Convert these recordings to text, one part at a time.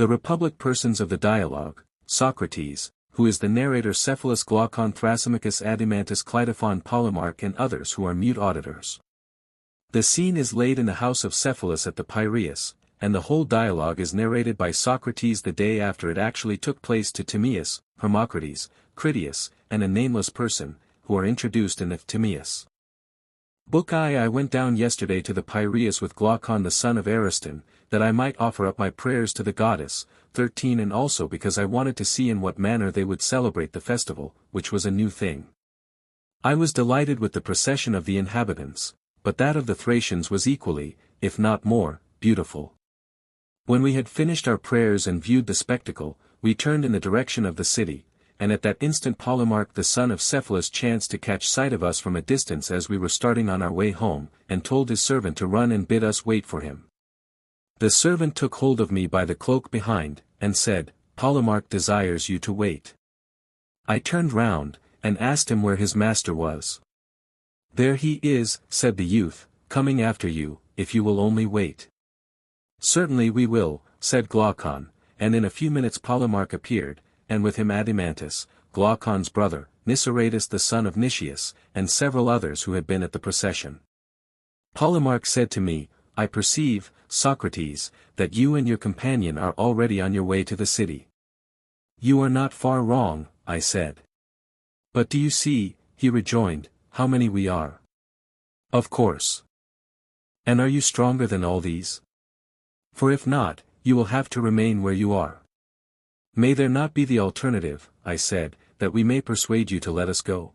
The republic persons of the dialogue, Socrates, who is the narrator, Cephalus, Glaucon, Thrasymachus, Adimantus, Cleitophon, Polemarch, and others who are mute auditors. The scene is laid in the house of Cephalus at the Piraeus, and the whole dialogue is narrated by Socrates the day after it actually took place to Timaeus, Hermocrates, Critias, and a nameless person, who are introduced in the Timaeus. Book I went down yesterday to the Piraeus with Glaucon the son of Ariston, that I might offer up my prayers to the goddess, 13, and also because I wanted to see in what manner they would celebrate the festival, which was a new thing. I was delighted with the procession of the inhabitants, but that of the Thracians was equally, if not more, beautiful. When we had finished our prayers and viewed the spectacle, we turned in the direction of the city, and at that instant Polemarch the son of Cephalus chanced to catch sight of us from a distance as we were starting on our way home, and told his servant to run and bid us wait for him. The servant took hold of me by the cloak behind, and said, "Polemarch desires you to wait." I turned round, and asked him where his master was. "There he is," said the youth, "coming after you, if you will only wait." "Certainly we will," said Glaucon, and in a few minutes Polemarch appeared, and with him Adimantus, Glaucon's brother, Niceratus the son of Nicias, and several others who had been at the procession. Polemarch said to me, "I perceive, Socrates, that you and your companion are already on your way to the city." "You are not far wrong," I said. "But do you see," he rejoined, "how many we are?" "Of course." "And are you stronger than all these? For if not, you will have to remain where you are." "May there not be the alternative," I said, "that we may persuade you to let us go?"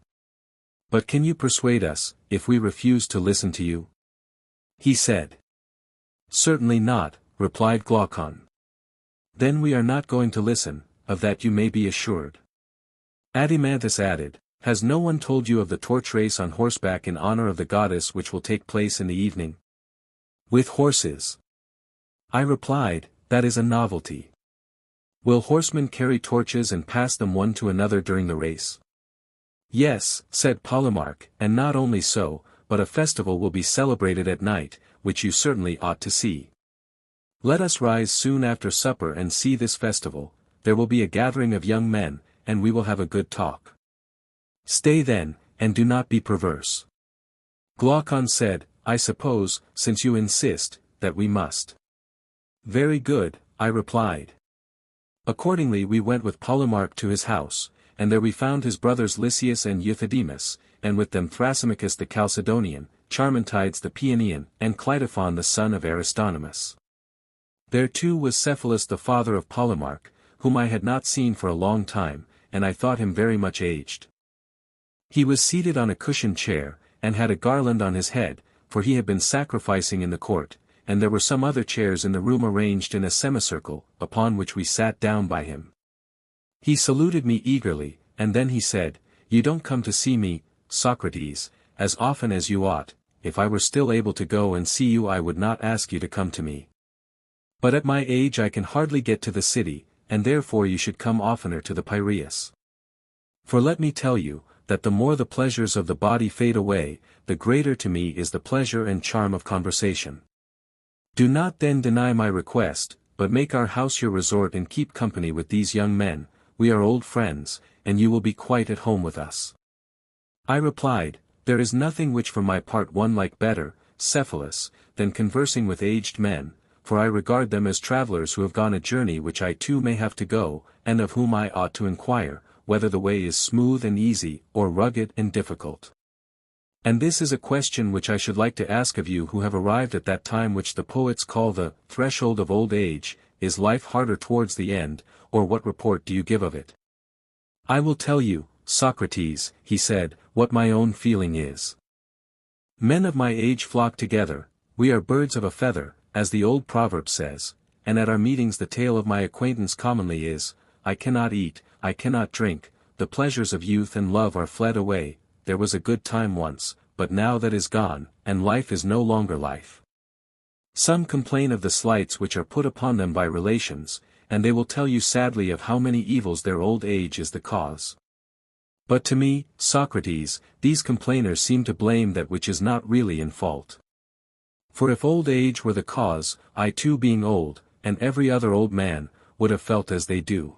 "But can you persuade us, if we refuse to listen to you?" he said. "Certainly not," replied Glaucon. "Then we are not going to listen, of that you may be assured." Adimantus added, "Has no one told you of the torch race on horseback in honor of the goddess which will take place in the evening?" "With horses?" I replied, "That is a novelty. Will horsemen carry torches and pass them one to another during the race?" "Yes," said Polemarch, "and not only so, but a festival will be celebrated at night, which you certainly ought to see. Let us rise soon after supper and see this festival. There will be a gathering of young men, and we will have a good talk. Stay then, and do not be perverse." Glaucon said, "I suppose, since you insist, that we must." "Very good," I replied. Accordingly we went with Polemarch to his house, and there we found his brothers Lysias and Euthydemus, and with them Thrasymachus the Chalcedonian, Charmantides the Paeonian, and Cleitophon the son of Aristonomus. There too was Cephalus the father of Polemarch, whom I had not seen for a long time, and I thought him very much aged. He was seated on a cushioned chair, and had a garland on his head, for he had been sacrificing in the court, and there were some other chairs in the room arranged in a semicircle, upon which we sat down by him. He saluted me eagerly, and then he said, "You don't come to see me, Socrates, as often as you ought. If I were still able to go and see you I would not ask you to come to me. But at my age I can hardly get to the city, and therefore you should come oftener to the Piraeus. For let me tell you, that the more the pleasures of the body fade away, the greater to me is the pleasure and charm of conversation. Do not then deny my request, but make our house your resort and keep company with these young men. We are old friends, and you will be quite at home with us." I replied, "There is nothing which for my part one like better, Cephalus, than conversing with aged men, for I regard them as travelers who have gone a journey which I too may have to go, and of whom I ought to inquire, whether the way is smooth and easy, or rugged and difficult. And this is a question which I should like to ask of you who have arrived at that time which the poets call the threshold of old age. Is life harder towards the end, or what report do you give of it?" "I will tell you, Socrates," he said, "what my own feeling is. Men of my age flock together, we are birds of a feather, as the old proverb says, and at our meetings the tale of my acquaintance commonly is, I cannot eat, I cannot drink, the pleasures of youth and love are fled away, there was a good time once, but now that is gone, and life is no longer life. Some complain of the slights which are put upon them by relations, and they will tell you sadly of how many evils their old age is the cause. But to me, Socrates, these complainers seem to blame that which is not really in fault. For if old age were the cause, I too being old, and every other old man, would have felt as they do.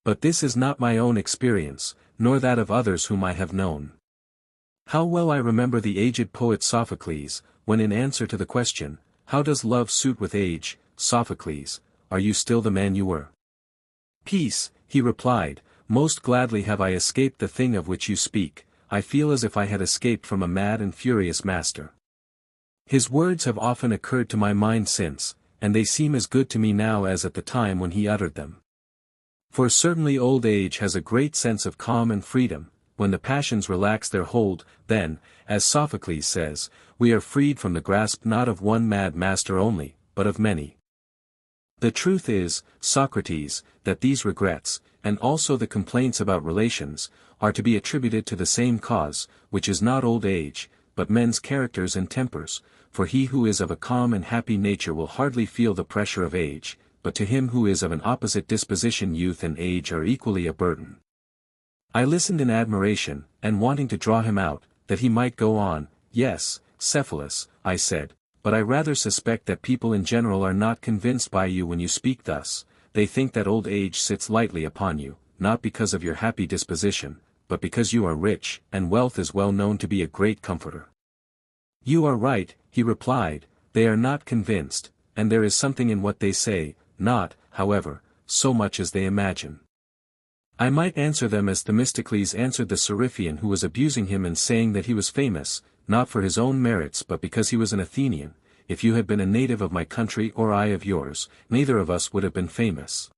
But this is not my own experience, nor that of others whom I have known. How well I remember the aged poet Sophocles, when in answer to the question, "How does love suit with age, Sophocles, are you still the man you were?" "Peace," he replied, "most gladly have I escaped the thing of which you speak, I feel as if I had escaped from a mad and furious master." His words have often occurred to my mind since, and they seem as good to me now as at the time when he uttered them. For certainly old age has a great sense of calm and freedom. When the passions relax their hold, then, as Sophocles says, we are freed from the grasp not of one mad master only, but of many. The truth is, Socrates, that these regrets, and also the complaints about relations, are to be attributed to the same cause, which is not old age, but men's characters and tempers, for he who is of a calm and happy nature will hardly feel the pressure of age, but to him who is of an opposite disposition youth and age are equally a burden. I listened in admiration, and wanting to draw him out, that he might go on. "Yes, Cephalus," I said, "but I rather suspect that people in general are not convinced by you when you speak thus. They think that old age sits lightly upon you, not because of your happy disposition, but because you are rich, and wealth is well known to be a great comforter." "You are right," he replied, "they are not convinced, and there is something in what they say, not, however, so much as they imagine." I might answer them as Themistocles answered the Seriphian who was abusing him and saying that he was famous, not for his own merits but because he was an Athenian. "If you had been a native of my country or I of yours, neither of us would have been famous."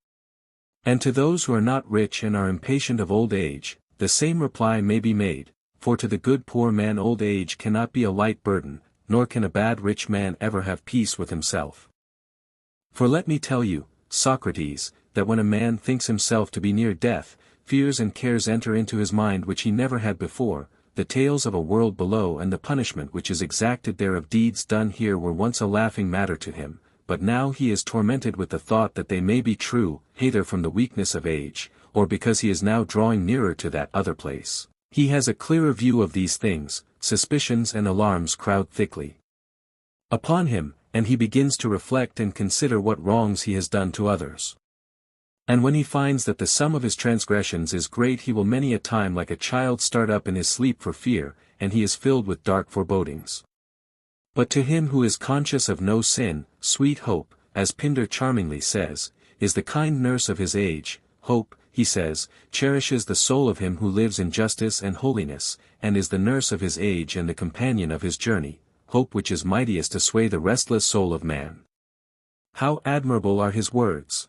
And to those who are not rich and are impatient of old age, the same reply may be made, for to the good poor man old age cannot be a light burden, nor can a bad rich man ever have peace with himself. For let me tell you, Socrates, that when a man thinks himself to be near death, fears and cares enter into his mind which he never had before. The tales of a world below and the punishment which is exacted there of deeds done here were once a laughing matter to him, but now he is tormented with the thought that they may be true, either from the weakness of age, or because he is now drawing nearer to that other place. He has a clearer view of these things, suspicions and alarms crowd thickly upon him, and he begins to reflect and consider what wrongs he has done to others. And when he finds that the sum of his transgressions is great he will many a time like a child start up in his sleep for fear, and he is filled with dark forebodings. But to him who is conscious of no sin, sweet hope, as Pindar charmingly says, is the kind nurse of his age. Hope, he says, cherishes the soul of him who lives in justice and holiness, and is the nurse of his age and the companion of his journey, hope which is mightiest to sway the restless soul of man. How admirable are his words!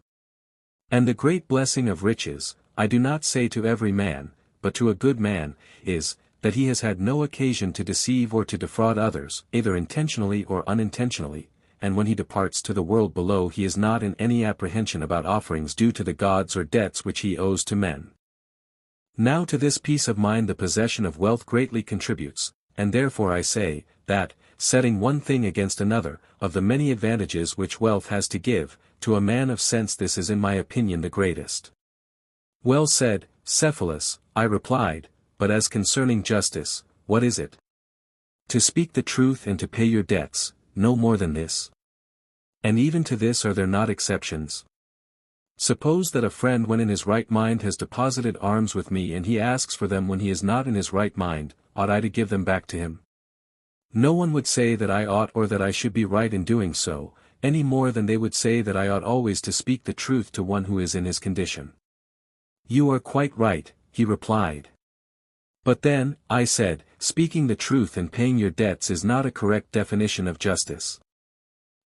And the great blessing of riches, I do not say to every man, but to a good man, is, that he has had no occasion to deceive or to defraud others, either intentionally or unintentionally, and when he departs to the world below he is not in any apprehension about offerings due to the gods or debts which he owes to men. Now to this peace of mind the possession of wealth greatly contributes, and therefore I say, that, setting one thing against another, of the many advantages which wealth has to give, to a man of sense this is in my opinion the greatest. Well said, Cephalus, I replied, but as concerning justice, what is it? To speak the truth and to pay your debts, no more than this. And even to this are there not exceptions? Suppose that a friend when in his right mind has deposited alms with me and he asks for them when he is not in his right mind, ought I to give them back to him? No one would say that I ought or that I should be right in doing so, any more than they would say that I ought always to speak the truth to one who is in his condition. You are quite right, he replied. But then, I said, speaking the truth and paying your debts is not a correct definition of justice.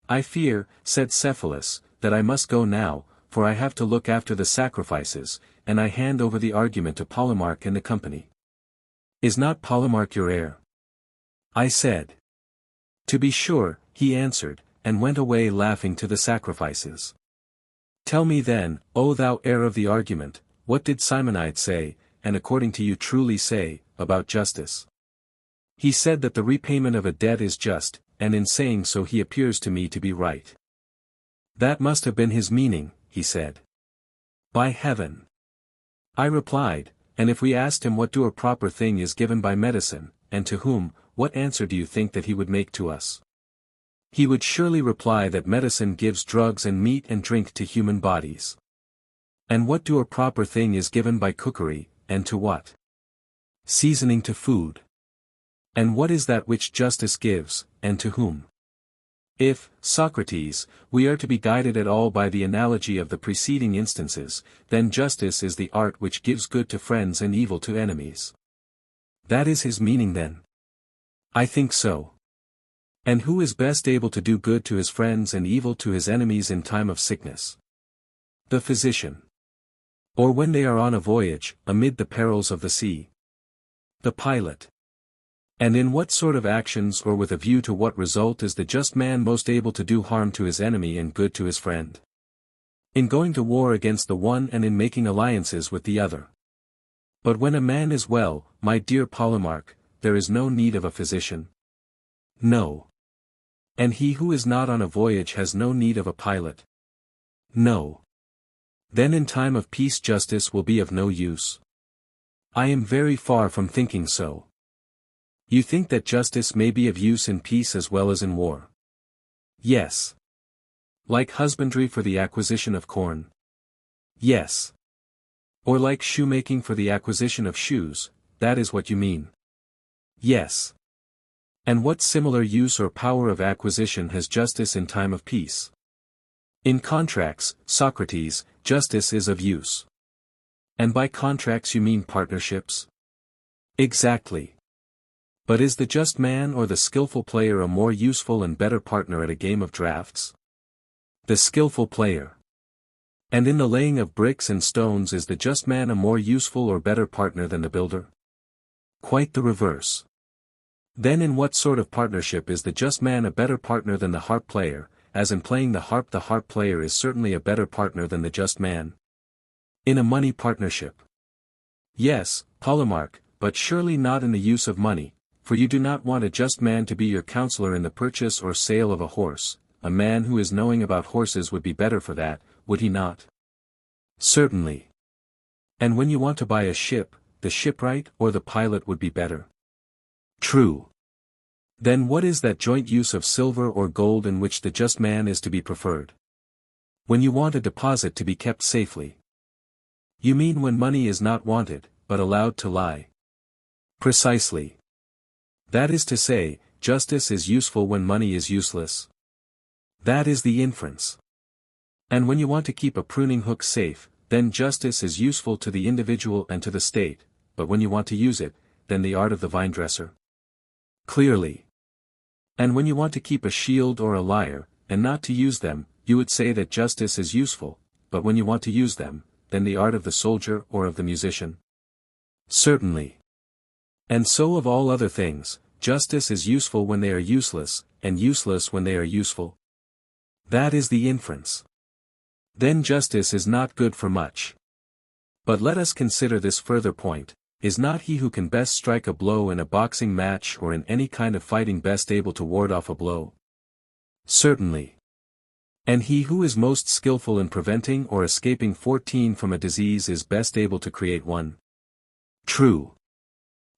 I fear, said Cephalus, that I must go now, for I have to look after the sacrifices, and I hand over the argument to Polemarch and the company. Is not Polemarch your heir? I said. To be sure, he answered, and went away laughing to the sacrifices. Tell me then, O thou heir of the argument, what did Simonide say, and according to you truly say, about justice? He said that the repayment of a debt is just, and in saying so he appears to me to be right. That must have been his meaning, he said. By heaven! I replied, and if we asked him what do a proper thing is given by medicine, and to whom, what answer do you think that he would make to us? He would surely reply that medicine gives drugs and meat and drink to human bodies. And what do a proper thing is given by cookery, and to what? Seasoning to food. And what is that which justice gives, and to whom? If, Socrates, we are to be guided at all by the analogy of the preceding instances, then justice is the art which gives good to friends and evil to enemies. That is his meaning then? I think so. And who is best able to do good to his friends and evil to his enemies in time of sickness? The physician. Or when they are on a voyage, amid the perils of the sea? The pilot. And in what sort of actions or with a view to what result is the just man most able to do harm to his enemy and good to his friend? In going to war against the one and in making alliances with the other. But when a man is well, my dear Polemarch, there is no need of a physician. No. And he who is not on a voyage has no need of a pilot. No. Then in time of peace justice will be of no use. I am very far from thinking so. You think that justice may be of use in peace as well as in war? Yes. Like husbandry for the acquisition of corn? Yes. Or like shoemaking for the acquisition of shoes, that is what you mean? Yes. And what similar use or power of acquisition has justice in time of peace? In contracts, Socrates, justice is of use. And by contracts you mean partnerships? Exactly. But is the just man or the skillful player a more useful and better partner at a game of draughts? The skillful player. And in the laying of bricks and stones is the just man a more useful or better partner than the builder? Quite the reverse. Then in what sort of partnership is the just man a better partner than the harp player, as in playing the harp player is certainly a better partner than the just man? In a money partnership. Yes, Polemarch, but surely not in the use of money. For you do not want a just man to be your counselor in the purchase or sale of a horse. A man who is knowing about horses would be better for that, would he not? Certainly. And when you want to buy a ship, the shipwright or the pilot would be better. True. Then what is that joint use of silver or gold in which the just man is to be preferred? When you want a deposit to be kept safely. You mean when money is not wanted, but allowed to lie? Precisely. That is to say, justice is useful when money is useless. That is the inference. And when you want to keep a pruning hook safe, then justice is useful to the individual and to the state, but when you want to use it, then the art of the vinedresser. Clearly. And when you want to keep a shield or a lyre, and not to use them, you would say that justice is useful, but when you want to use them, then the art of the soldier or of the musician. Certainly. And so of all other things, justice is useful when they are useless, and useless when they are useful. That is the inference. Then justice is not good for much. But let us consider this further point, is not he who can best strike a blow in a boxing match or in any kind of fighting best able to ward off a blow? Certainly. And he who is most skillful in preventing or escaping 14 from a disease is best able to create one? True.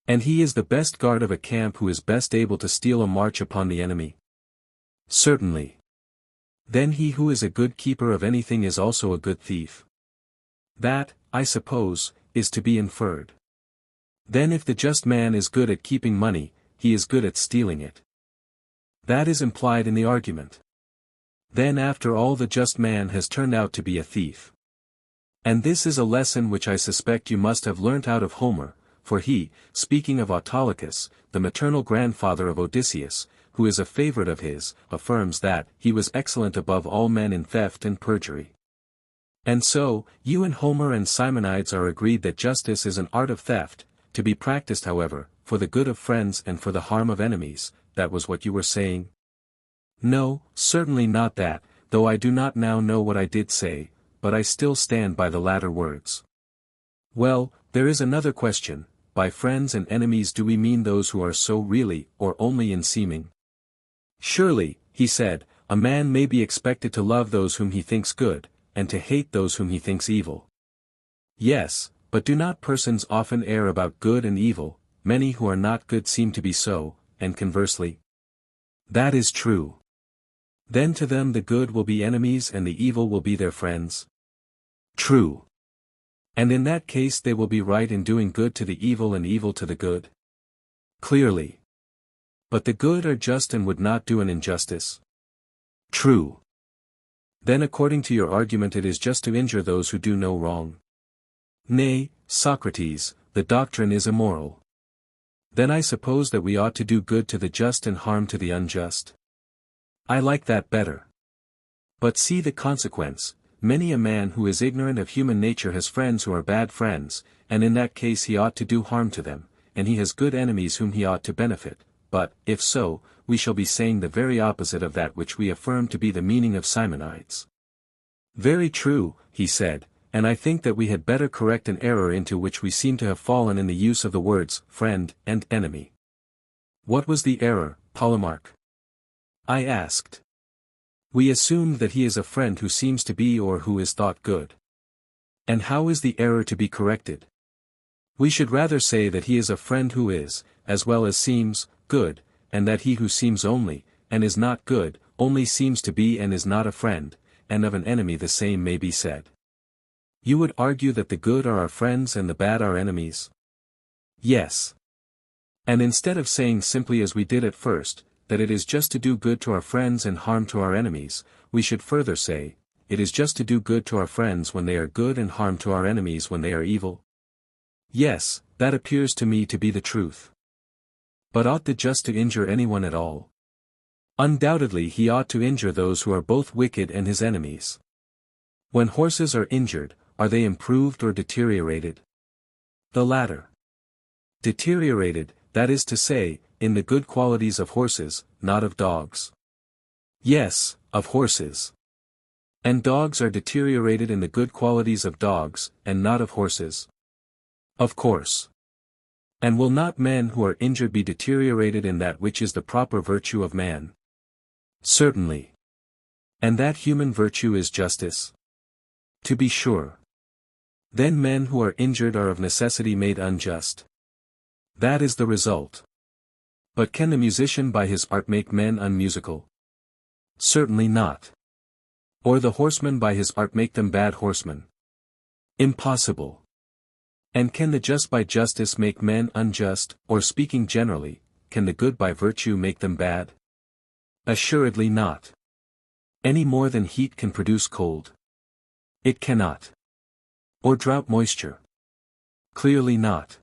And he is the best guard of a camp who is best able to steal a march upon the enemy? Certainly. Then he who is a good keeper of anything is also a good thief. That, I suppose, is to be inferred. Then if the just man is good at keeping money, he is good at stealing it. That is implied in the argument. Then after all the just man has turned out to be a thief. And this is a lesson which I suspect you must have learnt out of Homer, for he, speaking of Autolycus, the maternal grandfather of Odysseus, who is a favorite of his, affirms that he was excellent above all men in theft and perjury. And so, you and Homer and Simonides are agreed that justice is an art of theft, to be practiced however, for the good of friends and for the harm of enemies. That was what you were saying? No, certainly not that, though I do not now know what I did say, but I still stand by the latter words. Well, there is another question. By friends and enemies do we mean those who are so really, or only in seeming? Surely, he said, a man may be expected to love those whom he thinks good, and to hate those whom he thinks evil. Yes, but do not persons often err about good and evil? Many who are not good seem to be so, and conversely. That is true. Then to them the good will be enemies and the evil will be their friends. True. And in that case they will be right in doing good to the evil and evil to the good. Clearly. But the good are just and would not do an injustice. True. Then according to your argument it is just to injure those who do no wrong. Nay, Socrates, the doctrine is immoral. Then I suppose that we ought to do good to the just and harm to the unjust. I like that better. But see the consequence, many a man who is ignorant of human nature has friends who are bad friends, and in that case he ought to do harm to them, and he has good enemies whom he ought to benefit, but, if so, we shall be saying the very opposite of that which we affirm to be the meaning of Simonides. Very true, he said, and I think that we had better correct an error into which we seem to have fallen in the use of the words friend and enemy. What was the error, Polemarch? I asked. We assumed that he is a friend who seems to be or who is thought good. And how is the error to be corrected? We should rather say that he is a friend who is, as well as seems, good, and that he who seems only, and is not good, only seems to be and is not a friend, and of an enemy the same may be said. You would argue that the good are our friends and the bad our enemies? Yes. And instead of saying simply as we did at first, that it is just to do good to our friends and harm to our enemies, we should further say, it is just to do good to our friends when they are good and harm to our enemies when they are evil? Yes, that appears to me to be the truth. But ought the just to injure anyone at all? Undoubtedly he ought to injure those who are both wicked and his enemies. When horses are injured, are they improved or deteriorated? The latter. Deteriorated, that is to say, in the good qualities of horses, not of dogs. Yes, of horses. And dogs are deteriorated in the good qualities of dogs, and not of horses. Of course. And will not men who are injured be deteriorated in that which is the proper virtue of man? Certainly. And that human virtue is justice? To be sure. Then men who are injured are of necessity made unjust. That is the result. But can the musician by his art make men unmusical? Certainly not. Or the horseman by his art make them bad horsemen? Impossible. And can the just by justice make men unjust, or speaking generally, can the good by virtue make them bad? Assuredly not. Any more than heat can produce cold. It cannot. Or drought moisture. Clearly not.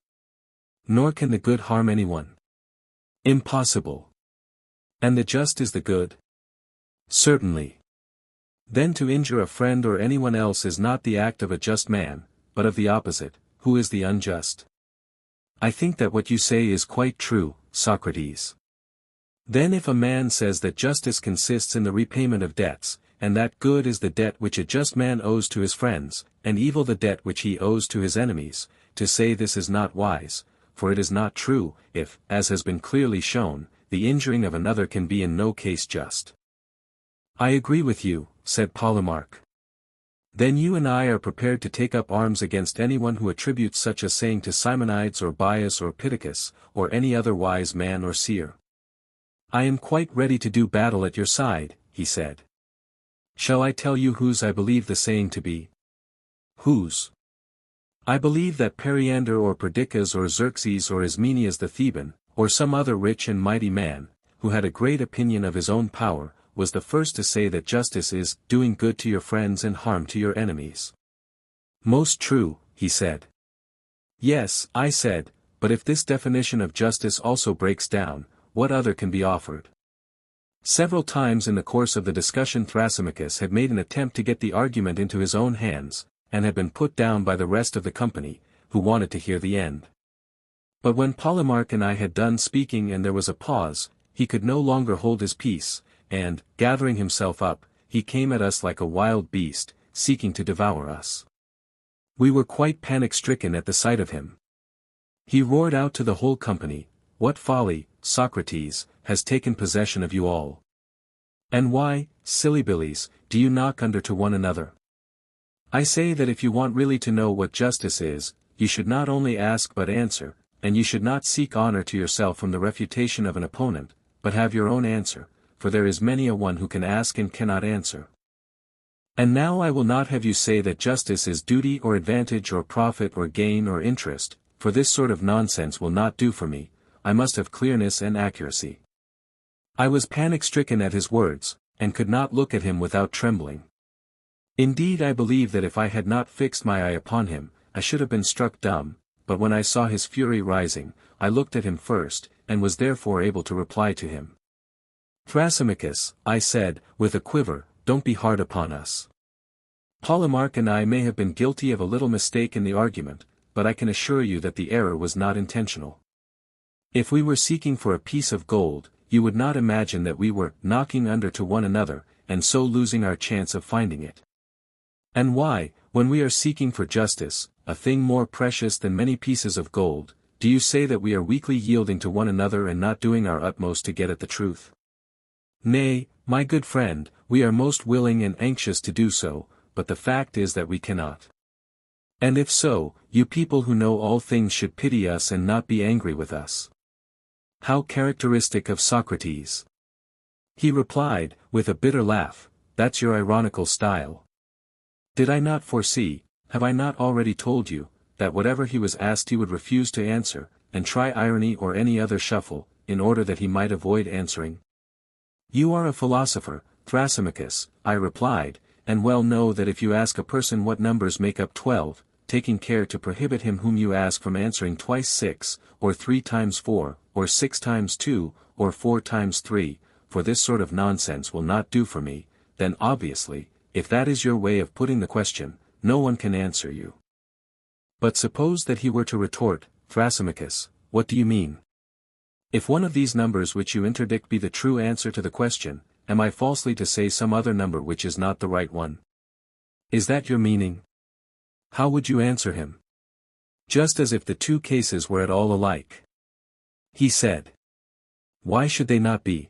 Nor can the good harm anyone. Impossible. And the just is the good? Certainly. Then to injure a friend or anyone else is not the act of a just man, but of the opposite, who is the unjust. I think that what you say is quite true, Socrates. Then if a man says that justice consists in the repayment of debts, and that good is the debt which a just man owes to his friends, and evil the debt which he owes to his enemies, to say this is not wise, for it is not true, if, as has been clearly shown, the injuring of another can be in no case just. I agree with you, said Polemarch. Then you and I are prepared to take up arms against anyone who attributes such a saying to Simonides or Bias or Pittacus, or any other wise man or seer. I am quite ready to do battle at your side, he said. Shall I tell you whose I believe the saying to be? Whose? I believe that Periander or Perdiccas or Xerxes or Ismenias the Theban, or some other rich and mighty man, who had a great opinion of his own power, was the first to say that justice is doing good to your friends and harm to your enemies. Most true, he said. Yes, I said, but if this definition of justice also breaks down, what other can be offered? Several times in the course of the discussion Thrasymachus had made an attempt to get the argument into his own hands, and had been put down by the rest of the company, who wanted to hear the end. But when Polemarch and I had done speaking and there was a pause, he could no longer hold his peace, and, gathering himself up, he came at us like a wild beast, seeking to devour us. We were quite panic-stricken at the sight of him. He roared out to the whole company, "What folly, Socrates, has taken possession of you all? And why, silly billies, do you knock under to one another? I say that if you want really to know what justice is, you should not only ask but answer, and you should not seek honor to yourself from the refutation of an opponent, but have your own answer, for there is many a one who can ask and cannot answer. And now I will not have you say that justice is duty or advantage or profit or gain or interest, for this sort of nonsense will not do for me. I must have clearness and accuracy. I was panic-stricken at his words, and could not look at him without trembling. Indeed, I believe that if I had not fixed my eye upon him, I should have been struck dumb, but when I saw his fury rising, I looked at him first, and was therefore able to reply to him. Thrasymachus, I said, with a quiver, don't be hard upon us. Polemarch and I may have been guilty of a little mistake in the argument, but I can assure you that the error was not intentional. If we were seeking for a piece of gold, you would not imagine that we were knocking under to one another, and so losing our chance of finding it. And why, when we are seeking for justice, a thing more precious than many pieces of gold, do you say that we are weakly yielding to one another and not doing our utmost to get at the truth? Nay, my good friend, we are most willing and anxious to do so, but the fact is that we cannot. And if so, you people who know all things should pity us and not be angry with us. How characteristic of Socrates! He replied, with a bitter laugh, that's your ironical style. Did I not foresee, have I not already told you, that whatever he was asked he would refuse to answer, and try irony or any other shuffle, in order that he might avoid answering? You are a philosopher, Thrasymachus, I replied, and well know that if you ask a person what numbers make up 12, taking care to prohibit him whom you ask from answering twice 6, or 3 times 4, or 6 times 2, or 4 times 3, for this sort of nonsense will not do for me, then obviously, if that is your way of putting the question, no one can answer you. But suppose that he were to retort, Thrasymachus, what do you mean? If one of these numbers which you interdict be the true answer to the question, am I falsely to say some other number which is not the right one? Is that your meaning? How would you answer him? Just as if the two cases were at all alike. He said. Why should they not be?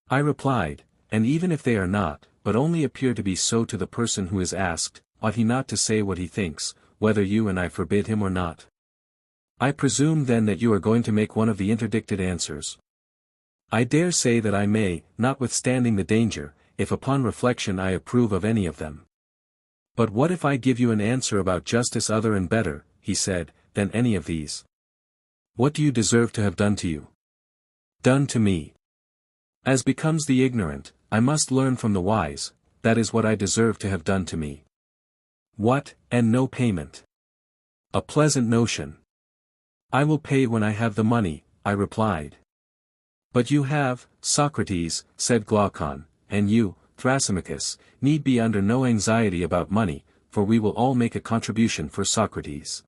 I replied, and even if they are not, but only appear to be so to the person who is asked, ought he not to say what he thinks, whether you and I forbid him or not? I presume then that you are going to make one of the interdicted answers. I dare say that I may, notwithstanding the danger, if upon reflection I approve of any of them. But what if I give you an answer about justice other and better, he said, than any of these? What do you deserve to have done to you? Done to me. As becomes the ignorant, I must learn from the wise, that is what I deserve to have done to me. What, and no payment? A pleasant notion. I will pay when I have the money, I replied. But you have, Socrates, said Glaucon, and you, Thrasymachus, need be under no anxiety about money, for we will all make a contribution for Socrates.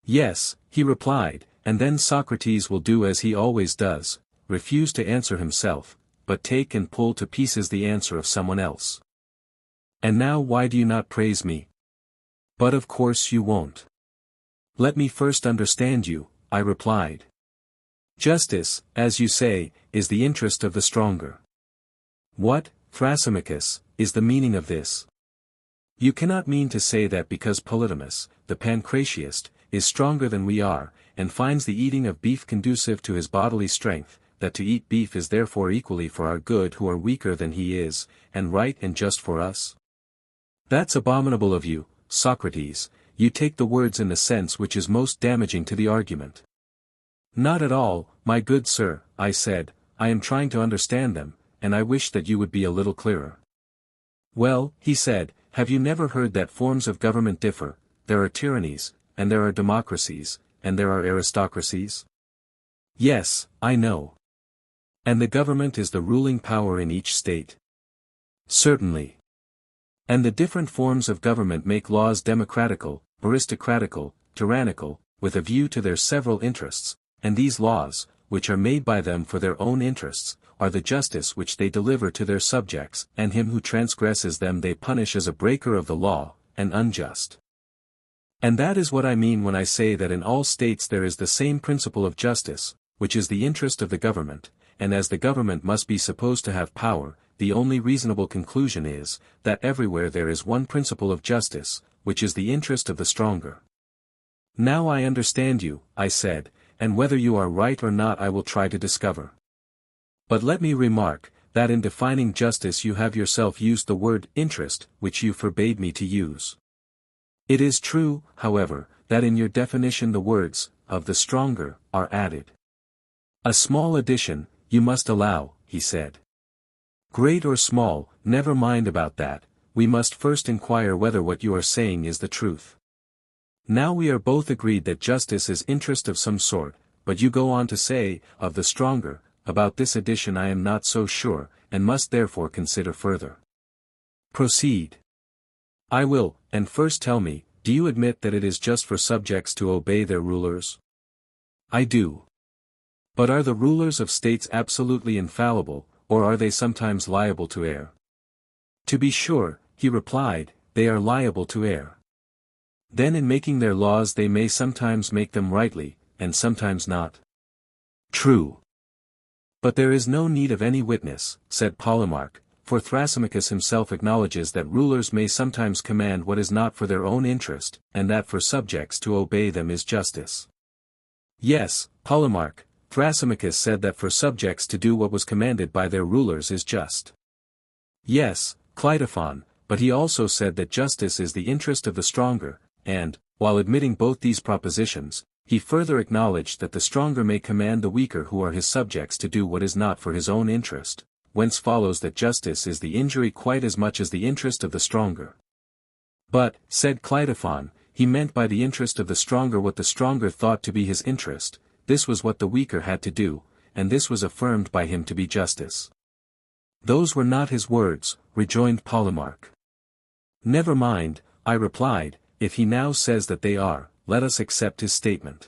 Yes, he replied, and then Socrates will do as he always does, refuse to answer himself, but take and pull to pieces the answer of someone else. And now why do you not praise me? But of course you won't. Let me first understand you, I replied. Justice, as you say, is the interest of the stronger. What, Thrasymachus, is the meaning of this? You cannot mean to say that because Polydamas, the Pancratiast, is stronger than we are, and finds the eating of beef conducive to his bodily strength, that to eat beef is therefore equally for our good who are weaker than he is, and right and just for us? That's abominable of you, Socrates. You take the words in the sense which is most damaging to the argument. Not at all, my good sir, I said, I am trying to understand them, and I wish that you would be a little clearer. Well, he said, have you never heard that forms of government differ? There are tyrannies, and there are democracies, and there are aristocracies? Yes, I know. And the government is the ruling power in each state. Certainly. And the different forms of government make laws democratical, aristocratical, tyrannical, with a view to their several interests, and these laws, which are made by them for their own interests, are the justice which they deliver to their subjects, and him who transgresses them they punish as a breaker of the law, and unjust. And that is what I mean when I say that in all states there is the same principle of justice, which is the interest of the government, and as the government must be supposed to have power, the only reasonable conclusion is, that everywhere there is one principle of justice, which is the interest of the stronger. Now I understand you, I said, and whether you are right or not I will try to discover. But let me remark, that in defining justice you have yourself used the word interest, which you forbade me to use. It is true, however, that in your definition the words, of the stronger, are added. A small addition, you must allow, he said. Great or small, never mind about that, we must first inquire whether what you are saying is the truth. Now we are both agreed that justice is interest of some sort, but you go on to say, of the stronger. About this addition I am not so sure, and must therefore consider further. Proceed. I will, and first tell me, do you admit that it is just for subjects to obey their rulers? I do. But are the rulers of states absolutely infallible, or are they sometimes liable to err? To be sure, he replied, they are liable to err. Then in making their laws they may sometimes make them rightly, and sometimes not. True. But there is no need of any witness, said Polemarch, for Thrasymachus himself acknowledges that rulers may sometimes command what is not for their own interest, and that for subjects to obey them is justice. Yes, Polemarch, Thrasymachus said that for subjects to do what was commanded by their rulers is just. Yes, Cleitophon, but he also said that justice is the interest of the stronger, and, while admitting both these propositions, he further acknowledged that the stronger may command the weaker who are his subjects to do what is not for his own interest, whence follows that justice is the injury quite as much as the interest of the stronger. But, said Cleitophon, he meant by the interest of the stronger what the stronger thought to be his interest, this was what the weaker had to do, and this was affirmed by him to be justice. Those were not his words, rejoined Polemarch. Never mind, I replied, if he now says that they are, let us accept his statement.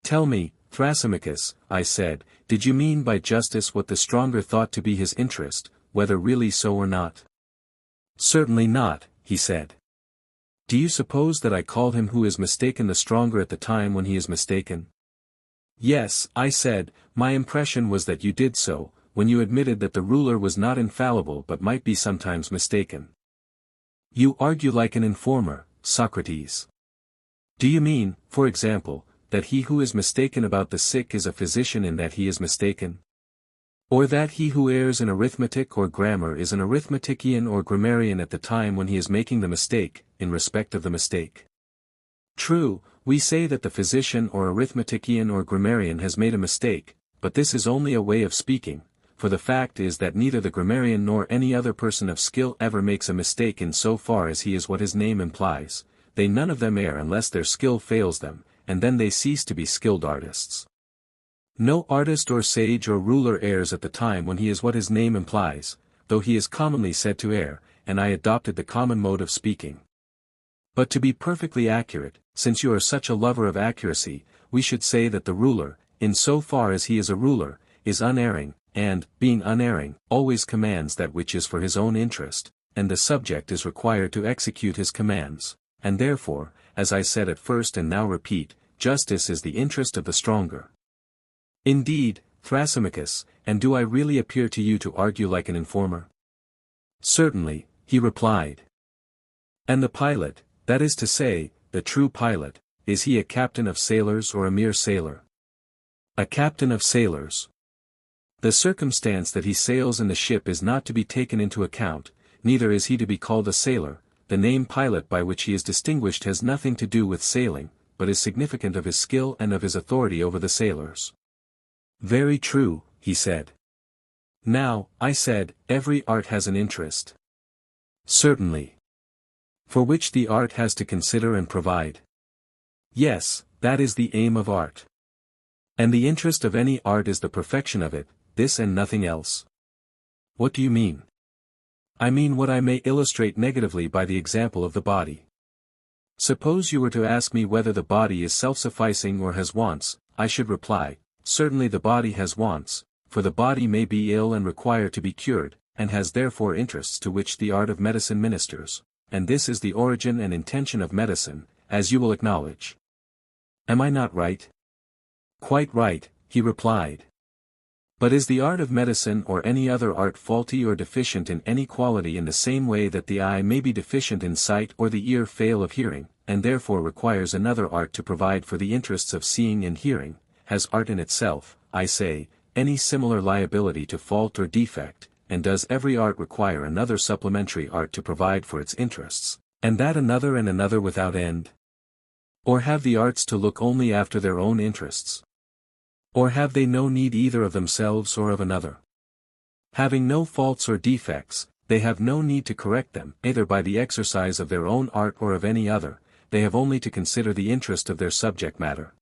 Tell me, Thrasymachus, I said, did you mean by justice what the stronger thought to be his interest, whether really so or not? Certainly not, he said. Do you suppose that I called him who is mistaken the stronger at the time when he is mistaken? Yes, I said, my impression was that you did so, when you admitted that the ruler was not infallible but might be sometimes mistaken. You argue like an informer, Socrates. Do you mean, for example, that he who is mistaken about the sick is a physician in that he is mistaken? Or that he who errs in arithmetic or grammar is an arithmetician or grammarian at the time when he is making the mistake, in respect of the mistake? True, we say that the physician or arithmetician or grammarian has made a mistake, but this is only a way of speaking, for the fact is that neither the grammarian nor any other person of skill ever makes a mistake in so far as he is what his name implies. They none of them err unless their skill fails them, and then they cease to be skilled artists. No artist or sage or ruler errs at the time when he is what his name implies, though he is commonly said to err, and I adopted the common mode of speaking. But to be perfectly accurate, since you are such a lover of accuracy, we should say that the ruler, in so far as he is a ruler, is unerring, and, being unerring, always commands that which is for his own interest, and the subject is required to execute his commands. And therefore, as I said at first and now repeat, justice is the interest of the stronger. Indeed, Thrasymachus, and do I really appear to you to argue like an informer? Certainly, he replied. And the pilot, that is to say, the true pilot, is he a captain of sailors or a mere sailor? A captain of sailors. The circumstance that he sails in the ship is not to be taken into account, neither is he to be called a sailor. The name pilot by which he is distinguished has nothing to do with sailing, but is significant of his skill and of his authority over the sailors. Very true, he said. Now, I said, every art has an interest. Certainly. For which the art has to consider and provide. Yes, that is the aim of art. And the interest of any art is the perfection of it, this and nothing else. What do you mean? I mean what I may illustrate negatively by the example of the body. Suppose you were to ask me whether the body is self-sufficing or has wants, I should reply, certainly the body has wants, for the body may be ill and require to be cured, and has therefore interests to which the art of medicine ministers, and this is the origin and intention of medicine, as you will acknowledge. Am I not right? Quite right, he replied. But is the art of medicine or any other art faulty or deficient in any quality in the same way that the eye may be deficient in sight or the ear fail of hearing, and therefore requires another art to provide for the interests of seeing and hearing? Has art in itself, I say, any similar liability to fault or defect, and does every art require another supplementary art to provide for its interests, and that another and another without end? Or have the arts to look only after their own interests? Or have they no need either of themselves or of another? Having no faults or defects, they have no need to correct them, either by the exercise of their own art or of any other, they have only to consider the interest of their subject matter.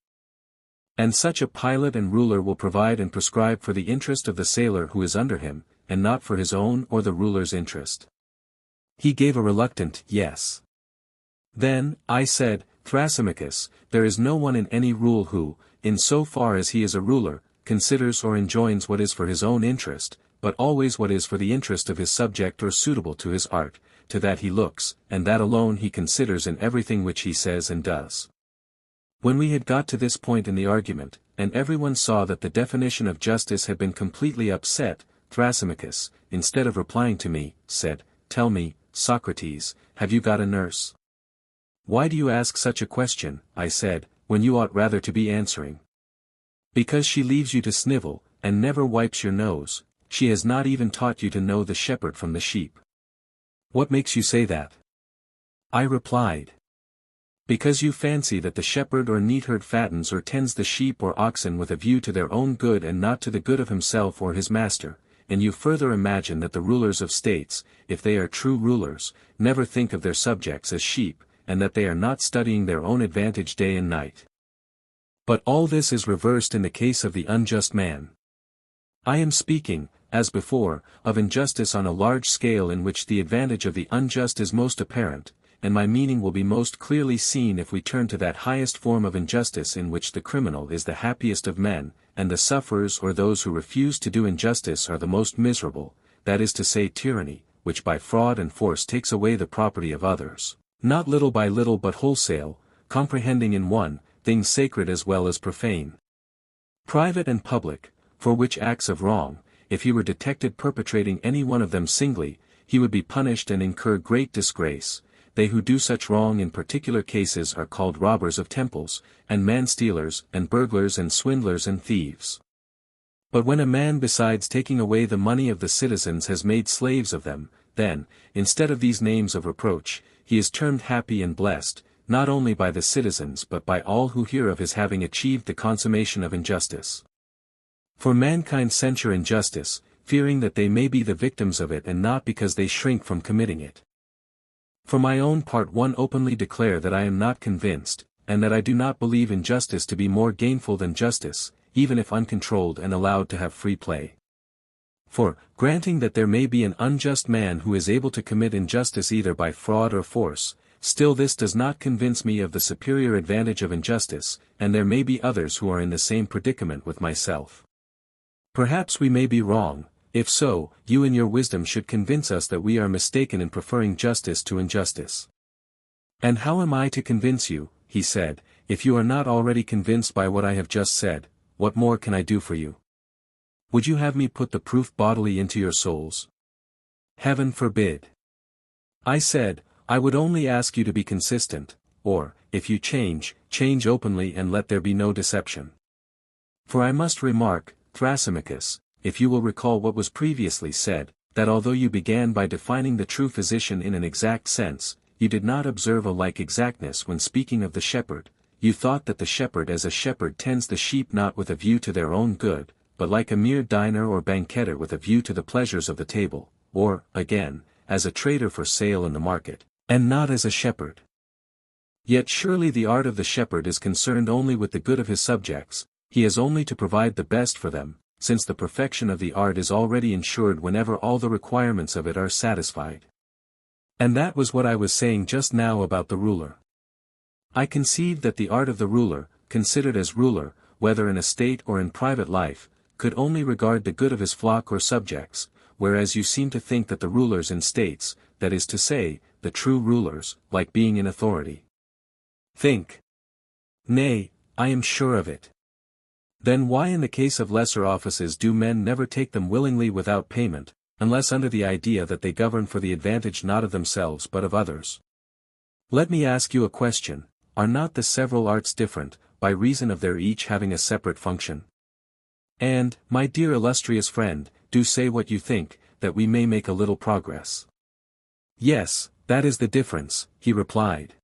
And such a pilot and ruler will provide and prescribe for the interest of the sailor who is under him, and not for his own or the ruler's interest. He gave a reluctant yes. Then, I said, Thrasymachus, there is no one in any rule who, in so far as he is a ruler, considers or enjoins what is for his own interest, but always what is for the interest of his subject or suitable to his art, to that he looks, and that alone he considers in everything which he says and does. When we had got to this point in the argument, and everyone saw that the definition of justice had been completely upset, Thrasymachus, instead of replying to me, said, Tell me, Socrates, have you got a nurse? Why do you ask such a question, I said, when you ought rather to be answering? Because she leaves you to snivel, and never wipes your nose. She has not even taught you to know the shepherd from the sheep. What makes you say that? I replied. Because you fancy that the shepherd or neatherd fattens or tends the sheep or oxen with a view to their own good and not to the good of himself or his master, and you further imagine that the rulers of states, if they are true rulers, never think of their subjects as sheep, and that they are not studying their own advantage day and night. But all this is reversed in the case of the unjust man. I am speaking, as before, of injustice on a large scale in which the advantage of the unjust is most apparent, and my meaning will be most clearly seen if we turn to that highest form of injustice in which the criminal is the happiest of men, and the sufferers or those who refuse to do injustice are the most miserable, that is to say tyranny, which by fraud and force takes away the property of others, not little by little but wholesale, comprehending in one, things sacred as well as profane, private and public, for which acts of wrong, if he were detected perpetrating any one of them singly, he would be punished and incur great disgrace. They who do such wrong in particular cases are called robbers of temples, and man-stealers, and burglars and swindlers and thieves. But when a man besides taking away the money of the citizens has made slaves of them, then, instead of these names of reproach, he is termed happy and blessed, not only by the citizens but by all who hear of his having achieved the consummation of injustice. For mankind censure injustice, fearing that they may be the victims of it and not because they shrink from committing it. For my own part one openly declare that I am not convinced, and that I do not believe injustice to be more gainful than justice, even if uncontrolled and allowed to have free play. For, granting that there may be an unjust man who is able to commit injustice either by fraud or force, still this does not convince me of the superior advantage of injustice, and there may be others who are in the same predicament with myself. Perhaps we may be wrong. If so, you in your wisdom should convince us that we are mistaken in preferring justice to injustice. And how am I to convince you, he said, if you are not already convinced by what I have just said? What more can I do for you? Would you have me put the proof bodily into your souls? Heaven forbid. I said, I would only ask you to be consistent, or, if you change, change openly and let there be no deception. For I must remark, Thrasymachus, if you will recall what was previously said, that although you began by defining the true physician in an exact sense, you did not observe a like exactness when speaking of the shepherd. You thought that the shepherd as a shepherd tends the sheep not with a view to their own good, but like a mere diner or banqueter with a view to the pleasures of the table, or, again, as a trader for sale in the market, and not as a shepherd. Yet surely the art of the shepherd is concerned only with the good of his subjects, he has only to provide the best for them, since the perfection of the art is already ensured whenever all the requirements of it are satisfied. And that was what I was saying just now about the ruler. I conceived that the art of the ruler, considered as ruler, whether in a state or in private life, could only regard the good of his flock or subjects, whereas you seem to think that the rulers in states, that is to say, the true rulers, like being in authority. Think. Nay, I am sure of it. Then why in the case of lesser offices do men never take them willingly without payment, unless under the idea that they govern for the advantage not of themselves but of others? Let me ask you a question, are not the several arts different, by reason of their each having a separate function? And, my dear illustrious friend, do say what you think, that we may make a little progress. Yes, that is the difference, he replied.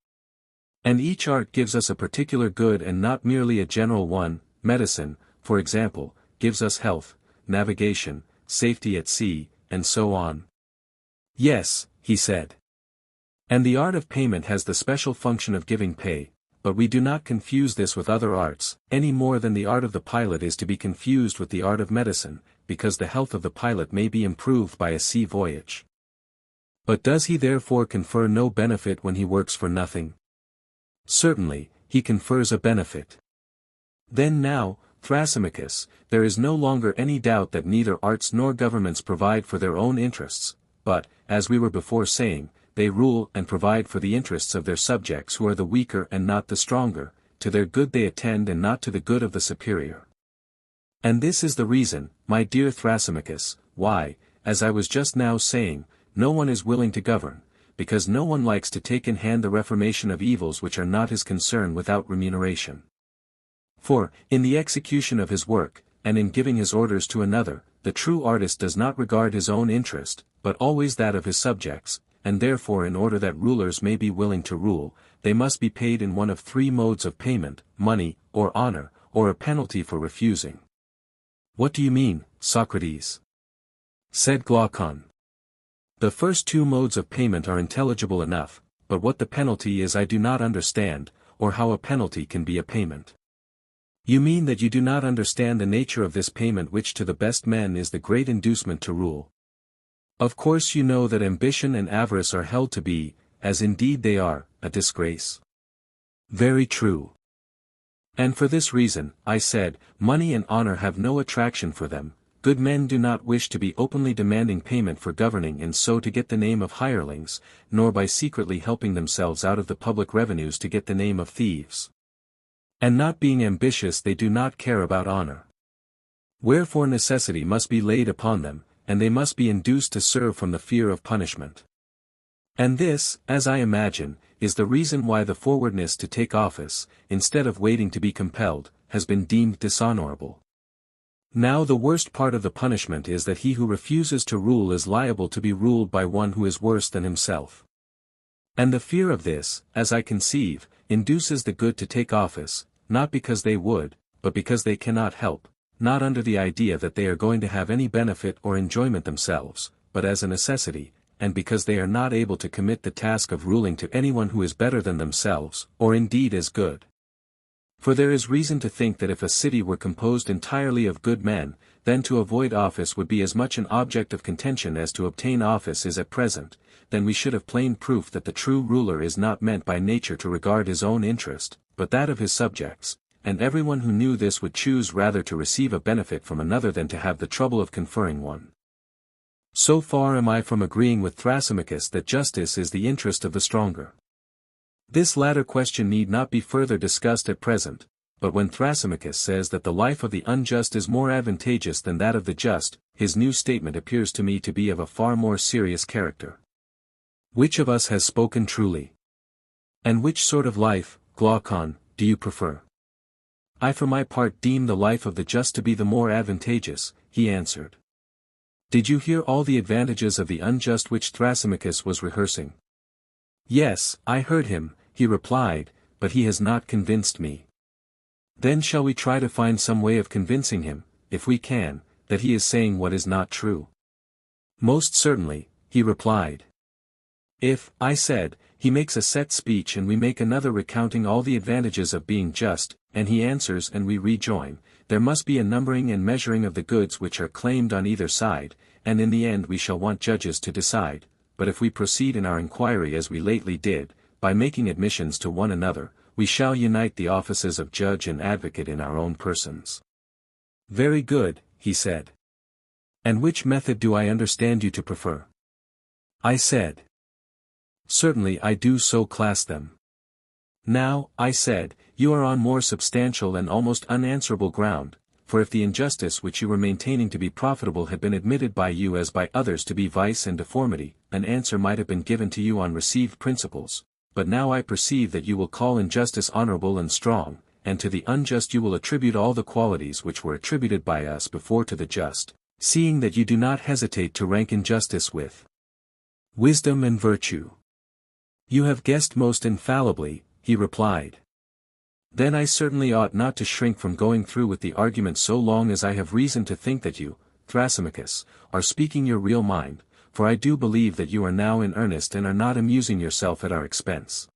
And each art gives us a particular good and not merely a general one. Medicine, for example, gives us health, navigation, safety at sea, and so on. Yes, he said. And the art of payment has the special function of giving pay, but we do not confuse this with other arts, any more than the art of the pilot is to be confused with the art of medicine, because the health of the pilot may be improved by a sea voyage. But does he therefore confer no benefit when he works for nothing? Certainly, he confers a benefit. Then now, Thrasymachus, there is no longer any doubt that neither arts nor governments provide for their own interests, but, as we were before saying, they rule and provide for the interests of their subjects who are the weaker and not the stronger, to their good they attend and not to the good of the superior. And this is the reason, my dear Thrasymachus, why, as I was just now saying, no one is willing to govern, because no one likes to take in hand the reformation of evils which are not his concern without remuneration. For, in the execution of his work, and in giving his orders to another, the true artist does not regard his own interest, but always that of his subjects, and therefore in order that rulers may be willing to rule, they must be paid in one of three modes of payment, money, or honor, or a penalty for refusing. What do you mean, Socrates? Said Glaucon. The first two modes of payment are intelligible enough, but what the penalty is I do not understand, or how a penalty can be a payment. You mean that you do not understand the nature of this payment which to the best men is the great inducement to rule. Of course you know that ambition and avarice are held to be, as indeed they are, a disgrace. Very true. And for this reason, I said, money and honor have no attraction for them. Good men do not wish to be openly demanding payment for governing and so to get the name of hirelings, nor by secretly helping themselves out of the public revenues to get the name of thieves. And not being ambitious they do not care about honor. Wherefore necessity must be laid upon them, and they must be induced to serve from the fear of punishment. And this, as I imagine, is the reason why the forwardness to take office, instead of waiting to be compelled, has been deemed dishonorable. Now the worst part of the punishment is that he who refuses to rule is liable to be ruled by one who is worse than himself. And the fear of this, as I conceive, induces the good to take office, not because they would, but because they cannot help, not under the idea that they are going to have any benefit or enjoyment themselves, but as a necessity, and because they are not able to commit the task of ruling to anyone who is better than themselves, or indeed as good. For there is reason to think that if a city were composed entirely of good men, then to avoid office would be as much an object of contention as to obtain office is at present, then we should have plain proof that the true ruler is not meant by nature to regard his own interest, but that of his subjects, and everyone who knew this would choose rather to receive a benefit from another than to have the trouble of conferring one. So far am I from agreeing with Thrasymachus that justice is the interest of the stronger. This latter question need not be further discussed at present, but when Thrasymachus says that the life of the unjust is more advantageous than that of the just, his new statement appears to me to be of a far more serious character. Which of us has spoken truly? And which sort of life, Glaucon, do you prefer? I for my part deem the life of the just to be the more advantageous, he answered. Did you hear all the advantages of the unjust which Thrasymachus was rehearsing? Yes, I heard him, he replied, but he has not convinced me. Then shall we try to find some way of convincing him, if we can, that he is saying what is not true? Most certainly, he replied. If, I said, he makes a set speech and we make another recounting all the advantages of being just, and he answers and we rejoin, there must be a numbering and measuring of the goods which are claimed on either side, and in the end we shall want judges to decide, but if we proceed in our inquiry as we lately did, by making admissions to one another, we shall unite the offices of judge and advocate in our own persons. Very good, he said. And which method do I understand you to prefer? I said. Certainly I do so class them. Now, I said, you are on more substantial and almost unanswerable ground, for if the injustice which you were maintaining to be profitable had been admitted by you as by others to be vice and deformity, an answer might have been given to you on received principles, but now I perceive that you will call injustice honorable and strong, and to the unjust you will attribute all the qualities which were attributed by us before to the just, seeing that you do not hesitate to rank injustice with wisdom and virtue. You have guessed most infallibly, he replied. Then I certainly ought not to shrink from going through with the argument so long as I have reason to think that you, Thrasymachus, are speaking your real mind, for I do believe that you are now in earnest and are not amusing yourself at our expense.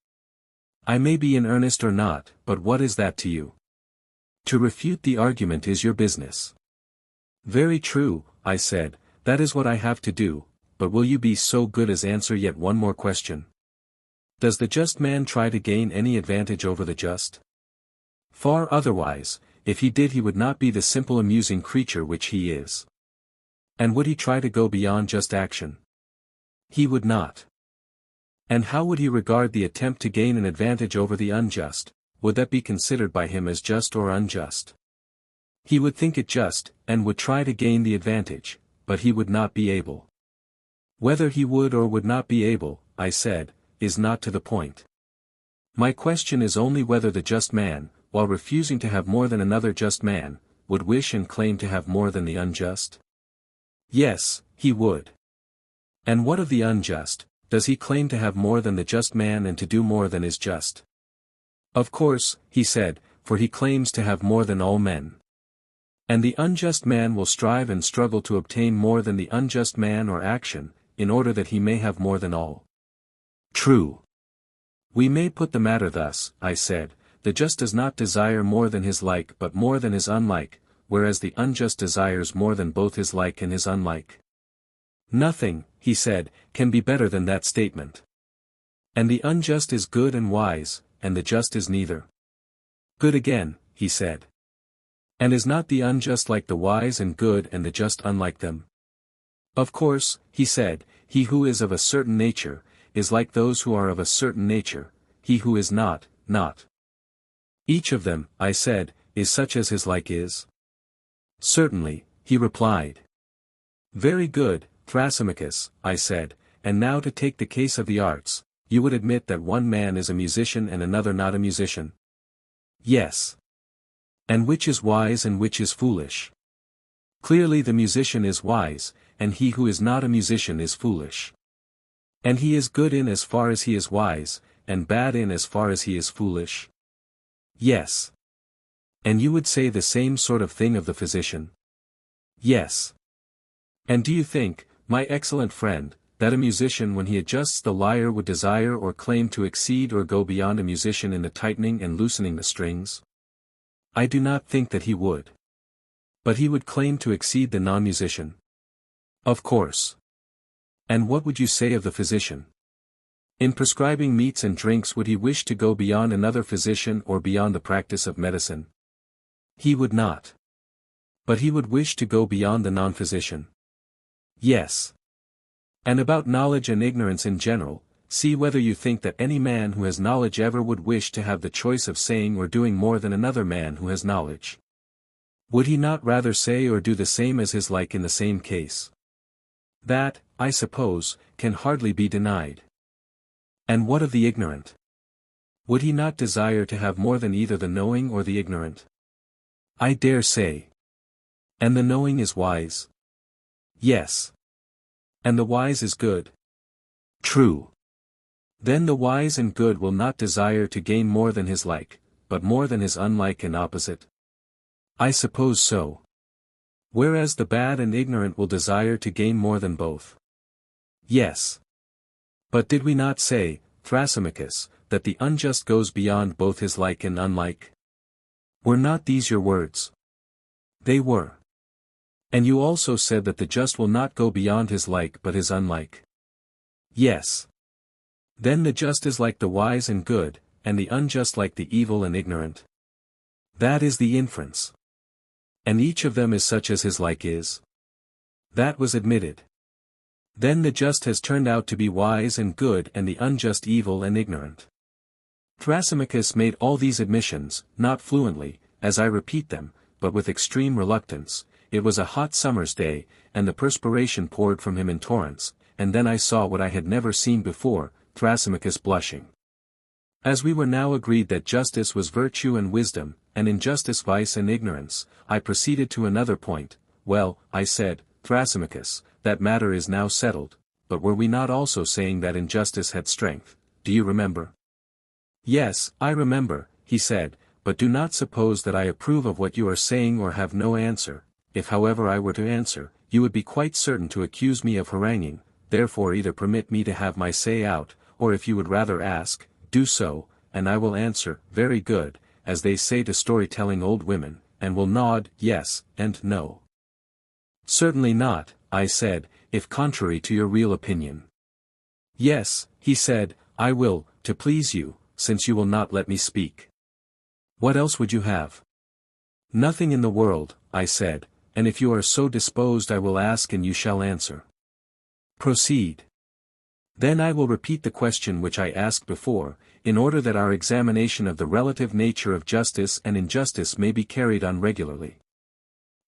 I may be in earnest or not, but what is that to you? To refute the argument is your business. Very true, I said, that is what I have to do, but will you be so good as answer yet one more question? Does the just man try to gain any advantage over the just? Far otherwise, if he did he would not be the simple amusing creature which he is. And would he try to go beyond just action? He would not. And how would he regard the attempt to gain an advantage over the unjust? Would that be considered by him as just or unjust? He would think it just, and would try to gain the advantage, but he would not be able. Whether he would or would not be able, I said, is not to the point. My question is only whether the just man, while refusing to have more than another just man, would wish and claim to have more than the unjust? Yes, he would. And what of the unjust, does he claim to have more than the just man and to do more than is just? Of course, he said, for he claims to have more than all men. And the unjust man will strive and struggle to obtain more than the unjust man or action, in order that he may have more than all. True. We may put the matter thus, I said, the just does not desire more than his like but more than his unlike, whereas the unjust desires more than both his like and his unlike. Nothing, he said, can be better than that statement. And the unjust is good and wise, and the just is neither. Good again, he said. And is not the unjust like the wise and good and the just unlike them? Of course, he said, he who is of a certain nature, is like those who are of a certain nature, he who is not, not. Each of them, I said, is such as his like is? Certainly, he replied. Very good, Thrasymachus, I said, and now to take the case of the arts, you would admit that one man is a musician and another not a musician? Yes. And which is wise and which is foolish? Clearly the musician is wise, and he who is not a musician is foolish. And he is good in as far as he is wise, and bad in as far as he is foolish? Yes. And you would say the same sort of thing of the physician? Yes. And do you think, my excellent friend, that a musician when he adjusts the lyre would desire or claim to exceed or go beyond a musician in the tightening and loosening the strings? I do not think that he would. But he would claim to exceed the non-musician. Of course. And what would you say of the physician? In prescribing meats and drinks would he wish to go beyond another physician or beyond the practice of medicine? He would not. But he would wish to go beyond the non-physician. Yes. And about knowledge and ignorance in general, see whether you think that any man who has knowledge ever would wish to have the choice of saying or doing more than another man who has knowledge. Would he not rather say or do the same as his like in the same case? That, I suppose, can hardly be denied. And what of the ignorant? Would he not desire to have more than either the knowing or the ignorant? I dare say. And the knowing is wise? Yes. And the wise is good? True. Then the wise and good will not desire to gain more than his like, but more than his unlike and opposite? I suppose so. Whereas the bad and ignorant will desire to gain more than both? Yes. But did we not say, Thrasymachus, that the unjust goes beyond both his like and unlike? Were not these your words? They were. And you also said that the just will not go beyond his like but his unlike? Yes. Then the just is like the wise and good, and the unjust like the evil and ignorant? That is the inference. And each of them is such as his like is? That was admitted. Then the just has turned out to be wise and good and the unjust evil and ignorant. Thrasymachus made all these admissions, not fluently, as I repeat them, but with extreme reluctance. It was a hot summer's day, and the perspiration poured from him in torrents, and then I saw what I had never seen before, Thrasymachus blushing. As we were now agreed that justice was virtue and wisdom, and injustice vice and ignorance, I proceeded to another point. Well, I said, Thrasymachus, that matter is now settled, but were we not also saying that injustice had strength? Do you remember? Yes, I remember, he said, but do not suppose that I approve of what you are saying or have no answer. If however I were to answer, you would be quite certain to accuse me of haranguing, therefore either permit me to have my say out, or if you would rather ask, do so, and I will answer, very good, as they say to storytelling old women, and will nod, yes, and no. Certainly not, I said, if contrary to your real opinion. Yes, he said, I will, to please you, since you will not let me speak. What else would you have? Nothing in the world, I said, and if you are so disposed I will ask and you shall answer. Proceed. Then I will repeat the question which I asked before, in order that our examination of the relative nature of justice and injustice may be carried on regularly.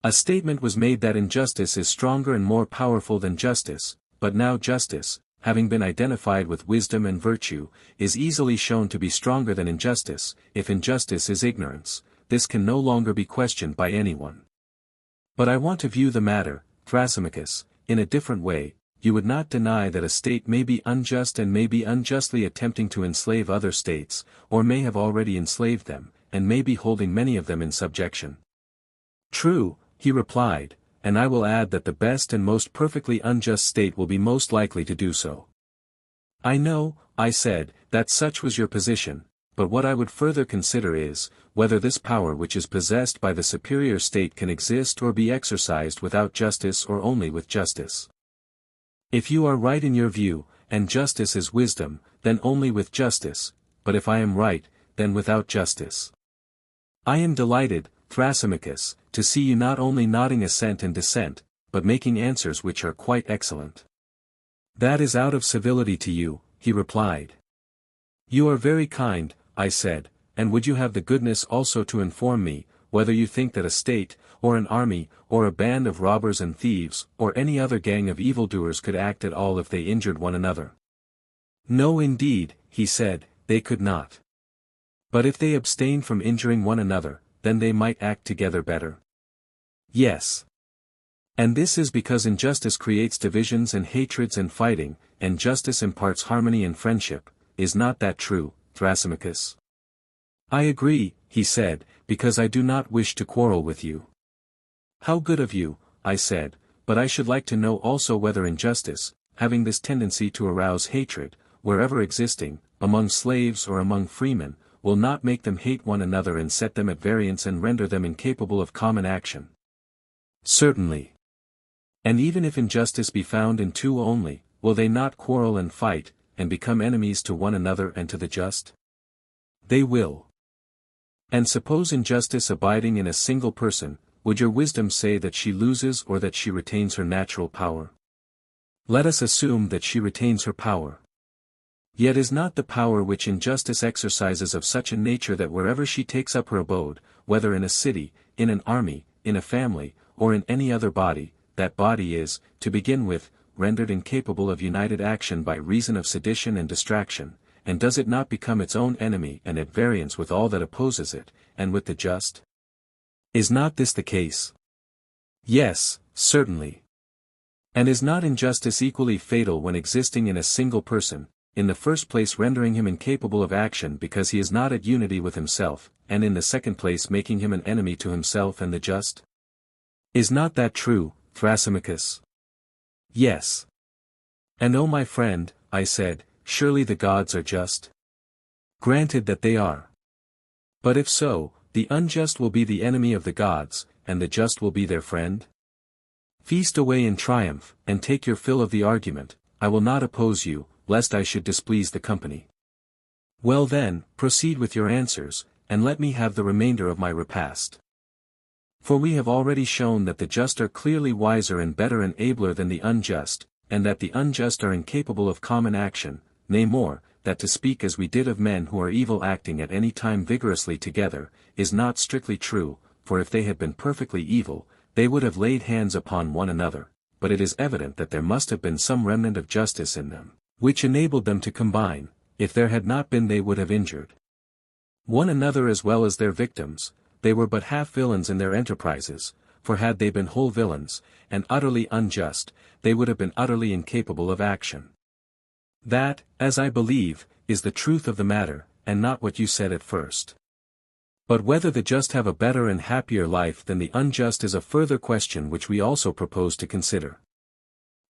A statement was made that injustice is stronger and more powerful than justice, but now justice, having been identified with wisdom and virtue, is easily shown to be stronger than injustice. If injustice is ignorance, this can no longer be questioned by anyone. But I want to view the matter, Thrasymachus, in a different way. You would not deny that a state may be unjust and may be unjustly attempting to enslave other states, or may have already enslaved them, and may be holding many of them in subjection. True, he replied, and I will add that the best and most perfectly unjust state will be most likely to do so. I know, I said, that such was your position, but what I would further consider is, whether this power which is possessed by the superior state can exist or be exercised without justice or only with justice. If you are right in your view, and justice is wisdom, then only with justice, but if I am right, then without justice. I am delighted, Thrasymachus, to see you not only nodding assent and dissent, but making answers which are quite excellent. That is out of civility to you, he replied. You are very kind, I said, and would you have the goodness also to inform me, whether you think that a state, or an army, or a band of robbers and thieves, or any other gang of evildoers could act at all if they injured one another? No indeed, he said, they could not. But if they abstained from injuring one another, then they might act together better. Yes. And this is because injustice creates divisions and hatreds and fighting, and justice imparts harmony and friendship. Is not that true, Thrasymachus? I agree, he said, because I do not wish to quarrel with you. How good of you, I said, but I should like to know also whether injustice, having this tendency to arouse hatred, wherever existing, among slaves or among freemen, will not make them hate one another and set them at variance and render them incapable of common action. Certainly. And even if injustice be found in two only, will they not quarrel and fight, and become enemies to one another and to the just? They will. And suppose injustice abiding in a single person, would your wisdom say that she loses or that she retains her natural power? Let us assume that she retains her power. Yet is not the power which injustice exercises of such a nature that wherever she takes up her abode, whether in a city, in an army, in a family, or in any other body, that body is, to begin with, rendered incapable of united action by reason of sedition and distraction, and does it not become its own enemy and at variance with all that opposes it, and with the just? Is not this the case? Yes, certainly. And is not injustice equally fatal when existing in a single person, in the first place rendering him incapable of action because he is not at unity with himself, and in the second place making him an enemy to himself and the just? Is not that true, Thrasymachus? Yes. And oh my friend, I said, surely the gods are just? Granted that they are. But if so, the unjust will be the enemy of the gods, and the just will be their friend? Feast away in triumph, and take your fill of the argument. I will not oppose you, lest I should displease the company. Well then, proceed with your answers, and let me have the remainder of my repast. For we have already shown that the just are clearly wiser and better and abler than the unjust, and that the unjust are incapable of common action, nay more, that to speak as we did of men who are evil acting at any time vigorously together, is not strictly true, for if they had been perfectly evil, they would have laid hands upon one another, but it is evident that there must have been some remnant of justice in them, which enabled them to combine, if there had not been they would have injured one another as well as their victims. They were but half villains in their enterprises, for had they been whole villains, and utterly unjust, they would have been utterly incapable of action. That, as I believe, is the truth of the matter, and not what you said at first. But whether the just have a better and happier life than the unjust is a further question which we also propose to consider.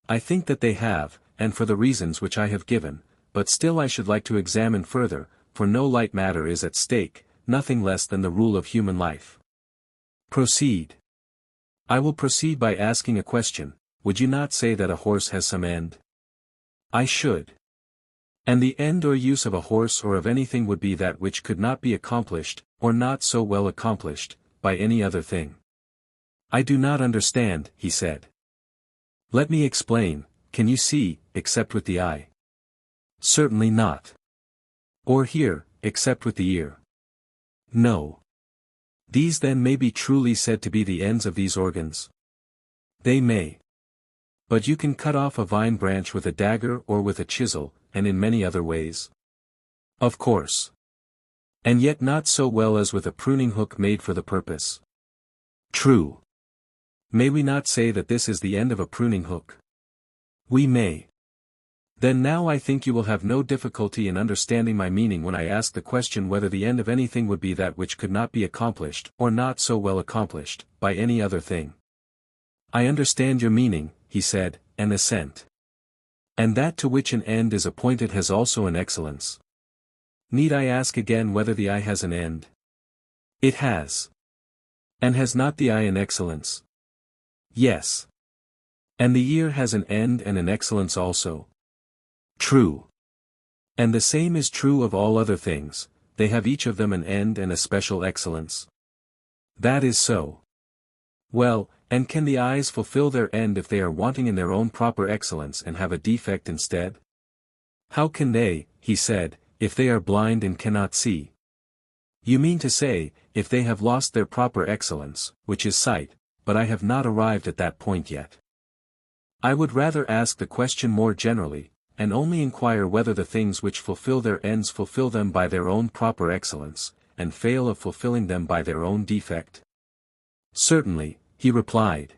I think that they have, and for the reasons which I have given, but still I should like to examine further, for no light matter is at stake, nothing less than the rule of human life. Proceed. I will proceed by asking a question. Would you not say that a horse has some end? I should. And the end or use of a horse or of anything would be that which could not be accomplished, or not so well accomplished, by any other thing. I do not understand, he said. Let me explain. Can you see, except with the eye? Certainly not. Or hear, except with the ear? No. These then may be truly said to be the ends of these organs? They may. But you can cut off a vine branch with a dagger or with a chisel, and in many other ways. Of course. And yet not so well as with a pruning hook made for the purpose. True. May we not say that this is the end of a pruning hook? We may. Then now I think you will have no difficulty in understanding my meaning when I ask the question whether the end of anything would be that which could not be accomplished, or not so well accomplished, by any other thing. I understand your meaning, he said, and assent. And that to which an end is appointed has also an excellence. Need I ask again whether the eye has an end? It has. And has not the eye an excellence? Yes. And the ear has an end and an excellence also? True. And the same is true of all other things, they have each of them an end and a special excellence. That is so. Well, and can the eyes fulfill their end if they are wanting in their own proper excellence and have a defect instead? How can they, he said, if they are blind and cannot see? You mean to say, if they have lost their proper excellence, which is sight, but I have not arrived at that point yet. I would rather ask the question more generally, and only inquire whether the things which fulfill their ends fulfill them by their own proper excellence, and fail of fulfilling them by their own defect. Certainly, he replied.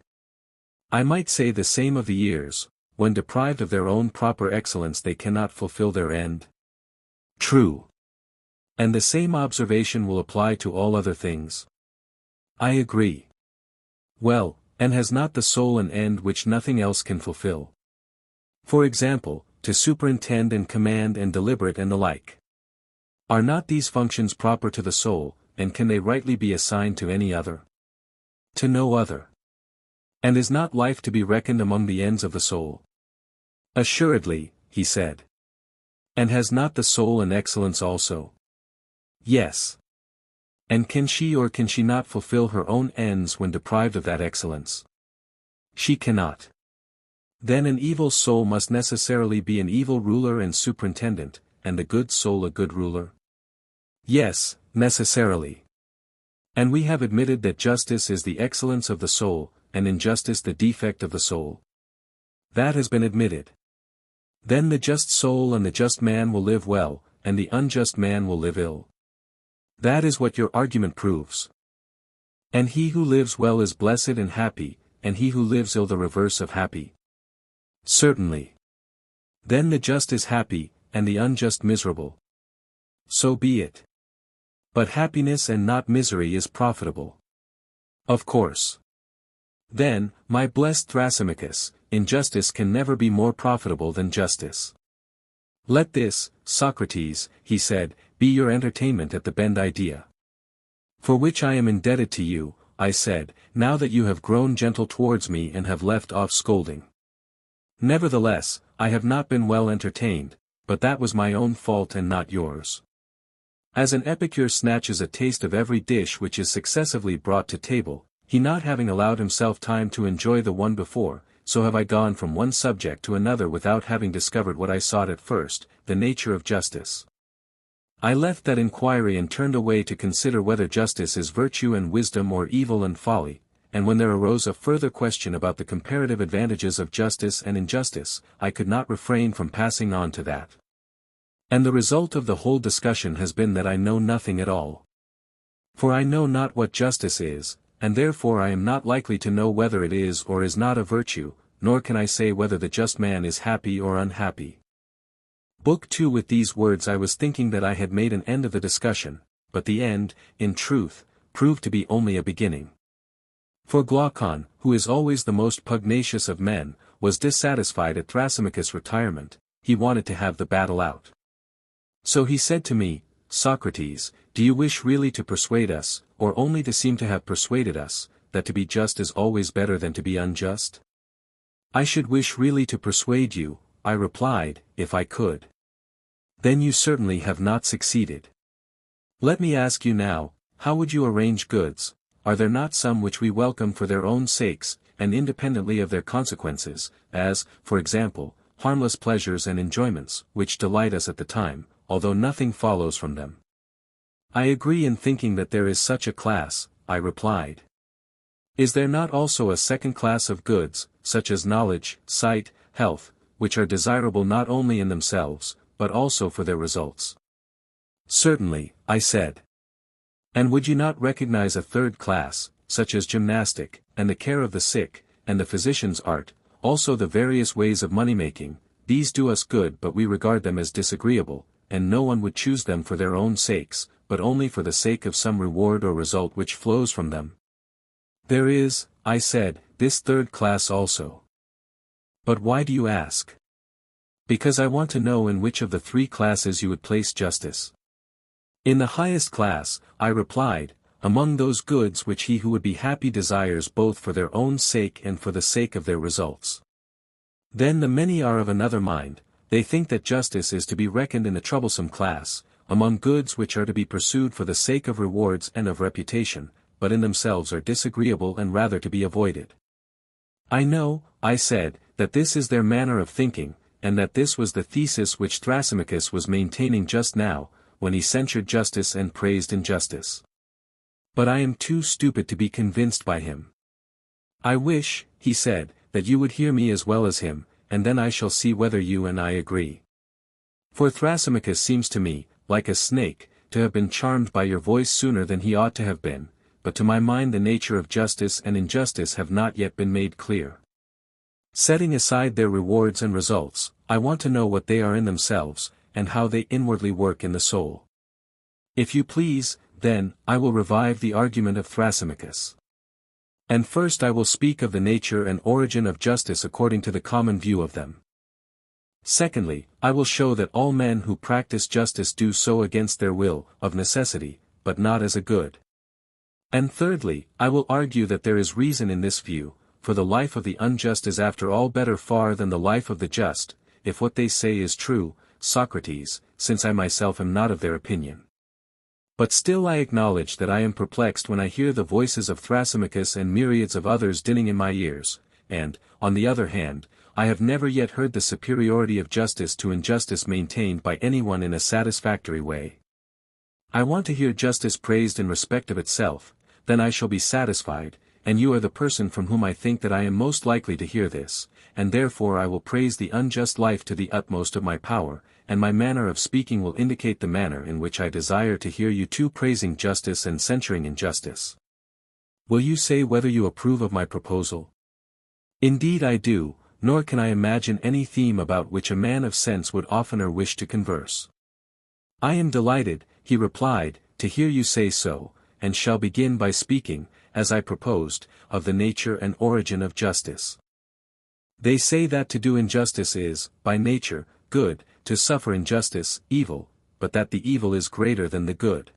I might say the same of the ears, when deprived of their own proper excellence they cannot fulfill their end. True. And the same observation will apply to all other things. I agree. Well, and has not the soul an end which nothing else can fulfill? For example, to superintend and command and deliberate and the like. Are not these functions proper to the soul, and can they rightly be assigned to any other? To no other. And is not life to be reckoned among the ends of the soul? Assuredly, he said. And has not the soul an excellence also? Yes. And can she or can she not fulfill her own ends when deprived of that excellence? She cannot. Then an evil soul must necessarily be an evil ruler and superintendent, and a good soul a good ruler? Yes, necessarily. And we have admitted that justice is the excellence of the soul, and injustice the defect of the soul. That has been admitted. Then the just soul and the just man will live well, and the unjust man will live ill. That is what your argument proves. And he who lives well is blessed and happy, and he who lives ill the reverse of happy. Certainly. Then the just is happy, and the unjust miserable. So be it. But happiness and not misery is profitable. Of course. Then, my blessed Thrasymachus, injustice can never be more profitable than justice. Let this, Socrates, he said, be your entertainment at the Bend idea. For which I am indebted to you, I said, now that you have grown gentle towards me and have left off scolding. Nevertheless, I have not been well entertained, but that was my own fault and not yours. As an epicure snatches a taste of every dish which is successively brought to table, he not having allowed himself time to enjoy the one before, so have I gone from one subject to another without having discovered what I sought at first, the nature of justice. I left that inquiry and turned away to consider whether justice is virtue and wisdom or evil and folly, and when there arose a further question about the comparative advantages of justice and injustice, I could not refrain from passing on to that. And the result of the whole discussion has been that I know nothing at all. For I know not what justice is, and therefore I am not likely to know whether it is or is not a virtue, nor can I say whether the just man is happy or unhappy. Book 2. With these words I was thinking that I had made an end of the discussion, but the end, in truth, proved to be only a beginning. For Glaucon, who is always the most pugnacious of men, was dissatisfied at Thrasymachus' retirement. He wanted to have the battle out. So he said to me, Socrates, do you wish really to persuade us, or only to seem to have persuaded us, that to be just is always better than to be unjust? I should wish really to persuade you, I replied, if I could. Then you certainly have not succeeded. Let me ask you now, how would you arrange goods? Are there not some which we welcome for their own sakes, and independently of their consequences, as, for example, harmless pleasures and enjoyments, which delight us at the time, although nothing follows from them? I agree in thinking that there is such a class, I replied. Is there not also a second class of goods, such as knowledge, sight, health, which are desirable not only in themselves, but also for their results? Certainly, I said. And would you not recognize a third class, such as gymnastic, and the care of the sick, and the physician's art, also the various ways of money-making? These do us good, but we regard them as disagreeable, and no one would choose them for their own sakes, but only for the sake of some reward or result which flows from them. There is, I said, this third class also. But why do you ask? Because I want to know in which of the three classes you would place justice. In the highest class, I replied, among those goods which he who would be happy desires both for their own sake and for the sake of their results. Then the many are of another mind. They think that justice is to be reckoned in a troublesome class, among goods which are to be pursued for the sake of rewards and of reputation, but in themselves are disagreeable and rather to be avoided. I know, I said, that this is their manner of thinking, and that this was the thesis which Thrasymachus was maintaining just now, when he censured justice and praised injustice. But I am too stupid to be convinced by him. I wish, he said, that you would hear me as well as him, and then I shall see whether you and I agree. For Thrasymachus seems to me, like a snake, to have been charmed by your voice sooner than he ought to have been, but to my mind the nature of justice and injustice have not yet been made clear. Setting aside their rewards and results, I want to know what they are in themselves, and how they inwardly work in the soul. If you please, then, I will revive the argument of Thrasymachus. And first I will speak of the nature and origin of justice according to the common view of them. Secondly, I will show that all men who practice justice do so against their will, of necessity, but not as a good. And thirdly, I will argue that there is reason in this view, for the life of the unjust is after all better far than the life of the just, if what they say is true, Socrates, since I myself am not of their opinion. But still I acknowledge that I am perplexed when I hear the voices of Thrasymachus and myriads of others dinning in my ears, and, on the other hand, I have never yet heard the superiority of justice to injustice maintained by anyone in a satisfactory way. I want to hear justice praised in respect of itself, then I shall be satisfied, and you are the person from whom I think that I am most likely to hear this, and therefore I will praise the unjust life to the utmost of my power, and my manner of speaking will indicate the manner in which I desire to hear you too praising justice and censuring injustice. Will you say whether you approve of my proposal? Indeed I do, nor can I imagine any theme about which a man of sense would oftener wish to converse. I am delighted, he replied, to hear you say so, and shall begin by speaking, as I proposed, of the nature and origin of justice. They say that to do injustice is, by nature, good, to suffer injustice, evil, but that the evil is greater than the good.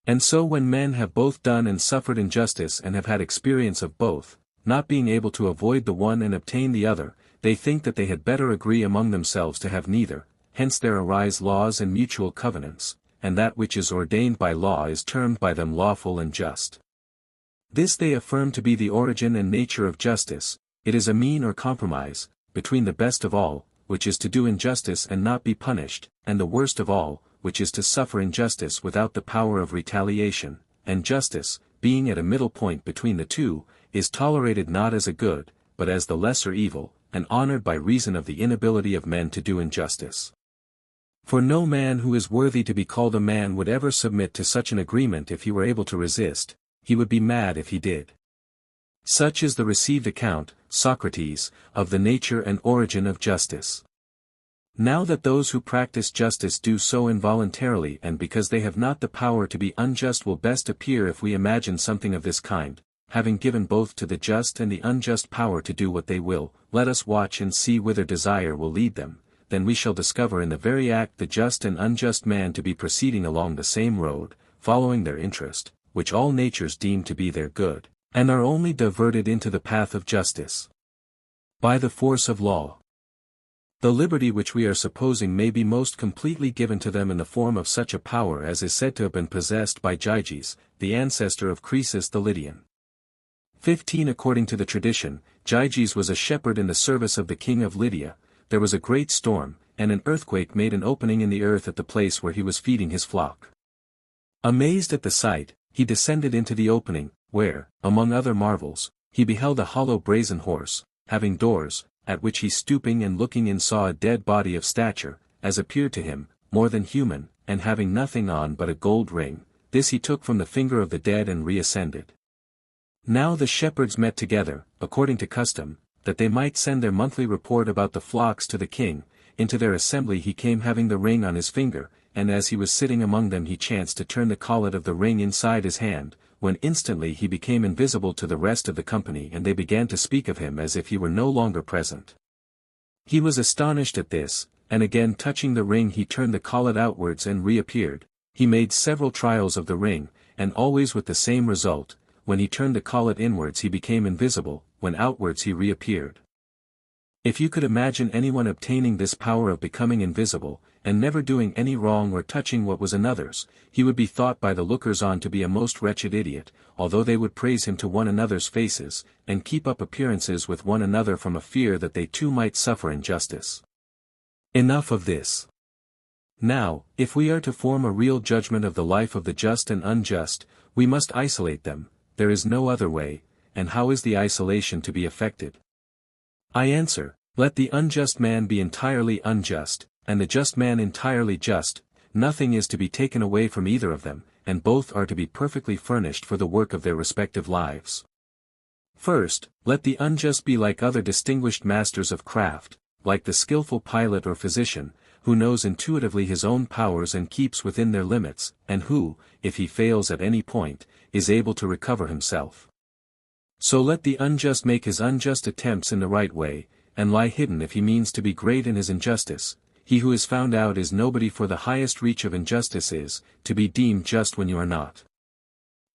And so when men have both done and suffered injustice and have had experience of both, not being able to avoid the one and obtain the other, they think that they had better agree among themselves to have neither, hence there arise laws and mutual covenants, and that which is ordained by law is termed by them lawful and just. This they affirm to be the origin and nature of justice. It is a mean or compromise, between the best of all, which is to do injustice and not be punished, and the worst of all, which is to suffer injustice without the power of retaliation, and justice, being at a middle point between the two, is tolerated not as a good, but as the lesser evil, and honored by reason of the inability of men to do injustice. For no man who is worthy to be called a man would ever submit to such an agreement if he were able to resist, he would be mad if he did. Such is the received account, Socrates, of the nature and origin of justice. Now that those who practice justice do so involuntarily and because they have not the power to be unjust will best appear if we imagine something of this kind, having given both to the just and the unjust power to do what they will, let us watch and see whither desire will lead them, then we shall discover in the very act the just and unjust man to be proceeding along the same road, following their interest, which all natures deem to be their good, and are only diverted into the path of justice by the force of law. The liberty which we are supposing may be most completely given to them in the form of such a power as is said to have been possessed by Gyges, the ancestor of Croesus the Lydian. 15 According to the tradition, Gyges was a shepherd in the service of the king of Lydia. There was a great storm, and an earthquake made an opening in the earth at the place where he was feeding his flock. Amazed at the sight, he descended into the opening, where, among other marvels, he beheld a hollow brazen horse, having doors, at which he stooping and looking in saw a dead body of stature, as appeared to him, more than human, and having nothing on but a gold ring. This he took from the finger of the dead and reascended. Now the shepherds met together, according to custom, that they might send their monthly report about the flocks to the king. Into their assembly he came having the ring on his finger, and as he was sitting among them he chanced to turn the collet of the ring inside his hand, when instantly he became invisible to the rest of the company and they began to speak of him as if he were no longer present. He was astonished at this, and again touching the ring he turned the collet outwards and reappeared. He made several trials of the ring, and always with the same result. When he turned the collet inwards he became invisible, when outwards he reappeared. If you could imagine anyone obtaining this power of becoming invisible, and never doing any wrong or touching what was another's, he would be thought by the lookers-on to be a most wretched idiot, although they would praise him to one another's faces, and keep up appearances with one another from a fear that they too might suffer injustice. Enough of this. Now, if we are to form a real judgment of the life of the just and unjust, we must isolate them. There is no other way, and how is the isolation to be effected? I answer, let the unjust man be entirely unjust, and the just man entirely just. Nothing is to be taken away from either of them, and both are to be perfectly furnished for the work of their respective lives. First, let the unjust be like other distinguished masters of craft, like the skillful pilot or physician, who knows intuitively his own powers and keeps within their limits, and who, if he fails at any point, is able to recover himself. So let the unjust make his unjust attempts in the right way, and lie hidden if he means to be great in his injustice. He who is found out is nobody, for the highest reach of injustice is, to be deemed just when you are not.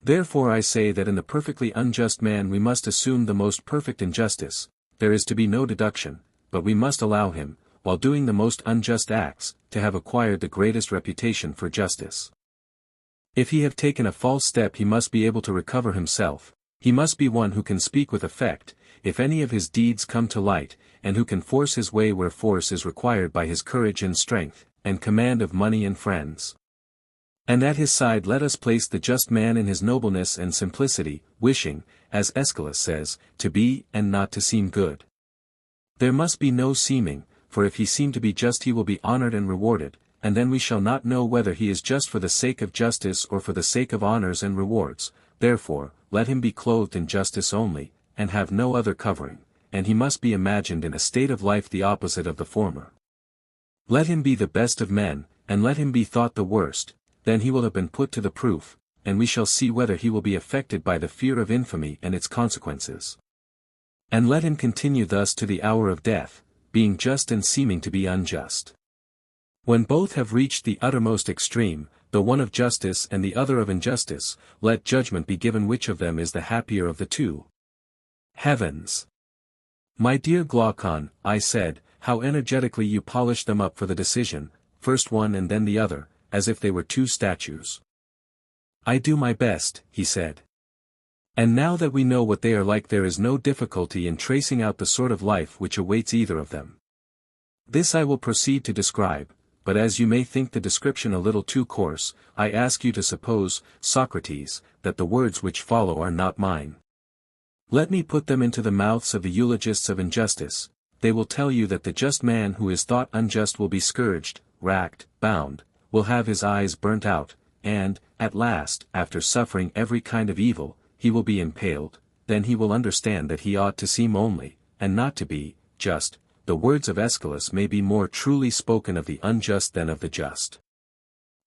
Therefore I say that in the perfectly unjust man we must assume the most perfect injustice. There is to be no deduction, but we must allow him, while doing the most unjust acts, to have acquired the greatest reputation for justice. If he have taken a false step he must be able to recover himself. He must be one who can speak with effect, if any of his deeds come to light, and who can force his way where force is required by his courage and strength, and command of money and friends. And at his side let us place the just man in his nobleness and simplicity, wishing, as Aeschylus says, to be and not to seem good. There must be no seeming, for if he seem to be just he will be honored and rewarded, and then we shall not know whether he is just for the sake of justice or for the sake of honors and rewards. Therefore, let him be clothed in justice only, and have no other covering, and he must be imagined in a state of life the opposite of the former. Let him be the best of men, and let him be thought the worst, then he will have been put to the proof, and we shall see whether he will be affected by the fear of infamy and its consequences. And let him continue thus to the hour of death, being just and seeming to be unjust. When both have reached the uttermost extreme, the one of justice and the other of injustice, let judgment be given which of them is the happier of the two. Heavens! My dear Glaucon, I said, how energetically you polish them up for the decision, first one and then the other, as if they were two statues. I do my best, he said. And now that we know what they are like there is no difficulty in tracing out the sort of life which awaits either of them. This I will proceed to describe. But as you may think the description a little too coarse, I ask you to suppose, Socrates, that the words which follow are not mine. Let me put them into the mouths of the eulogists of injustice. They will tell you that the just man who is thought unjust will be scourged, racked, bound, will have his eyes burnt out, and, at last, after suffering every kind of evil, he will be impaled. Then he will understand that he ought to seem only, and not to be, just. The words of Aeschylus may be more truly spoken of the unjust than of the just.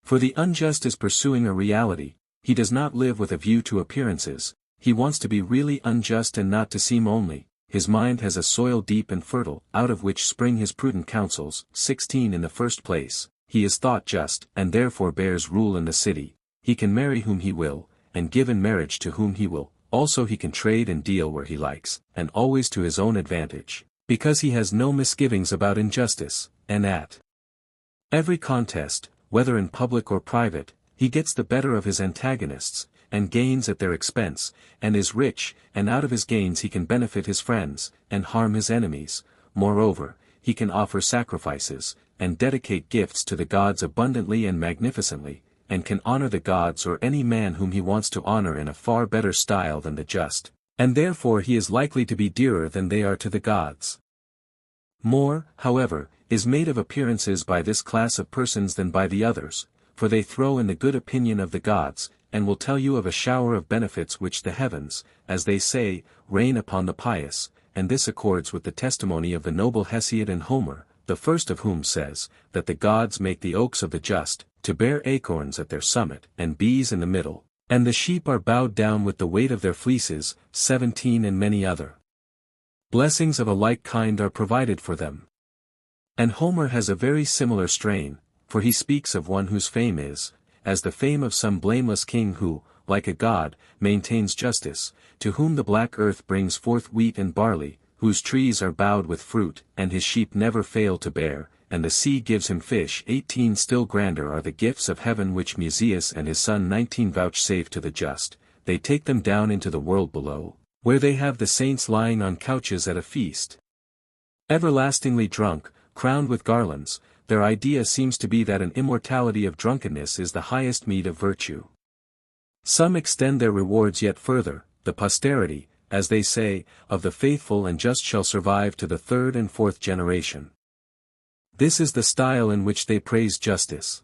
For the unjust is pursuing a reality, he does not live with a view to appearances, he wants to be really unjust and not to seem only. His mind has a soil deep and fertile, out of which spring his prudent counsels. 16 In the first place, he is thought just, and therefore bears rule in the city. He can marry whom he will, and give in marriage to whom he will. Also he can trade and deal where he likes, and always to his own advantage, because he has no misgivings about injustice, and at every contest, whether in public or private, he gets the better of his antagonists, and gains at their expense, and is rich, and out of his gains he can benefit his friends, and harm his enemies. Moreover, he can offer sacrifices, and dedicate gifts to the gods abundantly and magnificently, and can honor the gods or any man whom he wants to honor in a far better style than the just, and therefore he is likely to be dearer than they are to the gods. More, however, is made of appearances by this class of persons than by the others, for they throw in the good opinion of the gods, and will tell you of a shower of benefits which the heavens, as they say, rain upon the pious, and this accords with the testimony of the noble Hesiod and Homer, the first of whom says, that the gods make the oaks of the just, to bear acorns at their summit, and bees in the middle, and the sheep are bowed down with the weight of their fleeces. 17 And many other blessings of a like kind are provided for them. And Homer has a very similar strain, for he speaks of one whose fame is, as the fame of some blameless king who, like a god, maintains justice, to whom the black earth brings forth wheat and barley, whose trees are bowed with fruit, and his sheep never fail to bear, and the sea gives him fish. 18 Still grander are the gifts of heaven which Musaeus and his son 19 vouchsafe to the just. They take them down into the world below, where they have the saints lying on couches at a feast, everlastingly drunk, crowned with garlands. Their idea seems to be that an immortality of drunkenness is the highest meed of virtue. Some extend their rewards yet further. The posterity, as they say, of the faithful and just shall survive to the third and fourth generation. This is the style in which they praise justice.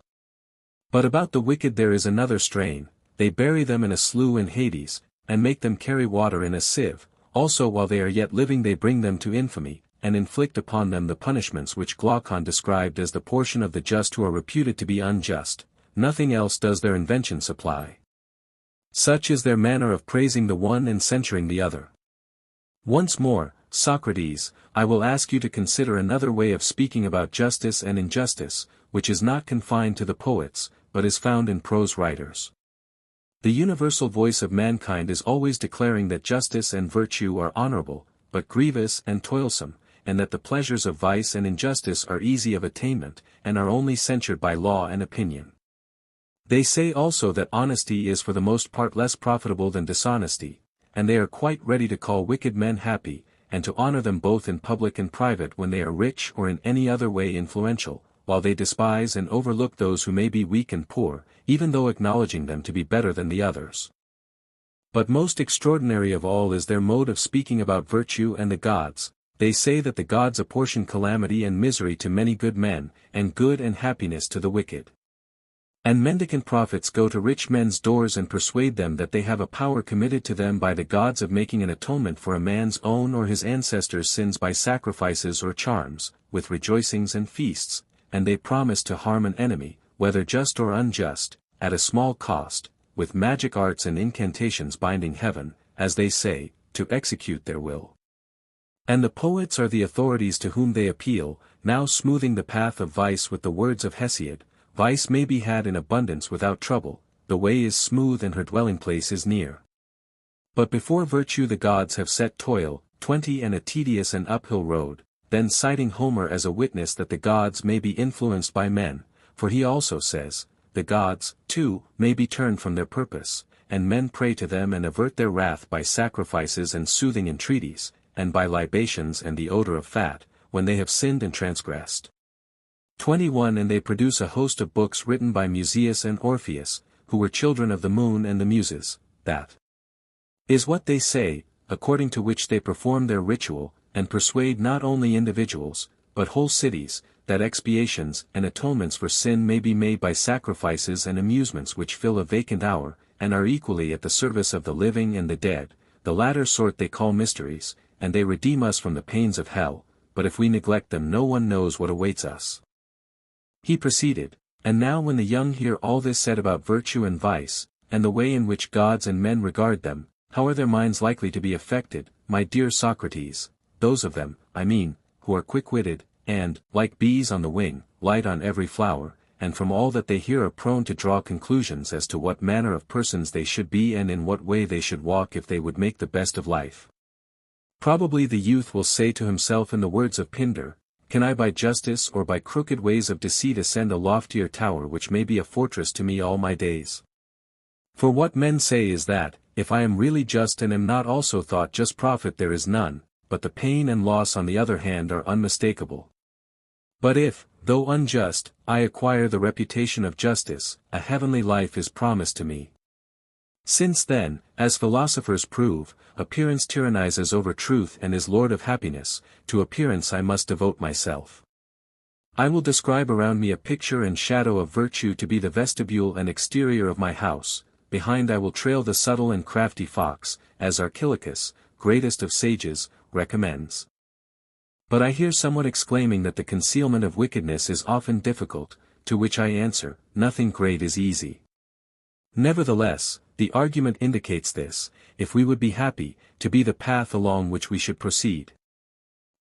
But about the wicked there is another strain. They bury them in a slough in Hades, and make them carry water in a sieve. Also while they are yet living they bring them to infamy, and inflict upon them the punishments which Glaucon described as the portion of the just who are reputed to be unjust. Nothing else does their invention supply. Such is their manner of praising the one and censuring the other. Once more, Socrates, I will ask you to consider another way of speaking about justice and injustice, which is not confined to the poets, but is found in prose writers. The universal voice of mankind is always declaring that justice and virtue are honorable, but grievous and toilsome, and that the pleasures of vice and injustice are easy of attainment, and are only censured by law and opinion. They say also that honesty is for the most part less profitable than dishonesty, and they are quite ready to call wicked men happy, and to honor them both in public and private when they are rich or in any other way influential, while they despise and overlook those who may be weak and poor, even though acknowledging them to be better than the others. But most extraordinary of all is their mode of speaking about virtue and the gods. They say that the gods apportion calamity and misery to many good men, and good and happiness to the wicked. And mendicant prophets go to rich men's doors and persuade them that they have a power committed to them by the gods of making an atonement for a man's own or his ancestors' sins by sacrifices or charms, with rejoicings and feasts, and they promise to harm an enemy, whether just or unjust, at a small cost, with magic arts and incantations binding heaven, as they say, to execute their will. And the poets are the authorities to whom they appeal, now smoothing the path of vice with the words of Hesiod. Vice may be had in abundance without trouble, the way is smooth and her dwelling place is near. But before virtue the gods have set toil, 20 and a tedious and uphill road. Then citing Homer as a witness that the gods may be influenced by men, for he also says, the gods, too, may be turned from their purpose, and men pray to them and avert their wrath by sacrifices and soothing entreaties, and by libations and the odor of fat, when they have sinned and transgressed. 21 And they produce a host of books written by Musaeus and Orpheus, who were children of the moon and the muses. That is what they say, according to which they perform their ritual, and persuade not only individuals, but whole cities, that expiations and atonements for sin may be made by sacrifices and amusements which fill a vacant hour, and are equally at the service of the living and the dead, the latter sort they call mysteries, and they redeem us from the pains of hell, but if we neglect them no one knows what awaits us. He proceeded, and now when the young hear all this said about virtue and vice, and the way in which gods and men regard them, how are their minds likely to be affected, my dear Socrates, those of them, I mean, who are quick-witted, and, like bees on the wing, light on every flower, and from all that they hear are prone to draw conclusions as to what manner of persons they should be and in what way they should walk if they would make the best of life. Probably the youth will say to himself in the words of Pindar, can I by justice or by crooked ways of deceit ascend a loftier tower which may be a fortress to me all my days? For what men say is that, if I am really just and am not also thought just, profit there is none, but the pain and loss on the other hand are unmistakable. But if, though unjust, I acquire the reputation of justice, a heavenly life is promised to me. Since then, as philosophers prove, appearance tyrannizes over truth and is lord of happiness, to appearance I must devote myself. I will describe around me a picture and shadow of virtue to be the vestibule and exterior of my house, behind I will trail the subtle and crafty fox, as Archilochus, greatest of sages, recommends. But I hear someone exclaiming that the concealment of wickedness is often difficult, to which I answer, nothing great is easy. Nevertheless, the argument indicates this, if we would be happy, to be the path along which we should proceed.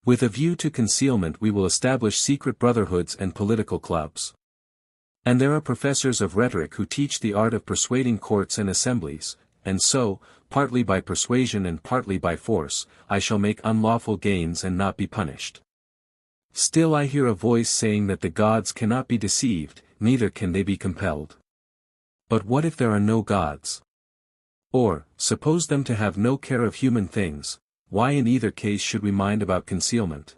With a view to concealment we will establish secret brotherhoods and political clubs. And there are professors of rhetoric who teach the art of persuading courts and assemblies, and so, partly by persuasion and partly by force, I shall make unlawful gains and not be punished. Still I hear a voice saying that the gods cannot be deceived, neither can they be compelled. But what if there are no gods? Or, suppose them to have no care of human things, why in either case should we mind about concealment?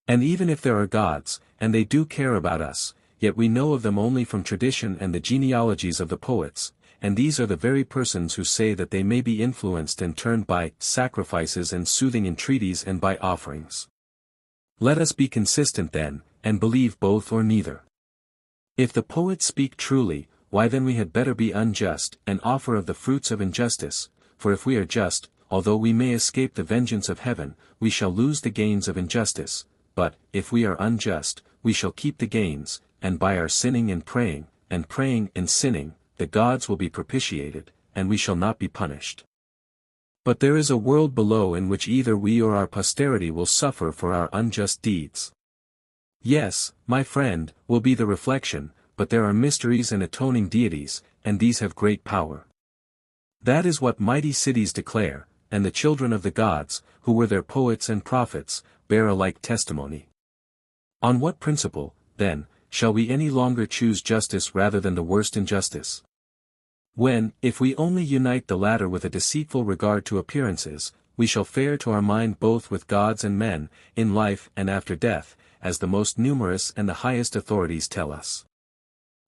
And even if there are gods, and they do care about us, yet we know of them only from tradition and the genealogies of the poets, and these are the very persons who say that they may be influenced and turned by sacrifices and soothing entreaties and by offerings. Let us be consistent then, and believe both or neither. If the poets speak truly, why then we had better be unjust and offer of the fruits of injustice, for if we are just, although we may escape the vengeance of heaven, we shall lose the gains of injustice, but, if we are unjust, we shall keep the gains, and by our sinning and praying and sinning, the gods will be propitiated, and we shall not be punished. But there is a world below in which either we or our posterity will suffer for our unjust deeds. Yes, my friend, will be the reflection, but there are mysteries and atoning deities, and these have great power. That is what mighty cities declare, and the children of the gods, who were their poets and prophets, bear a like testimony. On what principle, then, shall we any longer choose justice rather than the worst injustice? When, if we only unite the latter with a deceitful regard to appearances, we shall fare to our mind both with gods and men, in life and after death, as the most numerous and the highest authorities tell us.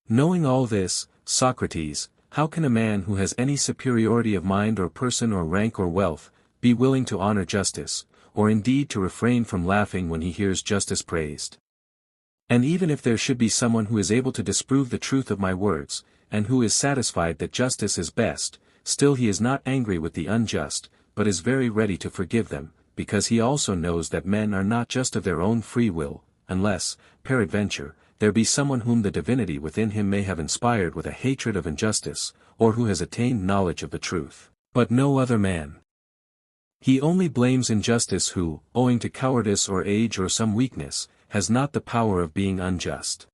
Knowing all this, Socrates, how can a man who has any superiority of mind or person or rank or wealth, be willing to honor justice, or indeed to refrain from laughing when he hears justice praised? And even if there should be someone who is able to disprove the truth of my words, and who is satisfied that justice is best, still he is not angry with the unjust, but is very ready to forgive them, because he also knows that men are not just of their own free will, unless, peradventure, there be someone whom the divinity within him may have inspired with a hatred of injustice, or who has attained knowledge of the truth, but no other man. He only blames injustice who, owing to cowardice or age or some weakness, has not the power of being unjust.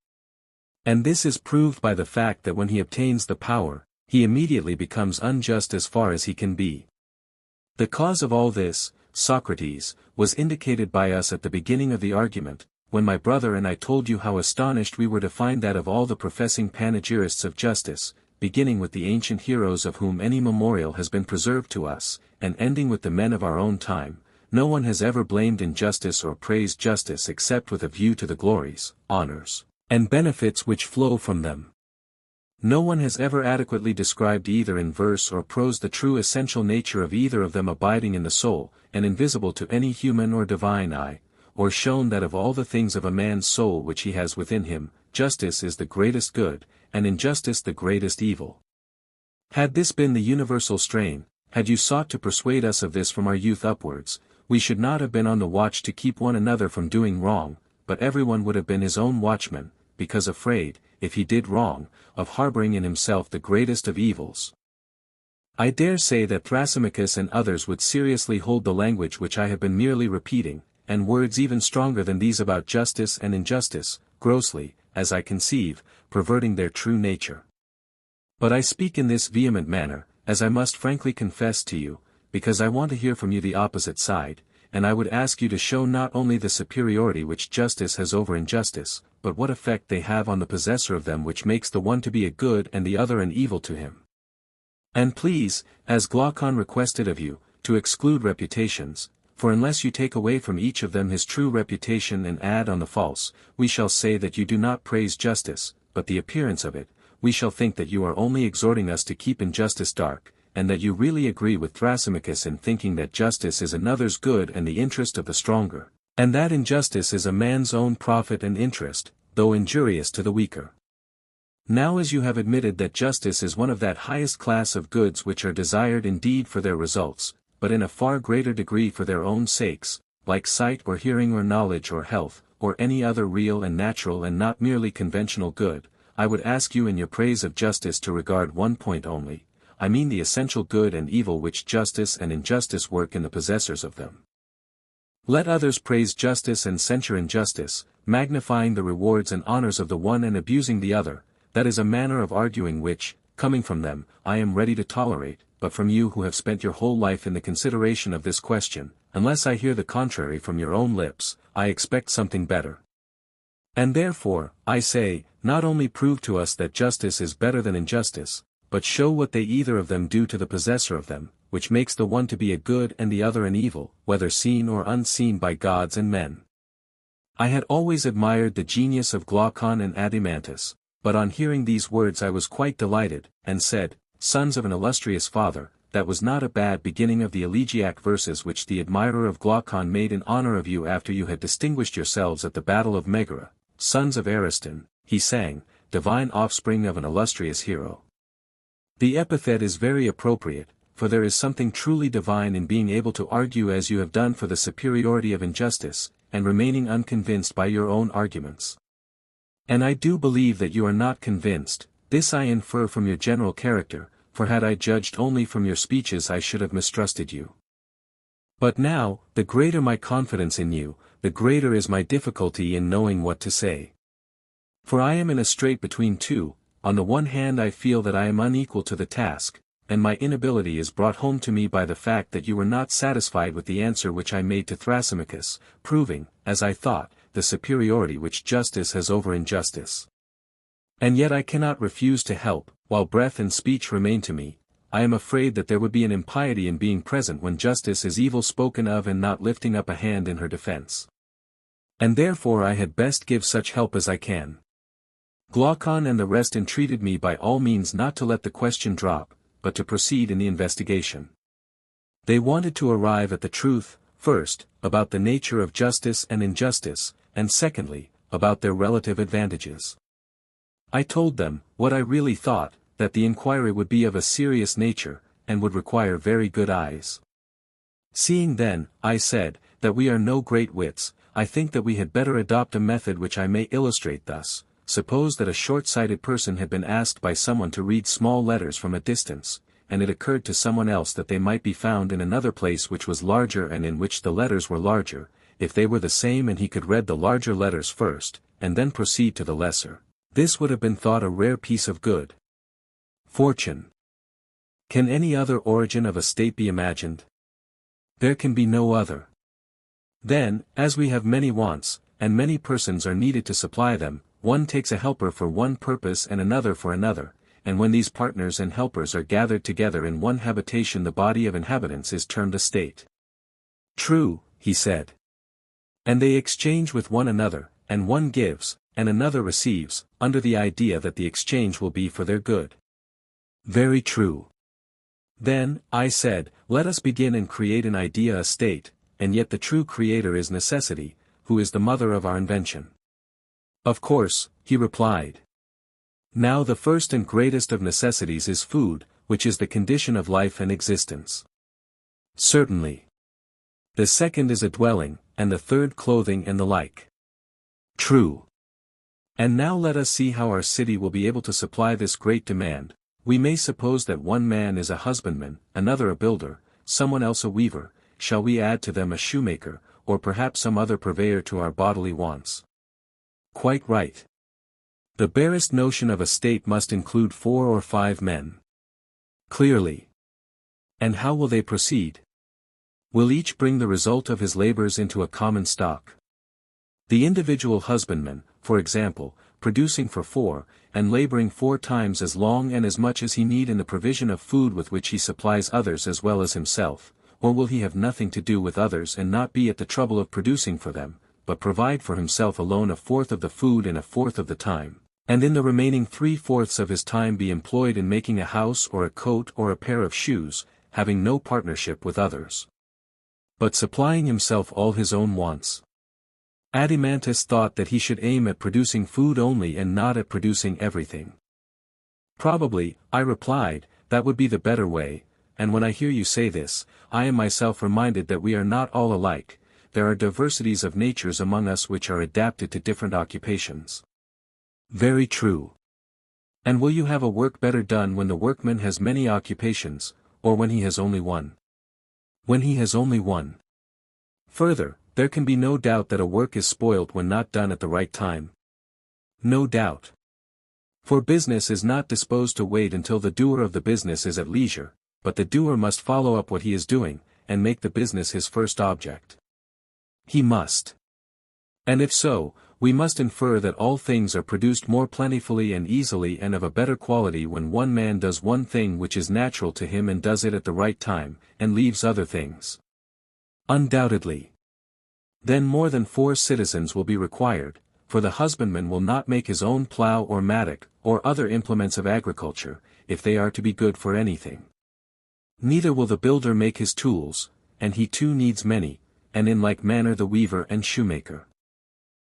And this is proved by the fact that when he obtains the power, he immediately becomes unjust as far as he can be. The cause of all this, Socrates, was indicated by us at the beginning of the argument, when my brother and I told you how astonished we were to find that of all the professing panegyrists of justice, beginning with the ancient heroes of whom any memorial has been preserved to us, and ending with the men of our own time, no one has ever blamed injustice or praised justice except with a view to the glories, honors, and benefits which flow from them. No one has ever adequately described either in verse or prose the true essential nature of either of them abiding in the soul, and invisible to any human or divine eye, or shown that of all the things of a man's soul which he has within him, justice is the greatest good, and injustice the greatest evil. Had this been the universal strain, had you sought to persuade us of this from our youth upwards, we should not have been on the watch to keep one another from doing wrong, but everyone would have been his own watchman, because afraid, if he did wrong, of harboring in himself the greatest of evils. I dare say that Thrasymachus and others would seriously hold the language which I have been merely repeating, and words even stronger than these about justice and injustice, grossly, as I conceive, perverting their true nature. But I speak in this vehement manner, as I must frankly confess to you, because I want to hear from you the opposite side, and I would ask you to show not only the superiority which justice has over injustice, but what effect they have on the possessor of them which makes the one to be a good and the other an evil to him. And please, as Glaucon requested of you, to exclude reputations, for unless you take away from each of them his true reputation and add on the false, we shall say that you do not praise justice, but the appearance of it, we shall think that you are only exhorting us to keep injustice dark, and that you really agree with Thrasymachus in thinking that justice is another's good and the interest of the stronger, and that injustice is a man's own profit and interest, though injurious to the weaker. Now as you have admitted that justice is one of that highest class of goods which are desired indeed for their results, but in a far greater degree for their own sakes, like sight or hearing or knowledge or health, or any other real and natural and not merely conventional good, I would ask you in your praise of justice to regard one point only, I mean the essential good and evil which justice and injustice work in the possessors of them. Let others praise justice and censure injustice, magnifying the rewards and honors of the one and abusing the other. That is a manner of arguing which, coming from them, I am ready to tolerate, but from you who have spent your whole life in the consideration of this question, unless I hear the contrary from your own lips, I expect something better. And therefore, I say, not only prove to us that justice is better than injustice, but show what they either of them do to the possessor of them, which makes the one to be a good and the other an evil, whether seen or unseen by gods and men. I had always admired the genius of Glaucon and Adeimantus, but on hearing these words I was quite delighted, and said, Sons of an illustrious father, that was not a bad beginning of the elegiac verses which the admirer of Glaucon made in honor of you after you had distinguished yourselves at the battle of Megara. Sons of Ariston, he sang, divine offspring of an illustrious hero. The epithet is very appropriate, for there is something truly divine in being able to argue as you have done for the superiority of injustice, and remaining unconvinced by your own arguments. And I do believe that you are not convinced, this I infer from your general character, for had I judged only from your speeches I should have mistrusted you. But now, the greater my confidence in you, the greater is my difficulty in knowing what to say. For I am in a strait between two, on the one hand I feel that I am unequal to the task, and my inability is brought home to me by the fact that you were not satisfied with the answer which I made to Thrasymachus, proving, as I thought, the superiority which justice has over injustice. And yet I cannot refuse to help, while breath and speech remain to me. I am afraid that there would be an impiety in being present when justice is evil spoken of and not lifting up a hand in her defense. And therefore I had best give such help as I can. Glaucon and the rest entreated me by all means not to let the question drop, but to proceed in the investigation. They wanted to arrive at the truth, first, about the nature of justice and injustice, and secondly, about their relative advantages. I told them, what I really thought, that the inquiry would be of a serious nature, and would require very good eyes. Seeing then, I said, that we are no great wits, I think that we had better adopt a method which I may illustrate thus. Suppose that a short-sighted person had been asked by someone to read small letters from a distance, and it occurred to someone else that they might be found in another place which was larger and in which the letters were larger, if they were the same, and he could read the larger letters first, and then proceed to the lesser. This would have been thought a rare piece of good fortune. Can any other origin of a state be imagined? There can be no other. Then, as we have many wants, and many persons are needed to supply them, one takes a helper for one purpose and another for another, and when these partners and helpers are gathered together in one habitation, the body of inhabitants is termed a state. True, he said. And they exchange with one another, and one gives, and another receives, under the idea that the exchange will be for their good. Very true. Then, I said, let us begin and create an idea a state, and yet the true creator is necessity, who is the mother of our invention. Of course, he replied. Now the first and greatest of necessities is food, which is the condition of life and existence. Certainly. The second is a dwelling, and the third clothing and the like. True. And now let us see how our city will be able to supply this great demand. We may suppose that one man is a husbandman, another a builder, someone else a weaver. Shall we add to them a shoemaker, or perhaps some other purveyor to our bodily wants? Quite right. The barest notion of a state must include 4 or 5 men. Clearly. And how will they proceed? Will each bring the result of his labors into a common stock? The individual husbandman, for example, producing for 4, and laboring 4 times as long and as much as he need in the provision of food with which he supplies others as well as himself, or will he have nothing to do with others and not be at the trouble of producing for them, but provide for himself alone 1/4 of the food in 1/4 of the time, and in the remaining 3/4 of his time be employed in making a house or a coat or a pair of shoes, having no partnership with others, but supplying himself all his own wants? Adimantus thought that he should aim at producing food only and not at producing everything. Probably, I replied, that would be the better way, and when I hear you say this, I am myself reminded that we are not all alike. There are diversities of natures among us which are adapted to different occupations. Very true. And will you have a work better done when the workman has many occupations, or when he has only one? When he has only one. Further, there can be no doubt that a work is spoilt when not done at the right time. No doubt. For business is not disposed to wait until the doer of the business is at leisure, but the doer must follow up what he is doing, and make the business his first object. He must. And if so, we must infer that all things are produced more plentifully and easily and of a better quality when one man does one thing which is natural to him and does it at the right time, and leaves other things. Undoubtedly. Then more than 4 citizens will be required, for the husbandman will not make his own plough or mattock, or other implements of agriculture, if they are to be good for anything. Neither will the builder make his tools, and he too needs many, and in like manner the weaver and shoemaker.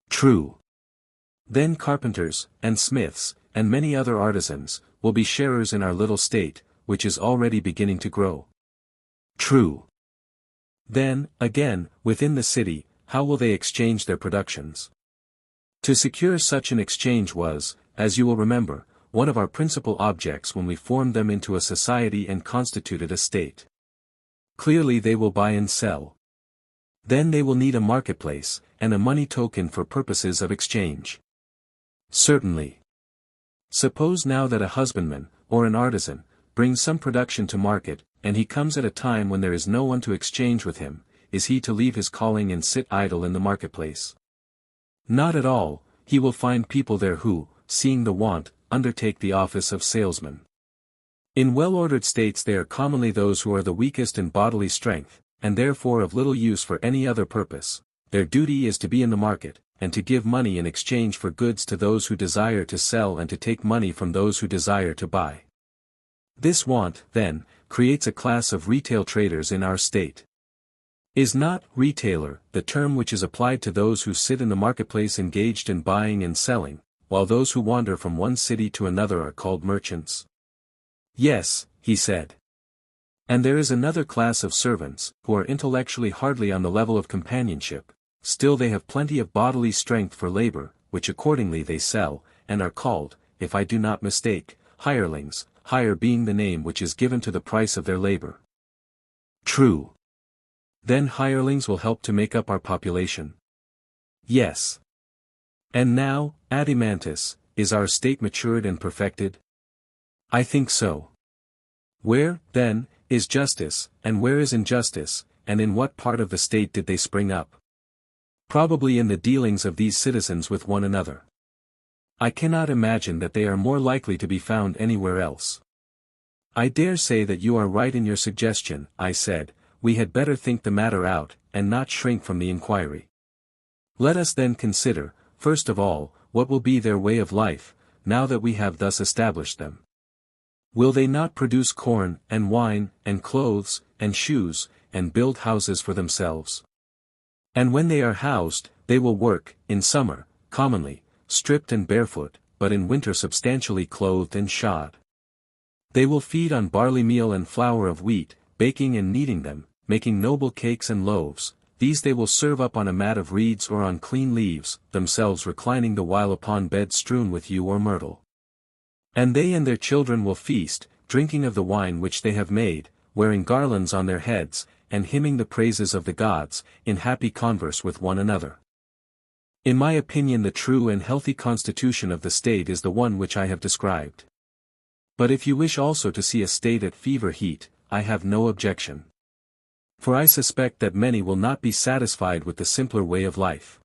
True. Then carpenters, and smiths, and many other artisans, will be sharers in our little state, which is already beginning to grow. True. Then, again, within the city, how will they exchange their productions? To secure such an exchange was, as you will remember, one of our principal objects when we formed them into a society and constituted a state. Clearly they will buy and sell. Then they will need a marketplace, and a money token for purposes of exchange. Certainly. Suppose now that a husbandman, or an artisan, brings some production to market, and he comes at a time when there is no one to exchange with him, is he to leave his calling and sit idle in the marketplace? Not at all. He will find people there who, seeing the want, undertake the office of salesman. In well-ordered states they are commonly those who are the weakest in bodily strength, and therefore of little use for any other purpose. Their duty is to be in the market, and to give money in exchange for goods to those who desire to sell and to take money from those who desire to buy. This want, then, creates a class of retail traders in our state. Is not retailer the term which is applied to those who sit in the marketplace engaged in buying and selling, while those who wander from one city to another are called merchants? Yes, he said. And there is another class of servants, who are intellectually hardly on the level of companionship, still they have plenty of bodily strength for labor, which accordingly they sell, and are called, if I do not mistake, hirelings, hire being the name which is given to the price of their labor. True. Then hirelings will help to make up our population. Yes. And now, Adimantus, is our state matured and perfected? I think so. Where, then, is justice, and where is injustice, and in what part of the state did they spring up? Probably in the dealings of these citizens with one another. I cannot imagine that they are more likely to be found anywhere else. I dare say that you are right in your suggestion, I said. We had better think the matter out, and not shrink from the inquiry. Let us then consider, first of all, what will be their way of life, now that we have thus established them. Will they not produce corn, and wine, and clothes, and shoes, and build houses for themselves? And when they are housed, They will work, in summer, commonly, stripped and barefoot, but in winter substantially clothed and shod. They will feed on barley meal and flour of wheat, baking and kneading them, making noble cakes and loaves. These they will serve up on a mat of reeds or on clean leaves, themselves reclining the while upon beds strewn with yew or myrtle. And they and their children will feast, drinking of the wine which they have made, wearing garlands on their heads, and hymning the praises of the gods, in happy converse with one another. In my opinion, the true and healthy constitution of the state is the one which I have described. But if you wish also to see a state at fever heat, I have no objection. For I suspect that many will not be satisfied with the simpler way of life.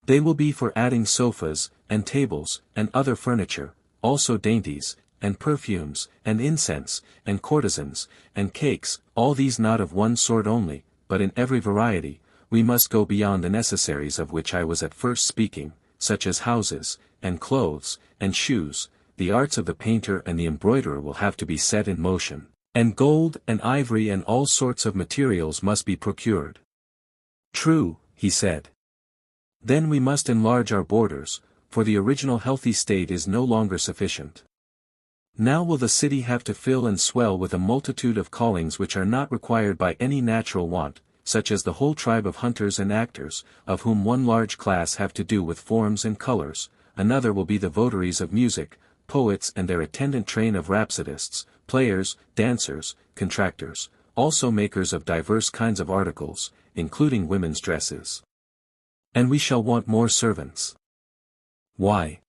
They will be for adding sofas, and tables, and other furniture, also dainties, and perfumes, and incense, and courtesans, and cakes, all these not of one sort only, but in every variety. We must go beyond the necessaries of which I was at first speaking, such as houses, and clothes, and shoes. The arts of the painter and the embroiderer will have to be set in motion, and gold and ivory and all sorts of materials must be procured. True, he said. Then we must enlarge our borders, for the original healthy state is no longer sufficient. Now will the city have to fill and swell with a multitude of callings which are not required by any natural want, such as the whole tribe of hunters and actors, of whom one large class have to do with forms and colors, another will be the votaries of music, poets and their attendant train of rhapsodists, players, dancers, contractors, also makers of diverse kinds of articles, including women's dresses. And we shall want more servants. Why?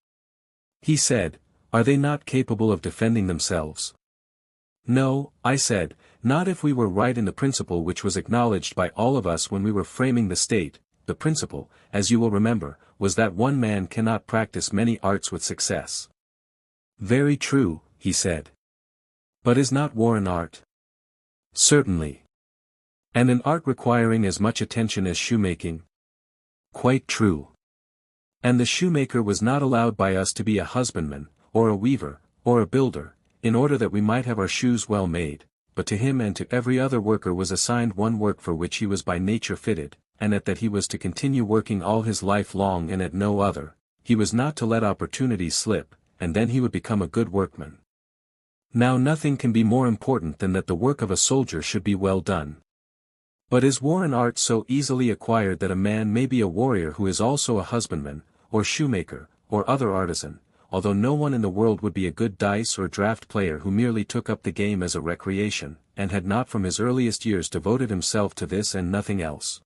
He said, are they not capable of defending themselves? No, I said, not if we were right in the principle which was acknowledged by all of us when we were framing the state. The principle, as you will remember, was that one man cannot practice many arts with success. Very true, he said. But is not war an art? Certainly. And an art requiring as much attention as shoemaking? Quite true. And the shoemaker was not allowed by us to be a husbandman, or a weaver, or a builder, in order that we might have our shoes well made, but to him and to every other worker was assigned one work for which he was by nature fitted, and at that he was to continue working all his life long and at no other. He was not to let opportunities slip, and then he would become a good workman. Now nothing can be more important than that the work of a soldier should be well done. But is war an art so easily acquired that a man may be a warrior who is also a husbandman, or shoemaker, or other artisan, although no one in the world would be a good dice or draught player who merely took up the game as a recreation, and had not from his earliest years devoted himself to this and nothing else?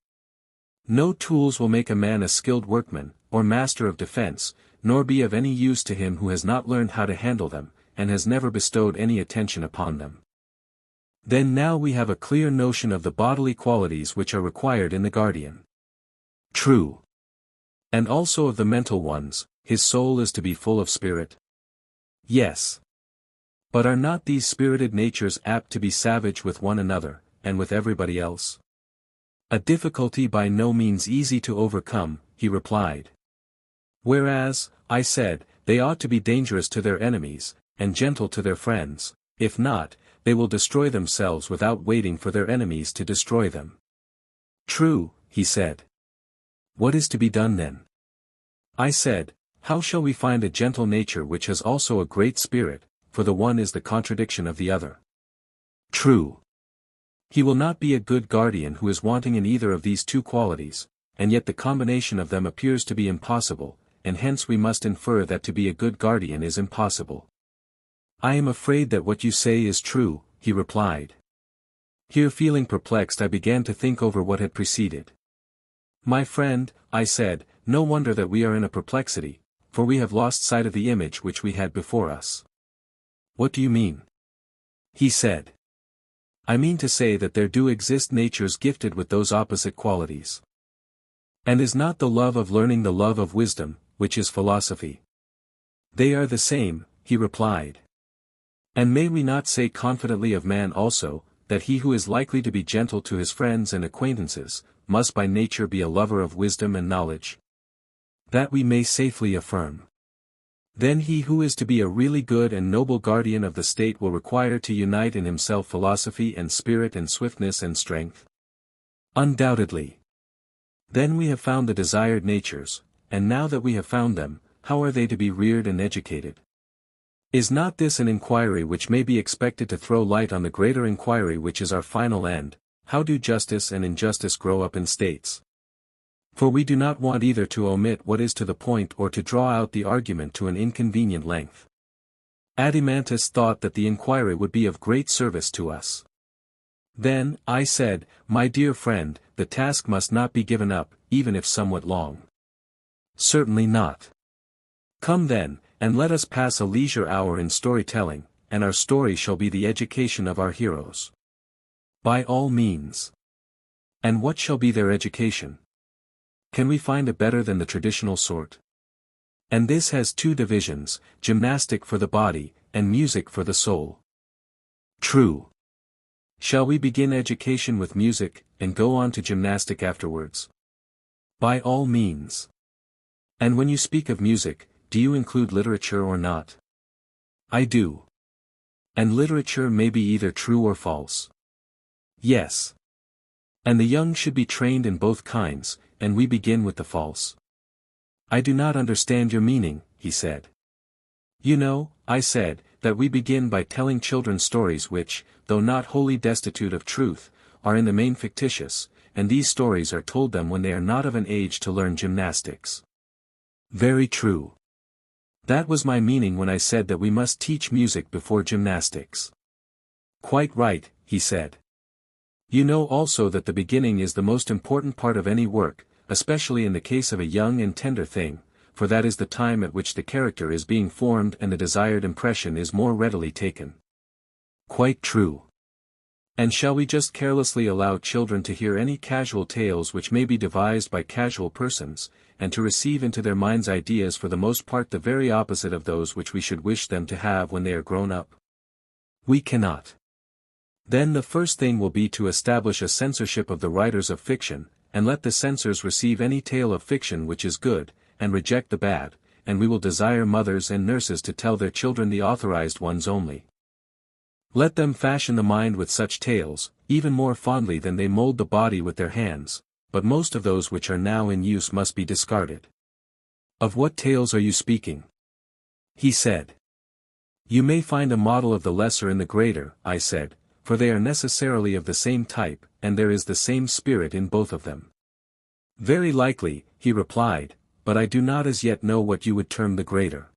No tools will make a man a skilled workman, or master of defense, nor be of any use to him who has not learned how to handle them, and has never bestowed any attention upon them. Then now we have a clear notion of the bodily qualities which are required in the guardian. True. And also of the mental ones. His soul is to be full of spirit? Yes. But are not these spirited natures apt to be savage with one another, and with everybody else? A difficulty by no means easy to overcome, he replied. Whereas, I said, they ought to be dangerous to their enemies, and gentle to their friends. If not, they will destroy themselves without waiting for their enemies to destroy them. True, he said. What is to be done then? I said, how shall we find a gentle nature which has also a great spirit, for the one is the contradiction of the other? True. He will not be a good guardian who is wanting in either of these two qualities, and yet the combination of them appears to be impossible, and hence we must infer that to be a good guardian is impossible. I am afraid that what you say is true, he replied. Here, feeling perplexed, I began to think over what had preceded. My friend, I said, no wonder that we are in a perplexity, for we have lost sight of the image which we had before us. What do you mean? He said. I mean to say that there do exist natures gifted with those opposite qualities. And is not the love of learning the love of wisdom, which is philosophy? They are the same, he replied. And may we not say confidently of man also, that he who is likely to be gentle to his friends and acquaintances, must by nature be a lover of wisdom and knowledge? That we may safely affirm. Then he who is to be a really good and noble guardian of the state will require to unite in himself philosophy and spirit and swiftness and strength? Undoubtedly. Then we have found the desired natures, and now that we have found them, how are they to be reared and educated? Is not this an inquiry which may be expected to throw light on the greater inquiry which is our final end, how do justice and injustice grow up in states? For we do not want either to omit what is to the point or to draw out the argument to an inconvenient length. Adeimantus thought that the inquiry would be of great service to us. Then, I said, my dear friend, the task must not be given up, even if somewhat long. Certainly not. Come then, and let us pass a leisure hour in storytelling, and our story shall be the education of our heroes. By all means. And what shall be their education? Can we find a better than the traditional sort? And this has two divisions, gymnastic for the body, and music for the soul. True. Shall we begin education with music, and go on to gymnastic afterwards? By all means. And when you speak of music, do you include literature or not? I do. And literature may be either true or false. Yes. And the young should be trained in both kinds, and we begin with the false. I do not understand your meaning, he said. You know, I said, that we begin by telling children stories which, though not wholly destitute of truth, are in the main fictitious, and these stories are told them when they are not of an age to learn gymnastics. Very true. That was my meaning when I said that we must teach music before gymnastics. Quite right, he said. You know also that the beginning is the most important part of any work, especially in the case of a young and tender thing, for that is the time at which the character is being formed and the desired impression is more readily taken. Quite true. And shall we just carelessly allow children to hear any casual tales which may be devised by casual persons, and to receive into their minds ideas for the most part the very opposite of those which we should wish them to have when they are grown up? We cannot. Then the first thing will be to establish a censorship of the writers of fiction, and let the censors receive any tale of fiction which is good, and reject the bad, and we will desire mothers and nurses to tell their children the authorized ones only. Let them fashion the mind with such tales, even more fondly than they mold the body with their hands, but most of those which are now in use must be discarded. Of what tales are you speaking? He said. You may find a model of the lesser in the greater, I said, for they are necessarily of the same type, and there is the same spirit in both of them. Very likely, he replied, but I do not as yet know what you would term the greater.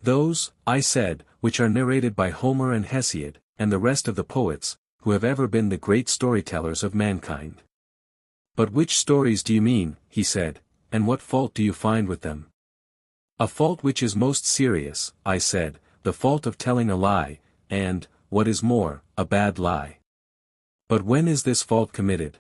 Those, I said, which are narrated by Homer and Hesiod, and the rest of the poets, who have ever been the great storytellers of mankind. But which stories do you mean, he said, and what fault do you find with them? A fault which is most serious, I said, the fault of telling a lie, and, what is more, a bad lie. But when is this fault committed?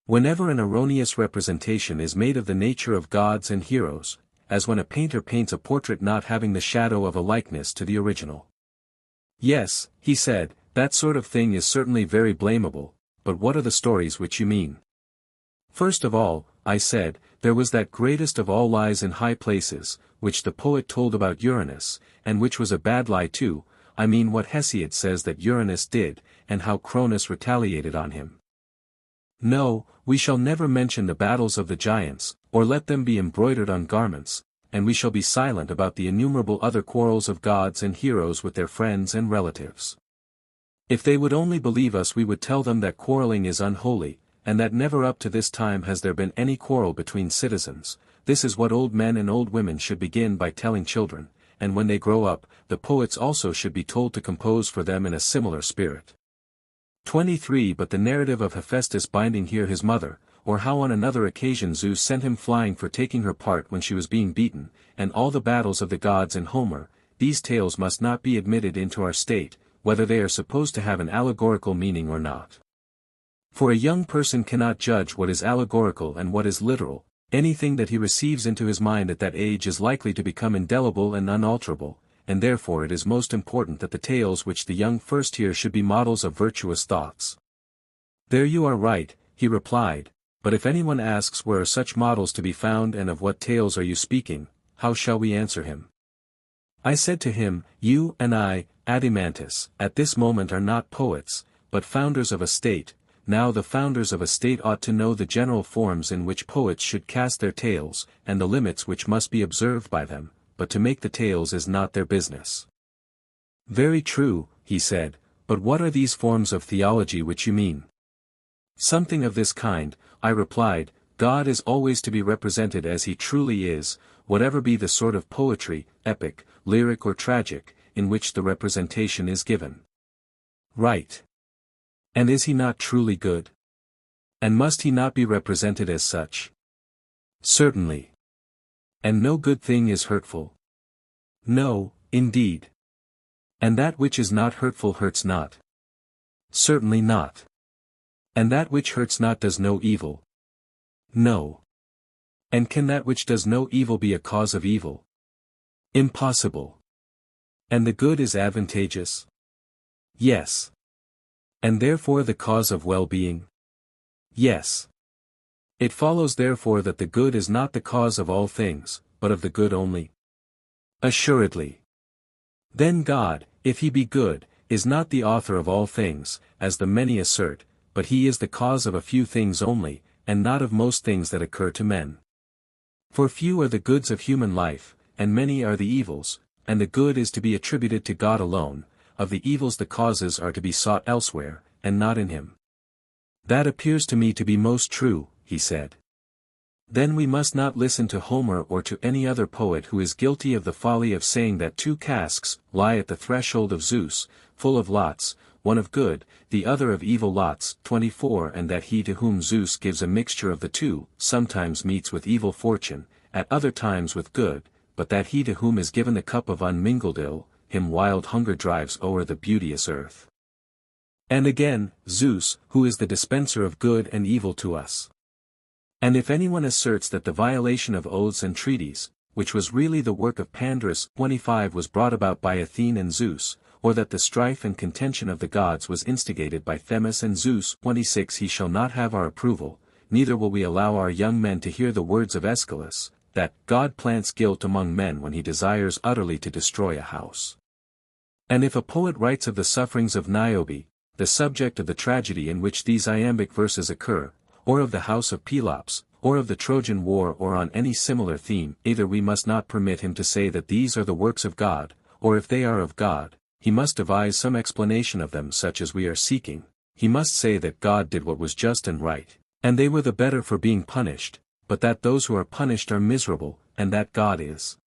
Whenever an erroneous representation is made of the nature of gods and heroes, as when a painter paints a portrait not having the shadow of a likeness to the original. Yes, he said, that sort of thing is certainly very blamable, but what are the stories which you mean? First of all, I said, there was that greatest of all lies in high places, which the poet told about Uranus, and which was a bad lie too, I mean what Hesiod says that Uranus did, and how Cronus retaliated on him. No, we shall never mention the battles of the giants, or let them be embroidered on garments, and we shall be silent about the innumerable other quarrels of gods and heroes with their friends and relatives. If they would only believe us we would tell them that quarreling is unholy, and that never up to this time has there been any quarrel between citizens. This is what old men and old women should begin by telling children, and when they grow up, the poets also should be told to compose for them in a similar spirit. 23 But the narrative of Hephaestus binding here his mother, or how on another occasion Zeus sent him flying for taking her part when she was being beaten, and all the battles of the gods in Homer, these tales must not be admitted into our state, whether they are supposed to have an allegorical meaning or not. For a young person cannot judge what is allegorical and what is literal. Anything that he receives into his mind at that age is likely to become indelible and unalterable, and therefore it is most important that the tales which the young first hear should be models of virtuous thoughts. There you are right, he replied, but if anyone asks where are such models to be found and of what tales are you speaking, how shall we answer him? I said to him, you and I, Adeimantus, at this moment are not poets, but founders of a state, now the founders of a state ought to know the general forms in which poets should cast their tales, and the limits which must be observed by them, but to make the tales is not their business. Very true, he said, but what are these forms of theology which you mean? Something of this kind, I replied. God is always to be represented as he truly is, whatever be the sort of poetry, epic, lyric or tragic, in which the representation is given. Right. And is he not truly good? And must he not be represented as such? Certainly. And no good thing is hurtful? No, indeed. And that which is not hurtful hurts not? Certainly not. And that which hurts not does no evil? No. And can that which does no evil be a cause of evil? Impossible. And the good is advantageous? Yes. And therefore the cause of well-being? Yes. It follows therefore that the good is not the cause of all things, but of the good only? Assuredly. Then God, if he be good, is not the author of all things, as the many assert, but he is the cause of a few things only, and not of most things that occur to men. For few are the goods of human life, and many are the evils, and the good is to be attributed to God alone, of the evils the causes are to be sought elsewhere, and not in him. That appears to me to be most true, he said. Then we must not listen to Homer or to any other poet who is guilty of the folly of saying that two casks lie at the threshold of Zeus, full of lots, one of good, the other of evil lots, 24, and that he to whom Zeus gives a mixture of the two, sometimes meets with evil fortune, at other times with good, but that he to whom is given the cup of unmingled ill, him wild hunger drives o'er the beauteous earth. And again, Zeus, who is the dispenser of good and evil to us. And if anyone asserts that the violation of oaths and treaties, which was really the work of Pandarus, 25, was brought about by Athene and Zeus, or that the strife and contention of the gods was instigated by Themis and Zeus, 26, he shall not have our approval, neither will we allow our young men to hear the words of Aeschylus, that God plants guilt among men when he desires utterly to destroy a house. And if a poet writes of the sufferings of Niobe, the subject of the tragedy in which these iambic verses occur, or of the house of Pelops, or of the Trojan War or on any similar theme, either we must not permit him to say that these are the works of God, or if they are of God, he must devise some explanation of them such as we are seeking. He must say that God did what was just and right, and they were the better for being punished, but that those who are punished are miserable, and that God is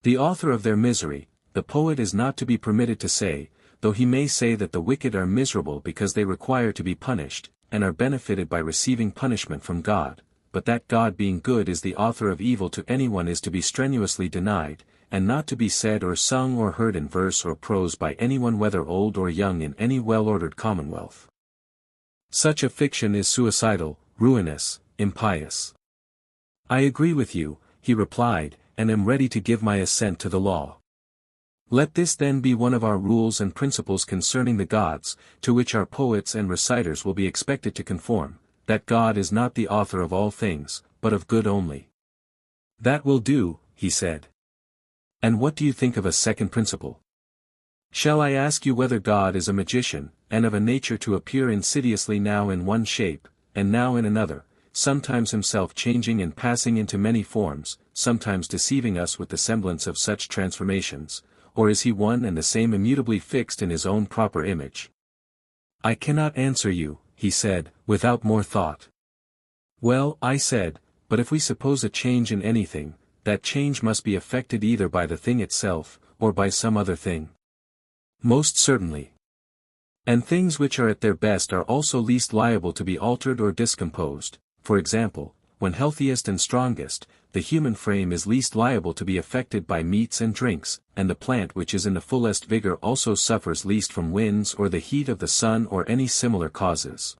the author of their misery. The poet is not to be permitted to say, though he may say that the wicked are miserable because they require to be punished, and are benefited by receiving punishment from God, but that God being good is the author of evil to anyone is to be strenuously denied, and not to be said or sung or heard in verse or prose by anyone whether old or young in any well-ordered commonwealth. Such a fiction is suicidal, ruinous, impious. I agree with you, he replied, and am ready to give my assent to the law. Let this then be one of our rules and principles concerning the gods, to which our poets and reciters will be expected to conform, that God is not the author of all things, but of good only. That will do, he said. And what do you think of a second principle? Shall I ask you whether God is a magician, and of a nature to appear insidiously now in one shape, and now in another, sometimes himself changing and passing into many forms, sometimes deceiving us with the semblance of such transformations, or is he one and the same immutably fixed in his own proper image? I cannot answer you, he said, without more thought. Well, I said, but if we suppose a change in anything, that change must be effected either by the thing itself, or by some other thing. Most certainly. And things which are at their best are also least liable to be altered or discomposed. For example, when healthiest and strongest, the human frame is least liable to be affected by meats and drinks, and the plant which is in the fullest vigor also suffers least from winds or the heat of the sun or any similar causes.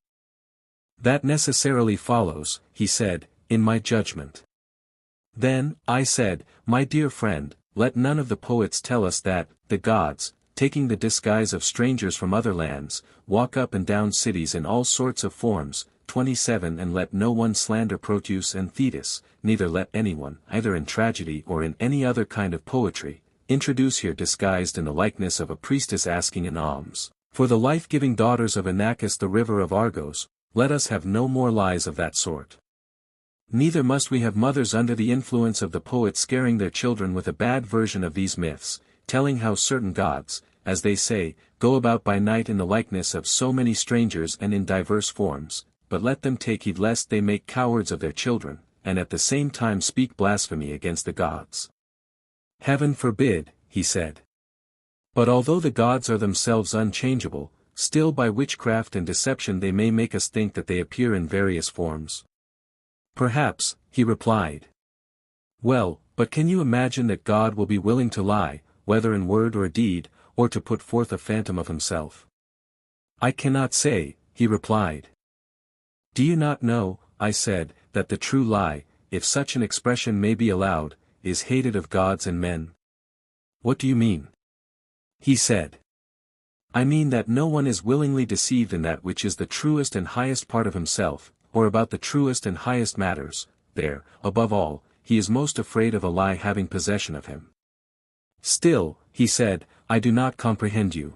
That necessarily follows, he said, in my judgment. Then, I said, my dear friend, let none of the poets tell us that, the gods, taking the disguise of strangers from other lands, walk up and down cities in all sorts of forms, 27 and let no one slander Proteus and Thetis, neither let anyone, either in tragedy or in any other kind of poetry, introduce here disguised in the likeness of a priestess asking an alms, For the life-giving daughters of Inachus the river of Argos, let us have no more lies of that sort. Neither must we have mothers under the influence of the poet scaring their children with a bad version of these myths, telling how certain gods, as they say, go about by night in the likeness of so many strangers and in diverse forms, but let them take heed lest they make cowards of their children, and at the same time speak blasphemy against the gods. Heaven forbid, he said. But although the gods are themselves unchangeable, still by witchcraft and deception they may make us think that they appear in various forms. Perhaps, he replied. Well, but can you imagine that God will be willing to lie, whether in word or deed, or to put forth a phantom of himself? I cannot say, he replied. Do you not know, I said, that the true lie, if such an expression may be allowed, is hated of gods and men? What do you mean? He said. I mean that no one is willingly deceived in that which is the truest and highest part of himself, or about the truest and highest matters, there, above all, he is most afraid of a lie having possession of him. Still, he said, I do not comprehend you.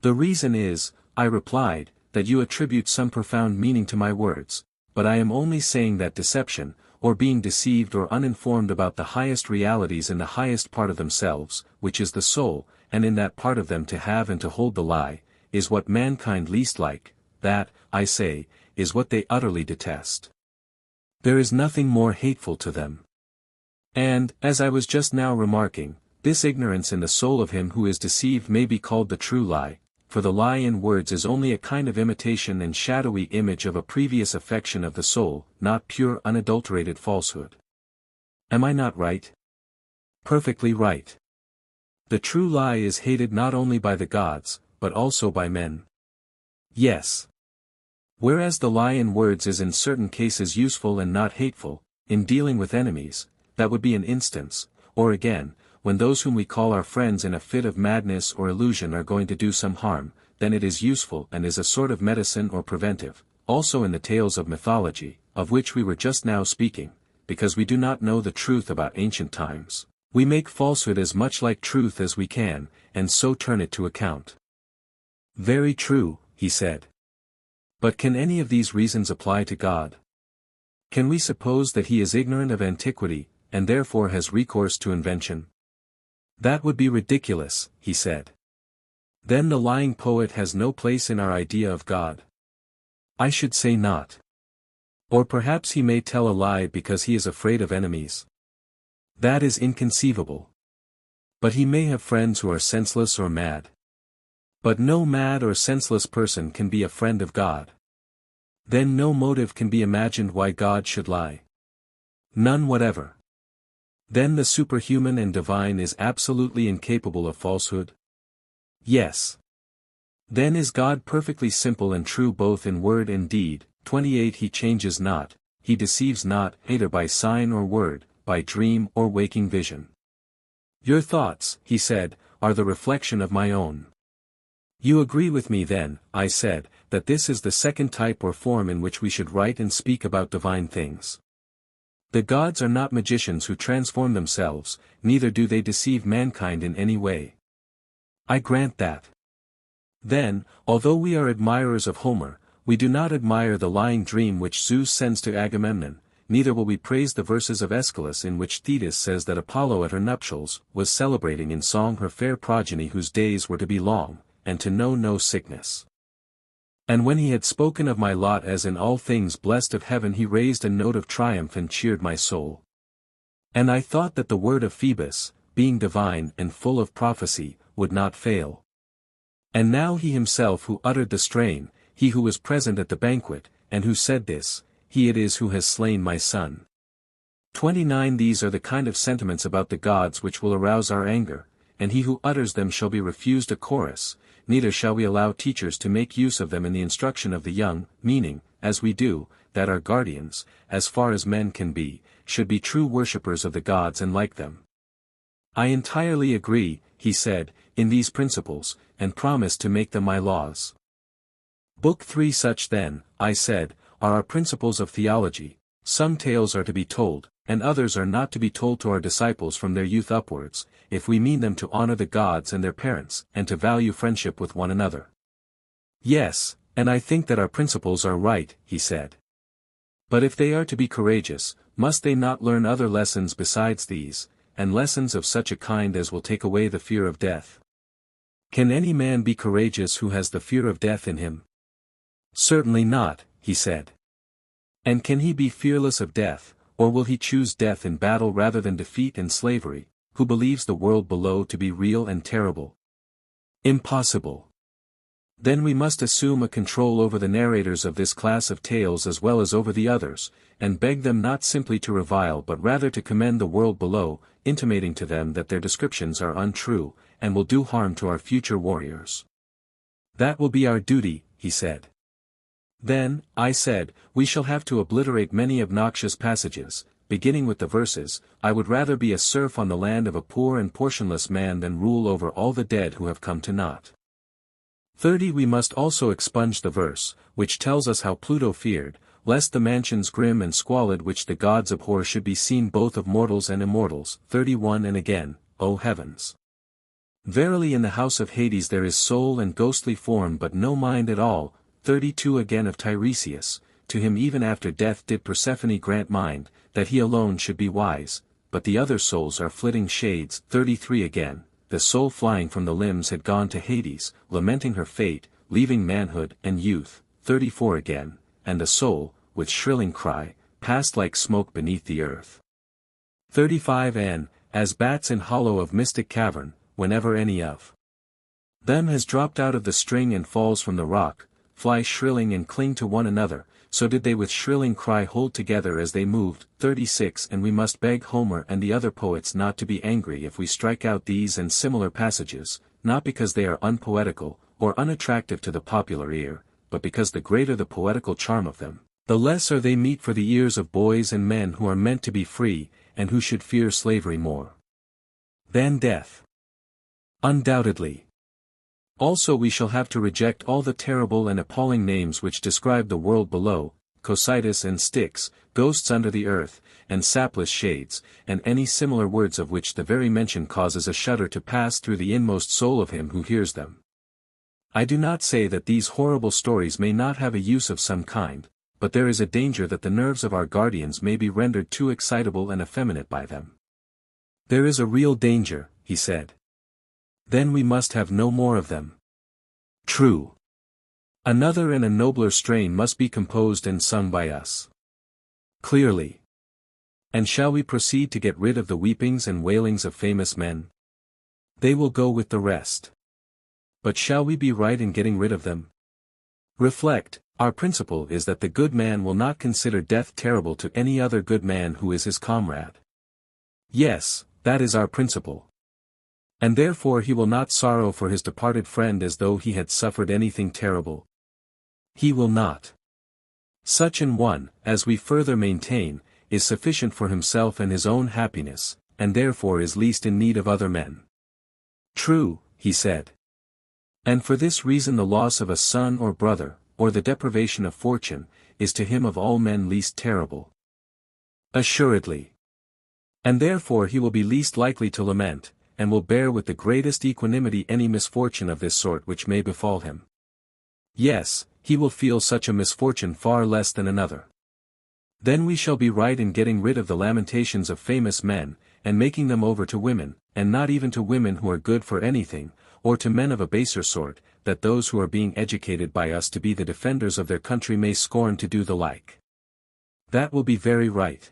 The reason is, I replied, that you attribute some profound meaning to my words, but I am only saying that deception, or being deceived or uninformed about the highest realities in the highest part of themselves, which is the soul, and in that part of them to have and to hold the lie, is what mankind least like, that, I say, is what they utterly detest. There is nothing more hateful to them. And, as I was just now remarking, this ignorance in the soul of him who is deceived may be called the true lie, for the lie in words is only a kind of imitation and shadowy image of a previous affection of the soul, not pure unadulterated falsehood. Am I not right? Perfectly right. The true lie is hated not only by the gods, but also by men. Yes. Whereas the lie in words is in certain cases useful and not hateful, in dealing with enemies, that would be an instance, or again, when those whom we call our friends in a fit of madness or illusion are going to do some harm, then it is useful and is a sort of medicine or preventive, also in the tales of mythology, of which we were just now speaking, because we do not know the truth about ancient times, we make falsehood as much like truth as we can, and so turn it to account. Very true, he said. But can any of these reasons apply to God? Can we suppose that he is ignorant of antiquity, and therefore has recourse to invention? That would be ridiculous, he said. Then the lying poet has no place in our idea of God. I should say not. Or perhaps he may tell a lie because he is afraid of enemies. That is inconceivable. But he may have friends who are senseless or mad. But no mad or senseless person can be a friend of God. Then no motive can be imagined why God should lie. None whatever. Then the superhuman and divine is absolutely incapable of falsehood? Yes. Then is God perfectly simple and true both in word and deed. 28 He changes not, he deceives not, either by sign or word, by dream or waking vision. Your thoughts, he said, are the reflection of my own. You agree with me then, I said, that this is the second type or form in which we should write and speak about divine things. The gods are not magicians who transform themselves, neither do they deceive mankind in any way. I grant that. Then, although we are admirers of Homer, we do not admire the lying dream which Zeus sends to Agamemnon, neither will we praise the verses of Aeschylus in which Thetis says that Apollo at her nuptials was celebrating in song her fair progeny whose days were to be long, and to know no sickness. And when he had spoken of my lot as in all things blessed of heaven he raised a note of triumph and cheered my soul. And I thought that the word of Phoebus, being divine and full of prophecy, would not fail. And now he himself who uttered the strain, he who was present at the banquet, and who said this, he it is who has slain my son. 29 These are the kind of sentiments about the gods which will arouse our anger, and he who utters them shall be refused a chorus, neither shall we allow teachers to make use of them in the instruction of the young, meaning, as we do, that our guardians, as far as men can be, should be true worshippers of the gods and like them. I entirely agree, he said, in these principles, and promise to make them my laws. Book 3 Such then, I said, are our principles of theology. Some tales are to be told, and others are not to be told to our disciples from their youth upwards, if we mean them to honor the gods and their parents, and to value friendship with one another. Yes, and I think that our principles are right, he said. But if they are to be courageous, must they not learn other lessons besides these, and lessons of such a kind as will take away the fear of death? Can any man be courageous who has the fear of death in him? Certainly not, he said. And can he be fearless of death, or will he choose death in battle rather than defeat and slavery, who believes the world below to be real and terrible? Impossible. Then we must assume a control over the narrators of this class of tales as well as over the others, and beg them not simply to revile but rather to commend the world below, intimating to them that their descriptions are untrue, and will do harm to our future warriors. That will be our duty, he said. Then, I said, we shall have to obliterate many obnoxious passages, beginning with the verses, I would rather be a serf on the land of a poor and portionless man than rule over all the dead who have come to naught. 30. We must also expunge the verse, which tells us how Plato feared, lest the mansions grim and squalid which the gods abhor should be seen both of mortals and immortals. 31. And again, O heavens! Verily in the house of Hades there is soul and ghostly form but no mind at all. 32. Again of Tiresias, to him even after death did Persephone grant mind, that he alone should be wise, but the other souls are flitting shades. 33. Again, the soul flying from the limbs had gone to Hades, lamenting her fate, leaving manhood and youth. 34. Again, and the soul, with shrilling cry, passed like smoke beneath the earth. 35. And, as bats in hollow of mystic cavern, whenever any of them has dropped out of the string and falls from the rock, fly shrilling and cling to one another, so did they with shrilling cry hold together as they moved. 36. And we must beg Homer and the other poets not to be angry if we strike out these and similar passages, not because they are unpoetical, or unattractive to the popular ear, but because the greater the poetical charm of them, the less are they meet for the ears of boys and men who are meant to be free, and who should fear slavery more than death. Undoubtedly. Also we shall have to reject all the terrible and appalling names which describe the world below, Cocytus and Styx, ghosts under the earth, and sapless shades, and any similar words of which the very mention causes a shudder to pass through the inmost soul of him who hears them. I do not say that these horrible stories may not have a use of some kind, but there is a danger that the nerves of our guardians may be rendered too excitable and effeminate by them. There is a real danger, he said. Then we must have no more of them. True. Another and a nobler strain must be composed and sung by us. Clearly. And shall we proceed to get rid of the weepings and wailings of famous men? They will go with the rest. But shall we be right in getting rid of them? Reflect, our principle is that the good man will not consider death terrible to any other good man who is his comrade. Yes, that is our principle. And therefore he will not sorrow for his departed friend as though he had suffered anything terrible. He will not. Such an one, as we further maintain, is sufficient for himself and his own happiness, and therefore is least in need of other men. True, he said. And for this reason the loss of a son or brother, or the deprivation of fortune, is to him of all men least terrible. Assuredly. And therefore he will be least likely to lament, and will bear with the greatest equanimity any misfortune of this sort which may befall him. Yes, he will feel such a misfortune far less than another. Then we shall be right in getting rid of the lamentations of famous men, and making them over to women, and not even to women who are good for anything, or to men of a baser sort, that those who are being educated by us to be the defenders of their country may scorn to do the like. That will be very right.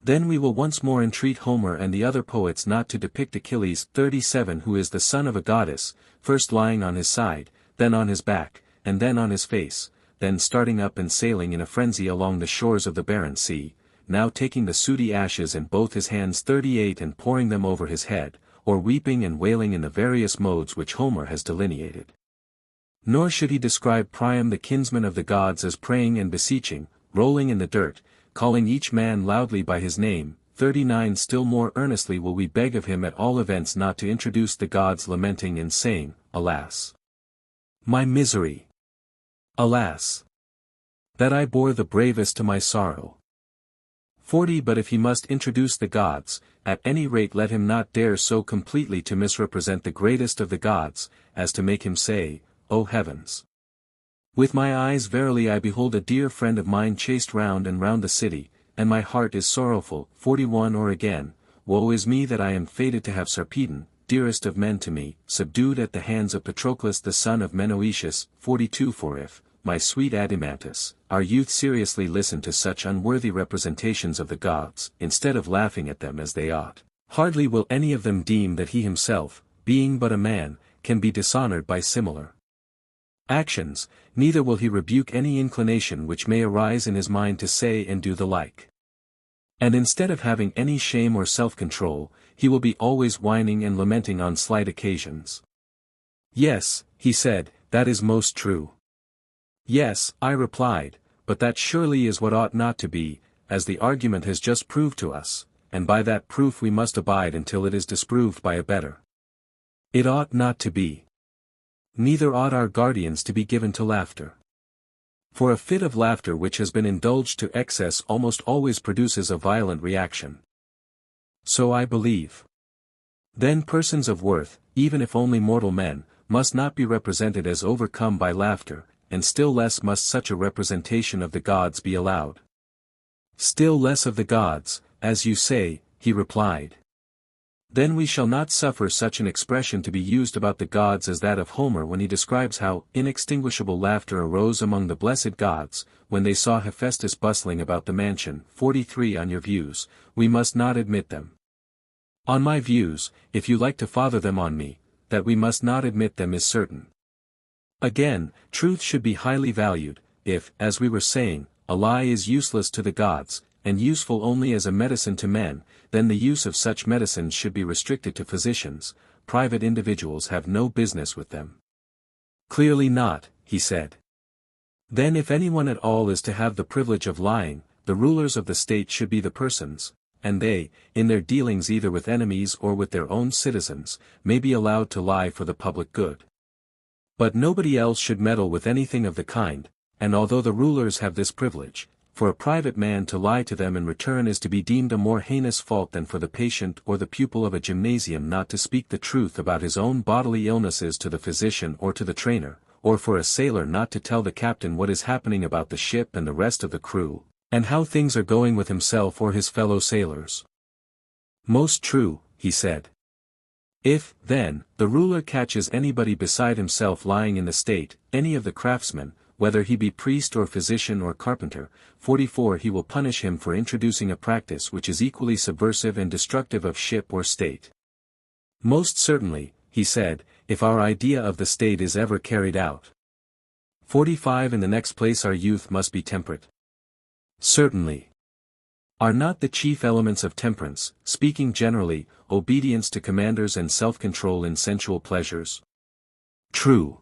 Then we will once more entreat Homer and the other poets not to depict Achilles 37 who is the son of a goddess, first lying on his side, then on his back, and then on his face, then starting up and sailing in a frenzy along the shores of the barren sea, now taking the sooty ashes in both his hands 38 and pouring them over his head, or weeping and wailing in the various modes which Homer has delineated. Nor should he describe Priam the kinsman of the gods as praying and beseeching, rolling in the dirt, calling each man loudly by his name. 39 Still more earnestly will we beg of him at all events not to introduce the gods lamenting and saying, Alas! My misery! Alas! That I bore the bravest to my sorrow. 40 But if he must introduce the gods, at any rate let him not dare so completely to misrepresent the greatest of the gods, as to make him say, O heavens! With my eyes verily I behold a dear friend of mine chased round and round the city, and my heart is sorrowful. 41 Or again, woe is me that I am fated to have Sarpedon, dearest of men to me, subdued at the hands of Patroclus the son of Menoetius. 42 For if, my sweet Adimantus, our youth seriously listened to such unworthy representations of the gods, instead of laughing at them as they ought, hardly will any of them deem that he himself, being but a man, can be dishonored by similar actions, neither will he rebuke any inclination which may arise in his mind to say and do the like. And instead of having any shame or self-control, he will be always whining and lamenting on slight occasions. Yes, he said, that is most true. Yes, I replied, but that surely is what ought not to be, as the argument has just proved to us, and by that proof we must abide until it is disproved by a better. It ought not to be. Neither ought our guardians to be given to laughter. For a fit of laughter which has been indulged to excess almost always produces a violent reaction. So I believe. Then persons of worth, even if only mortal men, must not be represented as overcome by laughter, and still less must such a representation of the gods be allowed. Still less of the gods, as you say, he replied. Then we shall not suffer such an expression to be used about the gods as that of Homer when he describes how inextinguishable laughter arose among the blessed gods, when they saw Hephaestus bustling about the mansion. 43 On your views, we must not admit them. On my views, if you like to father them on me, that we must not admit them is certain. Again, truth should be highly valued, if, as we were saying, a lie is useless to the gods, and useful only as a medicine to men, then the use of such medicines should be restricted to physicians. Private individuals have no business with them. Clearly not, he said. Then if anyone at all is to have the privilege of lying, the rulers of the state should be the persons, and they, in their dealings either with enemies or with their own citizens, may be allowed to lie for the public good. But nobody else should meddle with anything of the kind, and although the rulers have this privilege, for a private man to lie to them in return is to be deemed a more heinous fault than for the patient or the pupil of a gymnasium not to speak the truth about his own bodily illnesses to the physician or to the trainer, or for a sailor not to tell the captain what is happening about the ship and the rest of the crew, and how things are going with himself or his fellow sailors. Most true, he said. If, then, the ruler catches anybody beside himself lying in the state, any of the craftsmen, whether he be priest or physician or carpenter, 44 he will punish him for introducing a practice which is equally subversive and destructive of ship or state. Most certainly, he said, if our idea of the state is ever carried out. 45 In the next place our youth must be temperate. Certainly. Are not the chief elements of temperance, speaking generally, obedience to commanders and self-control in sensual pleasures? True.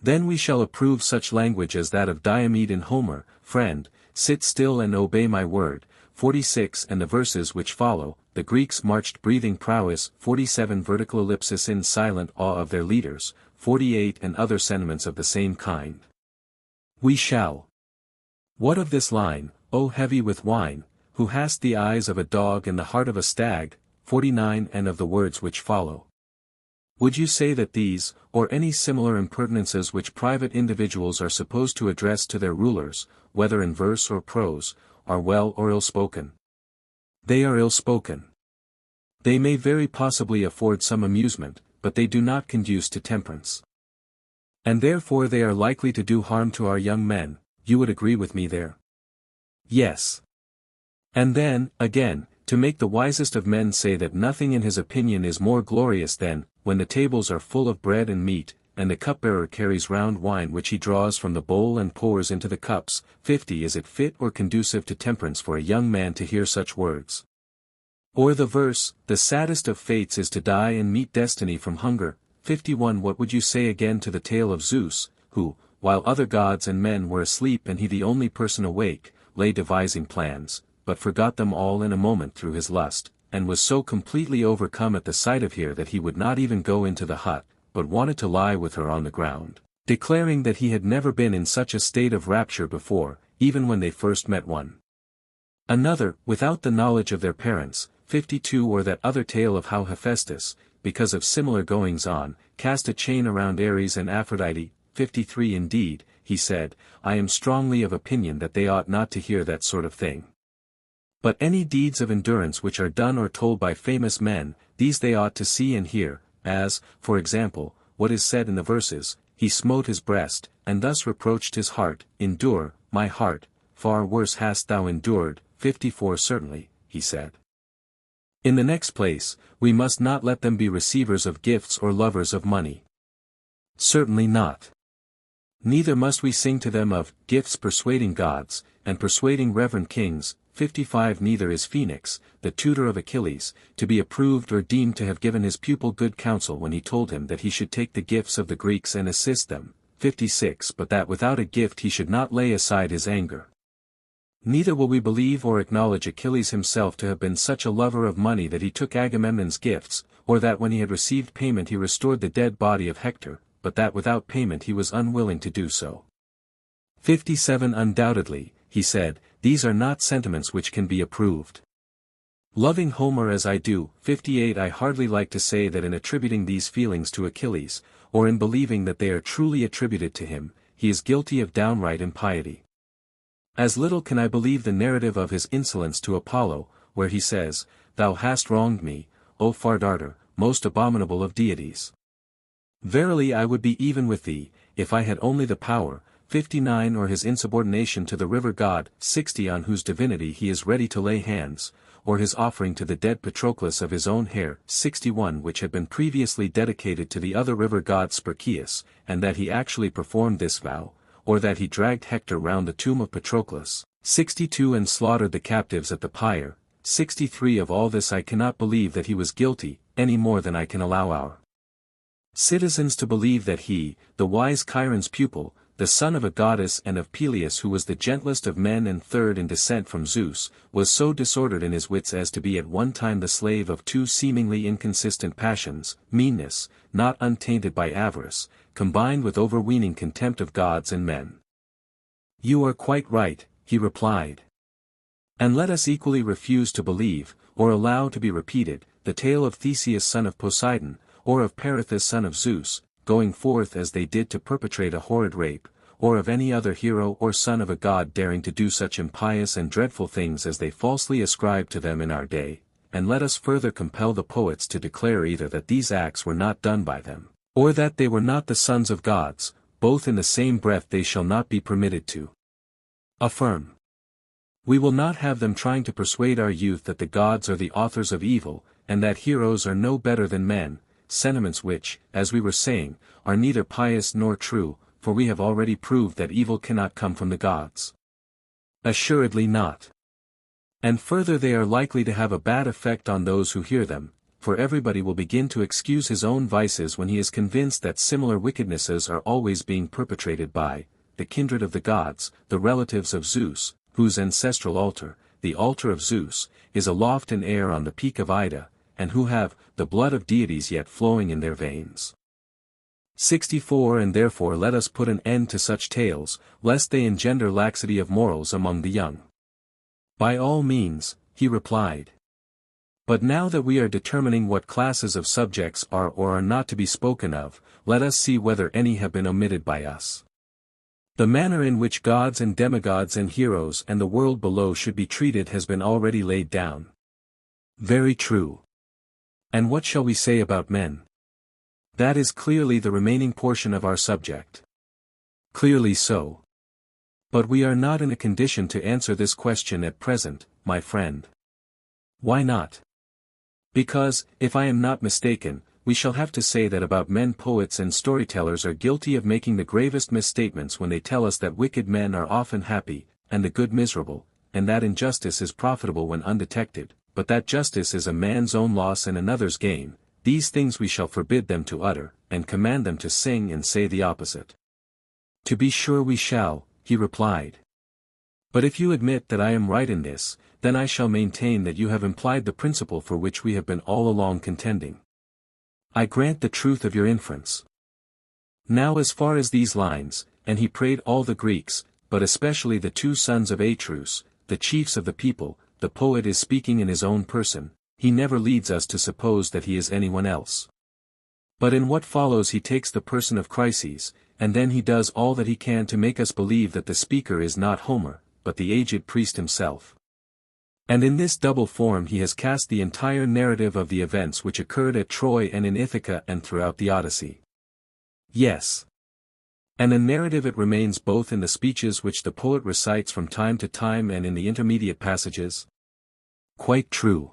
Then we shall approve such language as that of Diomed in Homer, friend, sit still and obey my word. 46 And the verses which follow, the Greeks marched breathing prowess. 47 Vertical ellipsis in silent awe of their leaders. 48 And other sentiments of the same kind. We shall. What of this line, O heavy with wine, who hast the eyes of a dog and the heart of a stag? 49 And of the words which follow. Would you say that these, or any similar impertinences which private individuals are supposed to address to their rulers, whether in verse or prose, are well or ill-spoken? They are ill-spoken. They may very possibly afford some amusement, but they do not conduce to temperance. And therefore they are likely to do harm to our young men. You would agree with me there? Yes. And then, again, to make the wisest of men say that nothing in his opinion is more glorious than, when the tables are full of bread and meat, and the cupbearer carries round wine which he draws from the bowl and pours into the cups. 50 Is it fit or conducive to temperance for a young man to hear such words? Or the verse, the saddest of fates is to die and meet destiny from hunger. 51 What would you say again to the tale of Zeus, who, while other gods and men were asleep and he the only person awake, lay devising plans, but forgot them all in a moment through his lust, and was so completely overcome at the sight of her that he would not even go into the hut, but wanted to lie with her on the ground, declaring that he had never been in such a state of rapture before, even when they first met one another, without the knowledge of their parents. 52 Or that other tale of how Hephaestus, because of similar goings-on, cast a chain around Ares and Aphrodite. 53 Indeed, he said, I am strongly of opinion that they ought not to hear that sort of thing. But any deeds of endurance which are done or told by famous men, these they ought to see and hear, as, for example, what is said in the verses, he smote his breast, and thus reproached his heart, endure, my heart, far worse hast thou endured, 54 Certainly, he said. In the next place, we must not let them be receivers of gifts or lovers of money. Certainly not. Neither must we sing to them of gifts persuading gods, and persuading reverend kings. 55 Neither is Phoenix, the tutor of Achilles, to be approved or deemed to have given his pupil good counsel when he told him that he should take the gifts of the Greeks and assist them. 56 But that without a gift he should not lay aside his anger. Neither will we believe or acknowledge Achilles himself to have been such a lover of money that he took Agamemnon's gifts, or that when he had received payment he restored the dead body of Hector, but that without payment he was unwilling to do so. 57 Undoubtedly, he said, these are not sentiments which can be approved. Loving Homer as I do, 58 I hardly like to say that in attributing these feelings to Achilles, or in believing that they are truly attributed to him, he is guilty of downright impiety. As little can I believe the narrative of his insolence to Apollo, where he says, Thou hast wronged me, O Fardarter, most abominable of deities. Verily I would be even with thee, if I had only the power. 59 Or his insubordination to the river god, 60 On whose divinity he is ready to lay hands, or his offering to the dead Patroclus of his own hair, 61 Which had been previously dedicated to the other river god Spercheius, and that he actually performed this vow, or that he dragged Hector round the tomb of Patroclus, 62 And slaughtered the captives at the pyre, 63 Of all this I cannot believe that he was guilty, any more than I can allow our citizens to believe that he, the wise Chiron's pupil, the son of a goddess and of Peleus who was the gentlest of men and third in descent from Zeus, was so disordered in his wits as to be at one time the slave of two seemingly inconsistent passions, meanness, not untainted by avarice, combined with overweening contempt of gods and men. You are quite right, he replied. And let us equally refuse to believe, or allow to be repeated, the tale of Theseus son of Poseidon, or of Perithous son of Zeus, going forth as they did to perpetrate a horrid rape, or of any other hero or son of a god daring to do such impious and dreadful things as they falsely ascribe to them in our day, and let us further compel the poets to declare either that these acts were not done by them, or that they were not the sons of gods, both in the same breath they shall not be permitted to affirm. We will not have them trying to persuade our youth that the gods are the authors of evil, and that heroes are no better than men, sentiments which, as we were saying, are neither pious nor true, for we have already proved that evil cannot come from the gods. Assuredly not. And further they are likely to have a bad effect on those who hear them, for everybody will begin to excuse his own vices when he is convinced that similar wickednesses are always being perpetrated by the kindred of the gods, the relatives of Zeus, whose ancestral altar, the altar of Zeus, is aloft in air on the peak of Ida, and who have the blood of deities yet flowing in their veins. 64 And therefore let us put an end to such tales, lest they engender laxity of morals among the young. By all means, he replied. But now that we are determining what classes of subjects are or are not to be spoken of, let us see whether any have been omitted by us. The manner in which gods and demigods and heroes and the world below should be treated has been already laid down. Very true. And what shall we say about men? That is clearly the remaining portion of our subject. Clearly so. But we are not in a condition to answer this question at present, my friend. Why not? Because, if I am not mistaken, we shall have to say that about men poets and storytellers are guilty of making the gravest misstatements when they tell us that wicked men are often happy, and the good miserable, and that injustice is profitable when undetected, but that justice is a man's own loss and another's gain. These things we shall forbid them to utter, and command them to sing and say the opposite. To be sure we shall, he replied. But if you admit that I am right in this, then I shall maintain that you have implied the principle for which we have been all along contending. I grant the truth of your inference. Now as far as these lines, and he prayed all the Greeks, but especially the two sons of Atreus, the chiefs of the people, the poet is speaking in his own person, he never leads us to suppose that he is anyone else. But in what follows he takes the person of Chryses, and then he does all that he can to make us believe that the speaker is not Homer, but the aged priest himself. And in this double form he has cast the entire narrative of the events which occurred at Troy and in Ithaca and throughout the Odyssey. Yes. And a narrative it remains both in the speeches which the poet recites from time to time and in the intermediate passages? Quite true.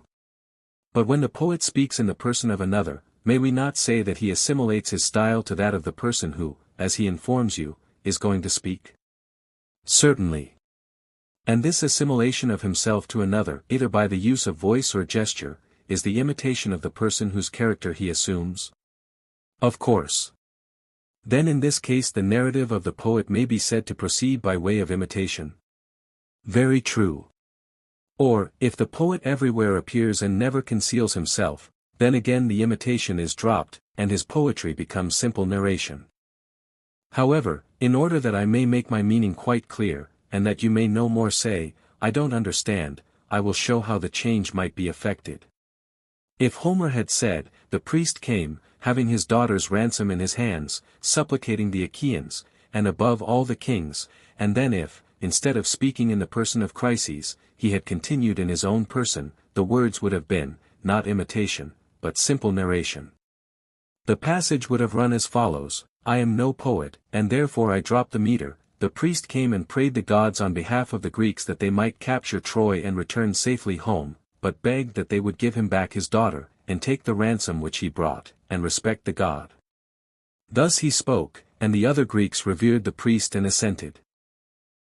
But when the poet speaks in the person of another, may we not say that he assimilates his style to that of the person who, as he informs you, is going to speak? Certainly. And this assimilation of himself to another, either by the use of voice or gesture, is the imitation of the person whose character he assumes? Of course. Then in this case the narrative of the poet may be said to proceed by way of imitation. Very true. Or, if the poet everywhere appears and never conceals himself, then again the imitation is dropped, and his poetry becomes simple narration. However, in order that I may make my meaning quite clear, and that you may no more say, I don't understand, I will show how the change might be effected. If Homer had said, the priest came, having his daughter's ransom in his hands, supplicating the Achaeans, and above all the kings, and then if, instead of speaking in the person of Chryses, he had continued in his own person, the words would have been, not imitation, but simple narration. The passage would have run as follows, I am no poet, and therefore I drop the meter. The priest came and prayed the gods on behalf of the Greeks that they might capture Troy and return safely home, but begged that they would give him back his daughter, and take the ransom which he brought, and respect the god. Thus he spoke, and the other Greeks revered the priest and assented.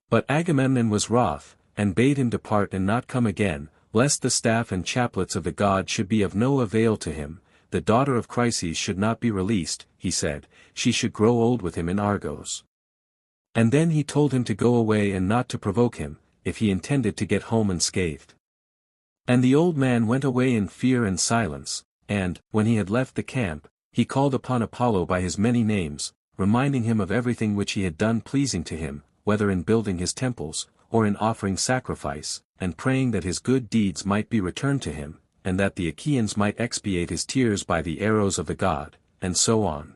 But Agamemnon was wroth, and bade him depart and not come again, lest the staff and chaplets of the god should be of no avail to him. The daughter of Chryses should not be released, he said, she should grow old with him in Argos. And then he told him to go away and not to provoke him, if he intended to get home unscathed. And the old man went away in fear and silence, and, when he had left the camp, he called upon Apollo by his many names, reminding him of everything which he had done pleasing to him, whether in building his temples, or in offering sacrifice, and praying that his good deeds might be returned to him, and that the Achaeans might expiate his tears by the arrows of the god, and so on.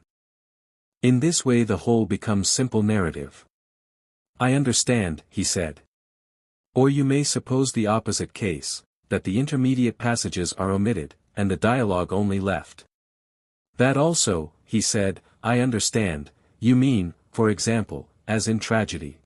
In this way the whole becomes simple narrative. I understand, he said. Or you may suppose the opposite case, that the intermediate passages are omitted, and the dialogue only left. That also, he said, I understand, you mean, for example, as in tragedy.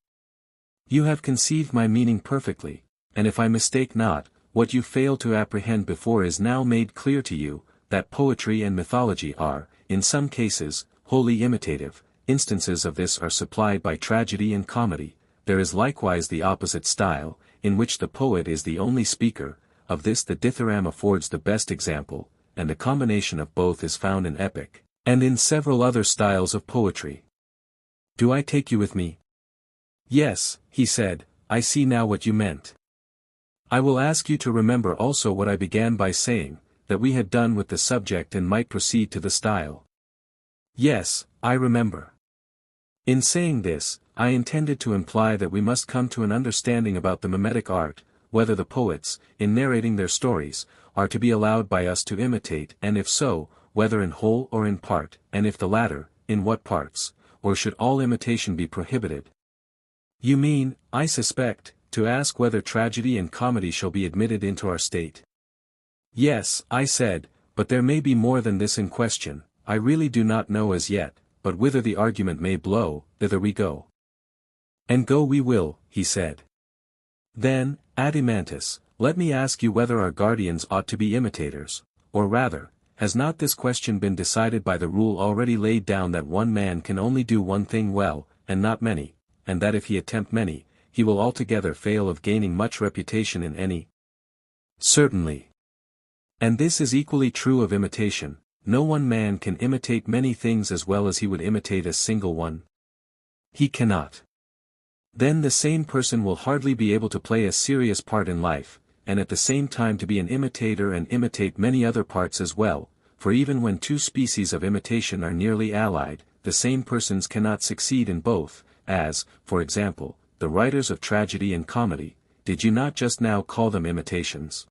You have conceived my meaning perfectly, and if I mistake not, what you failed to apprehend before is now made clear to you, that poetry and mythology are, in some cases, wholly imitative. Instances of this are supplied by tragedy and comedy. There is likewise the opposite style, in which the poet is the only speaker. Of this the dithyramb affords the best example, and the combination of both is found in epic, and in several other styles of poetry. Do I take you with me? Yes, he said, I see now what you meant. I will ask you to remember also what I began by saying, that we had done with the subject and might proceed to the style. Yes, I remember. In saying this, I intended to imply that we must come to an understanding about the mimetic art, whether the poets, in narrating their stories, are to be allowed by us to imitate, and if so, whether in whole or in part, and if the latter, in what parts, or should all imitation be prohibited? You mean, I suspect, to ask whether tragedy and comedy shall be admitted into our state. Yes, I said, but there may be more than this in question, I really do not know as yet, but whither the argument may blow, thither we go. And go we will, he said. Then, Adimantus, let me ask you whether our guardians ought to be imitators, or rather, has not this question been decided by the rule already laid down that one man can only do one thing well, and not many, and that if he attempt many, he will altogether fail of gaining much reputation in any? Certainly. And this is equally true of imitation. No one man can imitate many things as well as he would imitate a single one. He cannot. Then the same person will hardly be able to play a serious part in life, and at the same time to be an imitator and imitate many other parts as well, for even when two species of imitation are nearly allied, the same persons cannot succeed in both, as, for example, the writers of tragedy and comedy. Did you not just now call them imitations?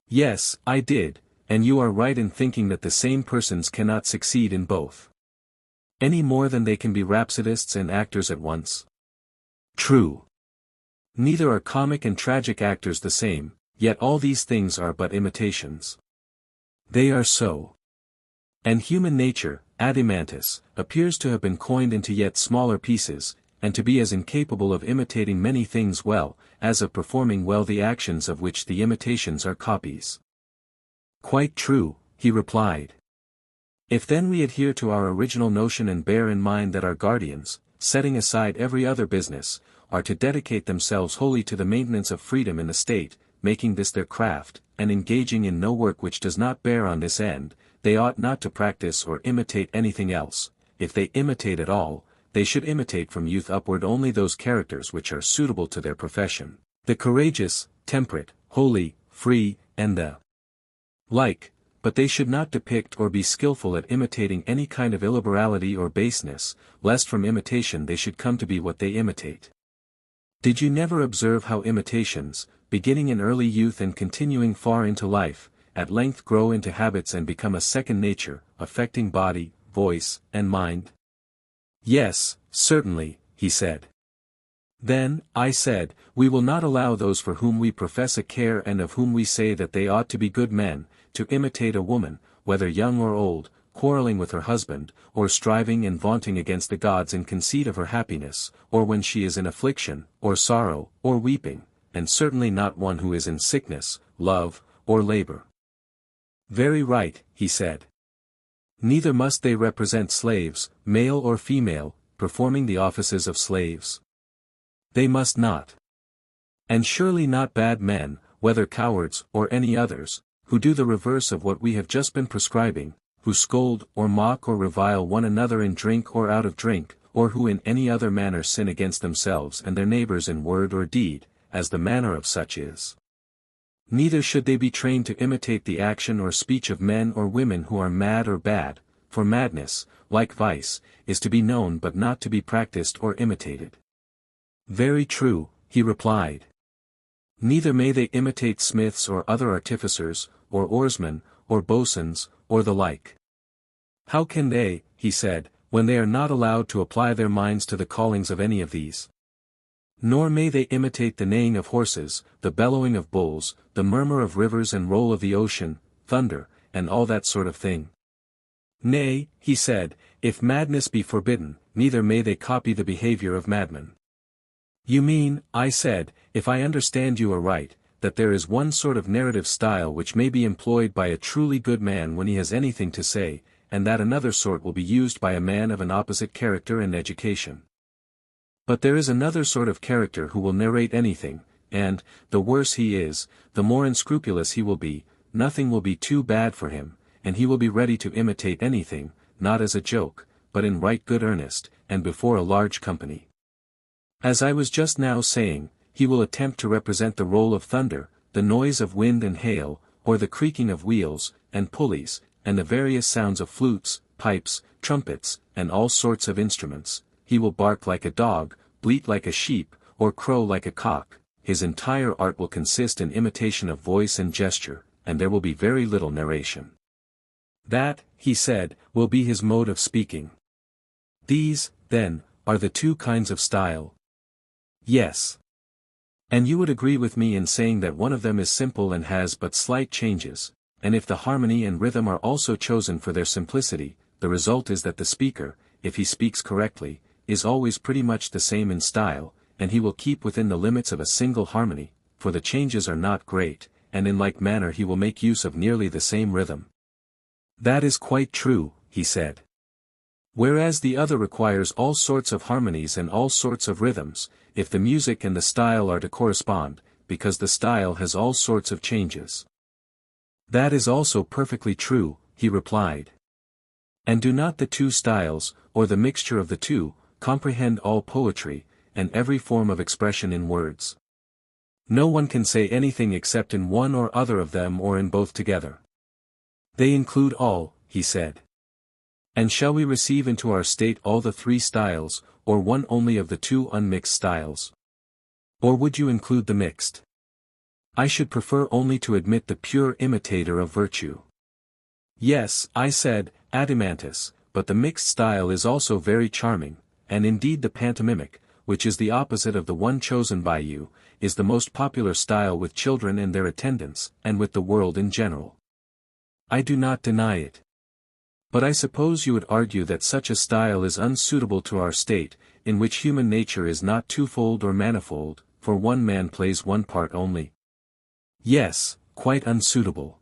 Yes, I did, and you are right in thinking that the same persons cannot succeed in both. Any more than they can be rhapsodists and actors at once. True. Neither are comic and tragic actors the same, yet all these things are but imitations. They are so. And human nature, Adimantus, appears to have been coined into yet smaller pieces, and to be as incapable of imitating many things well, as of performing well the actions of which the imitations are copies. Quite true, he replied. If then we adhere to our original notion and bear in mind that our guardians, setting aside every other business, are to dedicate themselves wholly to the maintenance of freedom in the state, making this their craft, and engaging in no work which does not bear on this end, they ought not to practice or imitate anything else. If they imitate at all, they should imitate from youth upward only those characters which are suitable to their profession, the courageous, temperate, holy, free, and the like, but they should not depict or be skillful at imitating any kind of illiberality or baseness, lest from imitation they should come to be what they imitate. Did you never observe how imitations, beginning in early youth and continuing far into life, at length grow into habits and become a second nature, affecting body, voice, and mind? Yes, certainly, he said. Then, I said, we will not allow those for whom we profess a care and of whom we say that they ought to be good men, to imitate a woman, whether young or old, quarreling with her husband, or striving and vaunting against the gods in conceit of her happiness, or when she is in affliction, or sorrow, or weeping, and certainly not one who is in sickness, love, or labor. Very right, he said. Neither must they represent slaves, male or female, performing the offices of slaves. They must not. And surely not bad men, whether cowards or any others, who do the reverse of what we have just been prescribing, who scold or mock or revile one another in drink or out of drink, or who in any other manner sin against themselves and their neighbors in word or deed, as the manner of such is. Neither should they be trained to imitate the action or speech of men or women who are mad or bad, for madness, like vice, is to be known but not to be practiced or imitated. Very true, he replied. Neither may they imitate smiths or other artificers, or oarsmen, or boatswains, or the like. How can they, he said, when they are not allowed to apply their minds to the callings of any of these? Nor may they imitate the neighing of horses, the bellowing of bulls, the murmur of rivers and roll of the ocean, thunder, and all that sort of thing. Nay, he said, if madness be forbidden, neither may they copy the behavior of madmen. You mean, I said, if I understand you aright, that there is one sort of narrative style which may be employed by a truly good man when he has anything to say, and that another sort will be used by a man of an opposite character and education. But there is another sort of character who will narrate anything, and, the worse he is, the more unscrupulous he will be, nothing will be too bad for him, and he will be ready to imitate anything, not as a joke, but in right good earnest, and before a large company. As I was just now saying, he will attempt to represent the roll of thunder, the noise of wind and hail, or the creaking of wheels, and pulleys, and the various sounds of flutes, pipes, trumpets, and all sorts of instruments. He will bark like a dog, bleat like a sheep, or crow like a cock. His entire art will consist in imitation of voice and gesture, and there will be very little narration. That, he said, will be his mode of speaking. These, then, are the two kinds of style. Yes. And you would agree with me in saying that one of them is simple and has but slight changes, and if the harmony and rhythm are also chosen for their simplicity, the result is that the speaker, if he speaks correctly, is always pretty much the same in style, and he will keep within the limits of a single harmony, for the changes are not great, and in like manner he will make use of nearly the same rhythm. That is quite true, he said. Whereas the other requires all sorts of harmonies and all sorts of rhythms, if the music and the style are to correspond, because the style has all sorts of changes. That is also perfectly true, he replied. And do not the two styles, or the mixture of the two, comprehend all poetry, and every form of expression in words? No one can say anything except in one or other of them or in both together. They include all, he said. And shall we receive into our state all the three styles, or one only of the two unmixed styles? Or would you include the mixed? I should prefer only to admit the pure imitator of virtue. Yes, I said, Adimantus, but the mixed style is also very charming, and indeed the pantomimic, which is the opposite of the one chosen by you, is the most popular style with children and their attendants, and with the world in general. I do not deny it. But I suppose you would argue that such a style is unsuitable to our state, in which human nature is not twofold or manifold, for one man plays one part only. Yes, quite unsuitable.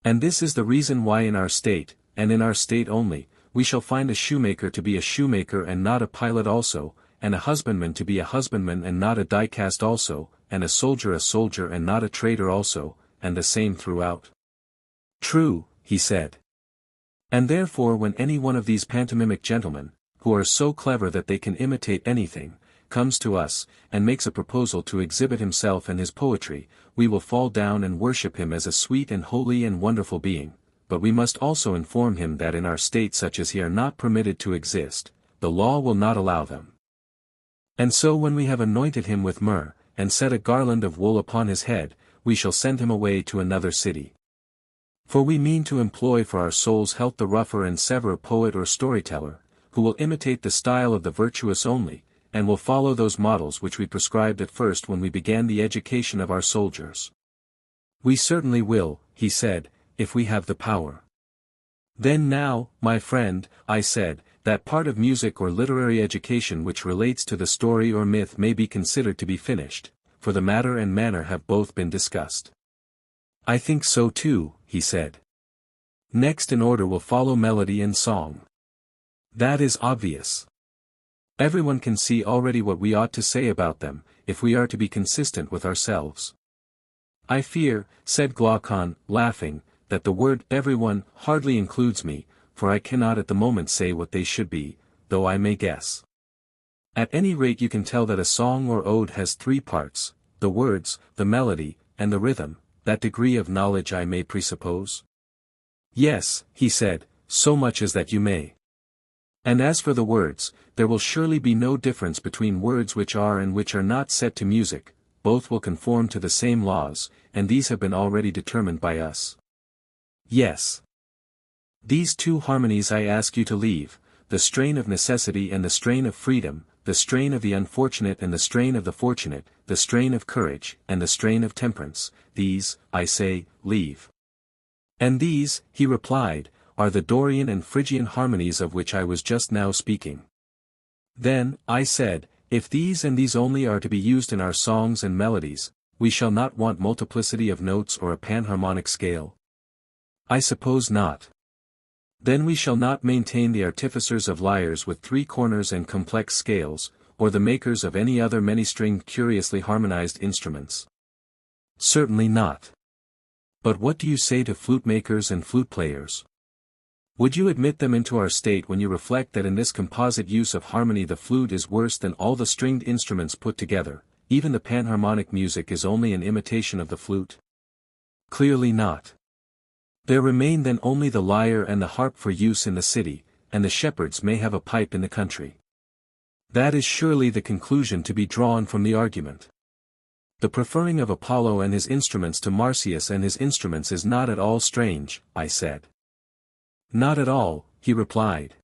And this is the reason why in our state, and in our state only, we shall find a shoemaker to be a shoemaker and not a pilot also, and a husbandman to be a husbandman and not a die-cast also, and a soldier and not a trader also, and the same throughout. True, he said. And therefore when any one of these pantomimic gentlemen, who are so clever that they can imitate anything, comes to us, and makes a proposal to exhibit himself and his poetry, we will fall down and worship him as a sweet and holy and wonderful being, but we must also inform him that in our state such as he are not permitted to exist, the law will not allow them. And so when we have anointed him with myrrh, and set a garland of wool upon his head, we shall send him away to another city. For we mean to employ for our soul's health the rougher and severer poet or storyteller, who will imitate the style of the virtuous only, and will follow those models which we prescribed at first when we began the education of our soldiers. We certainly will, he said, if we have the power. Then now, my friend, I said, that part of music or literary education which relates to the story or myth may be considered to be finished, for the matter and manner have both been discussed. I think so too, he said. Next in order will follow melody and song. That is obvious. Everyone can see already what we ought to say about them, if we are to be consistent with ourselves. I fear, said Glaucon, laughing, that the word everyone hardly includes me, for I cannot at the moment say what they should be, though I may guess. At any rate you can tell that a song or ode has three parts, the words, the melody, and the rhythm, that degree of knowledge I may presuppose? Yes, he said, so much as that you may. And as for the words, there will surely be no difference between words which are and which are not set to music, both will conform to the same laws, and these have been already determined by us. Yes. These two harmonies I ask you to leave, the strain of necessity and the strain of freedom, the strain of the unfortunate and the strain of the fortunate, the strain of courage and the strain of temperance, these, I say, leave. And these, he replied, are the Dorian and Phrygian harmonies of which I was just now speaking. Then, I said, if these and these only are to be used in our songs and melodies, we shall not want multiplicity of notes or a panharmonic scale. I suppose not. Then we shall not maintain the artificers of lyres with three corners and complex scales, or the makers of any other many-stringed curiously harmonized instruments. Certainly not. But what do you say to flute makers and flute players? Would you admit them into our state when you reflect that in this composite use of harmony the flute is worse than all the stringed instruments put together, even the panharmonic music is only an imitation of the flute? Clearly not. There remain then only the lyre and the harp for use in the city, and the shepherds may have a pipe in the country. That is surely the conclusion to be drawn from the argument. The preferring of Apollo and his instruments to Marsyas and his instruments is not at all strange, I said. Not at all, he replied.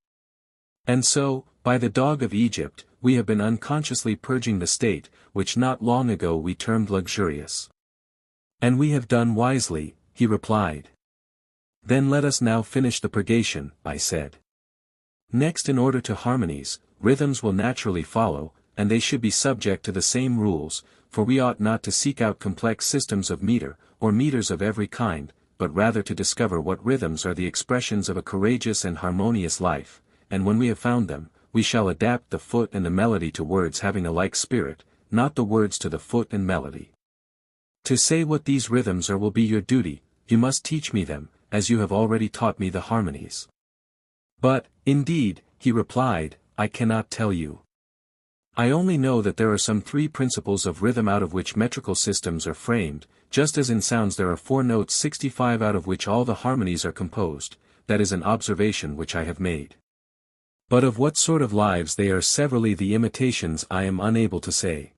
And so, by the dog of Egypt, we have been unconsciously purging the state, which not long ago we termed luxurious. And we have done wisely, he replied. Then let us now finish the purgation, I said. Next in order to harmonies, rhythms will naturally follow, and they should be subject to the same rules, for we ought not to seek out complex systems of meter, or meters of every kind, but rather to discover what rhythms are the expressions of a courageous and harmonious life, and when we have found them, we shall adapt the foot and the melody to words having a like spirit, not the words to the foot and melody. To say what these rhythms are will be your duty, you must teach me them, as you have already taught me the harmonies. But, indeed, he replied, I cannot tell you. I only know that there are some three principles of rhythm out of which metrical systems are framed, just as in sounds there are 4 notes 65 out of which all the harmonies are composed, that is an observation which I have made. But of what sort of lives they are severally the imitations I am unable to say.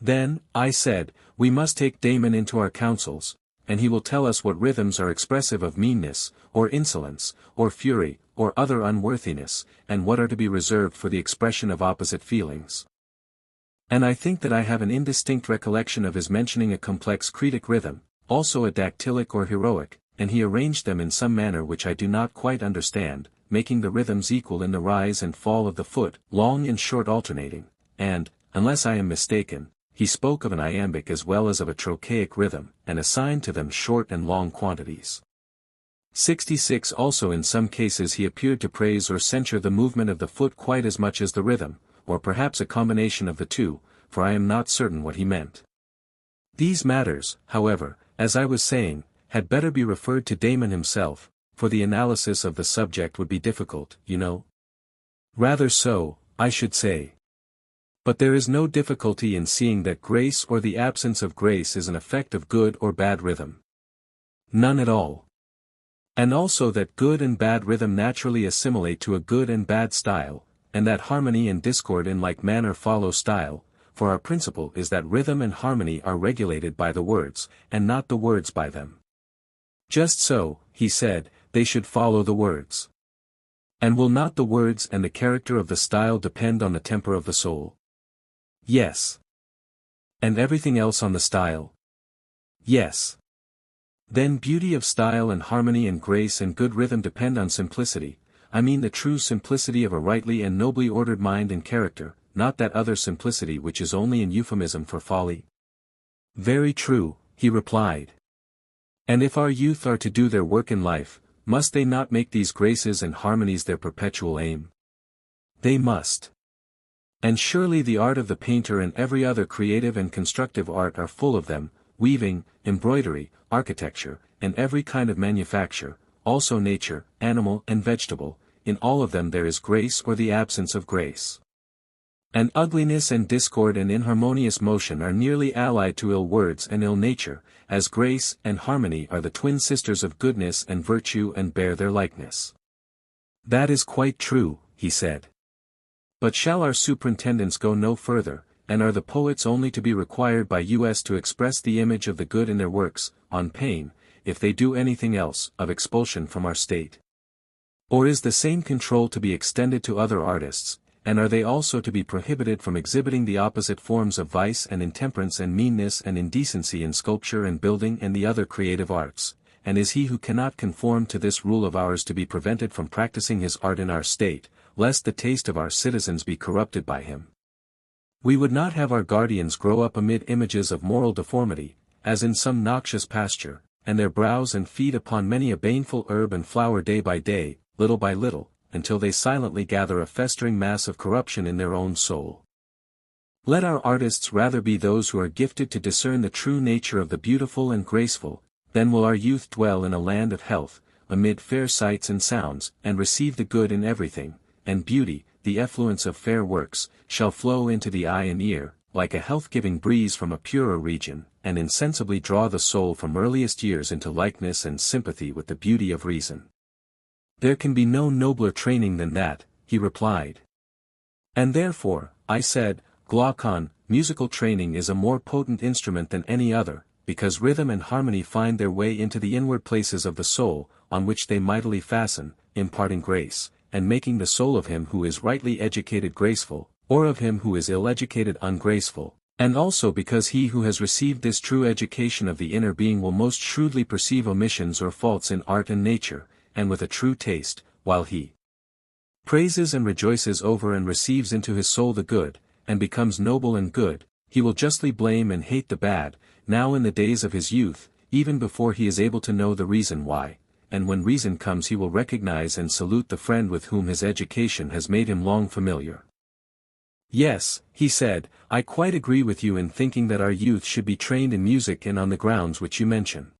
Then, I said, we must take Damon into our counsels, and he will tell us what rhythms are expressive of meanness, or insolence, or fury, or other unworthiness, and what are to be reserved for the expression of opposite feelings. And I think that I have an indistinct recollection of his mentioning a complex cretic rhythm, also a dactylic or heroic, and he arranged them in some manner which I do not quite understand, making the rhythms equal in the rise and fall of the foot, long and short alternating, and, unless I am mistaken, he spoke of an iambic as well as of a trochaic rhythm, and assigned to them short and long quantities. 66 Also in some cases he appeared to praise or censure the movement of the foot quite as much as the rhythm, or perhaps a combination of the two, for I am not certain what he meant. These matters, however, as I was saying, had better be referred to Damon himself, for the analysis of the subject would be difficult, you know. Rather so, I should say. But there is no difficulty in seeing that grace or the absence of grace is an effect of good or bad rhythm. None at all. And also that good and bad rhythm naturally assimilate to a good and bad style, and that harmony and discord in like manner follow style, for our principle is that rhythm and harmony are regulated by the words, and not the words by them. Just so, he said, they should follow the words. And will not the words and the character of the style depend on the temper of the soul? Yes. And everything else on the style? Yes. Then beauty of style and harmony and grace and good rhythm depend on simplicity, I mean the true simplicity of a rightly and nobly ordered mind and character, not that other simplicity which is only an euphemism for folly. Very true, he replied. And if our youth are to do their work in life, must they not make these graces and harmonies their perpetual aim? They must. And surely the art of the painter and every other creative and constructive art are full of them, weaving, embroidery, architecture, and every kind of manufacture, also nature, animal and vegetable, in all of them there is grace or the absence of grace. And ugliness and discord and inharmonious motion are nearly allied to ill words and ill nature, as grace and harmony are the twin sisters of goodness and virtue and bear their likeness. That is quite true, he said. But shall our superintendents go no further, and are the poets only to be required by us to express the image of the good in their works, on pain, if they do anything else, of expulsion from our state? Or is the same control to be extended to other artists, and are they also to be prohibited from exhibiting the opposite forms of vice and intemperance and meanness and indecency in sculpture and building and the other creative arts, and is he who cannot conform to this rule of ours to be prevented from practicing his art in our state, lest the taste of our citizens be corrupted by him? We would not have our guardians grow up amid images of moral deformity, as in some noxious pasture, and their brows and feed upon many a baneful herb and flower day by day, little by little, until they silently gather a festering mass of corruption in their own soul. Let our artists rather be those who are gifted to discern the true nature of the beautiful and graceful, then will our youth dwell in a land of health, amid fair sights and sounds, and receive the good in everything, and beauty, the effluence of fair works, shall flow into the eye and ear, like a health-giving breeze from a purer region, and insensibly draw the soul from earliest years into likeness and sympathy with the beauty of reason. There can be no nobler training than that, he replied. And therefore, I said, Glaucon, musical training is a more potent instrument than any other, because rhythm and harmony find their way into the inward places of the soul, on which they mightily fasten, imparting grace, and making the soul of him who is rightly educated graceful, or of him who is ill-educated ungraceful, and also because he who has received this true education of the inner being will most shrewdly perceive omissions or faults in art and nature, and with a true taste, while he praises and rejoices over and receives into his soul the good, and becomes noble and good, he will justly blame and hate the bad, now in the days of his youth, even before he is able to know the reason why, and when reason comes he will recognize and salute the friend with whom his education has made him long familiar. Yes, he said, I quite agree with you in thinking that our youth should be trained in music and on the grounds which you mention.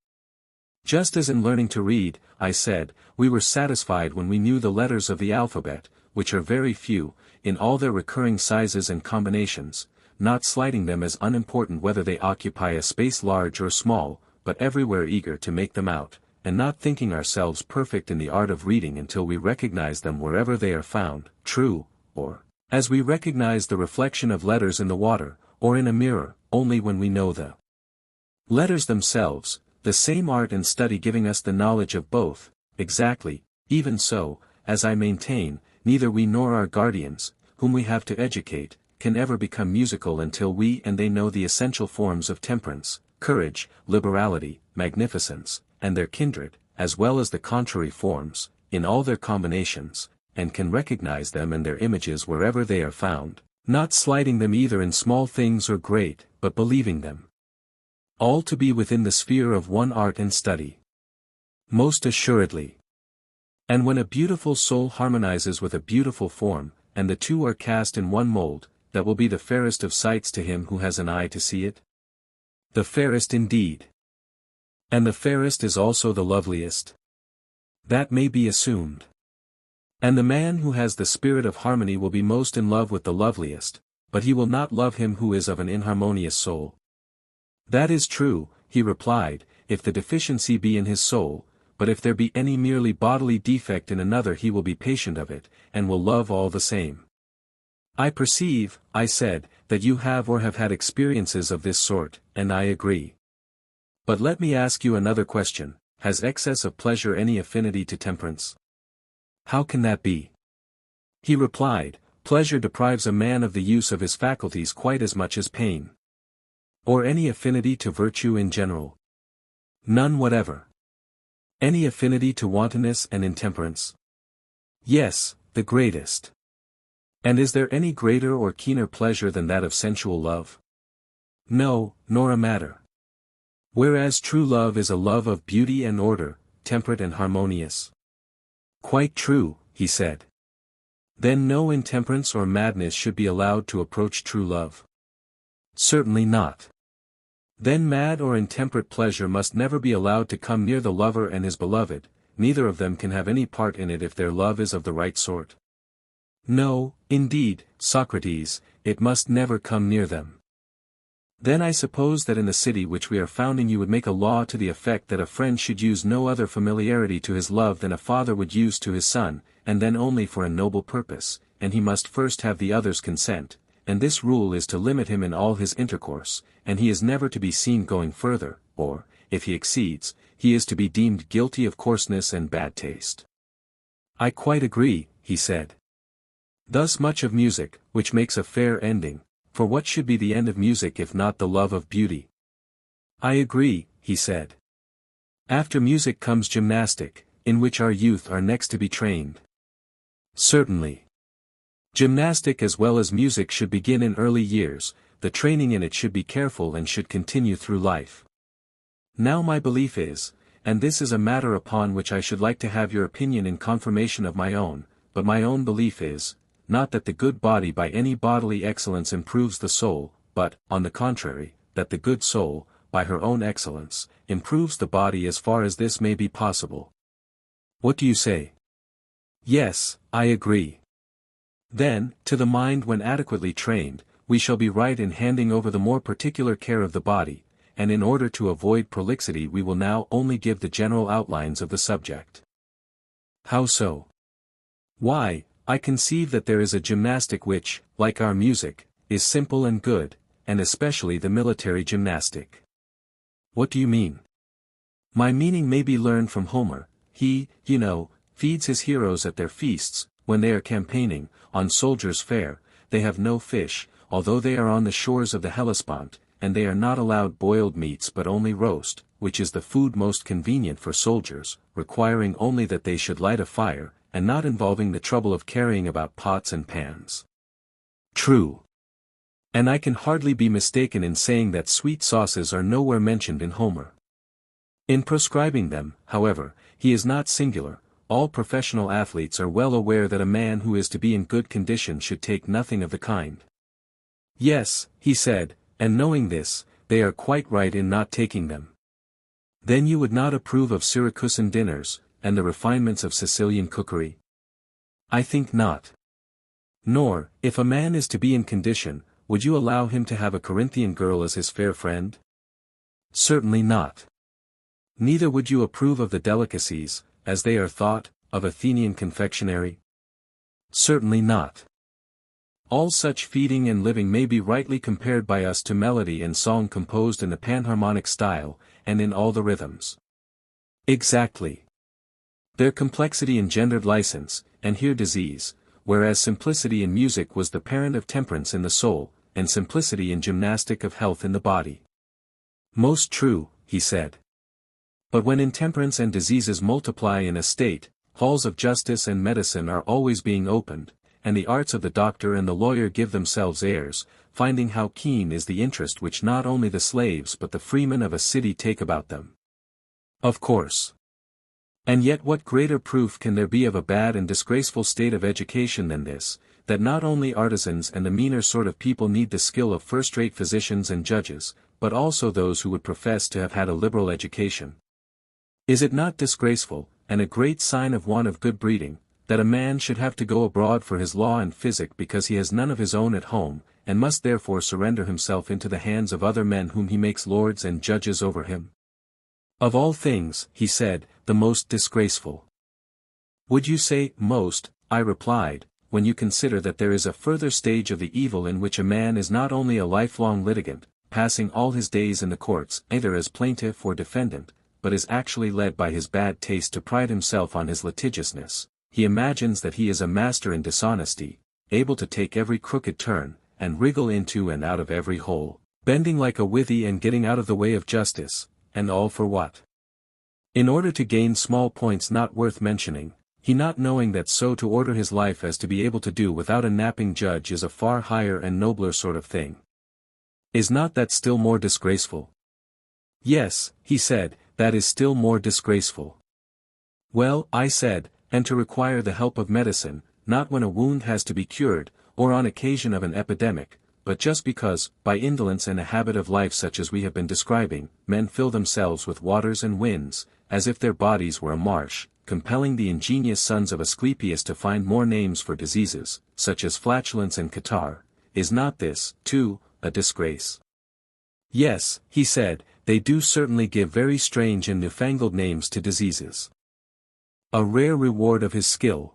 Just as in learning to read, I said, we were satisfied when we knew the letters of the alphabet, which are very few, in all their recurring sizes and combinations, not slighting them as unimportant whether they occupy a space large or small, but everywhere eager to make them out, and not thinking ourselves perfect in the art of reading until we recognize them wherever they are found, true, or, as we recognize the reflection of letters in the water, or in a mirror, only when we know the letters themselves, the same art and study giving us the knowledge of both, exactly. Even so, as I maintain, neither we nor our guardians, whom we have to educate, can ever become musical until we and they know the essential forms of temperance, courage, liberality, magnificence, and their kindred, as well as the contrary forms, in all their combinations, and can recognize them and their images wherever they are found, not slighting them either in small things or great, but believing them all to be within the sphere of one art and study. Most assuredly. And when a beautiful soul harmonizes with a beautiful form, and the two are cast in one mold, that will be the fairest of sights to him who has an eye to see it? The fairest indeed. And the fairest is also the loveliest. That may be assumed. And the man who has the spirit of harmony will be most in love with the loveliest, but he will not love him who is of an inharmonious soul. That is true, he replied, if the deficiency be in his soul, but if there be any merely bodily defect in another he will be patient of it, and will love all the same. I perceive, I said, that you have or have had experiences of this sort, and I agree. But let me ask you another question, has excess of pleasure any affinity to temperance? How can that be? He replied, pleasure deprives a man of the use of his faculties quite as much as pain. Or any affinity to virtue in general? None whatever. Any affinity to wantonness and intemperance? Yes, the greatest. And is there any greater or keener pleasure than that of sensual love? No, nor a matter. Whereas true love is a love of beauty and order, temperate and harmonious. Quite true, he said. Then no intemperance or madness should be allowed to approach true love. Certainly not. Then mad or intemperate pleasure must never be allowed to come near the lover and his beloved, neither of them can have any part in it if their love is of the right sort. No, indeed, Socrates, it must never come near them. Then I suppose that in the city which we are founding you would make a law to the effect that a friend should use no other familiarity to his love than a father would use to his son, and then only for a noble purpose, and he must first have the other's consent, and this rule is to limit him in all his intercourse, and he is never to be seen going further, or, if he exceeds, he is to be deemed guilty of coarseness and bad taste. I quite agree, he said. Thus much of music, which makes a fair ending, for what should be the end of music if not the love of beauty? I agree, he said. After music comes gymnastic, in which our youth are next to be trained. Certainly. Gymnastic as well as music should begin in early years, the training in it should be careful and should continue through life. Now my belief is, and this is a matter upon which I should like to have your opinion in confirmation of my own, but my own belief is, not that the good body by any bodily excellence improves the soul, but, on the contrary, that the good soul, by her own excellence, improves the body as far as this may be possible. What do you say? Yes, I agree. Then, to the mind when adequately trained, we shall be right in handing over the more particular care of the body, and in order to avoid prolixity we will now only give the general outlines of the subject. How so? Why, I conceive that there is a gymnastic which, like our music, is simple and good, and especially the military gymnastic. What do you mean? My meaning may be learned from Homer. He, you know, feeds his heroes at their feasts, when they are campaigning, on soldiers' fare, they have no fish, although they are on the shores of the Hellespont, and they are not allowed boiled meats but only roast, which is the food most convenient for soldiers, requiring only that they should light a fire, and not involving the trouble of carrying about pots and pans. True. And I can hardly be mistaken in saying that sweet sauces are nowhere mentioned in Homer. In proscribing them, however, he is not singular. All professional athletes are well aware that a man who is to be in good condition should take nothing of the kind. Yes, he said, and knowing this, they are quite right in not taking them. Then you would not approve of Syracusan dinners, and the refinements of Sicilian cookery? I think not. Nor, if a man is to be in condition, would you allow him to have a Corinthian girl as his fair friend? Certainly not. Neither would you approve of the delicacies, as they are thought, of Athenian confectionery? Certainly not. All such feeding and living may be rightly compared by us to melody and song composed in the panharmonic style, and in all the rhythms. Exactly. Their complexity engendered license, and here disease, whereas simplicity in music was the parent of temperance in the soul, and simplicity in gymnastic of health in the body. Most true, he said. But when intemperance and diseases multiply in a state, halls of justice and medicine are always being opened, and the arts of the doctor and the lawyer give themselves airs, finding how keen is the interest which not only the slaves but the freemen of a city take about them. Of course. And yet what greater proof can there be of a bad and disgraceful state of education than this, that not only artisans and the meaner sort of people need the skill of first-rate physicians and judges, but also those who would profess to have had a liberal education? Is it not disgraceful, and a great sign of want of good breeding, that a man should have to go abroad for his law and physic because he has none of his own at home, and must therefore surrender himself into the hands of other men whom he makes lords and judges over him? Of all things, he said, the most disgraceful. Would you say, most, I replied, when you consider that there is a further stage of the evil in which a man is not only a lifelong litigant, passing all his days in the courts either as plaintiff or defendant, but is actually led by his bad taste to pride himself on his litigiousness. He imagines that he is a master in dishonesty, able to take every crooked turn, and wriggle into and out of every hole, bending like a withy and getting out of the way of justice, and all for what? In order to gain small points not worth mentioning, he not knowing that so to order his life as to be able to do without a napping judge is a far higher and nobler sort of thing. Is not that still more disgraceful? Yes, he said, that is still more disgraceful. Well, I said, and to require the help of medicine, not when a wound has to be cured, or on occasion of an epidemic, but just because, by indolence and a habit of life such as we have been describing, men fill themselves with waters and winds, as if their bodies were a marsh, compelling the ingenious sons of Asclepius to find more names for diseases, such as flatulence and catarrh. Is not this, too, a disgrace? Yes, he said, they do certainly give very strange and newfangled names to diseases. A rare reward of his skill.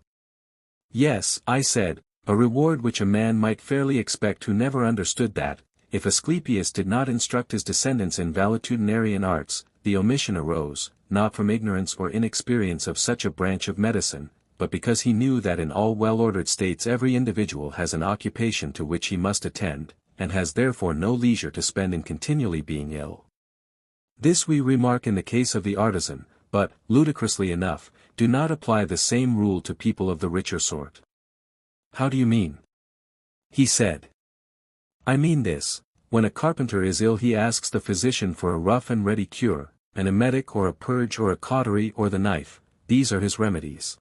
Yes, I said, a reward which a man might fairly expect who never understood that, if Asclepius did not instruct his descendants in valetudinarian arts, the omission arose, not from ignorance or inexperience of such a branch of medicine, but because he knew that in all well-ordered states every individual has an occupation to which he must attend, and has therefore no leisure to spend in continually being ill. This we remark in the case of the artisan, but, ludicrously enough, do not apply the same rule to people of the richer sort. How do you mean? He said. I mean this, when a carpenter is ill he asks the physician for a rough and ready cure, an emetic or a purge or a cautery or the knife, these are his remedies.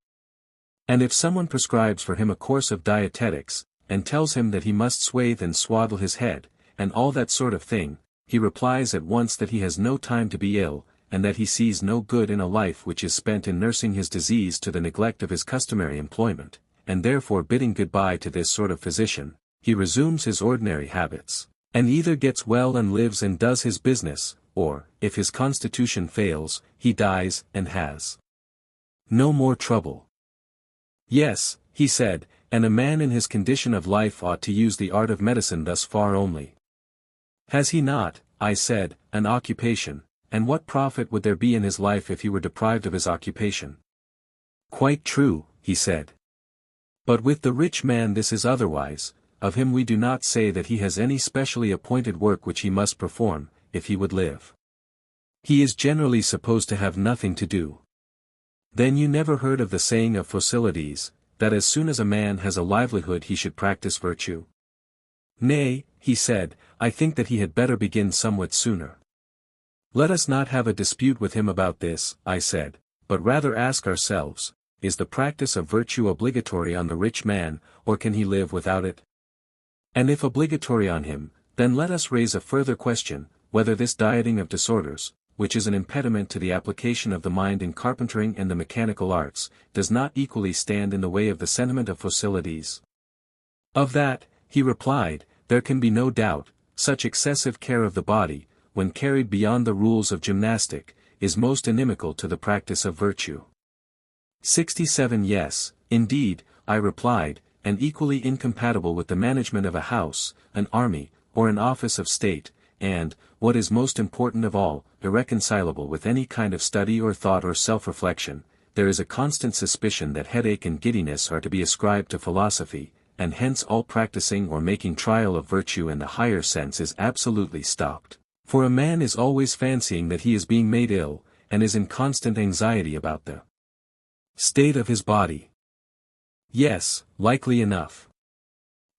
And if someone prescribes for him a course of dietetics, and tells him that he must swathe and swaddle his head, and all that sort of thing, he replies at once that he has no time to be ill, and that he sees no good in a life which is spent in nursing his disease to the neglect of his customary employment, and therefore bidding goodbye to this sort of physician, he resumes his ordinary habits, and either gets well and lives and does his business, or, if his constitution fails, he dies and has no more trouble. Yes, he said, and a man in his condition of life ought to use the art of medicine thus far only. Has he not, I said, an occupation, and what profit would there be in his life if he were deprived of his occupation? Quite true, he said. But with the rich man this is otherwise, of him we do not say that he has any specially appointed work which he must perform, if he would live. He is generally supposed to have nothing to do. Then you never heard of the saying of Socrates, that as soon as a man has a livelihood he should practice virtue? Nay, he said, I think that he had better begin somewhat sooner. Let us not have a dispute with him about this, I said, but rather ask ourselves, is the practice of virtue obligatory on the rich man, or can he live without it? And if obligatory on him, then let us raise a further question, whether this dieting of disorders, which is an impediment to the application of the mind in carpentering and the mechanical arts, does not equally stand in the way of the sentiment of Socrates. Of that, he replied, there can be no doubt, such excessive care of the body, when carried beyond the rules of gymnastic, is most inimical to the practice of virtue. 67 Yes, indeed, I replied, and equally incompatible with the management of a house, an army, or an office of state, and, what is most important of all, irreconcilable with any kind of study or thought or self-reflection. There is a constant suspicion that headache and giddiness are to be ascribed to philosophy, and hence all practicing or making trial of virtue in the higher sense is absolutely stopped. For a man is always fancying that he is being made ill, and is in constant anxiety about the state of his body. Yes, likely enough.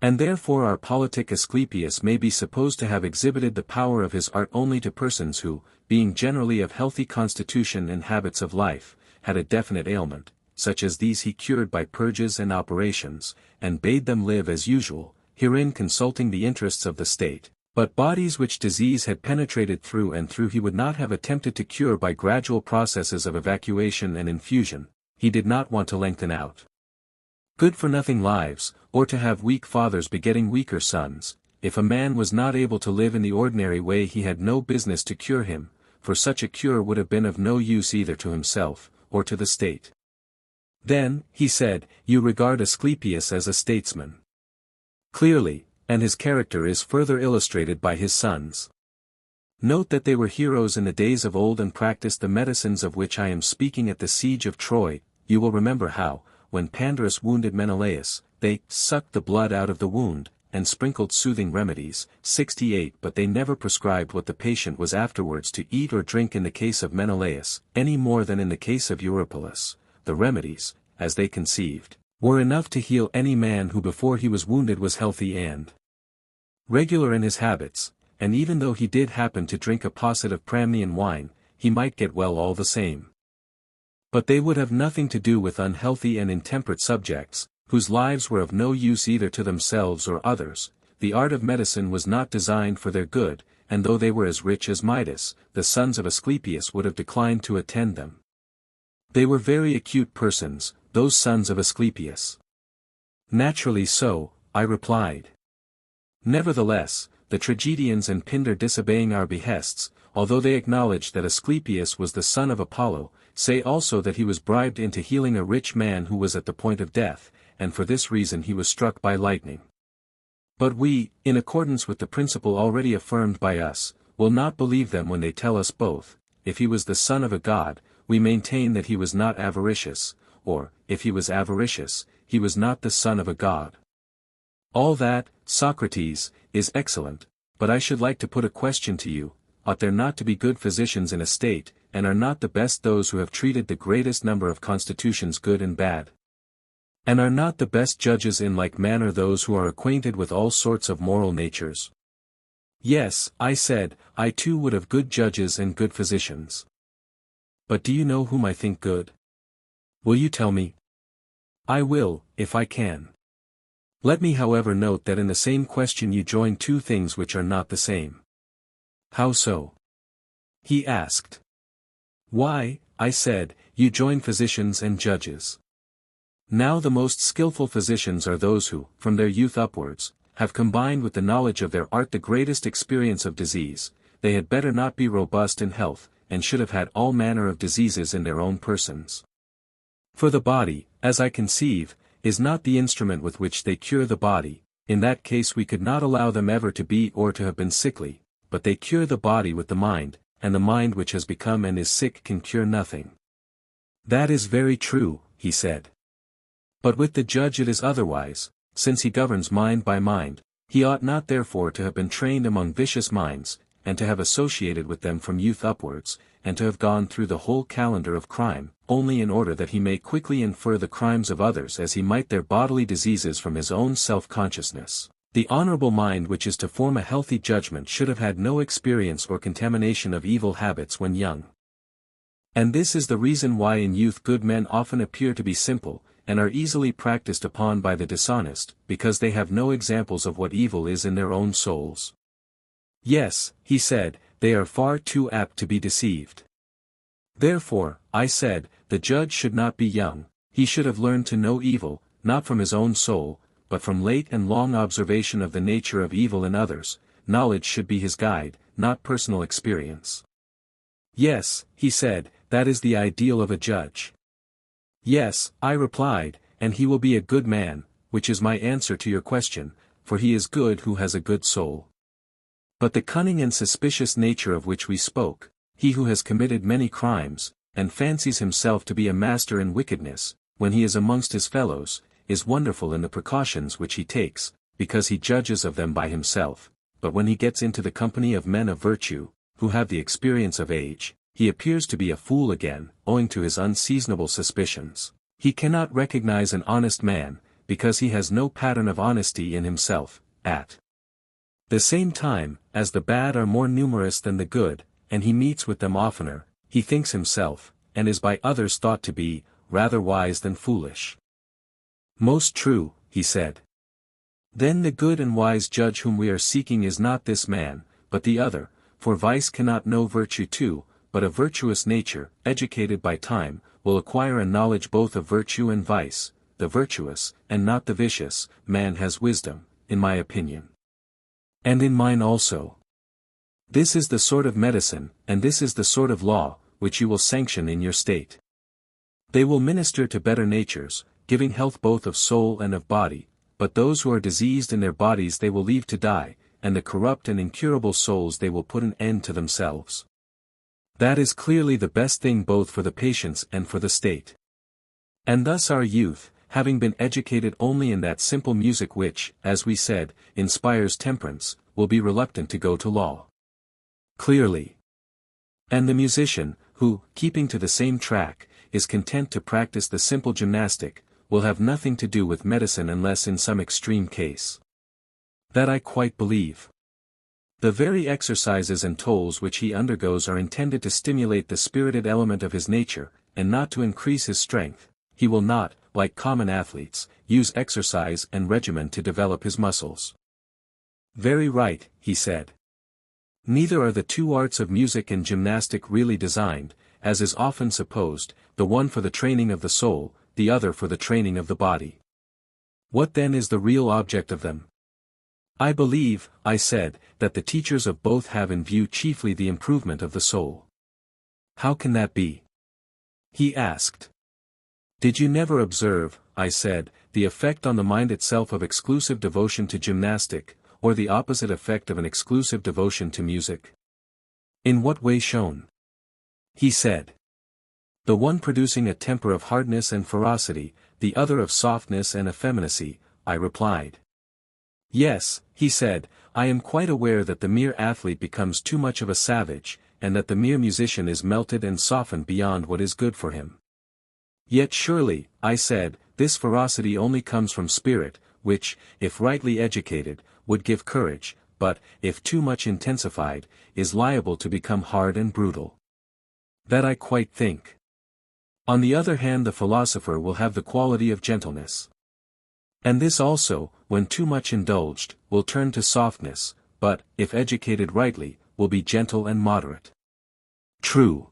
And therefore our politic Asclepius may be supposed to have exhibited the power of his art only to persons who, being generally of healthy constitution and habits of life, had a definite ailment, such as these he cured by purges and operations, and bade them live as usual, herein consulting the interests of the state. But bodies which disease had penetrated through and through he would not have attempted to cure by gradual processes of evacuation and infusion. He did not want to lengthen out good-for-nothing lives, or to have weak fathers begetting weaker sons. If a man was not able to live in the ordinary way he had no business to cure him, for such a cure would have been of no use either to himself, or to the state. Then, he said, you regard Asclepius as a statesman. Clearly, and his character is further illustrated by his sons. Note that they were heroes in the days of old and practiced the medicines of which I am speaking at the siege of Troy. You will remember how, when Pandarus wounded Menelaus, they sucked the blood out of the wound, and sprinkled soothing remedies. 68 But they never prescribed what the patient was afterwards to eat or drink in the case of Menelaus, any more than in the case of Eurypylus. The remedies, as they conceived, were enough to heal any man who before he was wounded was healthy and regular in his habits, and even though he did happen to drink a posset of Pramnian wine, he might get well all the same. But they would have nothing to do with unhealthy and intemperate subjects, whose lives were of no use either to themselves or others. The art of medicine was not designed for their good, and though they were as rich as Midas, the sons of Asclepius would have declined to attend them. They were very acute persons, those sons of Asclepius. Naturally so, I replied. Nevertheless, the tragedians and Pindar, disobeying our behests, although they acknowledged that Asclepius was the son of Apollo, say also that he was bribed into healing a rich man who was at the point of death, and for this reason he was struck by lightning. But we, in accordance with the principle already affirmed by us, will not believe them when they tell us both. If he was the son of a god, we maintain that he was not avaricious, or, if he was avaricious, he was not the son of a god. All that, Socrates, is excellent, but I should like to put a question to you. Ought there not to be good physicians in a state, and are not the best those who have treated the greatest number of constitutions good and bad? And are not the best judges in like manner those who are acquainted with all sorts of moral natures? Yes, I said, I too would have good judges and good physicians. But do you know whom I think good? Will you tell me? I will, if I can. Let me however note that in the same question you join two things which are not the same. How so? He asked. Why, I said, you join physicians and judges. Now the most skillful physicians are those who, from their youth upwards, have combined with the knowledge of their art the greatest experience of disease. They had better not be robust in health, and should have had all manner of diseases in their own persons. For the body, as I conceive, is not the instrument with which they cure the body. In that case we could not allow them ever to be or to have been sickly, but they cure the body with the mind, and the mind which has become and is sick can cure nothing. That is very true, he said. But with the judge it is otherwise, since he governs mind by mind. He ought not therefore to have been trained among vicious minds, and to have associated with them from youth upwards, and to have gone through the whole calendar of crime, only in order that he may quickly infer the crimes of others as he might their bodily diseases from his own self-consciousness. The honorable mind which is to form a healthy judgment should have had no experience or contamination of evil habits when young. And this is the reason why in youth good men often appear to be simple, and are easily practiced upon by the dishonest, because they have no examples of what evil is in their own souls. Yes, he said, they are far too apt to be deceived. Therefore, I said, the judge should not be young, he should have learned to know evil, not from his own soul, but from late and long observation of the nature of evil in others. Knowledge should be his guide, not personal experience. Yes, he said, that is the ideal of a judge. Yes, I replied, and he will be a good man, which is my answer to your question, for he is good who has a good soul. But the cunning and suspicious nature of which we spoke, he who has committed many crimes, and fancies himself to be a master in wickedness, when he is amongst his fellows, is wonderful in the precautions which he takes, because he judges of them by himself, but when he gets into the company of men of virtue, who have the experience of age, he appears to be a fool again, owing to his unseasonable suspicions. He cannot recognize an honest man, because he has no pattern of honesty in himself. At the same time, as the bad are more numerous than the good, and he meets with them oftener, he thinks himself, and is by others thought to be, rather wise than foolish. Most true, he said. Then the good and wise judge whom we are seeking is not this man, but the other, for vice cannot know virtue too, but a virtuous nature, educated by time, will acquire a knowledge both of virtue and vice. The virtuous, and not the vicious, man has wisdom, in my opinion. And in mine also. This is the sort of medicine, and this is the sort of law, which you will sanction in your state. They will minister to better natures, giving health both of soul and of body, but those who are diseased in their bodies they will leave to die, and the corrupt and incurable souls they will put an end to themselves. That is clearly the best thing both for the patients and for the state. And thus our youth, having been educated only in that simple music which, as we said, inspires temperance, will be reluctant to go to law. Clearly. And the musician, who, keeping to the same track, is content to practice the simple gymnastic, will have nothing to do with medicine unless in some extreme case. That I quite believe. The very exercises and tolls which he undergoes are intended to stimulate the spirited element of his nature, and not to increase his strength. He will not, like common athletes, use exercise and regimen to develop his muscles. Very right, he said. Neither are the two arts of music and gymnastic really designed, as is often supposed, the one for the training of the soul, the other for the training of the body. What then is the real object of them? I believe, I said, that the teachers of both have in view chiefly the improvement of the soul. How can that be? He asked. Did you never observe, I said, the effect on the mind itself of exclusive devotion to gymnastic, or the opposite effect of an exclusive devotion to music? In what way shown? He said. The one producing a temper of hardness and ferocity, the other of softness and effeminacy, I replied. Yes, he said, I am quite aware that the mere athlete becomes too much of a savage, and that the mere musician is melted and softened beyond what is good for him. Yet surely, I said, this ferocity only comes from spirit, which, if rightly educated, would give courage, but, if too much intensified, is liable to become hard and brutal. That I quite think. On the other hand, the philosopher will have the quality of gentleness. And this also, when too much indulged, will turn to softness, but, if educated rightly, will be gentle and moderate. True.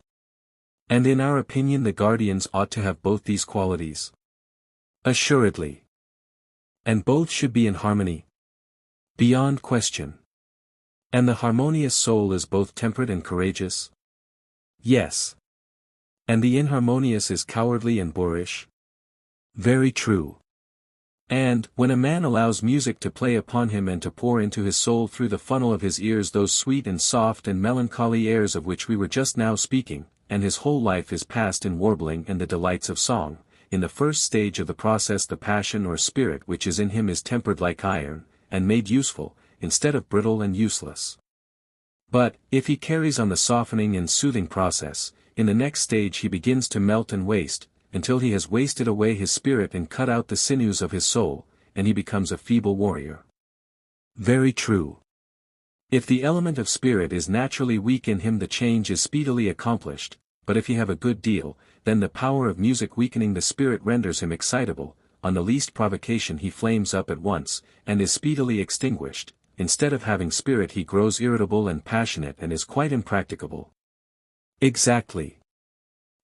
And in our opinion the guardians ought to have both these qualities? Assuredly. And both should be in harmony? Beyond question. And the harmonious soul is both temperate and courageous? Yes. And the inharmonious is cowardly and boorish? Very true. And, when a man allows music to play upon him and to pour into his soul through the funnel of his ears those sweet and soft and melancholy airs of which we were just now speaking, and his whole life is passed in warbling and the delights of song, in the first stage of the process the passion or spirit which is in him is tempered like iron, and made useful, instead of brittle and useless. But, if he carries on the softening and soothing process, in the next stage he begins to melt and waste, until he has wasted away his spirit and cut out the sinews of his soul, and he becomes a feeble warrior. Very true. If the element of spirit is naturally weak in him the change is speedily accomplished, but if he have a good deal, then the power of music weakening the spirit renders him excitable, on the least provocation he flames up at once, and is speedily extinguished. Instead of having spirit he grows irritable and passionate and is quite impracticable. Exactly.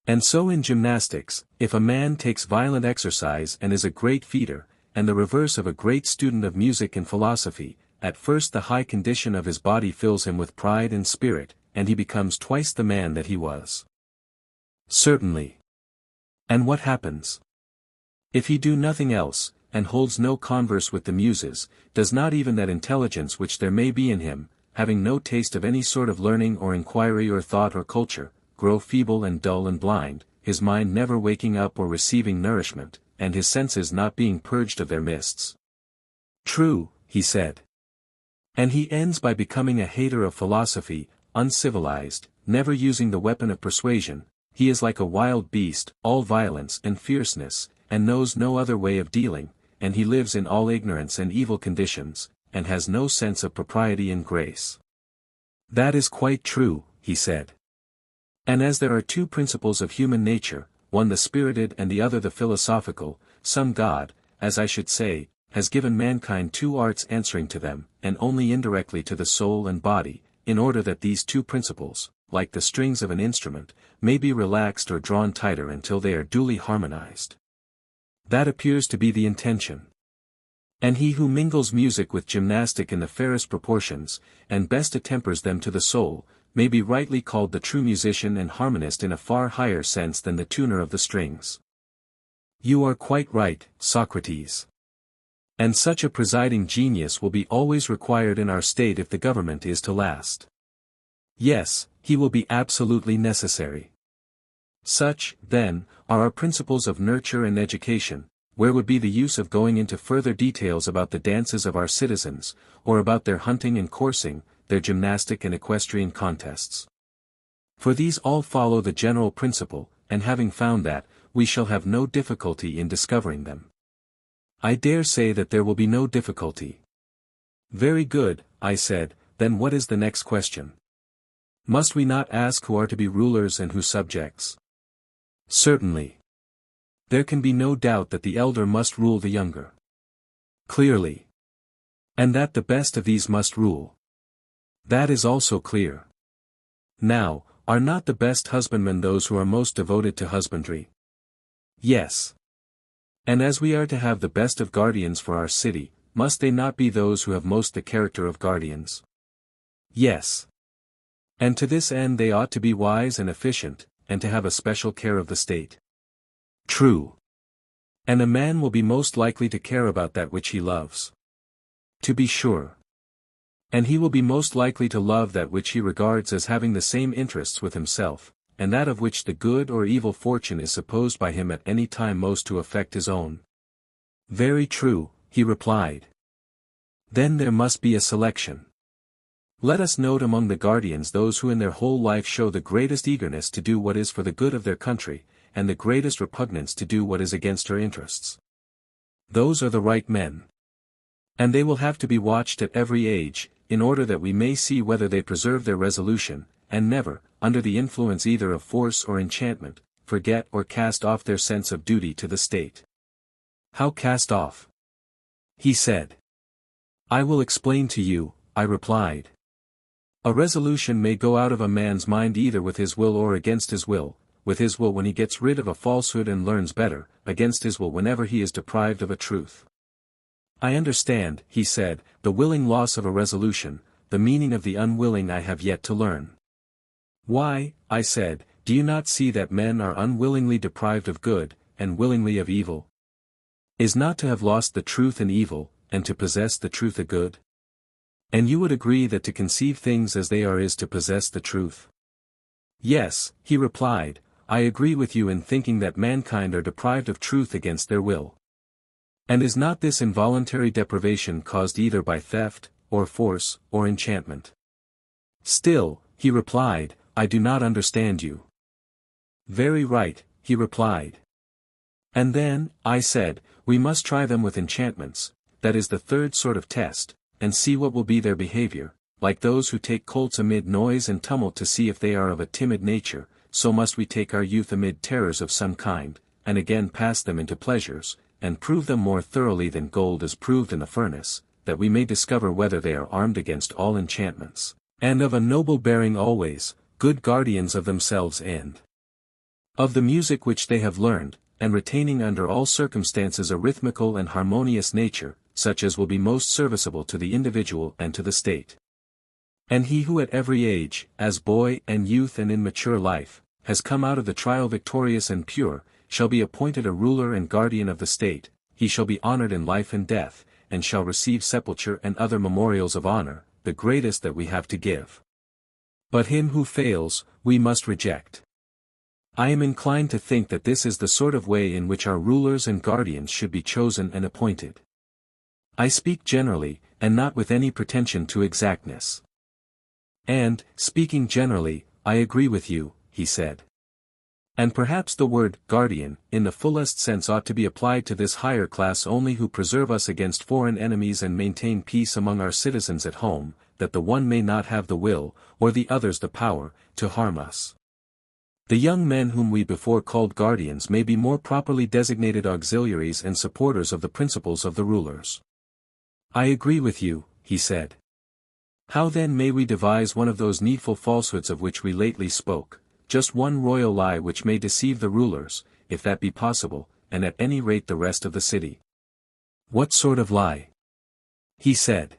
And so in gymnastics, if a man takes violent exercise and is a great feeder, and the reverse of a great student of music and philosophy, at first the high condition of his body fills him with pride and spirit, and he becomes twice the man that he was. Certainly. And what happens? If he do nothing else, and holds no converse with the Muses, does not even that intelligence which there may be in him, having no taste of any sort of learning or inquiry or thought or culture, grow feeble and dull and blind, his mind never waking up or receiving nourishment, and his senses not being purged of their mists. True, he said. And he ends by becoming a hater of philosophy, uncivilized, never using the weapon of persuasion. He is like a wild beast, all violence and fierceness, and knows no other way of dealing, and he lives in all ignorance and evil conditions, and has no sense of propriety and grace. That is quite true, he said. And as there are two principles of human nature, one the spirited and the other the philosophical, some God, as I should say, has given mankind two arts answering to them, and only indirectly to the soul and body, in order that these two principles, like the strings of an instrument, may be relaxed or drawn tighter until they are duly harmonized. That appears to be the intention. And he who mingles music with gymnastic in the fairest proportions, and best attempers them to the soul, may be rightly called the true musician and harmonist in a far higher sense than the tuner of the strings. You are quite right, Socrates. And such a presiding genius will be always required in our state if the government is to last. Yes, he will be absolutely necessary. Such, then, are our principles of nurture and education. Where would be the use of going into further details about the dances of our citizens, or about their hunting and coursing, their gymnastic and equestrian contests? For these all follow the general principle, and having found that, we shall have no difficulty in discovering them. I dare say that there will be no difficulty. Very good, I said, then what is the next question? Must we not ask who are to be rulers and who subjects? Certainly. There can be no doubt that the elder must rule the younger. Clearly. And that the best of these must rule. That is also clear. Now, are not the best husbandmen those who are most devoted to husbandry? Yes. And as we are to have the best of guardians for our city, must they not be those who have most the character of guardians? Yes. And to this end they ought to be wise and efficient, and to have a special care of the state. True. And a man will be most likely to care about that which he loves. To be sure. And he will be most likely to love that which he regards as having the same interests with himself, and that of which the good or evil fortune is supposed by him at any time most to affect his own. Very true, he replied. Then there must be a selection. Let us note among the guardians those who in their whole life show the greatest eagerness to do what is for the good of their country, and the greatest repugnance to do what is against her interests. Those are the right men. And they will have to be watched at every age, in order that we may see whether they preserve their resolution, and never, under the influence either of force or enchantment, forget or cast off their sense of duty to the state. How cast off? He said. I will explain to you, I replied. A resolution may go out of a man's mind either with his will or against his will, with his will when he gets rid of a falsehood and learns better, against his will whenever he is deprived of a truth. I understand, he said, the willing loss of a resolution, the meaning of the unwilling I have yet to learn. Why, I said, do you not see that men are unwillingly deprived of good, and willingly of evil? Is not to have lost the truth an evil, and to possess the truth a good? And you would agree that to conceive things as they are is to possess the truth? Yes, he replied, I agree with you in thinking that mankind are deprived of truth against their will. And is not this involuntary deprivation caused either by theft, or force, or enchantment? Still, he replied, I do not understand you. Very right, he replied. And then, I said, we must try them with enchantments, that is the third sort of test, and see what will be their behavior, like those who take colts amid noise and tumult to see if they are of a timid nature, so must we take our youth amid terrors of some kind, and again pass them into pleasures, and prove them more thoroughly than gold is proved in the furnace, that we may discover whether they are armed against all enchantments, and of a noble bearing always, good guardians of themselves and of the music which they have learned, and retaining under all circumstances a rhythmical and harmonious nature, such as will be most serviceable to the individual and to the state. And he who at every age, as boy and youth and in mature life, has come out of the trial victorious and pure, shall be appointed a ruler and guardian of the state. he shall be honored in life and death, and shall receive sepulture and other memorials of honor, the greatest that we have to give. But him who fails, we must reject. I am inclined to think that this is the sort of way in which our rulers and guardians should be chosen and appointed. I speak generally, and not with any pretension to exactness. And, speaking generally, I agree with you, he said. And perhaps the word guardian, in the fullest sense, ought to be applied to this higher class only, who preserve us against foreign enemies and maintain peace among our citizens at home, that the one may not have the will, or the others the power, to harm us. The young men whom we before called guardians may be more properly designated auxiliaries and supporters of the principles of the rulers. I agree with you, he said. How then may we devise one of those needful falsehoods of which we lately spoke, just one royal lie which may deceive the rulers, if that be possible, and at any rate the rest of the city? What sort of lie? He said.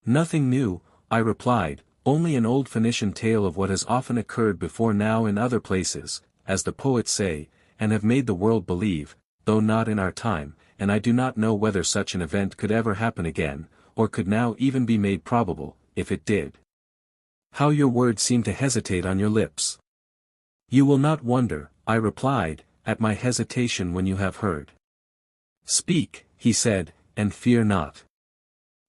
Nothing new, I replied, only an old Phoenician tale of what has often occurred before now in other places, as the poets say, and have made the world believe, though not in our time, and I do not know whether such an event could ever happen again, or could now even be made probable, if it did. How your words seem to hesitate on your lips. You will not wonder, I replied, at my hesitation when you have heard. Speak, he said, and fear not.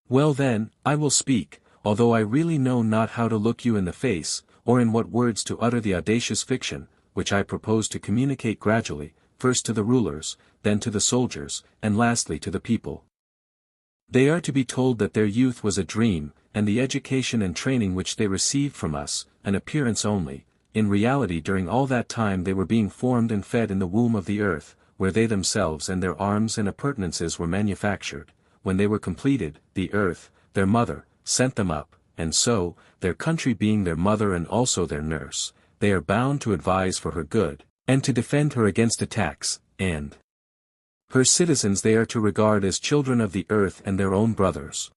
Well then, I will speak, although I really know not how to look you in the face, or in what words to utter the audacious fiction, which I propose to communicate gradually, first to the rulers, then to the soldiers, and lastly to the people. They are to be told that their youth was a dream, and the education and training which they received from us, an appearance only. In reality during all that time they were being formed and fed in the womb of the earth, where they themselves and their arms and appurtenances were manufactured. When they were completed, the earth, their mother, sent them up, and so, their country being their mother and also their nurse, they are bound to advise for her good, and to defend her against attacks, and her citizens they are to regard as children of the earth and their own brothers.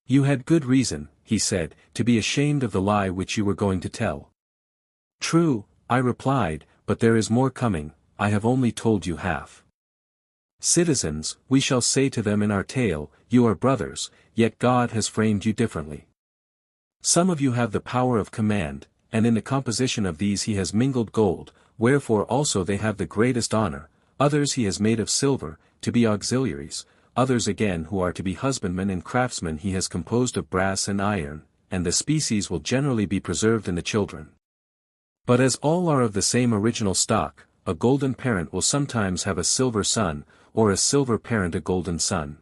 You had good reason, he said, to be ashamed of the lie which you were going to tell. True, I replied, but there is more coming, I have only told you half. Citizens, we shall say to them in our tale, you are brothers, yet God has framed you differently. Some of you have the power of command, and in the composition of these he has mingled gold, wherefore also they have the greatest honor. Others he has made of silver, to be auxiliaries, others again who are to be husbandmen and craftsmen he has composed of brass and iron, and the species will generally be preserved in the children. But as all are of the same original stock, a golden parent will sometimes have a silver son, or a silver parent a golden son.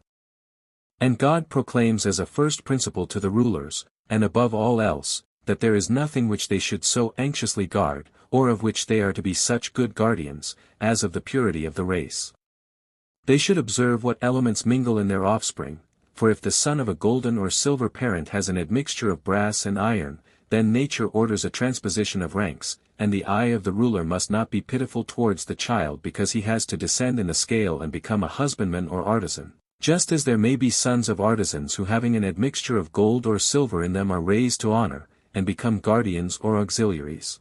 And God proclaims as a first principle to the rulers, and above all else, that there is nothing which they should so anxiously guard, or of which they are to be such good guardians, as of the purity of the race. They should observe what elements mingle in their offspring, for if the son of a golden or silver parent has an admixture of brass and iron, then nature orders a transposition of ranks, and the eye of the ruler must not be pitiful towards the child because he has to descend in the scale and become a husbandman or artisan, just as there may be sons of artisans who having an admixture of gold or silver in them are raised to honor, and become guardians or auxiliaries.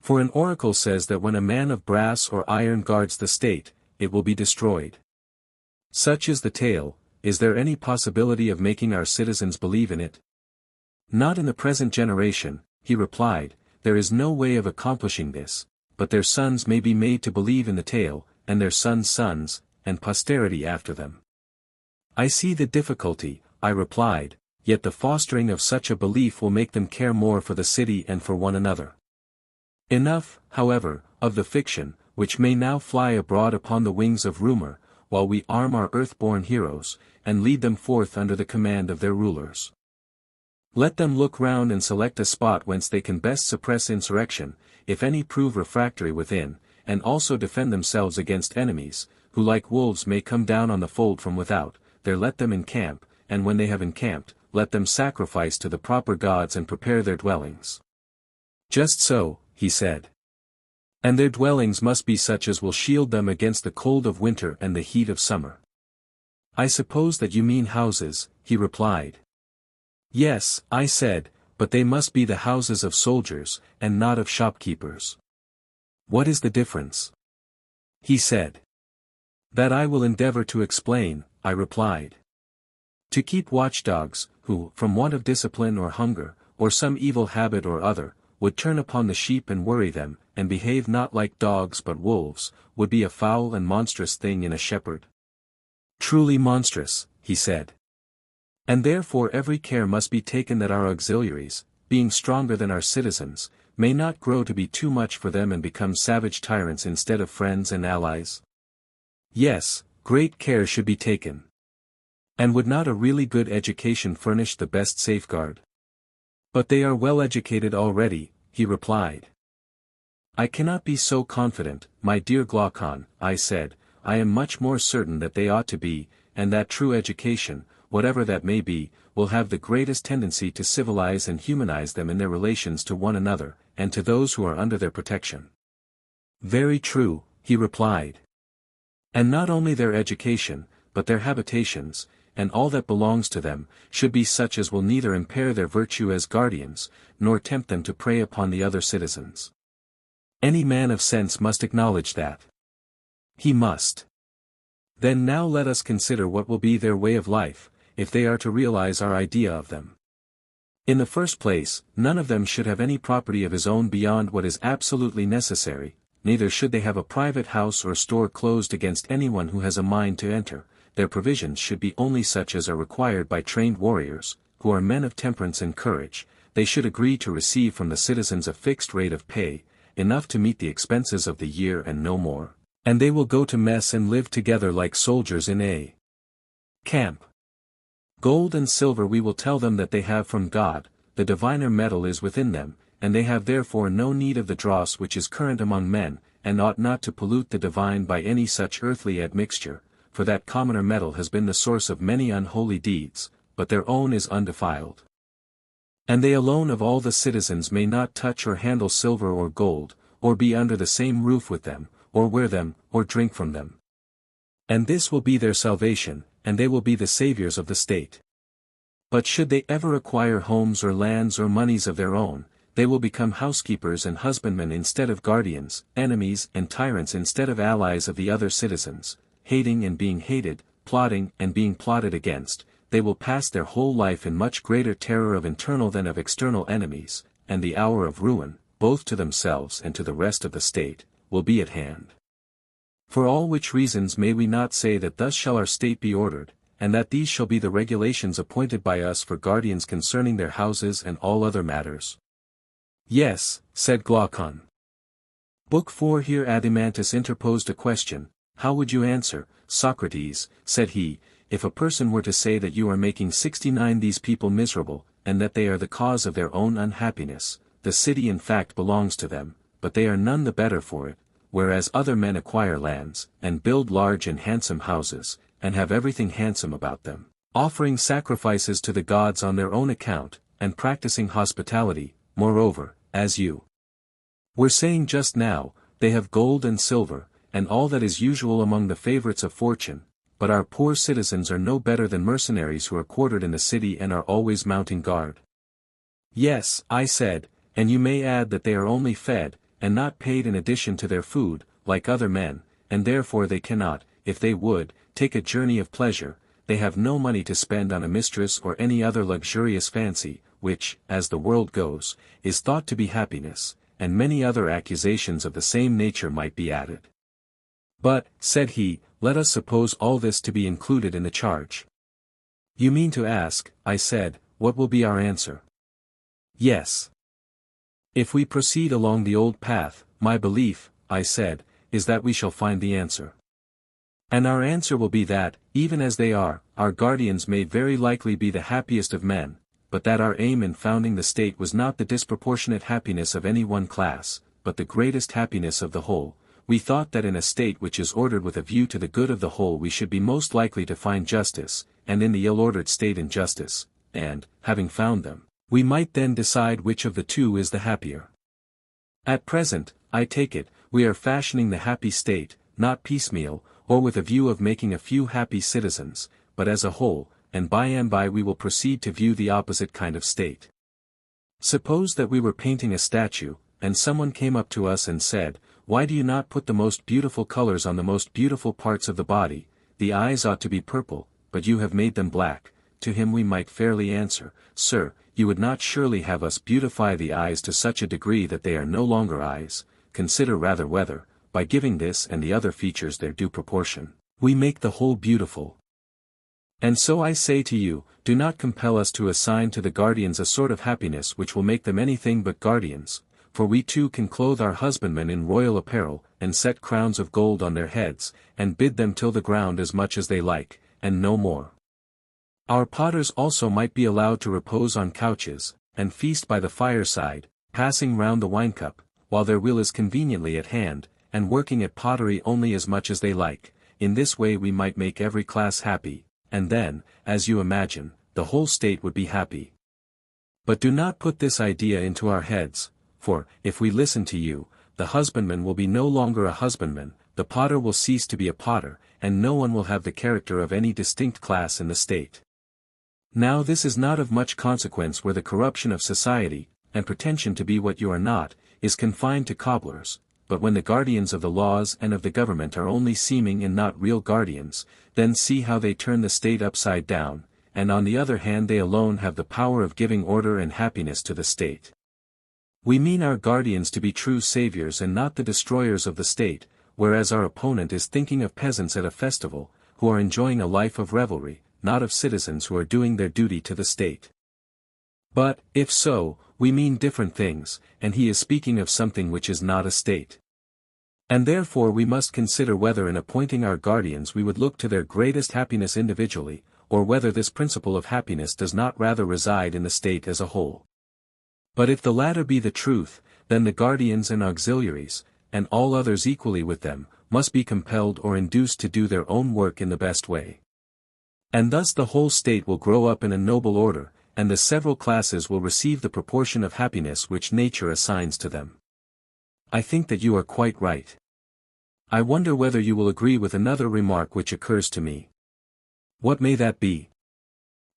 For an oracle says that when a man of brass or iron guards the state, it will be destroyed. Such is the tale. Is there any possibility of making our citizens believe in it? Not in the present generation, he replied, there is no way of accomplishing this, but their sons may be made to believe in the tale, and their sons' sons, and posterity after them. I see the difficulty, I replied, yet the fostering of such a belief will make them care more for the city and for one another. Enough, however, of the fiction, which may now fly abroad upon the wings of rumor, while we arm our earth-born heroes, and lead them forth under the command of their rulers. Let them look round and select a spot whence they can best suppress insurrection, if any prove refractory within, and also defend themselves against enemies, who like wolves may come down on the fold from without. There let them encamp, and when they have encamped, let them sacrifice to the proper gods and prepare their dwellings. Just so, he said. And their dwellings must be such as will shield them against the cold of winter and the heat of summer. I suppose that you mean houses, he replied. Yes, I said, but they must be the houses of soldiers, and not of shopkeepers. What is the difference? He said. That I will endeavor to explain, I replied. To keep watchdogs, who, from want of discipline or hunger, or some evil habit or other, would turn upon the sheep and worry them, and behave not like dogs but wolves, would be a foul and monstrous thing in a shepherd. Truly monstrous, he said. And therefore every care must be taken that our auxiliaries, being stronger than our citizens, may not grow to be too much for them and become savage tyrants instead of friends and allies. Yes, great care should be taken. And would not a really good education furnish the best safeguard? But they are well educated already, he replied. I cannot be so confident, my dear Glaucon, I said. I am much more certain that they ought to be, and that true education, whatever that may be, will have the greatest tendency to civilize and humanize them in their relations to one another, and to those who are under their protection. Very true, he replied. And not only their education, but their habitations, and all that belongs to them, should be such as will neither impair their virtue as guardians, nor tempt them to prey upon the other citizens. Any man of sense must acknowledge that. He must. Then now let us consider what will be their way of life, if they are to realize our idea of them. In the first place, none of them should have any property of his own beyond what is absolutely necessary, neither should they have a private house or store closed against anyone who has a mind to enter. Their provisions should be only such as are required by trained warriors, who are men of temperance and courage. They should agree to receive from the citizens a fixed rate of pay, enough to meet the expenses of the year and no more, and they will go to mess and live together like soldiers in a camp. Gold and silver we will tell them that they have from God, the diviner metal is within them, and they have therefore no need of the dross which is current among men, and ought not to pollute the divine by any such earthly admixture, for that commoner metal has been the source of many unholy deeds, but their own is undefiled. And they alone of all the citizens may not touch or handle silver or gold, or be under the same roof with them, or wear them, or drink from them. And this will be their salvation, and they will be the saviors of the state. But should they ever acquire homes or lands or monies of their own, they will become housekeepers and husbandmen instead of guardians, enemies and tyrants instead of allies of the other citizens, hating and being hated, plotting and being plotted against. They will pass their whole life in much greater terror of internal than of external enemies, and the hour of ruin, both to themselves and to the rest of the state, will be at hand. For all which reasons may we not say that thus shall our state be ordered, and that these shall be the regulations appointed by us for guardians concerning their houses and all other matters? Yes, said Glaucon. Book 4. Here Adeimantus interposed a question. How would you answer, Socrates, said he, if a person were to say that you are making 69 these people miserable, and that they are the cause of their own unhappiness? The city in fact belongs to them, but they are none the better for it, whereas other men acquire lands, and build large and handsome houses, and have everything handsome about them, offering sacrifices to the gods on their own account, and practicing hospitality. Moreover, as you were saying just now, they have gold and silver, and all that is usual among the favorites of fortune, but our poor citizens are no better than mercenaries who are quartered in the city and are always mounting guard. Yes, I said, and you may add that they are only fed, and not paid in addition to their food, like other men, and therefore they cannot, if they would, take a journey of pleasure. They have no money to spend on a mistress or any other luxurious fancy, which, as the world goes, is thought to be happiness, and many other accusations of the same nature might be added. But, said he, let us suppose all this to be included in the charge. You mean to ask, I said, what will be our answer? Yes. If we proceed along the old path, my belief, I said, is that we shall find the answer. And our answer will be that, even as they are, our guardians may very likely be the happiest of men, but that our aim in founding the state was not the disproportionate happiness of any one class, but the greatest happiness of the whole. We thought that in a state which is ordered with a view to the good of the whole we should be most likely to find justice, and in the ill-ordered state injustice, and, having found them, we might then decide which of the two is the happier. At present, I take it, we are fashioning the happy state, not piecemeal, or with a view of making a few happy citizens, but as a whole, and by and by we will proceed to view the opposite kind of state. Suppose that we were painting a statue, and someone came up to us and said, why do you not put the most beautiful colors on the most beautiful parts of the body? The eyes ought to be purple, but you have made them black. To him we might fairly answer, Sir, you would not surely have us beautify the eyes to such a degree that they are no longer eyes. Consider rather whether, by giving this and the other features their due proportion, we make the whole beautiful. And so I say to you, do not compel us to assign to the guardians a sort of happiness which will make them anything but guardians, for we too can clothe our husbandmen in royal apparel, and set crowns of gold on their heads, and bid them till the ground as much as they like, and no more. Our potters also might be allowed to repose on couches, and feast by the fireside, passing round the wine-cup, while their will is conveniently at hand, and working at pottery only as much as they like. In this way we might make every class happy, and then, as you imagine, the whole state would be happy. But do not put this idea into our heads, for, if we listen to you, the husbandman will be no longer a husbandman, the potter will cease to be a potter, and no one will have the character of any distinct class in the state. Now this is not of much consequence where the corruption of society, and pretension to be what you are not, is confined to cobblers, but when the guardians of the laws and of the government are only seeming and not real guardians, then see how they turn the state upside down, and on the other hand they alone have the power of giving order and happiness to the state. We mean our guardians to be true saviors and not the destroyers of the state, whereas our opponent is thinking of peasants at a festival, who are enjoying a life of revelry, not of citizens who are doing their duty to the state. But, if so, we mean different things, and he is speaking of something which is not a state. And therefore we must consider whether in appointing our guardians we would look to their greatest happiness individually, or whether this principle of happiness does not rather reside in the state as a whole. But if the latter be the truth, then the guardians and auxiliaries, and all others equally with them, must be compelled or induced to do their own work in the best way. And thus the whole state will grow up in a noble order, and the several classes will receive the proportion of happiness which nature assigns to them. I think that you are quite right. I wonder whether you will agree with another remark which occurs to me. What may that be?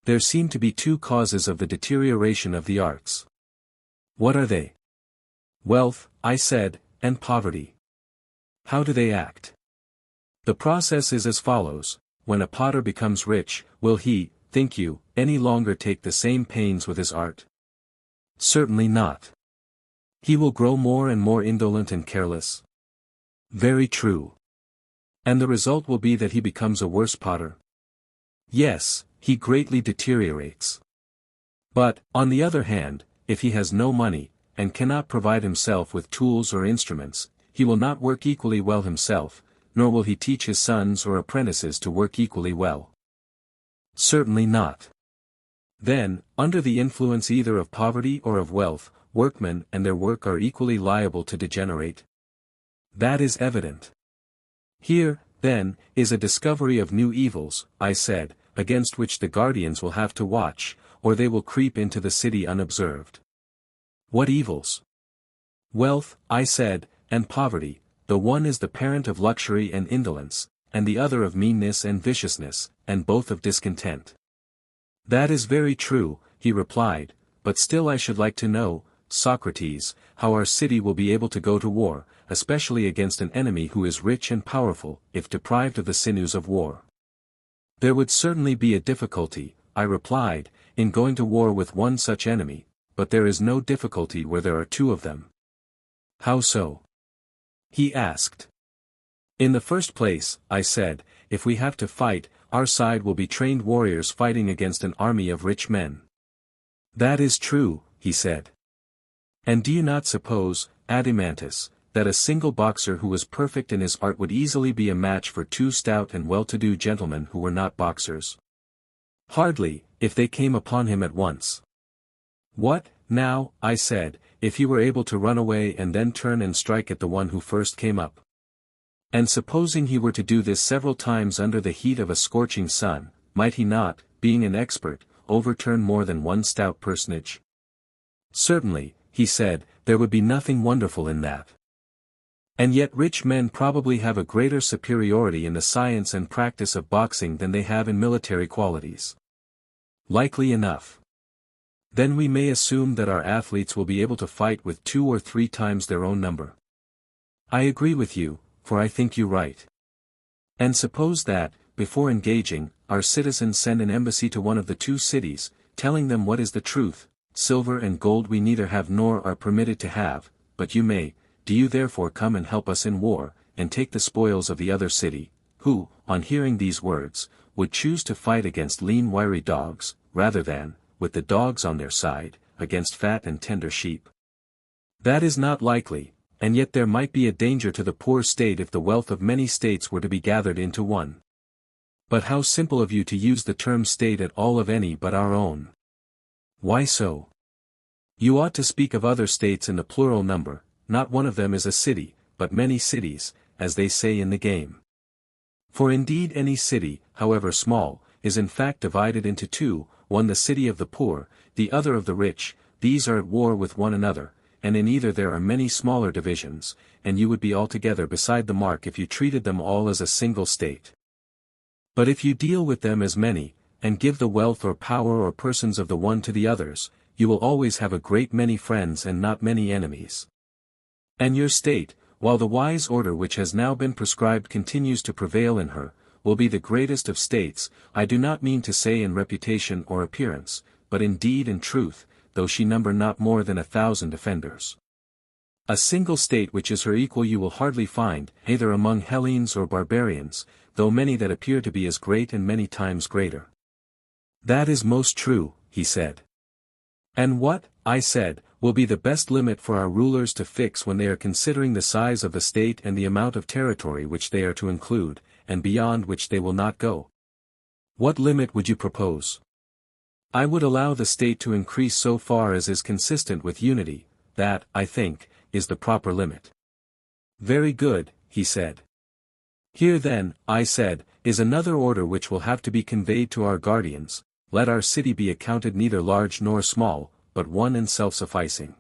There seem to be two causes of the deterioration of the arts. What are they? Wealth, I said, and poverty. How do they act? The process is as follows: when a potter becomes rich, will he, think you, any longer take the same pains with his art? Certainly not. He will grow more and more indolent and careless. Very true. And the result will be that he becomes a worse potter? Yes, he greatly deteriorates. But, on the other hand, if he has no money, and cannot provide himself with tools or instruments, he will not work equally well himself, nor will he teach his sons or apprentices to work equally well. Certainly not. Then, under the influence either of poverty or of wealth, workmen and their work are equally liable to degenerate. That is evident. Here, then, is a discovery of new evils, I said, against which the guardians will have to watch, or they will creep into the city unobserved. What evils? Wealth, I said, and poverty. The one is the parent of luxury and indolence, and the other of meanness and viciousness, and both of discontent. That is very true, he replied, but still I should like to know, Socrates, how our city will be able to go to war, especially against an enemy who is rich and powerful, if deprived of the sinews of war. There would certainly be a difficulty, I replied, in going to war with one such enemy, but there is no difficulty where there are two of them. How so? He asked. In the first place, I said, if we have to fight, our side will be trained warriors fighting against an army of rich men. That is true, he said. And do you not suppose, Adeimantus, that a single boxer who was perfect in his art would easily be a match for two stout and well-to-do gentlemen who were not boxers? Hardly, if they came upon him at once. What, now, I said, if he were able to run away and then turn and strike at the one who first came up? And supposing he were to do this several times under the heat of a scorching sun, might he not, being an expert, overturn more than one stout personage? Certainly, he said, there would be nothing wonderful in that. And yet rich men probably have a greater superiority in the science and practice of boxing than they have in military qualities. Likely enough. Then we may assume that our athletes will be able to fight with 2 or 3 times their own number. I agree with you, for I think you right. And suppose that, before engaging, our citizens send an embassy to one of the two cities, telling them what is the truth: silver and gold we neither have nor are permitted to have, but you may. Do you therefore come and help us in war, and take the spoils of the other city, who, on hearing these words, would choose to fight against lean wiry dogs, rather than, with the dogs on their side, against fat and tender sheep? That is not likely, and yet there might be a danger to the poor state if the wealth of many states were to be gathered into one. But how simple of you to use the term state at all of any but our own. Why so? You ought to speak of other states in the plural number. Not one of them is a city, but many cities, as they say in the game. For indeed any city, however small, is in fact divided into two, one the city of the poor, the other of the rich. These are at war with one another, and in either there are many smaller divisions, and you would be altogether beside the mark if you treated them all as a single state. But if you deal with them as many, and give the wealth or power or persons of the one to the others, you will always have a great many friends and not many enemies. And your state, while the wise order which has now been prescribed continues to prevail in her, will be the greatest of states, I do not mean to say in reputation or appearance, but in deed and truth, though she number not more than 1,000 defenders. A single state which is her equal you will hardly find, either among Hellenes or barbarians, though many that appear to be as great and many times greater. That is most true, he said. And what, I said, will be the best limit for our rulers to fix when they are considering the size of the state and the amount of territory which they are to include, and beyond which they will not go? What limit would you propose? I would allow the state to increase so far as is consistent with unity. That, I think, is the proper limit. Very good, he said. Here then, I said, is another order which will have to be conveyed to our guardians. Let our city be accounted neither large nor small, but one and self-sufficing.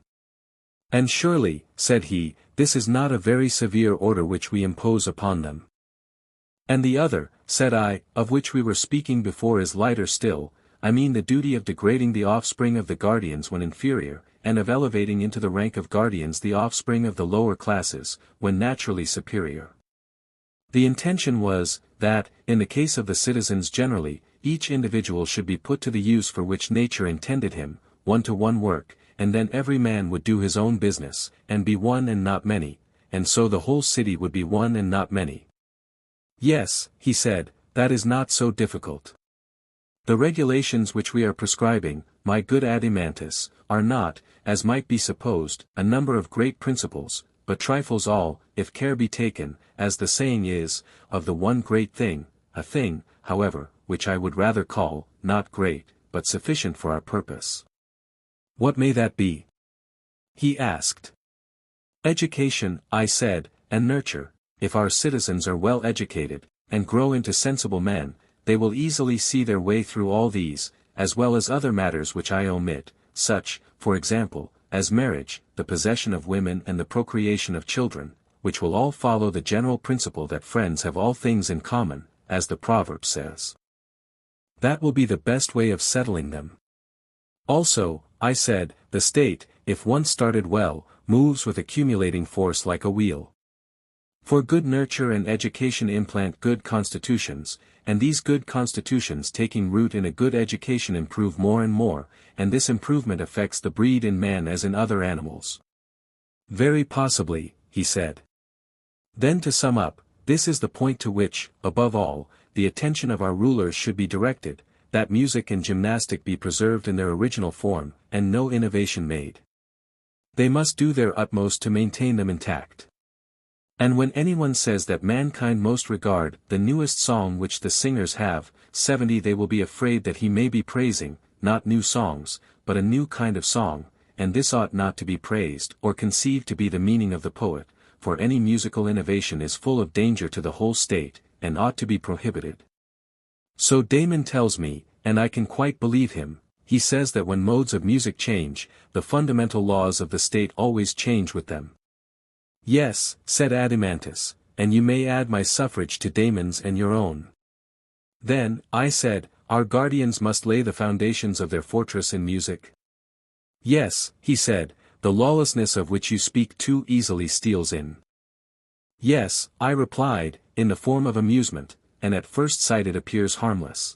And surely, said he, this is not a very severe order which we impose upon them. And the other, said I, of which we were speaking before is lighter still. I mean the duty of degrading the offspring of the guardians when inferior, and of elevating into the rank of guardians the offspring of the lower classes, when naturally superior. The intention was, that, in the case of the citizens generally, each individual should be put to the use for which nature intended him, one-to-one work, and then every man would do his own business, and be one and not many, and so the whole city would be one and not many. Yes, he said, that is not so difficult. The regulations which we are prescribing, my good Adimantus, are not, as might be supposed, a number of great principles, but trifles all, if care be taken, as the saying is, of the one great thing, a thing, however, which I would rather call, not great, but sufficient for our purpose. What may that be? He asked. Education, I said, and nurture. If our citizens are well educated, and grow into sensible men, they will easily see their way through all these, as well as other matters which I omit, such, for example, as marriage, the possession of women and the procreation of children, which will all follow the general principle that friends have all things in common, as the proverb says. That will be the best way of settling them. Also, I said, the state, if once started well, moves with accumulating force like a wheel. For good nurture and education implant good constitutions, and these good constitutions taking root in a good education improve more and more, and this improvement affects the breed in man as in other animals. Very possibly, he said. Then to sum up, this is the point to which, above all, the attention of our rulers should be directed, that music and gymnastic be preserved in their original form, and no innovation made. They must do their utmost to maintain them intact. And when anyone says that mankind most regard the newest song which the singers have, 70 they will be afraid that he may be praising, not new songs, but a new kind of song, and this ought not to be praised or conceived to be the meaning of the poet, for any musical innovation is full of danger to the whole state, and ought to be prohibited. So Damon tells me, and I can quite believe him. He says that when modes of music change, the fundamental laws of the state always change with them. Yes, said Adimantus, and you may add my suffrage to Damon's and your own. Then, I said, our guardians must lay the foundations of their fortress in music. Yes, he said, the lawlessness of which you speak too easily steals in. Yes, I replied, in the form of amusement, and at first sight it appears harmless.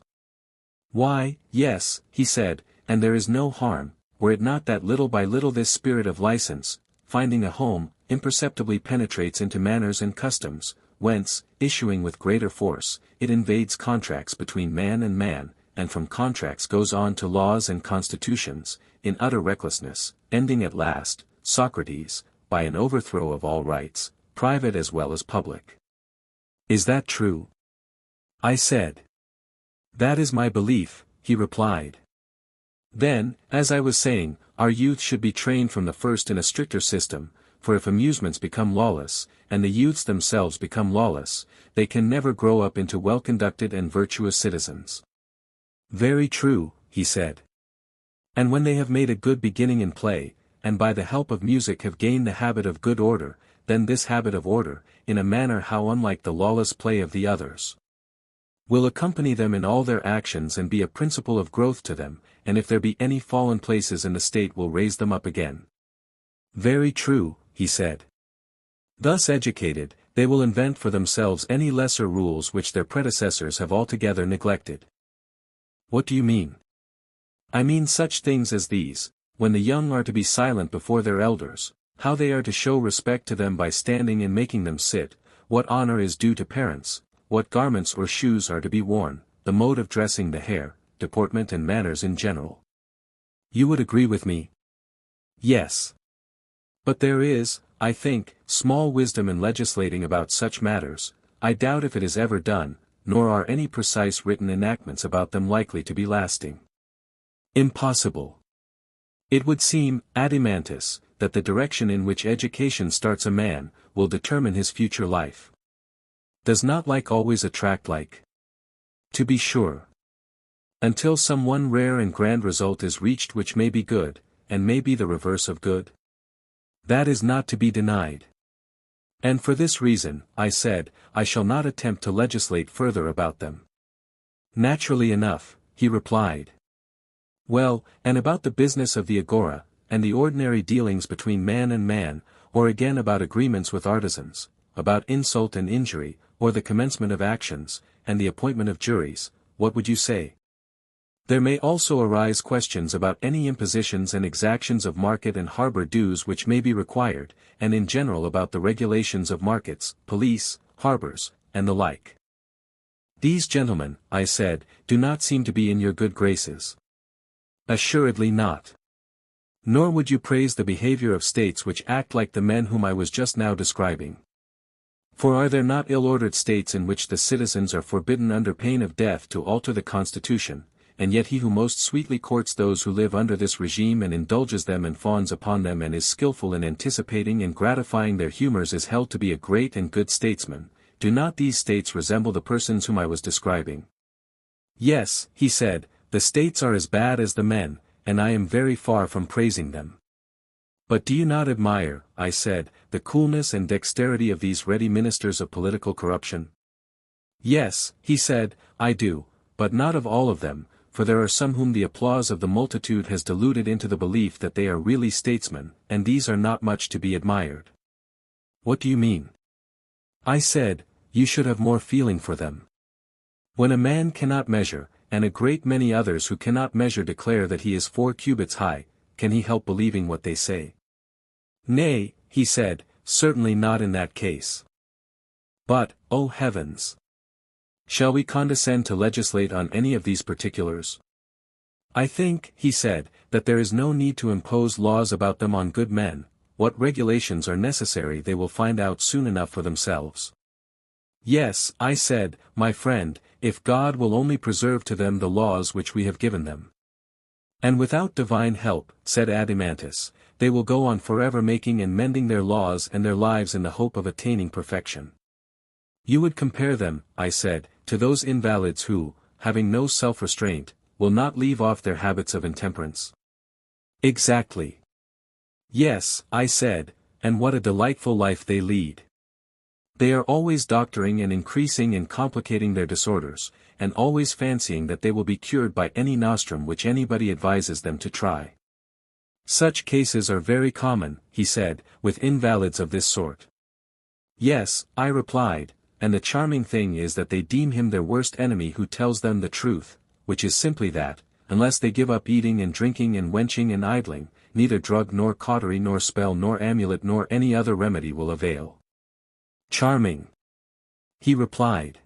Why, yes, he said, and there is no harm, were it not that little by little this spirit of license, finding a home, imperceptibly penetrates into manners and customs, whence, issuing with greater force, it invades contracts between man, and from contracts goes on to laws and constitutions, in utter recklessness, ending at last, Socrates, by an overthrow of all rights, private as well as public. Is that true? I said. That is my belief, he replied. Then, as I was saying, our youth should be trained from the first in a stricter system, for if amusements become lawless, and the youths themselves become lawless, they can never grow up into well-conducted and virtuous citizens. Very true, he said. And when they have made a good beginning in play, and by the help of music have gained the habit of good order, then this habit of order, in a manner how unlike the lawless play of the others, will accompany them in all their actions and be a principle of growth to them, and if there be any fallen places in the state will raise them up again. Very true, he said. Thus educated, they will invent for themselves any lesser rules which their predecessors have altogether neglected. What do you mean? I mean such things as these: when the young are to be silent before their elders, how they are to show respect to them by standing and making them sit, what honor is due to parents, what garments or shoes are to be worn, the mode of dressing the hair, deportment and manners in general. You would agree with me? Yes. But there is, I think, small wisdom in legislating about such matters. I doubt if it is ever done, nor are any precise written enactments about them likely to be lasting. Impossible. It would seem, Adimantus, that the direction in which education starts a man, will determine his future life. Does not like always attract like? To be sure. Until some one rare and grand result is reached which may be good, and may be the reverse of good? That is not to be denied. And for this reason, I said, I shall not attempt to legislate further about them. Naturally enough, he replied. Well, and about the business of the agora, and the ordinary dealings between man and man, or again about agreements with artisans, about insult and injury, or the commencement of actions, and the appointment of juries, what would you say? There may also arise questions about any impositions and exactions of market and harbor dues which may be required, and in general about the regulations of markets, police, harbors, and the like. These gentlemen, I said, do not seem to be in your good graces. Assuredly not. Nor would you praise the behavior of states which act like the men whom I was just now describing. For are there not ill-ordered states in which the citizens are forbidden under pain of death to alter the constitution, and yet he who most sweetly courts those who live under this regime and indulges them and fawns upon them and is skillful in anticipating and gratifying their humors is held to be a great and good statesman? Do not these states resemble the persons whom I was describing? Yes, he said, the states are as bad as the men, and I am very far from praising them. But do you not admire, I said, the coolness and dexterity of these ready ministers of political corruption? Yes, he said, I do, but not of all of them, for there are some whom the applause of the multitude has deluded into the belief that they are really statesmen, and these are not much to be admired. What do you mean? I said, you should have more feeling for them. When a man cannot measure, and a great many others who cannot measure declare that he is 4 cubits high, can he help believing what they say? Nay, he said, certainly not in that case. But, O heavens! Shall we condescend to legislate on any of these particulars? I think, he said, that there is no need to impose laws about them on good men. What regulations are necessary they will find out soon enough for themselves. Yes, I said, my friend, if God will only preserve to them the laws which we have given them. And without divine help, said Adimantus, they will go on forever making and mending their laws and their lives in the hope of attaining perfection. You would compare them, I said, to those invalids who, having no self-restraint, will not leave off their habits of intemperance. Exactly. Yes, I said, and what a delightful life they lead. They are always doctoring and increasing and complicating their disorders, and always fancying that they will be cured by any nostrum which anybody advises them to try. Such cases are very common, he said, with invalids of this sort. Yes, I replied, and the charming thing is that they deem him their worst enemy who tells them the truth, which is simply that, unless they give up eating and drinking and wenching and idling, neither drug nor cautery nor spell nor amulet nor any other remedy will avail. Charming, he replied.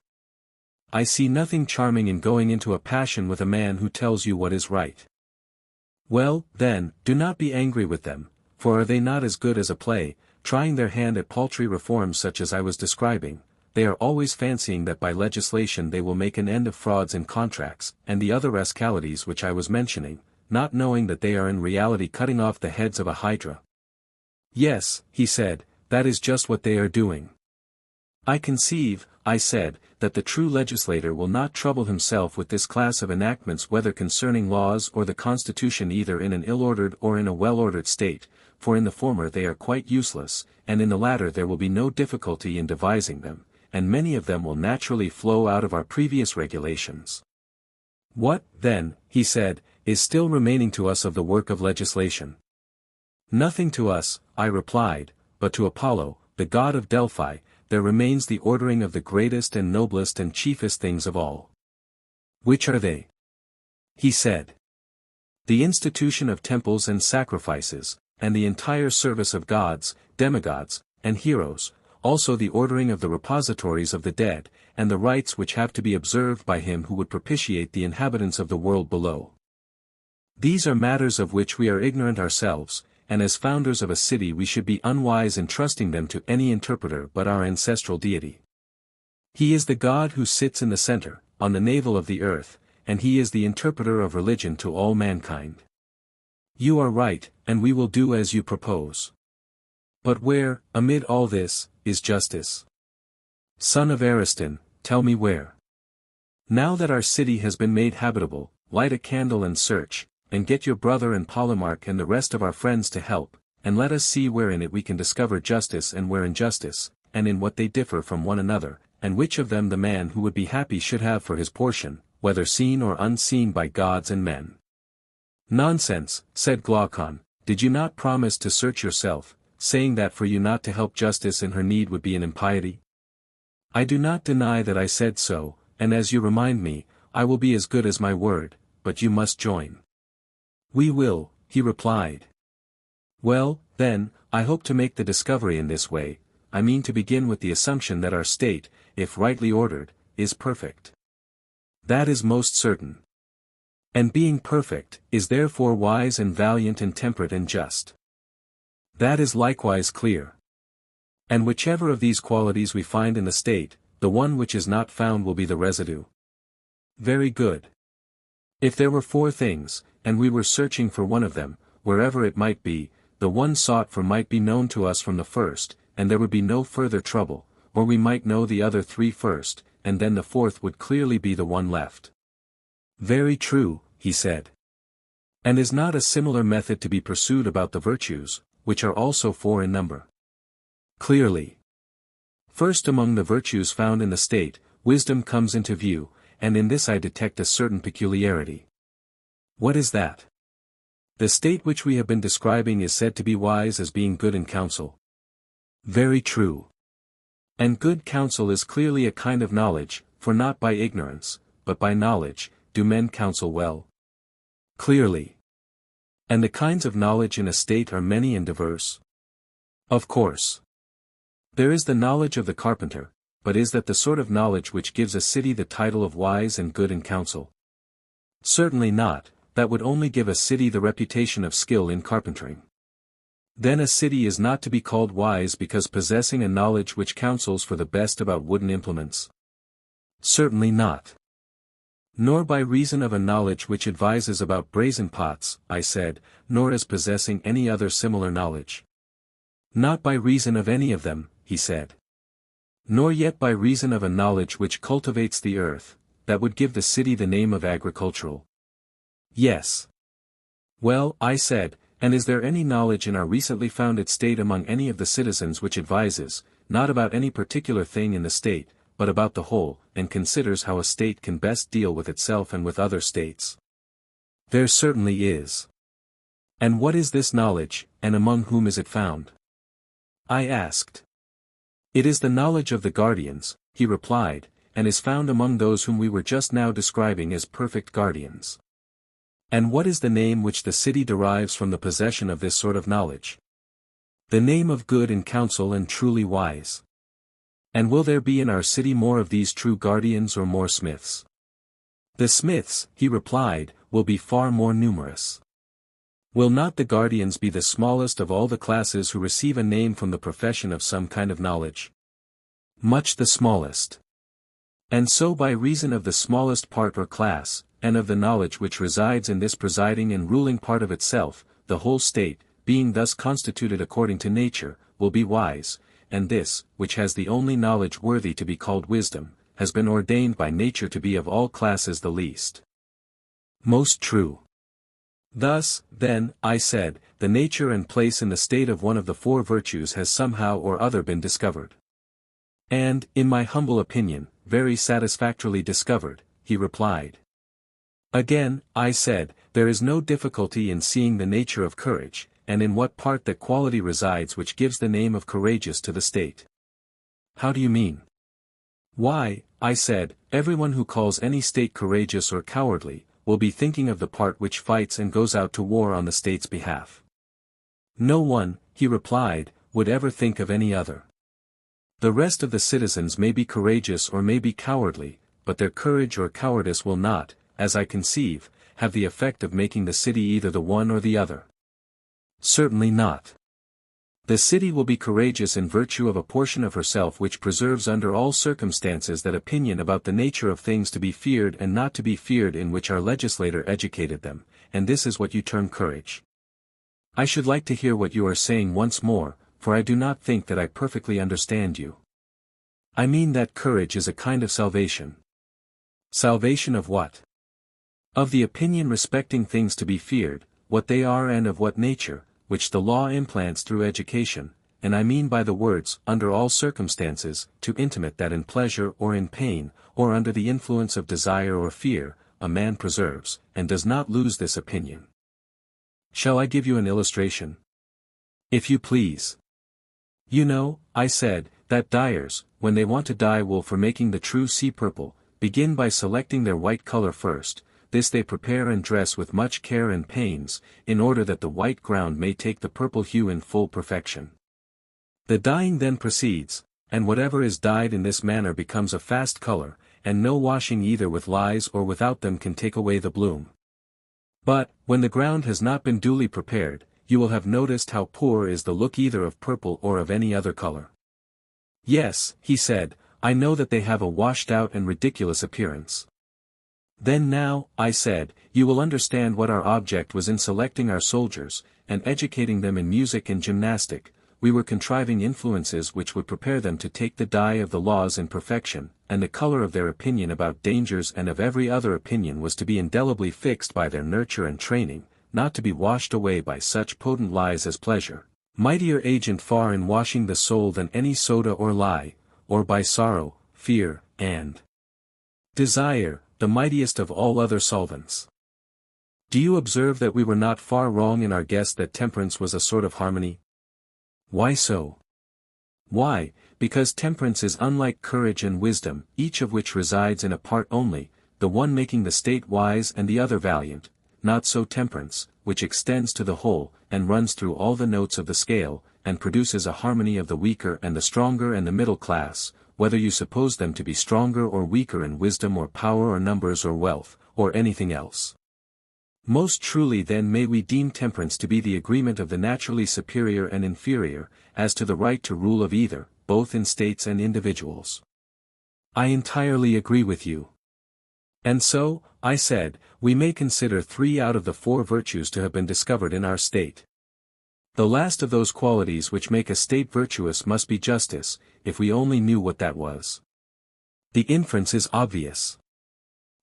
I see nothing charming in going into a passion with a man who tells you what is right. Well, then, do not be angry with them, for are they not as good as a play, trying their hand at paltry reforms such as I was describing? They are always fancying that by legislation they will make an end of frauds in contracts, and the other rascalities which I was mentioning, not knowing that they are in reality cutting off the heads of a hydra. Yes, he said, that is just what they are doing. I conceive, I said, that the true legislator will not trouble himself with this class of enactments whether concerning laws or the constitution either in an ill-ordered or in a well-ordered state, for in the former they are quite useless, and in the latter there will be no difficulty in devising them, and many of them will naturally flow out of our previous regulations. What, then, he said, is still remaining to us of the work of legislation? Nothing to us, I replied, but to Apollo, the god of Delphi, there remains the ordering of the greatest and noblest and chiefest things of all. Which are they? He said. The institution of temples and sacrifices, and the entire service of gods, demigods, and heroes, also the ordering of the repositories of the dead, and the rites which have to be observed by him who would propitiate the inhabitants of the world below. These are matters of which we are ignorant ourselves, and as founders of a city we should be unwise in trusting them to any interpreter but our ancestral deity. He is the God who sits in the center, on the navel of the earth, and he is the interpreter of religion to all mankind. You are right, and we will do as you propose. But where, amid all this, is justice? Son of Ariston, tell me where. Now that our city has been made habitable, light a candle and search, and get your brother and Polemarch and the rest of our friends to help, and let us see where in it we can discover justice and where injustice, and in what they differ from one another, and which of them the man who would be happy should have for his portion, whether seen or unseen by gods and men. Nonsense, said Glaucon, did you not promise to search yourself, saying that for you not to help justice in her need would be an impiety? I do not deny that I said so, and as you remind me, I will be as good as my word, but you must join. We will, he replied. Well, then, I hope to make the discovery in this way. I mean to begin with the assumption that our state, if rightly ordered, is perfect. That is most certain. And being perfect, is therefore wise and valiant and temperate and just. That is likewise clear. And whichever of these qualities we find in the state, the one which is not found will be the residue. Very good. If there were 4 things, and we were searching for one of them, wherever it might be, the one sought for might be known to us from the first, and there would be no further trouble, or we might know the other 3 first, and then the 4th would clearly be the one left. Very true, he said. And is not a similar method to be pursued about the virtues, which are also 4 in number? Clearly. First among the virtues found in the state, wisdom comes into view, and in this I detect a certain peculiarity. What is that? The state which we have been describing is said to be wise as being good in counsel. Very true. And good counsel is clearly a kind of knowledge, for not by ignorance, but by knowledge, do men counsel well. Clearly. And the kinds of knowledge in a state are many and diverse. Of course. There is the knowledge of the carpenter, but is that the sort of knowledge which gives a city the title of wise and good in counsel? Certainly not, that would only give a city the reputation of skill in carpentering. Then a city is not to be called wise because possessing a knowledge which counsels for the best about wooden implements. Certainly not. Nor by reason of a knowledge which advises about brazen pots, I said, nor as possessing any other similar knowledge. Not by reason of any of them, he said. Nor yet by reason of a knowledge which cultivates the earth, that would give the city the name of agricultural. Yes. Well, I said, and is there any knowledge in our recently founded state among any of the citizens which advises, not about any particular thing in the state, but about the whole, and considers how a state can best deal with itself and with other states? There certainly is. And what is this knowledge, and among whom is it found? I asked. It is the knowledge of the guardians, he replied, and is found among those whom we were just now describing as perfect guardians. And what is the name which the city derives from the possession of this sort of knowledge? The name of good in counsel and truly wise. And will there be in our city more of these true guardians or more smiths? The smiths, he replied, will be far more numerous. Will not the guardians be the smallest of all the classes who receive a name from the profession of some kind of knowledge? Much the smallest. And so by reason of the smallest part or class, and of the knowledge which resides in this presiding and ruling part of itself, the whole state, being thus constituted according to nature, will be wise, and this, which has the only knowledge worthy to be called wisdom, has been ordained by nature to be of all classes the least. Most true. Thus, then, I said, the nature and place in the state of one of the four virtues has somehow or other been discovered. And, in my humble opinion, very satisfactorily discovered, he replied. Again, I said, there is no difficulty in seeing the nature of courage, and in what part that quality resides which gives the name of courageous to the state. How do you mean? Why, I said, everyone who calls any state courageous or cowardly, will be thinking of the part which fights and goes out to war on the state's behalf. No one, he replied, would ever think of any other. The rest of the citizens may be courageous or may be cowardly, but their courage or cowardice will not, as I conceive, have the effect of making the city either the one or the other. Certainly not. The city will be courageous in virtue of a portion of herself which preserves under all circumstances that opinion about the nature of things to be feared and not to be feared in which our legislator educated them, and this is what you term courage. I should like to hear what you are saying once more, for I do not think that I perfectly understand you. I mean that courage is a kind of salvation. Salvation of what? Of the opinion respecting things to be feared, what they are and of what nature, which the law implants through education, and I mean by the words, under all circumstances, to intimate that in pleasure or in pain, or under the influence of desire or fear, a man preserves, and does not lose this opinion. Shall I give you an illustration? If you please. You know, I said, that dyers, when they want to dye wool for making the true sea purple, begin by selecting their white color first. This they prepare and dress with much care and pains, in order that the white ground may take the purple hue in full perfection. The dyeing then proceeds, and whatever is dyed in this manner becomes a fast color, and no washing either with lyes or without them can take away the bloom. But, when the ground has not been duly prepared, you will have noticed how poor is the look either of purple or of any other color. Yes, he said, I know that they have a washed out and ridiculous appearance. Then now, I said, you will understand what our object was in selecting our soldiers, and educating them in music and gymnastic. We were contriving influences which would prepare them to take the dye of the laws in perfection, and the color of their opinion about dangers and of every other opinion was to be indelibly fixed by their nurture and training, not to be washed away by such potent lies as pleasure, mightier agent far in washing the soul than any soda or lie, or by sorrow, fear, and desire, the mightiest of all other solvents. Do you observe that we were not far wrong in our guess that temperance was a sort of harmony? Why so? Why, because temperance is unlike courage and wisdom, each of which resides in a part only, the one making the state wise and the other valiant, not so temperance, which extends to the whole, and runs through all the notes of the scale, and produces a harmony of the weaker and the stronger and the middle class, whether you suppose them to be stronger or weaker in wisdom or power or numbers or wealth, or anything else. Most truly then may we deem temperance to be the agreement of the naturally superior and inferior, as to the right to rule of either, both in states and individuals. I entirely agree with you. And so, I said, we may consider 3 out of the 4 virtues to have been discovered in our state. The last of those qualities which make a state virtuous must be justice, if we only knew what that was. The inference is obvious.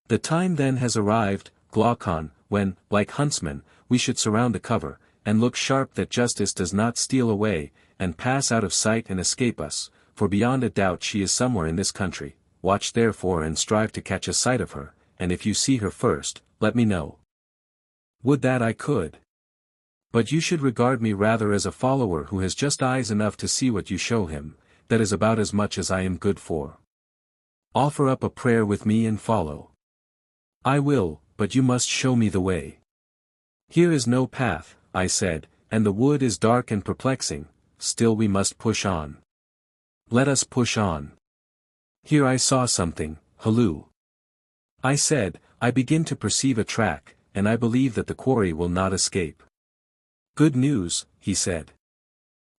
The time then has arrived, Glaucon, when, like huntsmen, we should surround the cover, and look sharp that justice does not steal away, and pass out of sight and escape us, for beyond a doubt she is somewhere in this country. Watch therefore and strive to catch a sight of her, and if you see her first, let me know. Would that I could. But you should regard me rather as a follower who has just eyes enough to see what you show him, that is about as much as I am good for. Offer up a prayer with me and follow. I will, but you must show me the way. Here is no path, I said, and the wood is dark and perplexing, still we must push on. Let us push on. Here I saw something, halloo. I said, I begin to perceive a track, and I believe that the quarry will not escape. Good news, he said.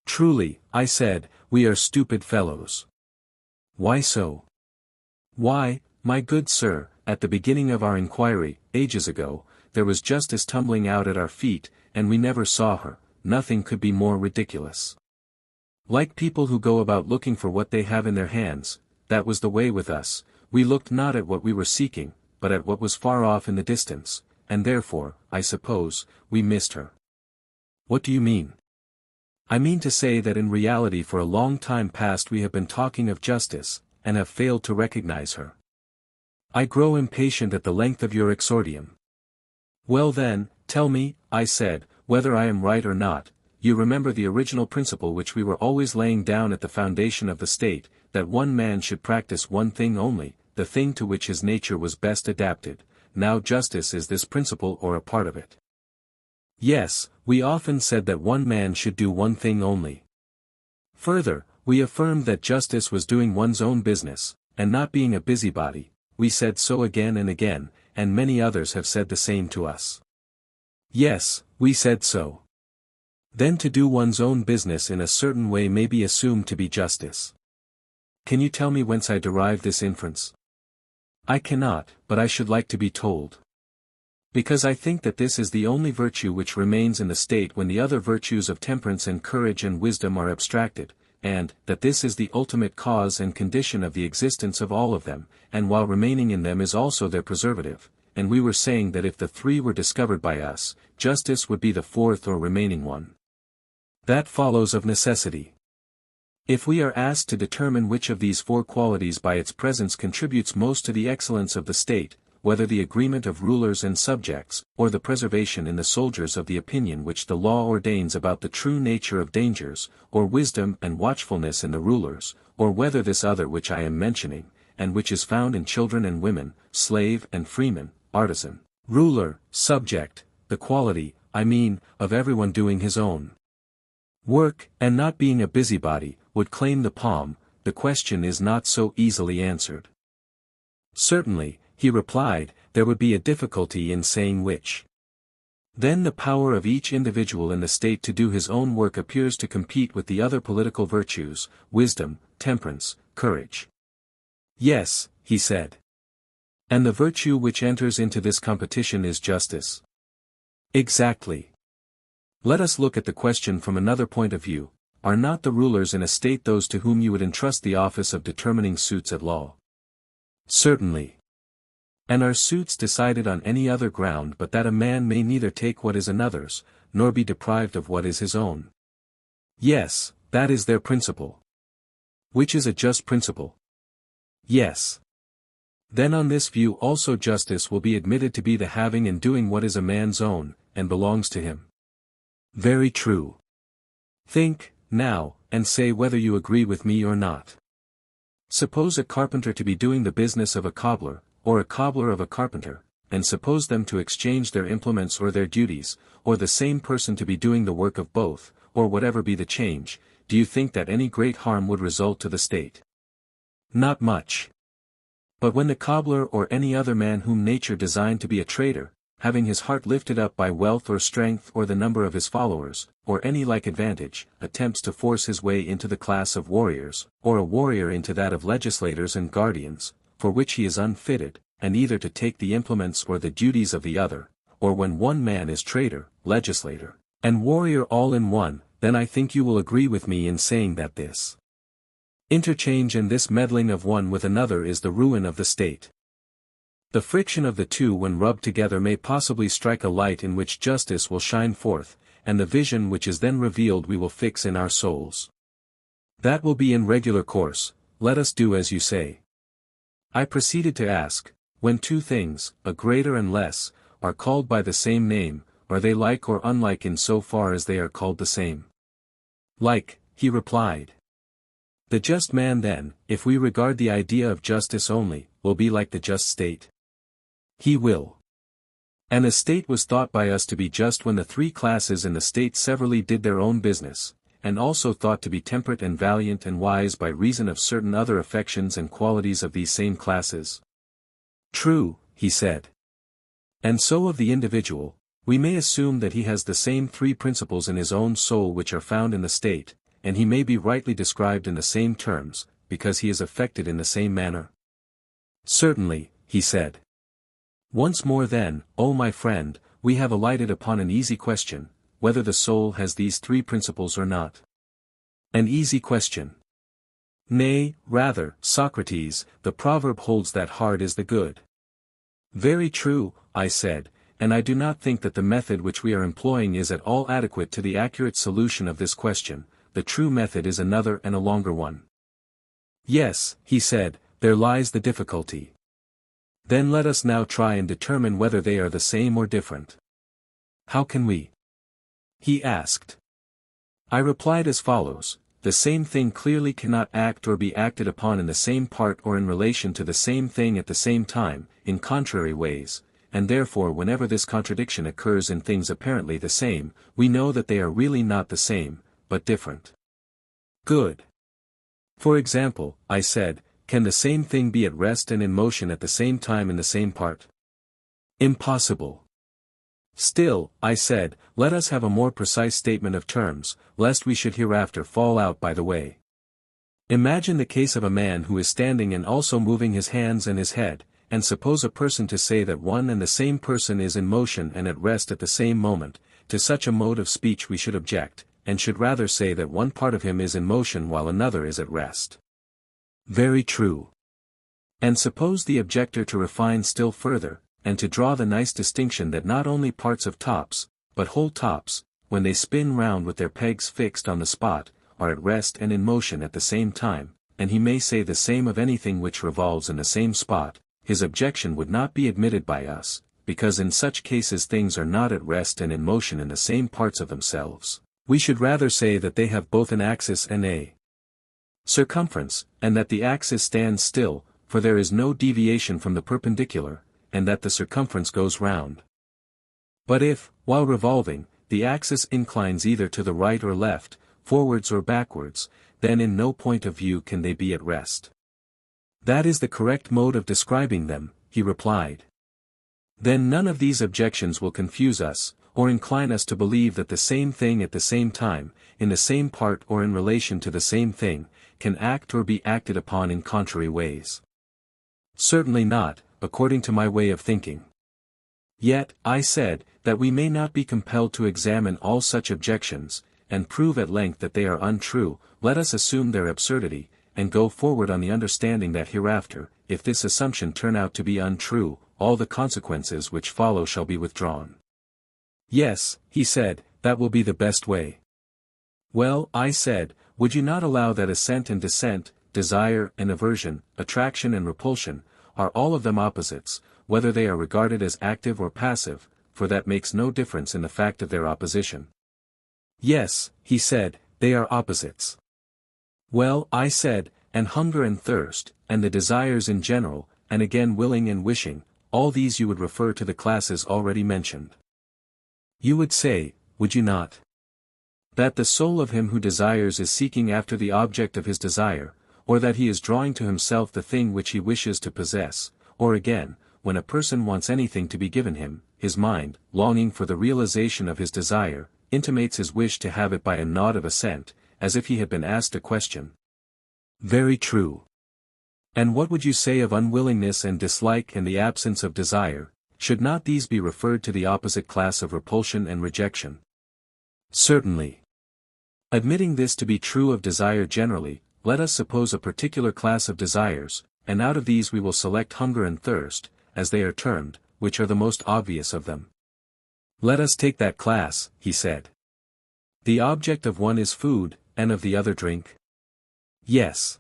Truly, I said, we are stupid fellows. Why so? Why, my good sir, at the beginning of our inquiry, ages ago, there was justice tumbling out at our feet, and we never saw her. Nothing could be more ridiculous. Like people who go about looking for what they have in their hands, that was the way with us, we looked not at what we were seeking, but at what was far off in the distance, and therefore, I suppose, we missed her. What do you mean? I mean to say that in reality for a long time past we have been talking of justice, and have failed to recognize her. I grow impatient at the length of your exordium. Well then, tell me, I said, whether I am right or not. You remember the original principle which we were always laying down at the foundation of the state, that one man should practice one thing only, the thing to which his nature was best adapted. Now justice is this principle or a part of it. Yes, we often said that one man should do one thing only. Further, we affirmed that justice was doing one's own business, and not being a busybody. We said so again and again, and many others have said the same to us. Yes, we said so. Then to do one's own business in a certain way may be assumed to be justice. Can you tell me whence I derive this inference? I cannot, but I should like to be told. Because I think that this is the only virtue which remains in the state when the other virtues of temperance and courage and wisdom are abstracted, and that this is the ultimate cause and condition of the existence of all of them, and while remaining in them is also their preservative, and we were saying that if the three were discovered by us, justice would be the fourth or remaining one. That follows of necessity. If we are asked to determine which of these four qualities by its presence contributes most to the excellence of the state, whether the agreement of rulers and subjects, or the preservation in the soldiers of the opinion which the law ordains about the true nature of dangers, or wisdom and watchfulness in the rulers, or whether this other which I am mentioning, and which is found in children and women, slave and freeman, artisan, ruler, subject, the quality, I mean, of everyone doing his own work, and not being a busybody, would claim the palm, the question is not so easily answered. Certainly, he replied, there would be a difficulty in saying which. Then the power of each individual in the state to do his own work appears to compete with the other political virtues, wisdom, temperance, courage. Yes, he said. And the virtue which enters into this competition is justice. Exactly. Let us look at the question from another point of view. Are not the rulers in a state those to whom you would entrust the office of determining suits at law? Certainly. And are suits decided on any other ground but that a man may neither take what is another's, nor be deprived of what is his own? Yes, that is their principle. Which is a just principle? Yes. Then on this view also justice will be admitted to be the having and doing what is a man's own, and belongs to him. Very true. Think, now, and say whether you agree with me or not. Suppose a carpenter to be doing the business of a cobbler, or a cobbler of a carpenter, and suppose them to exchange their implements or their duties, or the same person to be doing the work of both, or whatever be the change, do you think that any great harm would result to the state? Not much. But when the cobbler or any other man whom nature designed to be a trader, having his heart lifted up by wealth or strength or the number of his followers, or any like advantage, attempts to force his way into the class of warriors, or a warrior into that of legislators and guardians, for which he is unfitted, and either to take the implements or the duties of the other, or when one man is trader, legislator, and warrior all in one, then I think you will agree with me in saying that this interchange and this meddling of one with another is the ruin of the state. The friction of the two when rubbed together may possibly strike a light in which justice will shine forth, and the vision which is then revealed we will fix in our souls. That will be in regular course, let us do as you say. I proceeded to ask, when two things, a greater and less, are called by the same name, are they like or unlike in so far as they are called the same? Like, he replied. The just man then, if we regard the idea of justice only, will be like the just state. He will. And a state was thought by us to be just when the three classes in the state severally did their own business, and also thought to be temperate and valiant and wise by reason of certain other affections and qualities of these same classes. True, he said. And so of the individual, we may assume that he has the same three principles in his own soul which are found in the state, and he may be rightly described in the same terms, because he is affected in the same manner. Certainly, he said. Once more then, O my friend, we have alighted upon an easy question, whether the soul has these three principles or not. An easy question. Nay, rather, Socrates, the proverb holds that hard is the good. Very true, I said, and I do not think that the method which we are employing is at all adequate to the accurate solution of this question. The true method is another and a longer one. Yes, he said, there lies the difficulty. Then let us now try and determine whether they are the same or different. How can we? He asked. I replied as follows: the same thing clearly cannot act or be acted upon in the same part or in relation to the same thing at the same time, in contrary ways, and therefore whenever this contradiction occurs in things apparently the same, we know that they are really not the same, but different. Good. For example, I said, can the same thing be at rest and in motion at the same time in the same part? Impossible. Still, I said, let us have a more precise statement of terms, lest we should hereafter fall out by the way. Imagine the case of a man who is standing and also moving his hands and his head, and suppose a person to say that one and the same person is in motion and at rest at the same moment. To such a mode of speech we should object, and should rather say that one part of him is in motion while another is at rest. Very true. And suppose the objector to refine still further, and to draw the nice distinction that not only parts of tops, but whole tops, when they spin round with their pegs fixed on the spot, are at rest and in motion at the same time, and he may say the same of anything which revolves in the same spot, his objection would not be admitted by us, because in such cases things are not at rest and in motion in the same parts of themselves. We should rather say that they have both an axis and a circumference, and that the axis stands still, for there is no deviation from the perpendicular, and that the circumference goes round. But if, while revolving, the axis inclines either to the right or left, forwards or backwards, then in no point of view can they be at rest. That is the correct mode of describing them, he replied. Then none of these objections will confuse us, or incline us to believe that the same thing at the same time, in the same part or in relation to the same thing, can act or be acted upon in contrary ways. Certainly not, according to my way of thinking. Yet, I said, that we may not be compelled to examine all such objections, and prove at length that they are untrue. Let us assume their absurdity, and go forward on the understanding that hereafter, if this assumption turn out to be untrue, all the consequences which follow shall be withdrawn. Yes, he said, that will be the best way. Well, I said, would you not allow that assent and dissent, desire and aversion, attraction and repulsion, are all of them opposites, whether they are regarded as active or passive, for that makes no difference in the fact of their opposition? Yes, he said, they are opposites. Well, I said, and hunger and thirst, and the desires in general, and again willing and wishing, all these you would refer to the classes already mentioned. You would say, would you not, that the soul of him who desires is seeking after the object of his desire, or that he is drawing to himself the thing which he wishes to possess, or again, when a person wants anything to be given him, his mind, longing for the realization of his desire, intimates his wish to have it by a nod of assent, as if he had been asked a question. Very true. And what would you say of unwillingness and dislike and the absence of desire? Should not these be referred to the opposite class of repulsion and rejection? Certainly. Admitting this to be true of desire generally, let us suppose a particular class of desires, and out of these we will select hunger and thirst, as they are termed, which are the most obvious of them. Let us take that class, he said. The object of one is food, and of the other drink? Yes.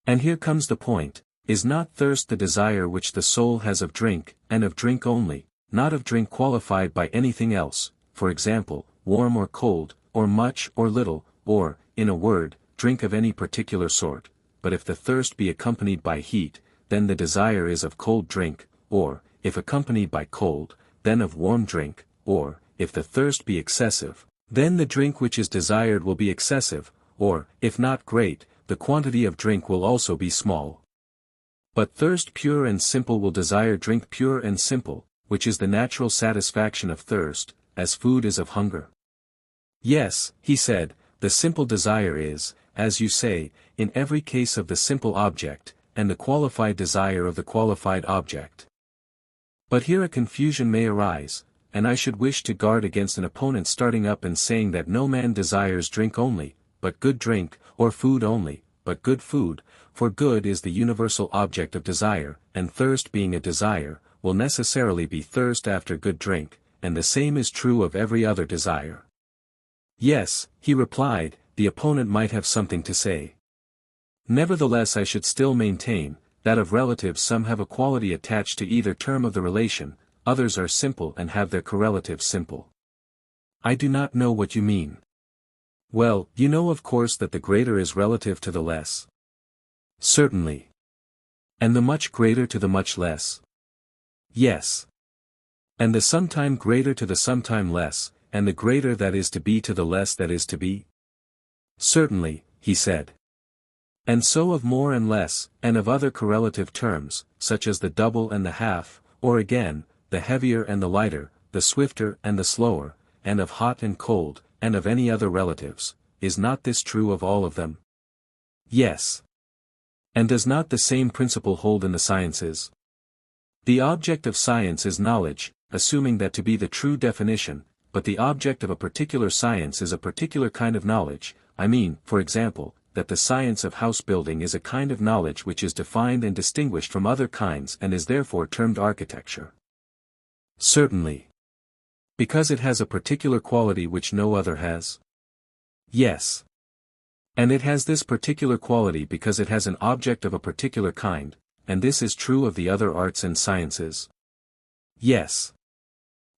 And here comes the point, is not thirst the desire which the soul has of drink, and of drink only, not of drink qualified by anything else, for example, warm or cold, or much or little, or, in a word, drink of any particular sort, but if the thirst be accompanied by heat, then the desire is of cold drink, or, if accompanied by cold, then of warm drink, or, if the thirst be excessive, then the drink which is desired will be excessive, or, if not great, the quantity of drink will also be small. But thirst pure and simple will desire drink pure and simple, which is the natural satisfaction of thirst, as food is of hunger. Yes, he said, the simple desire is, as you say, in every case of the simple object, and the qualified desire of the qualified object. But here a confusion may arise, and I should wish to guard against an opponent starting up and saying that no man desires drink only, but good drink, or food only, but good food, for good is the universal object of desire, and thirst being a desire, will necessarily be thirst after good drink, and the same is true of every other desire. Yes, he replied, the opponent might have something to say. Nevertheless I should still maintain, that of relatives some have a quality attached to either term of the relation, others are simple and have their correlative simple. I do not know what you mean. Well, you know of course that the greater is relative to the less. Certainly. And the much greater to the much less. Yes. And the sometime greater to the sometime less, and the greater that is to be to the less that is to be? Certainly, he said. And so of more and less, and of other correlative terms, such as the double and the half, or again, the heavier and the lighter, the swifter and the slower, and of hot and cold, and of any other relatives, is not this true of all of them? Yes. And does not the same principle hold in the sciences? The object of science is knowledge, assuming that to be the true definition, but the object of a particular science is a particular kind of knowledge. I mean, for example, that the science of house building is a kind of knowledge which is defined and distinguished from other kinds and is therefore termed architecture. Certainly. Because it has a particular quality which no other has? Yes. And it has this particular quality because it has an object of a particular kind, and this is true of the other arts and sciences? Yes.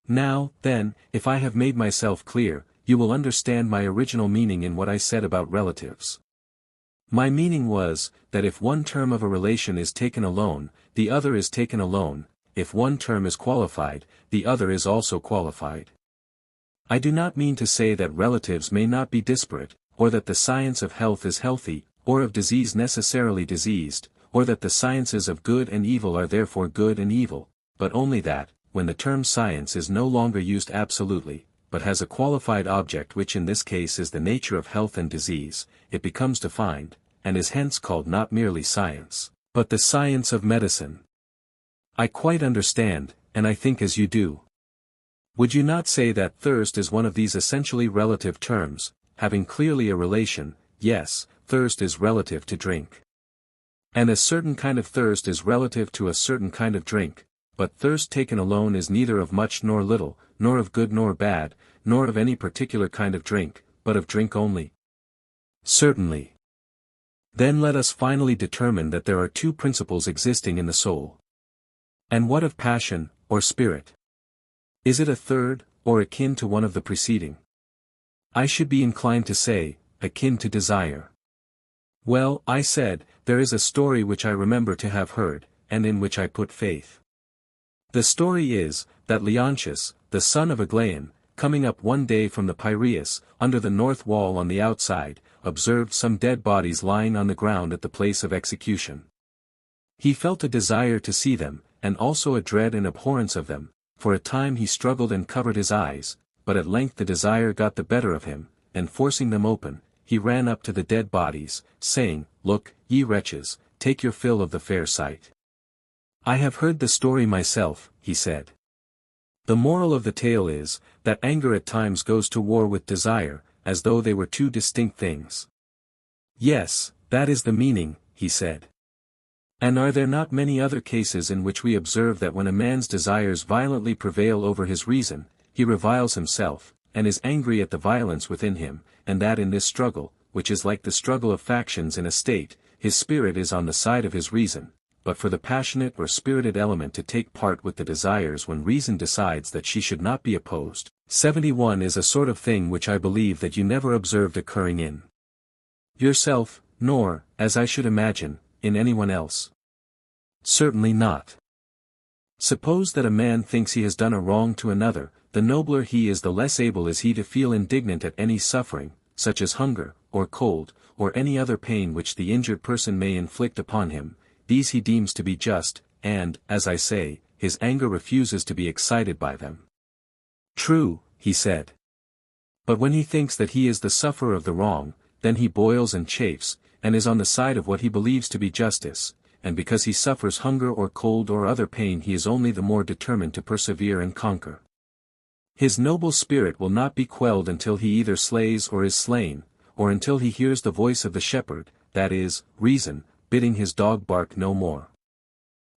Now, then, if I have made myself clear, you will understand my original meaning in what I said about relatives. My meaning was, that if one term of a relation is taken alone, the other is taken alone, if one term is qualified, the other is also qualified. I do not mean to say that relatives may not be disparate, or that the science of health is healthy, or of disease necessarily diseased, or that the sciences of good and evil are therefore good and evil, but only that, when the term science is no longer used absolutely, but has a qualified object which in this case is the nature of health and disease, it becomes defined, and is hence called not merely science, but the science of medicine. I quite understand, and I think as you do. Would you not say that thirst is one of these essentially relative terms, having clearly a relation? Yes, thirst is relative to drink. And a certain kind of thirst is relative to a certain kind of drink, but thirst taken alone is neither of much nor little, nor of good nor bad, nor of any particular kind of drink, but of drink only? Certainly. Then let us finally determine that there are two principles existing in the soul. And what of passion, or spirit? Is it a third, or akin to one of the preceding? I should be inclined to say, akin to desire. Well, I said, there is a story which I remember to have heard, and in which I put faith. The story is, that Leontius, the son of Aglaon, coming up one day from the Piraeus, under the north wall on the outside, observed some dead bodies lying on the ground at the place of execution. He felt a desire to see them, and also a dread and abhorrence of them. For a time he struggled and covered his eyes, but at length the desire got the better of him, and forcing them open, he ran up to the dead bodies, saying, "Look, ye wretches, take your fill of the fair sight." I have heard the story myself, he said. The moral of the tale is, that anger at times goes to war with desire, as though they were two distinct things. Yes, that is the meaning, he said. And are there not many other cases in which we observe that when a man's desires violently prevail over his reason, he reviles himself, and is angry at the violence within him, and that in this struggle, which is like the struggle of factions in a state, his spirit is on the side of his reason, but for the passionate or spirited element to take part with the desires when reason decides that she should not be opposed. 71 is a sort of thing which I believe that you never observed occurring in yourself, nor, as I should imagine, in anyone else. Certainly not. Suppose that a man thinks he has done a wrong to another, the nobler he is the less able is he to feel indignant at any suffering, such as hunger, or cold, or any other pain which the injured person may inflict upon him. These he deems to be just, and, as I say, his anger refuses to be excited by them. True, he said. But when he thinks that he is the sufferer of the wrong, then he boils and chafes, and is on the side of what he believes to be justice, and because he suffers hunger or cold or other pain he is only the more determined to persevere and conquer. His noble spirit will not be quelled until he either slays or is slain, or until he hears the voice of the shepherd, that is, reason, bidding his dog bark no more.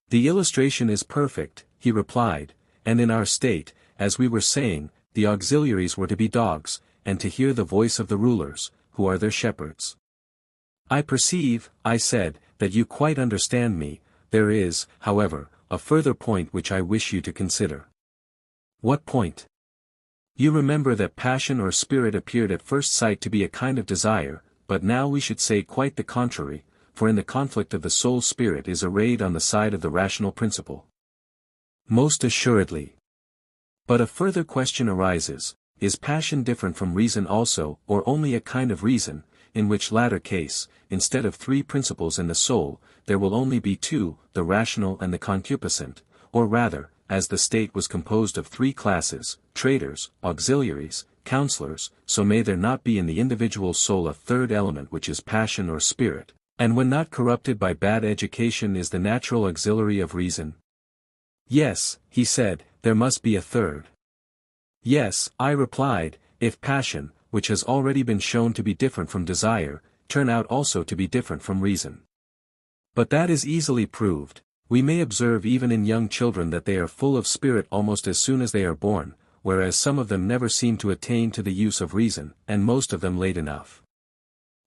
The illustration is perfect, he replied, and in our state, as we were saying, the auxiliaries were to be dogs, and to hear the voice of the rulers, who are their shepherds. I perceive, I said, that you quite understand me. There is, however, a further point which I wish you to consider. What point? You remember that passion or spirit appeared at first sight to be a kind of desire, but now we should say quite the contrary, for in the conflict of the soul spirit is arrayed on the side of the rational principle. Most assuredly. But a further question arises, is passion different from reason also, or only a kind of reason, in which latter case, instead of three principles in the soul, there will only be two, the rational and the concupiscent, or rather, as the state was composed of three classes, traders, auxiliaries, counselors, so may there not be in the individual soul a third element which is passion or spirit, and when not corrupted by bad education is the natural auxiliary of reason? Yes, he said, there must be a third. Yes, I replied, if passion, which has already been shown to be different from desire, turn out also to be different from reason. But that is easily proved. We may observe even in young children that they are full of spirit almost as soon as they are born, whereas some of them never seem to attain to the use of reason, and most of them late enough.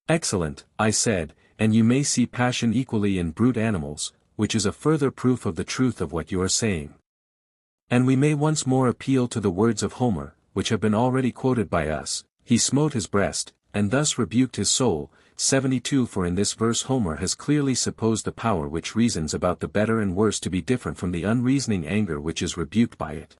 Excellent, I said, and you may see passion equally in brute animals, which is a further proof of the truth of what you are saying. And we may once more appeal to the words of Homer, which have been already quoted by us. He smote his breast, and thus rebuked his soul. 72 For in this verse Homer has clearly supposed the power which reasons about the better and worse to be different from the unreasoning anger which is rebuked by it.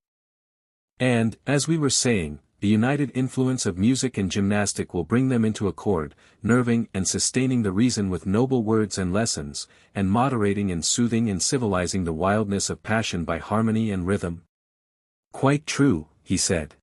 And, as we were saying, the united influence of music and gymnastic will bring them into accord, nerving and sustaining the reason with noble words and lessons, and moderating and soothing and civilizing the wildness of passion by harmony and rhythm. Quite true, he said.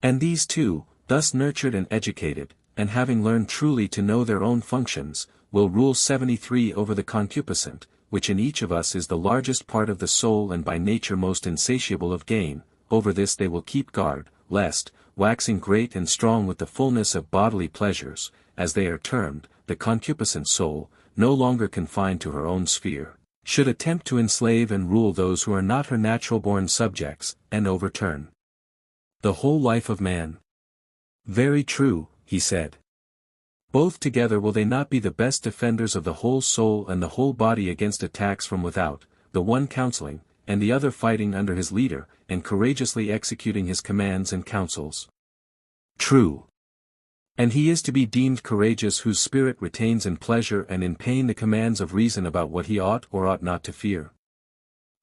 And these two, thus nurtured and educated, and having learned truly to know their own functions, will rule 73 over the concupiscent, which in each of us is the largest part of the soul and by nature most insatiable of gain. Over this they will keep guard, lest, waxing great and strong with the fullness of bodily pleasures, as they are termed, the concupiscent soul, no longer confined to her own sphere, should attempt to enslave and rule those who are not her natural-born subjects, and overturn the whole life of man. Very true, he said. Both together will they not be the best defenders of the whole soul and the whole body against attacks from without, the one counseling, and the other fighting under his leader, and courageously executing his commands and counsels? True. And he is to be deemed courageous whose spirit retains in pleasure and in pain the commands of reason about what he ought or ought not to fear.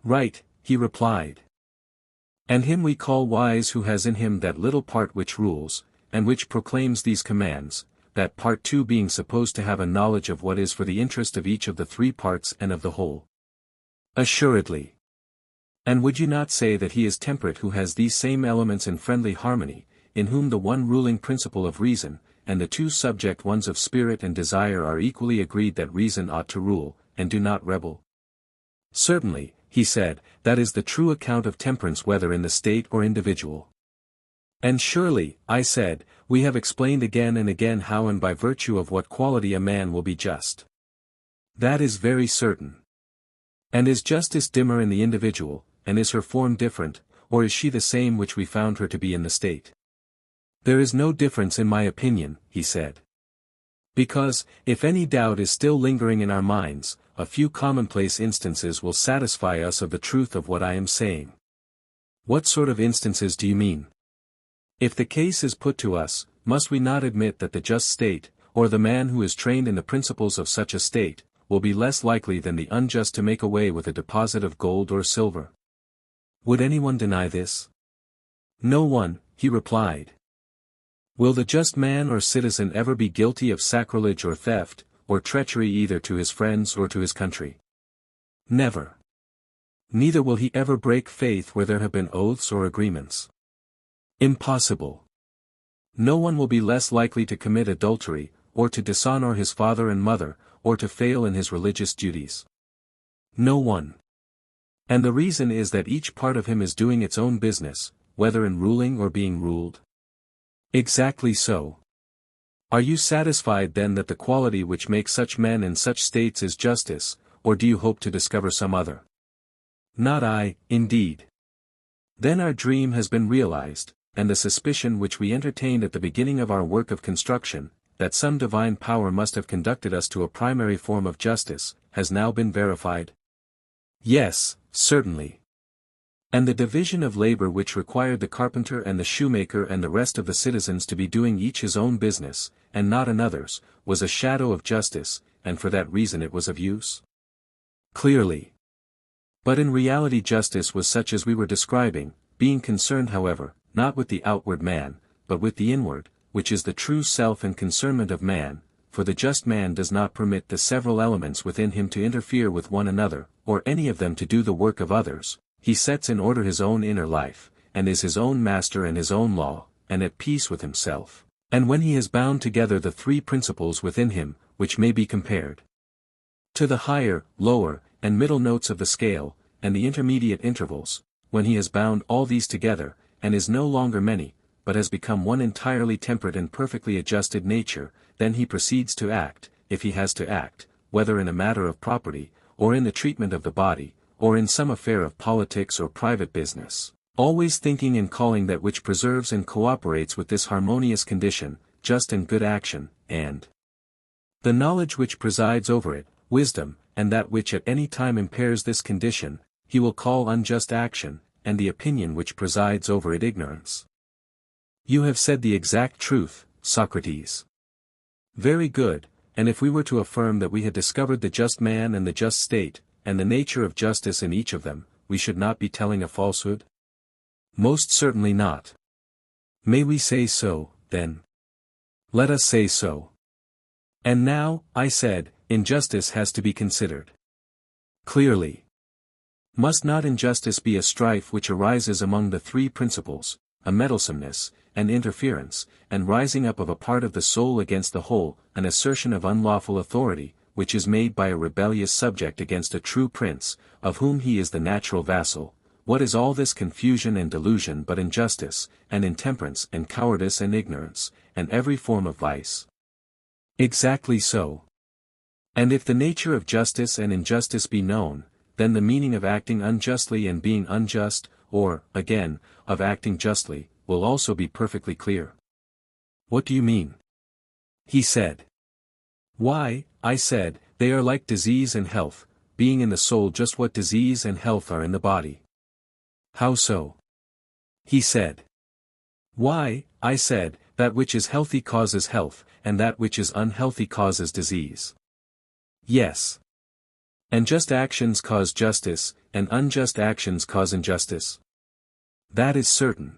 Right, he replied. And him we call wise who has in him that little part which rules, and which proclaims these commands, that part too being supposed to have a knowledge of what is for the interest of each of the three parts and of the whole. Assuredly. And would you not say that he is temperate who has these same elements in friendly harmony, in whom the one ruling principle of reason, and the two subject ones of spirit and desire are equally agreed that reason ought to rule, and do not rebel? Certainly, he said, that is the true account of temperance whether in the state or individual. And surely, I said, we have explained again and again how and by virtue of what quality a man will be just. That is very certain. And is justice dimmer in the individual, and is her form different, or is she the same which we found her to be in the state? There is no difference in my opinion, he said. Because, if any doubt is still lingering in our minds, a few commonplace instances will satisfy us of the truth of what I am saying. What sort of instances do you mean? If the case is put to us, must we not admit that the just state, or the man who is trained in the principles of such a state, will be less likely than the unjust to make away with a deposit of gold or silver. Would anyone deny this? No one, he replied. Will the just man or citizen ever be guilty of sacrilege or theft, or treachery either to his friends or to his country? Never. Neither will he ever break faith where there have been oaths or agreements. Impossible. No one will be less likely to commit adultery, or to dishonor his father and mother, or to fail in his religious duties. No one. And the reason is that each part of him is doing its own business, whether in ruling or being ruled. Exactly so. Are you satisfied then that the quality which makes such men in such states is justice, or do you hope to discover some other? Not I, indeed. Then our dream has been realized, and the suspicion which we entertained at the beginning of our work of construction, that some divine power must have conducted us to a primary form of justice, has now been verified? Yes, certainly. And the division of labor which required the carpenter and the shoemaker and the rest of the citizens to be doing each his own business, and not another's, was a shadow of justice, and for that reason it was of use? Clearly. But in reality justice was such as we were describing, being concerned however, not with the outward man, but with the inward, which is the true self and concernment of man, for the just man does not permit the several elements within him to interfere with one another, or any of them to do the work of others. He sets in order his own inner life, and is his own master and his own law, and at peace with himself. And when he has bound together the three principles within him, which may be compared to the higher, lower, and middle notes of the scale, and the intermediate intervals, when he has bound all these together, and is no longer many, but has become one entirely temperate and perfectly adjusted nature, then he proceeds to act, if he has to act, whether in a matter of property, or in the treatment of the body, or in some affair of politics or private business, always thinking and calling that which preserves and cooperates with this harmonious condition, just and good action, and the knowledge which presides over it, wisdom, and that which at any time impairs this condition, he will call unjust action, and the opinion which presides over it ignorance. You have said the exact truth, Socrates. Very good, and if we were to affirm that we had discovered the just man and the just state, and the nature of justice in each of them, we should not be telling a falsehood? Most certainly not. May we say so, then? Let us say so. And now, I said, injustice has to be considered. Clearly. Must not injustice be a strife which arises among the three principles, a meddlesomeness, an interference, and rising up of a part of the soul against the whole, an assertion of unlawful authority, which is made by a rebellious subject against a true prince, of whom he is the natural vassal? What is all this confusion and delusion but injustice, and intemperance and cowardice and ignorance, and every form of vice? Exactly so. And if the nature of justice and injustice be known, then the meaning of acting unjustly and being unjust, or, again, of acting justly, will also be perfectly clear. What do you mean? He said. Why, I said, they are like disease and health, being in the soul just what disease and health are in the body. How so? He said. Why, I said, that which is healthy causes health, and that which is unhealthy causes disease. Yes. And just actions cause justice, and unjust actions cause injustice. That is certain.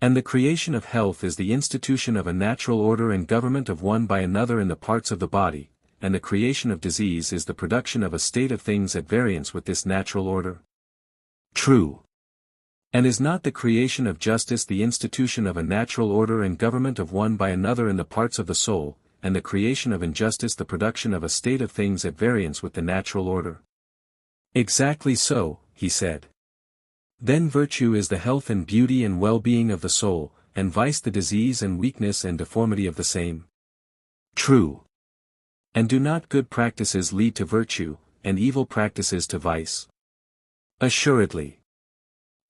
And the creation of health is the institution of a natural order and government of one by another in the parts of the body, and the creation of disease is the production of a state of things at variance with this natural order. True. And is not the creation of justice the institution of a natural order and government of one by another in the parts of the soul, and the creation of injustice the production of a state of things at variance with the natural order? Exactly so, he said. Then virtue is the health and beauty and well-being of the soul, and vice the disease and weakness and deformity of the same. True. And do not good practices lead to virtue, and evil practices to vice? Assuredly.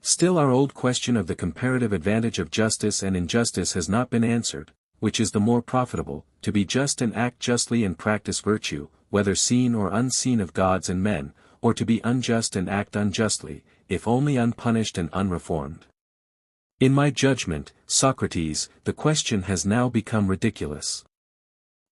Still our old question of the comparative advantage of justice and injustice has not been answered, which is the more profitable, to be just and act justly and practice virtue, whether seen or unseen of gods and men, or to be unjust and act unjustly, if only unpunished and unreformed? In my judgment, Socrates, the question has now become ridiculous.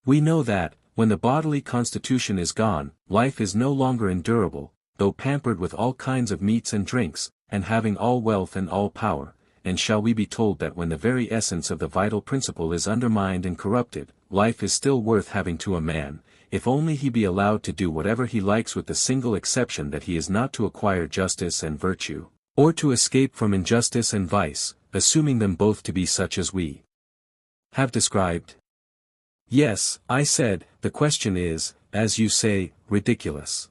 We know that, when the bodily constitution is gone, life is no longer endurable, though pampered with all kinds of meats and drinks, and having all wealth and all power, and shall we be told that when the very essence of the vital principle is undermined and corrupted, life is still worth having to a man, if only he be allowed to do whatever he likes with the single exception that he is not to acquire justice and virtue, or to escape from injustice and vice, assuming them both to be such as we have described? Yes, I said, the question is, as you say, ridiculous.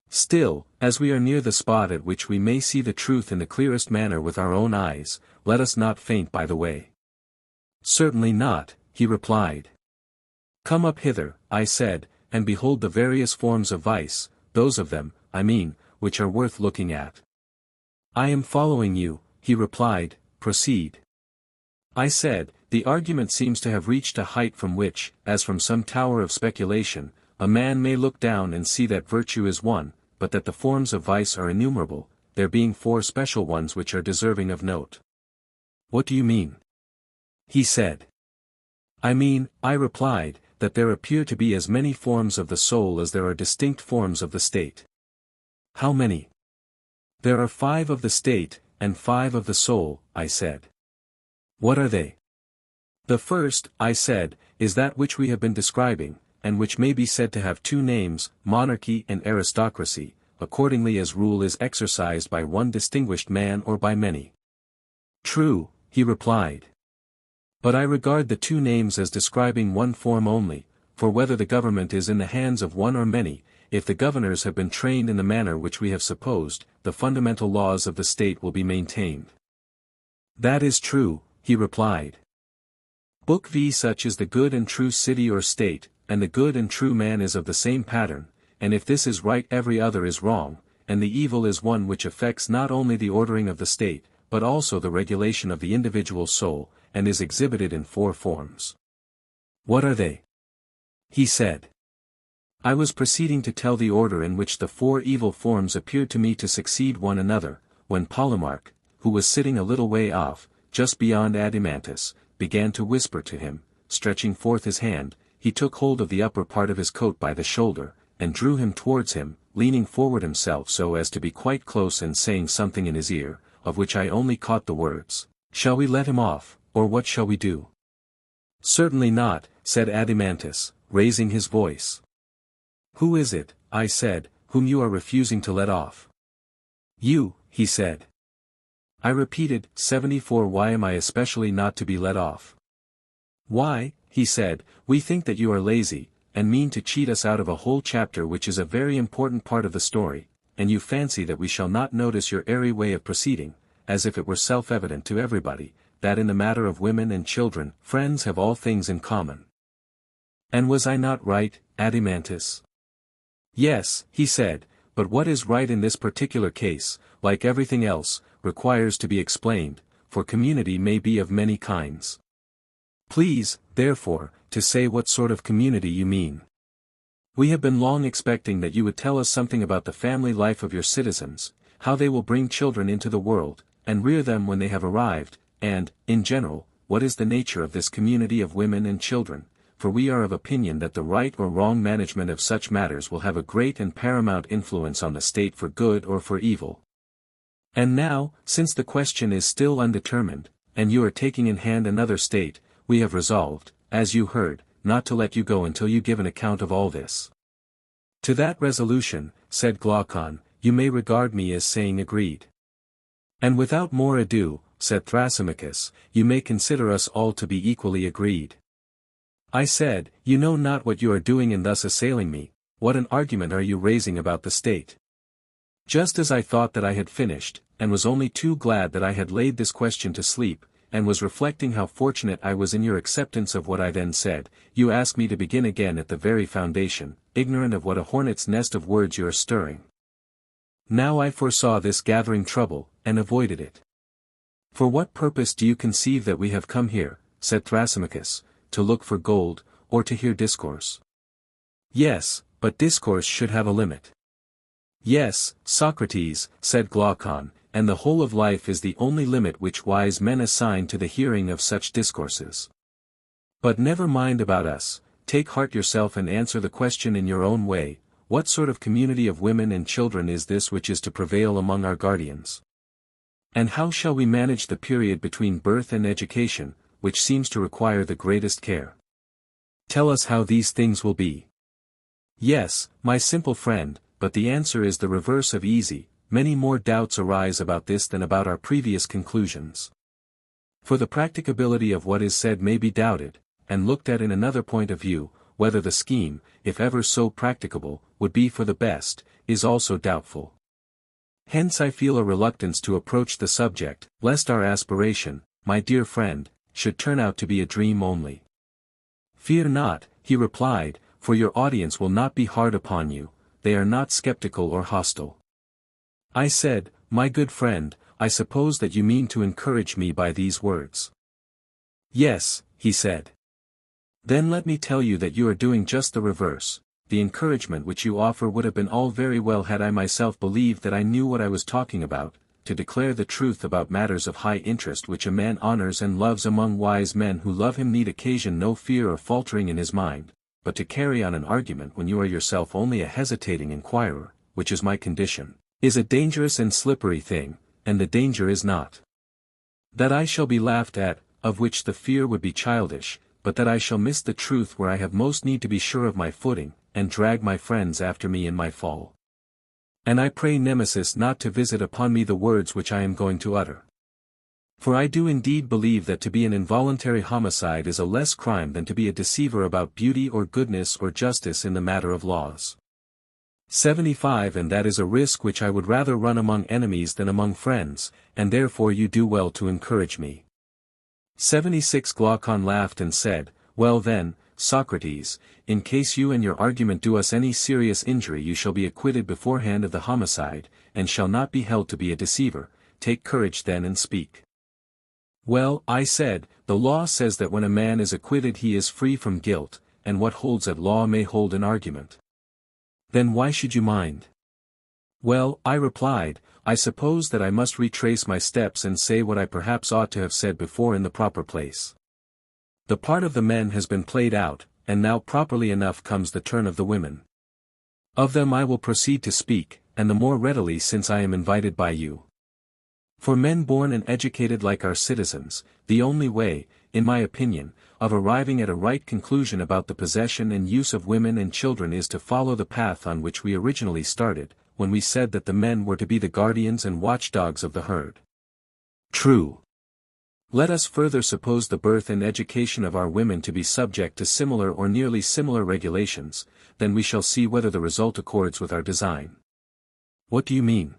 Still, as we are near the spot at which we may see the truth in the clearest manner with our own eyes, let us not faint by the way. Certainly not, he replied. Come up hither, I said, and behold the various forms of vice, those of them, I mean, which are worth looking at. I am following you, he replied, proceed. I said, the argument seems to have reached a height from which, as from some tower of speculation, a man may look down and see that virtue is one, but that the forms of vice are innumerable, there being 4 special ones which are deserving of note. What do you mean? He said. I mean, I replied, that there appear to be as many forms of the soul as there are distinct forms of the state. How many? There are 5 of the state, and 5 of the soul, I said. What are they? The first, I said, is that which we have been describing, and which may be said to have 2 names, monarchy and aristocracy, accordingly as rule is exercised by one distinguished man or by many. True, he replied. But I regard the 2 names as describing one form only, for whether the government is in the hands of one or many, if the governors have been trained in the manner which we have supposed, the fundamental laws of the state will be maintained. That is true, he replied. Book V. Such is the good and true city or state, and the good and true man is of the same pattern, and if this is right every other is wrong, and the evil is one which affects not only the ordering of the state, but also the regulation of the individual soul, and is exhibited in 4 forms. What are they? He said. I was proceeding to tell the order in which the 4 evil forms appeared to me to succeed one another, when Polemarch, who was sitting a little way off, just beyond Adimantus, began to whisper to him, stretching forth his hand, he took hold of the upper part of his coat by the shoulder, and drew him towards him, leaning forward himself so as to be quite close and saying something in his ear, of which I only caught the words, "Shall we let him off, or what shall we do?" Certainly not, said Adimantus, raising his voice. Who is it, I said, whom you are refusing to let off? You, he said. I repeated, 74. Why am I especially not to be let off? Why, he said, we think that you are lazy, and mean to cheat us out of a whole chapter which is a very important part of the story, and you fancy that we shall not notice your airy way of proceeding, as if it were self-evident to everybody, that in the matter of women and children, friends have all things in common. And was I not right, Adimantus? Yes, he said, but what is right in this particular case, like everything else, requires to be explained, for community may be of many kinds. Please, therefore, to say what sort of community you mean. We have been long expecting that you would tell us something about the family life of your citizens, how they will bring children into the world, and rear them when they have arrived, and, in general, what is the nature of this community of women and children, for we are of opinion that the right or wrong management of such matters will have a great and paramount influence on the state for good or for evil. And now, since the question is still undetermined, and you are taking in hand another state, we have resolved, as you heard, not to let you go until you give an account of all this. To that resolution, said Glaucon, you may regard me as saying agreed. And without more ado, said Thrasymachus, you may consider us all to be equally agreed. I said, you know not what you are doing in thus assailing me, what an argument are you raising about the state? Just as I thought that I had finished, and was only too glad that I had laid this question to sleep, and was reflecting how fortunate I was in your acceptance of what I then said, you ask me to begin again at the very foundation, ignorant of what a hornet's nest of words you are stirring. Now I foresaw this gathering trouble, and avoided it. For what purpose do you conceive that we have come here, said Thrasymachus, to look for gold, or to hear discourse? Yes, but discourse should have a limit. Yes, Socrates, said Glaucon, and the whole of life is the only limit which wise men assign to the hearing of such discourses. But never mind about us, take heart yourself and answer the question in your own way, what sort of community of women and children is this which is to prevail among our guardians? And how shall we manage the period between birth and education, which seems to require the greatest care? Tell us how these things will be. Yes, my simple friend, but the answer is the reverse of easy. Many more doubts arise about this than about our previous conclusions. For the practicability of what is said may be doubted, and looked at in another point of view, whether the scheme, if ever so practicable, would be for the best, is also doubtful. Hence I feel a reluctance to approach the subject, lest our aspiration, my dear friend, should turn out to be a dream only. Fear not, he replied, for your audience will not be hard upon you, they are not skeptical or hostile. I said, my good friend, I suppose that you mean to encourage me by these words. Yes, he said. Then let me tell you that you are doing just the reverse. The encouragement which you offer would have been all very well had I myself believed that I knew what I was talking about, to declare the truth about matters of high interest which a man honors and loves among wise men who love him need occasion no fear or faltering in his mind, but to carry on an argument when you are yourself only a hesitating inquirer, which is my condition, is a dangerous and slippery thing, and the danger is not that I shall be laughed at, of which the fear would be childish, but that I shall miss the truth where I have most need to be sure of my footing, and drag my friends after me in my fall. And I pray Nemesis not to visit upon me the words which I am going to utter. For I do indeed believe that to be an involuntary homicide is a less crime than to be a deceiver about beauty or goodness or justice in the matter of laws. 75 And that is a risk which I would rather run among enemies than among friends, and therefore you do well to encourage me. 76 Glaucon laughed and said, well then, Socrates, in case you and your argument do us any serious injury you shall be acquitted beforehand of the homicide, and shall not be held to be a deceiver. Take courage then and speak. Well, I said, the law says that when a man is acquitted he is free from guilt, and what holds at law may hold an argument. Then why should you mind? Well, I replied, I suppose that I must retrace my steps and say what I perhaps ought to have said before in the proper place. The part of the men has been played out, and now properly enough comes the turn of the women. Of them I will proceed to speak, and the more readily since I am invited by you. For men born and educated like our citizens, the only way, in my opinion, of arriving at a right conclusion about the possession and use of women and children is to follow the path on which we originally started, when we said that the men were to be the guardians and watchdogs of the herd. True. Let us further suppose the birth and education of our women to be subject to similar or nearly similar regulations, then we shall see whether the result accords with our design. What do you mean?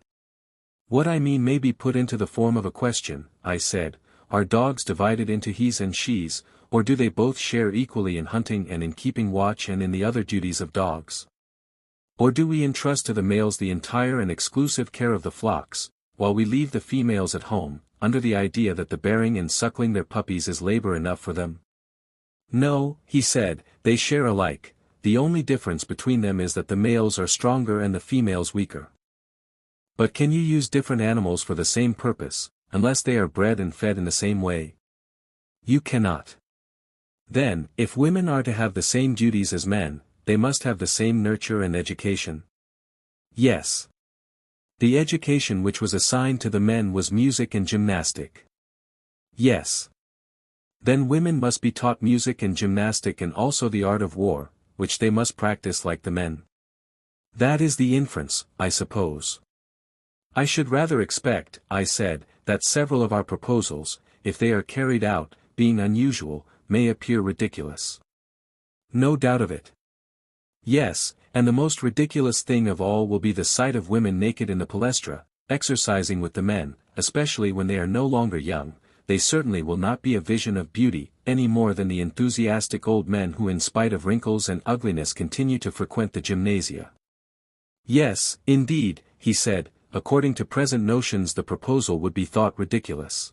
What I mean may be put into the form of a question, I said, are dogs divided into he's and she's, or do they both share equally in hunting and in keeping watch and in the other duties of dogs? Or do we entrust to the males the entire and exclusive care of the flocks, while we leave the females at home, under the idea that the bearing and suckling their puppies is labor enough for them? No, he said, they share alike, the only difference between them is that the males are stronger and the females weaker. But can you use different animals for the same purpose, unless they are bred and fed in the same way? You cannot. Then, if women are to have the same duties as men, they must have the same nurture and education? Yes. The education which was assigned to the men was music and gymnastic. Yes. Then women must be taught music and gymnastic and also the art of war, which they must practice like the men. That is the inference, I suppose. I should rather expect, I said, that several of our proposals, if they are carried out, being unusual, may appear ridiculous. No doubt of it. Yes, and the most ridiculous thing of all will be the sight of women naked in the palestra, exercising with the men, especially when they are no longer young. They certainly will not be a vision of beauty, any more than the enthusiastic old men who in spite of wrinkles and ugliness continue to frequent the gymnasia. Yes, indeed, he said, according to present notions the proposal would be thought ridiculous.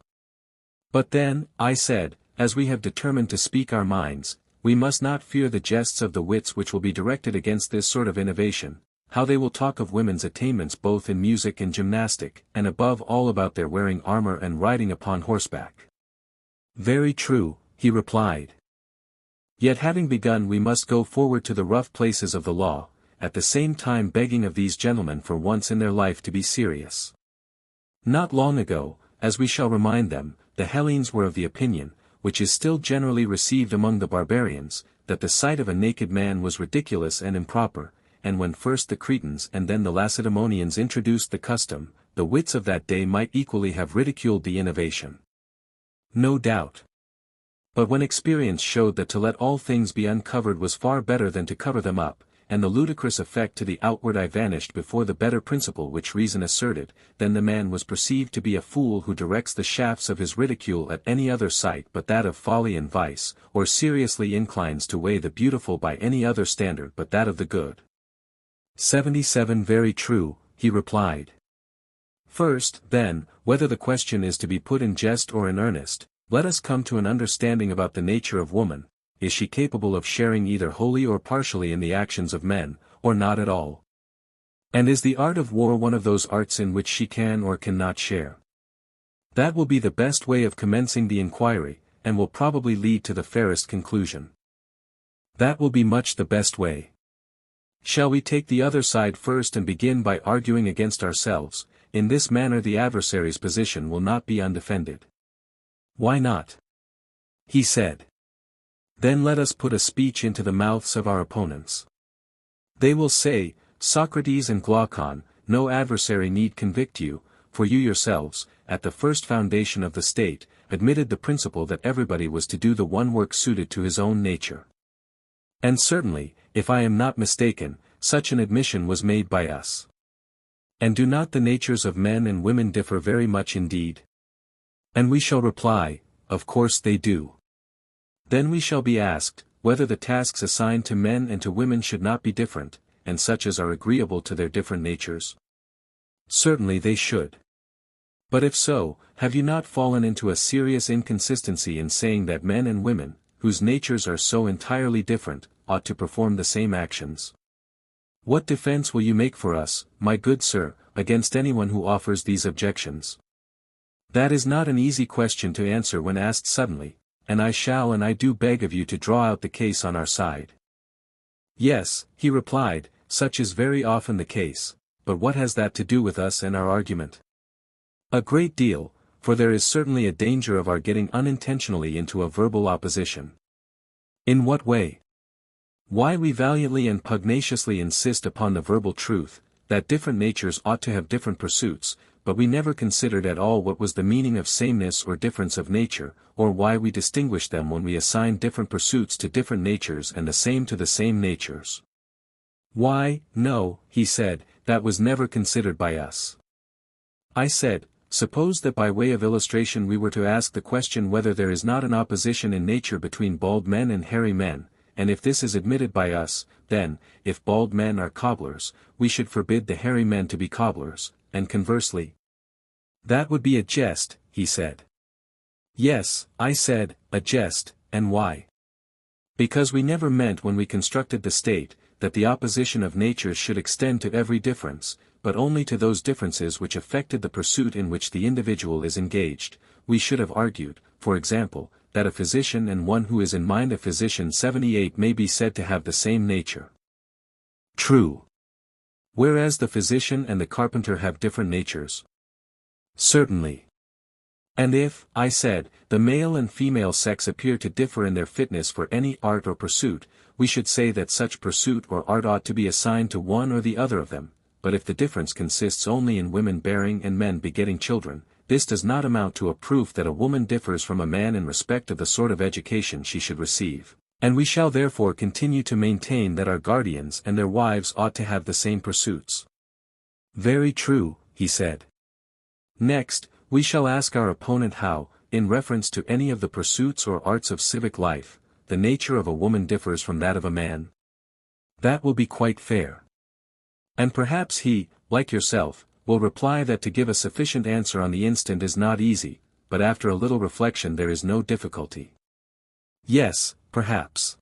But then, I said, as we have determined to speak our minds, we must not fear the jests of the wits which will be directed against this sort of innovation, how they will talk of women's attainments both in music and gymnastic, and above all about their wearing armor and riding upon horseback. Very true, he replied. Yet having begun we must go forward to the rough places of the law, at the same time begging of these gentlemen for once in their life to be serious. Not long ago, as we shall remind them, the Hellenes were of the opinion, which is still generally received among the barbarians, that the sight of a naked man was ridiculous and improper, and when first the Cretans and then the Lacedaemonians introduced the custom, the wits of that day might equally have ridiculed the innovation. No doubt. But when experience showed that to let all things be uncovered was far better than to cover them up, and the ludicrous effect to the outward eye vanished before the better principle which reason asserted, then the man was perceived to be a fool who directs the shafts of his ridicule at any other sight but that of folly and vice, or seriously inclines to weigh the beautiful by any other standard but that of the good. 77 Very true, he replied. First, then, whether the question is to be put in jest or in earnest, let us come to an understanding about the nature of woman. Is she capable of sharing either wholly or partially in the actions of men, or not at all? And is the art of war one of those arts in which she can or cannot share? That will be the best way of commencing the inquiry, and will probably lead to the fairest conclusion. That will be much the best way. Shall we take the other side first and begin by arguing against ourselves? In this manner the adversary's position will not be undefended. Why not? He said. Then let us put a speech into the mouths of our opponents. They will say, Socrates and Glaucon, no adversary need convict you, for you yourselves, at the first foundation of the state, admitted the principle that everybody was to do the one work suited to his own nature. And certainly, if I am not mistaken, such an admission was made by us. And do not the natures of men and women differ very much indeed? And we shall reply, of course they do. Then we shall be asked, whether the tasks assigned to men and to women should not be different, and such as are agreeable to their different natures? Certainly they should. But if so, have you not fallen into a serious inconsistency in saying that men and women, whose natures are so entirely different, ought to perform the same actions? What defense will you make for us, my good sir, against anyone who offers these objections? That is not an easy question to answer when asked suddenly, and I do beg of you to draw out the case on our side. Yes, he replied, such is very often the case, but what has that to do with us and our argument? A great deal, for there is certainly a danger of our getting unintentionally into a verbal opposition. In what way? Why we valiantly and pugnaciously insist upon the verbal truth, that different natures ought to have different pursuits, but we never considered at all what was the meaning of sameness or difference of nature, or why we distinguished them when we assigned different pursuits to different natures and the same to the same natures. Why, no, he said, that was never considered by us. I said, suppose that by way of illustration we were to ask the question whether there is not an opposition in nature between bald men and hairy men, and if this is admitted by us, then, if bald men are cobblers, we should forbid the hairy men to be cobblers, and conversely. That would be a jest, he said. Yes, I said, a jest, and why? Because we never meant when we constructed the state, that the opposition of natures should extend to every difference, but only to those differences which affected the pursuit in which the individual is engaged. We should have argued, for example, that a physician and one who is in mind a physician 78 may be said to have the same nature. True. Whereas the physician and the carpenter have different natures. Certainly. And if, I said, the male and female sex appear to differ in their fitness for any art or pursuit, we should say that such pursuit or art ought to be assigned to one or the other of them, but if the difference consists only in women bearing and men begetting children, this does not amount to a proof that a woman differs from a man in respect of the sort of education she should receive, and we shall therefore continue to maintain that our guardians and their wives ought to have the same pursuits. Very true, he said. Next, we shall ask our opponent how, in reference to any of the pursuits or arts of civic life, the nature of a woman differs from that of a man. That will be quite fair. And perhaps he, like yourself, will reply that to give a sufficient answer on the instant is not easy, but after a little reflection there is no difficulty. Yes, perhaps.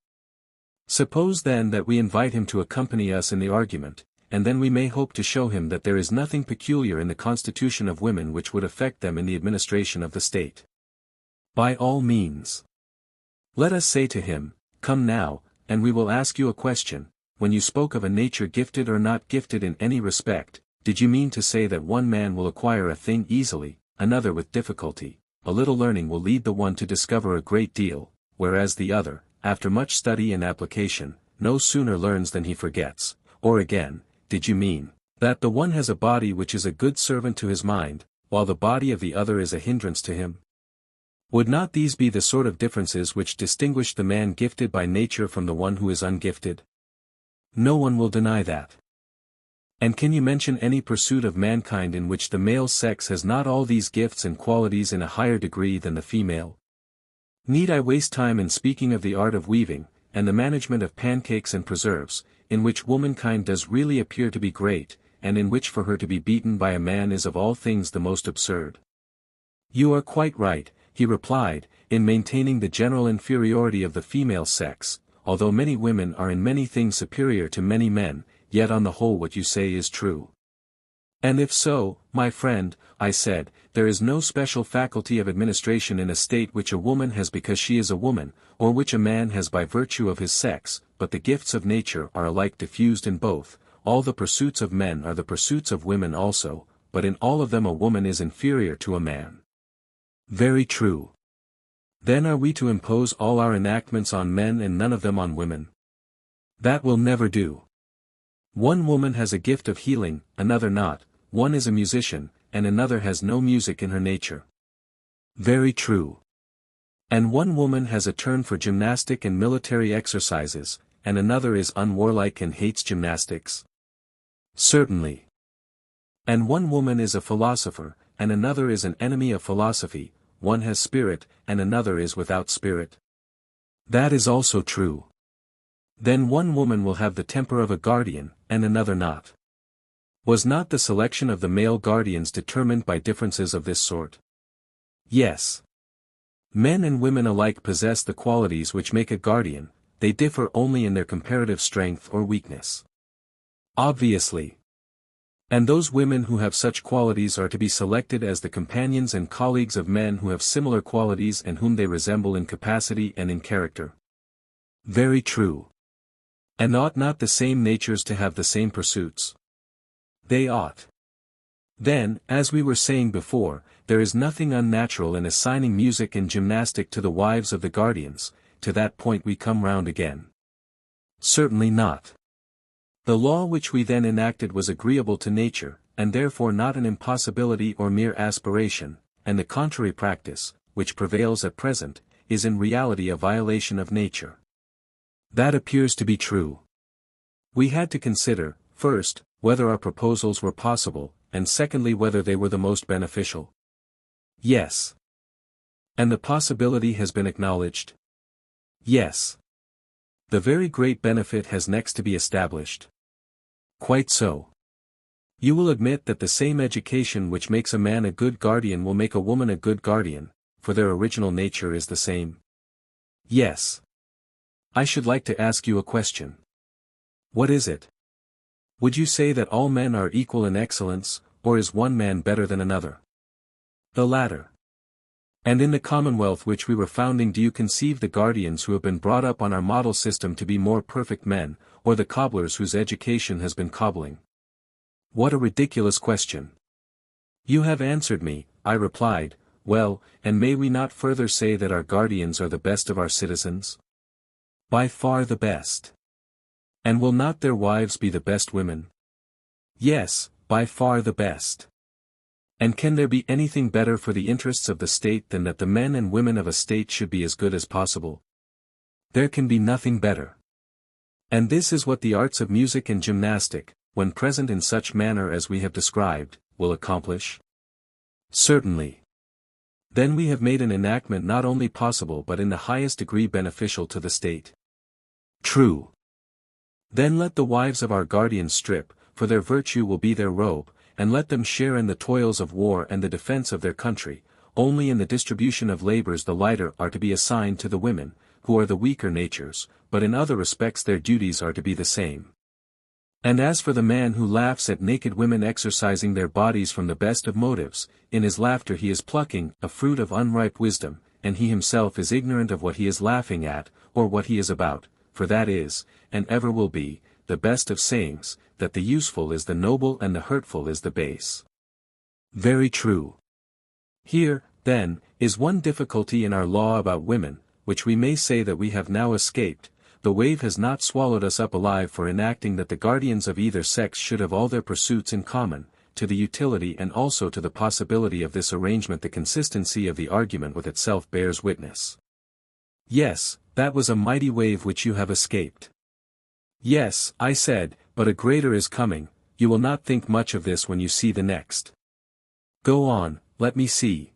Suppose then that we invite him to accompany us in the argument, and then we may hope to show him that there is nothing peculiar in the constitution of women which would affect them in the administration of the state. By all means. Let us say to him, Come now, and we will ask you a question. When you spoke of a nature gifted or not gifted in any respect, did you mean to say that one man will acquire a thing easily, another with difficulty? A little learning will lead the one to discover a great deal, whereas the other, after much study and application, no sooner learns than he forgets. Or again, did you mean that the one has a body which is a good servant to his mind, while the body of the other is a hindrance to him? Would not these be the sort of differences which distinguish the man gifted by nature from the one who is ungifted? No one will deny that. And can you mention any pursuit of mankind in which the male sex has not all these gifts and qualities in a higher degree than the female? Need I waste time in speaking of the art of weaving, and the management of pancakes and preserves, in which womankind does really appear to be great, and in which for her to be beaten by a man is of all things the most absurd? You are quite right, he replied, in maintaining the general inferiority of the female sex. Although many women are in many things superior to many men, yet on the whole what you say is true. And if so, my friend, I said, there is no special faculty of administration in a state which a woman has because she is a woman, or which a man has by virtue of his sex, but the gifts of nature are alike diffused in both. All the pursuits of men are the pursuits of women also, but in all of them a woman is inferior to a man. Very true. Then are we to impose all our enactments on men and none of them on women? That will never do. One woman has a gift of healing, another not, one is a musician, and another has no music in her nature. Very true. And one woman has a turn for gymnastic and military exercises, and another is unwarlike and hates gymnastics. Certainly. And one woman is a philosopher, and another is an enemy of philosophy, one has spirit, and another is without spirit. That is also true. Then one woman will have the temper of a guardian, and another not. Was not the selection of the male guardians determined by differences of this sort? Yes. Men and women alike possess the qualities which make a guardian, they differ only in their comparative strength or weakness. Obviously. And those women who have such qualities are to be selected as the companions and colleagues of men who have similar qualities and whom they resemble in capacity and in character. Very true. And ought not the same natures to have the same pursuits? They ought. Then, as we were saying before, there is nothing unnatural in assigning music and gymnastic to the wives of the guardians. To that point we come round again. Certainly not. The law which we then enacted was agreeable to nature, and therefore not an impossibility or mere aspiration, and the contrary practice, which prevails at present, is in reality a violation of nature. That appears to be true. We had to consider, first, whether our proposals were possible, and secondly whether they were the most beneficial. Yes. And the possibility has been acknowledged? Yes. The very great benefit has next to be established. Quite so. You will admit that the same education which makes a man a good guardian will make a woman a good guardian, for their original nature is the same. Yes. I should like to ask you a question. What is it? Would you say that all men are equal in excellence, or is one man better than another? The latter. And in the commonwealth which we were founding, do you conceive the guardians who have been brought up on our model system to be more perfect men, or the cobblers whose education has been cobbling? What a ridiculous question. You have answered me, I replied. Well, and may we not further say that our guardians are the best of our citizens? By far the best. And will not their wives be the best women? Yes, by far the best. And can there be anything better for the interests of the state than that the men and women of a state should be as good as possible? There can be nothing better. And this is what the arts of music and gymnastic, when present in such manner as we have described, will accomplish? Certainly. Then we have made an enactment not only possible but in the highest degree beneficial to the state. True. Then let the wives of our guardians strip, for their virtue will be their robe, and let them share in the toils of war and the defense of their country. Only in the distribution of labors the lighter are to be assigned to the women, who are the weaker natures, but in other respects their duties are to be the same. And as for the man who laughs at naked women exercising their bodies from the best of motives, in his laughter he is plucking a fruit of unripe wisdom, and he himself is ignorant of what he is laughing at, or what he is about, for that is, and ever will be, the best of sayings, that the useful is the noble and the hurtful is the base. Very true. Here, then, is one difficulty in our law about women, which we may say that we have now escaped. The wave has not swallowed us up alive for enacting that the guardians of either sex should have all their pursuits in common. To the utility and also to the possibility of this arrangement the consistency of the argument with itself bears witness. Yes, that was a mighty wave which you have escaped. Yes, I said, but a greater is coming. You will not think much of this when you see the next. Go on, let me see.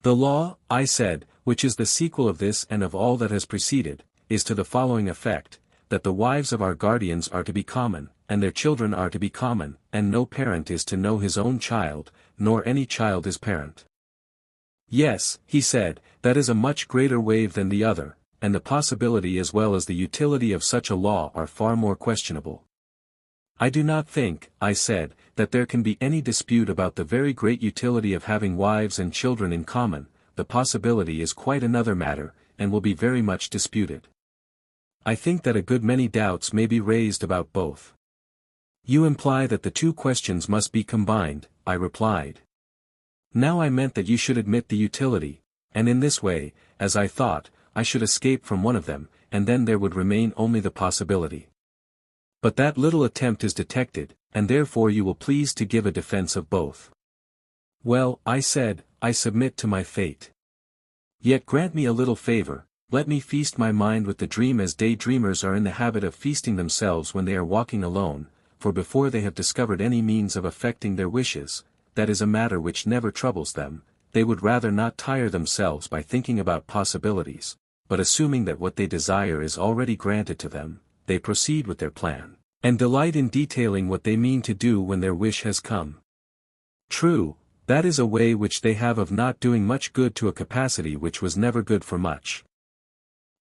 The law, I said, which is the sequel of this and of all that has preceded, is to the following effect, that the wives of our guardians are to be common, and their children are to be common, and no parent is to know his own child, nor any child his parent. Yes, he said, that is a much greater wave than the other, and the possibility as well as the utility of such a law are far more questionable. I do not think, I said, that there can be any dispute about the very great utility of having wives and children in common. The possibility is quite another matter, and will be very much disputed. I think that a good many doubts may be raised about both. You imply that the two questions must be combined, I replied. Now I meant that you should admit the utility, and in this way, as I thought, I should escape from one of them, and then there would remain only the possibility. But that little attempt is detected, and therefore you will please to give a defense of both. Well, I said, I submit to my fate. Yet grant me a little favor. Let me feast my mind with the dream as daydreamers are in the habit of feasting themselves when they are walking alone, for before they have discovered any means of effecting their wishes, that is a matter which never troubles them, they would rather not tire themselves by thinking about possibilities, but assuming that what they desire is already granted to them, they proceed with their plan, and delight in detailing what they mean to do when their wish has come. True, that is a way which they have of not doing much good to a capacity which was never good for much.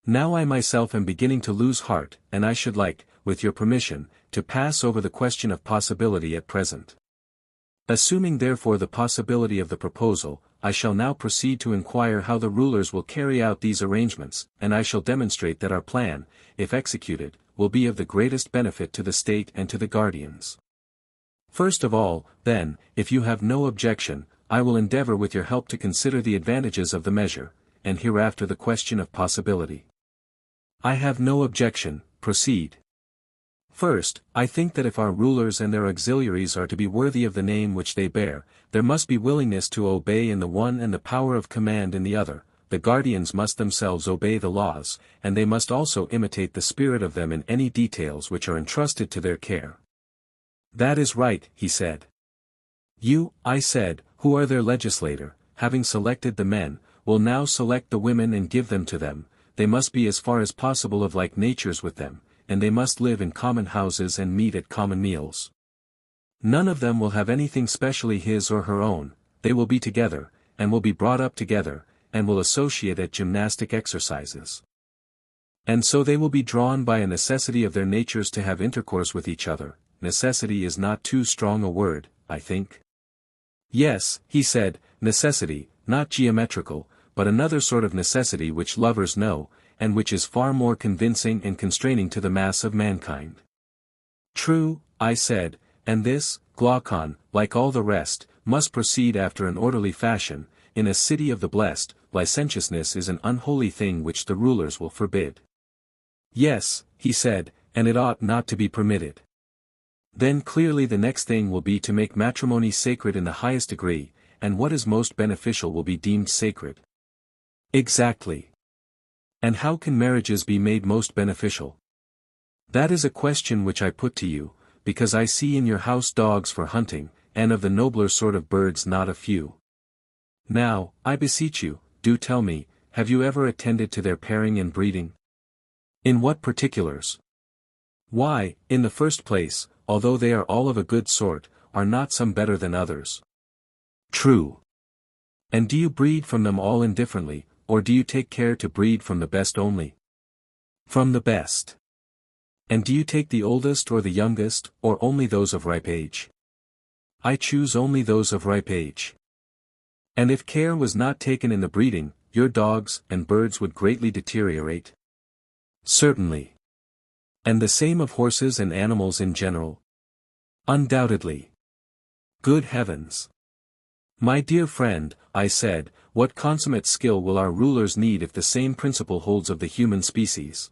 Now I myself am beginning to lose heart, and I should like, with your permission, to pass over the question of possibility at present. Assuming therefore the possibility of the proposal, I shall now proceed to inquire how the rulers will carry out these arrangements, and I shall demonstrate that our plan, if executed, will be of the greatest benefit to the state and to the guardians. First of all, then, if you have no objection, I will endeavor with your help to consider the advantages of the measure, and hereafter the question of possibility. I have no objection, proceed. First, I think that if our rulers and their auxiliaries are to be worthy of the name which they bear, there must be willingness to obey in the one and the power of command in the other. The guardians must themselves obey the laws, and they must also imitate the spirit of them in any details which are entrusted to their care. That is right, he said. You, I said, who are their legislator, having selected the men, will now select the women and give them to them. They must be as far as possible of like natures with them, and they must live in common houses and meet at common meals. None of them will have anything specially his or her own, they will be together, and will be brought up together, and will associate at gymnastic exercises. And so they will be drawn by a necessity of their natures to have intercourse with each other. Necessity is not too strong a word, I think. Yes, he said, necessity, not geometrical, but another sort of necessity which lovers know, and which is far more convincing and constraining to the mass of mankind. True, I said, and this, Glaucon, like all the rest, must proceed after an orderly fashion. In a city of the blessed, licentiousness is an unholy thing which the rulers will forbid. Yes, he said, and it ought not to be permitted. Then clearly the next thing will be to make matrimony sacred in the highest degree, and what is most beneficial will be deemed sacred. Exactly. And how can marriages be made most beneficial? That is a question which I put to you, because I see in your house dogs for hunting, and of the nobler sort of birds not a few. Now, I beseech you, do tell me, have you ever attended to their pairing and breeding? In what particulars? Why, in the first place, although they are all of a good sort, are not some better than others? True. And do you breed from them all indifferently, or do you take care to breed from the best only? From the best. And do you take the oldest or the youngest, or only those of ripe age? I choose only those of ripe age. And if care was not taken in the breeding, your dogs and birds would greatly deteriorate? Certainly. And the same of horses and animals in general? Undoubtedly. Good heavens! My dear friend, I said, what consummate skill will our rulers need if the same principle holds of the human species?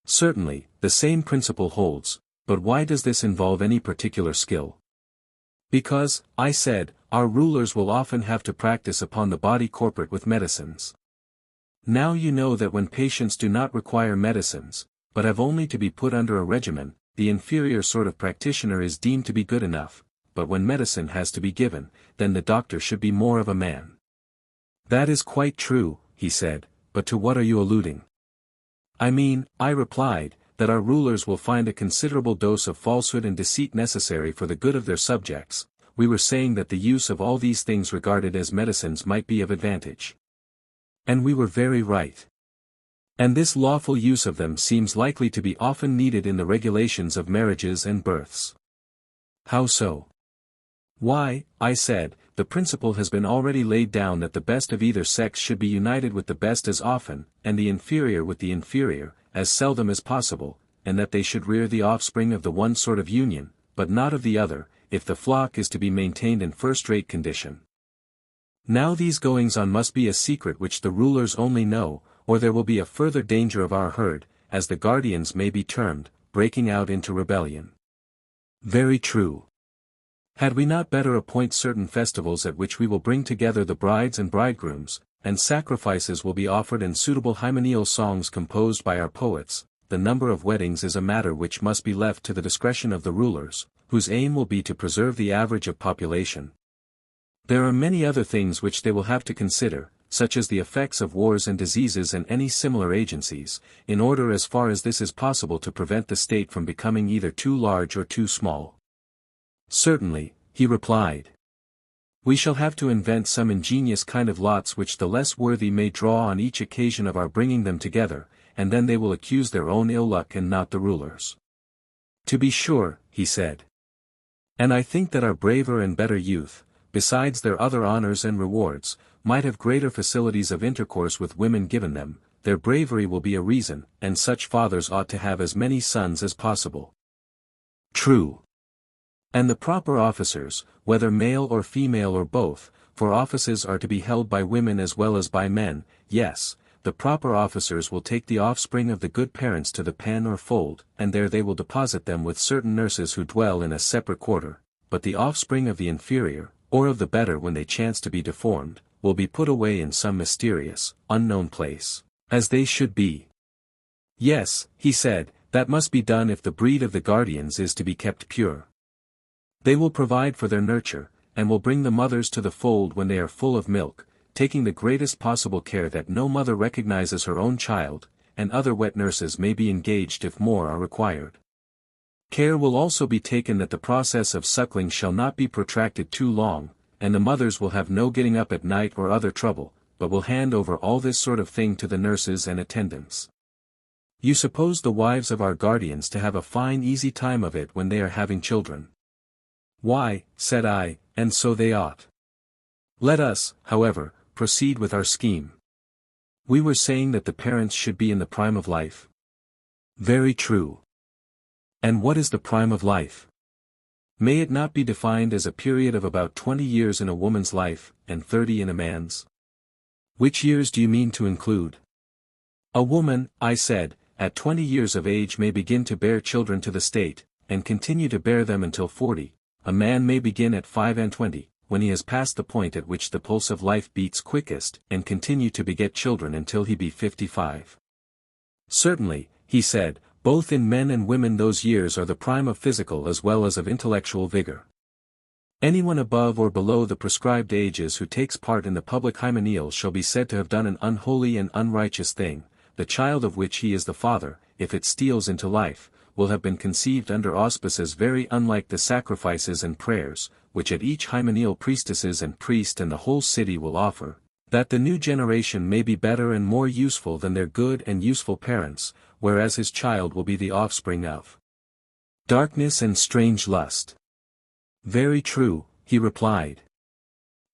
Certainly, the same principle holds, but why does this involve any particular skill? Because, I said, our rulers will often have to practice upon the body corporate with medicines. Now you know that when patients do not require medicines, but have only to be put under a regimen, the inferior sort of practitioner is deemed to be good enough, but when medicine has to be given, then the doctor should be more of a man. That is quite true, he said, but to what are you alluding? I mean, I replied, that our rulers will find a considerable dose of falsehood and deceit necessary for the good of their subjects. We were saying that the use of all these things regarded as medicines might be of advantage. And we were very right. And this lawful use of them seems likely to be often needed in the regulations of marriages and births. How so? Why, I said, the principle has been already laid down that the best of either sex should be united with the best as often, and the inferior with the inferior, as seldom as possible, and that they should rear the offspring of the one sort of union, but not of the other, if the flock is to be maintained in first-rate condition. Now these goings-on must be a secret which the rulers only know, or there will be a further danger of our herd, as the guardians may be termed, breaking out into rebellion. Very true. Had we not better appoint certain festivals at which we will bring together the brides and bridegrooms, and sacrifices will be offered and suitable hymeneal songs composed by our poets? The number of weddings is a matter which must be left to the discretion of the rulers, whose aim will be to preserve the average of population. There are many other things which they will have to consider, such as the effects of wars and diseases and any similar agencies, in order as far as this is possible to prevent the state from becoming either too large or too small. Certainly, he replied. We shall have to invent some ingenious kind of lots which the less worthy may draw on each occasion of our bringing them together, and then they will accuse their own ill luck and not the rulers. To be sure, he said. And I think that our braver and better youth, besides their other honors and rewards, might have greater facilities of intercourse with women given them. Their bravery will be a reason, and such fathers ought to have as many sons as possible. True. And the proper officers, whether male or female or both, for offices are to be held by women as well as by men, yes, the proper officers will take the offspring of the good parents to the pen or fold, and there they will deposit them with certain nurses who dwell in a separate quarter, but the offspring of the inferior, or of the better when they chance to be deformed, will be put away in some mysterious, unknown place, as they should be. Yes, he said, that must be done if the breed of the guardians is to be kept pure. They will provide for their nurture, and will bring the mothers to the fold when they are full of milk, taking the greatest possible care that no mother recognizes her own child, and other wet nurses may be engaged if more are required. Care will also be taken that the process of suckling shall not be protracted too long, and the mothers will have no getting up at night or other trouble, but will hand over all this sort of thing to the nurses and attendants. You suppose the wives of our guardians to have a fine easy time of it when they are having children. Why, said I, and so they ought. Let us, however, proceed with our scheme. We were saying that the parents should be in the prime of life. Very true. And what is the prime of life? May it not be defined as a period of about 20 years in a woman's life, and 30 in a man's? Which years do you mean to include? A woman, I said, at 20 years of age may begin to bear children to the state, and continue to bear them until 40. A man may begin at 25, when he has passed the point at which the pulse of life beats quickest, and continue to beget children until he be 55. Certainly, he said, both in men and women those years are the prime of physical as well as of intellectual vigor. Anyone above or below the prescribed ages who takes part in the public hymeneal shall be said to have done an unholy and unrighteous thing. The child of which he is the father, if it steals into life, will have been conceived under auspices very unlike the sacrifices and prayers, which at each hymeneal priestesses and priest and the whole city will offer, that the new generation may be better and more useful than their good and useful parents, whereas his child will be the offspring of darkness and strange lust. Very true, he replied.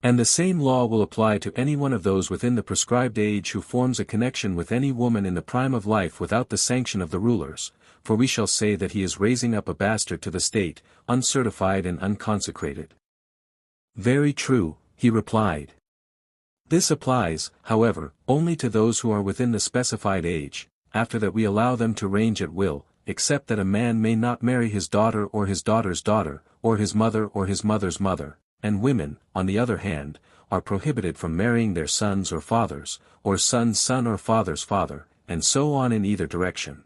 And the same law will apply to any one of those within the prescribed age who forms a connection with any woman in the prime of life without the sanction of the rulers, for we shall say that he is raising up a bastard to the state, uncertified and unconsecrated. Very true, he replied. This applies, however, only to those who are within the specified age. After that we allow them to range at will, except that a man may not marry his daughter or his daughter's daughter, or his mother or his mother's mother, and women, on the other hand, are prohibited from marrying their sons or fathers, or son's son or father's father, and so on in either direction.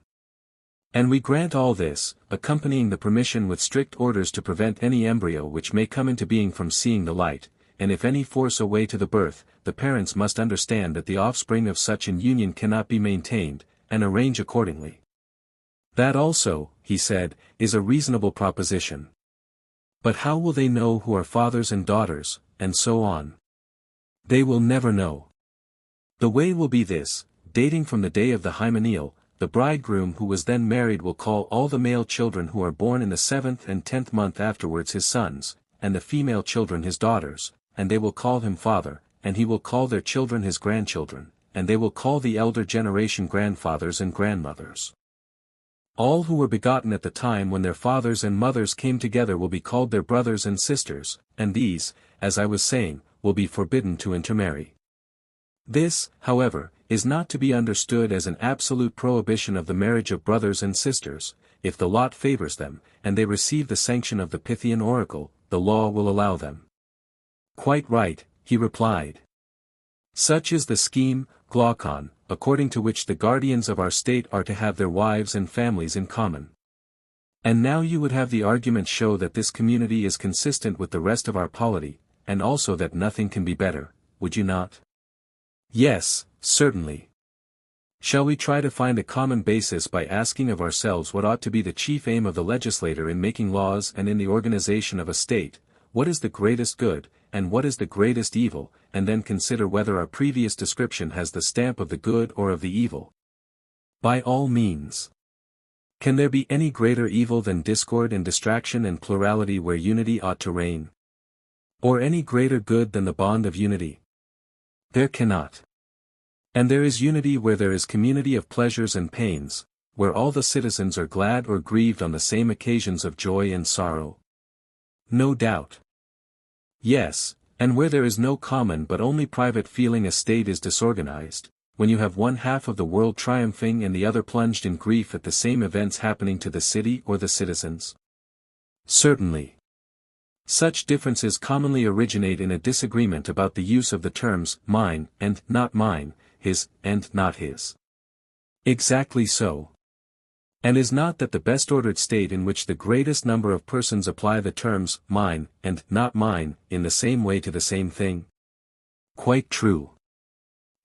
And we grant all this, accompanying the permission with strict orders to prevent any embryo which may come into being from seeing the light, and if any force a way to the birth, the parents must understand that the offspring of such an union cannot be maintained, and arrange accordingly. That also, he said, is a reasonable proposition. But how will they know who are fathers and daughters, and so on? They will never know. The way will be this: dating from the day of the hymeneal, the bridegroom who was then married will call all the male children who are born in the 7th and 10th month afterwards his sons, and the female children his daughters, and they will call him father, and he will call their children his grandchildren, and they will call the elder generation grandfathers and grandmothers. All who were begotten at the time when their fathers and mothers came together will be called their brothers and sisters, and these, as I was saying, will be forbidden to intermarry. This, however, is not to be understood as an absolute prohibition of the marriage of brothers and sisters. If the lot favors them, and they receive the sanction of the Pythian oracle, the law will allow them. Quite right, he replied. Such is the scheme, Glaucon, according to which the guardians of our state are to have their wives and families in common. And now you would have the argument show that this community is consistent with the rest of our polity, and also that nothing can be better, would you not? Yes, certainly. Shall we try to find a common basis by asking of ourselves what ought to be the chief aim of the legislator in making laws and in the organization of a state, what is the greatest good, and what is the greatest evil, and then consider whether our previous description has the stamp of the good or of the evil? By all means. Can there be any greater evil than discord and distraction and plurality where unity ought to reign? Or any greater good than the bond of unity? There cannot. And there is unity where there is community of pleasures and pains, where all the citizens are glad or grieved on the same occasions of joy and sorrow. No doubt. Yes, and where there is no common but only private feeling, a state is disorganized, when you have one half of the world triumphing and the other plunged in grief at the same events happening to the city or the citizens. Certainly. Such differences commonly originate in a disagreement about the use of the terms mine and not mine, his and not his. Exactly so. And is not that the best ordered state in which the greatest number of persons apply the terms mine and not mine in the same way to the same thing? Quite true.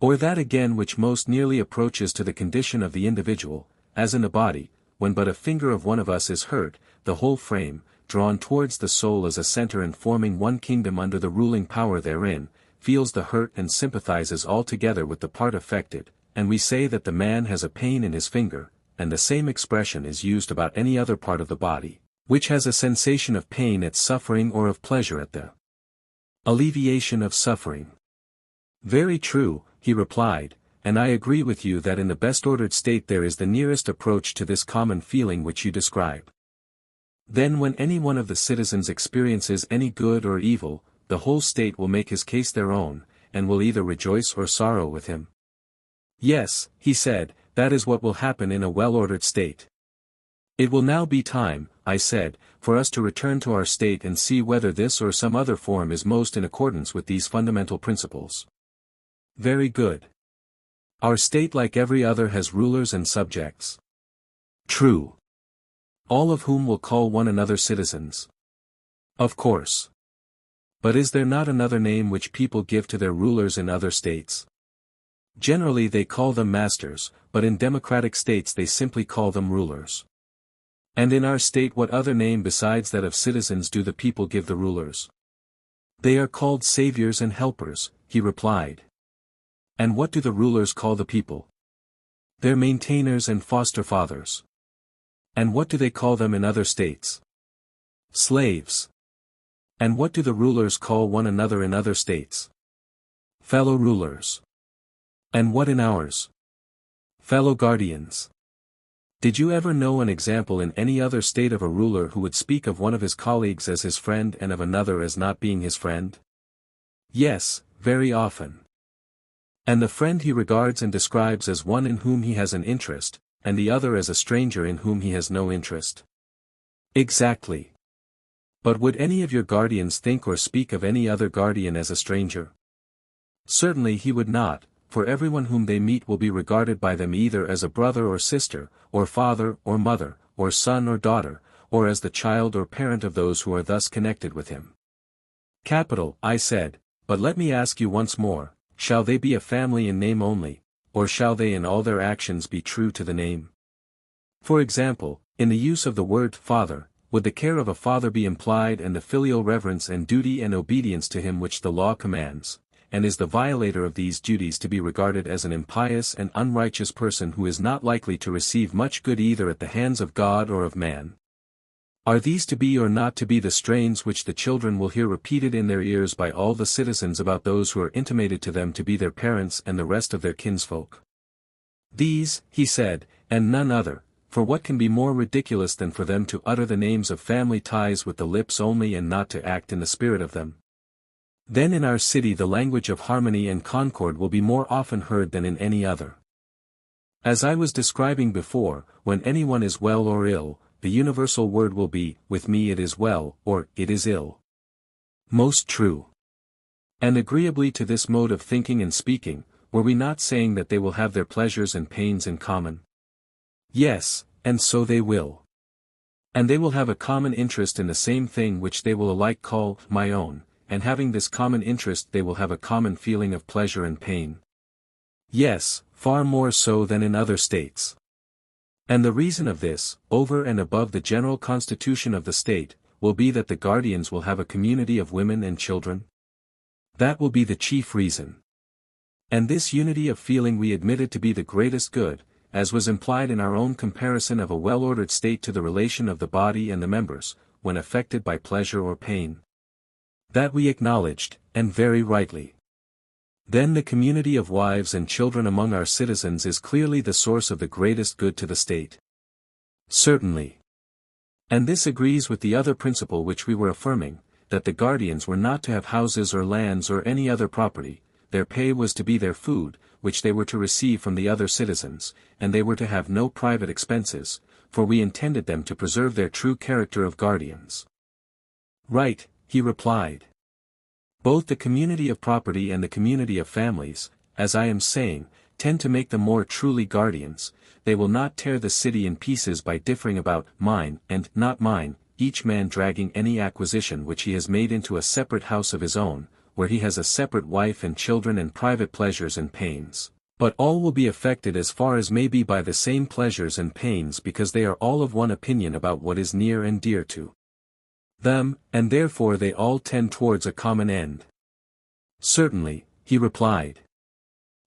Or that again which most nearly approaches to the condition of the individual, as in the body, when but a finger of one of us is hurt, the whole frame, drawn towards the soul as a center and forming one kingdom under the ruling power therein, feels the hurt and sympathizes altogether with the part affected, and we say that the man has a pain in his finger, and the same expression is used about any other part of the body, which has a sensation of pain at suffering or of pleasure at the alleviation of suffering. Very true, he replied, and I agree with you that in the best ordered state there is the nearest approach to this common feeling which you describe. Then when any one of the citizens experiences any good or evil, the whole state will make his case their own, and will either rejoice or sorrow with him. Yes, he said, that is what will happen in a well-ordered state. It will now be time, I said, for us to return to our state and see whether this or some other form is most in accordance with these fundamental principles. Very good. Our state like every other has rulers and subjects. True. All of whom will call one another citizens. Of course. But is there not another name which people give to their rulers in other states? Generally they call them masters, but in democratic states they simply call them rulers. And in our state what other name besides that of citizens do the people give the rulers? They are called saviors and helpers, he replied. And what do the rulers call the people? Their maintainers and foster fathers. And what do they call them in other states? Slaves. And what do the rulers call one another in other states? Fellow rulers. And what in ours? Fellow guardians. Did you ever know an example in any other state of a ruler who would speak of one of his colleagues as his friend and of another as not being his friend? Yes, very often. And the friend he regards and describes as one in whom he has an interest, and the other as a stranger in whom he has no interest. Exactly. But would any of your guardians think or speak of any other guardian as a stranger? Certainly he would not, for everyone whom they meet will be regarded by them either as a brother or sister, or father or mother, or son or daughter, or as the child or parent of those who are thus connected with him. Capital, I said, but let me ask you once more, shall they be a family in name only, or shall they in all their actions be true to the name? For example, in the use of the word father, would the care of a father be implied and the filial reverence and duty and obedience to him which the law commands? And is the violator of these duties to be regarded as an impious and unrighteous person who is not likely to receive much good either at the hands of God or of man? Are these to be or not to be the strains which the children will hear repeated in their ears by all the citizens about those who are intimated to them to be their parents and the rest of their kinsfolk? These, he said, and none other, for what can be more ridiculous than for them to utter the names of family ties with the lips only and not to act in the spirit of them? Then in our city the language of harmony and concord will be more often heard than in any other. As I was describing before, when anyone is well or ill, the universal word will be, with me it is well, or, it is ill. Most true. And agreeably to this mode of thinking and speaking, were we not saying that they will have their pleasures and pains in common? Yes, and so they will. And they will have a common interest in the same thing which they will alike call, my own. And having this common interest they will have a common feeling of pleasure and pain. Yes, far more so than in other states. And the reason of this, over and above the general constitution of the state, will be that the guardians will have a community of women and children. That will be the chief reason. And this unity of feeling we admitted to be the greatest good, as was implied in our own comparison of a well-ordered state to the relation of the body and the members, when affected by pleasure or pain. That we acknowledged, and very rightly. Then the community of wives and children among our citizens is clearly the source of the greatest good to the state. Certainly. And this agrees with the other principle which we were affirming, that the guardians were not to have houses or lands or any other property, their pay was to be their food, which they were to receive from the other citizens, and they were to have no private expenses, for we intended them to preserve their true character of guardians. Right, he replied. Both the community of property and the community of families, as I am saying, tend to make them more truly guardians. They will not tear the city in pieces by differing about mine and not mine, each man dragging any acquisition which he has made into a separate house of his own, where he has a separate wife and children and private pleasures and pains. But all will be affected as far as may be by the same pleasures and pains because they are all of one opinion about what is near and dear to them, and therefore they all tend towards a common end. Certainly, he replied.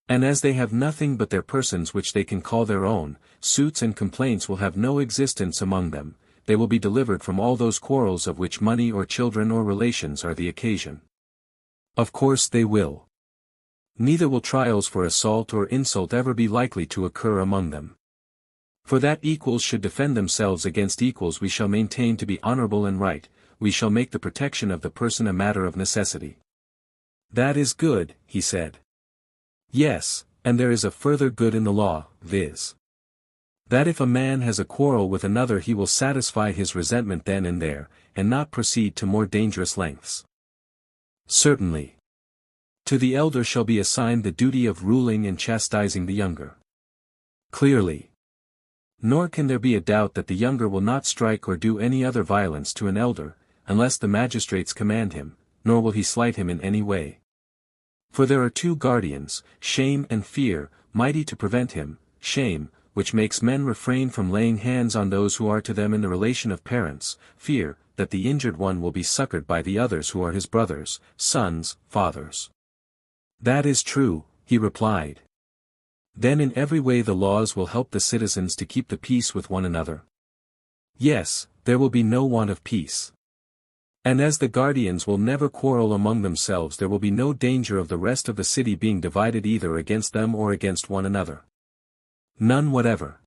And as they have nothing but their persons which they can call their own, suits and complaints will have no existence among them, they will be delivered from all those quarrels of which money or children or relations are the occasion. Of course they will. Neither will trials for assault or insult ever be likely to occur among them. For that equals should defend themselves against equals we shall maintain to be honorable and right, we shall make the protection of the person a matter of necessity. That is good, he said. Yes, and there is a further good in the law, viz. That if a man has a quarrel with another he will satisfy his resentment then and there, and not proceed to more dangerous lengths. Certainly. To the elder shall be assigned the duty of ruling and chastising the younger. Clearly. Nor can there be a doubt that the younger will not strike or do any other violence to an elder, unless the magistrates command him, nor will he slight him in any way. For there are two guardians, shame and fear, mighty to prevent him, shame, which makes men refrain from laying hands on those who are to them in the relation of parents, fear, that the injured one will be succored by the others who are his brothers, sons, fathers. That is true, he replied. Then in every way the laws will help the citizens to keep the peace with one another. Yes, there will be no want of peace. And as the guardians will never quarrel among themselves, there will be no danger of the rest of the city being divided either against them or against one another. None whatever.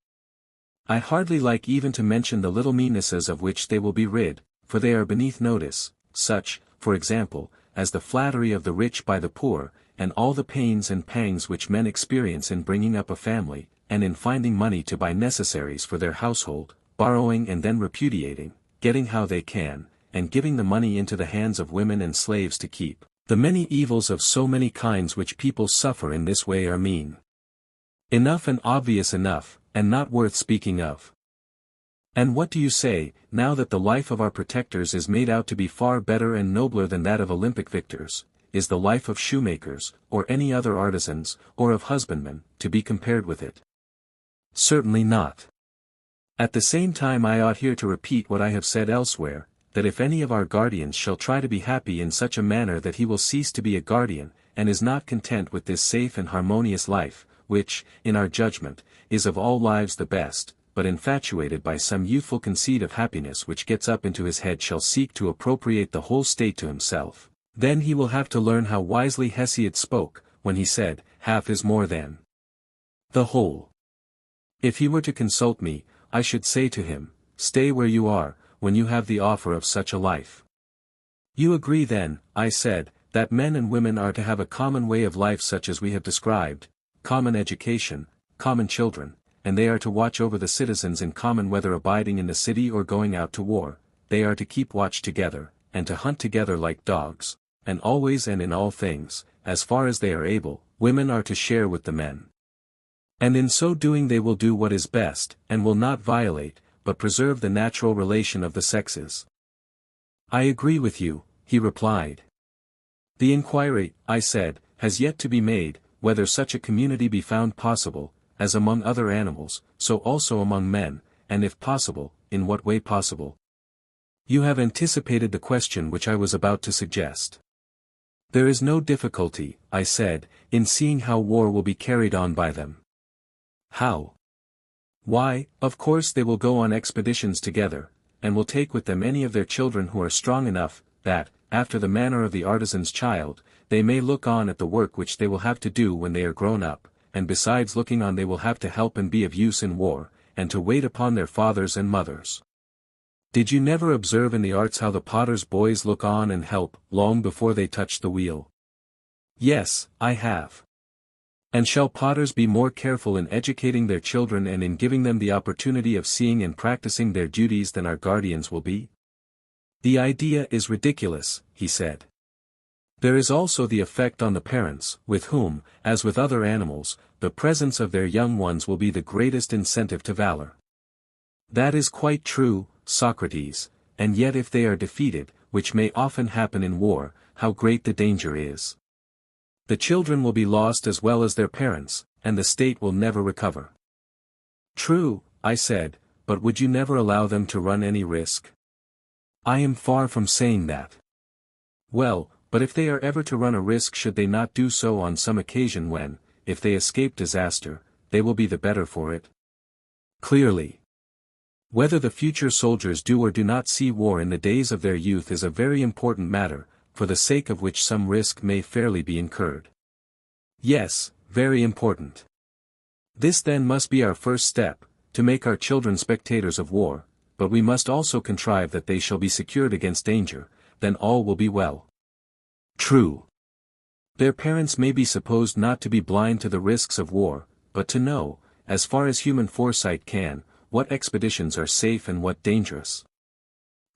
I hardly like even to mention the little meannesses of which they will be rid, for they are beneath notice, such, for example, as the flattery of the rich by the poor, and all the pains and pangs which men experience in bringing up a family, and in finding money to buy necessaries for their household, borrowing and then repudiating, getting how they can, and giving the money into the hands of women and slaves to keep. The many evils of so many kinds which people suffer in this way are mean enough and obvious enough, and not worth speaking of. And what do you say, now that the life of our protectors is made out to be far better and nobler than that of Olympic victors, is the life of shoemakers, or any other artisans, or of husbandmen, to be compared with it? Certainly not. At the same time I ought here to repeat what I have said elsewhere, that if any of our guardians shall try to be happy in such a manner that he will cease to be a guardian, and is not content with this safe and harmonious life, which, in our judgment, is of all lives the best, but infatuated by some youthful conceit of happiness which gets up into his head, shall seek to appropriate the whole state to himself, then he will have to learn how wisely Hesiod spoke, when he said, half is more than the whole. If he were to consult me, I should say to him, stay where you are, when you have the offer of such a life. You agree then, I said, that men and women are to have a common way of life such as we have described, common education, common children, and they are to watch over the citizens in common whether abiding in the city or going out to war, they are to keep watch together, and to hunt together like dogs, and always and in all things, as far as they are able, women are to share with the men. And in so doing they will do what is best, and will not violate, but preserve the natural relation of the sexes. I agree with you, he replied. The inquiry, I said, has yet to be made, whether such a community be found possible, as among other animals, so also among men, and if possible, in what way possible. You have anticipated the question which I was about to suggest. There is no difficulty, I said, in seeing how war will be carried on by them. How? Why, of course they will go on expeditions together, and will take with them any of their children who are strong enough, that, after the manner of the artisan's child, they may look on at the work which they will have to do when they are grown up, and besides looking on they will have to help and be of use in war, and to wait upon their fathers and mothers. Did you never observe in the arts how the potter's boys look on and help, long before they touch the wheel? Yes, I have. And shall potters be more careful in educating their children and in giving them the opportunity of seeing and practicing their duties than our guardians will be? The idea is ridiculous, he said. There is also the effect on the parents, with whom, as with other animals, the presence of their young ones will be the greatest incentive to valor. That is quite true, Socrates, and yet if they are defeated, which may often happen in war, how great the danger is. The children will be lost as well as their parents, and the state will never recover. True, I said, but would you never allow them to run any risk? I am far from saying that. Well, but if they are ever to run a risk, should they not do so on some occasion when, if they escape disaster, they will be the better for it? Clearly. Whether the future soldiers do or do not see war in the days of their youth is a very important matter, for the sake of which some risk may fairly be incurred. Yes, very important. This then must be our first step, to make our children spectators of war, but we must also contrive that they shall be secured against danger, then all will be well. True. Their parents may be supposed not to be blind to the risks of war, but to know, as far as human foresight can, what expeditions are safe and what dangerous.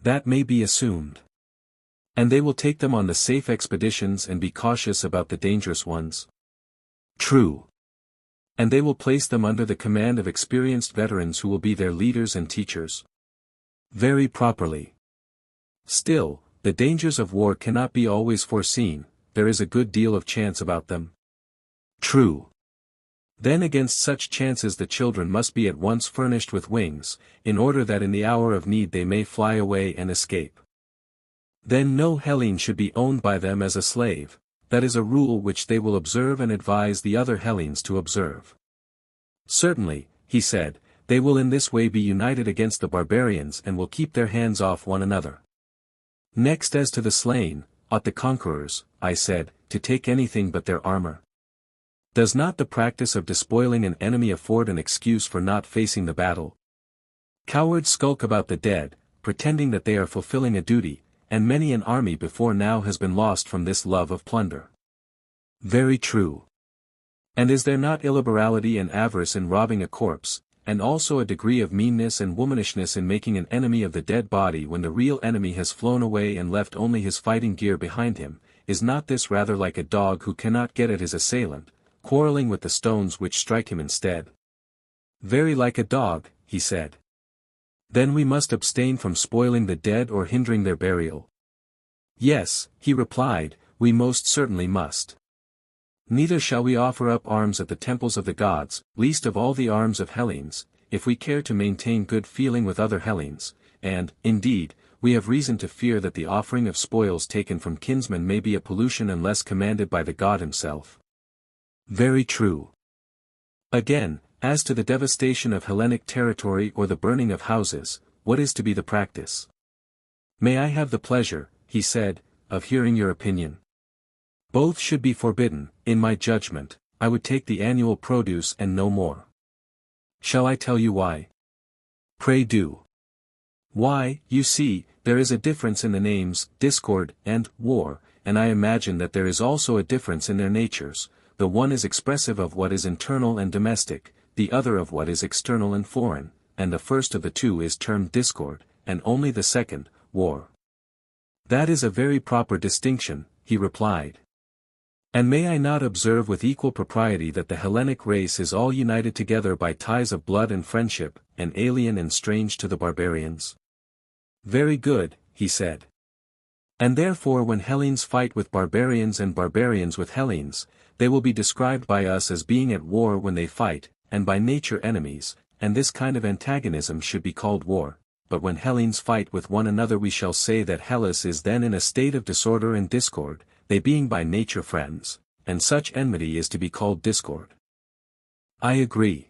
That may be assumed. And they will take them on the safe expeditions and be cautious about the dangerous ones. True. And they will place them under the command of experienced veterans who will be their leaders and teachers. Very properly. Still, the dangers of war cannot be always foreseen, there is a good deal of chance about them. True. Then against such chances the children must be at once furnished with wings, in order that in the hour of need they may fly away and escape. Then no Hellene should be owned by them as a slave, that is a rule which they will observe and advise the other Hellenes to observe. Certainly, he said, they will in this way be united against the barbarians and will keep their hands off one another. Next, as to the slain, ought the conquerors, I said, to take anything but their armor? Does not the practice of despoiling an enemy afford an excuse for not facing the battle? Cowards skulk about the dead, pretending that they are fulfilling a duty, and many an army before now has been lost from this love of plunder. Very true. And is there not illiberality and avarice in robbing a corpse, and also a degree of meanness and womanishness in making an enemy of the dead body when the real enemy has flown away and left only his fighting gear behind him? Is not this rather like a dog who cannot get at his assailant, quarreling with the stones which strike him instead? Very like a dog, he said. Then we must abstain from spoiling the dead or hindering their burial. Yes, he replied, we most certainly must. Neither shall we offer up arms at the temples of the gods, least of all the arms of Hellenes, if we care to maintain good feeling with other Hellenes, and, indeed, we have reason to fear that the offering of spoils taken from kinsmen may be a pollution unless commanded by the god himself. Very true. Again, as to the devastation of Hellenic territory or the burning of houses, what is to be the practice? May I have the pleasure, he said, of hearing your opinion? Both should be forbidden. In my judgment, I would take the annual produce and no more. Shall I tell you why? Pray do. Why, you see, there is a difference in the names, discord, and war, and I imagine that there is also a difference in their natures. The one is expressive of what is internal and domestic, the other of what is external and foreign, and the first of the two is termed discord, and only the second, war. That is a very proper distinction, he replied. And may I not observe with equal propriety that the Hellenic race is all united together by ties of blood and friendship, and alien and strange to the barbarians? Very good, he said. And therefore when Hellenes fight with barbarians and barbarians with Hellenes, they will be described by us as being at war when they fight, and by nature enemies, and this kind of antagonism should be called war, but when Hellenes fight with one another we shall say that Hellas is then in a state of disorder and discord, they being by nature friends, and such enmity is to be called discord. I agree.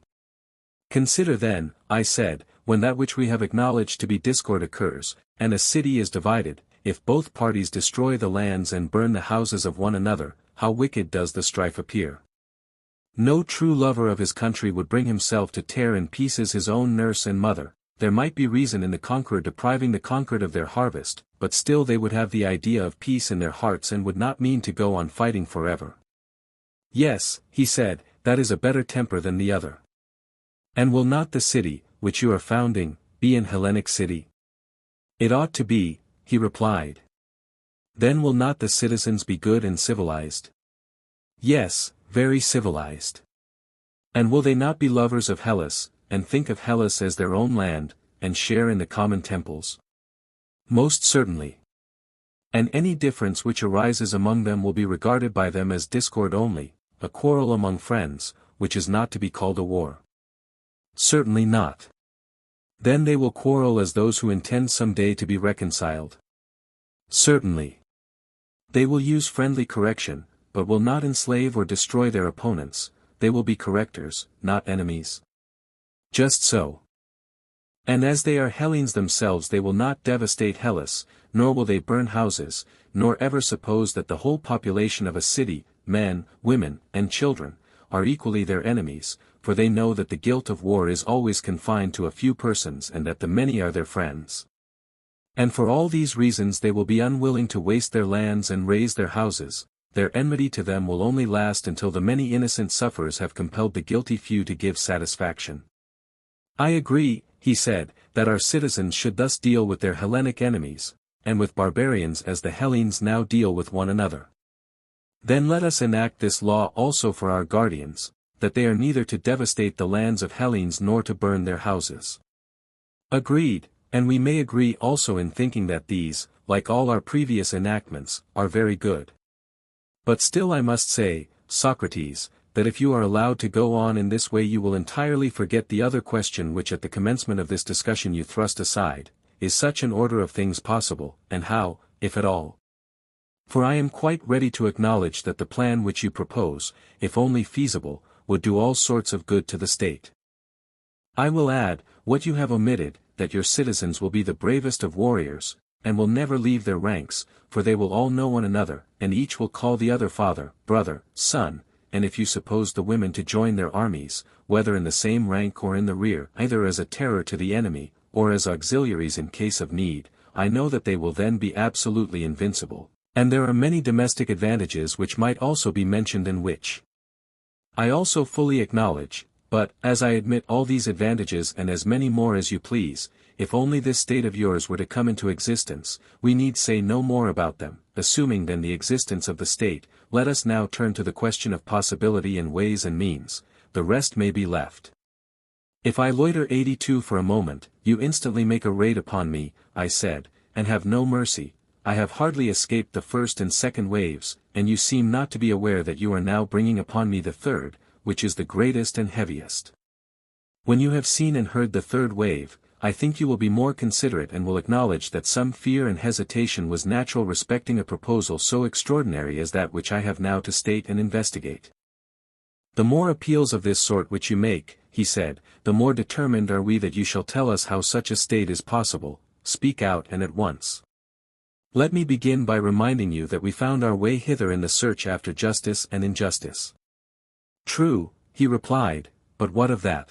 Consider then, I said, when that which we have acknowledged to be discord occurs, and a city is divided, if both parties destroy the lands and burn the houses of one another, how wicked does the strife appear? No true lover of his country would bring himself to tear in pieces his own nurse and mother. There might be reason in the conqueror depriving the conquered of their harvest, but still they would have the idea of peace in their hearts and would not mean to go on fighting forever. Yes, he said, that is a better temper than the other. And will not the city, which you are founding, be an Hellenic city? It ought to be, he replied. Then will not the citizens be good and civilized? Yes, very civilized. And will they not be lovers of Hellas, and think of Hellas as their own land, and share in the common temples? Most certainly. And any difference which arises among them will be regarded by them as discord only, a quarrel among friends, which is not to be called a war. Certainly not. Then they will quarrel as those who intend some day to be reconciled. Certainly. They will use friendly correction, but will not enslave or destroy their opponents. They will be correctors, not enemies. Just so. And as they are Hellenes themselves they will not devastate Hellas, nor will they burn houses, nor ever suppose that the whole population of a city, men, women, and children, are equally their enemies, for they know that the guilt of war is always confined to a few persons and that the many are their friends. And for all these reasons they will be unwilling to waste their lands and raise their houses. Their enmity to them will only last until the many innocent sufferers have compelled the guilty few to give satisfaction. I agree, he said, that our citizens should thus deal with their Hellenic enemies, and with barbarians as the Hellenes now deal with one another. Then let us enact this law also for our guardians, that they are neither to devastate the lands of Hellenes nor to burn their houses. Agreed, and we may agree also in thinking that these, like all our previous enactments, are very good. But still I must say, Socrates, that if you are allowed to go on in this way you will entirely forget the other question which at the commencement of this discussion you thrust aside, is such an order of things possible, and how, if at all? For I am quite ready to acknowledge that the plan which you propose, if only feasible, would do all sorts of good to the state. I will add, what you have omitted, that your citizens will be the bravest of warriors, and will never leave their ranks, for they will all know one another, and each will call the other father, brother, son, and if you suppose the women to join their armies, whether in the same rank or in the rear, either as a terror to the enemy, or as auxiliaries in case of need, I know that they will then be absolutely invincible, and there are many domestic advantages which might also be mentioned and which I also fully acknowledge, but, as I admit all these advantages and as many more as you please, if only this state of yours were to come into existence, we need say no more about them. Assuming then the existence of the state, let us now turn to the question of possibility and ways and means, the rest may be left. If I loiter 82 for a moment, you instantly make a raid upon me, I said, and have no mercy. I have hardly escaped the first and second waves, and you seem not to be aware that you are now bringing upon me the third, which is the greatest and heaviest. When you have seen and heard the third wave, I think you will be more considerate and will acknowledge that some fear and hesitation was natural respecting a proposal so extraordinary as that which I have now to state and investigate. The more appeals of this sort which you make, he said, the more determined are we that you shall tell us how such a state is possible. Speak out and at once. Let me begin by reminding you that we found our way hither in the search after justice and injustice. True, he replied, but what of that?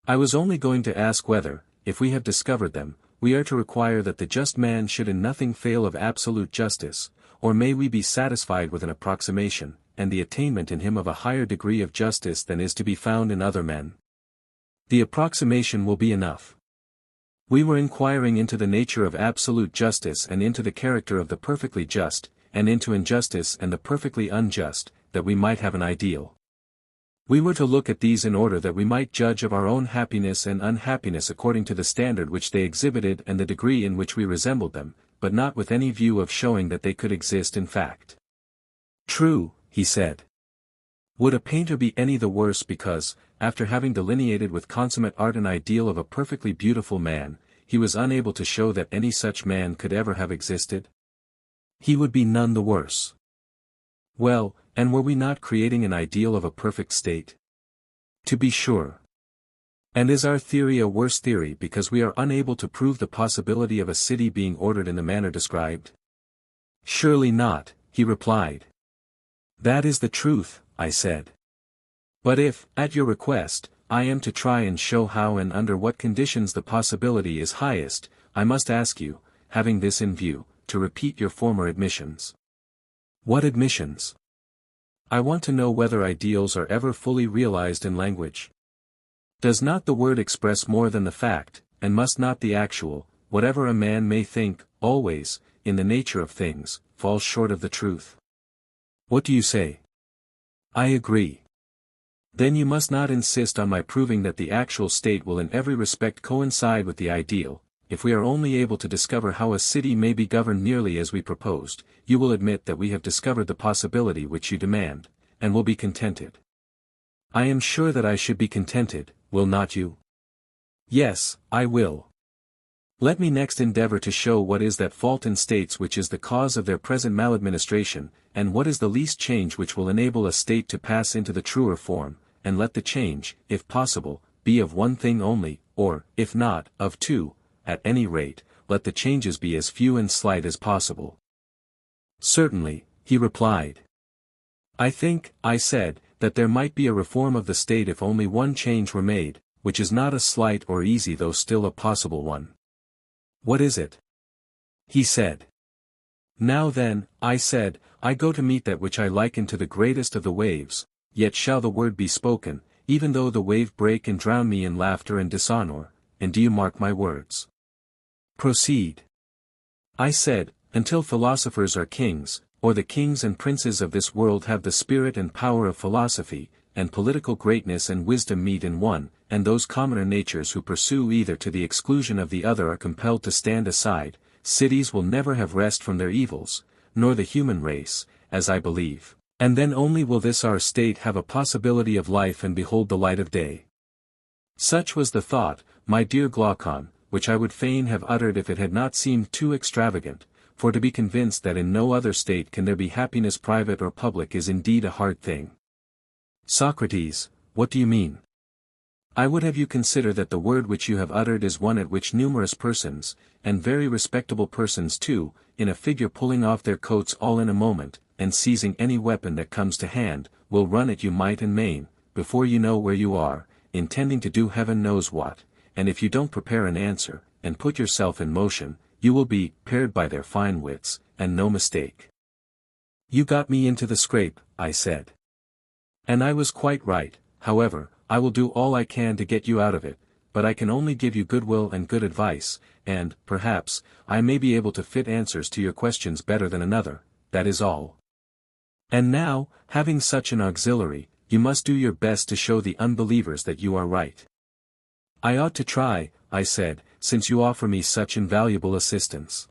I was only going to ask whether, if we have discovered them, we are to require that the just man should in nothing fail of absolute justice, or may we be satisfied with an approximation, and the attainment in him of a higher degree of justice than is to be found in other men. The approximation will be enough. We were inquiring into the nature of absolute justice and into the character of the perfectly just, and into injustice and the perfectly unjust, that we might have an ideal. We were to look at these in order that we might judge of our own happiness and unhappiness according to the standard which they exhibited and the degree in which we resembled them, but not with any view of showing that they could exist in fact. True, he said. Would a painter be any the worse because, after having delineated with consummate art an ideal of a perfectly beautiful man, he was unable to show that any such man could ever have existed? He would be none the worse. Well, and were we not creating an ideal of a perfect state? To be sure. And is our theory a worse theory because we are unable to prove the possibility of a city being ordered in the manner described? Surely not, he replied. That is the truth, I said. But if, at your request, I am to try and show how and under what conditions the possibility is highest, I must ask you, having this in view, to repeat your former admissions. What admissions? I want to know whether ideals are ever fully realized in language. Does not the word express more than the fact, and must not the actual, whatever a man may think, always, in the nature of things, fall short of the truth? What do you say? I agree. Then you must not insist on my proving that the actual state will in every respect coincide with the ideal. If we are only able to discover how a city may be governed nearly as we proposed, you will admit that we have discovered the possibility which you demand, and will be contented. I am sure that I should be contented, will not you? Yes, I will. Let me next endeavor to show what is that fault in states which is the cause of their present maladministration, and what is the least change which will enable a state to pass into the truer form, and let the change, if possible, be of one thing only, or, if not, of two. At any rate, let the changes be as few and slight as possible. Certainly, he replied. I think, I said, that there might be a reform of the state if only one change were made, which is not a slight or easy though still a possible one. What is it? He said. Now then, I said, I go to meet that which I liken to the greatest of the waves, yet shall the word be spoken, even though the wave break and drown me in laughter and dishonor, and do you mark my words? Proceed. I said, until philosophers are kings, or the kings and princes of this world have the spirit and power of philosophy, and political greatness and wisdom meet in one, and those commoner natures who pursue either to the exclusion of the other are compelled to stand aside, cities will never have rest from their evils, nor the human race, as I believe, and then only will this our state have a possibility of life and behold the light of day. Such was the thought, my dear Glaucon, which I would fain have uttered if it had not seemed too extravagant, for to be convinced that in no other state can there be happiness private or public is indeed a hard thing. Socrates, what do you mean? I would have you consider that the word which you have uttered is one at which numerous persons, and very respectable persons too, in a figure pulling off their coats all in a moment, and seizing any weapon that comes to hand, will run at you might and main, before you know where you are, intending to do heaven knows what, and if you don't prepare an answer, and put yourself in motion, you will be pared by their fine wits, and no mistake. You got me into the scrape, I said. And I was quite right. However, I will do all I can to get you out of it, but I can only give you goodwill and good advice, and, perhaps, I may be able to fit answers to your questions better than another, that is all. And now, having such an auxiliary, you must do your best to show the unbelievers that you are right. I ought to try, I said, since you offer me such invaluable assistance.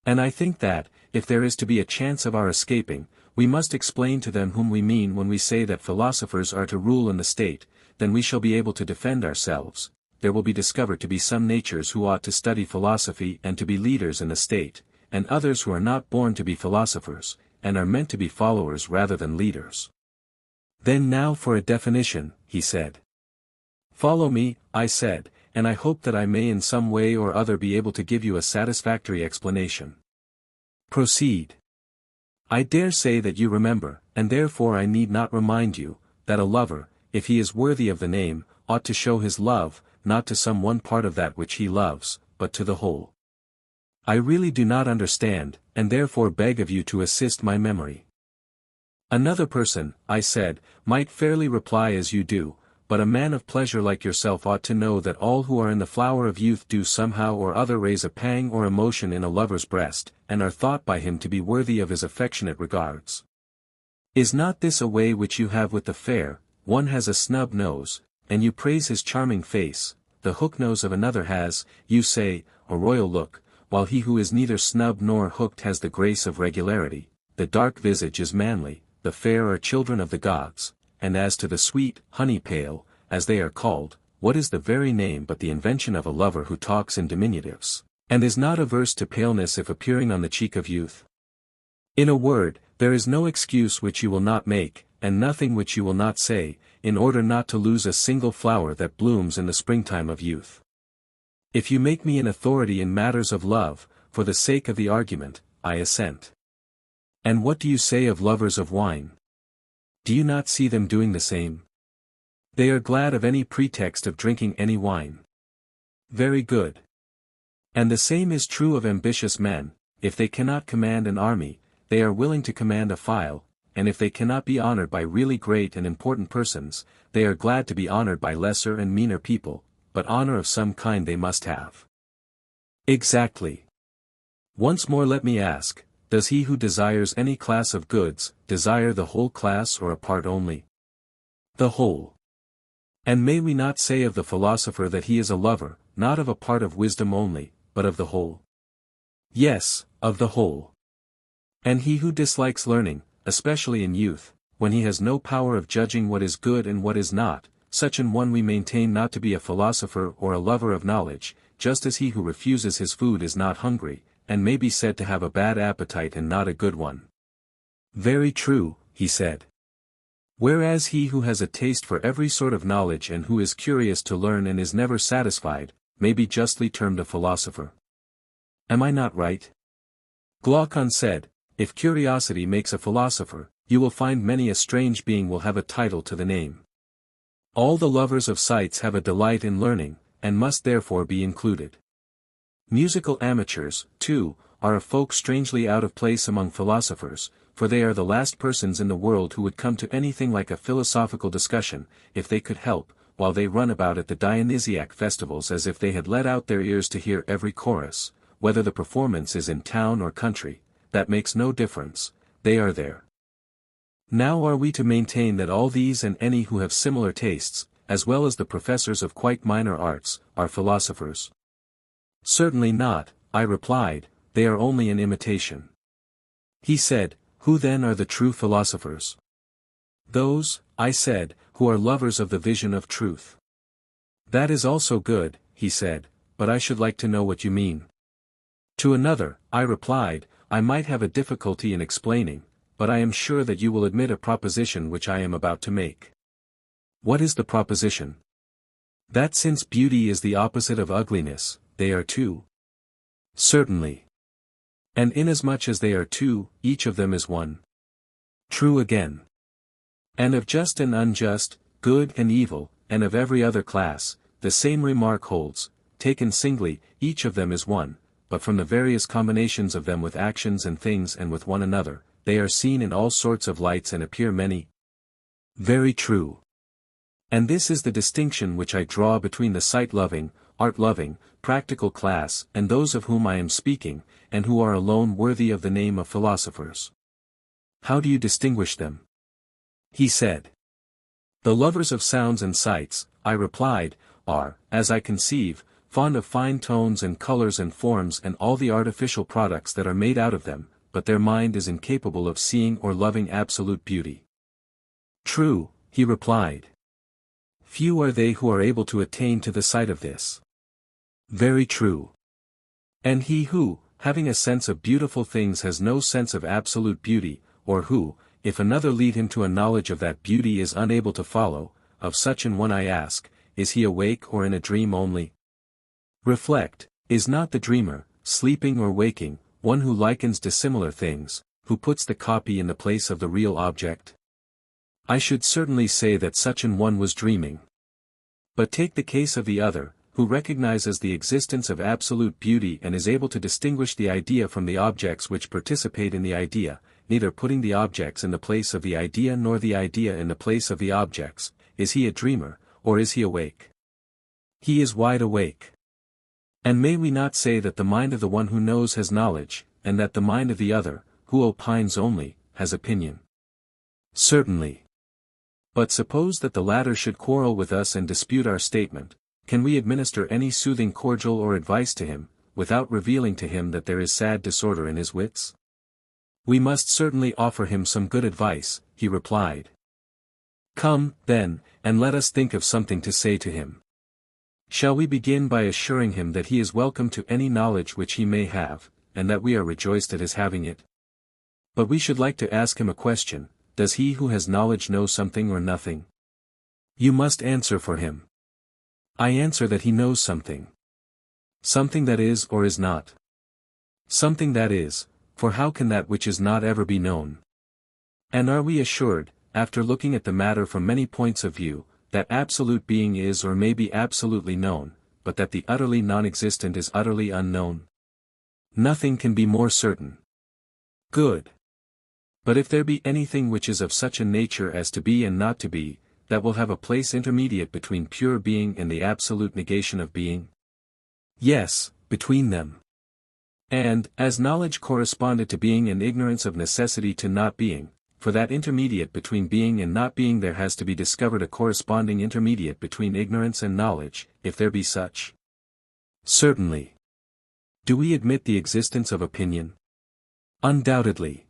And I think that, if there is to be a chance of our escaping, we must explain to them whom we mean when we say that philosophers are to rule in the state, then we shall be able to defend ourselves. There will be discovered to be some natures who ought to study philosophy and to be leaders in the state, and others who are not born to be philosophers, and are meant to be followers rather than leaders. Then now for a definition, he said. Follow me, I said, and I hope that I may in some way or other be able to give you a satisfactory explanation. Proceed. I dare say that you remember, and therefore I need not remind you, that a lover, if he is worthy of the name, ought to show his love, not to some one part of that which he loves, but to the whole. I really do not understand, and therefore beg of you to assist my memory. Another person, I said, might fairly reply as you do, but a man of pleasure like yourself ought to know that all who are in the flower of youth do somehow or other raise a pang or emotion in a lover's breast, and are thought by him to be worthy of his affectionate regards. Is not this a way which you have with the fair? One has a snub nose, and you praise his charming face, the hook nose of another has, you say, a royal look, while he who is neither snub nor hooked has the grace of regularity, the dark visage is manly, the fair are children of the gods. And as to the sweet, honey pale, as they are called, what is the very name but the invention of a lover who talks in diminutives, and is not averse to paleness if appearing on the cheek of youth? In a word, there is no excuse which you will not make, and nothing which you will not say, in order not to lose a single flower that blooms in the springtime of youth. If you make me an authority in matters of love, for the sake of the argument, I assent. And what do you say of lovers of wine? Do you not see them doing the same? They are glad of any pretext of drinking any wine. Very good. And the same is true of ambitious men. If they cannot command an army, they are willing to command a file, and if they cannot be honored by really great and important persons, they are glad to be honored by lesser and meaner people, but honor of some kind they must have. Exactly. Once more let me ask, does he who desires any class of goods, desire the whole class or a part only? The whole. And may we not say of the philosopher that he is a lover, not of a part of wisdom only, but of the whole? Yes, of the whole. And he who dislikes learning, especially in youth, when he has no power of judging what is good and what is not, such an one we maintain not to be a philosopher or a lover of knowledge, just as he who refuses his food is not hungry, and may be said to have a bad appetite and not a good one. Very true, he said. Whereas he who has a taste for every sort of knowledge and who is curious to learn and is never satisfied, may be justly termed a philosopher. Am I not right? Glaucon said, if curiosity makes a philosopher, you will find many a strange being will have a title to the name. All the lovers of sights have a delight in learning, and must therefore be included. Musical amateurs, too, are a folk strangely out of place among philosophers, for they are the last persons in the world who would come to anything like a philosophical discussion, if they could help, while they run about at the Dionysiac festivals as if they had let out their ears to hear every chorus, whether the performance is in town or country, that makes no difference, they are there. Now are we to maintain that all these and any who have similar tastes, as well as the professors of quite minor arts, are philosophers? Certainly not, I replied, they are only an imitation. He said, who then are the true philosophers? Those, I said, who are lovers of the vision of truth. That is also good, he said, but I should like to know what you mean. To another, I replied, I might have a difficulty in explaining, but I am sure that you will admit a proposition which I am about to make. What is the proposition? That since beauty is the opposite of ugliness, they are two? Certainly. And inasmuch as they are two, each of them is one? True again. And of just and unjust, good and evil, and of every other class, the same remark holds, taken singly, each of them is one, but from the various combinations of them with actions and things and with one another, they are seen in all sorts of lights and appear many. Very true. And this is the distinction which I draw between the sight-loving, art-loving, practical class and those of whom I am speaking, and who are alone worthy of the name of philosophers. How do you distinguish them? He said. The lovers of sounds and sights, I replied, are, as I conceive, fond of fine tones and colors and forms and all the artificial products that are made out of them, but their mind is incapable of seeing or loving absolute beauty. True, he replied. Few are they who are able to attain to the sight of this. Very true. And he who, having a sense of beautiful things has no sense of absolute beauty, or who, if another lead him to a knowledge of that beauty is unable to follow, of such an one I ask, is he awake or in a dream only? Reflect, is not the dreamer, sleeping or waking, one who likens dissimilar things, who puts the copy in the place of the real object? I should certainly say that such an one was dreaming. But take the case of the other, who recognizes the existence of absolute beauty and is able to distinguish the idea from the objects which participate in the idea, neither putting the objects in the place of the idea nor the idea in the place of the objects. Is he a dreamer, or is he awake? He is wide awake. And may we not say that the mind of the one who knows has knowledge, and that the mind of the other, who opines only, has opinion? Certainly. But suppose that the latter should quarrel with us and dispute our statement, can we administer any soothing cordial or advice to him, without revealing to him that there is sad disorder in his wits? We must certainly offer him some good advice, he replied. Come, then, and let us think of something to say to him. Shall we begin by assuring him that he is welcome to any knowledge which he may have, and that we are rejoiced at his having it? But we should like to ask him a question, does he who has knowledge know something or nothing? You must answer for him. I answer that he knows something. Something that is or is not. Something that is, for how can that which is not ever be known? And are we assured, after looking at the matter from many points of view, that absolute being is or may be absolutely known, but that the utterly non-existent is utterly unknown? Nothing can be more certain. Good. But if there be anything which is of such a nature as to be and not to be, that will have a place intermediate between pure being and the absolute negation of being? Yes, between them. And, as knowledge corresponded to being and ignorance of necessity to not being, for that intermediate between being and not being there has to be discovered a corresponding intermediate between ignorance and knowledge, if there be such. Certainly. Do we admit the existence of opinion? Undoubtedly.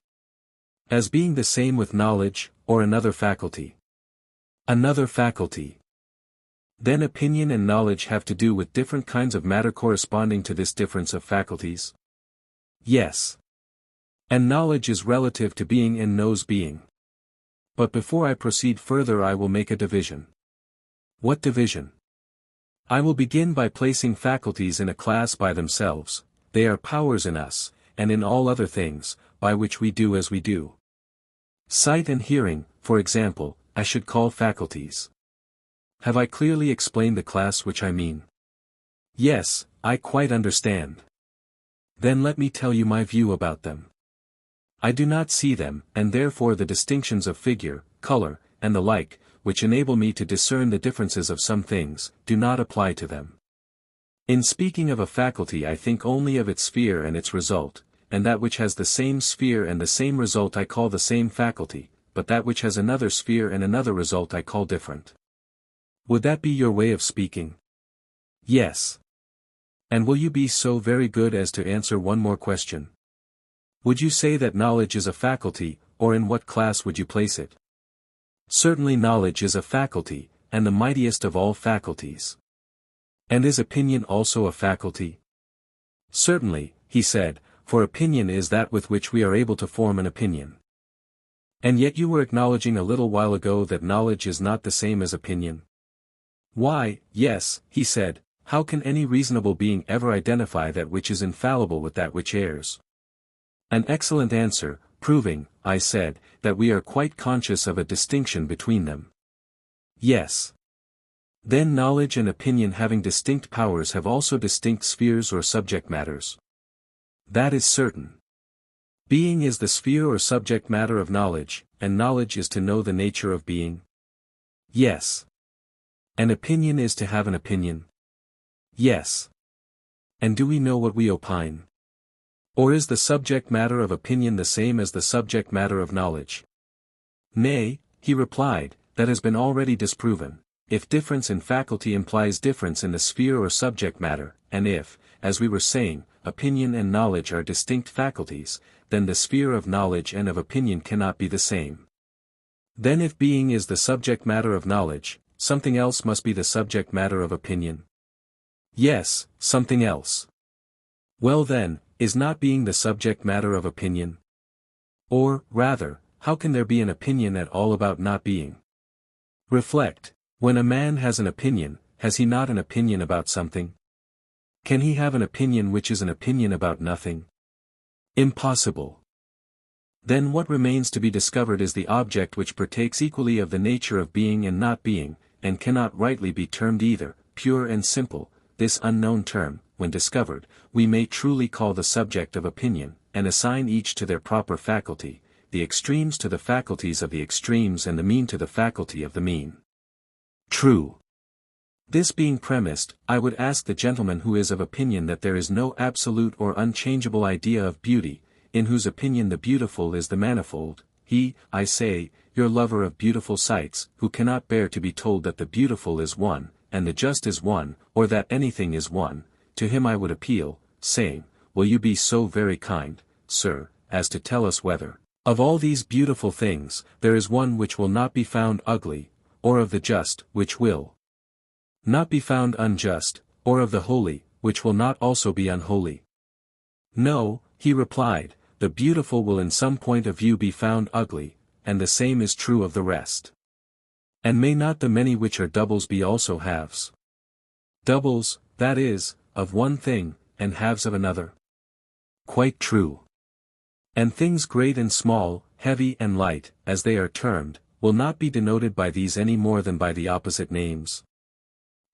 As being the same with knowledge, or another faculty? Another faculty. Then opinion and knowledge have to do with different kinds of matter corresponding to this difference of faculties? Yes. And knowledge is relative to being and knows being. But before I proceed further I will make a division. What division? I will begin by placing faculties in a class by themselves. They are powers in us, and in all other things, by which we do as we do. Sight and hearing, for example, I should call faculties. Have I clearly explained the class which I mean? Yes, I quite understand. Then let me tell you my view about them. I do not see them, and therefore the distinctions of figure, color, and the like, which enable me to discern the differences of some things, do not apply to them. In speaking of a faculty I think only of its sphere and its result, and that which has the same sphere and the same result I call the same faculty, but that which has another sphere and another result I call different. Would that be your way of speaking? Yes. And will you be so very good as to answer one more question? Would you say that knowledge is a faculty, or in what class would you place it? Certainly knowledge is a faculty, and the mightiest of all faculties. And is opinion also a faculty? Certainly, he said, for opinion is that with which we are able to form an opinion. And yet you were acknowledging a little while ago that knowledge is not the same as opinion. Why, yes, he said, how can any reasonable being ever identify that which is infallible with that which errs? An excellent answer, proving, I said, that we are quite conscious of a distinction between them. Yes. Then knowledge and opinion having distinct powers have also distinct spheres or subject matters. That is certain. Being is the sphere or subject matter of knowledge, and knowledge is to know the nature of being. Yes. An opinion is to have an opinion. Yes. And do we know what we opine? Or is the subject matter of opinion the same as the subject matter of knowledge? Nay, he replied, that has been already disproven. If difference in faculty implies difference in the sphere or subject matter, and if, as we were saying, opinion and knowledge are distinct faculties, then the sphere of knowledge and of opinion cannot be the same. Then if being is the subject matter of knowledge, something else must be the subject matter of opinion. Yes, something else. Well then, is not being the subject matter of opinion? Or, rather, how can there be an opinion at all about not being? Reflect. When a man has an opinion, has he not an opinion about something? Can he have an opinion which is an opinion about nothing? Impossible. Then what remains to be discovered is the object which partakes equally of the nature of being and not being, and cannot rightly be termed either, pure and simple. This unknown term, when discovered, we may truly call the subject of opinion, and assign each to their proper faculty, the extremes to the faculties of the extremes and the mean to the faculty of the mean. True. This being premised, I would ask the gentleman who is of opinion that there is no absolute or unchangeable idea of beauty, in whose opinion the beautiful is the manifold, he, I say, your lover of beautiful sights, who cannot bear to be told that the beautiful is one, and the just is one, or that anything is one, to him I would appeal, saying, will you be so very kind, sir, as to tell us whether, of all these beautiful things, there is one which will not be found ugly, or of the just, which will not be found unjust, or of the holy, which will not also be unholy? No, he replied, the beautiful will in some point of view be found ugly, and the same is true of the rest. And may not the many which are doubles be also halves? Doubles, that is, of one thing, and halves of another? Quite true. And things great and small, heavy and light, as they are termed, will not be denoted by these any more than by the opposite names.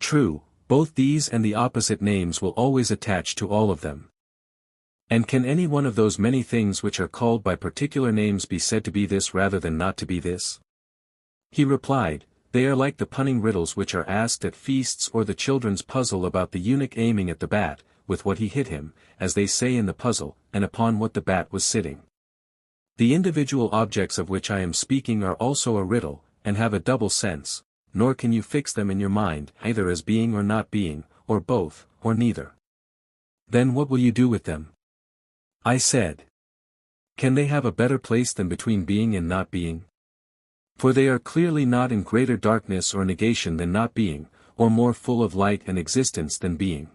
True, both these and the opposite names will always attach to all of them. And can any one of those many things which are called by particular names be said to be this rather than not to be this? He replied, they are like the punning riddles which are asked at feasts or the children's puzzle about the eunuch aiming at the bat, with what he hit him, as they say in the puzzle, and upon what the bat was sitting. The individual objects of which I am speaking are also a riddle, and have a double sense, nor can you fix them in your mind either as being or not being, or both, or neither. Then what will you do with them? I said. Can they have a better place than between being and not being? For they are clearly not in greater darkness or negation than not being, or more full of light and existence than being.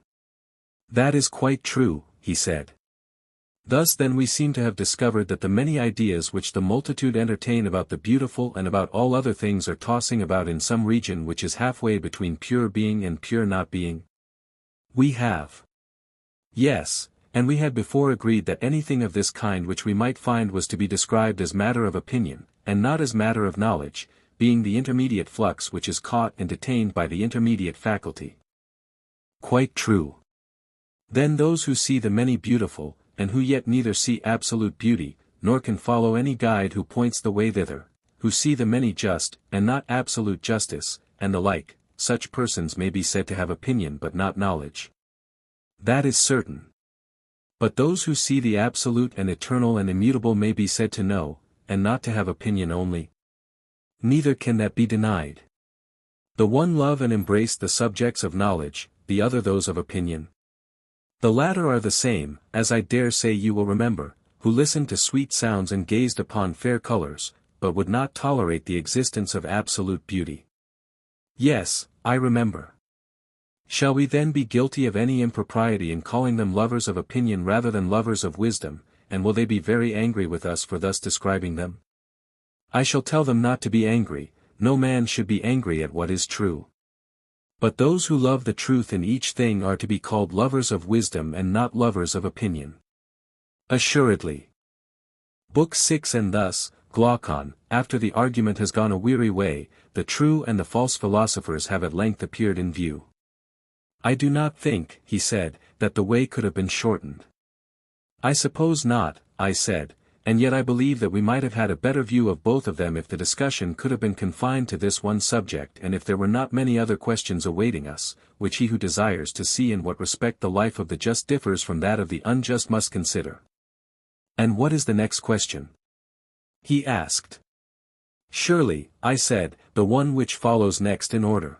That is quite true, he said. Thus then we seem to have discovered that the many ideas which the multitude entertain about the beautiful and about all other things are tossing about in some region which is halfway between pure being and pure not being. We have. Yes, and we had before agreed that anything of this kind which we might find was to be described as matter of opinion, and not as matter of knowledge, being the intermediate flux which is caught and detained by the intermediate faculty. Quite true. Then those who see the many beautiful, and who yet neither see absolute beauty, nor can follow any guide who points the way thither, who see the many just, and not absolute justice, and the like, such persons may be said to have opinion but not knowledge. That is certain. But those who see the absolute and eternal and immutable may be said to know, and not to have opinion only. Neither can that be denied. The one love and embrace the subjects of knowledge, the other those of opinion. The latter are the same, as I dare say you will remember, who listened to sweet sounds and gazed upon fair colors, but would not tolerate the existence of absolute beauty. Yes, I remember. Shall we then be guilty of any impropriety in calling them lovers of opinion rather than lovers of wisdom, and will they be very angry with us for thus describing them? I shall tell them not to be angry, no man should be angry at what is true. But those who love the truth in each thing are to be called lovers of wisdom and not lovers of opinion. Assuredly. Book 6. And thus, Glaucon, after the argument has gone a weary way, the true and the false philosophers have at length appeared in view. I do not think, he said, that the way could have been shortened. I suppose not, I said, and yet I believe that we might have had a better view of both of them if the discussion could have been confined to this one subject and if there were not many other questions awaiting us, which he who desires to see in what respect the life of the just differs from that of the unjust must consider. And what is the next question? He asked. Surely, I said, the one which follows next in order.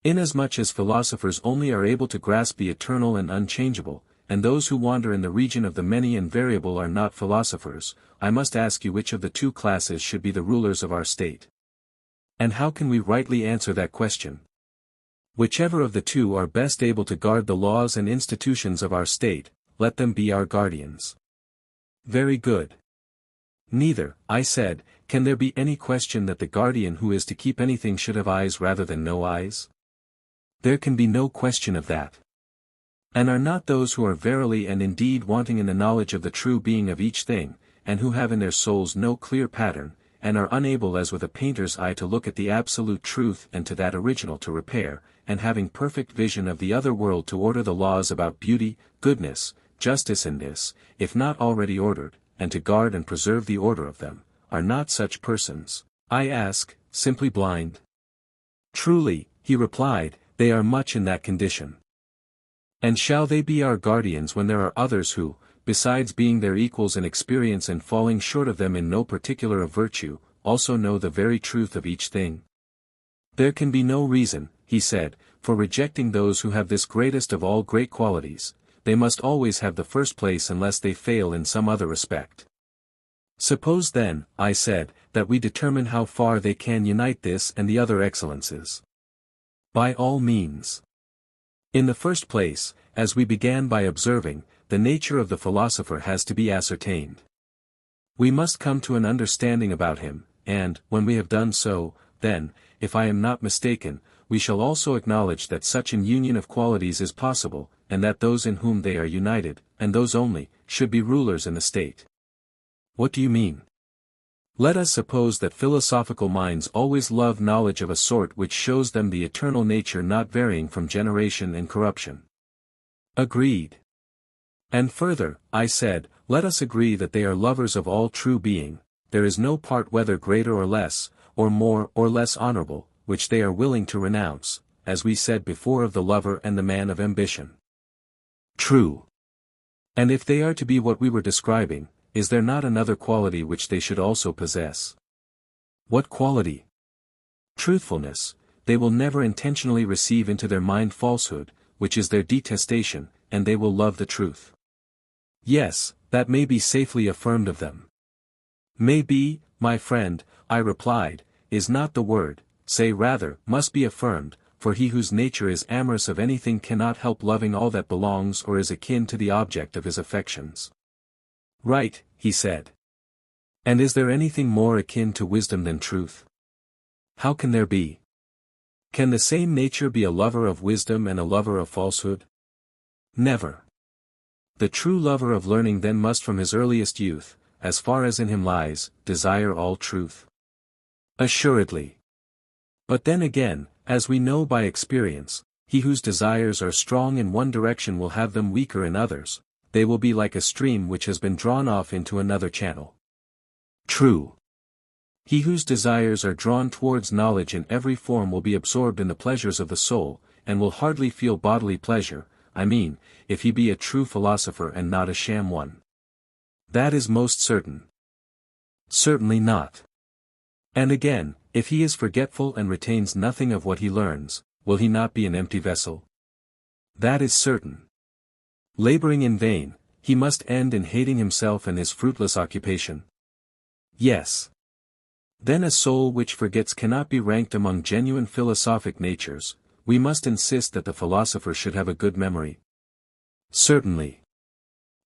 Inasmuch as philosophers only are able to grasp the eternal and unchangeable, and those who wander in the region of the many and variable are not philosophers, I must ask you which of the two classes should be the rulers of our state. And how can we rightly answer that question? Whichever of the two are best able to guard the laws and institutions of our state, let them be our guardians. Very good. Neither, I said, can there be any question that the guardian who is to keep anything should have eyes rather than no eyes? There can be no question of that. And are not those who are verily and indeed wanting in the knowledge of the true being of each thing, and who have in their souls no clear pattern, and are unable as with a painter's eye to look at the absolute truth and to that original to repair, and having perfect vision of the other world to order the laws about beauty, goodness, justice in this, if not already ordered, and to guard and preserve the order of them, are not such persons, I ask, simply blind? Truly, he replied, they are much in that condition. And shall they be our guardians when there are others who, besides being their equals in experience and falling short of them in no particular of virtue, also know the very truth of each thing? There can be no reason, he said, for rejecting those who have this greatest of all great qualities. They must always have the first place unless they fail in some other respect. Suppose then, I said, that we determine how far they can unite this and the other excellences. By all means. In the first place, as we began by observing, the nature of the philosopher has to be ascertained. We must come to an understanding about him, and, when we have done so, then, if I am not mistaken, we shall also acknowledge that such an union of qualities is possible, and that those in whom they are united, and those only, should be rulers in the state. What do you mean? Let us suppose that philosophical minds always love knowledge of a sort which shows them the eternal nature not varying from generation and corruption. Agreed. And further, I said, let us agree that they are lovers of all true being, there is no part whether greater or less, or more or less honorable, which they are willing to renounce, as we said before of the lover and the man of ambition. True. And if they are to be what we were describing, is there not another quality which they should also possess? What quality? Truthfulness. They will never intentionally receive into their mind falsehood, which is their detestation, and they will love the truth. Yes, that may be safely affirmed of them. May be, my friend, I replied, is not the word, say rather, must be affirmed, for he whose nature is amorous of anything cannot help loving all that belongs or is akin to the object of his affections. Right, he said. And is there anything more akin to wisdom than truth? How can there be? Can the same nature be a lover of wisdom and a lover of falsehood? Never. The true lover of learning then must from his earliest youth, as far as in him lies, desire all truth. Assuredly. But then again, as we know by experience, he whose desires are strong in one direction will have them weaker in others. They will be like a stream which has been drawn off into another channel. True. He whose desires are drawn towards knowledge in every form will be absorbed in the pleasures of the soul, and will hardly feel bodily pleasure, I mean, if he be a true philosopher and not a sham one. That is most certain. Certainly not. And again, if he is forgetful and retains nothing of what he learns, will he not be an empty vessel? That is certain. Laboring in vain, he must end in hating himself and his fruitless occupation. Yes. Then a soul which forgets cannot be ranked among genuine philosophic natures. We must insist that the philosopher should have a good memory. Certainly.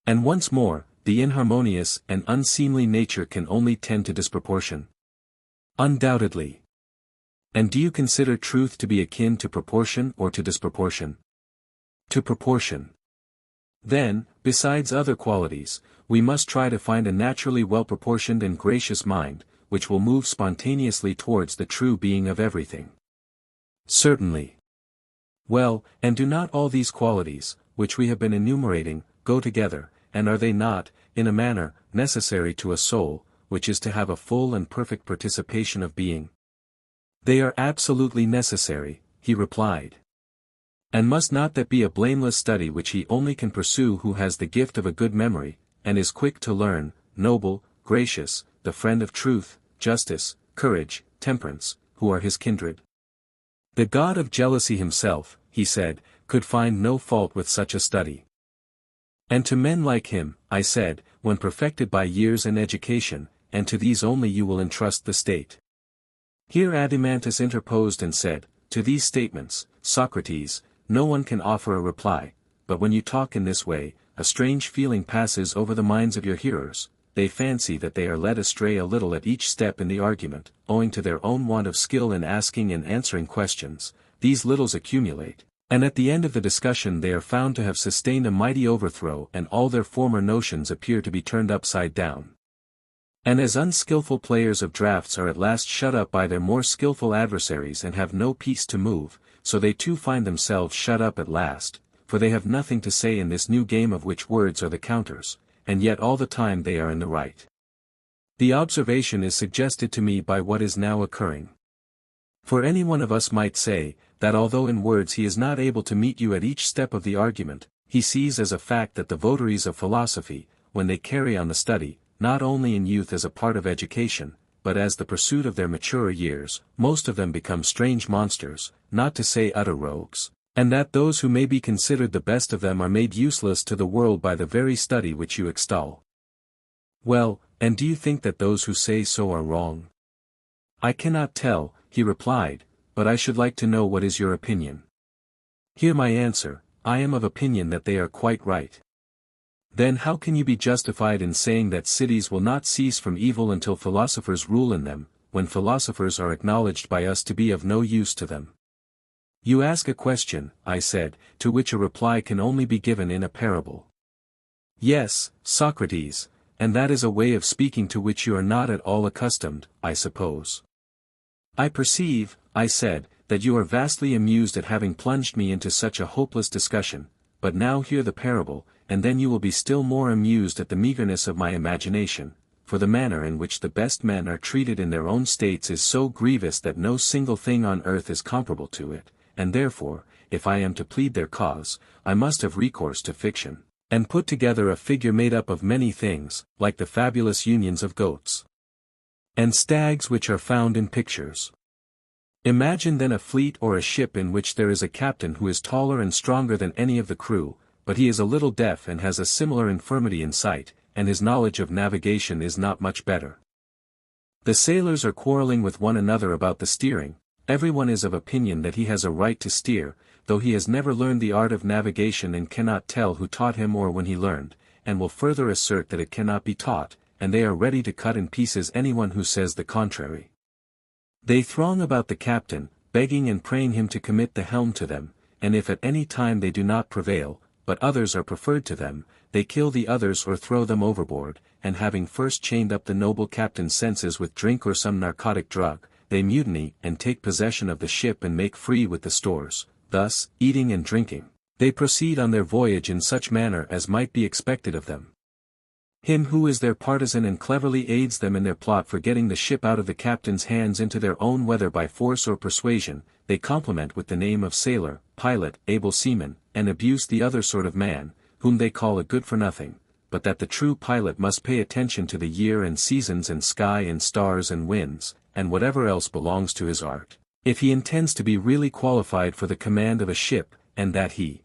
And once more, the inharmonious and unseemly nature can only tend to disproportion. Undoubtedly. And do you consider truth to be akin to proportion or to disproportion? To proportion. Then, besides other qualities, we must try to find a naturally well-proportioned and gracious mind, which will move spontaneously towards the true being of everything. Certainly. Well, and do not all these qualities, which we have been enumerating, go together, and are they not, in a manner, necessary to a soul, which is to have a full and perfect participation of being? They are absolutely necessary, he replied. And must not that be a blameless study which he only can pursue who has the gift of a good memory, and is quick to learn, noble, gracious, the friend of truth, justice, courage, temperance, who are his kindred? The god of jealousy himself, he said, could find no fault with such a study. And to men like him, I said, when perfected by years and education, and to these only you will entrust the state. Here Adimantus interposed and said, to these statements, Socrates, no one can offer a reply, but when you talk in this way, a strange feeling passes over the minds of your hearers. They fancy that they are led astray a little at each step in the argument, owing to their own want of skill in asking and answering questions. These littles accumulate, and at the end of the discussion they are found to have sustained a mighty overthrow and all their former notions appear to be turned upside down. And as unskillful players of draughts are at last shut up by their more skillful adversaries and have no peace to move, so they too find themselves shut up at last, for they have nothing to say in this new game of which words are the counters, and yet all the time they are in the right. The observation is suggested to me by what is now occurring. For any one of us might say, that although in words he is not able to meet you at each step of the argument, he sees as a fact that the votaries of philosophy, when they carry on the study, not only in youth as a part of education, but as the pursuit of their maturer years, most of them become strange monsters, not to say utter rogues, and that those who may be considered the best of them are made useless to the world by the very study which you extol. Well, and do you think that those who say so are wrong? I cannot tell, he replied, but I should like to know what is your opinion. Hear my answer, I am of opinion that they are quite right. Then how can you be justified in saying that cities will not cease from evil until philosophers rule in them, when philosophers are acknowledged by us to be of no use to them? You ask a question, I said, to which a reply can only be given in a parable. Yes, Socrates, and that is a way of speaking to which you are not at all accustomed, I suppose. I perceive, I said, that you are vastly amused at having plunged me into such a hopeless discussion, but now hear the parable, and then you will be still more amused at the meagerness of my imagination, for the manner in which the best men are treated in their own states is so grievous that no single thing on earth is comparable to it, and therefore, if I am to plead their cause, I must have recourse to fiction, and put together a figure made up of many things, like the fabulous unions of goats and stags which are found in pictures. Imagine then a fleet or a ship in which there is a captain who is taller and stronger than any of the crew, but he is a little deaf and has a similar infirmity in sight, and his knowledge of navigation is not much better. The sailors are quarreling with one another about the steering. Everyone is of opinion that he has a right to steer, though he has never learned the art of navigation and cannot tell who taught him or when he learned, and will further assert that it cannot be taught, and they are ready to cut in pieces anyone who says the contrary. They throng about the captain, begging and praying him to commit the helm to them, and if at any time they do not prevail, but others are preferred to them, they kill the others or throw them overboard, and having first chained up the noble captain's senses with drink or some narcotic drug, they mutiny and take possession of the ship and make free with the stores. Thus, eating and drinking, they proceed on their voyage in such manner as might be expected of them. Him who is their partisan and cleverly aids them in their plot for getting the ship out of the captain's hands into their own whether by force or persuasion, they compliment with the name of sailor, pilot, able seaman, and abuse the other sort of man, whom they call a good-for-nothing, but that the true pilot must pay attention to the year and seasons and sky and stars and winds, and whatever else belongs to his art, if he intends to be really qualified for the command of a ship, and that he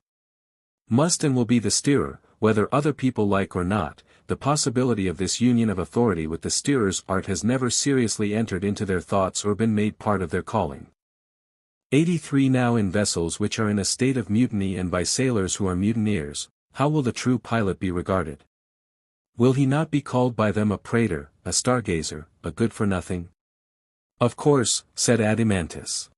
must and will be the steerer, whether other people like or not. The possibility of this union of authority with the steerer's art has never seriously entered into their thoughts or been made part of their calling. 83 Now in vessels which are in a state of mutiny and by sailors who are mutineers, how will the true pilot be regarded? Will he not be called by them a prater, a stargazer, a good-for-nothing? Of course, said Adeimantus.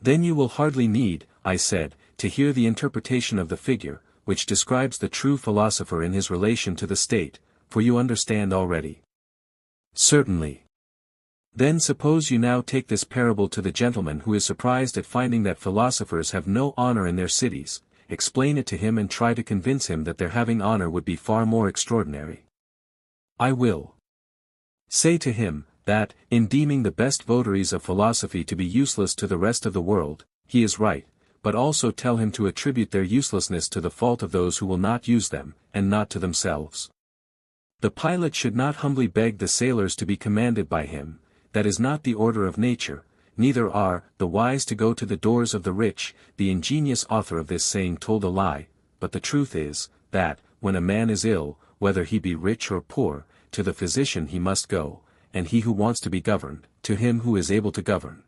Then you will hardly need, I said, to hear the interpretation of the figure, which describes the true philosopher in his relation to the state, for you understand already. Certainly. Then suppose you now take this parable to the gentleman who is surprised at finding that philosophers have no honor in their cities, explain it to him and try to convince him that their having honor would be far more extraordinary. I will. Say to him, that, in deeming the best votaries of philosophy to be useless to the rest of the world, he is right, but also tell him to attribute their uselessness to the fault of those who will not use them, and not to themselves. The pilot should not humbly beg the sailors to be commanded by him, that is not the order of nature, neither are the wise to go to the doors of the rich. The ingenious author of this saying told a lie, but the truth is, that, when a man is ill, whether he be rich or poor, to the physician he must go, and he who wants to be governed, to him who is able to govern.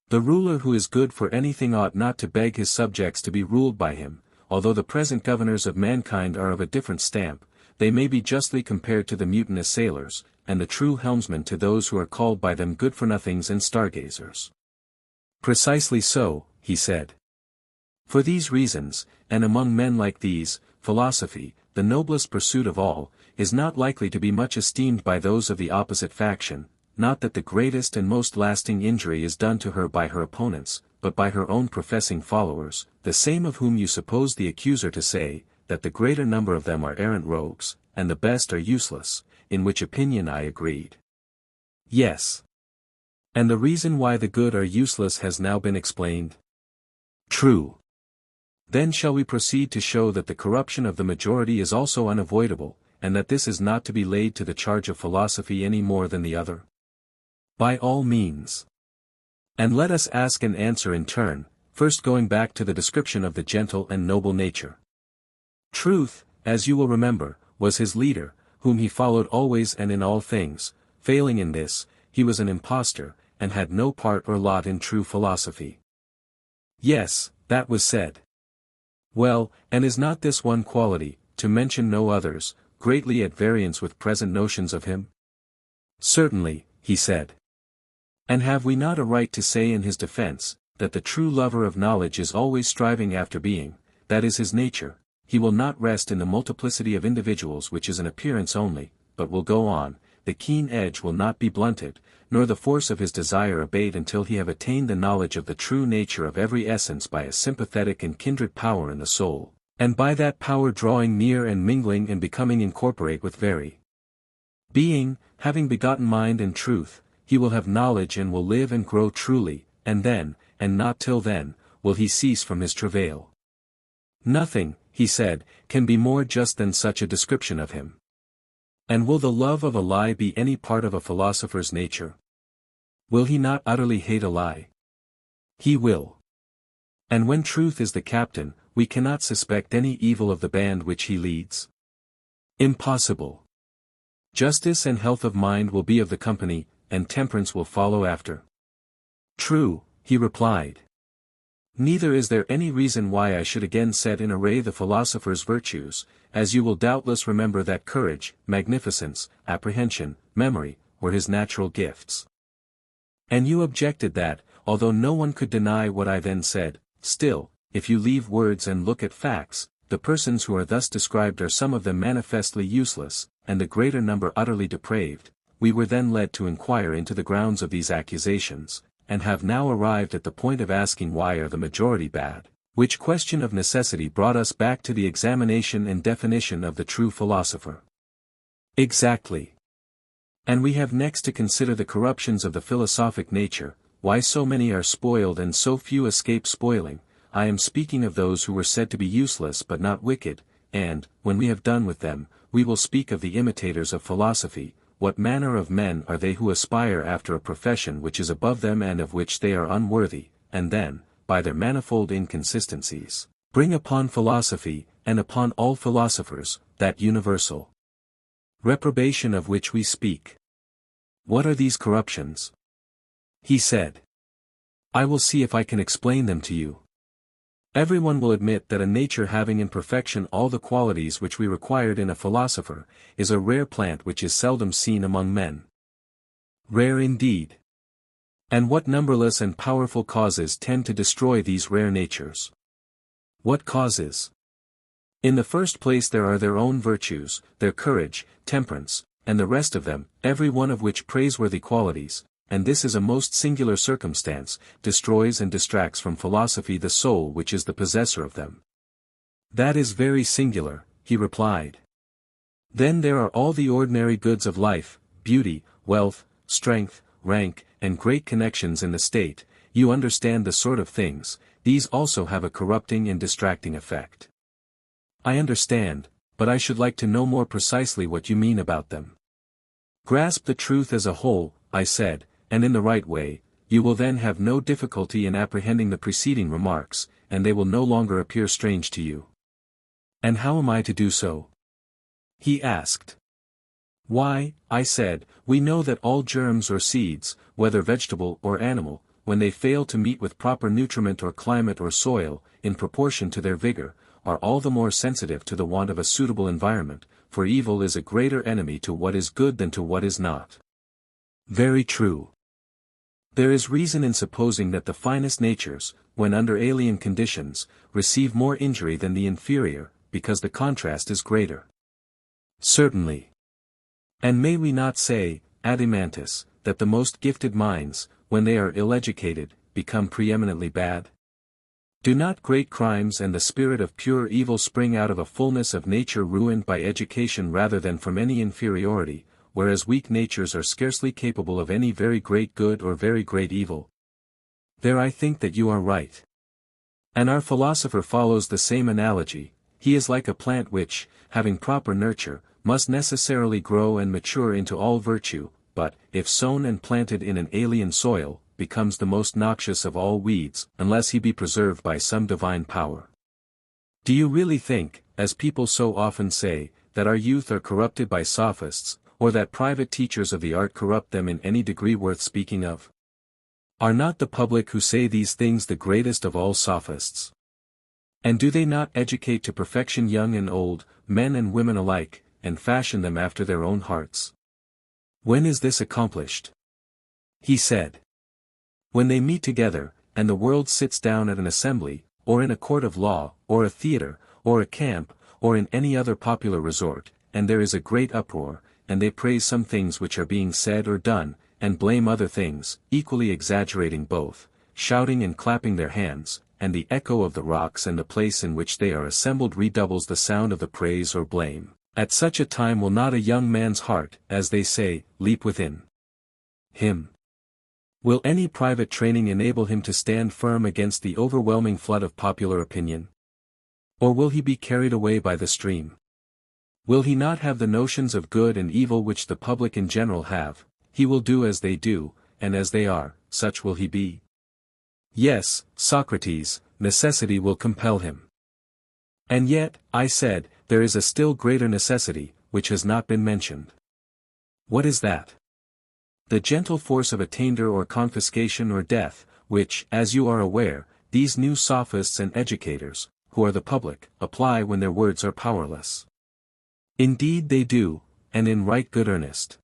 The ruler who is good for anything ought not to beg his subjects to be ruled by him, although the present governors of mankind are of a different stamp, they may be justly compared to the mutinous sailors, and the true helmsmen to those who are called by them good-for-nothings and stargazers. Precisely so, he said. For these reasons, and among men like these, philosophy, the noblest pursuit of all, is not likely to be much esteemed by those of the opposite faction, not that the greatest and most lasting injury is done to her by her opponents, but by her own professing followers, the same of whom you suppose the accuser to say, that the greater number of them are errant rogues, and the best are useless, in which opinion I agreed. Yes. And the reason why the good are useless has now been explained? True. Then shall we proceed to show that the corruption of the majority is also unavoidable, and that this is not to be laid to the charge of philosophy any more than the other? By all means. And let us ask and answer in turn, first going back to the description of the gentle and noble nature. Truth, as you will remember, was his leader, whom he followed always and in all things. Failing in this, he was an impostor, and had no part or lot in true philosophy. Yes, that was said. Well, and is not this one quality, to mention no others, greatly at variance with present notions of him? Certainly, he said. And have we not a right to say in his defense, that the true lover of knowledge is always striving after being, that is his nature, he will not rest in the multiplicity of individuals which is an appearance only, but will go on, the keen edge will not be blunted, nor the force of his desire abate until he have attained the knowledge of the true nature of every essence by a sympathetic and kindred power in the soul, and by that power drawing near and mingling and becoming incorporate with very being, having begotten mind and truth, he will have knowledge and will live and grow truly, and then, and not till then, will he cease from his travail. Nothing, he said, can be more just than such a description of him. And will the love of a lie be any part of a philosopher's nature? Will he not utterly hate a lie? He will. And when truth is the captain, we cannot suspect any evil of the band which he leads? Impossible. Justice and health of mind will be of the company, and temperance will follow after. True, he replied. Neither is there any reason why I should again set in array the philosopher's virtues, as you will doubtless remember that courage, magnificence, apprehension, memory, were his natural gifts. And you objected that, although no one could deny what I then said, still, if you leave words and look at facts, the persons who are thus described are some of them manifestly useless, and the greater number utterly depraved. We were then led to inquire into the grounds of these accusations, and have now arrived at the point of asking why are the majority bad, which question of necessity brought us back to the examination and definition of the true philosopher. Exactly. And we have next to consider the corruptions of the philosophic nature, why so many are spoiled and so few escape spoiling. I am speaking of those who were said to be useless but not wicked, and, when we have done with them, we will speak of the imitators of philosophy. What manner of men are they who aspire after a profession which is above them and of which they are unworthy, and then, by their manifold inconsistencies, bring upon philosophy, and upon all philosophers, that universal reprobation of which we speak? What are these corruptions? He said. I will see if I can explain them to you. Everyone will admit that a nature having in perfection all the qualities which we required in a philosopher, is a rare plant which is seldom seen among men. Rare indeed. And what numberless and powerful causes tend to destroy these rare natures? What causes? In the first place there are their own virtues, their courage, temperance, and the rest of them, every one of which praiseworthy qualities, and this is a most singular circumstance, destroys and distracts from philosophy the soul which is the possessor of them. That is very singular, he replied. Then there are all the ordinary goods of life, beauty, wealth, strength, rank, and great connections in the state. You understand the sort of things, these also have a corrupting and distracting effect. I understand, but I should like to know more precisely what you mean about them. Grasp the truth as a whole, I said, and in the right way, you will then have no difficulty in apprehending the preceding remarks, and they will no longer appear strange to you. And how am I to do so? He asked. Why, I said, we know that all germs or seeds, whether vegetable or animal, when they fail to meet with proper nutriment or climate or soil, in proportion to their vigor, are all the more sensitive to the want of a suitable environment, for evil is a greater enemy to what is good than to what is not. Very true. There is reason in supposing that the finest natures, when under alien conditions, receive more injury than the inferior, because the contrast is greater. Certainly. And may we not say, Adimantus, that the most gifted minds, when they are ill-educated, become preeminently bad? Do not great crimes and the spirit of pure evil spring out of a fullness of nature ruined by education rather than from any inferiority, whereas weak natures are scarcely capable of any very great good or very great evil? There I think that you are right. And our philosopher follows the same analogy. He is like a plant which, having proper nurture, must necessarily grow and mature into all virtue, but, if sown and planted in an alien soil, becomes the most noxious of all weeds, unless he be preserved by some divine power. Do you really think, as people so often say, that our youth are corrupted by sophists, or that private teachers of the art corrupt them in any degree worth speaking of? Are not the public who say these things the greatest of all sophists? And do they not educate to perfection young and old, men and women alike, and fashion them after their own hearts? When is this accomplished? He said. When they meet together, and the world sits down at an assembly, or in a court of law, or a theater, or a camp, or in any other popular resort, and there is a great uproar, and they praise some things which are being said or done, and blame other things, equally exaggerating both, shouting and clapping their hands, and the echo of the rocks and the place in which they are assembled redoubles the sound of the praise or blame. At such a time will not a young man's heart, as they say, leap within him? Will any private training enable him to stand firm against the overwhelming flood of popular opinion? Or will he be carried away by the stream? Will he not have the notions of good and evil which the public in general have? He will do as they do, and as they are, such will he be. Yes, Socrates, necessity will compel him. And yet, I said, there is a still greater necessity, which has not been mentioned. What is that? The gentle force of attainder or confiscation or death, which, as you are aware, these new sophists and educators, who are the public, apply when their words are powerless. Indeed they do, and in right good earnest.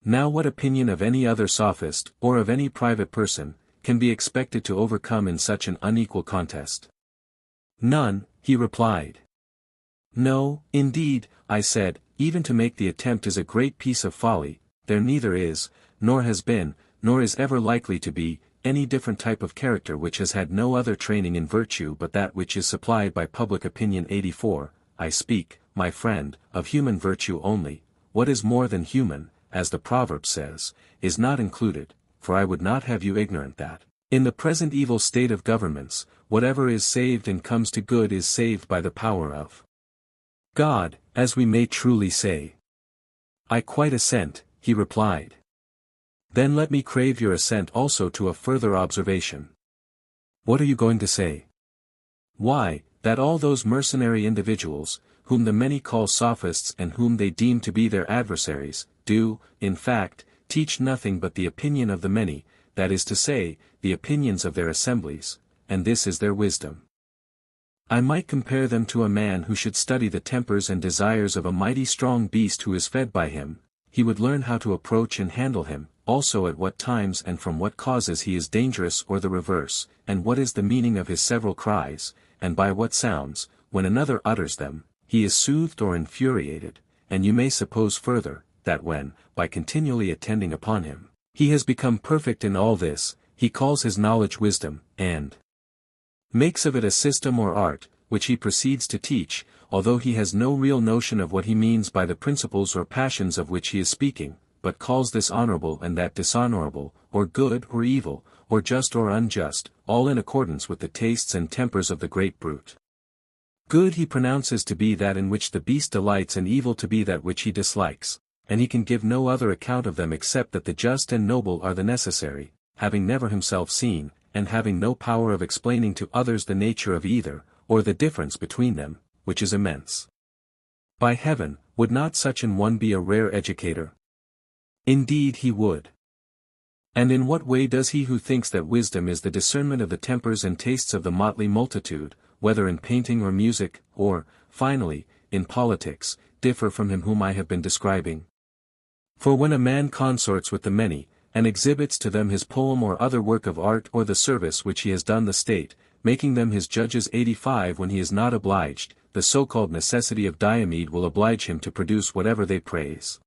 Now what opinion of any other sophist, or of any private person, can be expected to overcome in such an unequal contest? None, he replied. No, indeed, I said, even to make the attempt is a great piece of folly. There neither is, nor has been, nor is ever likely to be, any different type of character which has had no other training in virtue but that which is supplied by public opinion. 84, I speak, my friend, of human virtue only. What is more than human, as the proverb says, is not included, for I would not have you ignorant that, in the present evil state of governments, whatever is saved and comes to good is saved by the power of God, as we may truly say. I quite assent, he replied. Then let me crave your assent also to a further observation. What are you going to say? Why, that all those mercenary individuals, whom the many call sophists and whom they deem to be their adversaries, do, in fact, teach nothing but the opinion of the many, that is to say, the opinions of their assemblies, and this is their wisdom. I might compare them to a man who should study the tempers and desires of a mighty strong beast who is fed by him, he would learn how to approach and handle him, also at what times and from what causes he is dangerous or the reverse, and what is the meaning of his several cries, and by what sounds, when another utters them, he is soothed or infuriated, and you may suppose further, that when, by continually attending upon him, he has become perfect in all this, he calls his knowledge wisdom, and makes of it a system or art, which he proceeds to teach, although he has no real notion of what he means by the principles or passions of which he is speaking, but calls this honorable and that dishonorable, or good or evil, or just or unjust, all in accordance with the tastes and tempers of the great brute. Good he pronounces to be that in which the beast delights, and evil to be that which he dislikes, and he can give no other account of them except that the just and noble are the necessary, having never himself seen, and having no power of explaining to others the nature of either, or the difference between them, which is immense. By heaven, would not such an one be a rare educator? Indeed he would. And in what way does he who thinks that wisdom is the discernment of the tempers and tastes of the motley multitude, whether in painting or music, or, finally, in politics, differ from him whom I have been describing? For when a man consorts with the many, and exhibits to them his poem or other work of art or the service which he has done the state, making them his judges 85 when he is not obliged, the so-called necessity of Diomede will oblige him to produce whatever they praise.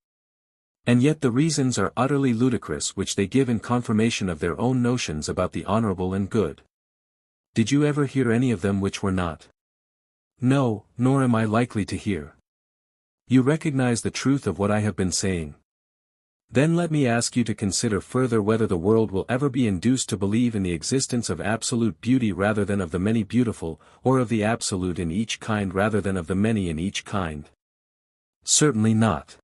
And yet the reasons are utterly ludicrous which they give in confirmation of their own notions about the honorable and good. Did you ever hear any of them which were not? No, nor am I likely to hear. You recognize the truth of what I have been saying. Then let me ask you to consider further whether the world will ever be induced to believe in the existence of absolute beauty rather than of the many beautiful, or of the absolute in each kind rather than of the many in each kind. Certainly not.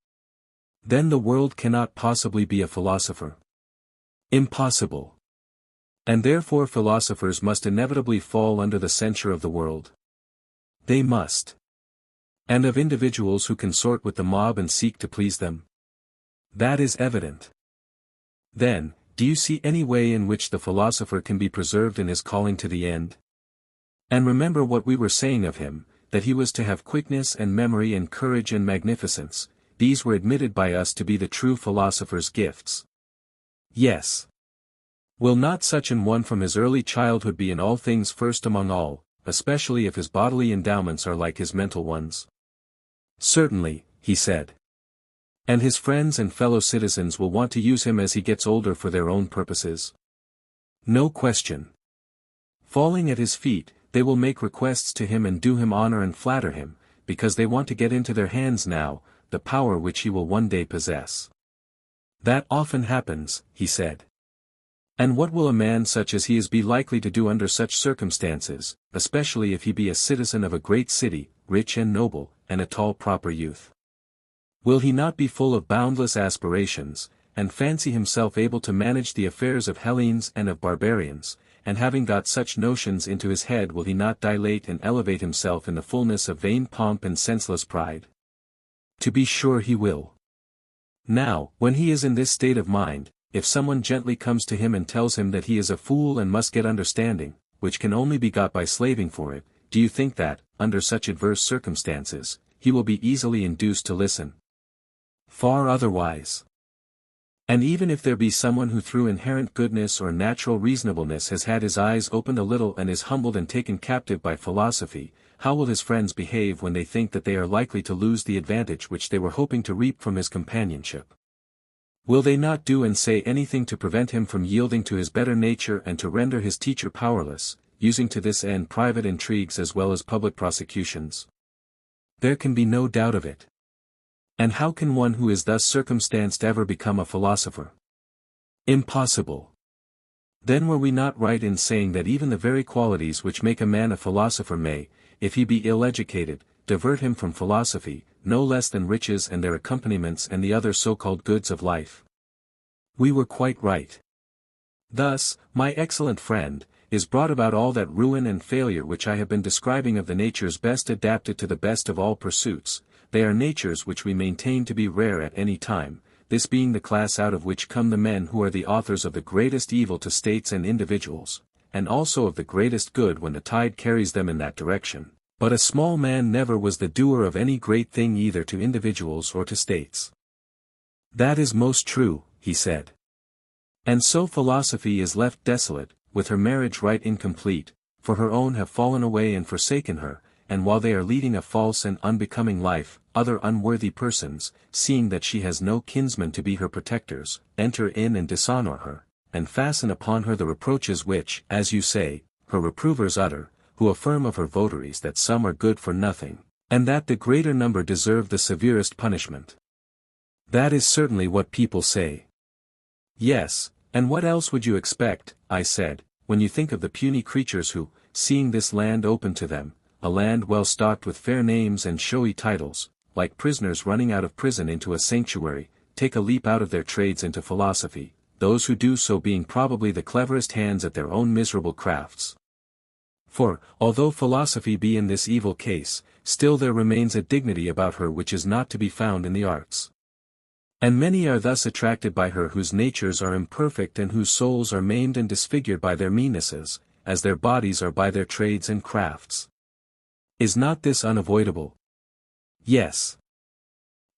Then the world cannot possibly be a philosopher. Impossible. And therefore philosophers must inevitably fall under the censure of the world. They must. And of individuals who consort with the mob and seek to please them. That is evident. Then, do you see any way in which the philosopher can be preserved in his calling to the end? And remember what we were saying of him, that he was to have quickness and memory and courage and magnificence. These were admitted by us to be the true philosopher's gifts. Yes. Will not such an one from his early childhood be in all things first among all, especially if his bodily endowments are like his mental ones? Certainly, he said. And his friends and fellow citizens will want to use him as he gets older for their own purposes. No question. Falling at his feet, they will make requests to him and do him honor and flatter him, because they want to get into their hands now, the power which he will one day possess. That often happens, he said. And what will a man such as he is be likely to do under such circumstances, especially if he be a citizen of a great city, rich and noble, and a tall proper youth? Will he not be full of boundless aspirations, and fancy himself able to manage the affairs of Hellenes and of barbarians, and having got such notions into his head will he not dilate and elevate himself in the fullness of vain pomp and senseless pride? To be sure he will. Now, when he is in this state of mind, if someone gently comes to him and tells him that he is a fool and must get understanding, which can only be got by slaving for it, do you think that, under such adverse circumstances, he will be easily induced to listen? Far otherwise. And even if there be someone who through inherent goodness or natural reasonableness has had his eyes opened a little and is humbled and taken captive by philosophy, how will his friends behave when they think that they are likely to lose the advantage which they were hoping to reap from his companionship? Will they not do and say anything to prevent him from yielding to his better nature and to render his teacher powerless, using to this end private intrigues as well as public prosecutions? There can be no doubt of it. And how can one who is thus circumstanced ever become a philosopher? Impossible. Then were we not right in saying that even the very qualities which make a man a philosopher may, if he be ill-educated, divert him from philosophy, no less than riches and their accompaniments and the other so-called goods of life? We were quite right. Thus, my excellent friend, is brought about all that ruin and failure which I have been describing of the natures best adapted to the best of all pursuits. They are natures which we maintain to be rare at any time, this being the class out of which come the men who are the authors of the greatest evil to states and individuals, and also of the greatest good when the tide carries them in that direction. But a small man never was the doer of any great thing either to individuals or to states. That is most true, he said. And so philosophy is left desolate, with her marriage rite incomplete, for her own have fallen away and forsaken her, and while they are leading a false and unbecoming life, other unworthy persons, seeing that she has no kinsmen to be her protectors, enter in and dishonor her, and fasten upon her the reproaches which, as you say, her reprovers utter, who affirm of her votaries that some are good for nothing, and that the greater number deserve the severest punishment. That is certainly what people say. Yes, and what else would you expect, I said, when you think of the puny creatures who, seeing this land open to them, a land well stocked with fair names and showy titles, like prisoners running out of prison into a sanctuary, take a leap out of their trades into philosophy, those who do so being probably the cleverest hands at their own miserable crafts. For, although philosophy be in this evil case, still there remains a dignity about her which is not to be found in the arts. And many are thus attracted by her whose natures are imperfect and whose souls are maimed and disfigured by their meannesses, as their bodies are by their trades and crafts. Is not this unavoidable? Yes.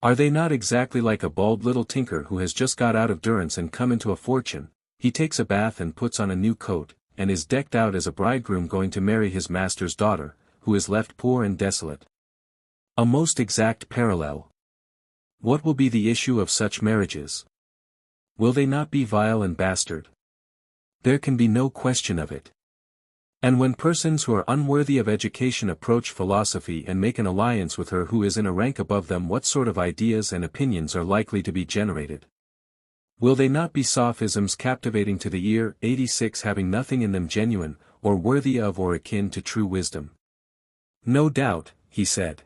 Are they not exactly like a bald little tinker who has just got out of durance and come into a fortune? He takes a bath and puts on a new coat, and is decked out as a bridegroom going to marry his master's daughter, who is left poor and desolate. A most exact parallel. What will be the issue of such marriages? Will they not be vile and bastard? There can be no question of it. And when persons who are unworthy of education approach philosophy and make an alliance with her who is in a rank above them, what sort of ideas and opinions are likely to be generated? Will they not be sophisms captivating to the ear, 86 having nothing in them genuine, or worthy of or akin to true wisdom? No doubt, he said.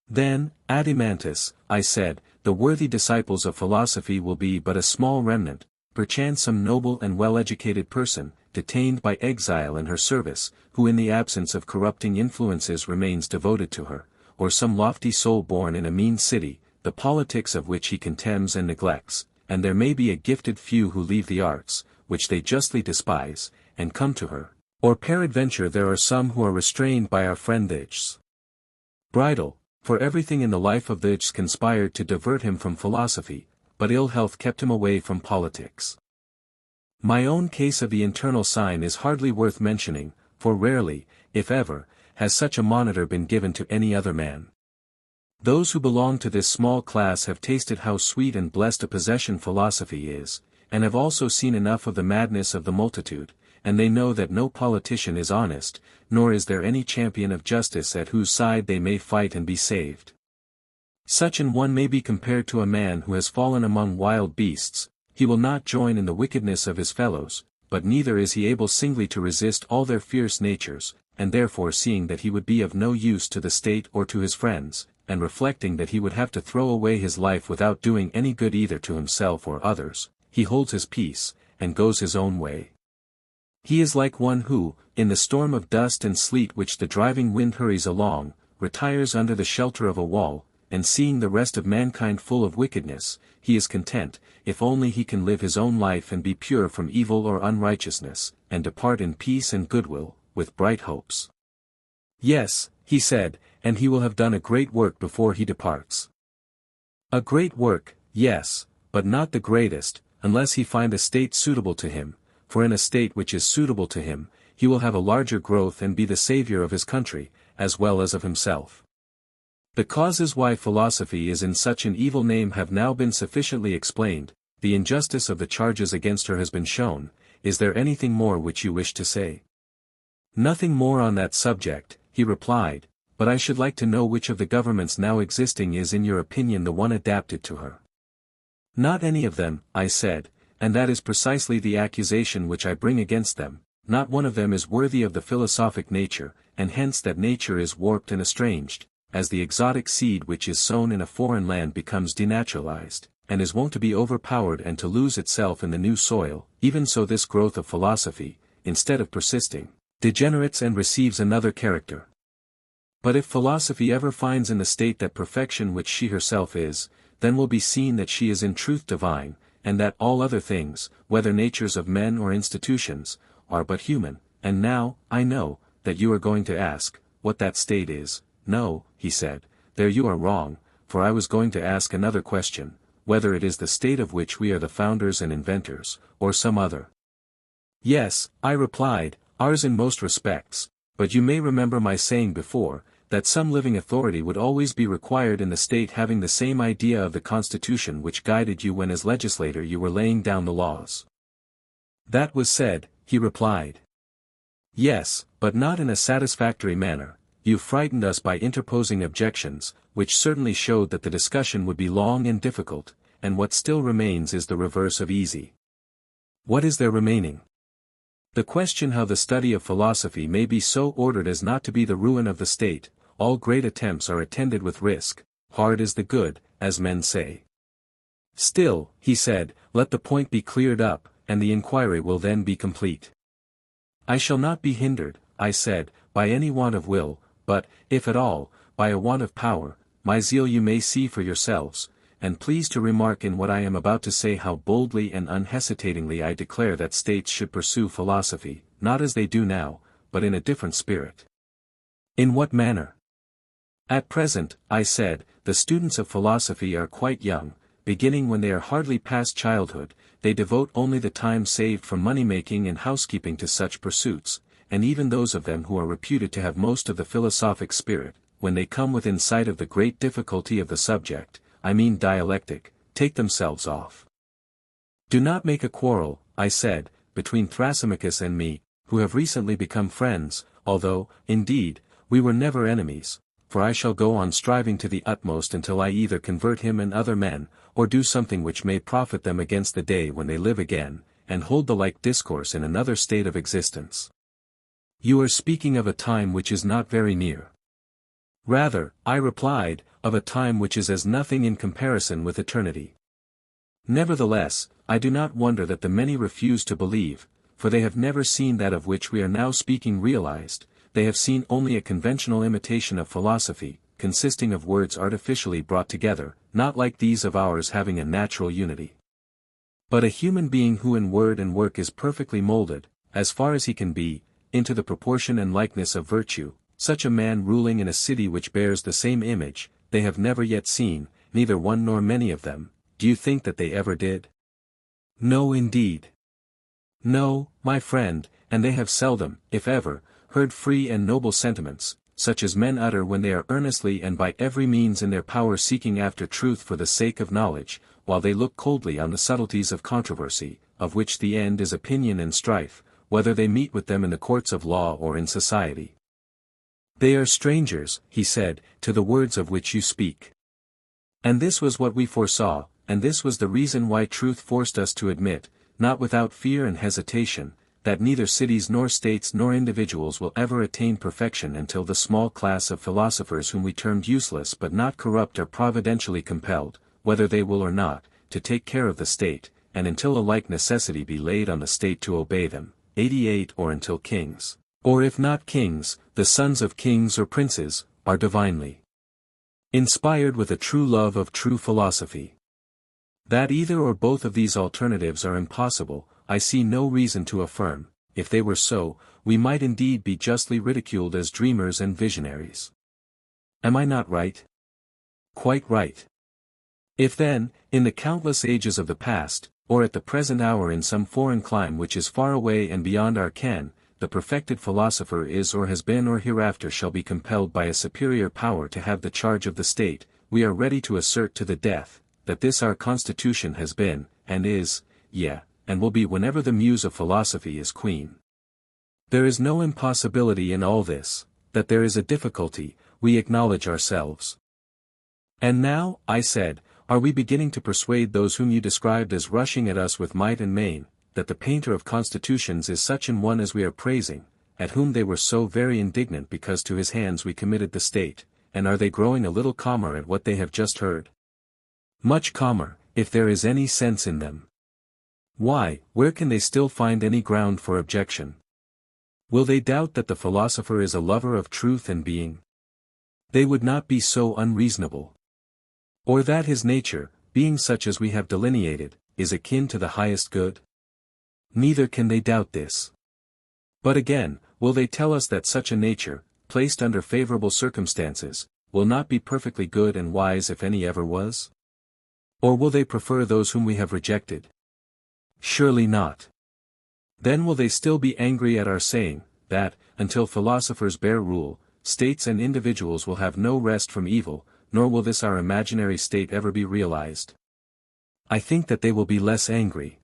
Then, Adimantus, I said, the worthy disciples of philosophy will be but a small remnant, perchance some noble and well-educated person, detained by exile in her service, who in the absence of corrupting influences remains devoted to her, or some lofty soul born in a mean city, the politics of which he contemns and neglects, and there may be a gifted few who leave the arts, which they justly despise, and come to her, or peradventure there are some who are restrained by our friend Thijs. Bridle, for everything in the life of Thijs conspired to divert him from philosophy, but ill health kept him away from politics. My own case of the internal sign is hardly worth mentioning, for rarely, if ever, has such a monitor been given to any other man. Those who belong to this small class have tasted how sweet and blessed a possession philosophy is, and have also seen enough of the madness of the multitude, and they know that no politician is honest, nor is there any champion of justice at whose side they may fight and be saved. Such an one may be compared to a man who has fallen among wild beasts. He will not join in the wickedness of his fellows, but neither is he able singly to resist all their fierce natures, and therefore seeing that he would be of no use to the state or to his friends, and reflecting that he would have to throw away his life without doing any good either to himself or others, he holds his peace, and goes his own way. He is like one who, in the storm of dust and sleet which the driving wind hurries along, retires under the shelter of a wall, and seeing the rest of mankind full of wickedness, he is content, if only he can live his own life and be pure from evil or unrighteousness, and depart in peace and goodwill, with bright hopes. Yes, he said, and he will have done a great work before he departs. A great work, yes, but not the greatest, unless he find a state suitable to him, for in a state which is suitable to him, he will have a larger growth and be the savior of his country, as well as of himself. The causes why philosophy is in such an evil name have now been sufficiently explained, the injustice of the charges against her has been shown. Is there anything more which you wish to say? Nothing more on that subject, he replied, but I should like to know which of the governments now existing is in your opinion the one adapted to her. Not any of them, I said, and that is precisely the accusation which I bring against them. Not one of them is worthy of the philosophic nature, and hence that nature is warped and estranged, as the exotic seed which is sown in a foreign land becomes denaturalized, and is wont to be overpowered and to lose itself in the new soil, even so this growth of philosophy, instead of persisting, degenerates and receives another character. But if philosophy ever finds in the state that perfection which she herself is, then will be seen that she is in truth divine, and that all other things, whether natures of men or institutions, are but human. And now, I know, that you are going to ask, what that state is. No, he said, there you are wrong, for I was going to ask another question. whether it is the state of which we are the founders and inventors, or some other. Yes, I replied, ours in most respects, but you may remember my saying before, that some living authority would always be required in the state having the same idea of the constitution which guided you when as legislator you were laying down the laws. That was said, he replied. Yes, but not in a satisfactory manner. You frightened us by interposing objections, which certainly showed that the discussion would be long and difficult, and what still remains is the reverse of easy. What is there remaining? The question how the study of philosophy may be so ordered as not to be the ruin of the state. All great attempts are attended with risk, hard is the good, as men say. Still, he said, let the point be cleared up, and the inquiry will then be complete. I shall not be hindered, I said, by any want of will, but, if at all, by a want of power. My zeal you may see for yourselves, and please to remark in what I am about to say how boldly and unhesitatingly I declare that states should pursue philosophy, not as they do now, but in a different spirit. In what manner? At present, I said, the students of philosophy are quite young, beginning when they are hardly past childhood. They devote only the time saved from money-making and housekeeping to such pursuits, and even those of them who are reputed to have most of the philosophic spirit, when they come within sight of the great difficulty of the subject, I mean dialectic, take themselves off. Do not make a quarrel, I said, between Thrasymachus and me, who have recently become friends, although, indeed, we were never enemies, for I shall go on striving to the utmost until I either convert him and other men, or do something which may profit them against the day when they live again, and hold the like discourse in another state of existence. You are speaking of a time which is not very near. Rather, I replied, of a time which is as nothing in comparison with eternity. Nevertheless, I do not wonder that the many refuse to believe, for they have never seen that of which we are now speaking realized. They have seen only a conventional imitation of philosophy, consisting of words artificially brought together, not like these of ours having a natural unity. But a human being who in word and work is perfectly molded, as far as he can be, into the proportion and likeness of virtue, such a man ruling in a city which bears the same image, they have never yet seen, neither one nor many of them. Do you think that they ever did? No indeed. No, my friend, and they have seldom, if ever, heard free and noble sentiments, such as men utter when they are earnestly and by every means in their power seeking after truth for the sake of knowledge, while they look coldly on the subtleties of controversy, of which the end is opinion and strife, whether they meet with them in the courts of law or in society. They are strangers, he said, to the words of which you speak. And this was what we foresaw, and this was the reason why truth forced us to admit, not without fear and hesitation, that neither cities nor states nor individuals will ever attain perfection until the small class of philosophers whom we termed useless but not corrupt are providentially compelled, whether they will or not, to take care of the state, and until a like necessity be laid on the state to obey them. 88 Or until kings, or if not kings, the sons of kings or princes, are divinely inspired with a true love of true philosophy. That either or both of these alternatives are impossible, I see no reason to affirm. If they were so, we might indeed be justly ridiculed as dreamers and visionaries. Am I not right? Quite right. If then, in the countless ages of the past, or at the present hour in some foreign clime which is far away and beyond our ken, the perfected philosopher is or has been or hereafter shall be compelled by a superior power to have the charge of the state, we are ready to assert to the death, that this our constitution has been, and is, and will be whenever the muse of philosophy is queen. There is no impossibility in all this, that there is a difficulty, we acknowledge ourselves. And now, I said, are we beginning to persuade those whom you described as rushing at us with might and main, that the painter of constitutions is such an one as we are praising, at whom they were so very indignant because to his hands we committed the state, and are they growing a little calmer at what they have just heard? Much calmer, if there is any sense in them. Why, where can they still find any ground for objection? Will they doubt that the philosopher is a lover of truth and being? They would not be so unreasonable. Or that his nature, being such as we have delineated, is akin to the highest good? Neither can they doubt this. But again, will they tell us that such a nature, placed under favorable circumstances, will not be perfectly good and wise if any ever was? Or will they prefer those whom we have rejected? Surely not. Then will they still be angry at our saying, that, until philosophers bear rule, states and individuals will have no rest from evil, nor will this our imaginary state ever be realized? I think that they will be less angry.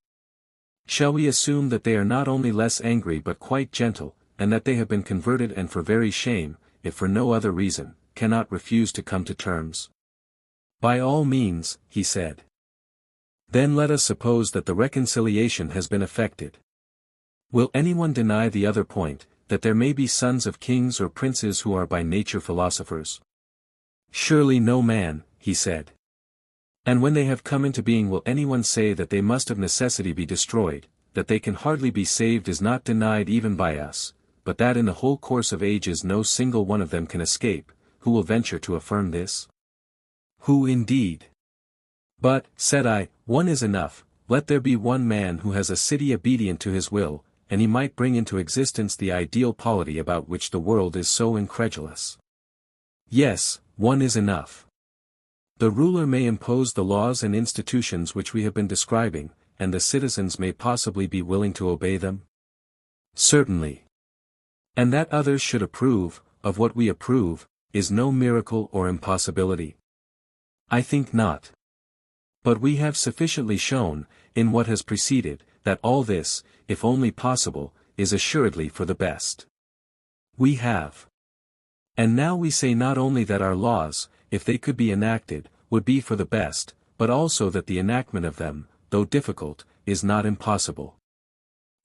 Shall we assume that they are not only less angry but quite gentle, and that they have been converted and for very shame, if for no other reason, cannot refuse to come to terms? By all means, he said. Then let us suppose that the reconciliation has been effected. Will anyone deny the other point, that there may be sons of kings or princes who are by nature philosophers? Surely no man, he said. And when they have come into being, will anyone say that they must of necessity be destroyed? That they can hardly be saved is not denied even by us, but that in the whole course of ages no single one of them can escape. Who will venture to affirm this? Who indeed? But, said I, one is enough. Let there be one man who has a city obedient to his will, and he might bring into existence the ideal polity about which the world is so incredulous. Yes, one is enough. The ruler may impose the laws and institutions which we have been describing, and the citizens may possibly be willing to obey them? Certainly. And that others should approve, of what we approve, is no miracle or impossibility? I think not. But we have sufficiently shown, in what has preceded, that all this, if only possible, is assuredly for the best. We have. And now we say not only that our laws, if they could be enacted, would be for the best, but also that the enactment of them, though difficult, is not impossible.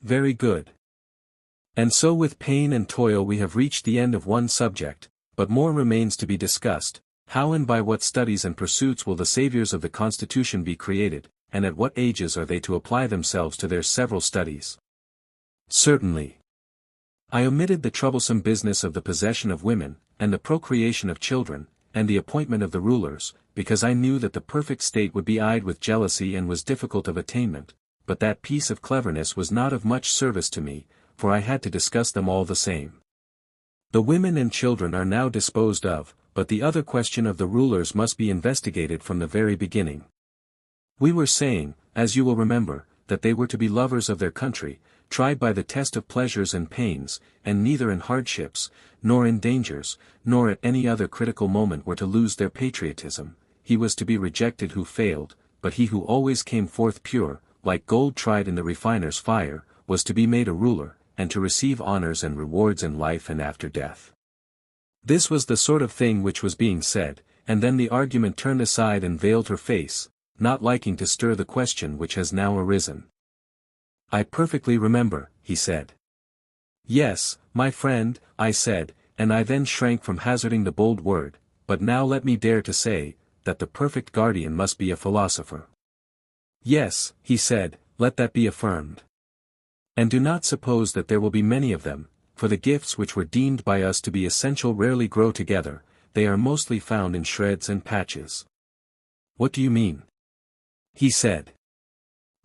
Very good. And so with pain and toil we have reached the end of one subject, but more remains to be discussed. How and by what studies and pursuits will the saviors of the Constitution be created, and at what ages are they to apply themselves to their several studies? Certainly. I omitted the troublesome business of the possession of women, and the procreation of children, and the appointment of the rulers, because I knew that the perfect state would be eyed with jealousy and was difficult of attainment, but that piece of cleverness was not of much service to me, for I had to discuss them all the same. The women and children are now disposed of, but the other question of the rulers must be investigated from the very beginning. We were saying, as you will remember, that they were to be lovers of their country, tried by the test of pleasures and pains, and neither in hardships, nor in dangers, nor at any other critical moment were to lose their patriotism. He was to be rejected who failed, but he who always came forth pure, like gold tried in the refiner's fire, was to be made a ruler, and to receive honors and rewards in life and after death. This was the sort of thing which was being said, and then the argument turned aside and veiled her face, not liking to stir the question which has now arisen. I perfectly remember, he said. Yes, my friend, I said, and I then shrank from hazarding the bold word, but now let me dare to say, that the perfect guardian must be a philosopher. Yes, he said, let that be affirmed. And do not suppose that there will be many of them, for the gifts which were deemed by us to be essential rarely grow together, they are mostly found in shreds and patches. What do you mean? He said.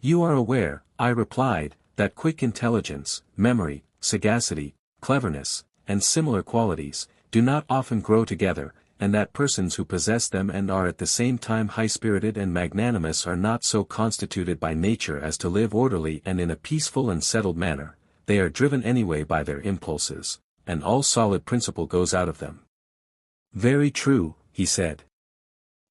You are aware, I replied, that quick intelligence, memory, sagacity, cleverness, and similar qualities, do not often grow together, and that persons who possess them and are at the same time high-spirited and magnanimous are not so constituted by nature as to live orderly and in a peaceful and settled manner. They are driven anyway by their impulses, and all solid principle goes out of them. Very true, he said.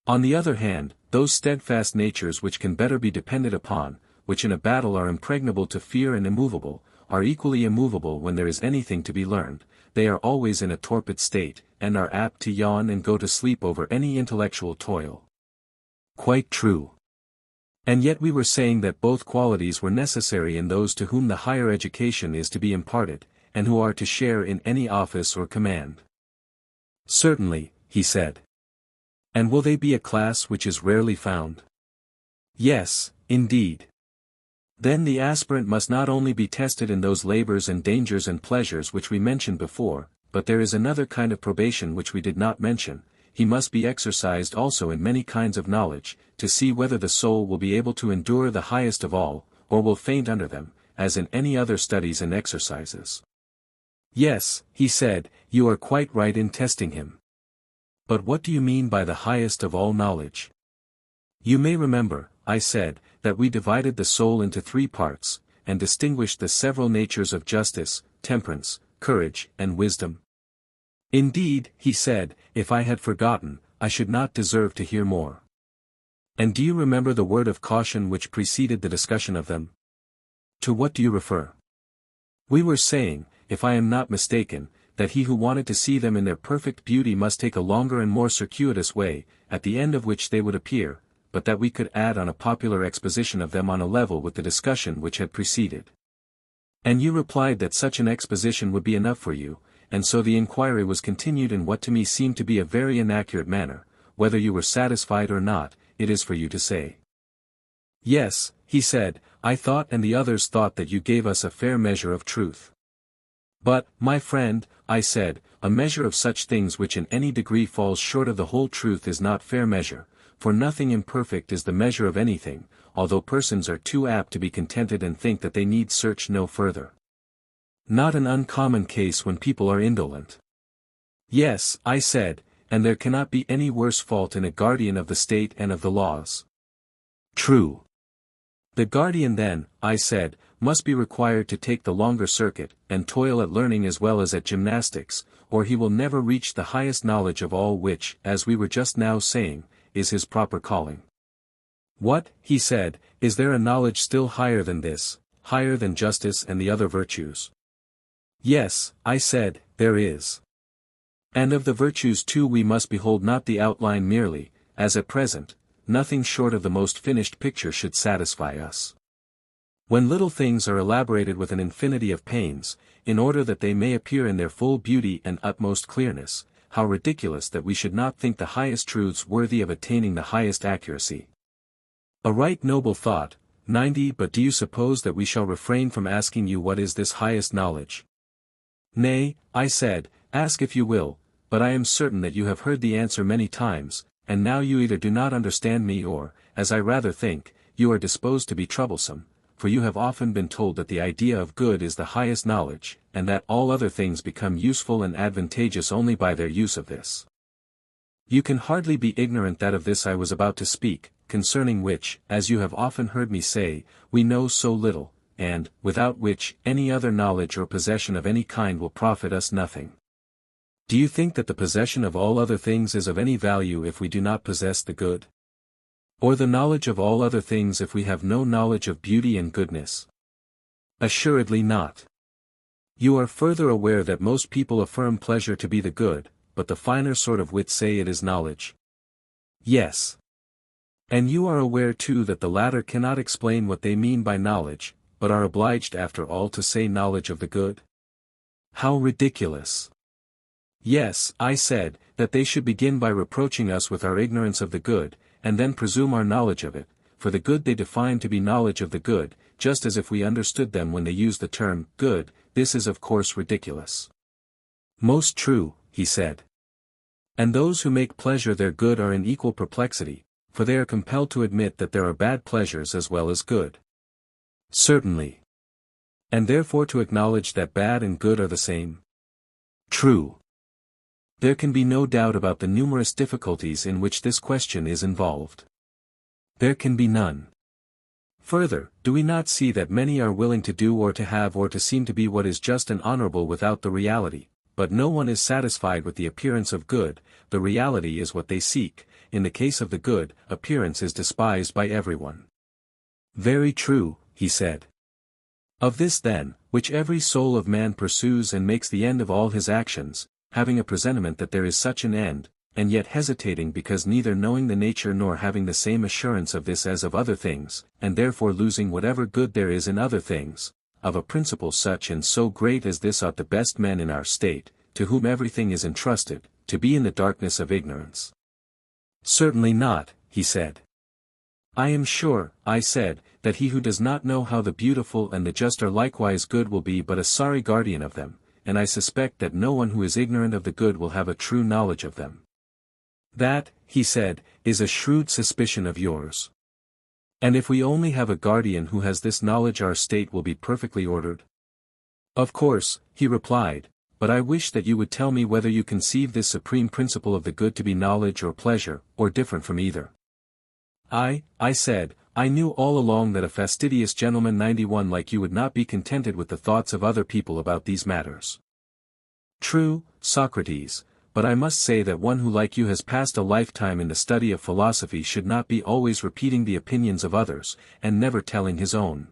On the other hand, those steadfast natures which can better be depended upon, which in a battle are impregnable to fear and immovable, are equally immovable when there is anything to be learned. They are always in a torpid state, and are apt to yawn and go to sleep over any intellectual toil. Quite true. And yet we were saying that both qualities were necessary in those to whom the higher education is to be imparted, and who are to share in any office or command. Certainly, he said. And will they be a class which is rarely found? Yes, indeed. Then the aspirant must not only be tested in those labors and dangers and pleasures which we mentioned before, but there is another kind of probation which we did not mention. He must be exercised also in many kinds of knowledge, to see whether the soul will be able to endure the highest of all, or will faint under them, as in any other studies and exercises. Yes, he said, you are quite right in testing him. But what do you mean by the highest of all knowledge? You may remember, I said, that we divided the soul into three parts, and distinguished the several natures of justice, temperance, courage, and wisdom. Indeed, he said, if I had forgotten, I should not deserve to hear more. And do you remember the word of caution which preceded the discussion of them? To what do you refer? We were saying, if I am not mistaken, that he who wanted to see them in their perfect beauty must take a longer and more circuitous way, at the end of which they would appear, but that we could add on a popular exposition of them on a level with the discussion which had preceded. And you replied that such an exposition would be enough for you, and so the inquiry was continued in what to me seemed to be a very inaccurate manner. Whether you were satisfied or not, it is for you to say. Yes, he said, I thought and the others thought that you gave us a fair measure of truth. But, my friend, I said, a measure of such things which in any degree falls short of the whole truth is not fair measure, for nothing imperfect is the measure of anything, although persons are too apt to be contented and think that they need search no further. Not an uncommon case when people are indolent. Yes, I said, and there cannot be any worse fault in a guardian of the state and of the laws. True. The guardian then, I said, must be required to take the longer circuit, and toil at learning as well as at gymnastics, or he will never reach the highest knowledge of all which, as we were just now saying, is his proper calling. What, he said, is there a knowledge still higher than this, higher than justice and the other virtues? Yes, I said, there is. And of the virtues too we must behold not the outline merely, as at present, nothing short of the most finished picture should satisfy us. When little things are elaborated with an infinity of pains, in order that they may appear in their full beauty and utmost clearness, how ridiculous that we should not think the highest truths worthy of attaining the highest accuracy. A right noble thought. 90 But do you suppose that we shall refrain from asking you what is this highest knowledge? Nay, I said, ask if you will, but I am certain that you have heard the answer many times, and now you either do not understand me or, as I rather think, you are disposed to be troublesome, for you have often been told that the idea of good is the highest knowledge, and that all other things become useful and advantageous only by their use of this. You can hardly be ignorant that of this I was about to speak, concerning which, as you have often heard me say, we know so little, and, without which, any other knowledge or possession of any kind will profit us nothing. Do you think that the possession of all other things is of any value if we do not possess the good? Or the knowledge of all other things if we have no knowledge of beauty and goodness? Assuredly not. You are further aware that most people affirm pleasure to be the good, but the finer sort of wit say it is knowledge. Yes. And you are aware too that the latter cannot explain what they mean by knowledge, but are obliged after all to say knowledge of the good? How ridiculous! Yes, I said, that they should begin by reproaching us with our ignorance of the good, and then presume our knowledge of it, for the good they define to be knowledge of the good, just as if we understood them when they use the term good. This is of course ridiculous. Most true, he said. And those who make pleasure their good are in equal perplexity, for they are compelled to admit that there are bad pleasures as well as good. Certainly. And therefore to acknowledge that bad and good are the same. True. There can be no doubt about the numerous difficulties in which this question is involved. There can be none. Further, do we not see that many are willing to do or to have or to seem to be what is just and honorable without the reality, but no one is satisfied with the appearance of good. The reality is what they seek. In the case of the good, appearance is despised by everyone. Very true, he said. Of this then, which every soul of man pursues and makes the end of all his actions, having a presentiment that there is such an end, and yet hesitating because neither knowing the nature nor having the same assurance of this as of other things, and therefore losing whatever good there is in other things, of a principle such and so great as this ought the best men in our state, to whom everything is entrusted, to be in the darkness of ignorance. Certainly not, he said. I am sure, I said, that he who does not know how the beautiful and the just are likewise good will be but a sorry guardian of them, and I suspect that no one who is ignorant of the good will have a true knowledge of them. That, he said, is a shrewd suspicion of yours. And if we only have a guardian who has this knowledge our state will be perfectly ordered? Of course, he replied, but I wish that you would tell me whether you conceive this supreme principle of the good to be knowledge or pleasure, or different from either. I said, I knew all along that a fastidious gentleman 91 like you would not be contented with the thoughts of other people about these matters. True, Socrates, but I must say that one who like you has passed a lifetime in the study of philosophy should not be always repeating the opinions of others, and never telling his own.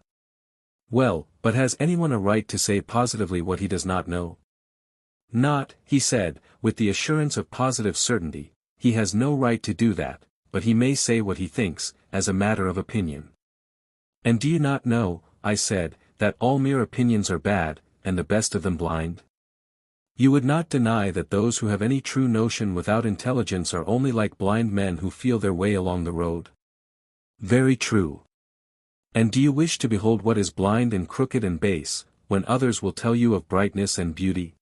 Well, but has anyone a right to say positively what he does not know? Not, he said, with the assurance of positive certainty, he has no right to do that, but he may say what he thinks, as a matter of opinion. And do you not know, I said, that all mere opinions are bad, and the best of them blind? You would not deny that those who have any true notion without intelligence are only like blind men who feel their way along the road? Very true. And do you wish to behold what is blind and crooked and base, when others will tell you of brightness and beauty?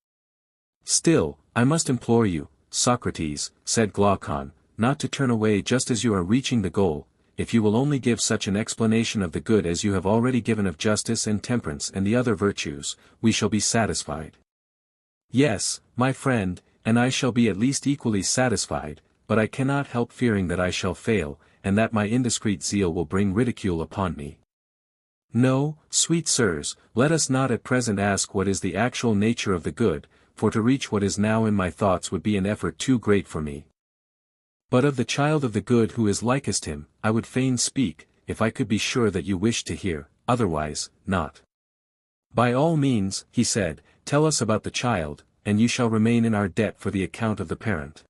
Still, I must implore you, Socrates, said Glaucon, not to turn away just as you are reaching the goal. If you will only give such an explanation of the good as you have already given of justice and temperance and the other virtues, we shall be satisfied. Yes, my friend, and I shall be at least equally satisfied, but I cannot help fearing that I shall fail, and that my indiscreet zeal will bring ridicule upon me. No, sweet sirs, let us not at present ask what is the actual nature of the good, for to reach what is now in my thoughts would be an effort too great for me. But of the child of the good who is likest him, I would fain speak, if I could be sure that you wished to hear, otherwise, not. By all means, he said, tell us about the child, and you shall remain in our debt for the account of the parent.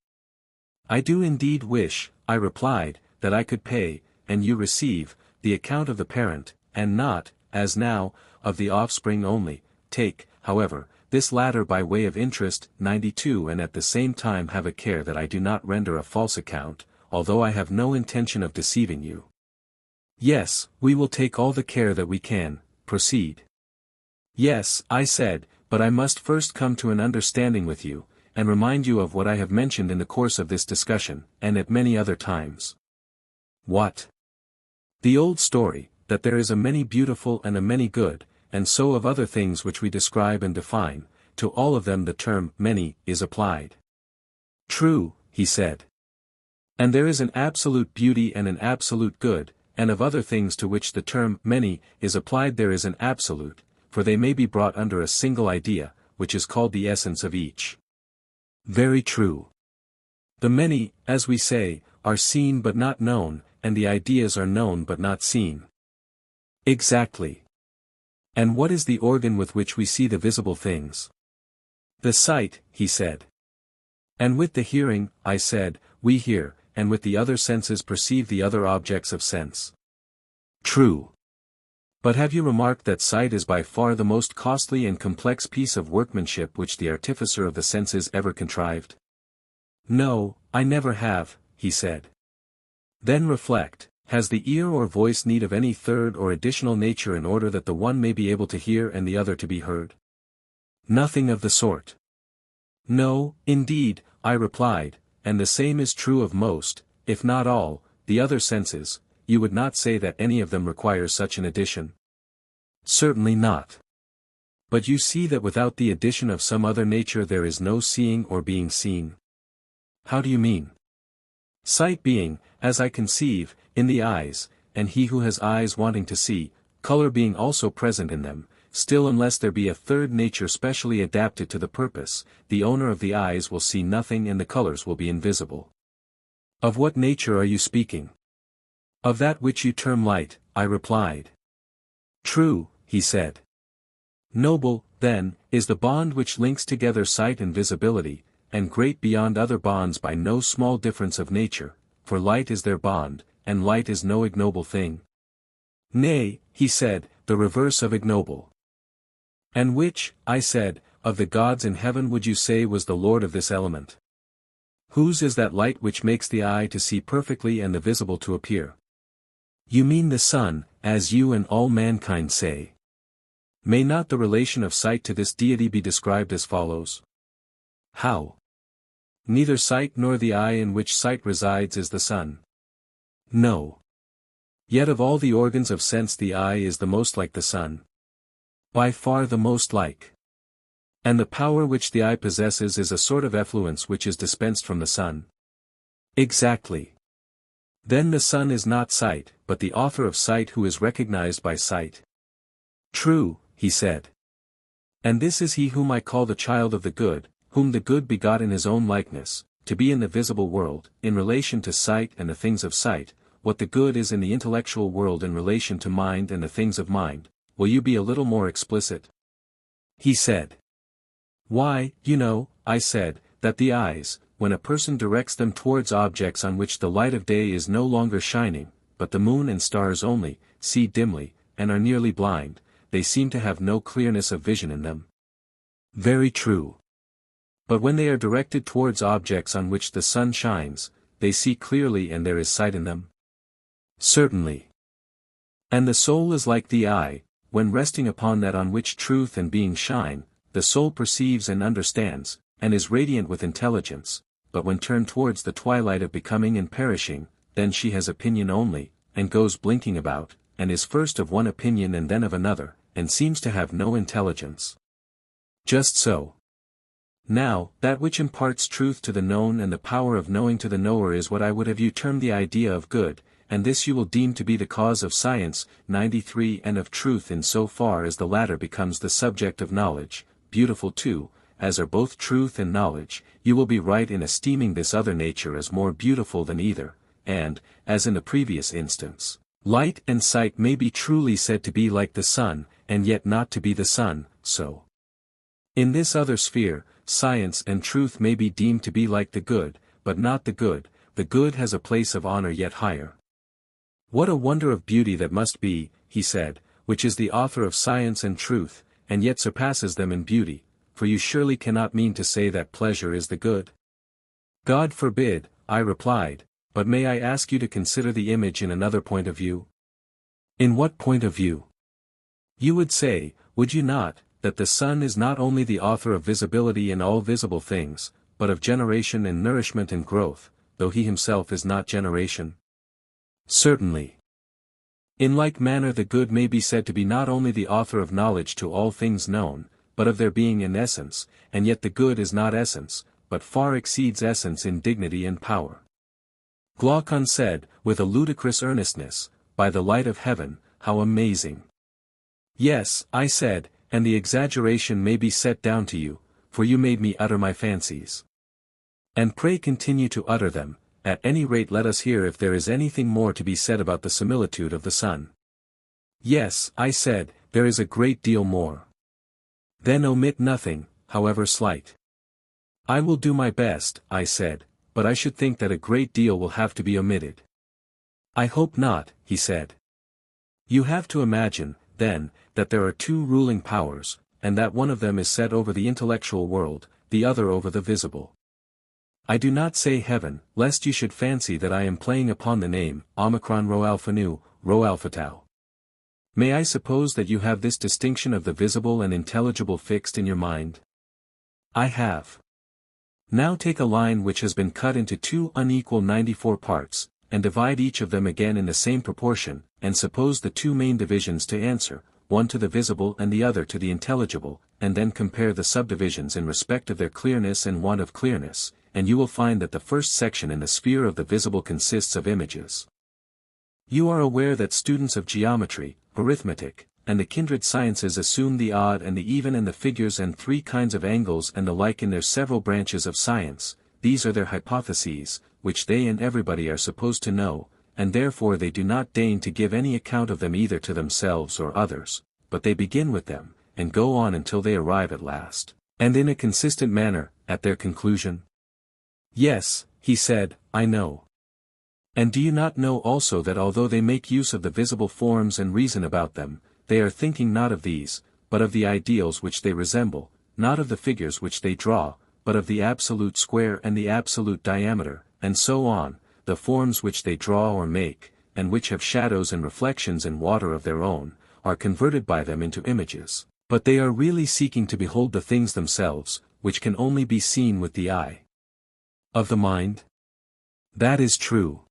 I do indeed wish, I replied, that I could pay, and you receive, the account of the parent, and not, as now, of the offspring only. Take, however, this latter by way of interest, 92, and at the same time have a care that I do not render a false account, although I have no intention of deceiving you. Yes, we will take all the care that we can. Proceed. Yes, I said, but I must first come to an understanding with you, and remind you of what I have mentioned in the course of this discussion, and at many other times. What? The old story, that there is a many beautiful and a many good, and so of other things which we describe and define, to all of them the term many is applied. True, he said. And there is an absolute beauty and an absolute good, and of other things to which the term many is applied there is an absolute, for they may be brought under a single idea, which is called the essence of each. Very true. The many, as we say, are seen but not known, and the ideas are known but not seen. Exactly. And what is the organ with which we see the visible things? The sight, he said. And with the hearing, I said, we hear, and with the other senses perceive the other objects of sense. True. But have you remarked that sight is by far the most costly and complex piece of workmanship which the artificer of the senses ever contrived? No, I never have, he said. Then reflect, has the ear or voice need of any third or additional nature in order that the one may be able to hear and the other to be heard? Nothing of the sort. No, indeed, I replied, and the same is true of most, if not all, the other senses. You would not say that any of them requires such an addition? Certainly not. But you see that without the addition of some other nature there is no seeing or being seen. How do you mean? Sight being, as I conceive, in the eyes, and he who has eyes wanting to see, color being also present in them, still unless there be a third nature specially adapted to the purpose, the owner of the eyes will see nothing and the colors will be invisible. Of what nature are you speaking? Of that which you term light, I replied. True, he said. Noble, then, is the bond which links together sight and visibility, and great beyond other bonds by no small difference of nature, for light is their bond, and light is no ignoble thing. Nay, he said, the reverse of ignoble. And which, I said, of the gods in heaven would you say was the lord of this element? Whose is that light which makes the eye to see perfectly and the visible to appear? You mean the sun, as you and all mankind say. May not the relation of sight to this deity be described as follows? How? Neither sight nor the eye in which sight resides is the sun. No. Yet of all the organs of sense the eye is the most like the sun. By far the most like. And the power which the eye possesses is a sort of effluence which is dispensed from the sun. Exactly. Then the sun is not sight, but the author of sight who is recognized by sight. True, he said. And this is he whom I call the child of the good, whom the good begot in his own likeness, to be in the visible world, in relation to sight and the things of sight, what the good is in the intellectual world in relation to mind and the things of mind. Will you be a little more explicit? He said. Why, I said, that the eyes, when a person directs them towards objects on which the light of day is no longer shining, but the moon and stars only, see dimly, and are nearly blind, they seem to have no clearness of vision in them. Very true. But when they are directed towards objects on which the sun shines, they see clearly and there is sight in them. Certainly. And the soul is like the eye, when resting upon that on which truth and being shine, the soul perceives and understands, and is radiant with intelligence, but when turned towards the twilight of becoming and perishing, then she has opinion only, and goes blinking about, and is first of one opinion and then of another, and seems to have no intelligence. Just so. Now, that which imparts truth to the known and the power of knowing to the knower is what I would have you term the idea of good, and this you will deem to be the cause of science, 93 and of truth in so far as the latter becomes the subject of knowledge, beautiful too, as are both truth and knowledge, you will be right in esteeming this other nature as more beautiful than either, and, as in the previous instance, light and sight may be truly said to be like the sun, and yet not to be the sun, so. In this other sphere, science and truth may be deemed to be like the good, but not the good has a place of honor yet higher. What a wonder of beauty that must be, he said, which is the author of science and truth, and yet surpasses them in beauty, for you surely cannot mean to say that pleasure is the good? God forbid, I replied, but may I ask you to consider the image in another point of view? In what point of view? You would say, would you not, that the sun is not only the author of visibility in all visible things, but of generation and nourishment and growth, though he himself is not generation? Certainly. In like manner the good may be said to be not only the author of knowledge to all things known, but of their being in essence, and yet the good is not essence, but far exceeds essence in dignity and power. Glaucon said, with a ludicrous earnestness, by the light of heaven, how amazing! Yes, I said, and the exaggeration may be set down to you, for you made me utter my fancies. And pray continue to utter them, at any rate let us hear if there is anything more to be said about the similitude of the sun. Yes, I said, there is a great deal more. Then omit nothing, however slight. I will do my best, I said, but I should think that a great deal will have to be omitted. I hope not, he said. You have to imagine, then, that there are two ruling powers, and that one of them is set over the intellectual world, the other over the visible. I do not say heaven, lest you should fancy that I am playing upon the name, Omicron Rho Alpha Nu, Rho Alpha Tau. May I suppose that you have this distinction of the visible and intelligible fixed in your mind? I have. Now take a line which has been cut into two unequal 94 parts, and divide each of them again in the same proportion, and suppose the two main divisions to answer, one to the visible and the other to the intelligible, and then compare the subdivisions in respect of their clearness and want of clearness, and you will find that the first section in the sphere of the visible consists of images. You are aware that students of geometry, arithmetic, and the kindred sciences assume the odd and the even and the figures and three kinds of angles and the like in their several branches of science. These are their hypotheses, which they and everybody are supposed to know, and therefore they do not deign to give any account of them either to themselves or others, but they begin with them, and go on until they arrive at last, and in a consistent manner, at their conclusion. Yes, he said, I know. And do you not know also that although they make use of the visible forms and reason about them, they are thinking not of these, but of the ideals which they resemble, not of the figures which they draw, but of the absolute square and the absolute diameter, and so on, the forms which they draw or make, and which have shadows and reflections in water of their own, are converted by them into images, but they are really seeking to behold the things themselves, which can only be seen with the eye of the mind? That is true.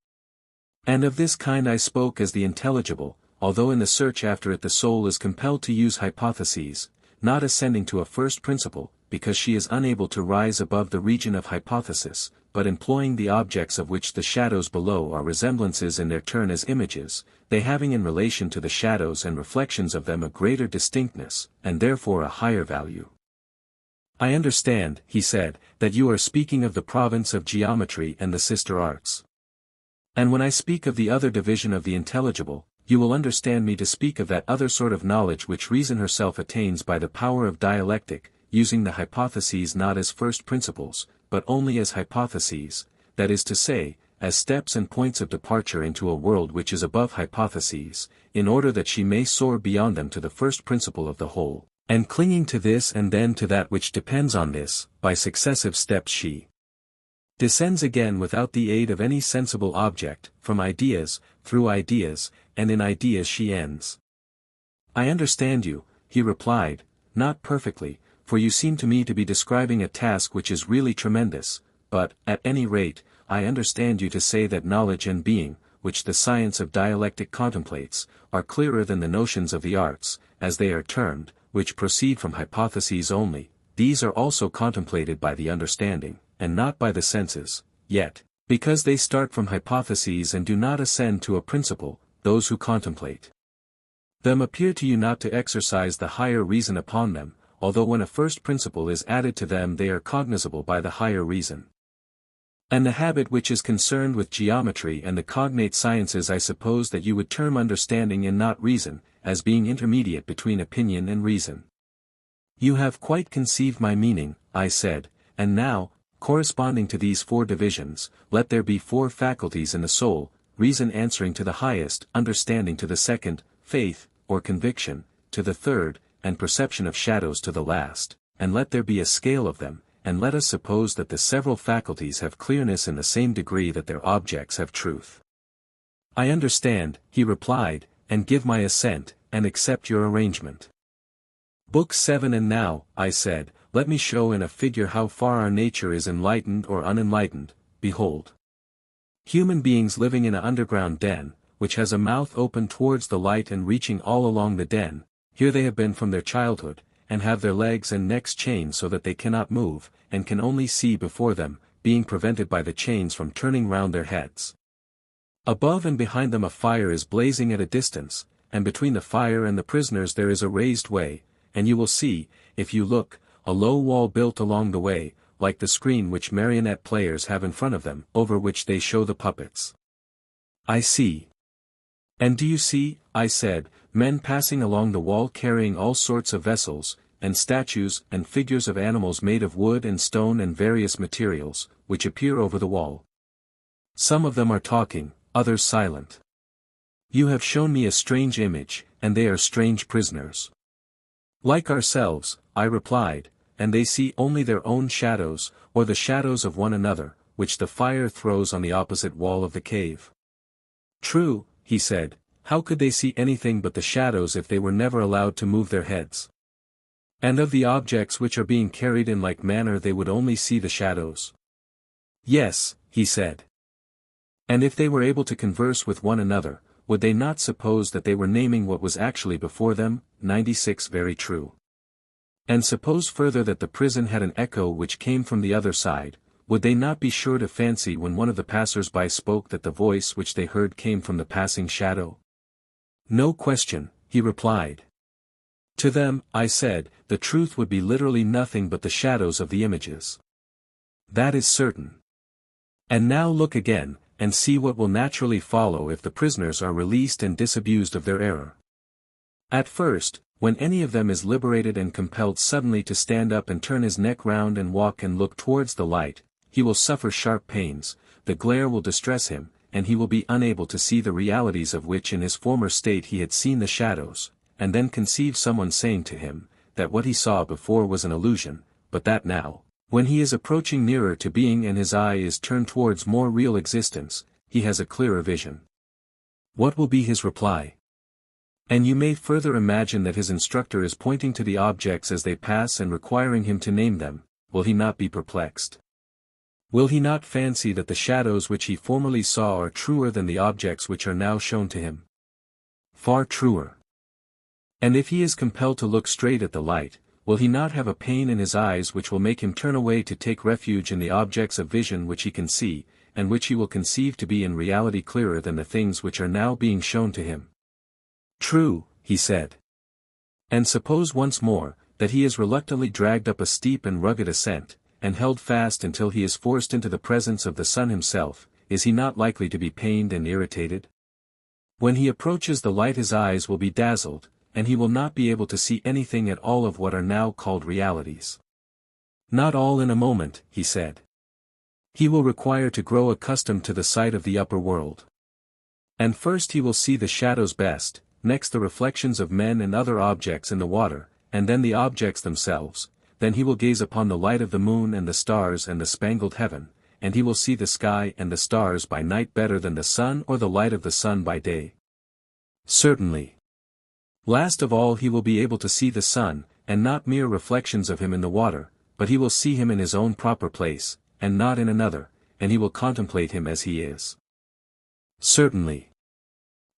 And of this kind I spoke as the intelligible, although in the search after it the soul is compelled to use hypotheses, not ascending to a first principle, because she is unable to rise above the region of hypothesis, but employing the objects of which the shadows below are resemblances in their turn as images, they having in relation to the shadows and reflections of them a greater distinctness, and therefore a higher value. I understand, he said, that you are speaking of the province of geometry and the sister arts. And when I speak of the other division of the intelligible, you will understand me to speak of that other sort of knowledge which reason herself attains by the power of dialectic, using the hypotheses not as first principles, but only as hypotheses, that is to say, as steps and points of departure into a world which is above hypotheses, in order that she may soar beyond them to the first principle of the whole, and clinging to this and then to that which depends on this, by successive steps she descends again without the aid of any sensible object, from ideas, through ideas, and in ideas she ends. I understand you, he replied, not perfectly, for you seem to me to be describing a task which is really tremendous, but, at any rate, I understand you to say that knowledge and being, which the science of dialectic contemplates, are clearer than the notions of the arts, as they are termed, which proceed from hypotheses only. These are also contemplated by the understanding, and not by the senses, yet, because they start from hypotheses and do not ascend to a principle, those who contemplate them appear to you not to exercise the higher reason upon them, although when a first principle is added to them they are cognizable by the higher reason. And the habit which is concerned with geometry and the cognate sciences I suppose that you would term understanding and not reason, as being intermediate between opinion and reason. You have quite conceived my meaning, I said, and now, corresponding to these four divisions, let there be four faculties in the soul, reason answering to the highest, understanding to the second, faith, or conviction, to the third, and perception of shadows to the last, and let there be a scale of them, and let us suppose that the several faculties have clearness in the same degree that their objects have truth. I understand, he replied, and give my assent, and accept your arrangement. Book 7. And now, I said, let me show in a figure how far our nature is enlightened or unenlightened. Behold, human beings living in an underground den, which has a mouth open towards the light and reaching all along the den. Here they have been from their childhood, and have their legs and necks chained so that they cannot move, and can only see before them, being prevented by the chains from turning round their heads. Above and behind them a fire is blazing at a distance, and between the fire and the prisoners there is a raised way, and you will see, if you look, a low wall built along the way, like the screen which marionette players have in front of them, over which they show the puppets. I see. And do you see, I said, men passing along the wall carrying all sorts of vessels, and statues and figures of animals made of wood and stone and various materials, which appear over the wall. Some of them are talking, others silent. You have shown me a strange image, and they are strange prisoners. Like ourselves, I replied, and they see only their own shadows, or the shadows of one another, which the fire throws on the opposite wall of the cave. True, he said, how could they see anything but the shadows if they were never allowed to move their heads? And of the objects which are being carried in like manner they would only see the shadows. Yes, he said. And if they were able to converse with one another, would they not suppose that they were naming what was actually before them? 96. Very true. And suppose further that the prison had an echo which came from the other side, would they not be sure to fancy when one of the passers-by spoke that the voice which they heard came from the passing shadow? No question, he replied. To them, I said, the truth would be literally nothing but the shadows of the images. That is certain. And now look again, and see what will naturally follow if the prisoners are released and disabused of their error. At first, when any of them is liberated and compelled suddenly to stand up and turn his neck round and walk and look towards the light, he will suffer sharp pains, the glare will distress him, and he will be unable to see the realities of which in his former state he had seen the shadows, and then conceive someone saying to him, that what he saw before was an illusion, but that now, when he is approaching nearer to being and his eye is turned towards more real existence, he has a clearer vision. What will be his reply? And you may further imagine that his instructor is pointing to the objects as they pass and requiring him to name them. Will he not be perplexed? Will he not fancy that the shadows which he formerly saw are truer than the objects which are now shown to him? Far truer. And if he is compelled to look straight at the light, will he not have a pain in his eyes which will make him turn away to take refuge in the objects of vision which he can see, and which he will conceive to be in reality clearer than the things which are now being shown to him? True, he said. And suppose once more, that he is reluctantly dragged up a steep and rugged ascent, and held fast until he is forced into the presence of the sun himself, is he not likely to be pained and irritated? When he approaches the light his eyes will be dazzled, and he will not be able to see anything at all of what are now called realities. Not all in a moment, he said. He will require to grow accustomed to the sight of the upper world. And first he will see the shadows best, next the reflections of men and other objects in the water, and then the objects themselves, then he will gaze upon the light of the moon and the stars and the spangled heaven, and he will see the sky and the stars by night better than the sun or the light of the sun by day. Certainly. Last of all he will be able to see the sun, and not mere reflections of him in the water, but he will see him in his own proper place, and not in another, and he will contemplate him as he is. Certainly.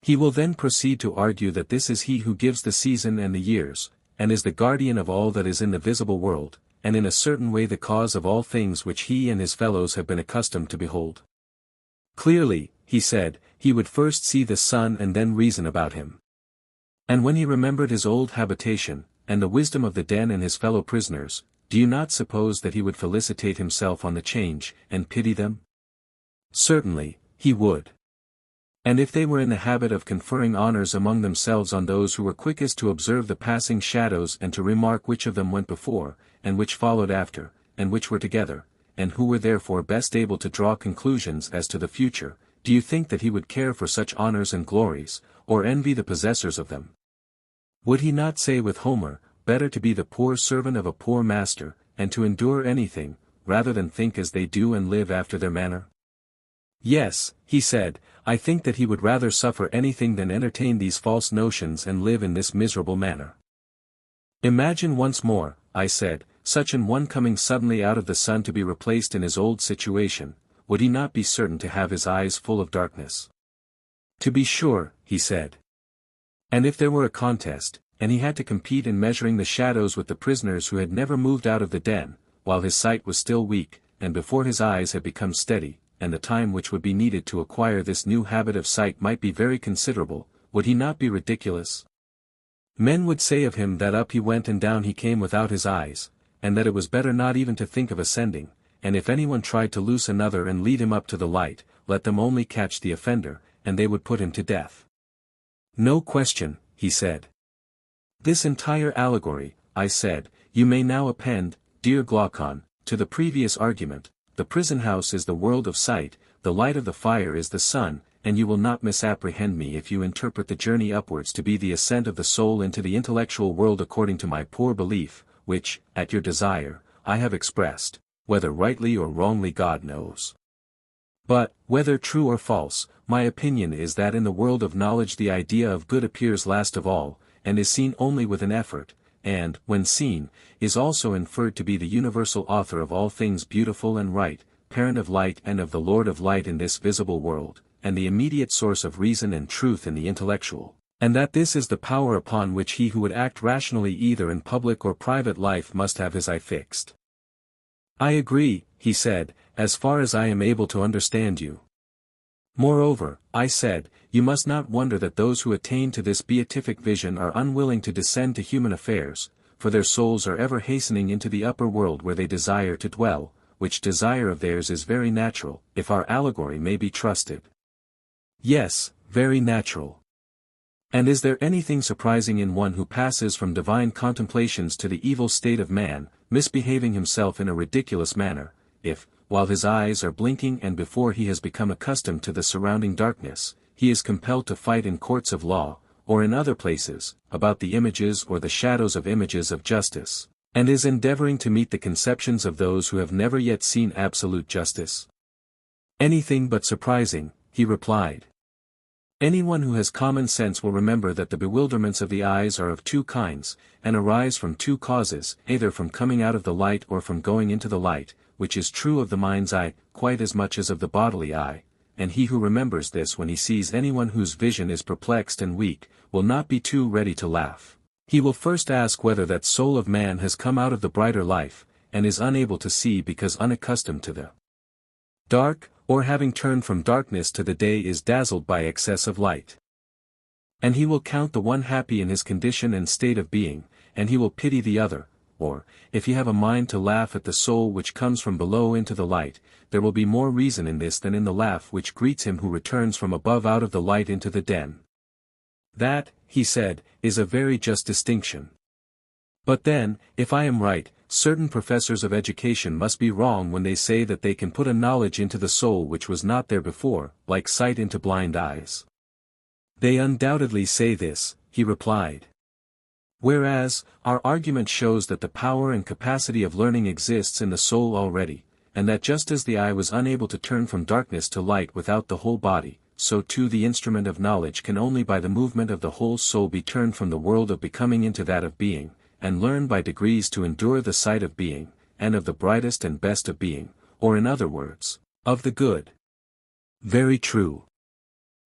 He will then proceed to argue that this is he who gives the season and the years, and is the guardian of all that is in the visible world, and in a certain way the cause of all things which he and his fellows have been accustomed to behold. Clearly, he said, he would first see the sun and then reason about him. And when he remembered his old habitation, and the wisdom of the den and his fellow prisoners, do you not suppose that he would felicitate himself on the change, and pity them? Certainly, he would. And if they were in the habit of conferring honors among themselves on those who were quickest to observe the passing shadows and to remark which of them went before, and which followed after, and which were together, and who were therefore best able to draw conclusions as to the future, do you think that he would care for such honors and glories, or envy the possessors of them? Would he not say with Homer, better to be the poor servant of a poor master, and to endure anything, rather than think as they do and live after their manner? Yes, he said, I think that he would rather suffer anything than entertain these false notions and live in this miserable manner. Imagine once more, I said, such an one coming suddenly out of the sun to be replaced in his old situation, would he not be certain to have his eyes full of darkness? To be sure, he said. And if there were a contest, and he had to compete in measuring the shadows with the prisoners who had never moved out of the den, while his sight was still weak, and before his eyes had become steady, and the time which would be needed to acquire this new habit of sight might be very considerable, would he not be ridiculous? Men would say of him that up he went and down he came without his eyes, and that it was better not even to think of ascending, and if anyone tried to loose another and lead him up to the light, let them only catch the offender, and they would put him to death. No question, he said. This entire allegory, I said, you may now append, dear Glaucon, to the previous argument. The prison house is the world of sight, the light of the fire is the sun, and you will not misapprehend me if you interpret the journey upwards to be the ascent of the soul into the intellectual world according to my poor belief, which, at your desire, I have expressed, whether rightly or wrongly God knows. But, whether true or false, my opinion is that in the world of knowledge the idea of good appears last of all, and is seen only with an effort, and, when seen, is also inferred to be the universal author of all things beautiful and right, parent of light and of the Lord of light in this visible world, and the immediate source of reason and truth in the intellectual, and that this is the power upon which he who would act rationally either in public or private life must have his eye fixed. I agree, he said, as far as I am able to understand you. Moreover, I said, you must not wonder that those who attain to this beatific vision are unwilling to descend to human affairs, for their souls are ever hastening into the upper world where they desire to dwell, which desire of theirs is very natural, if our allegory may be trusted. Yes, very natural. And is there anything surprising in one who passes from divine contemplations to the evil state of man, misbehaving himself in a ridiculous manner, if, while his eyes are blinking and before he has become accustomed to the surrounding darkness, he is compelled to fight in courts of law, or in other places, about the images or the shadows of images of justice, and is endeavoring to meet the conceptions of those who have never yet seen absolute justice? Anything but surprising, he replied. Anyone who has common sense will remember that the bewilderments of the eyes are of two kinds, and arise from two causes, either from coming out of the light or from going into the light, which is true of the mind's eye, quite as much as of the bodily eye, and he who remembers this when he sees anyone whose vision is perplexed and weak, will not be too ready to laugh. He will first ask whether that soul of man has come out of the brighter life, and is unable to see because unaccustomed to the dark, or having turned from darkness to the day is dazzled by excess of light. And he will count the one happy in his condition and state of being, and he will pity the other, or, if he have a mind to laugh at the soul which comes from below into the light, there will be more reason in this than in the laugh which greets him who returns from above out of the light into the den. That, he said, is a very just distinction. But then, if I am right, certain professors of education must be wrong when they say that they can put a knowledge into the soul which was not there before, like sight into blind eyes. They undoubtedly say this, he replied. Whereas, our argument shows that the power and capacity of learning exists in the soul already, and that just as the eye was unable to turn from darkness to light without the whole body, so too the instrument of knowledge can only by the movement of the whole soul be turned from the world of becoming into that of being, and learn by degrees to endure the sight of being, and of the brightest and best of being, or in other words, of the good. Very true.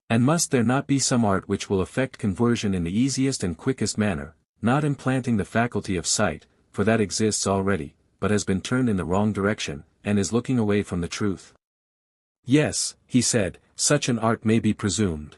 And must there not be some art which will effect conversion in the easiest and quickest manner, not implanting the faculty of sight, for that exists already, but has been turned in the wrong direction, and is looking away from the truth? Yes, he said, such an art may be presumed.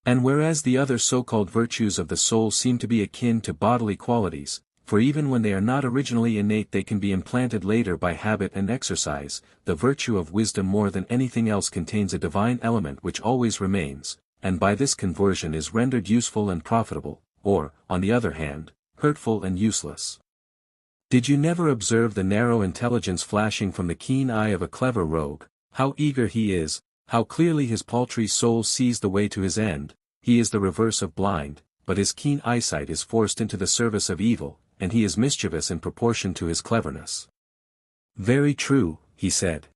And whereas the other so-called virtues of the soul seem to be akin to bodily qualities, for even when they are not originally innate they can be implanted later by habit and exercise, the virtue of wisdom more than anything else contains a divine element which always remains, and by this conversion is rendered useful and profitable, or, on the other hand, hurtful and useless. Did you never observe the narrow intelligence flashing from the keen eye of a clever rogue, how eager he is, how clearly his paltry soul sees the way to his end? He is the reverse of blind, but his keen eyesight is forced into the service of evil, and he is mischievous in proportion to his cleverness. Very true, he said.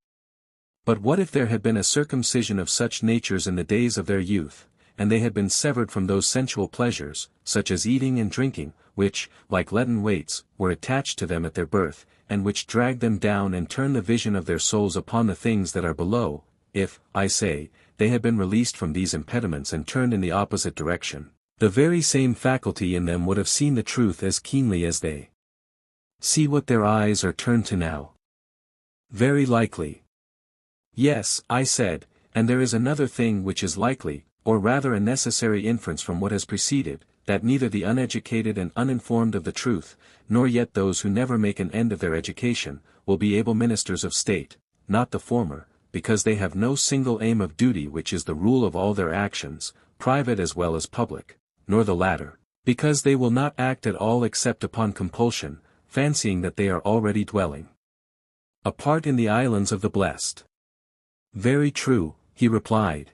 But what if there had been a circumcision of such natures in the days of their youth, and they had been severed from those sensual pleasures, such as eating and drinking, which, like leaden weights, were attached to them at their birth, and which drag them down and turn the vision of their souls upon the things that are below? If, I say, they had been released from these impediments and turned in the opposite direction, the very same faculty in them would have seen the truth as keenly as they see what their eyes are turned to now. Very likely. Yes, I said, and there is another thing which is likely, or rather a necessary inference from what has preceded, that neither the uneducated and uninformed of the truth, nor yet those who never make an end of their education, will be able ministers of state, not the former, because they have no single aim of duty which is the rule of all their actions, private as well as public, nor the latter, because they will not act at all except upon compulsion, fancying that they are already dwelling apart in the islands of the blessed. Very true, he replied.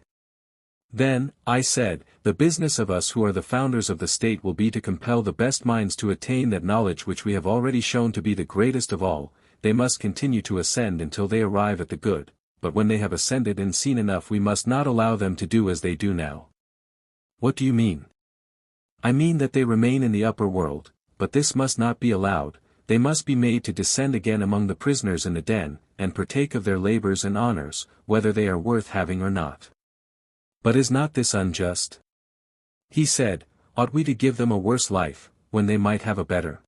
Then, I said, the business of us who are the founders of the state will be to compel the best minds to attain that knowledge which we have already shown to be the greatest of all. They must continue to ascend until they arrive at the good, but when they have ascended and seen enough we must not allow them to do as they do now. What do you mean? I mean that they remain in the upper world, but this must not be allowed. They must be made to descend again among the prisoners in the den, and partake of their labors and honors, whether they are worth having or not. But is not this unjust? He said, ought we to give them a worse life, when they might have a better?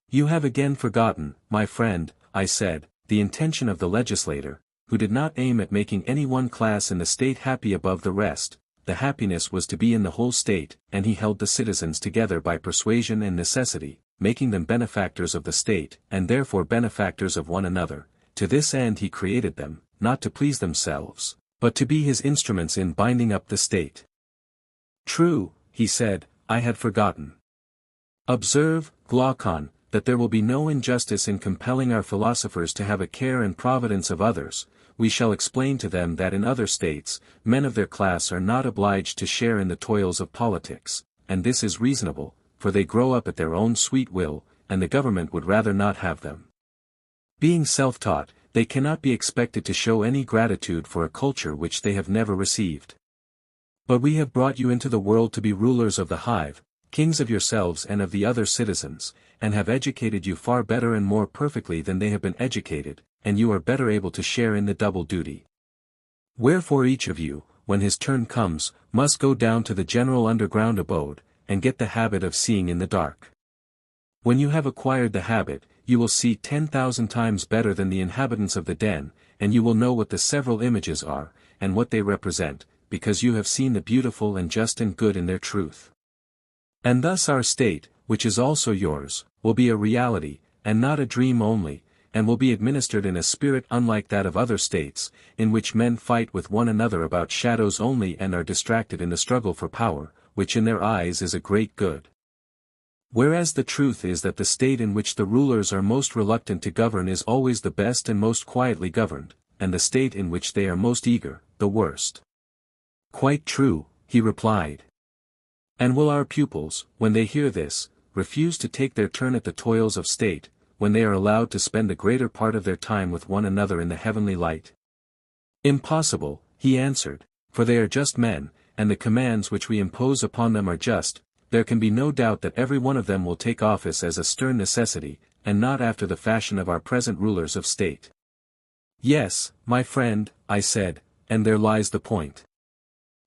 You have again forgotten, my friend, I said, the intention of the legislator, who did not aim at making any one class in the state happy above the rest. The happiness was to be in the whole state, and he held the citizens together by persuasion and necessity, making them benefactors of the state, and therefore benefactors of one another. To this end he created them, not to please themselves, but to be his instruments in binding up the state. True, he said, I had forgotten. Observe, Glaucon, that there will be no injustice in compelling our philosophers to have a care and providence of others. We shall explain to them that in other states, men of their class are not obliged to share in the toils of politics, and this is reasonable, for they grow up at their own sweet will, and the government would rather not have them. Being self-taught, they cannot be expected to show any gratitude for a culture which they have never received. But we have brought you into the world to be rulers of the hive, kings of yourselves and of the other citizens, and have educated you far better and more perfectly than they have been educated, and you are better able to share in the double duty. Wherefore each of you, when his turn comes, must go down to the general underground abode, and get the habit of seeing in the dark. When you have acquired the habit, you will see 10,000 times better than the inhabitants of the den, and you will know what the several images are, and what they represent, because you have seen the beautiful and just and good in their truth. And thus our state, which is also yours, will be a reality, and not a dream only, and will be administered in a spirit unlike that of other states, in which men fight with one another about shadows only and are distracted in the struggle for power, which in their eyes is a great good. Whereas the truth is that the state in which the rulers are most reluctant to govern is always the best and most quietly governed, and the state in which they are most eager, the worst. Quite true, he replied. And will our pupils, when they hear this, refuse to take their turn at the toils of state, when they are allowed to spend the greater part of their time with one another in the heavenly light? Impossible, he answered, for they are just men, and the commands which we impose upon them are just. There can be no doubt that every one of them will take office as a stern necessity, and not after the fashion of our present rulers of state. Yes, my friend, I said, and there lies the point.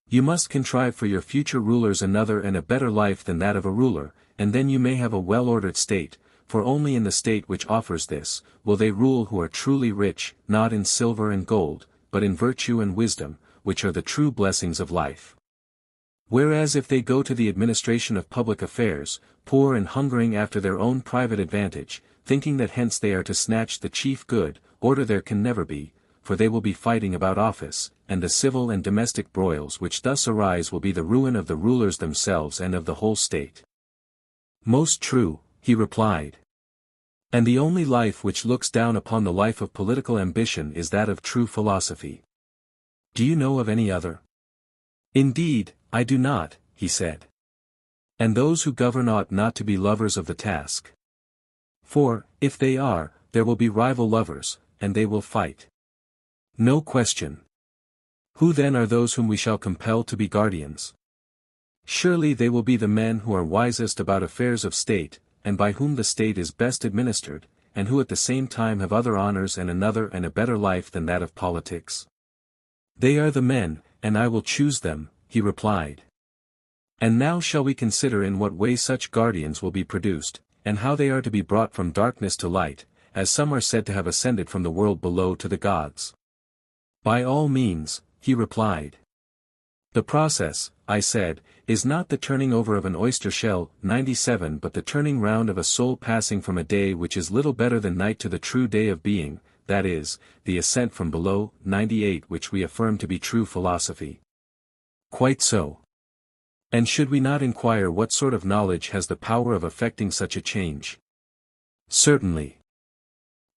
You must contrive for your future rulers another and a better life than that of a ruler, and then you may have a well-ordered state, for only in the state which offers this, will they rule who are truly rich, not in silver and gold, but in virtue and wisdom, which are the true blessings of life. Whereas if they go to the administration of public affairs, poor and hungering after their own private advantage, thinking that hence they are to snatch the chief good, order there can never be, for they will be fighting about office, and the civil and domestic broils which thus arise will be the ruin of the rulers themselves and of the whole state. Most true, he replied. And the only life which looks down upon the life of political ambition is that of true philosophy. Do you know of any other? Indeed, I do not, he said. And those who govern ought not to be lovers of the task. For, if they are, there will be rival lovers, and they will fight. No question. Who then are those whom we shall compel to be guardians? Surely they will be the men who are wisest about affairs of state, and by whom the state is best administered, and who at the same time have other honors and another and a better life than that of politics. They are the men, and I will choose them, he replied. And now shall we consider in what way such guardians will be produced, and how they are to be brought from darkness to light, as some are said to have ascended from the world below to the gods. By all means, he replied. The process, I said, is not the turning over of an oyster shell, 97, but the turning round of a soul passing from a day which is little better than night to the true day of being, that is, the ascent from below, 98, which we affirm to be true philosophy. Quite so. And should we not inquire what sort of knowledge has the power of effecting such a change? Certainly.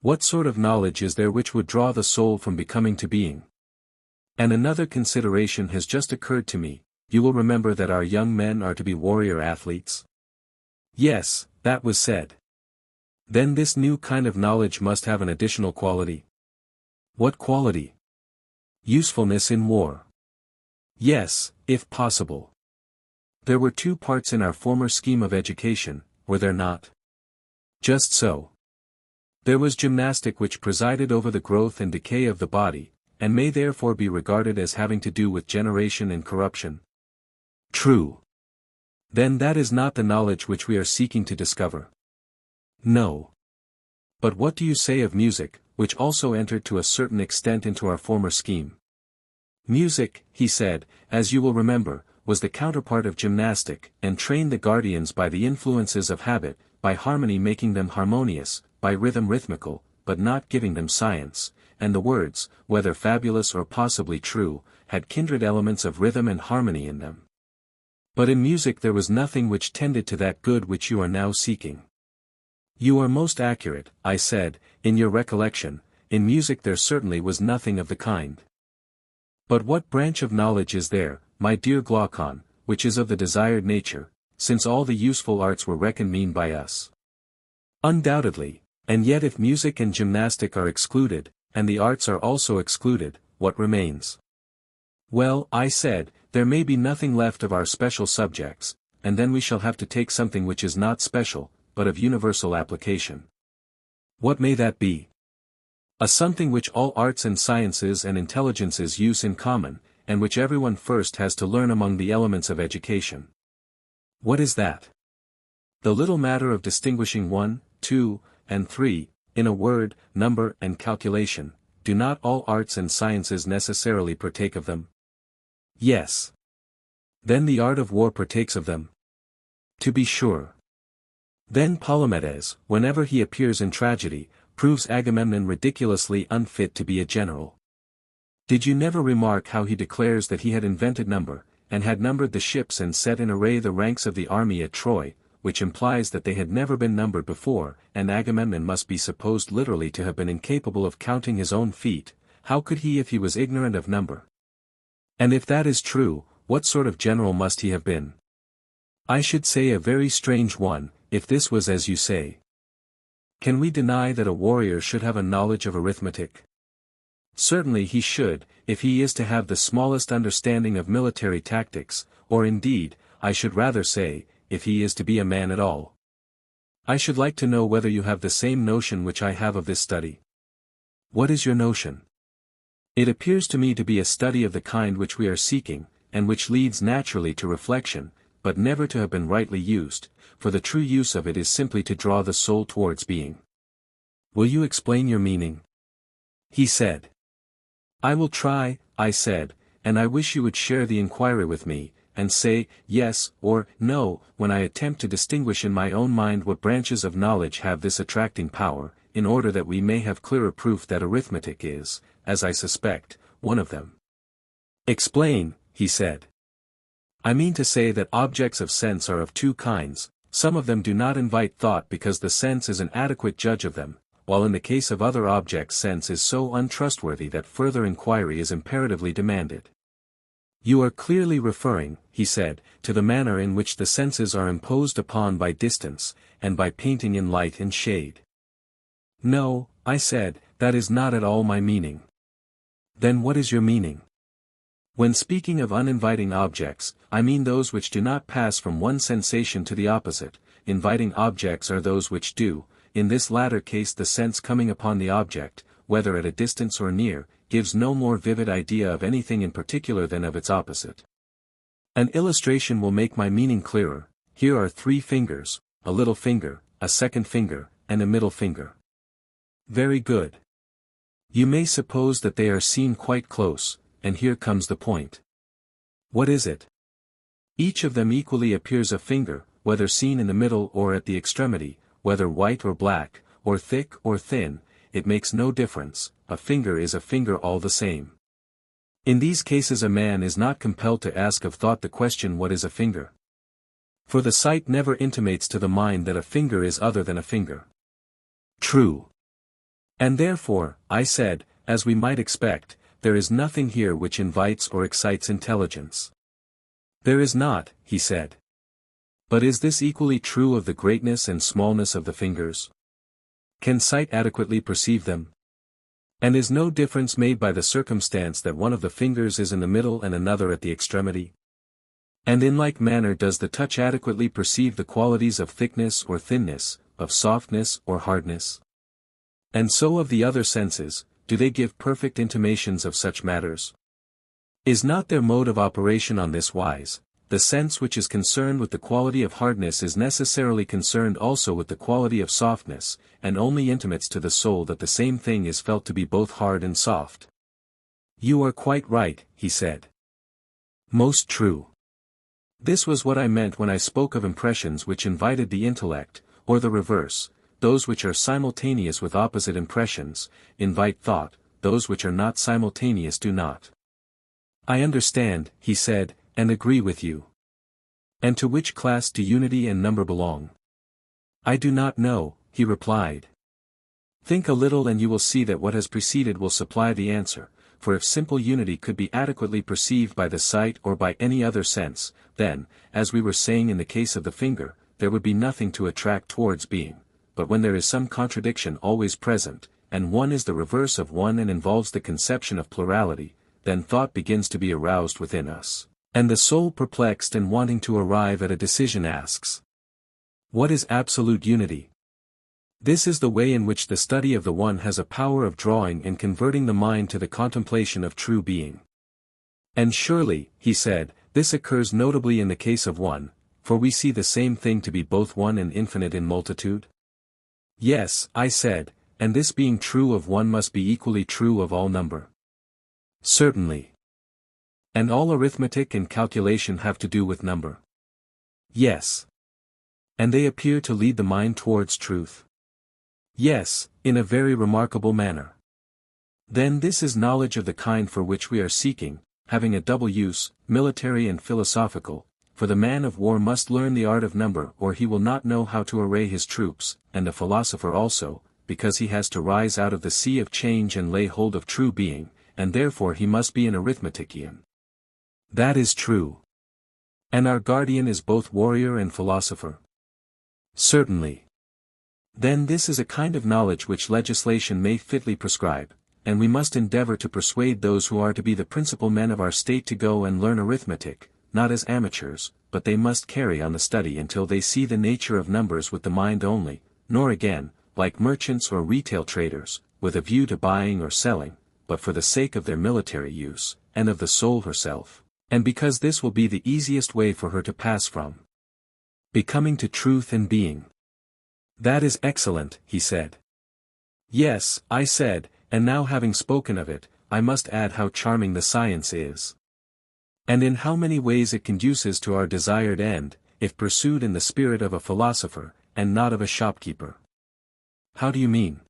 What sort of knowledge is there which would draw the soul from becoming to being? And another consideration has just occurred to me. You will remember that our young men are to be warrior athletes? Yes, that was said. Then this new kind of knowledge must have an additional quality. What quality? Usefulness in war. Yes, if possible. There were two parts in our former scheme of education, were there not? Just so. There was gymnastic which presided over the growth and decay of the body, and may therefore be regarded as having to do with generation and corruption. True. Then that is not the knowledge which we are seeking to discover. No. But what do you say of music, which also entered to a certain extent into our former scheme? Music, he said, as you will remember, was the counterpart of gymnastic, and trained the guardians by the influences of habit, by harmony making them harmonious, by rhythm rhythmical, but not giving them science, and the words, whether fabulous or possibly true, had kindred elements of rhythm and harmony in them. But in music there was nothing which tended to that good which you are now seeking. You are most accurate, I said, in your recollection. In music there certainly was nothing of the kind. But what branch of knowledge is there, my dear Glaucon, which is of the desired nature, since all the useful arts were reckoned mean by us? Undoubtedly, and yet if music and gymnastic are excluded, and the arts are also excluded, what remains? Well, I said, there may be nothing left of our special subjects, and then we shall have to take something which is not special, but of universal application. What may that be? A something which all arts and sciences and intelligences use in common, and which everyone first has to learn among the elements of education. What is that? The little matter of distinguishing 1, 2, and 3, in a word, number and calculation, do not all arts and sciences necessarily partake of them? Yes. Then the art of war partakes of them? To be sure. Then Palamedes, whenever he appears in tragedy, proves Agamemnon ridiculously unfit to be a general. Did you never remark how he declares that he had invented number, and had numbered the ships and set in array the ranks of the army at Troy, which implies that they had never been numbered before, and Agamemnon must be supposed literally to have been incapable of counting his own feet? How could he if he was ignorant of number? And if that is true, what sort of general must he have been? I should say a very strange one, if this was as you say. Can we deny that a warrior should have a knowledge of arithmetic? Certainly he should, if he is to have the smallest understanding of military tactics, or indeed, I should rather say, if he is to be a man at all. I should like to know whether you have the same notion which I have of this study. What is your notion? It appears to me to be a study of the kind which we are seeking, and which leads naturally to reflection, but never to have been rightly used, for the true use of it is simply to draw the soul towards being. Will you explain your meaning? He said. I will try, I said, and I wish you would share the inquiry with me, and say, yes, or, no, when I attempt to distinguish in my own mind what branches of knowledge have this attracting power, in order that we may have clearer proof that arithmetic is, as I suspect, one of them. Explain, he said. I mean to say that objects of sense are of two kinds. Some of them do not invite thought because the sense is an adequate judge of them, while in the case of other objects sense is so untrustworthy that further inquiry is imperatively demanded. You are clearly referring, he said, to the manner in which the senses are imposed upon by distance, and by painting in light and shade. No, I said, that is not at all my meaning. Then what is your meaning? When speaking of uninviting objects, I mean those which do not pass from one sensation to the opposite. Inviting objects are those which do. In this latter case the sense coming upon the object, whether at a distance or near, gives no more vivid idea of anything in particular than of its opposite. An illustration will make my meaning clearer. Here are 3 fingers, a little finger, a second finger, and a middle finger. Very good. You may suppose that they are seen quite close, and here comes the point. What is it? Each of them equally appears a finger, whether seen in the middle or at the extremity, whether white or black, or thick or thin, it makes no difference, a finger is a finger all the same. In these cases a man is not compelled to ask of thought the question what is a finger. For the sight never intimates to the mind that a finger is other than a finger. True. And therefore, I said, as we might expect, there is nothing here which invites or excites intelligence. There is not, he said. But is this equally true of the greatness and smallness of the fingers? Can sight adequately perceive them? And is no difference made by the circumstance that one of the fingers is in the middle and another at the extremity? And in like manner does the touch adequately perceive the qualities of thickness or thinness, of softness or hardness? And so of the other senses, do they give perfect intimations of such matters? Is not their mode of operation on this wise? The sense which is concerned with the quality of hardness is necessarily concerned also with the quality of softness, and only intimates to the soul that the same thing is felt to be both hard and soft. You are quite right, he said. Most true. This was what I meant when I spoke of impressions which invited the intellect, or the reverse. Those which are simultaneous with opposite impressions, invite thought, those which are not simultaneous do not. I understand, he said, and agree with you. And to which class do unity and number belong? I do not know, he replied. Think a little and you will see that what has preceded will supply the answer, for if simple unity could be adequately perceived by the sight or by any other sense, then, as we were saying in the case of the finger, there would be nothing to attract towards being. But when there is some contradiction always present, and one is the reverse of one and involves the conception of plurality, then thought begins to be aroused within us, and the soul perplexed and wanting to arrive at a decision asks, what is absolute unity? This is the way in which the study of the one has a power of drawing and converting the mind to the contemplation of true being. And surely, he said, this occurs notably in the case of 1, for we see the same thing to be both one and infinite in multitude? Yes, I said, and this being true of one must be equally true of all number. Certainly. And all arithmetic and calculation have to do with number. Yes. And they appear to lead the mind towards truth. Yes, in a very remarkable manner. Then this is knowledge of the kind for which we are seeking, having a double use, military and philosophical, for the man of war must learn the art of number or he will not know how to array his troops, and the philosopher also, because he has to rise out of the sea of change and lay hold of true being, and therefore he must be an arithmetician. That is true. And our guardian is both warrior and philosopher. Certainly. Then this is a kind of knowledge which legislation may fitly prescribe, and we must endeavor to persuade those who are to be the principal men of our state to go and learn arithmetic, not as amateurs, but they must carry on the study until they see the nature of numbers with the mind only, nor again, like merchants or retail traders, with a view to buying or selling, but for the sake of their military use, and of the soul herself, and because this will be the easiest way for her to pass from becoming to truth and being. That is excellent, he said. Yes, I said, and now having spoken of it, I must add how charming the science is. And in how many ways it conduces to our desired end, if pursued in the spirit of a philosopher, and not of a shopkeeper. How do you mean?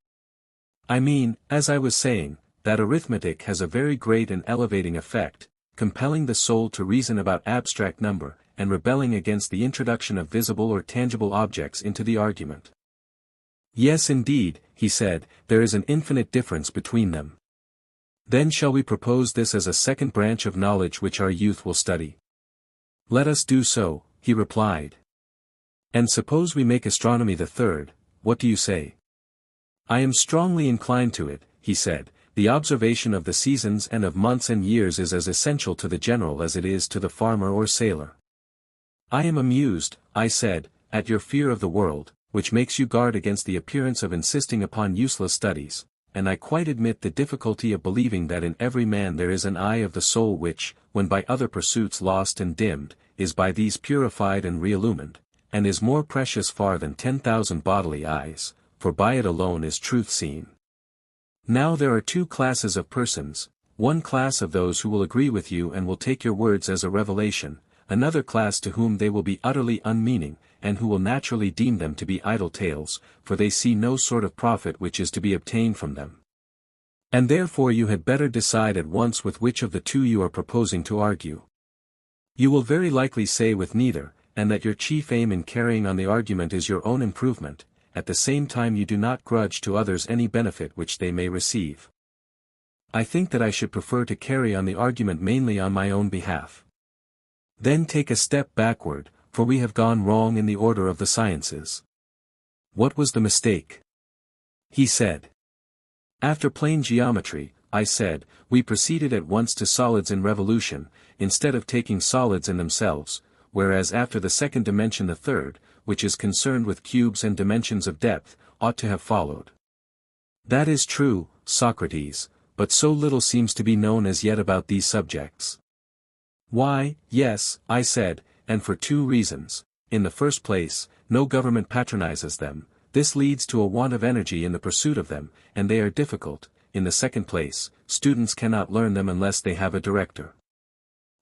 I mean, as I was saying, that arithmetic has a very great and elevating effect, compelling the soul to reason about abstract number, and rebelling against the introduction of visible or tangible objects into the argument. Yes indeed, he said, there is an infinite difference between them. Then shall we propose this as a second branch of knowledge which our youth will study? Let us do so, he replied. And suppose we make astronomy the third, what do you say? I am strongly inclined to it, he said. The observation of the seasons and of months and years is as essential to the general as it is to the farmer or sailor. I am amused, I said, at your fear of the world, which makes you guard against the appearance of insisting upon useless studies, and I quite admit the difficulty of believing that in every man there is an eye of the soul which, when by other pursuits lost and dimmed, is by these purified and re-illumined, and is more precious far than 10,000 bodily eyes, for by it alone is truth seen. Now there are two classes of persons, one class of those who will agree with you and will take your words as a revelation, another class to whom they will be utterly unmeaning, and who will naturally deem them to be idle tales, for they see no sort of profit which is to be obtained from them. And therefore you had better decide at once with which of the two you are proposing to argue. You will very likely say with neither, and that your chief aim in carrying on the argument is your own improvement, at the same time you do not grudge to others any benefit which they may receive. I think that I should prefer to carry on the argument mainly on my own behalf. Then take a step backward, for we have gone wrong in the order of the sciences. What was the mistake? He said. After plane geometry, I said, we proceeded at once to solids in revolution, instead of taking solids in themselves, whereas after the second dimension the third, which is concerned with cubes and dimensions of depth, ought to have followed. That is true, Socrates, but so little seems to be known as yet about these subjects. Why, yes, I said, and for two reasons. In the first place, no government patronizes them, this leads to a want of energy in the pursuit of them, and they are difficult. In the second place, students cannot learn them unless they have a director.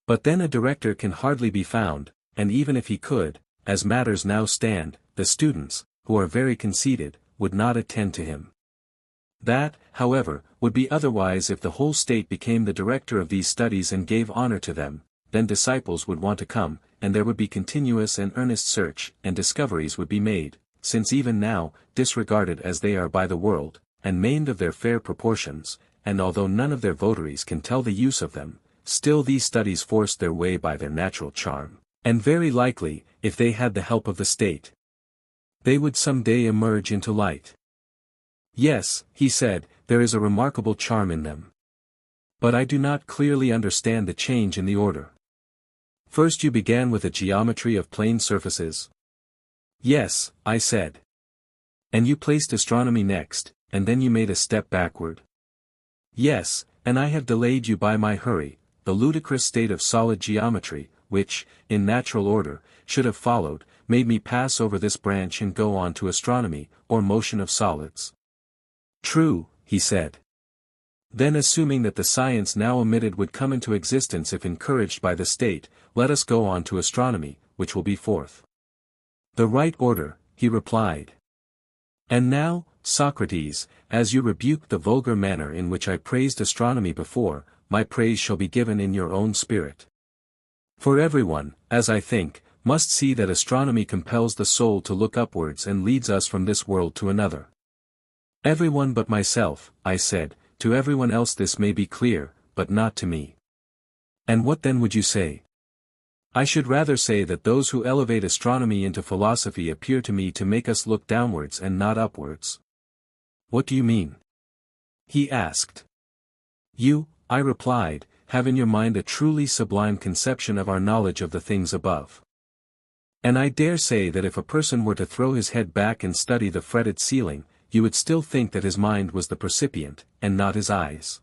But then a director can hardly be found, and even if he could, as matters now stand, the students, who are very conceited, would not attend to him. That, however, would be otherwise if the whole state became the director of these studies and gave honor to them. Then disciples would want to come, and there would be continuous and earnest search, and discoveries would be made, since even now, disregarded as they are by the world, and maimed of their fair proportions, and although none of their votaries can tell the use of them, still these studies force their way by their natural charm, and very likely, if they had the help of the state, they would some day emerge into light. Yes, he said, there is a remarkable charm in them. But I do not clearly understand the change in the order. First you began with a geometry of plane surfaces. Yes, I said. And you placed astronomy next, and then you made a step backward. Yes, and I have delayed you by my hurry, the ludicrous state of solid geometry, which, in natural order, should have followed, made me pass over this branch and go on to astronomy, or motion of solids. True, he said. Then assuming that the science now omitted would come into existence if encouraged by the state, let us go on to astronomy, which will be fourth. The right order, he replied. And now, Socrates, as you rebuked the vulgar manner in which I praised astronomy before, my praise shall be given in your own spirit. For everyone, as I think, must see that astronomy compels the soul to look upwards and leads us from this world to another. Everyone but myself, I said, to everyone else this may be clear, but not to me. And what then would you say? I should rather say that those who elevate astronomy into philosophy appear to me to make us look downwards and not upwards. What do you mean? He asked. You, I replied, have in your mind a truly sublime conception of our knowledge of the things above. And I dare say that if a person were to throw his head back and study the fretted ceiling, you would still think that his mind was the percipient, and not his eyes.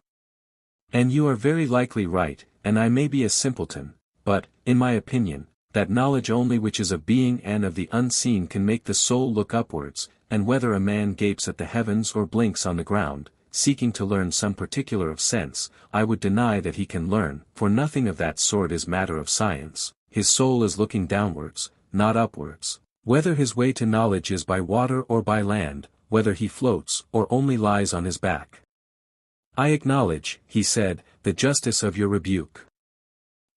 And you are very likely right, and I may be a simpleton, but, in my opinion, that knowledge only which is of being and of the unseen can make the soul look upwards, and whether a man gapes at the heavens or blinks on the ground, seeking to learn some particular of sense, I would deny that he can learn, for nothing of that sort is matter of science. His soul is looking downwards, not upwards. Whether his way to knowledge is by water or by land, whether he floats or only lies on his back. I acknowledge, he said, the justice of your rebuke.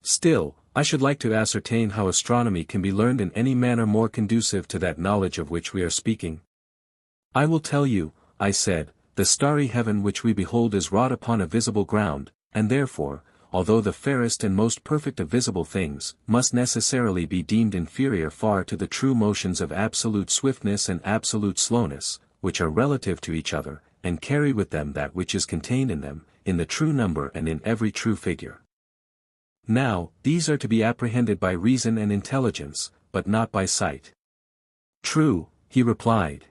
Still, I should like to ascertain how astronomy can be learned in any manner more conducive to that knowledge of which we are speaking. I will tell you, I said, the starry heaven which we behold is wrought upon a visible ground, and therefore, although the fairest and most perfect of visible things, must necessarily be deemed inferior far to the true motions of absolute swiftness and absolute slowness, which are relative to each other, and carry with them that which is contained in them, in the true number and in every true figure. Now, these are to be apprehended by reason and intelligence, but not by sight. True, he replied.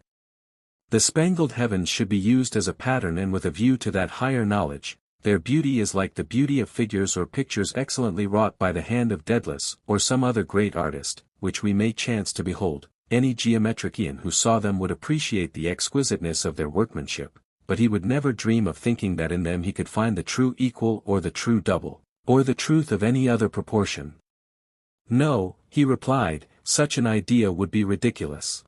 The spangled heavens should be used as a pattern and with a view to that higher knowledge. Their beauty is like the beauty of figures or pictures excellently wrought by the hand of Daedalus or some other great artist, which we may chance to behold. Any geometrician who saw them would appreciate the exquisiteness of their workmanship, but he would never dream of thinking that in them he could find the true equal or the true double, or the truth of any other proportion. No, he replied, such an idea would be ridiculous.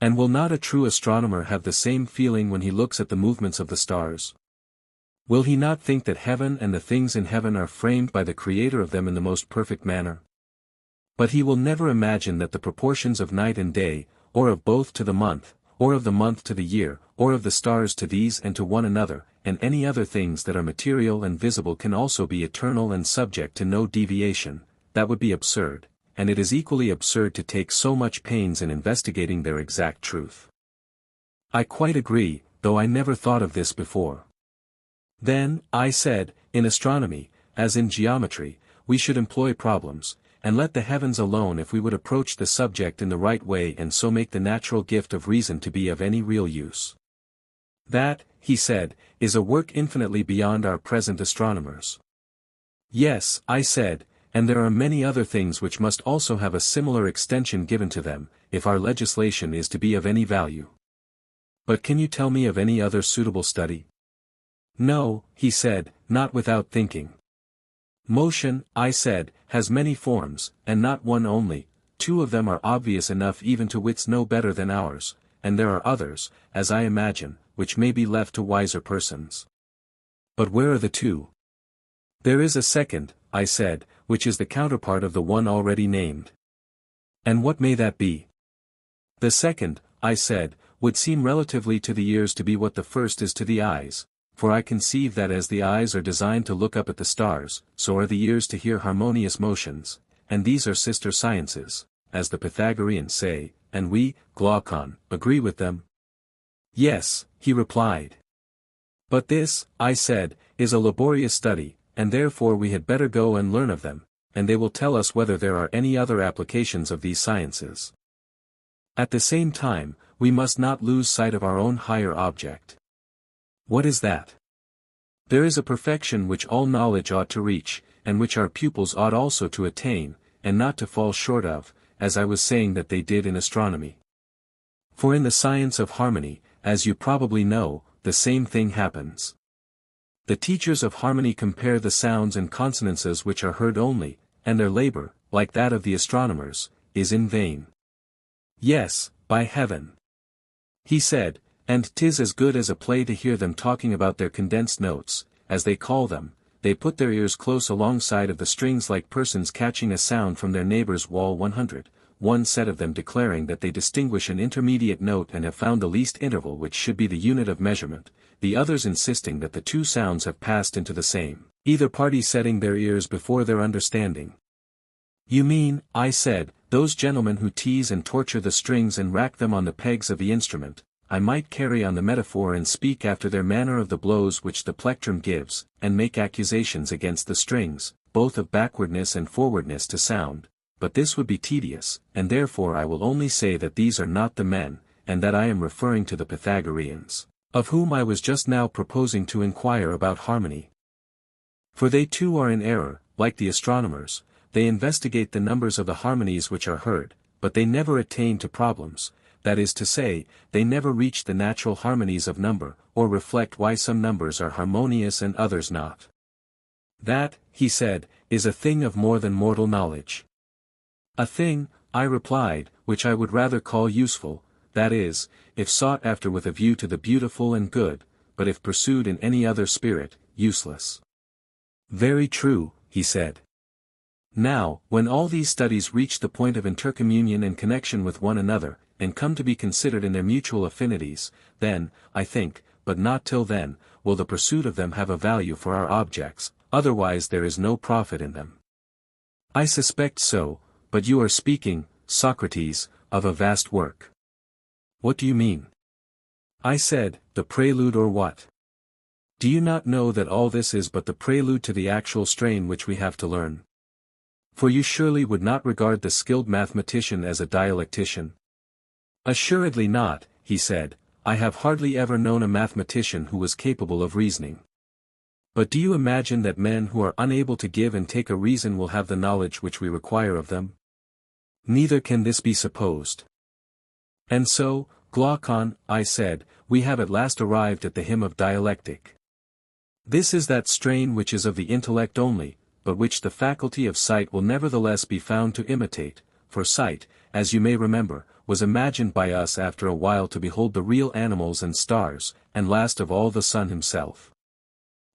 And will not a true astronomer have the same feeling when he looks at the movements of the stars? Will he not think that heaven and the things in heaven are framed by the Creator of them in the most perfect manner? But he will never imagine that the proportions of night and day, or of both to the month, or of the month to the year, or of the stars to these and to one another, and any other things that are material and visible can also be eternal and subject to no deviation. That would be absurd, and it is equally absurd to take so much pains in investigating their exact truth. I quite agree, though I never thought of this before. Then, I said, in astronomy, as in geometry, we should employ problems, and let the heavens alone if we would approach the subject in the right way and so make the natural gift of reason to be of any real use. That, he said, is a work infinitely beyond our present astronomers. Yes, I said, and there are many other things which must also have a similar extension given to them, if our legislation is to be of any value. But can you tell me of any other suitable study? No, he said, not without thinking. Motion, I said, has many forms, and not one only. Two of them are obvious enough even to wits no better than ours, and there are others, as I imagine, which may be left to wiser persons. But where are the two? There is a second, I said, which is the counterpart of the one already named. And what may that be? The second, I said, would seem relatively to the ears to be what the first is to the eyes. For I conceive that as the eyes are designed to look up at the stars, so are the ears to hear harmonious motions, and these are sister sciences, as the Pythagoreans say, and we, Glaucon, agree with them. Yes, he replied. But this, I said, is a laborious study, and therefore we had better go and learn of them, and they will tell us whether there are any other applications of these sciences. At the same time, we must not lose sight of our own higher object. What is that? There is a perfection which all knowledge ought to reach, and which our pupils ought also to attain, and not to fall short of, as I was saying that they did in astronomy. For in the science of harmony, as you probably know, the same thing happens. The teachers of harmony compare the sounds and consonances which are heard only, and their labor, like that of the astronomers, is in vain. Yes, by heaven, he said, and 'tis as good as a play to hear them talking about their condensed notes, as they call them. They put their ears close alongside of the strings like persons catching a sound from their neighbor's wall. 100, one set of them declaring that they distinguish an intermediate note and have found the least interval which should be the unit of measurement, the others insisting that the two sounds have passed into the same, either party setting their ears before their understanding. You mean, I said, those gentlemen who tease and torture the strings and rack them on the pegs of the instrument. I might carry on the metaphor and speak after their manner of the blows which the plectrum gives, and make accusations against the strings, both of backwardness and forwardness to sound, but this would be tedious, and therefore I will only say that these are not the men, and that I am referring to the Pythagoreans, of whom I was just now proposing to inquire about harmony. For they too are in error, like the astronomers, they investigate the numbers of the harmonies which are heard, but they never attain to problems. That is to say, they never reach the natural harmonies of number, or reflect why some numbers are harmonious and others not. That, he said, is a thing of more than mortal knowledge. A thing, I replied, which I would rather call useful, that is, if sought after with a view to the beautiful and good, but if pursued in any other spirit, useless. Very true, he said. Now, when all these studies reach the point of intercommunion and connection with one another, and come to be considered in their mutual affinities, then, I think, but not till then, will the pursuit of them have a value for our objects, otherwise there is no profit in them. I suspect so, but you are speaking, Socrates, of a vast work. What do you mean? I said, the prelude or what? Do you not know that all this is but the prelude to the actual strain which we have to learn? For you surely would not regard the skilled mathematician as a dialectician? Assuredly not, he said, I have hardly ever known a mathematician who was capable of reasoning. But do you imagine that men who are unable to give and take a reason will have the knowledge which we require of them? Neither can this be supposed. And so, Glaucon, I said, we have at last arrived at the hymn of dialectic. This is that strain which is of the intellect only, but which the faculty of sight will nevertheless be found to imitate, for sight, as you may remember, was imagined by us after a while to behold the real animals and stars, and last of all the sun himself.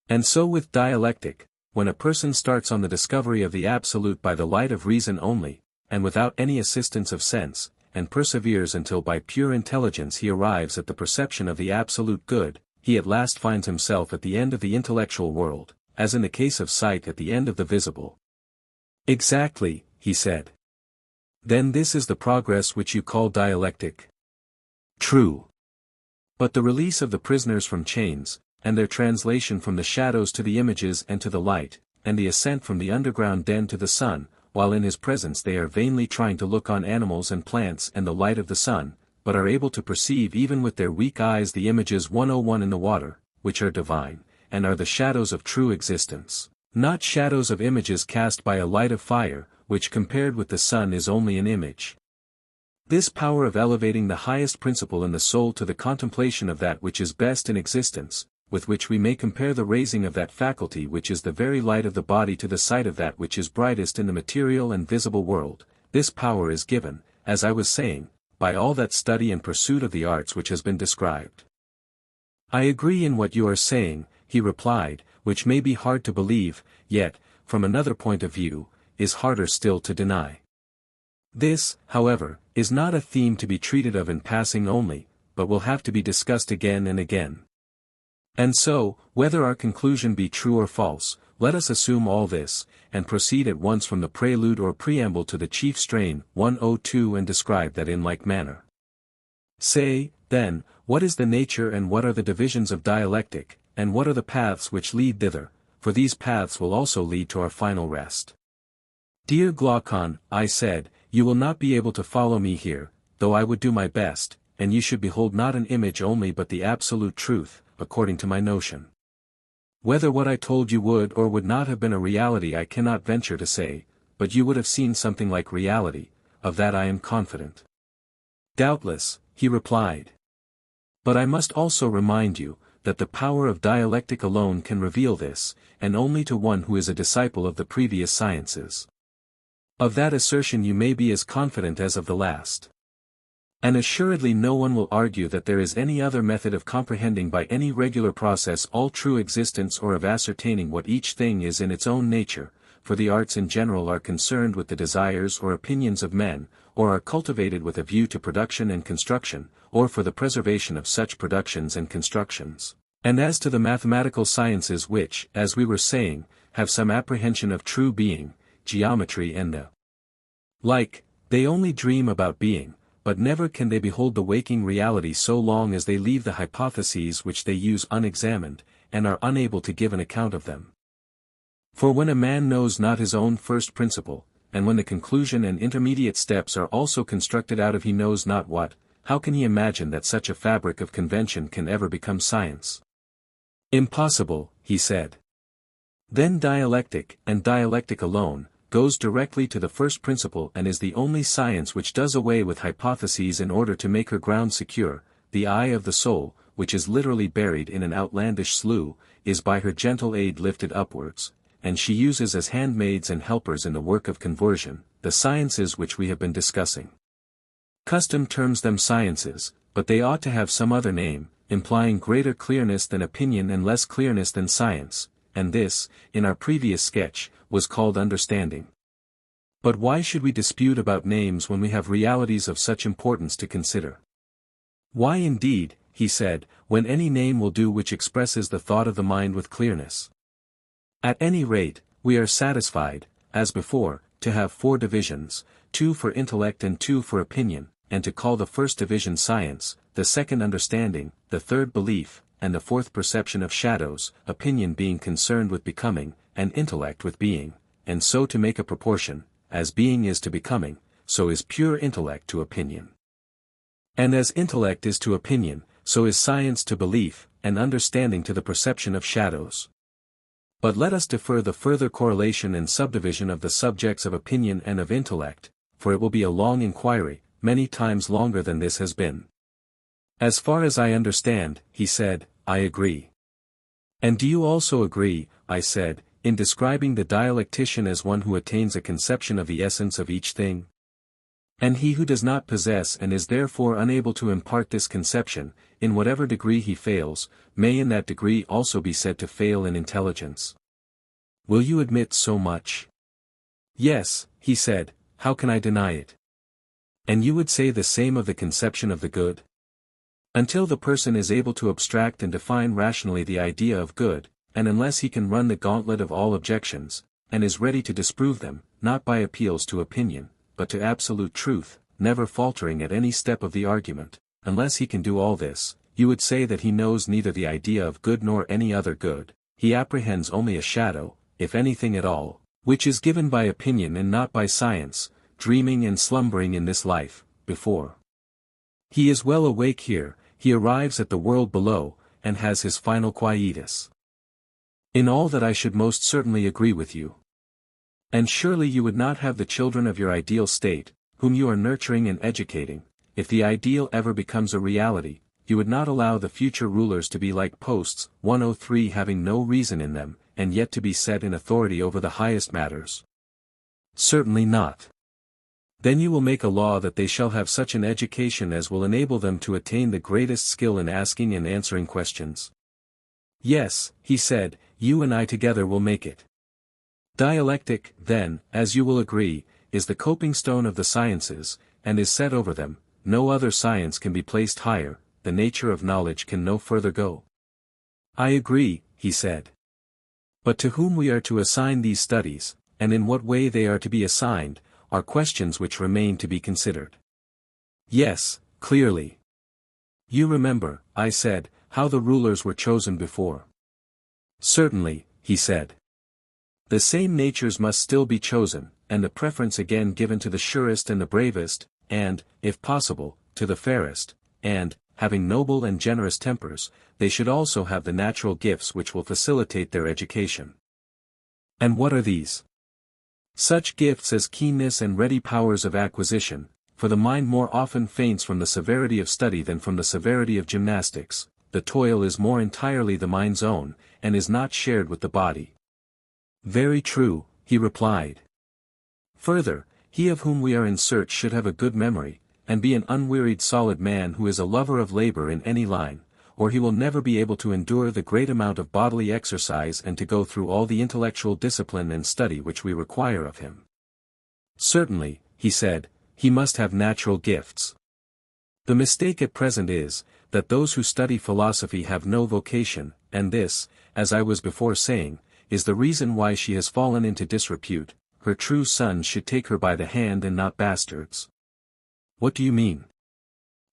And so with dialectic, when a person starts on the discovery of the absolute by the light of reason only, and without any assistance of sense, and perseveres until by pure intelligence he arrives at the perception of the absolute good, he at last finds himself at the end of the intellectual world, as in the case of sight at the end of the visible. Exactly, he said. Then this is the progress which you call dialectic. True. But the release of the prisoners from chains, and their translation from the shadows to the images and to the light, and the ascent from the underground den to the sun, while in his presence they are vainly trying to look on animals and plants and the light of the sun, but are able to perceive even with their weak eyes the images 101 in the water, which are divine, and are the shadows of true existence, not shadows of images cast by a light of fire, which compared with the sun is only an image. This power of elevating the highest principle in the soul to the contemplation of that which is best in existence, with which we may compare the raising of that faculty which is the very light of the body to the sight of that which is brightest in the material and visible world, this power is given, as I was saying, by all that study and pursuit of the arts which has been described. I agree in what you are saying, he replied, which may be hard to believe, yet, from another point of view, is harder still to deny. This, however, is not a theme to be treated of in passing only, but will have to be discussed again and again. And so, whether our conclusion be true or false, let us assume all this, and proceed at once from the prelude or preamble to the chief strain 102 and describe that in like manner. Say, then, what is the nature and what are the divisions of dialectic, and what are the paths which lead thither, for these paths will also lead to our final rest. Dear Glaucon, I said, you will not be able to follow me here, though I would do my best, and you should behold not an image only but the absolute truth, according to my notion. Whether what I told you would or would not have been a reality I cannot venture to say, but you would have seen something like reality, of that I am confident. Doubtless, he replied. But I must also remind you, that the power of dialectic alone can reveal this, and only to one who is a disciple of the previous sciences. Of that assertion you may be as confident as of the last. And assuredly no one will argue that there is any other method of comprehending by any regular process all true existence or of ascertaining what each thing is in its own nature, for the arts in general are concerned with the desires or opinions of men, or are cultivated with a view to production and construction, or for the preservation of such productions and constructions. And as to the mathematical sciences which, as we were saying, have some apprehension of true being, geometry and the like, they only dream about being, but never can they behold the waking reality so long as they leave the hypotheses which they use unexamined, and are unable to give an account of them. For when a man knows not his own first principle, and when the conclusion and intermediate steps are also constructed out of he knows not what, how can he imagine that such a fabric of convention can ever become science? Impossible, he said. Then dialectic, and dialectic alone, goes directly to the first principle and is the only science which does away with hypotheses in order to make her ground secure. The eye of the soul, which is literally buried in an outlandish slough, is by her gentle aid lifted upwards, and she uses as handmaids and helpers in the work of conversion, the sciences which we have been discussing. Custom terms them sciences, but they ought to have some other name, implying greater clearness than opinion and less clearness than science, and this, in our previous sketch, was called understanding. But why should we dispute about names when we have realities of such importance to consider? Why indeed, he said, when any name will do which expresses the thought of the mind with clearness? At any rate, we are satisfied, as before, to have 4 divisions, 2 for intellect and 2 for opinion, and to call the first division science, the second understanding, the third belief, and the fourth perception of shadows, opinion being concerned with becoming, and intellect with being, and so to make a proportion, as being is to becoming, so is pure intellect to opinion. And as intellect is to opinion, so is science to belief, and understanding to the perception of shadows. But let us defer the further correlation and subdivision of the subjects of opinion and of intellect, for it will be a long inquiry, many times longer than this has been. As far as I understand, he said, I agree. And do you also agree, I said, in describing the dialectician as one who attains a conception of the essence of each thing? And he who does not possess and is therefore unable to impart this conception, in whatever degree he fails, may in that degree also be said to fail in intelligence. Will you admit so much? Yes, he said, how can I deny it? And you would say the same of the conception of the good? Until the person is able to abstract and define rationally the idea of good, and unless he can run the gauntlet of all objections, and is ready to disprove them, not by appeals to opinion, but to absolute truth, never faltering at any step of the argument, unless he can do all this, you would say that he knows neither the idea of good nor any other good, he apprehends only a shadow, if anything at all, which is given by opinion and not by science, dreaming and slumbering in this life, before he is well awake here, he arrives at the world below, and has his final quietus. In all that I should most certainly agree with you. And surely you would not have the children of your ideal state, whom you are nurturing and educating, if the ideal ever becomes a reality, you would not allow the future rulers to be like posts, 103 having no reason in them, and yet to be set in authority over the highest matters. Certainly not. Then you will make a law that they shall have such an education as will enable them to attain the greatest skill in asking and answering questions. Yes, he said, you and I together will make it. Dialectic, then, as you will agree, is the coping stone of the sciences, and is set over them. No other science can be placed higher, the nature of knowledge can no further go. I agree, he said. But to whom we are to assign these studies, and in what way they are to be assigned, are questions which remain to be considered. Yes, clearly. You remember, I said, how the rulers were chosen before. Certainly, he said. The same natures must still be chosen, and the preference again given to the surest and the bravest, and, if possible, to the fairest, and, having noble and generous tempers, they should also have the natural gifts which will facilitate their education. And what are these? Such gifts as keenness and ready powers of acquisition, for the mind more often faints from the severity of study than from the severity of gymnastics. The toil is more entirely the mind's own, and is not shared with the body. Very true, he replied. Further, he of whom we are in search should have a good memory, and be an unwearied solid man who is a lover of labor in any line, or he will never be able to endure the great amount of bodily exercise and to go through all the intellectual discipline and study which we require of him. Certainly, he said, he must have natural gifts. The mistake at present is, that those who study philosophy have no vocation, and this, as I was before saying, is the reason why she has fallen into disrepute. Her true sons should take her by the hand and not bastards. What do you mean?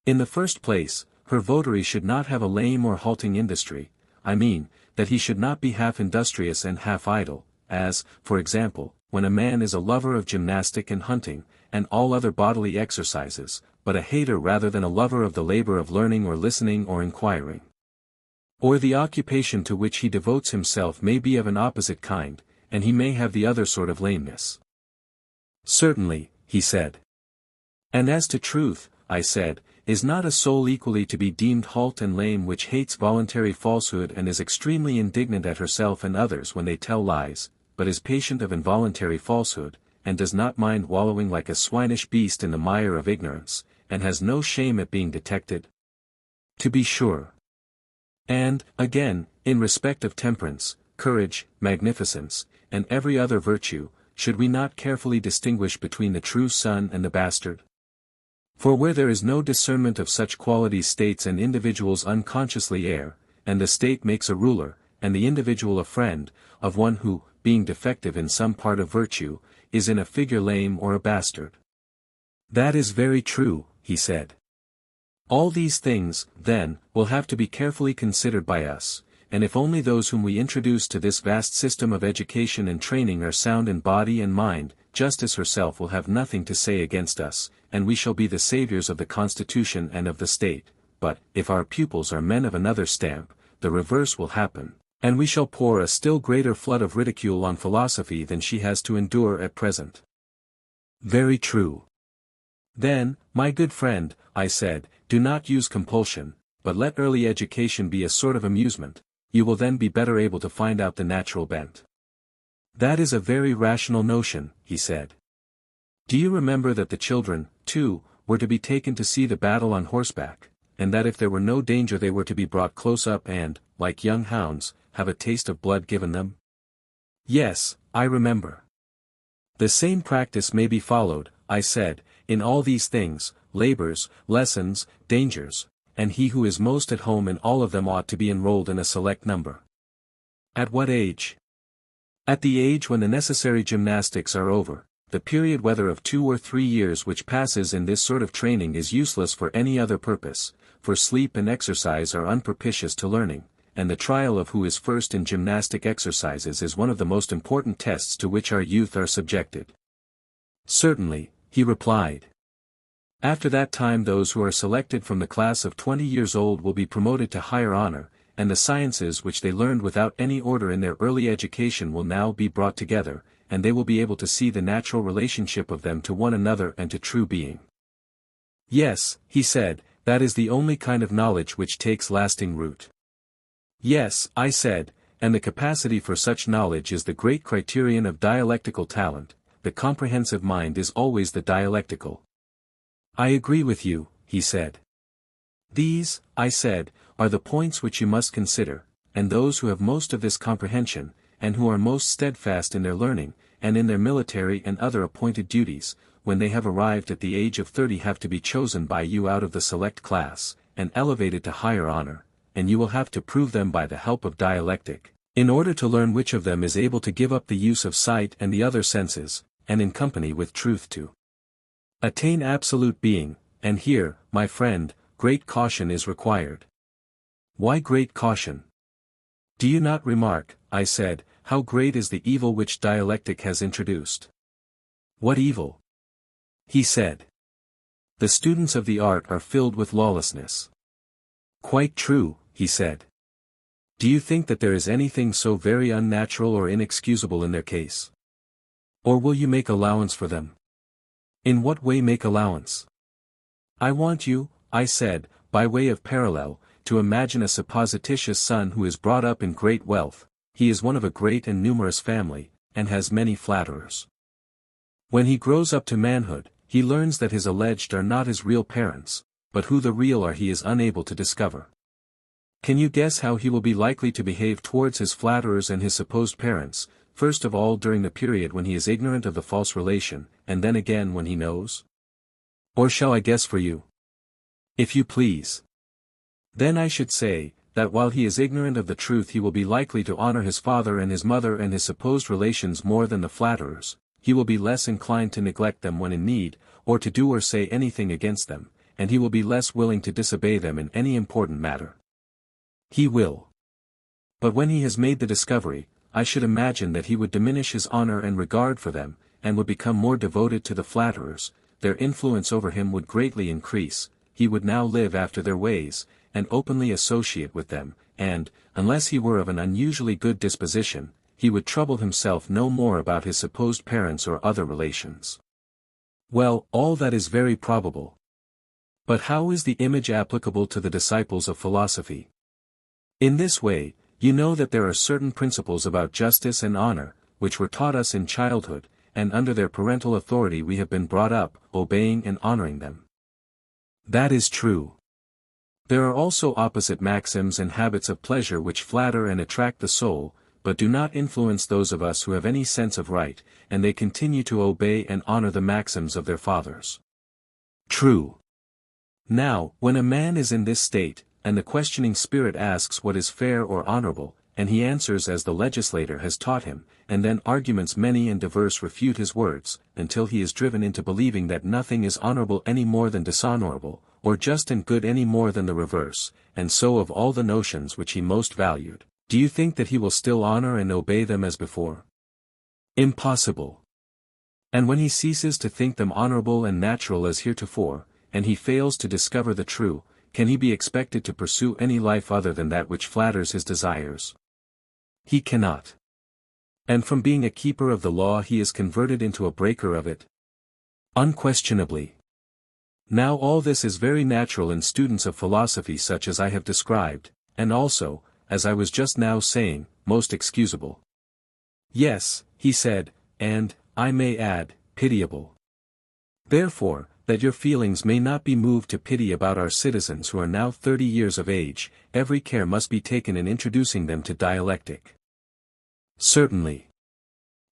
In the first place, her votary should not have a lame or halting industry. I mean, that he should not be half industrious and half idle, as, for example, when a man is a lover of gymnastic and hunting, and all other bodily exercises, but a hater rather than a lover of the labor of learning or listening or inquiring. Or the occupation to which he devotes himself may be of an opposite kind, and he may have the other sort of lameness. Certainly, he said. And as to truth, I said, is not a soul equally to be deemed halt and lame which hates voluntary falsehood and is extremely indignant at herself and others when they tell lies, but is patient of involuntary falsehood, and does not mind wallowing like a swinish beast in the mire of ignorance, and has no shame at being detected? To be sure. And, again, in respect of temperance, courage, magnificence, and every other virtue, should we not carefully distinguish between the true son and the bastard? For where there is no discernment of such qualities states and individuals unconsciously err, and the state makes a ruler, and the individual a friend, of one who, being defective in some part of virtue, is in a figure lame or a bastard. That is very true, he said. All these things, then, will have to be carefully considered by us, and if only those whom we introduce to this vast system of education and training are sound in body and mind, justice herself will have nothing to say against us, and we shall be the saviors of the constitution and of the state. But, if our pupils are men of another stamp, the reverse will happen, and we shall pour a still greater flood of ridicule on philosophy than she has to endure at present. Very true. Then, my good friend, I said, do not use compulsion, but let early education be a sort of amusement. You will then be better able to find out the natural bent. That is a very rational notion, he said. Do you remember that the children, too, were to be taken to see the battle on horseback, and that if there were no danger they were to be brought close up and, like young hounds, have a taste of blood given them? Yes, I remember. The same practice may be followed, I said, in all these things, labors, lessons, dangers, and he who is most at home in all of them ought to be enrolled in a select number. At what age? At the age when the necessary gymnastics are over. The period whether of 2 or 3 years which passes in this sort of training is useless for any other purpose, for sleep and exercise are unpropitious to learning, and the trial of who is first in gymnastic exercises is one of the most important tests to which our youth are subjected. Certainly, he replied. After that time those who are selected from the class of 20 years old will be promoted to higher honor, and the sciences which they learned without any order in their early education will now be brought together, and they will be able to see the natural relationship of them to one another and to true being. Yes, he said, that is the only kind of knowledge which takes lasting root. Yes, I said, and the capacity for such knowledge is the great criterion of dialectical talent. The comprehensive mind is always the dialectical. I agree with you, he said. These, I said, are the points which you must consider, and those who have most of this comprehension, and who are most steadfast in their learning, and in their military and other appointed duties, when they have arrived at the age of 30 have to be chosen by you out of the select class, and elevated to higher honor, and you will have to prove them by the help of dialectic, in order to learn which of them is able to give up the use of sight and the other senses, and in company with truth to attain absolute being, and here, my friend, great caution is required. Why great caution? Do you not remark, I said, how great is the evil which dialectic has introduced? What evil? He said. The students of the art are filled with lawlessness. Quite true, he said. Do you think that there is anything so very unnatural or inexcusable in their case? Or will you make allowance for them? In what way make allowance? I want you, I said, by way of parallel, to imagine a supposititious son who is brought up in great wealth. He is one of a great and numerous family, and has many flatterers. When he grows up to manhood, he learns that his alleged are not his real parents, but who the real are he is unable to discover. Can you guess how he will be likely to behave towards his flatterers and his supposed parents, first of all during the period when he is ignorant of the false relation, and then again when he knows? Or shall I guess for you? If you please. Then I should say, that while he is ignorant of the truth he will be likely to honor his father and his mother and his supposed relations more than the flatterers, he will be less inclined to neglect them when in need, or to do or say anything against them, and he will be less willing to disobey them in any important matter. He will. But when he has made the discovery, I should imagine that he would diminish his honor and regard for them, and would become more devoted to the flatterers. Their influence over him would greatly increase, he would now live after their ways, and openly associate with them, and, unless he were of an unusually good disposition, he would trouble himself no more about his supposed parents or other relations. Well, all that is very probable. But how is the image applicable to the disciples of philosophy? In this way, you know that there are certain principles about justice and honor, which were taught us in childhood, and under their parental authority we have been brought up, obeying and honoring them. That is true. There are also opposite maxims and habits of pleasure which flatter and attract the soul, but do not influence those of us who have any sense of right, and they continue to obey and honor the maxims of their fathers. True. Now, when a man is in this state, and the questioning spirit asks what is fair or honorable, and he answers as the legislator has taught him, and then arguments many and diverse refute his words, until he is driven into believing that nothing is honorable any more than dishonorable, or just and good any more than the reverse, and so of all the notions which he most valued, do you think that he will still honor and obey them as before? Impossible. And when he ceases to think them honorable and natural as heretofore, and he fails to discover the true, can he be expected to pursue any life other than that which flatters his desires? He cannot. And from being a keeper of the law he is converted into a breaker of it? Unquestionably. Now all this is very natural in students of philosophy such as I have described, and also, as I was just now saying, most excusable. Yes, he said, and, I may add, pitiable. Therefore, that your feelings may not be moved to pity about our citizens who are now 30 years of age, every care must be taken in introducing them to dialectic. Certainly.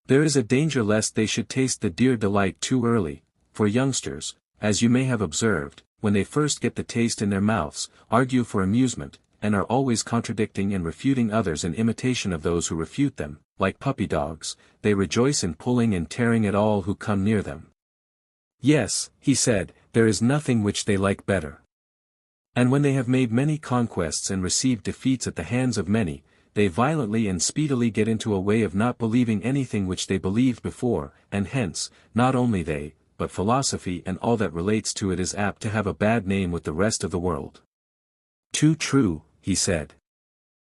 There is a danger lest they should taste the dear delight too early, for youngsters, as you may have observed, when they first get the taste in their mouths, argue for amusement, and are always contradicting and refuting others in imitation of those who refute them, like puppy dogs, they rejoice in pulling and tearing at all who come near them. Yes, he said, there is nothing which they like better. And when they have made many conquests and received defeats at the hands of many, they violently and speedily get into a way of not believing anything which they believed before, and hence, not only they, but philosophy and all that relates to it is apt to have a bad name with the rest of the world. Too true, he said.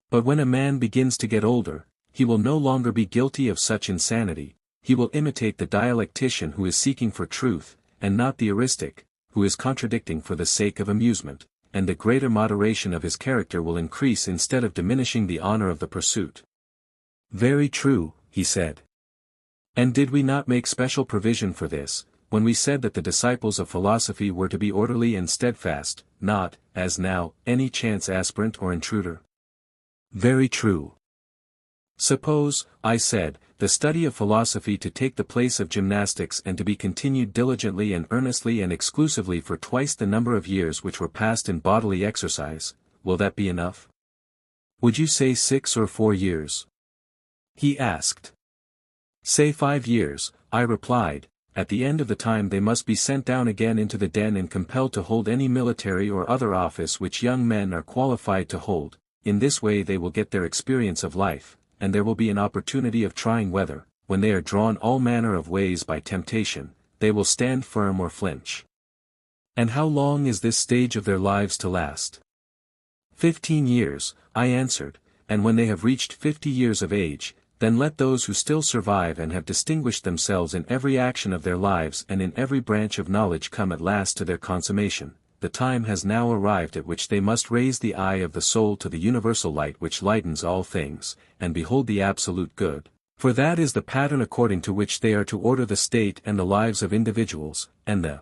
But when a man begins to get older, he will no longer be guilty of such insanity, he will imitate the dialectician who is seeking for truth, and not the eristic, who is contradicting for the sake of amusement, and the greater moderation of his character will increase instead of diminishing the honor of the pursuit. Very true, he said. And did we not make special provision for this, when we said that the disciples of philosophy were to be orderly and steadfast, not, as now, any chance aspirant or intruder? Very true. Suppose, I said, the study of philosophy to take the place of gymnastics and to be continued diligently and earnestly and exclusively for twice the number of years which were passed in bodily exercise, will that be enough? Would you say 6 or 4 years? He asked. Say 5 years, I replied. At the end of the time they must be sent down again into the den and compelled to hold any military or other office which young men are qualified to hold. In this way they will get their experience of life, and there will be an opportunity of trying whether, when they are drawn all manner of ways by temptation, they will stand firm or flinch. And how long is this stage of their lives to last? 15 years, I answered, and when they have reached 50 years of age, then let those who still survive and have distinguished themselves in every action of their lives and in every branch of knowledge come at last to their consummation. The time has now arrived at which they must raise the eye of the soul to the universal light which lightens all things, and behold the absolute good. For that is the pattern according to which they are to order the state and the lives of individuals, and the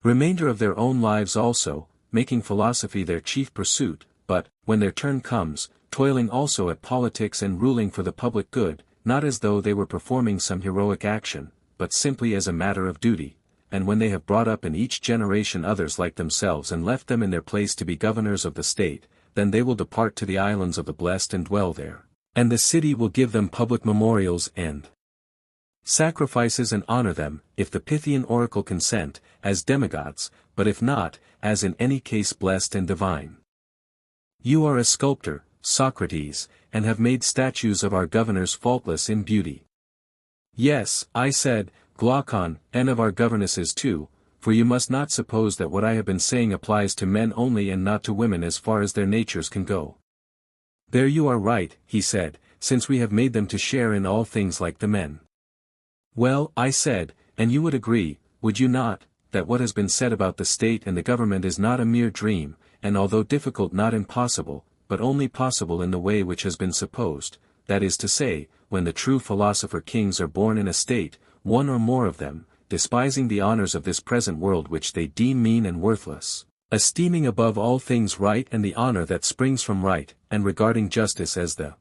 remainder of their own lives also, making philosophy their chief pursuit, but, when their turn comes, toiling also at politics and ruling for the public good, not as though they were performing some heroic action, but simply as a matter of duty, and when they have brought up in each generation others like themselves and left them in their place to be governors of the state, then they will depart to the islands of the blessed and dwell there, and the city will give them public memorials and sacrifices and honor them, if the Pythian oracle consent, as demigods, but if not, as in any case blessed and divine. You are a sculptor, Socrates, and have made statues of our governors faultless in beauty. Yes, I said, Glaucon, and of our governesses too, for you must not suppose that what I have been saying applies to men only and not to women as far as their natures can go. There you are right, he said, since we have made them to share in all things like the men. Well, I said, and you would agree, would you not, that what has been said about the state and the government is not a mere dream, and although difficult not impossible, but only possible in the way which has been supposed, that is to say, when the true philosopher kings are born in a state, one or more of them, despising the honors of this present world which they deem mean and worthless, esteeming above all things right and the honor that springs from right, and regarding justice as the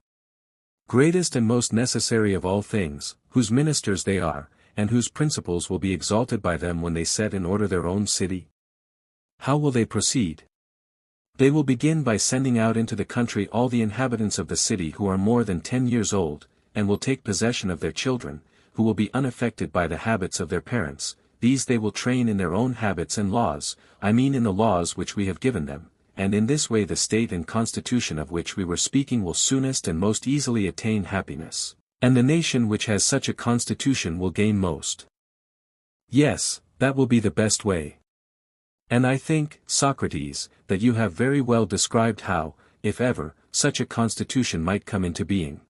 greatest and most necessary of all things, whose ministers they are, and whose principles will be exalted by them when they set in order their own city. How will they proceed? They will begin by sending out into the country all the inhabitants of the city who are more than 10 years old, and will take possession of their children, who will be unaffected by the habits of their parents. These they will train in their own habits and laws, I mean in the laws which we have given them, and in this way the state and constitution of which we were speaking will soonest and most easily attain happiness, and the nation which has such a constitution will gain most. Yes, that will be the best way. And I think, Socrates, that you have very well described how, if ever, such a constitution might come into being.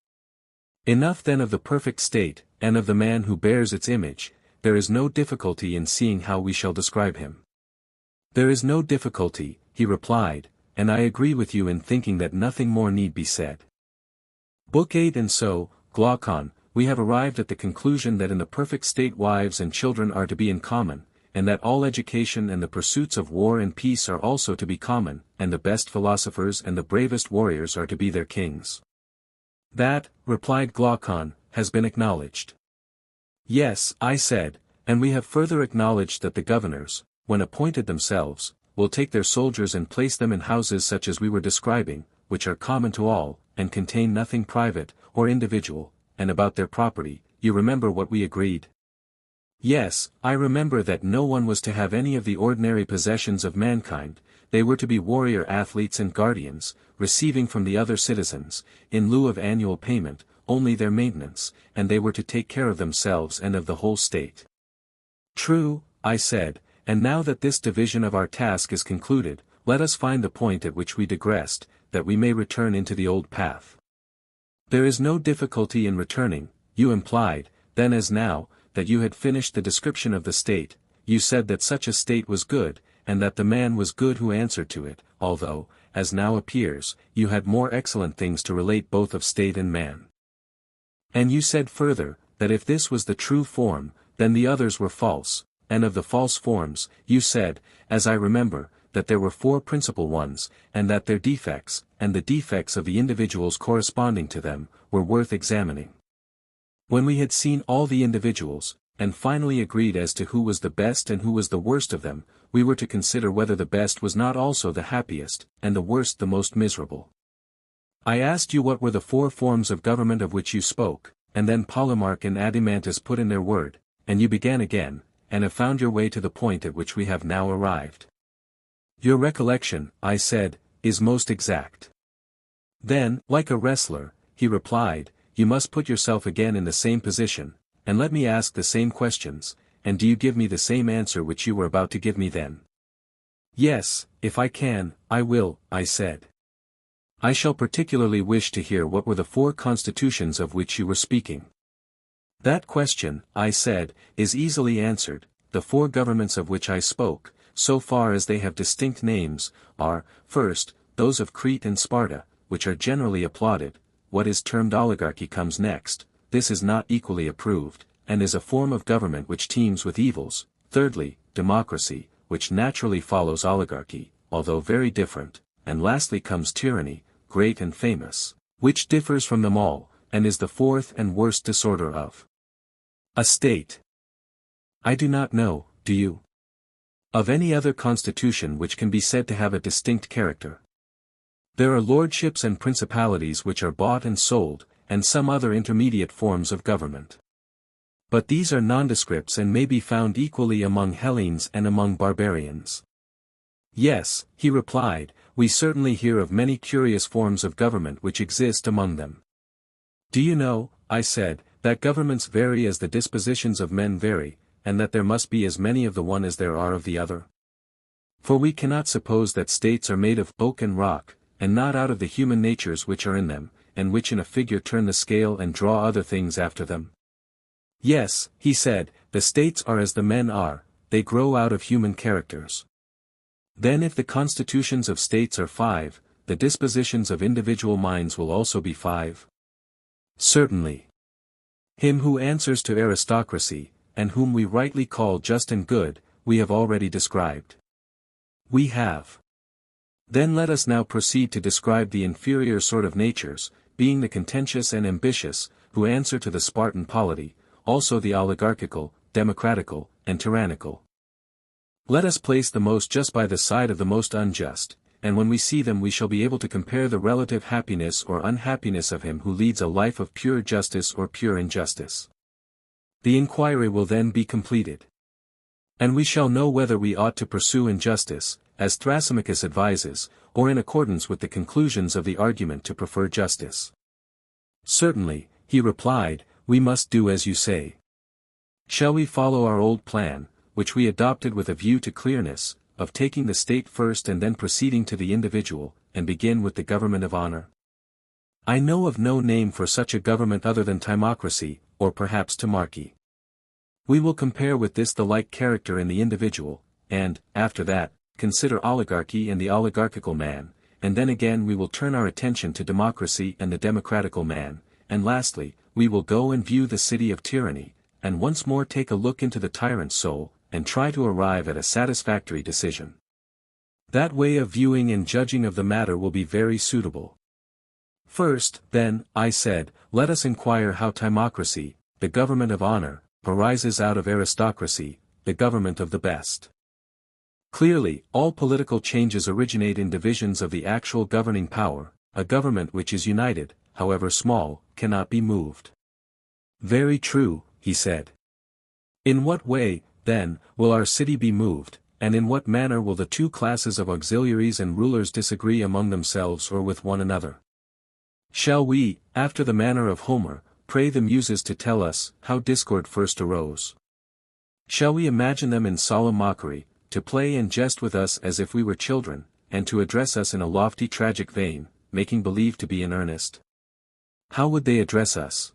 Enough then of the perfect state, and of the man who bears its image. There is no difficulty in seeing how we shall describe him. There is no difficulty, he replied, and I agree with you in thinking that nothing more need be said. Book 8. And so, Glaucon, we have arrived at the conclusion that in the perfect state wives and children are to be in common, and that all education and the pursuits of war and peace are also to be common, and the best philosophers and the bravest warriors are to be their kings. That, replied Glaucon, has been acknowledged. Yes, I said, and we have further acknowledged that the governors, when appointed themselves, will take their soldiers and place them in houses such as we were describing, which are common to all, and contain nothing private, or individual, and about their property, you remember what we agreed? Yes, I remember that no one was to have any of the ordinary possessions of mankind. They were to be warrior athletes and guardians, receiving from the other citizens, in lieu of annual payment, only their maintenance, and they were to take care of themselves and of the whole state. True, I said, and now that this division of our task is concluded, let us find the point at which we digressed, that we may return into the old path. There is no difficulty in returning, you implied, then as now, that you had finished the description of the state. You said that such a state was good, and that the man was good who answered to it, although, as now appears, you had more excellent things to relate both of state and man. And you said further, that if this was the true form, then the others were false, and of the false forms, you said, as I remember, that there were 4 principal ones, and that their defects, and the defects of the individuals corresponding to them, were worth examining. When we had seen all the individuals, and finally agreed as to who was the best and who was the worst of them, we were to consider whether the best was not also the happiest, and the worst the most miserable. I asked you what were the 4 forms of government of which you spoke, and then Polemarch and Adimantus put in their word, and you began again, and have found your way to the point at which we have now arrived. Your recollection, I said, is most exact. Then, like a wrestler, he replied, you must put yourself again in the same position, and let me ask the same questions, and do you give me the same answer which you were about to give me then? Yes, if I can, I will, I said. I shall particularly wish to hear what were the 4 constitutions of which you were speaking. That question, I said, is easily answered. The 4 governments of which I spoke, so far as they have distinct names, are, first, those of Crete and Sparta, which are generally applauded. What is termed oligarchy comes next. This is not equally approved, and is a form of government which teems with evils. Thirdly, democracy, which naturally follows oligarchy, although very different. And lastly comes tyranny, great and famous, which differs from them all, and is the 4th and worst disorder of a state. I do not know, do you? Of any other constitution which can be said to have a distinct character. There are lordships and principalities which are bought and sold, and some other intermediate forms of government. But these are nondescripts and may be found equally among Hellenes and among barbarians. Yes, he replied, we certainly hear of many curious forms of government which exist among them. Do you know, I said, that governments vary as the dispositions of men vary, and that there must be as many of the one as there are of the other? For we cannot suppose that states are made of oak and rock, and not out of the human natures which are in them, and which in a figure turn the scale and draw other things after them. Yes, he said, the states are as the men are, they grow out of human characters. Then if the constitutions of states are 5, the dispositions of individual minds will also be 5. Certainly. Him who answers to aristocracy, and whom we rightly call just and good, we have already described. We have. Then let us now proceed to describe the inferior sort of natures, being the contentious and ambitious, who answer to the Spartan polity, also the oligarchical, democratical, and tyrannical. Let us place the most just by the side of the most unjust, and when we see them we shall be able to compare the relative happiness or unhappiness of him who leads a life of pure justice or pure injustice. The inquiry will then be completed. And we shall know whether we ought to pursue injustice, as Thrasymachus advises, or in accordance with the conclusions of the argument to prefer justice. Certainly, he replied, we must do as you say. Shall we follow our old plan, which we adopted with a view to clearness, of taking the state first and then proceeding to the individual, and begin with the government of honor? I know of no name for such a government other than timocracy, or perhaps timarchy. We will compare with this the like character in the individual, and, after that, consider oligarchy and the oligarchical man, and then again we will turn our attention to democracy and the democratical man, and lastly, we will go and view the city of tyranny, and once more take a look into the tyrant's soul, and try to arrive at a satisfactory decision. That way of viewing and judging of the matter will be very suitable. First, then, I said, let us inquire how timocracy, the government of honor, arises out of aristocracy, the government of the best. Clearly, all political changes originate in divisions of the actual governing power. A government which is united, however small, cannot be moved. Very true, he said. In what way, then, will our city be moved, and in what manner will the 2 classes of auxiliaries and rulers disagree among themselves or with one another? Shall we, after the manner of Homer, pray the Muses to tell us how discord first arose? Shall we imagine them in solemn mockery, to play and jest with us as if we were children, and to address us in a lofty tragic vein, making believe to be in earnest? How would they address us?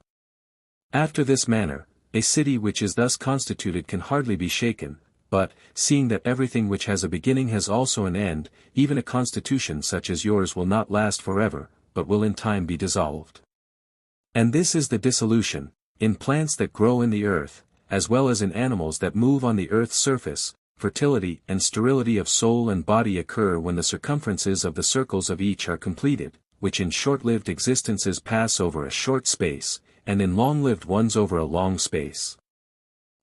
After this manner, a city which is thus constituted can hardly be shaken, but, seeing that everything which has a beginning has also an end, even a constitution such as yours will not last forever, but will in time be dissolved. And this is the dissolution, in plants that grow in the earth, as well as in animals that move on the earth's surface. Fertility and sterility of soul and body occur when the circumferences of the circles of each are completed, which in short-lived existences pass over a short space, and in long-lived ones over a long space.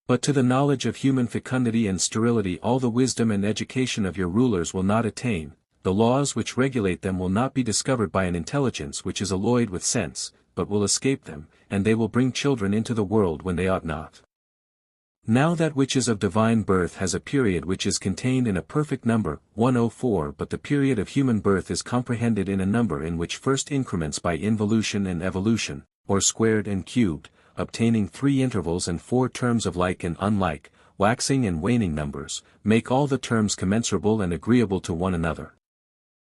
But to the knowledge of human fecundity and sterility all the wisdom and education of your rulers will not attain, the laws which regulate them will not be discovered by an intelligence which is alloyed with sense, but will escape them, and they will bring children into the world when they ought not. Now that which is of divine birth has a period which is contained in a perfect number, 104, but the period of human birth is comprehended in a number in which first increments by involution and evolution, or squared and cubed, obtaining 3 intervals and 4 terms of like and unlike, waxing and waning numbers, make all the terms commensurable and agreeable to one another.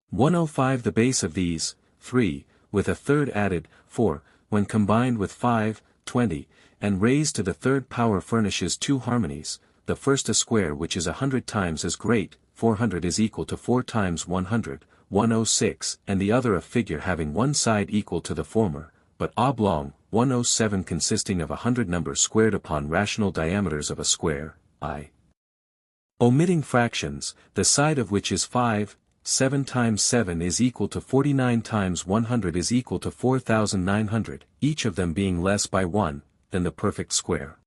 105 The base of these, 3, with a third added, 4, when combined with 5, 20, and raised to the third power furnishes two harmonies, the first a square which is 100 times as great, 400 is equal to 4 times 100, 106, and the other a figure having one side equal to the former, but oblong, 107 consisting of 100 numbers squared upon rational diameters of a square, I. Omitting fractions, the side of which is 5, 7 times 7 is equal to 49 times 100 is equal to 4,900, each of them being less by 1, than the perfect square.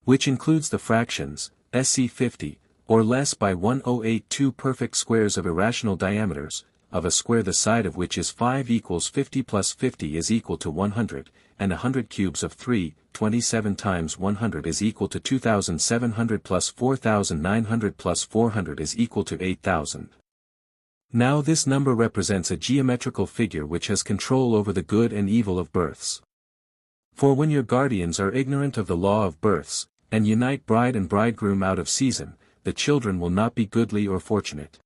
Which includes the fractions, sc 50, or less by 1082 perfect squares of irrational diameters, of a square the side of which is 5 equals 50 plus 50 is equal to 100, and 100 cubes of 3, 27 times 100 is equal to 2,700 plus 4,900 plus 400 is equal to 8,000. Now this number represents a geometrical figure which has control over the good and evil of births. For when your guardians are ignorant of the law of births, and unite bride and bridegroom out of season, the children will not be goodly or fortunate.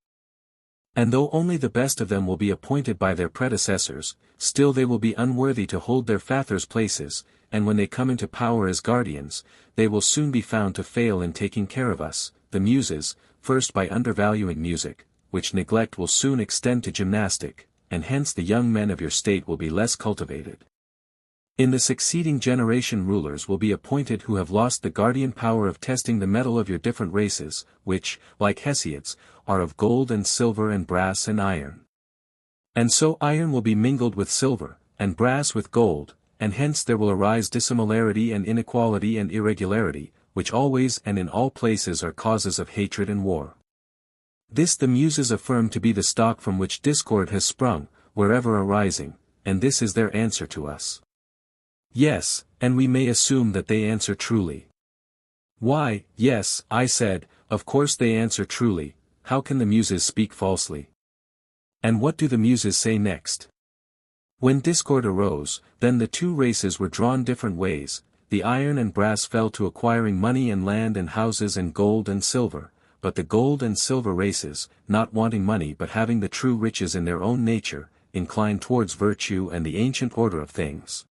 And though only the best of them will be appointed by their predecessors, still they will be unworthy to hold their fathers' places, and when they come into power as guardians, they will soon be found to fail in taking care of us, the Muses, first by undervaluing music, which neglect will soon extend to gymnastic, and hence the young men of your state will be less cultivated. In the succeeding generation rulers will be appointed who have lost the guardian power of testing the metal of your different races, which, like Hesiod's, are of gold and silver and brass and iron. And so iron will be mingled with silver, and brass with gold, and hence there will arise dissimilarity and inequality and irregularity, which always and in all places are causes of hatred and war. This the Muses affirm to be the stock from which discord has sprung, wherever arising, and this is their answer to us. Yes, and we may assume that they answer truly. Why, yes, I said, of course they answer truly. How can the Muses speak falsely? And what do the Muses say next? When discord arose, then the two races were drawn different ways, the iron and brass fell to acquiring money and land and houses and gold and silver, but the gold and silver races, not wanting money but having the true riches in their own nature, inclined towards virtue and the ancient order of things.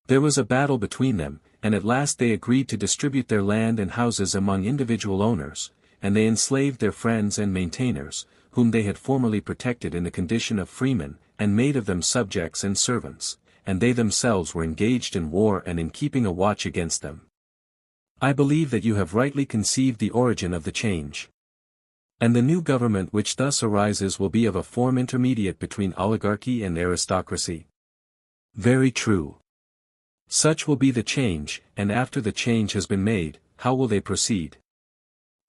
There was a battle between them, and at last they agreed to distribute their land and houses among individual owners, and they enslaved their friends and maintainers, whom they had formerly protected in the condition of freemen, and made of them subjects and servants, and they themselves were engaged in war and in keeping a watch against them. I believe that you have rightly conceived the origin of the change. And the new government which thus arises will be of a form intermediate between oligarchy and aristocracy. Very true. Such will be the change, and after the change has been made, how will they proceed?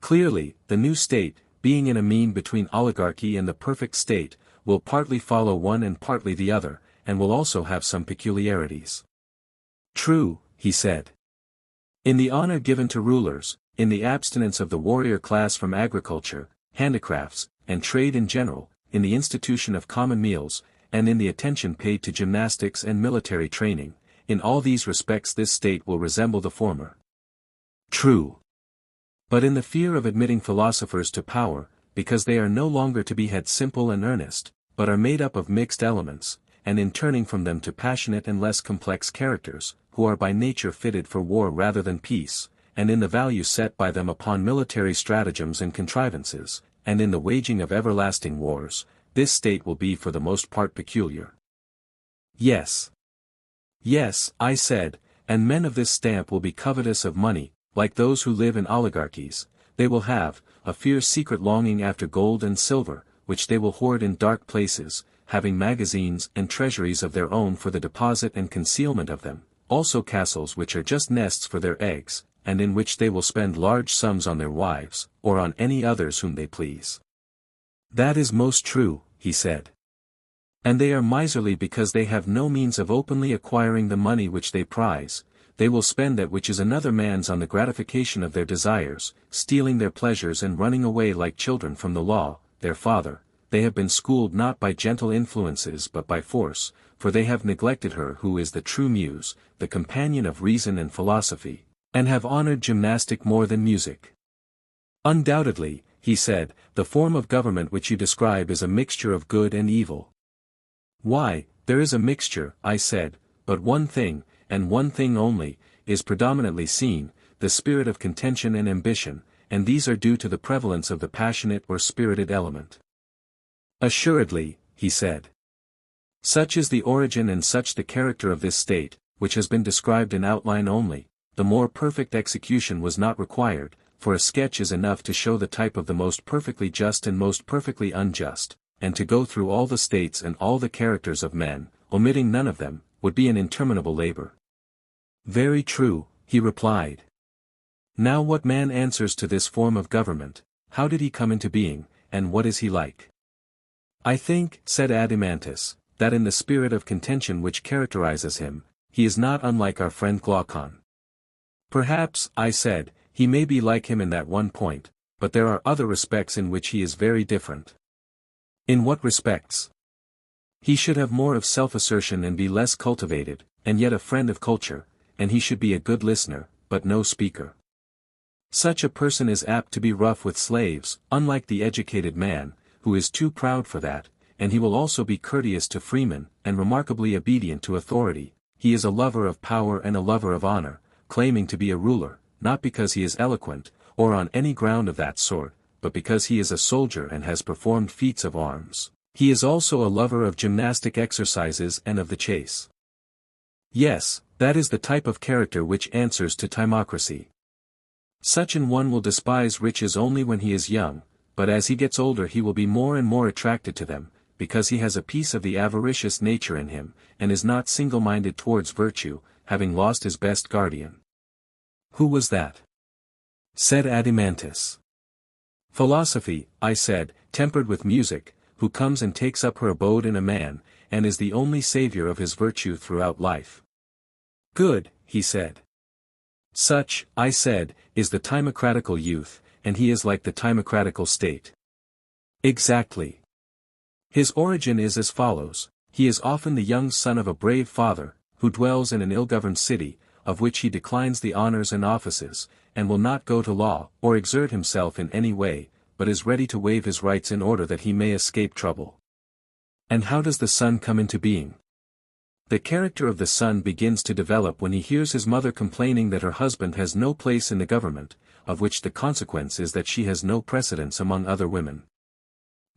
Clearly, the new state, being in a mean between oligarchy and the perfect state, will partly follow one and partly the other, and will also have some peculiarities. True, he said. In the honor given to rulers, in the abstinence of the warrior class from agriculture, handicrafts, and trade in general, in the institution of common meals, and in the attention paid to gymnastics and military training, in all these respects this state will resemble the former. True. But in the fear of admitting philosophers to power, because they are no longer to be had simple and earnest, but are made up of mixed elements, and in turning from them to passionate and less complex characters, who are by nature fitted for war rather than peace, and in the value set by them upon military stratagems and contrivances, and in the waging of everlasting wars, this state will be for the most part peculiar. Yes. Yes, I said, and men of this stamp will be covetous of money, like those who live in oligarchies. They will have a fierce secret longing after gold and silver, which they will hoard in dark places, having magazines and treasuries of their own for the deposit and concealment of them, also castles which are just nests for their eggs, and in which they will spend large sums on their wives, or on any others whom they please. That is most true, he said. And they are miserly because they have no means of openly acquiring the money which they prize. They will spend that which is another man's on the gratification of their desires, stealing their pleasures and running away like children from the law, their father. They have been schooled not by gentle influences but by force, for they have neglected her who is the true muse, the companion of reason and philosophy, and have honored gymnastic more than music. Undoubtedly, he said, the form of government which you describe is a mixture of good and evil. Why, there is a mixture, I said, but one thing, and one thing only, is predominantly seen, the spirit of contention and ambition, and these are due to the prevalence of the passionate or spirited element. Assuredly, he said. Such is the origin and such the character of this state, which has been described in outline only. The more perfect execution was not required, for a sketch is enough to show the type of the most perfectly just and most perfectly unjust, and to go through all the states and all the characters of men, omitting none of them, would be an interminable labor. Very true, he replied. Now what man answers to this form of government? How did he come into being, and what is he like? I think, said Adeimantus, that in the spirit of contention which characterizes him, he is not unlike our friend Glaucon. Perhaps, I said, he may be like him in that one point, but there are other respects in which he is very different. In what respects? He should have more of self-assertion and be less cultivated, and yet a friend of culture, and he should be a good listener, but no speaker. Such a person is apt to be rough with slaves, unlike the educated man, who is too proud for that, and he will also be courteous to freemen, and remarkably obedient to authority. He is a lover of power and a lover of honor, claiming to be a ruler, not because he is eloquent, or on any ground of that sort, but because he is a soldier and has performed feats of arms. He is also a lover of gymnastic exercises and of the chase. Yes, that is the type of character which answers to timocracy. Such an one will despise riches only when he is young, but as he gets older he will be more and more attracted to them, because he has a piece of the avaricious nature in him, and is not single-minded towards virtue, having lost his best guardian. Who was that? Said Adeimantus. Philosophy, I said, tempered with music, who comes and takes up her abode in a man, and is the only savior of his virtue throughout life. Good, he said. Such, I said, is the timocratical youth, and he is like the timocratical state. Exactly. His origin is as follows: he is often the young son of a brave father, who dwells in an ill-governed city, of which he declines the honors and offices, and will not go to law, or exert himself in any way, but is ready to waive his rights in order that he may escape trouble. And how does the son come into being? The character of the son begins to develop when he hears his mother complaining that her husband has no place in the government, of which the consequence is that she has no precedence among other women.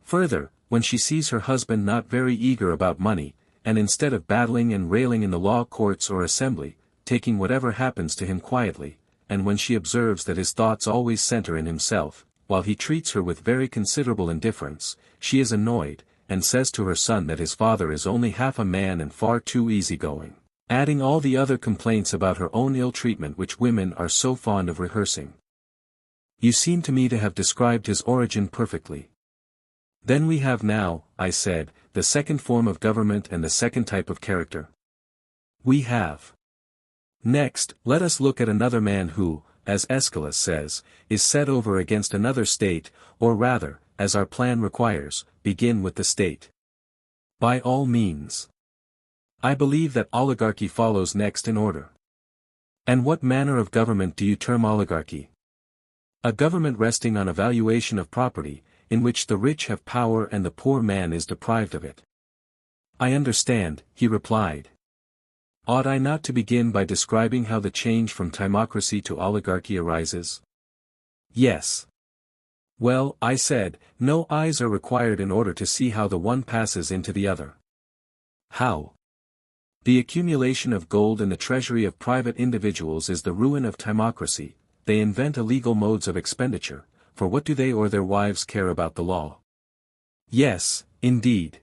Further, when she sees her husband not very eager about money, and instead of battling and railing in the law courts or assembly, taking whatever happens to him quietly, and when she observes that his thoughts always center in himself, while he treats her with very considerable indifference, she is annoyed, and says to her son that his father is only half a man and far too easygoing, adding all the other complaints about her own ill-treatment which women are so fond of rehearsing. You seem to me to have described his origin perfectly. Then we have now, I said, the second form of government and the second type of character. We have. Next, let us look at another man who, as Aeschylus says, is set over against another state, or rather, as our plan requires, begin with the state. By all means. I believe that oligarchy follows next in order. And what manner of government do you term oligarchy? A government resting on a valuation of property, in which the rich have power and the poor man is deprived of it. I understand, he replied. Ought I not to begin by describing how the change from timocracy to oligarchy arises? Yes. Well, I said, no eyes are required in order to see how the one passes into the other. How? The accumulation of gold in the treasury of private individuals is the ruin of timocracy. They invent illegal modes of expenditure, for what do they or their wives care about the law? Yes, indeed.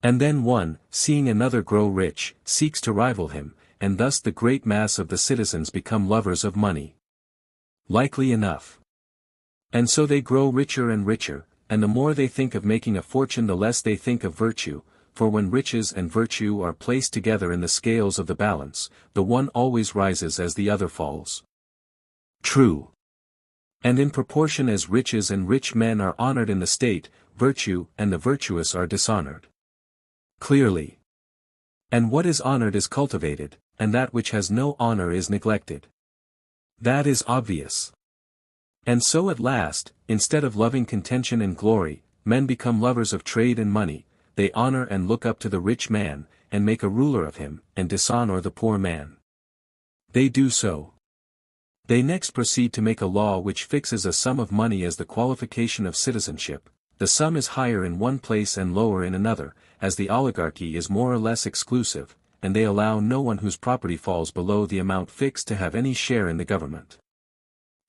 And then one, seeing another grow rich, seeks to rival him, and thus the great mass of the citizens become lovers of money. Likely enough. And so they grow richer and richer, and the more they think of making a fortune the less they think of virtue, for when riches and virtue are placed together in the scales of the balance, the one always rises as the other falls. True. And in proportion as riches and rich men are honored in the state, virtue and the virtuous are dishonored. Clearly. And what is honored is cultivated, and that which has no honor is neglected. That is obvious. And so at last, instead of loving contention and glory, men become lovers of trade and money, they honor and look up to the rich man, and make a ruler of him, and dishonor the poor man. They do so. They next proceed to make a law which fixes a sum of money as the qualification of citizenship. The sum is higher in one place and lower in another, as the oligarchy is more or less exclusive, and they allow no one whose property falls below the amount fixed to have any share in the government.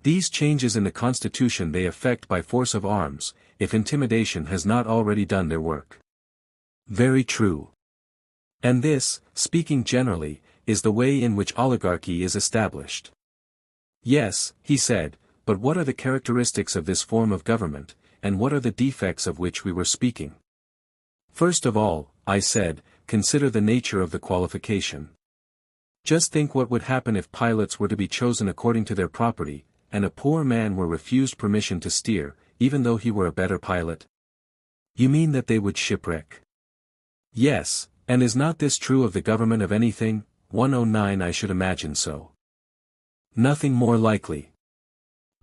These changes in the constitution they effect by force of arms, if intimidation has not already done their work. Very true. And this, speaking generally, is the way in which oligarchy is established. Yes, he said, but what are the characteristics of this form of government, and what are the defects of which we were speaking? First of all, I said, consider the nature of the qualification. Just think what would happen if pilots were to be chosen according to their property, and a poor man were refused permission to steer, even though he were a better pilot. You mean that they would shipwreck? Yes, and is not this true of the government of anything? 109 I should imagine so. Nothing more likely.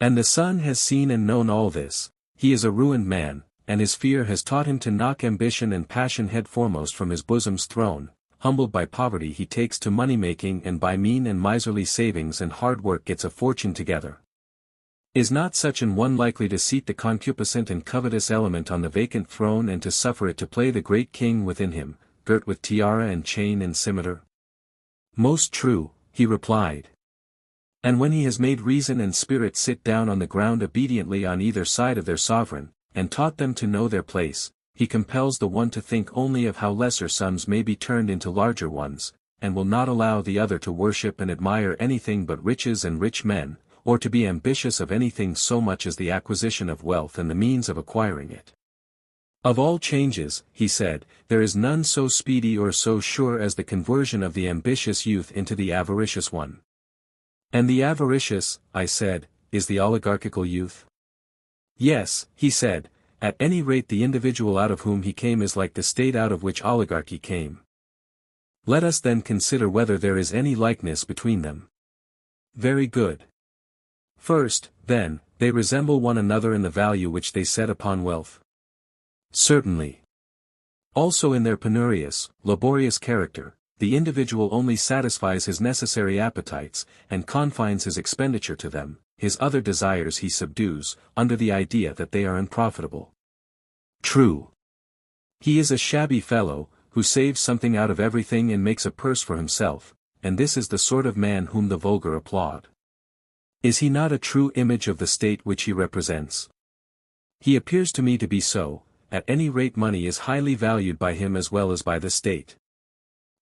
And the son has seen and known all this. He is a ruined man, and his fear has taught him to knock ambition and passion head foremost from his bosom's throne. Humbled by poverty he takes to money-making, and by mean and miserly savings and hard work gets a fortune together. Is not such an one likely to seat the concupiscent and covetous element on the vacant throne and to suffer it to play the great king within him, girt with tiara and chain and scimitar? Most true, he replied. And when he has made reason and spirit sit down on the ground obediently on either side of their sovereign, and taught them to know their place, he compels the one to think only of how lesser sums may be turned into larger ones, and will not allow the other to worship and admire anything but riches and rich men, or to be ambitious of anything so much as the acquisition of wealth and the means of acquiring it. Of all changes, he said, there is none so speedy or so sure as the conversion of the ambitious youth into the avaricious one. And the avaricious, I said, is the oligarchical youth? Yes, he said, at any rate the individual out of whom he came is like the state out of which oligarchy came. Let us then consider whether there is any likeness between them. Very good. First, then, they resemble one another in the value which they set upon wealth. Certainly. Also in their penurious, laborious character, the individual only satisfies his necessary appetites, and confines his expenditure to them, his other desires he subdues, under the idea that they are unprofitable. True. He is a shabby fellow, who saves something out of everything and makes a purse for himself, and this is the sort of man whom the vulgar applaud. Is he not a true image of the state which he represents? He appears to me to be so. At any rate money is highly valued by him as well as by the state.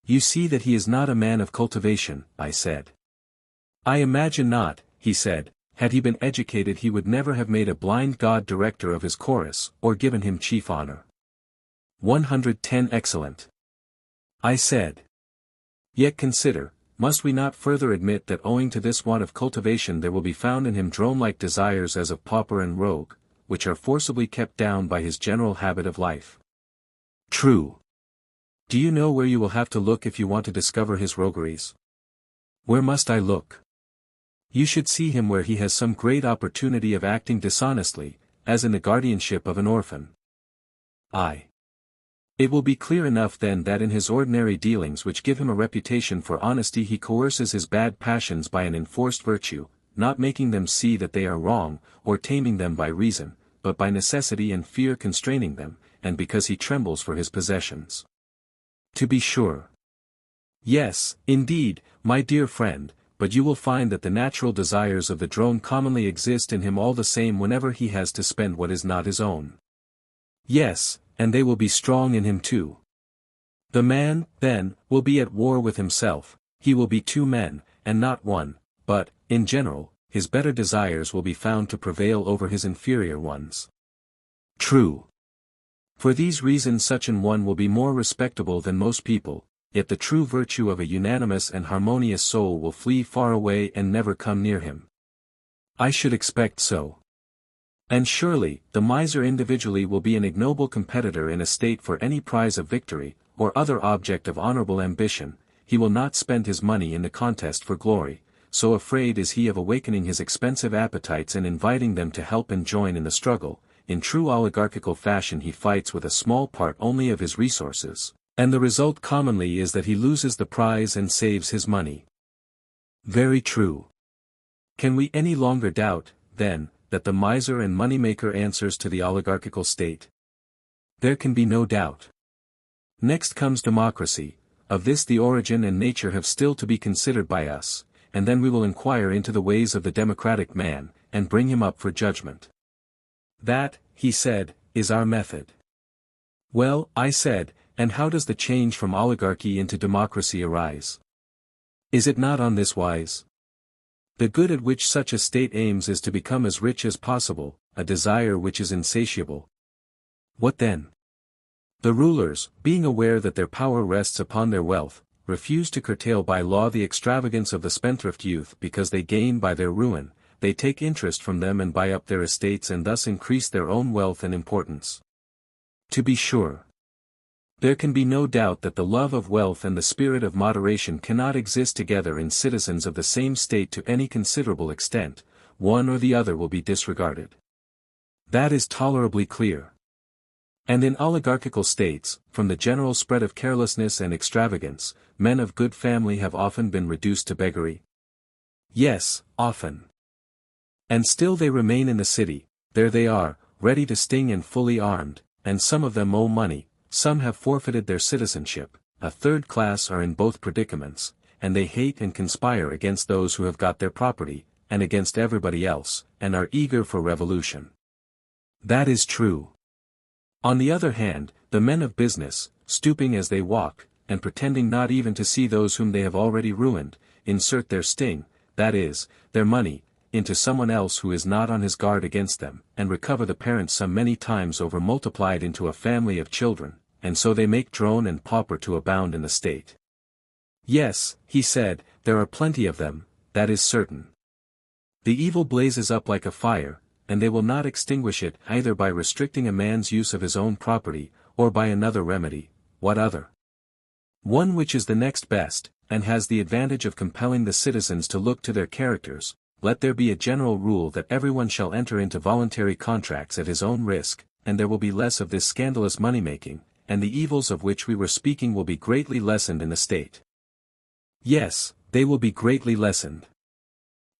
You see that he is not a man of cultivation, I said. I imagine not, he said. Had he been educated he would never have made a blind god director of his chorus, or given him chief honor. 110 Excellent. I said. Yet consider, must we not further admit that owing to this want of cultivation there will be found in him drone-like desires as of pauper and rogue, which are forcibly kept down by his general habit of life? True. Do you know where you will have to look if you want to discover his rogueries? Where must I look? You should see him where he has some great opportunity of acting dishonestly, as in the guardianship of an orphan. It will be clear enough then that in his ordinary dealings which give him a reputation for honesty he coerces his bad passions by an enforced virtue, not making them see that they are wrong, or taming them by reason, but by necessity and fear constraining them, and because he trembles for his possessions. To be sure. Yes, indeed, my dear friend, but you will find that the natural desires of the drone commonly exist in him all the same whenever he has to spend what is not his own. Yes, and they will be strong in him too. The man, then, will be at war with himself, he will be two men, and not one, but, in general, his better desires will be found to prevail over his inferior ones. True. For these reasons such an one will be more respectable than most people, yet the true virtue of a unanimous and harmonious soul will flee far away and never come near him. I should expect so. And surely, the miser individually will be an ignoble competitor in a state for any prize of victory, or other object of honorable ambition. He will not spend his money in the contest for glory, so afraid is he of awakening his expensive appetites and inviting them to help and join in the struggle, in true oligarchical fashion he fights with a small part only of his resources, and the result commonly is that he loses the prize and saves his money. Very true. Can we any longer doubt, then, that the miser and moneymaker answers to the oligarchical state? There can be no doubt. Next comes democracy. Of this the origin and nature have still to be considered by us, and then we will inquire into the ways of the democratic man, and bring him up for judgment. That, he said, is our method. Well, I said, and how does the change from oligarchy into democracy arise? Is it not on this wise? The good at which such a state aims is to become as rich as possible, a desire which is insatiable. What then? The rulers, being aware that their power rests upon their wealth, refuse to curtail by law the extravagance of the spendthrift youth because they gain by their ruin, they take interest from them and buy up their estates and thus increase their own wealth and importance. To be sure. There can be no doubt that the love of wealth and the spirit of moderation cannot exist together in citizens of the same state to any considerable extent, one or the other will be disregarded. That is tolerably clear. And in oligarchical states, from the general spread of carelessness and extravagance, men of good family have often been reduced to beggary. Yes, often. And still they remain in the city, there they are, ready to sting and fully armed, and some of them owe money, some have forfeited their citizenship, a third class are in both predicaments, and they hate and conspire against those who have got their property, and against everybody else, and are eager for revolution. That is true. On the other hand, the men of business, stooping as they walk, and pretending not even to see those whom they have already ruined, insert their sting, that is, their money, into someone else who is not on his guard against them, and recover the parent sum many times over multiplied into a family of children, and so they make drone and pauper to abound in the state. Yes, he said, there are plenty of them, that is certain. The evil blazes up like a fire, and they will not extinguish it either by restricting a man's use of his own property, or by another remedy. What other? One which is the next best, and has the advantage of compelling the citizens to look to their characters. Let there be a general rule that everyone shall enter into voluntary contracts at his own risk, and there will be less of this scandalous money-making, and the evils of which we were speaking will be greatly lessened in the state. Yes, they will be greatly lessened.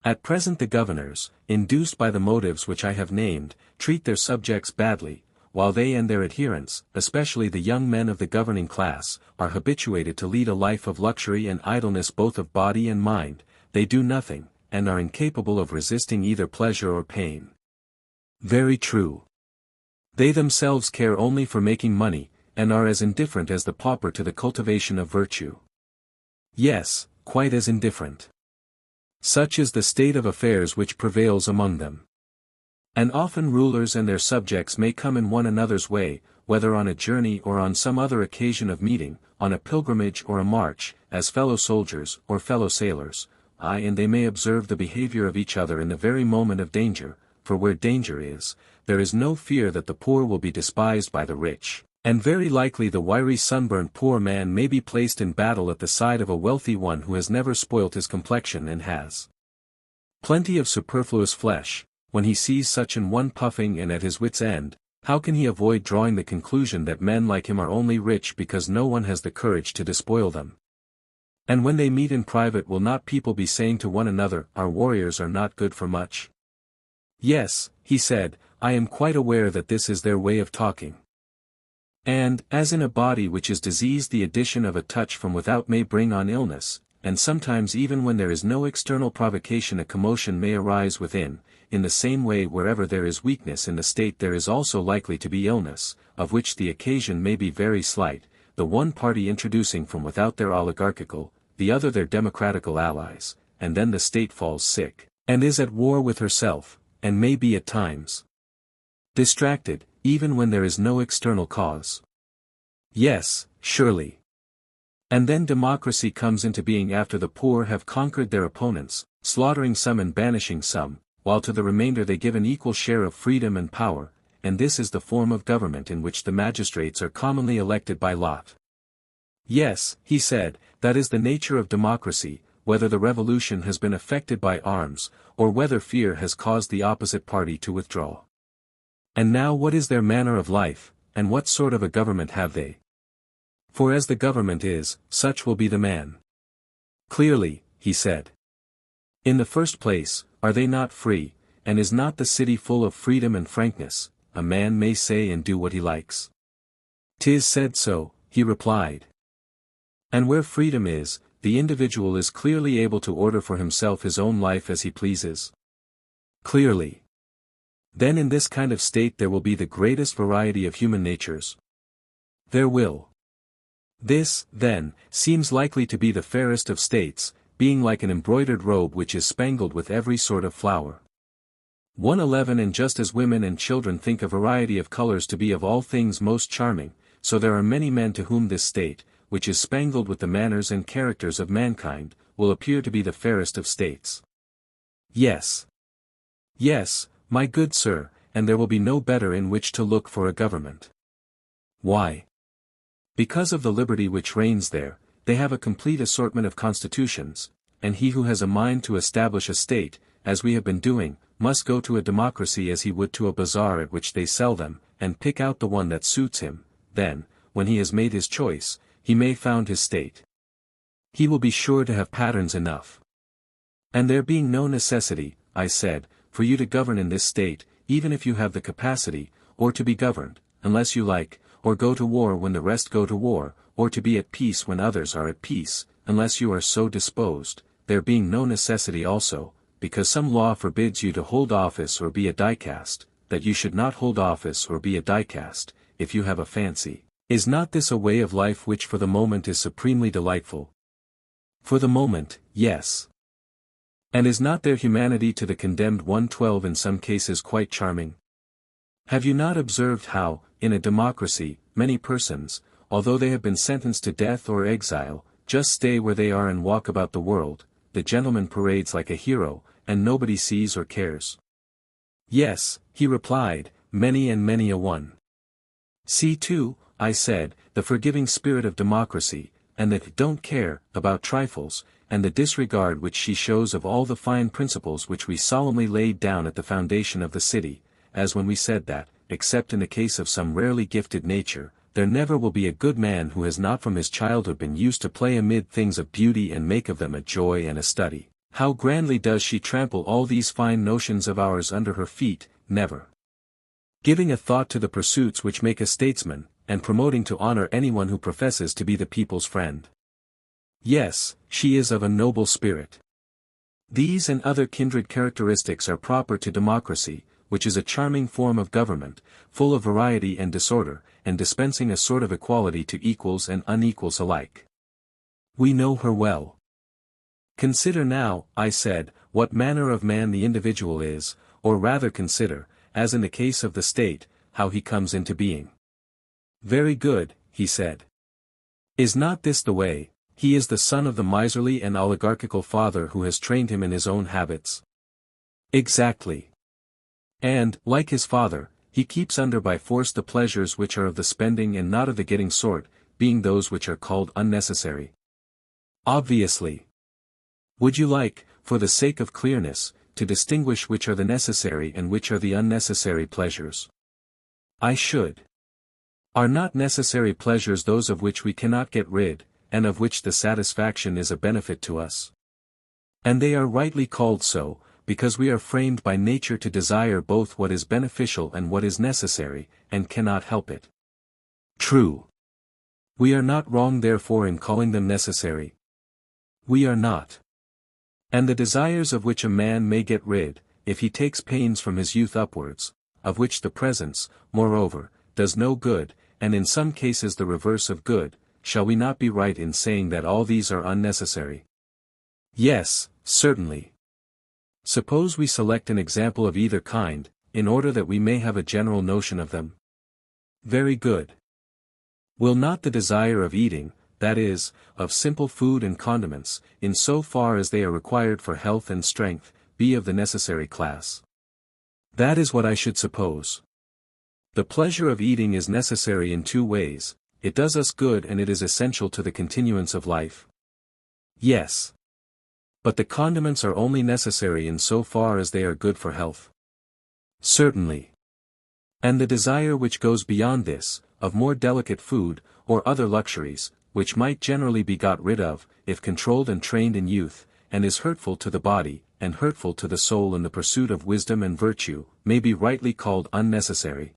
At present the governors, induced by the motives which I have named, treat their subjects badly, while they and their adherents, especially the young men of the governing class, are habituated to lead a life of luxury and idleness both of body and mind. They do nothing, and are incapable of resisting either pleasure or pain. Very true. They themselves care only for making money, and are as indifferent as the pauper to the cultivation of virtue. Yes, quite as indifferent. Such is the state of affairs which prevails among them. And often rulers and their subjects may come in one another's way, whether on a journey or on some other occasion of meeting, on a pilgrimage or a march, as fellow soldiers or fellow sailors, and they may observe the behavior of each other in the very moment of danger, for where danger is, there is no fear that the poor will be despised by the rich, and very likely the wiry sunburnt poor man may be placed in battle at the side of a wealthy one who has never spoilt his complexion and has plenty of superfluous flesh. When he sees such an one puffing and at his wit's end, how can he avoid drawing the conclusion that men like him are only rich because no one has the courage to despoil them? And when they meet in private, will not people be saying to one another, our warriors are not good for much? Yes, he said, I am quite aware that this is their way of talking. And, as in a body which is diseased the addition of a touch from without may bring on illness, and sometimes even when there is no external provocation a commotion may arise within, in the same way wherever there is weakness in the state there is also likely to be illness, of which the occasion may be very slight, the one party introducing from without their oligarchical, the other their democratical allies, and then the state falls sick, and is at war with herself, and may be at times distracted, even when there is no external cause. Yes, surely. And then democracy comes into being after the poor have conquered their opponents, slaughtering some and banishing some, while to the remainder they give an equal share of freedom and power, and this is the form of government in which the magistrates are commonly elected by lot. Yes, he said, that is the nature of democracy, whether the revolution has been effected by arms, or whether fear has caused the opposite party to withdraw. And now what is their manner of life, and what sort of a government have they? For as the government is, such will be the man. Clearly, he said. In the first place, are they not free, and is not the city full of freedom and frankness? A man may say and do what he likes. 'Tis said so, he replied. And where freedom is, the individual is clearly able to order for himself his own life as he pleases. Clearly. Then in this kind of state there will be the greatest variety of human natures. There will. This, then, seems likely to be the fairest of states, being like an embroidered robe which is spangled with every sort of flower. 111 And just as women and children think a variety of colors to be of all things most charming, so there are many men to whom this state, which is spangled with the manners and characters of mankind, will appear to be the fairest of states. Yes. Yes, my good sir, and there will be no better in which to look for a government. Why? Because of the liberty which reigns there, they have a complete assortment of constitutions, and he who has a mind to establish a state, as we have been doing, must go to a democracy as he would to a bazaar at which they sell them, and pick out the one that suits him. Then, when he has made his choice, he may found his state. He will be sure to have patterns enough. And there being no necessity, I said, for you to govern in this state, even if you have the capacity, or to be governed, unless you like, or go to war when the rest go to war, or to be at peace when others are at peace, unless you are so disposed, there being no necessity also, because some law forbids you to hold office or be a dicast, that you should not hold office or be a dicast, if you have a fancy. Is not this a way of life which for the moment is supremely delightful? For the moment, yes. And is not their humanity to the condemned 112 in some cases quite charming? Have you not observed how, in a democracy, many persons, although they have been sentenced to death or exile, just stay where they are and walk about the world, the gentleman parades like a hero, and nobody sees or cares? Yes, he replied, many and many a one. See too, I said, the forgiving spirit of democracy, and that don't care about trifles, and the disregard which she shows of all the fine principles which we solemnly laid down at the foundation of the city, as when we said that, except in the case of some rarely gifted nature, there never will be a good man who has not from his childhood been used to play amid things of beauty and make of them a joy and a study. How grandly does she trample all these fine notions of ours under her feet, never giving a thought to the pursuits which make a statesman, and promoting to honor anyone who professes to be the people's friend. Yes, she is of a noble spirit. These and other kindred characteristics are proper to democracy, which is a charming form of government, full of variety and disorder, and dispensing a sort of equality to equals and unequals alike. We know her well. Consider now, I said, what manner of man the individual is, or rather consider, as in the case of the state, how he comes into being. Very good, he said. Is not this the way? He is the son of the miserly and oligarchical father who has trained him in his own habits. Exactly. And, like his father, he keeps under by force the pleasures which are of the spending and not of the getting sort, being those which are called unnecessary. Obviously. Would you like, for the sake of clearness, to distinguish which are the necessary and which are the unnecessary pleasures? I should. Are not necessary pleasures those of which we cannot get rid, and of which the satisfaction is a benefit to us? And they are rightly called so, because we are framed by nature to desire both what is beneficial and what is necessary, and cannot help it. True. We are not wrong therefore in calling them necessary. We are not. And the desires of which a man may get rid, if he takes pains from his youth upwards, of which the presence, moreover, does no good, and in some cases the reverse of good, shall we not be right in saying that all these are unnecessary? Yes, certainly. Suppose we select an example of either kind, in order that we may have a general notion of them. Very good. Will not the desire of eating, that is, of simple food and condiments, in so far as they are required for health and strength, be of the necessary class? That is what I should suppose. The pleasure of eating is necessary in two ways: it does us good and it is essential to the continuance of life. Yes. But the condiments are only necessary in so far as they are good for health. Certainly. And the desire which goes beyond this, of more delicate food, or other luxuries, which might generally be got rid of, if controlled and trained in youth, and is hurtful to the body, and hurtful to the soul in the pursuit of wisdom and virtue, may be rightly called unnecessary.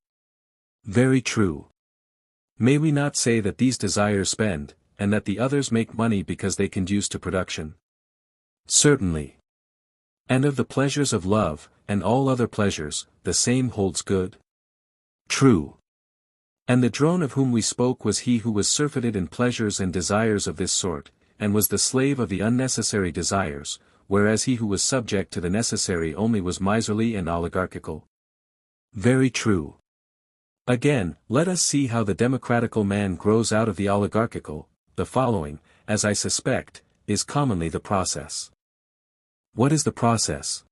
Very true. May we not say that these desires spend, and that the others make money because they conduce to production? Certainly. And of the pleasures of love, and all other pleasures, the same holds good? True. And the drone of whom we spoke was he who was surfeited in pleasures and desires of this sort, and was the slave of the unnecessary desires, whereas he who was subject to the necessary only was miserly and oligarchical. Very true. Again, let us see how the democratical man grows out of the oligarchical. The following, as I suspect, is commonly the process. What is the process?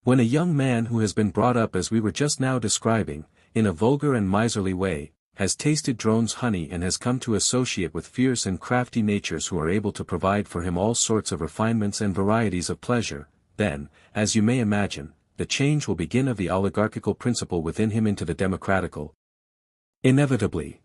When a young man who has been brought up as we were just now describing, in a vulgar and miserly way, has tasted drone's honey and has come to associate with fierce and crafty natures who are able to provide for him all sorts of refinements and varieties of pleasure, then, as you may imagine, the change will begin of the oligarchical principle within him into the democratical. Inevitably.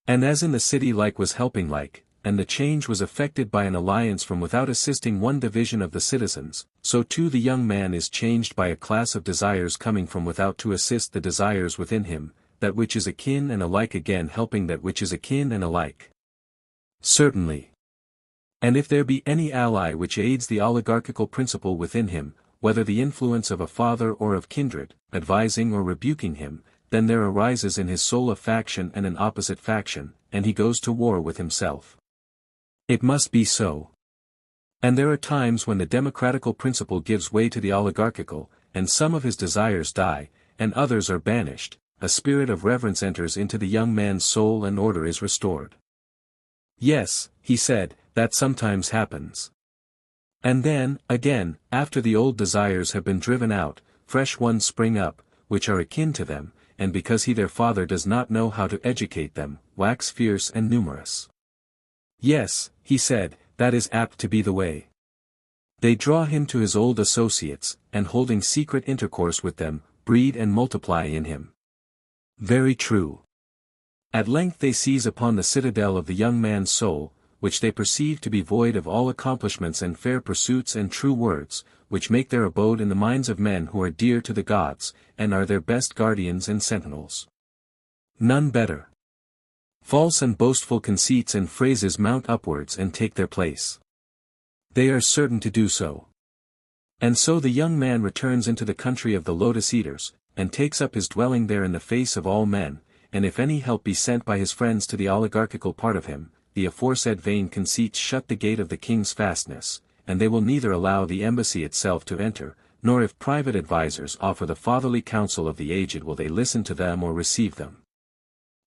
And as in the city like was helping like, and the change was effected by an alliance from without assisting one division of the citizens, so too the young man is changed by a class of desires coming from without to assist the desires within him, that which is akin and alike again helping that which is akin and alike. Certainly. And if there be any ally which aids the oligarchical principle within him, whether the influence of a father or of kindred, advising or rebuking him, then there arises in his soul a faction and an opposite faction, and he goes to war with himself. It must be so. And there are times when the democratical principle gives way to the oligarchical, and some of his desires die, and others are banished, a spirit of reverence enters into the young man's soul and order is restored. Yes, he said, that sometimes happens. And then, again, after the old desires have been driven out, fresh ones spring up, which are akin to them, and because he their father does not know how to educate them, wax fierce and numerous. Yes, he said, that is apt to be the way. They draw him to his old associates, and holding secret intercourse with them, breed and multiply in him. Very true. At length they seize upon the citadel of the young man's soul, which they perceive to be void of all accomplishments and fair pursuits and true words, which make their abode in the minds of men who are dear to the gods, and are their best guardians and sentinels. None better. False and boastful conceits and phrases mount upwards and take their place. They are certain to do so. And so the young man returns into the country of the lotus-eaters, and takes up his dwelling there in the face of all men, and if any help be sent by his friends to the oligarchical part of him, the aforesaid vain conceits shut the gate of the king's fastness, and they will neither allow the embassy itself to enter, nor if private advisers offer the fatherly counsel of the aged will they listen to them or receive them.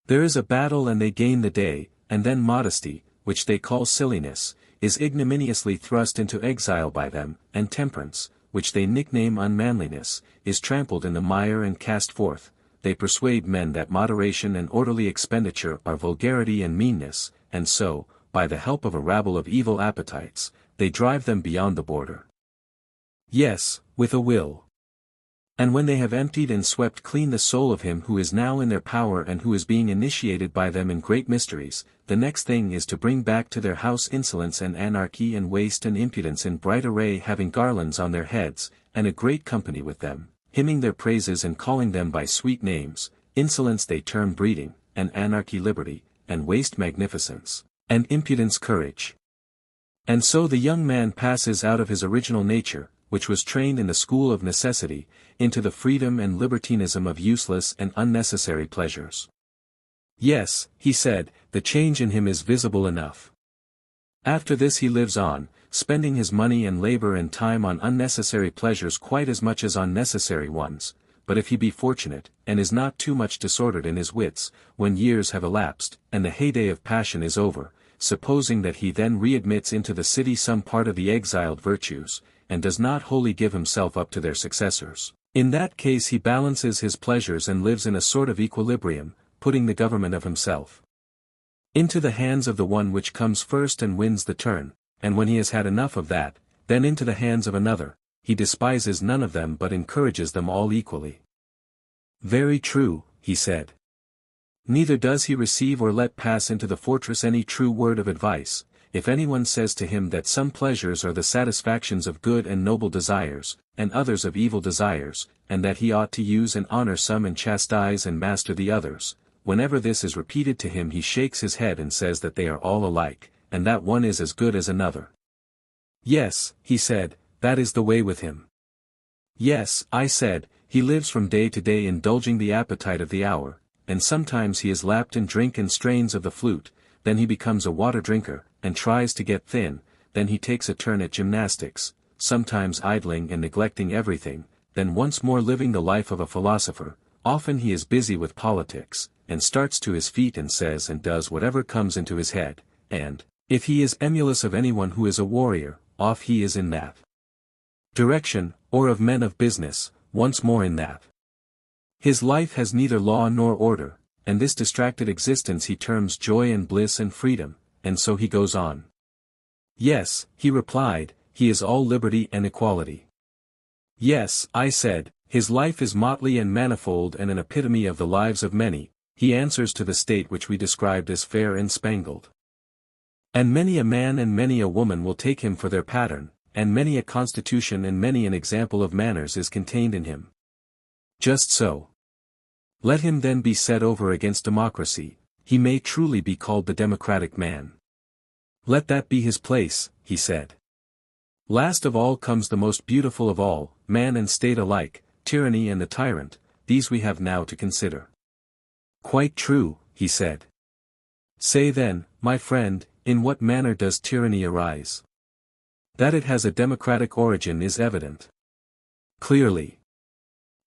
There is a battle and they gain the day, and then modesty, which they call silliness, is ignominiously thrust into exile by them, and temperance, which they nickname unmanliness, is trampled in the mire and cast forth. They persuade men that moderation and orderly expenditure are vulgarity and meanness, and so, by the help of a rabble of evil appetites, they drive them beyond the border. Yes, with a will. And when they have emptied and swept clean the soul of him who is now in their power and who is being initiated by them in great mysteries, the next thing is to bring back to their house insolence and anarchy and waste and impudence in bright array having garlands on their heads, and a great company with them, hymning their praises and calling them by sweet names. Insolence they term breeding, and anarchy liberty, and waste magnificence, and impudence courage. And so the young man passes out of his original nature, which was trained in the school of necessity, into the freedom and libertinism of useless and unnecessary pleasures. Yes, he said, the change in him is visible enough. After this he lives on, spending his money and labor and time on unnecessary pleasures quite as much as on necessary ones, but if he be fortunate, and is not too much disordered in his wits, when years have elapsed, and the heyday of passion is over, supposing that he then readmits into the city some part of the exiled virtues, and does not wholly give himself up to their successors. In that case he balances his pleasures and lives in a sort of equilibrium, putting the government of himself into the hands of the one which comes first and wins the turn, and when he has had enough of that, then into the hands of another. He despises none of them but encourages them all equally. Very true, he said. Neither does he receive or let pass into the fortress any true word of advice. If anyone says to him that some pleasures are the satisfactions of good and noble desires, and others of evil desires, and that he ought to use and honor some and chastise and master the others, whenever this is repeated to him he shakes his head and says that they are all alike, and that one is as good as another. Yes, he said, that is the way with him. Yes, I said, he lives from day to day indulging the appetite of the hour, and sometimes he is lapped in drink and strains of the flute, then he becomes a water drinker, and tries to get thin, then he takes a turn at gymnastics, sometimes idling and neglecting everything, then once more living the life of a philosopher, often he is busy with politics, and starts to his feet and says and does whatever comes into his head, and, if he is emulous of anyone who is a warrior, off he is in that direction, or of men of business, once more in that. His life has neither law nor order, and this distracted existence he terms joy and bliss and freedom, and so he goes on. Yes, he replied, he is all liberty and equality. Yes, I said, his life is motley and manifold and an epitome of the lives of many, he answers to the state which we described as fair and spangled. And many a man and many a woman will take him for their pattern, and many a constitution and many an example of manners is contained in him. Just so. Let him then be set over against democracy, he may truly be called the democratic man. Let that be his place, he said. Last of all comes the most beautiful of all, man and state alike, tyranny and the tyrant, these we have now to consider. Quite true, he said. Say then, my friend, in what manner does tyranny arise? That it has a democratic origin is evident. Clearly.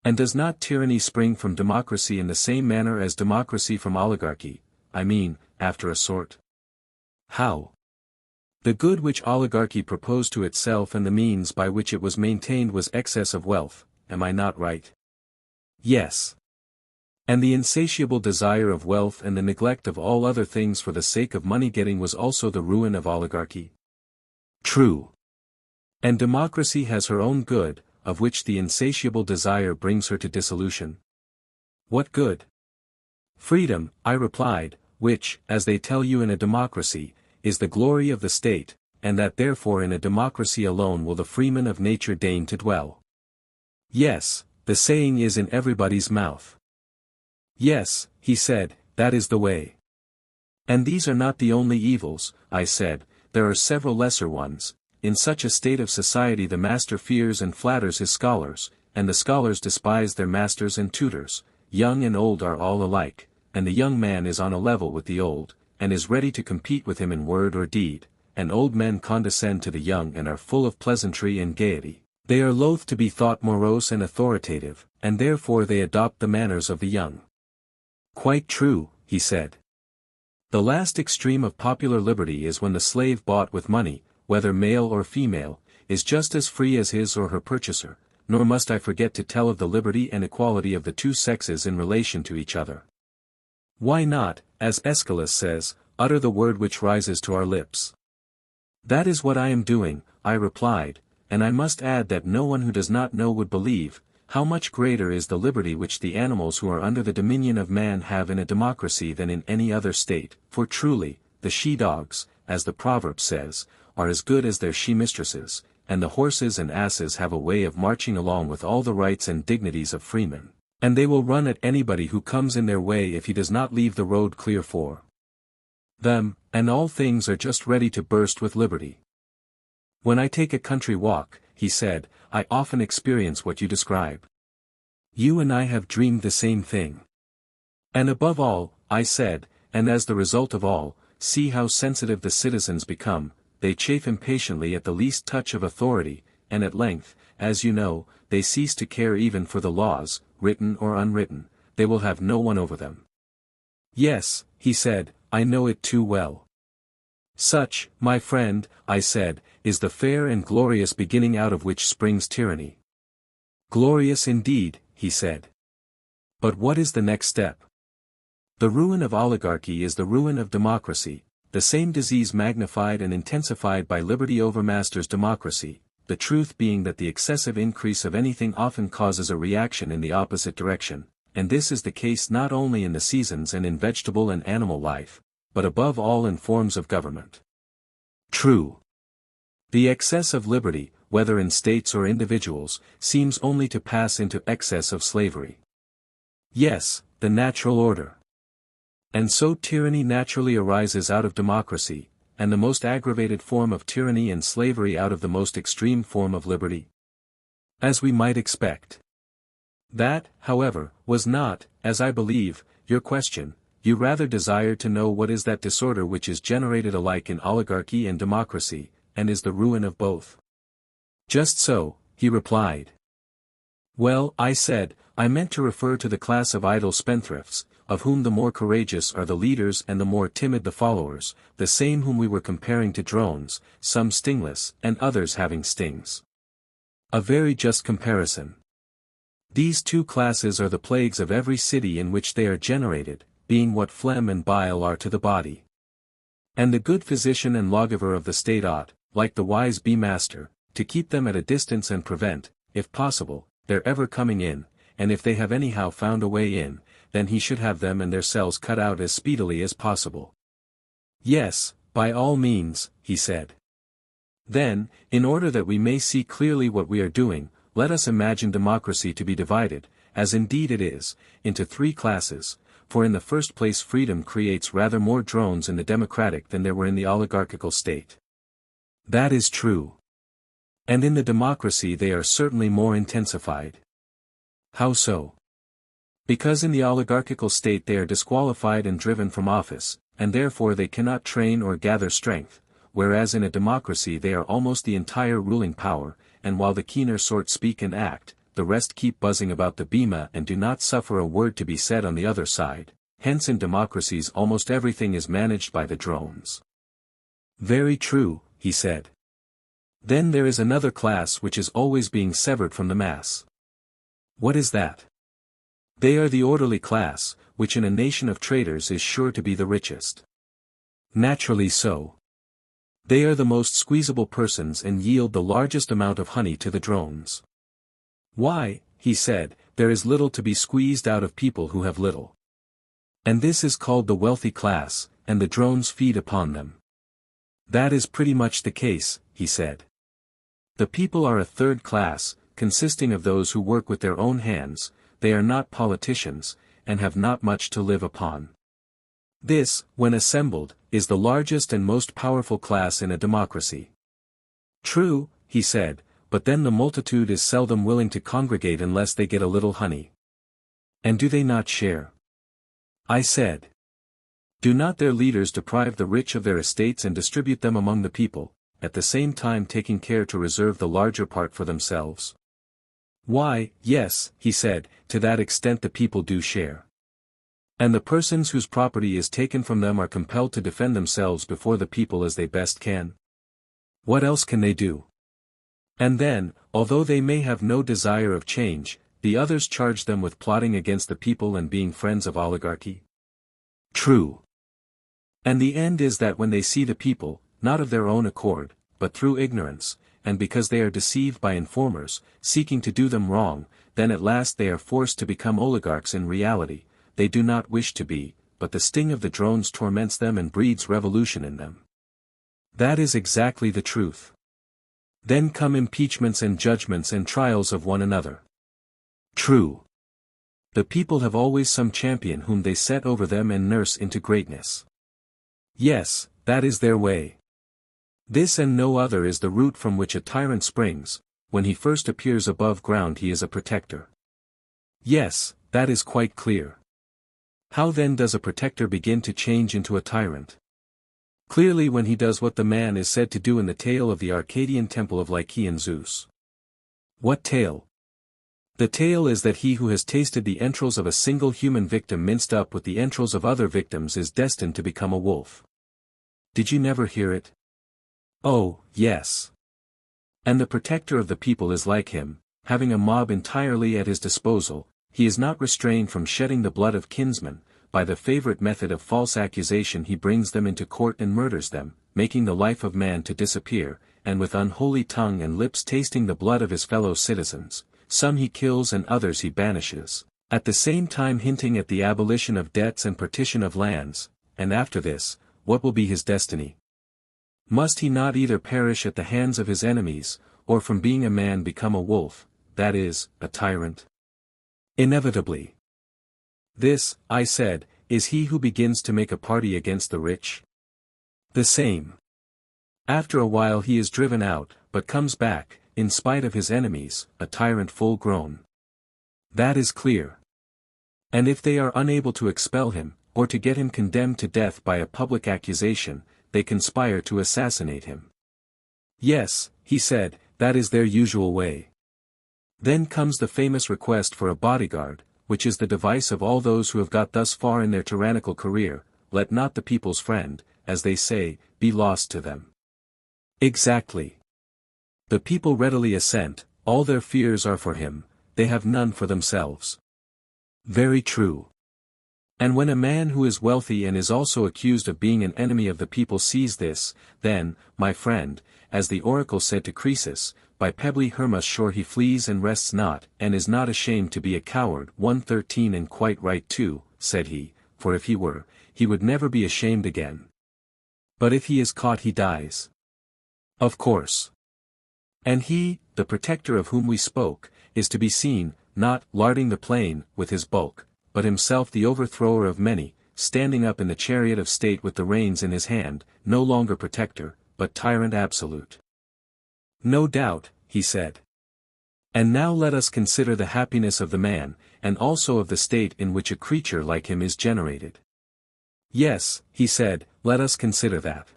And does not tyranny spring from democracy in the same manner as democracy from oligarchy, I mean, after a sort? How? The good which oligarchy proposed to itself and the means by which it was maintained was excess of wealth, am I not right? Yes. And the insatiable desire of wealth and the neglect of all other things for the sake of money-getting was also the ruin of oligarchy? True. And democracy has her own good, of which the insatiable desire brings her to dissolution. What good? Freedom, I replied, which, as they tell you in a democracy, is the glory of the state, and that therefore in a democracy alone will the freeman of nature deign to dwell. Yes, the saying is in everybody's mouth. Yes, he said, that is the way. And these are not the only evils, I said, there are several lesser ones. In such a state of society the master fears and flatters his scholars, and the scholars despise their masters and tutors, young and old are all alike, and the young man is on a level with the old, and is ready to compete with him in word or deed, and old men condescend to the young and are full of pleasantry and gaiety, they are loath to be thought morose and authoritative, and therefore they adopt the manners of the young. Quite true, he said. The last extreme of popular liberty is when the slave bought with money, whether male or female, is just as free as his or her purchaser, nor must I forget to tell of the liberty and equality of the two sexes in relation to each other. Why not, as Aeschylus says, utter the word which rises to our lips? That is what I am doing, I replied, and I must add that no one who does not know would believe, how much greater is the liberty which the animals who are under the dominion of man have in a democracy than in any other state, for truly, the she-dogs, as the proverb says, are as good as their she-mistresses, and the horses and asses have a way of marching along with all the rights and dignities of freemen, and they will run at anybody who comes in their way if he does not leave the road clear for them, and all things are just ready to burst with liberty. When I take a country walk, he said, I often experience what you describe. You and I have dreamed the same thing. And above all, I said, and as the result of all, see how sensitive the citizens become, they chafe impatiently at the least touch of authority, and at length, as you know, they cease to care even for the laws, written or unwritten, they will have no one over them. Yes, he said, I know it too well. Such, my friend, I said, is the fair and glorious beginning out of which springs tyranny. Glorious indeed, he said. But what is the next step? The ruin of oligarchy is the ruin of democracy, the same disease magnified and intensified by liberty overmasters democracy, the truth being that the excessive increase of anything often causes a reaction in the opposite direction, and this is the case not only in the seasons and in vegetable and animal life, but above all in forms of government. True. The excess of liberty, whether in states or individuals, seems only to pass into excess of slavery. Yes, the natural order. And so tyranny naturally arises out of democracy, and the most aggravated form of tyranny and slavery out of the most extreme form of liberty. As we might expect. That, however, was not, as I believe, your question. You rather desired to know what is that disorder which is generated alike in oligarchy and democracy, and is the ruin of both. Just so, he replied. Well, I said, I meant to refer to the class of idle spendthrifts, of whom the more courageous are the leaders and the more timid the followers, the same whom we were comparing to drones, some stingless, and others having stings. A very just comparison. These two classes are the plagues of every city in which they are generated, being what phlegm and bile are to the body. And the good physician and lawgiver of the state ought, like the wise bee-master, to keep them at a distance and prevent, if possible, their ever coming in, and if they have anyhow found a way in, then he should have them and their cells cut out as speedily as possible. Yes, by all means, he said. Then, in order that we may see clearly what we are doing, let us imagine democracy to be divided, as indeed it is, into three classes, for in the first place freedom creates rather more drones in the democratic than there were in the oligarchical state. That is true. And in the democracy they are certainly more intensified. How so? Because in the oligarchical state they are disqualified and driven from office, and therefore they cannot train or gather strength, whereas in a democracy they are almost the entire ruling power, and while the keener sort speak and act, the rest keep buzzing about the bema and do not suffer a word to be said on the other side. Hence in democracies almost everything is managed by the drones. Very true, he said. Then there is another class which is always being severed from the mass. What is that? They are the orderly class, which in a nation of traders is sure to be the richest. Naturally so. They are the most squeezable persons and yield the largest amount of honey to the drones. Why, he said, there is little to be squeezed out of people who have little. And this is called the wealthy class, and the drones feed upon them. That is pretty much the case, he said. The people are a third class, consisting of those who work with their own hands, they are not politicians, and have not much to live upon. This, when assembled, is the largest and most powerful class in a democracy. True, he said, but then the multitude is seldom willing to congregate unless they get a little honey. And do they not share? I said. Do not their leaders deprive the rich of their estates and distribute them among the people, at the same time taking care to reserve the larger part for themselves? Why, yes, he said, to that extent the people do share. And the persons whose property is taken from them are compelled to defend themselves before the people as they best can. What else can they do? And then, although they may have no desire of change, the others charge them with plotting against the people and being friends of oligarchy. True. And the end is that when they see the people, not of their own accord, but through ignorance, and because they are deceived by informers, seeking to do them wrong, then at last they are forced to become oligarchs in reality. They do not wish to be, but the sting of the drones torments them and breeds revolution in them. That is exactly the truth. Then come impeachments and judgments and trials of one another. True. The people have always some champion whom they set over them and nurse into greatness. Yes, that is their way. This and no other is the root from which a tyrant springs. When he first appears above ground he is a protector. Yes, that is quite clear. How then does a protector begin to change into a tyrant? Clearly when he does what the man is said to do in the tale of the Arcadian temple of Lycaean Zeus. What tale? The tale is that he who has tasted the entrails of a single human victim minced up with the entrails of other victims is destined to become a wolf. Did you never hear it? Oh, yes. And the protector of the people is like him, having a mob entirely at his disposal. He is not restrained from shedding the blood of kinsmen. By the favorite method of false accusation he brings them into court and murders them, making the life of man to disappear, and with unholy tongue and lips tasting the blood of his fellow citizens. Some he kills and others he banishes. At the same time hinting at the abolition of debts and partition of lands, and after this, what will be his destiny? Must he not either perish at the hands of his enemies, or from being a man become a wolf, that is, a tyrant? Inevitably. This, I said, is he who begins to make a party against the rich? The same. After a while he is driven out, but comes back, in spite of his enemies, a tyrant full grown. That is clear. And if they are unable to expel him, or to get him condemned to death by a public accusation, they conspire to assassinate him. Yes, he said, that is their usual way. Then comes the famous request for a bodyguard, which is the device of all those who have got thus far in their tyrannical career: let not the people's friend, as they say, be lost to them. Exactly. The people readily assent, all their fears are for him, they have none for themselves. Very true. And when a man who is wealthy and is also accused of being an enemy of the people sees this, then, my friend, as the oracle said to Croesus, by pebbly Hermus shore he flees and rests not, and is not ashamed to be a coward. 113 And quite right too, said he, for if he were, he would never be ashamed again. But if he is caught he dies. Of course. And he, the protector of whom we spoke, is to be seen, not larding the plain with his bulk, but himself the overthrower of many, standing up in the chariot of state with the reins in his hand, no longer protector, but tyrant absolute. No doubt, he said. And now let us consider the happiness of the man, and also of the state in which a creature like him is generated. Yes, he said, let us consider that.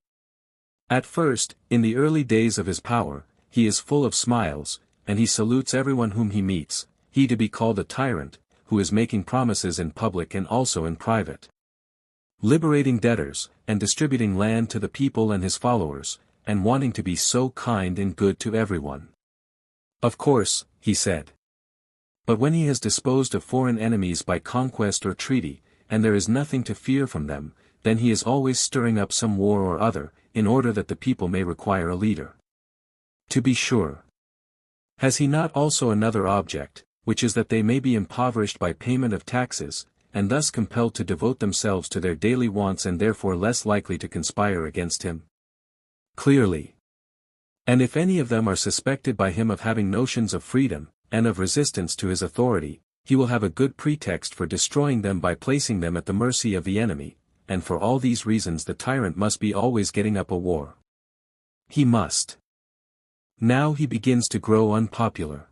At first, in the early days of his power, he is full of smiles, and he salutes everyone whom he meets, he to be called a tyrant, who is making promises in public and also in private. Liberating debtors, and distributing land to the people and his followers, and wanting to be so kind and good to everyone. Of course, he said. But when he has disposed of foreign enemies by conquest or treaty, and there is nothing to fear from them, then he is always stirring up some war or other, in order that the people may require a leader. To be sure. Has he not also another object, which is that they may be impoverished by payment of taxes, and thus compelled to devote themselves to their daily wants and therefore less likely to conspire against him? Clearly. And if any of them are suspected by him of having notions of freedom, and of resistance to his authority, he will have a good pretext for destroying them by placing them at the mercy of the enemy, and for all these reasons the tyrant must be always getting up a war. He must. Now he begins to grow unpopular.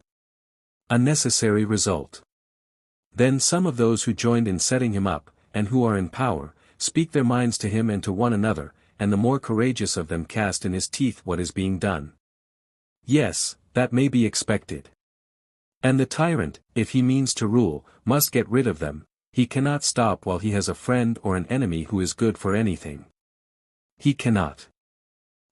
A necessary result. Then some of those who joined in setting him up, and who are in power, speak their minds to him and to one another, and the more courageous of them cast in his teeth what is being done. Yes, that may be expected. And the tyrant, if he means to rule, must get rid of them, he cannot stop while he has a friend or an enemy who is good for anything. He cannot.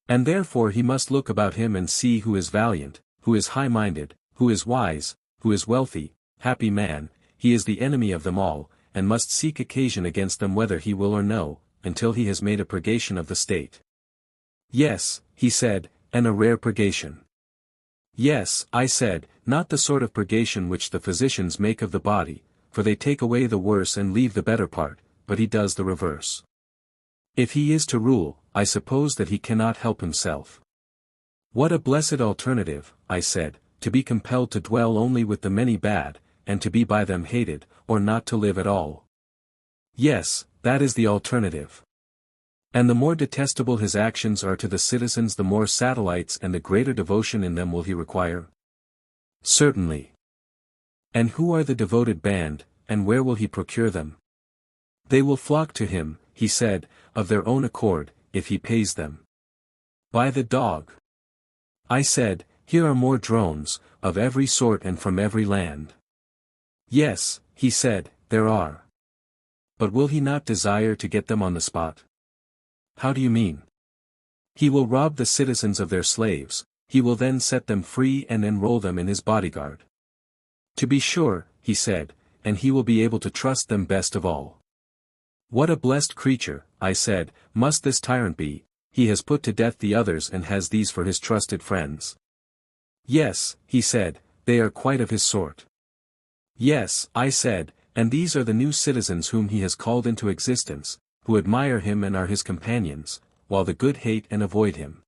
And therefore he must look about him and see who is valiant, who is high-minded, who is wise, who is wealthy, happy man, he is the enemy of them all, and must seek occasion against them whether he will or no, until he has made a purgation of the state. Yes, he said, and a rare purgation. Yes, I said, not the sort of purgation which the physicians make of the body, for they take away the worse and leave the better part, but he does the reverse. If he is to rule, I suppose that he cannot help himself. What a blessed alternative, I said, to be compelled to dwell only with the many bad, and to be by them hated, or not to live at all. Yes, that is the alternative. And the more detestable his actions are to the citizens, the more satellites and the greater devotion in them will he require. Certainly. And who are the devoted band, and where will he procure them? They will flock to him, he said, of their own accord, if he pays them. By the dog. I said, here are more drones, of every sort and from every land. Yes, he said, there are. But will he not desire to get them on the spot? How do you mean? He will rob the citizens of their slaves, he will then set them free and enroll them in his bodyguard. To be sure, he said, and he will be able to trust them best of all. What a blessed creature, I said, must this tyrant be, he has put to death the others and has these for his trusted friends. Yes, he said, they are quite of his sort. Yes, I said, And these are the new citizens whom he has called into existence, who admire him and are his companions, while the good hate and avoid him.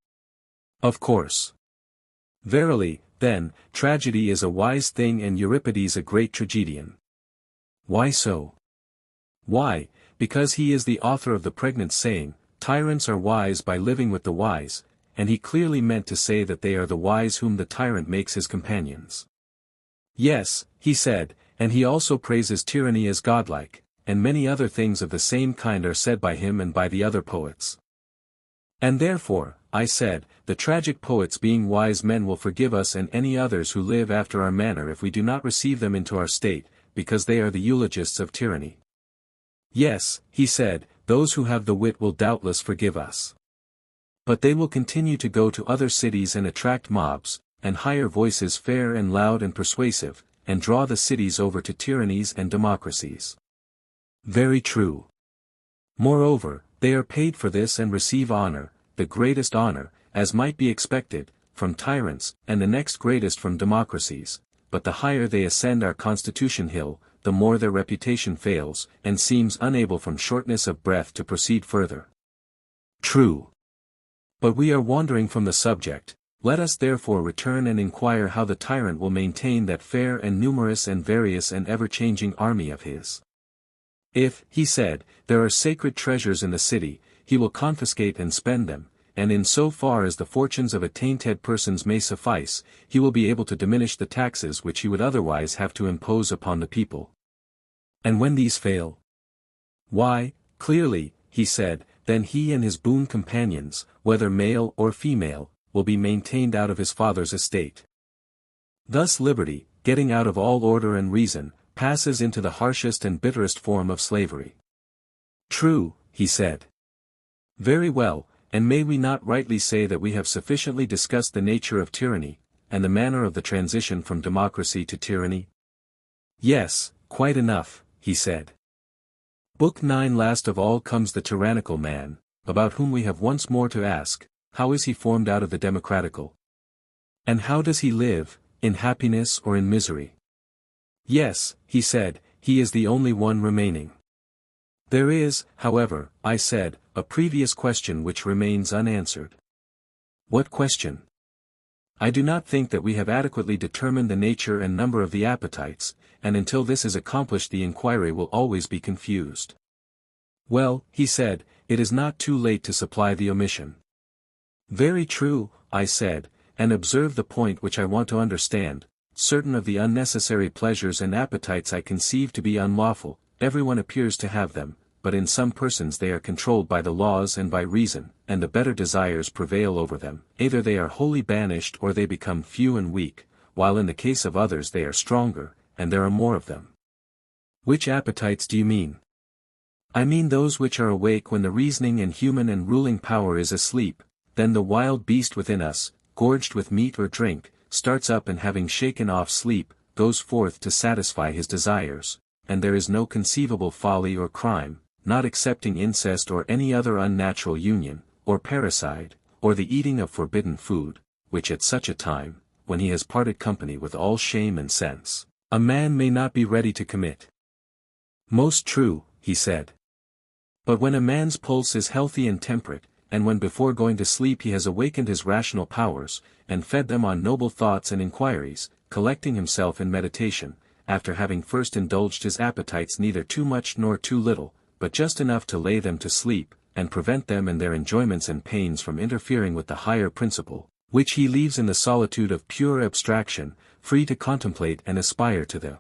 Of course. Verily, then, tragedy is a wise thing and Euripides a great tragedian. Why so? Why, because he is the author of the pregnant saying, tyrants are wise by living with the wise, and he clearly meant to say that they are the wise whom the tyrant makes his companions. Yes, he said, and he also praises tyranny as godlike, and many other things of the same kind are said by him and by the other poets. And therefore, I said, the tragic poets being wise men will forgive us and any others who live after our manner if we do not receive them into our state, because they are the eulogists of tyranny. Yes, he said, those who have the wit will doubtless forgive us. But they will continue to go to other cities and attract mobs, and hire voices fair and loud and persuasive, and draw the cities over to tyrannies and democracies. Very true. Moreover, they are paid for this and receive honor, the greatest honor, as might be expected, from tyrants, and the next greatest from democracies, but the higher they ascend our constitution hill, the more their reputation fails, and seems unable from shortness of breath to proceed further. True. But we are wandering from the subject. Let us therefore return and inquire how the tyrant will maintain that fair and numerous and various and ever-changing army of his. If, he said, there are sacred treasures in the city, he will confiscate and spend them, and in so far as the fortunes of attainted persons may suffice, he will be able to diminish the taxes which he would otherwise have to impose upon the people. And when these fail? Why, clearly, he said, then he and his boon companions, whether male or female, will be maintained out of his father's estate. Thus liberty, getting out of all order and reason, passes into the harshest and bitterest form of slavery. True, he said. Very well, and may we not rightly say that we have sufficiently discussed the nature of tyranny, and the manner of the transition from democracy to tyranny? Yes, quite enough, he said. Book 9. Last of all comes the tyrannical man, about whom we have once more to ask, how is he formed out of the democratical? And how does he live, in happiness or in misery? Yes, he said, he is the only one remaining. There is, however, I said, a previous question which remains unanswered. What question? I do not think that we have adequately determined the nature and number of the appetites, and until this is accomplished the inquiry will always be confused. Well, he said, it is not too late to supply the omission. Very true, I said, and observe the point which I want to understand. Certain of the unnecessary pleasures and appetites I conceive to be unlawful, everyone appears to have them, but in some persons they are controlled by the laws and by reason, and the better desires prevail over them, either they are wholly banished or they become few and weak, while in the case of others they are stronger, and there are more of them. Which appetites do you mean? I mean those which are awake when the reasoning and human and ruling power is asleep, then the wild beast within us, gorged with meat or drink, starts up and having shaken off sleep, goes forth to satisfy his desires, and there is no conceivable folly or crime, not excepting incest or any other unnatural union, or parricide, or the eating of forbidden food, which at such a time, when he has parted company with all shame and sense, a man may not be ready to commit. Most true, he said. But when a man's pulse is healthy and temperate, and when before going to sleep he has awakened his rational powers, and fed them on noble thoughts and inquiries, collecting himself in meditation, after having first indulged his appetites neither too much nor too little, but just enough to lay them to sleep, and prevent them in their enjoyments and pains from interfering with the higher principle, which he leaves in the solitude of pure abstraction, free to contemplate and aspire to the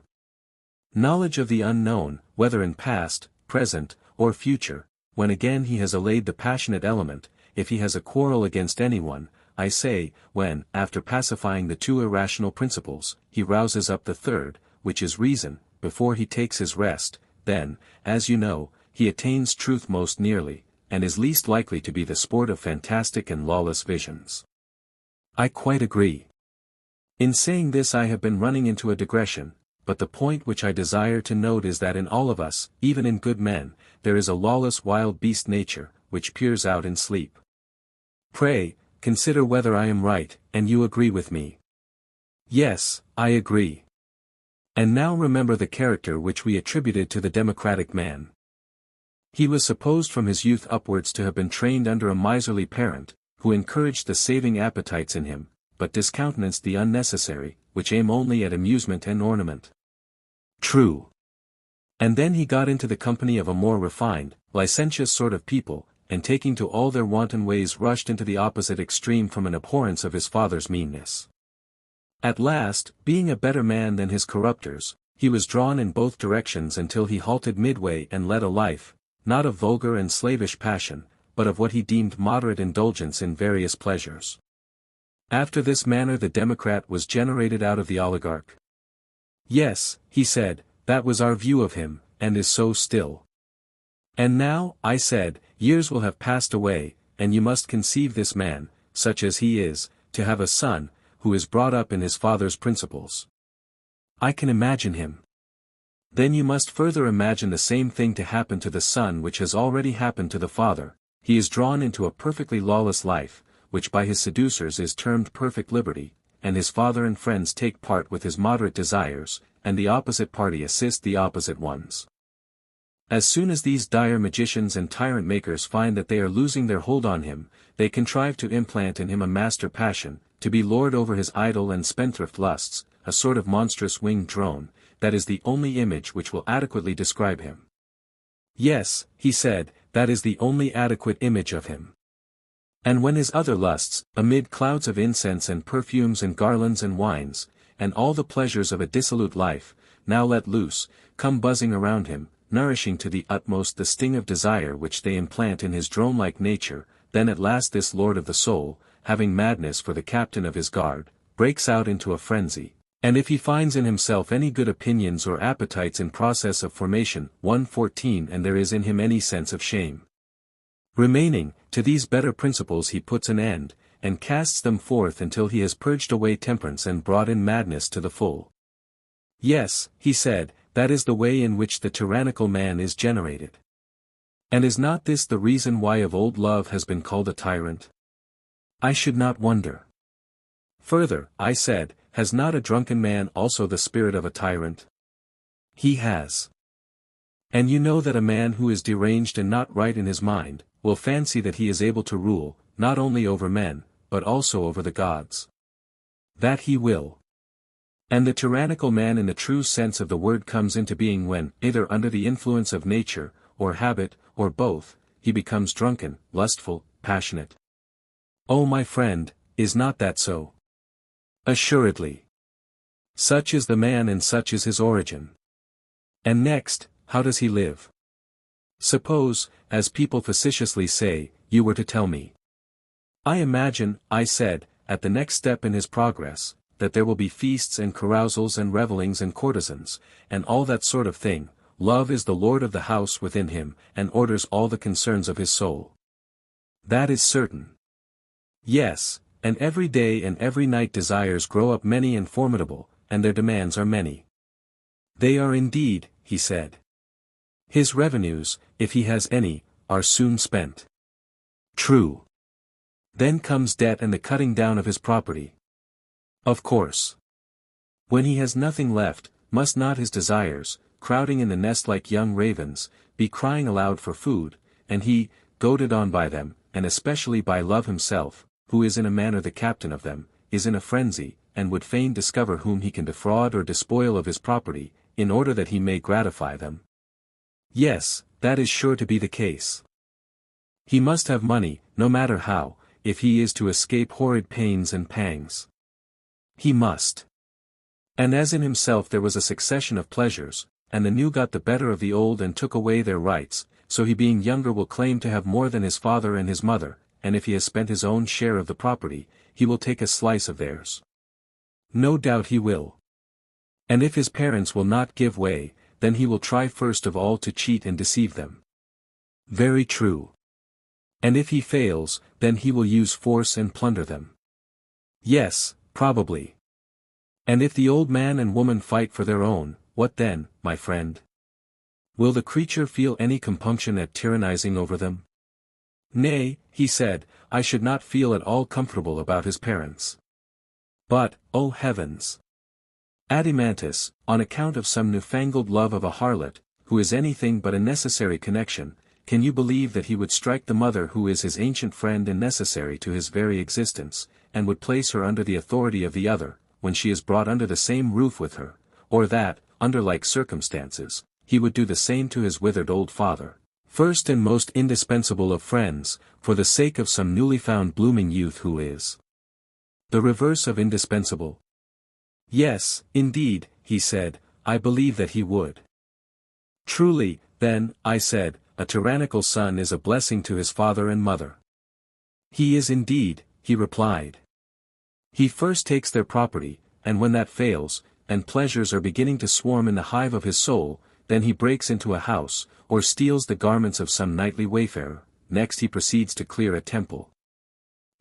knowledge of the unknown, whether in past, present, or future, when again he has allayed the passionate element, if he has a quarrel against anyone, I say, when, after pacifying the two irrational principles, he rouses up the third, which is reason, before he takes his rest, then, as you know, he attains truth most nearly, and is least likely to be the sport of fantastic and lawless visions. I quite agree. In saying this I have been running into a digression, but the point which I desire to note is that in all of us, even in good men, there is a lawless wild beast nature, which peers out in sleep. Pray, consider whether I am right, and you agree with me. Yes, I agree. And now remember the character which we attributed to the democratic man. He was supposed from his youth upwards to have been trained under a miserly parent, who encouraged the saving appetites in him, but discountenanced the unnecessary, which aim only at amusement and ornament. True. And then he got into the company of a more refined, licentious sort of people, and taking to all their wanton ways rushed into the opposite extreme from an abhorrence of his father's meanness. At last, being a better man than his corruptors, he was drawn in both directions until he halted midway and led a life, not of vulgar and slavish passion, but of what he deemed moderate indulgence in various pleasures. After this manner the democrat was generated out of the oligarch. Yes, he said, that was our view of him, and is so still. And now, I said, years will have passed away, and you must conceive this man, such as he is, to have a son, who is brought up in his father's principles. I can imagine him. Then you must further imagine the same thing to happen to the son which has already happened to the father. He is drawn into a perfectly lawless life, which by his seducers is termed perfect liberty, and his father and friends take part with his moderate desires, and the opposite party assist the opposite ones. As soon as these dire magicians and tyrant makers find that they are losing their hold on him, they contrive to implant in him a master passion, to be lord over his idle and spendthrift lusts, a sort of monstrous winged drone, that is the only image which will adequately describe him. Yes, he said, that is the only adequate image of him. And when his other lusts, amid clouds of incense and perfumes and garlands and wines, and all the pleasures of a dissolute life, now let loose, come buzzing around him, nourishing to the utmost the sting of desire which they implant in his drone-like nature, then at last this lord of the soul, having madness for the captain of his guard, breaks out into a frenzy, and if he finds in himself any good opinions or appetites in process of formation, 114 and there is in him any sense of shame remaining, to these better principles he puts an end, and casts them forth until he has purged away temperance and brought in madness to the full. Yes, he said, that is the way in which the tyrannical man is generated. And is not this the reason why of old love has been called a tyrant? I should not wonder. Further, I said, has not a drunken man also the spirit of a tyrant? He has. And you know that a man who is deranged and not right in his mind, will fancy that he is able to rule, not only over men, but also over the gods. That he will. And the tyrannical man in the true sense of the word comes into being when, either under the influence of nature, or habit, or both, he becomes drunken, lustful, passionate. Oh my friend, is not that so? Assuredly. Such is the man and such is his origin. And next, how does he live? Suppose, as people facetiously say, you were to tell me. I imagine, I said, at the next step in his progress, that there will be feasts and carousals and revellings and courtesans, and all that sort of thing. Love is the lord of the house within him, and orders all the concerns of his soul. That is certain. Yes, and every day and every night desires grow up many and formidable, and their demands are many. They are indeed, he said. His revenues, if he has any, are soon spent. True. Then comes debt and the cutting down of his property. Of course. When he has nothing left, must not his desires, crowding in the nest like young ravens, be crying aloud for food, and he, goaded on by them, and especially by love himself, who is in a manner the captain of them, is in a frenzy, and would fain discover whom he can defraud or despoil of his property, in order that he may gratify them. Yes, that is sure to be the case. He must have money, no matter how, if he is to escape horrid pains and pangs. He must. And as in himself there was a succession of pleasures, and the new got the better of the old and took away their rights, so he being younger will claim to have more than his father and his mother, and if he has spent his own share of the property, he will take a slice of theirs. No doubt he will. And if his parents will not give way, then he will try first of all to cheat and deceive them. Very true. And if he fails, then he will use force and plunder them. Yes, probably. And if the old man and woman fight for their own, what then, my friend? Will the creature feel any compunction at tyrannizing over them? Nay, he said, I should not feel at all comfortable about his parents. But, oh heavens! Adimantus, on account of some newfangled love of a harlot, who is anything but a necessary connection, can you believe that he would strike the mother who is his ancient friend and necessary to his very existence, and would place her under the authority of the other, when she is brought under the same roof with her, or that, under like circumstances, he would do the same to his withered old father, first and most indispensable of friends, for the sake of some newly found blooming youth who is the reverse of indispensable? Yes, indeed, he said, I believe that he would. Truly, then, I said, a tyrannical son is a blessing to his father and mother. He is indeed, he replied. He first takes their property, and when that fails, and pleasures are beginning to swarm in the hive of his soul, then he breaks into a house, or steals the garments of some knightly wayfarer, next he proceeds to clear a temple.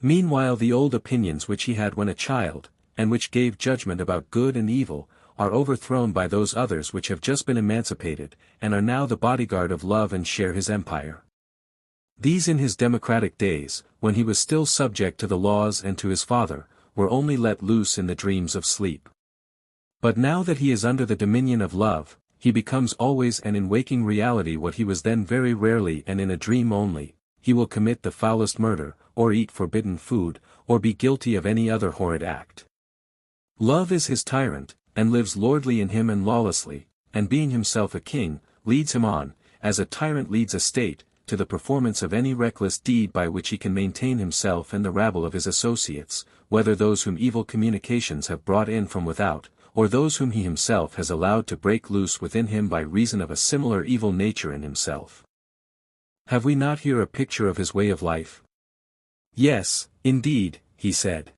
Meanwhile the old opinions which he had when a child, and which gave judgment about good and evil, are overthrown by those others which have just been emancipated, and are now the bodyguard of love and share his empire. These in his democratic days, when he was still subject to the laws and to his father, were only let loose in the dreams of sleep. But now that he is under the dominion of love, he becomes always and in waking reality what he was then very rarely and in a dream only. He will commit the foulest murder, or eat forbidden food, or be guilty of any other horrid act. Love is his tyrant, and lives lordly in him and lawlessly, and being himself a king, leads him on, as a tyrant leads a state, to the performance of any reckless deed by which he can maintain himself and the rabble of his associates, whether those whom evil communications have brought in from without, or those whom he himself has allowed to break loose within him by reason of a similar evil nature in himself. Have we not here a picture of his way of life? Yes, indeed, he said.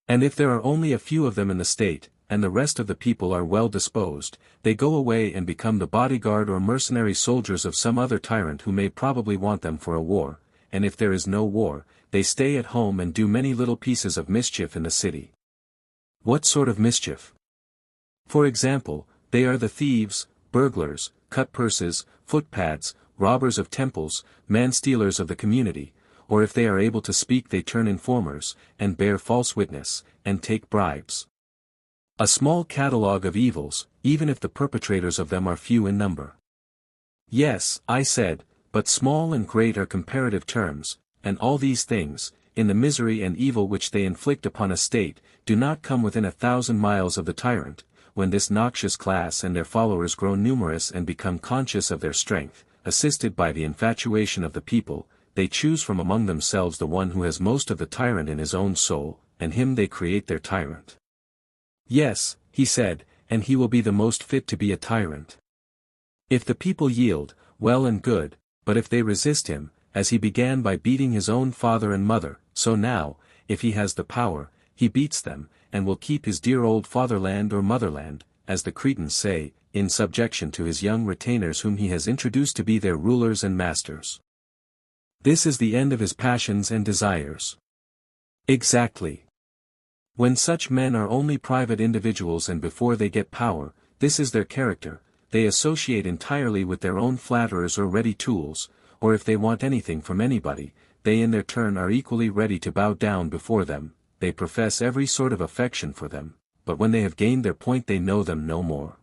And if there are only a few of them in the state, and the rest of the people are well disposed, they go away and become the bodyguard or mercenary soldiers of some other tyrant who may probably want them for a war, and if there is no war, they stay at home and do many little pieces of mischief in the city. What sort of mischief? For example, they are the thieves, burglars, cut-purses, footpads, robbers of temples, man-stealers of the community, or if they are able to speak they turn informers, and bear false witness, and take bribes. A small catalogue of evils, even if the perpetrators of them are few in number. Yes, I said, but small and great are comparative terms, and all these things, in the misery and evil which they inflict upon a state, do not come within 1,000 miles of the tyrant, when this noxious class and their followers grow numerous and become conscious of their strength, assisted by the infatuation of the people, they choose from among themselves the one who has most of the tyrant in his own soul, and him they create their tyrant. Yes, he said, and he will be the most fit to be a tyrant. If the people yield, well and good, but if they resist him, as he began by beating his own father and mother, so now, if he has the power, he beats them, and will keep his dear old fatherland or motherland, as the Cretans say, in subjection to his young retainers whom he has introduced to be their rulers and masters. This is the end of his passions and desires. Exactly. When such men are only private individuals and before they get power, this is their character, they associate entirely with their own flatterers or ready tools, or if they want anything from anybody, they in their turn are equally ready to bow down before them, they profess every sort of affection for them, but when they have gained their point they know them no more.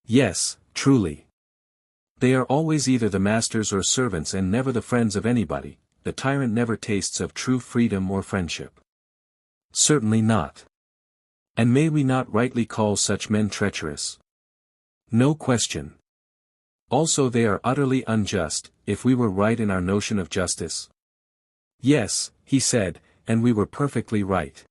Yes, truly. They are always either the masters or servants and never the friends of anybody. The tyrant never tastes of true freedom or friendship. Certainly not. And may we not rightly call such men treacherous? No question. Also they are utterly unjust, if we were right in our notion of justice. Yes, he said, and we were perfectly right.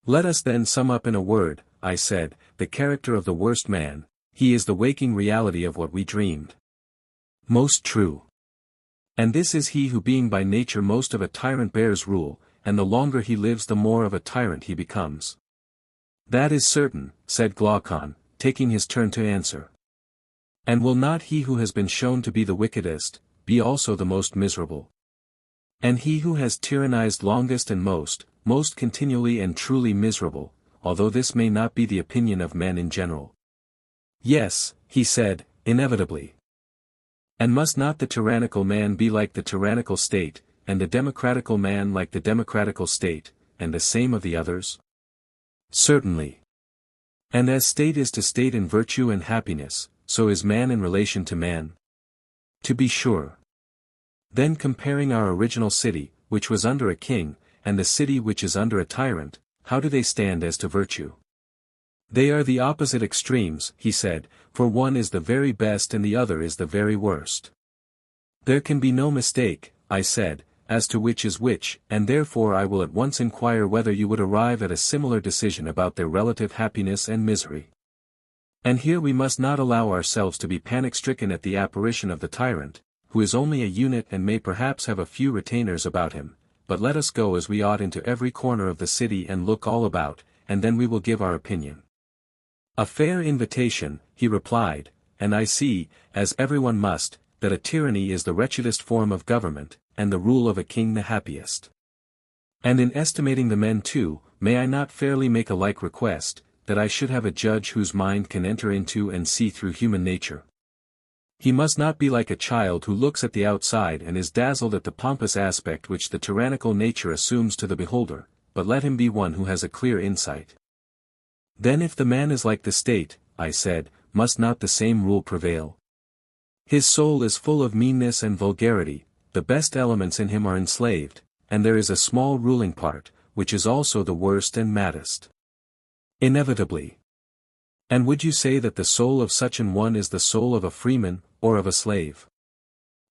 Let us then sum up in a word, I said, the character of the worst man. He is the waking reality of what we dreamed. Most true. And this is he who being by nature most of a tyrant bears rule, and the longer he lives the more of a tyrant he becomes. That is certain, said Glaucon, taking his turn to answer. And will not he who has been shown to be the wickedest, be also the most miserable? And he who has tyrannized longest and most continually and truly miserable, although this may not be the opinion of men in general. Yes, he said, inevitably. And must not the tyrannical man be like the tyrannical state, and the democratical man like the democratical state, and the same of the others? Certainly. And as state is to state in virtue and happiness, so is man in relation to man. To be sure. Then comparing our original city, which was under a king, and the city which is under a tyrant, how do they stand as to virtue? They are the opposite extremes, he said, for one is the very best and the other is the very worst. There can be no mistake, I said, as to which is which, and therefore I will at once inquire whether you would arrive at a similar decision about their relative happiness and misery. And here we must not allow ourselves to be panic-stricken at the apparition of the tyrant, who is only a unit and may perhaps have a few retainers about him, but let us go as we ought into every corner of the city and look all about, and then we will give our opinion. A fair invitation, he replied, and I see, as everyone must, that a tyranny is the wretchedest form of government, and the rule of a king the happiest. And in estimating the men too, may I not fairly make a like request, that I should have a judge whose mind can enter into and see through human nature. He must not be like a child who looks at the outside and is dazzled at the pompous aspect which the tyrannical nature assumes to the beholder, but let him be one who has a clear insight. Then if the man is like the state, I said, must not the same rule prevail? His soul is full of meanness and vulgarity, the best elements in him are enslaved, and there is a small ruling part, which is also the worst and maddest. Inevitably. And would you say that the soul of such an one is the soul of a freeman, or of a slave?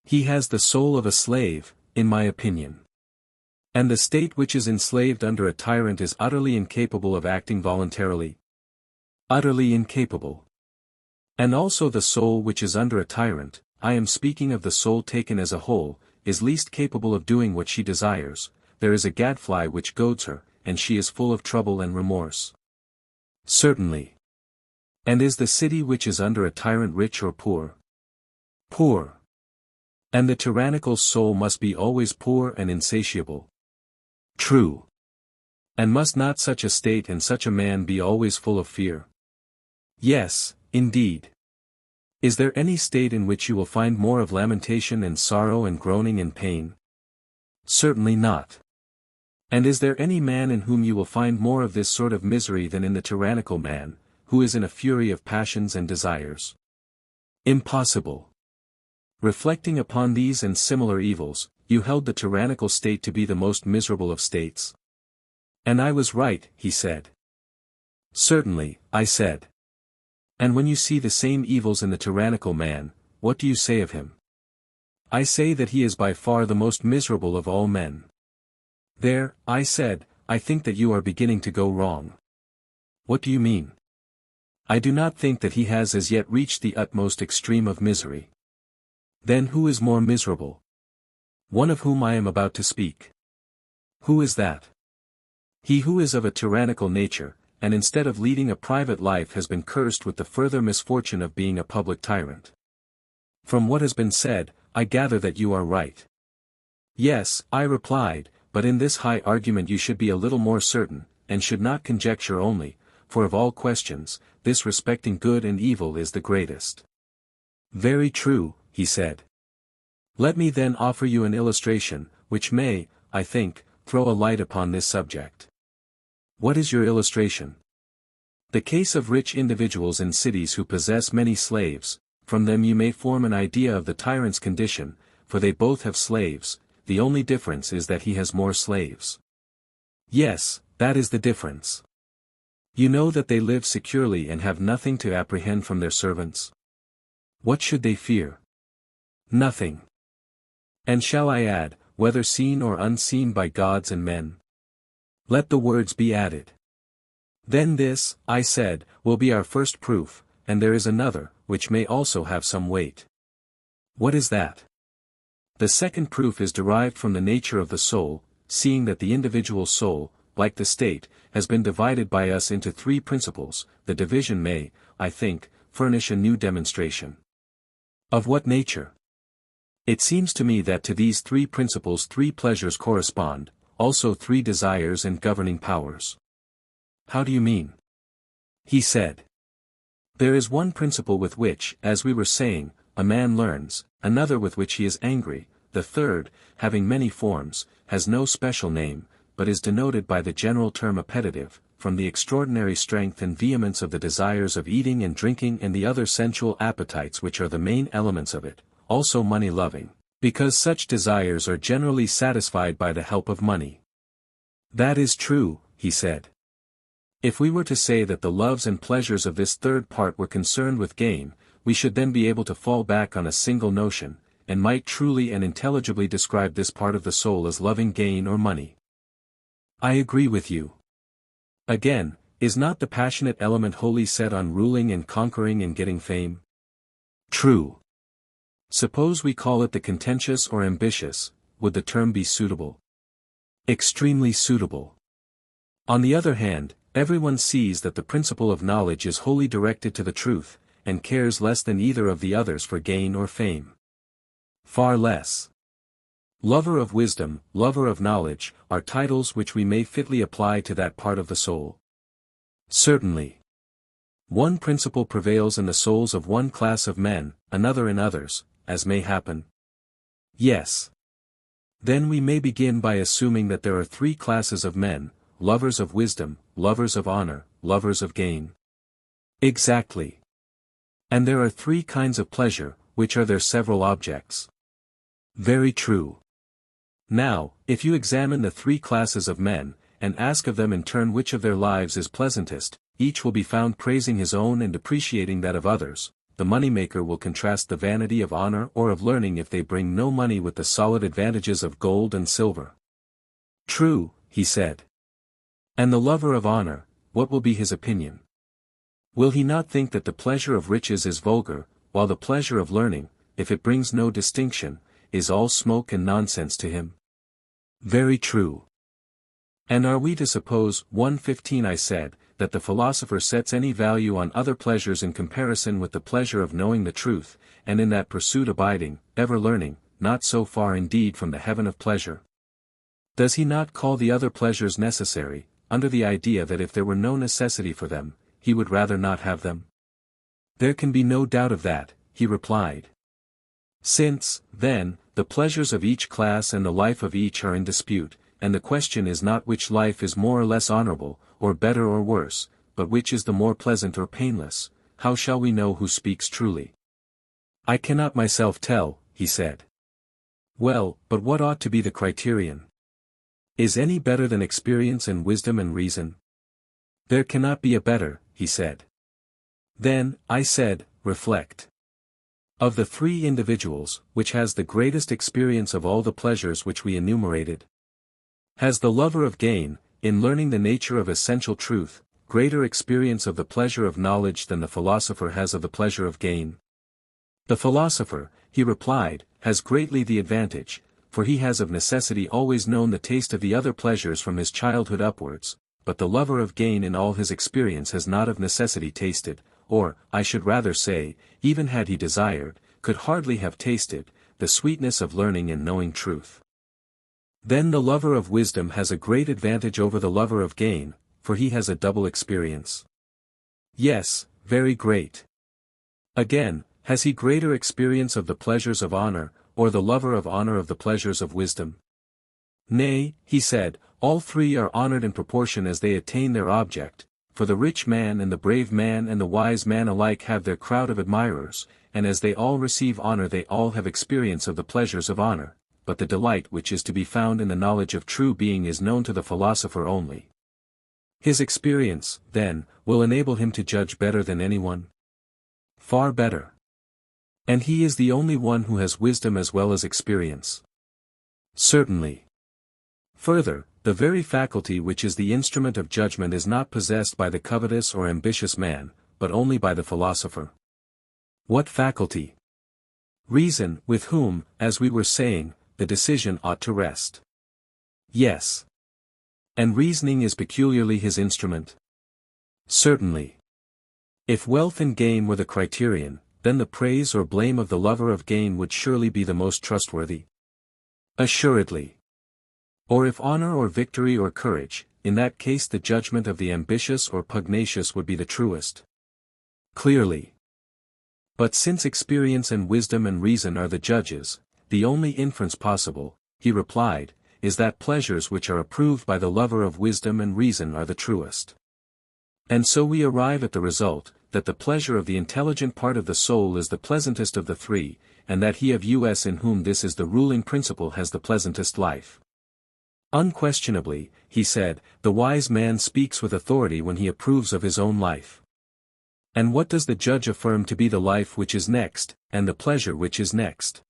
He has the soul of a slave, in my opinion. And the state which is enslaved under a tyrant is utterly incapable of acting voluntarily. Utterly incapable. And also the soul which is under a tyrant, I am speaking of the soul taken as a whole, is least capable of doing what she desires. There is a gadfly which goads her, and she is full of trouble and remorse. Certainly. And is the city which is under a tyrant rich or poor? Poor. And the tyrannical soul must be always poor and insatiable. True. And must not such a state and such a man be always full of fear? Yes, indeed. Is there any state in which you will find more of lamentation and sorrow and groaning and pain? Certainly not. And is there any man in whom you will find more of this sort of misery than in the tyrannical man, who is in a fury of passions and desires? Impossible. Reflecting upon these and similar evils, you held the tyrannical state to be the most miserable of states. And I was right, he said. Certainly, I said. And when you see the same evils in the tyrannical man, what do you say of him? I say that he is by far the most miserable of all men. There, I said, I think that you are beginning to go wrong. What do you mean? I do not think that he has as yet reached the utmost extreme of misery. Then who is more miserable? One of whom I am about to speak. Who is that? He who is of a tyrannical nature, and instead of leading a private life has been cursed with the further misfortune of being a public tyrant. From what has been said, I gather that you are right. Yes, I replied, but in this high argument you should be a little more certain, and should not conjecture only, for of all questions, this respecting good and evil is the greatest. Very true, he said. Let me then offer you an illustration, which may, I think, throw a light upon this subject. What is your illustration? The case of rich individuals in cities who possess many slaves. From them you may form an idea of the tyrant's condition, for they both have slaves, the only difference is that he has more slaves. Yes, that is the difference. You know that they live securely and have nothing to apprehend from their servants. What should they fear? Nothing. And shall I add, whether seen or unseen by gods and men? Let the words be added. Then this, I said, will be our first proof, and there is another, which may also have some weight. What is that? The second proof is derived from the nature of the soul, seeing that the individual soul, like the state, has been divided by us into three principles. The division may, I think, furnish a new demonstration. Of what nature? It seems to me that to these three principles three pleasures correspond, also three desires and governing powers. How do you mean? He said. There is one principle with which, as we were saying, a man learns, another with which he is angry, the third, having many forms, has no special name, but is denoted by the general term appetitive, from the extraordinary strength and vehemence of the desires of eating and drinking and the other sensual appetites which are the main elements of it, also money-loving, because such desires are generally satisfied by the help of money. That is true, he said. If we were to say that the loves and pleasures of this third part were concerned with gain, we should then be able to fall back on a single notion, and might truly and intelligibly describe this part of the soul as loving gain or money. I agree with you. Again, is not the passionate element wholly set on ruling and conquering and getting fame? True. Suppose we call it the contentious or ambitious, would the term be suitable? Extremely suitable. On the other hand, everyone sees that the principle of knowledge is wholly directed to the truth, and cares less than either of the others for gain or fame. Far less. Lover of wisdom, lover of knowledge, are titles which we may fitly apply to that part of the soul. Certainly. One principle prevails in the souls of one class of men, another in others, as may happen. Yes. Then we may begin by assuming that there are three classes of men, lovers of wisdom, lovers of honor, lovers of gain. Exactly. And there are three kinds of pleasure, which are their several objects. Very true. Now, if you examine the three classes of men, and ask of them in turn which of their lives is pleasantest, each will be found praising his own and depreciating that of others. The money-maker will contrast the vanity of honor or of learning if they bring no money with the solid advantages of gold and silver. True, he said. And the lover of honor, what will be his opinion? Will he not think that the pleasure of riches is vulgar, while the pleasure of learning, if it brings no distinction, is all smoke and nonsense to him? Very true. And are we to suppose, 1:15 I said, that the philosopher sets any value on other pleasures in comparison with the pleasure of knowing the truth, and in that pursuit abiding, ever learning, not so far indeed from the heaven of pleasure? Does he not call the other pleasures necessary, under the idea that if there were no necessity for them, he would rather not have them? There can be no doubt of that, he replied. Since, then, the pleasures of each class and the life of each are in dispute, and the question is not which life is more or less honorable, or better or worse, but which is the more pleasant or painless, how shall we know who speaks truly? I cannot myself tell, he said. Well, but what ought to be the criterion? Is any better than experience and wisdom and reason? There cannot be a better, he said. Then, I said, reflect. Of the three individuals, which has the greatest experience of all the pleasures which we enumerated? Has the lover of gain, in learning the nature of essential truth, greater experience of the pleasure of knowledge than the philosopher has of the pleasure of gain? The philosopher, he replied, has greatly the advantage, for he has of necessity always known the taste of the other pleasures from his childhood upwards, but the lover of gain in all his experience has not of necessity tasted, or, I should rather say, even had he desired, could hardly have tasted, the sweetness of learning and knowing truth. Then the lover of wisdom has a great advantage over the lover of gain, for he has a double experience. Yes, very great. Again, has he greater experience of the pleasures of honor, or the lover of honor of the pleasures of wisdom? Nay, he said, all three are honored in proportion as they attain their object, for the rich man and the brave man and the wise man alike have their crowd of admirers, and as they all receive honor they all have experience of the pleasures of honor. But the delight which is to be found in the knowledge of true being is known to the philosopher only. His experience, then, will enable him to judge better than anyone? Far better. And he is the only one who has wisdom as well as experience. Certainly. Further, the very faculty which is the instrument of judgment is not possessed by the covetous or ambitious man, but only by the philosopher. What faculty? Reason, with whom, as we were saying, the decision ought to rest. Yes. And reasoning is peculiarly his instrument? Certainly. If wealth and gain were the criterion, then the praise or blame of the lover of gain would surely be the most trustworthy. Assuredly. Or if honor or victory or courage, in that case the judgment of the ambitious or pugnacious would be the truest. Clearly. But since experience and wisdom and reason are the judges, the only inference possible, he replied, is that pleasures which are approved by the lover of wisdom and reason are the truest. And so we arrive at the result, that the pleasure of the intelligent part of the soul is the pleasantest of the three, and that he of us in whom this is the ruling principle has the pleasantest life. Unquestionably, he said, the wise man speaks with authority when he approves of his own life. And what does the judge affirm to be the life which is next, and the pleasure which is next?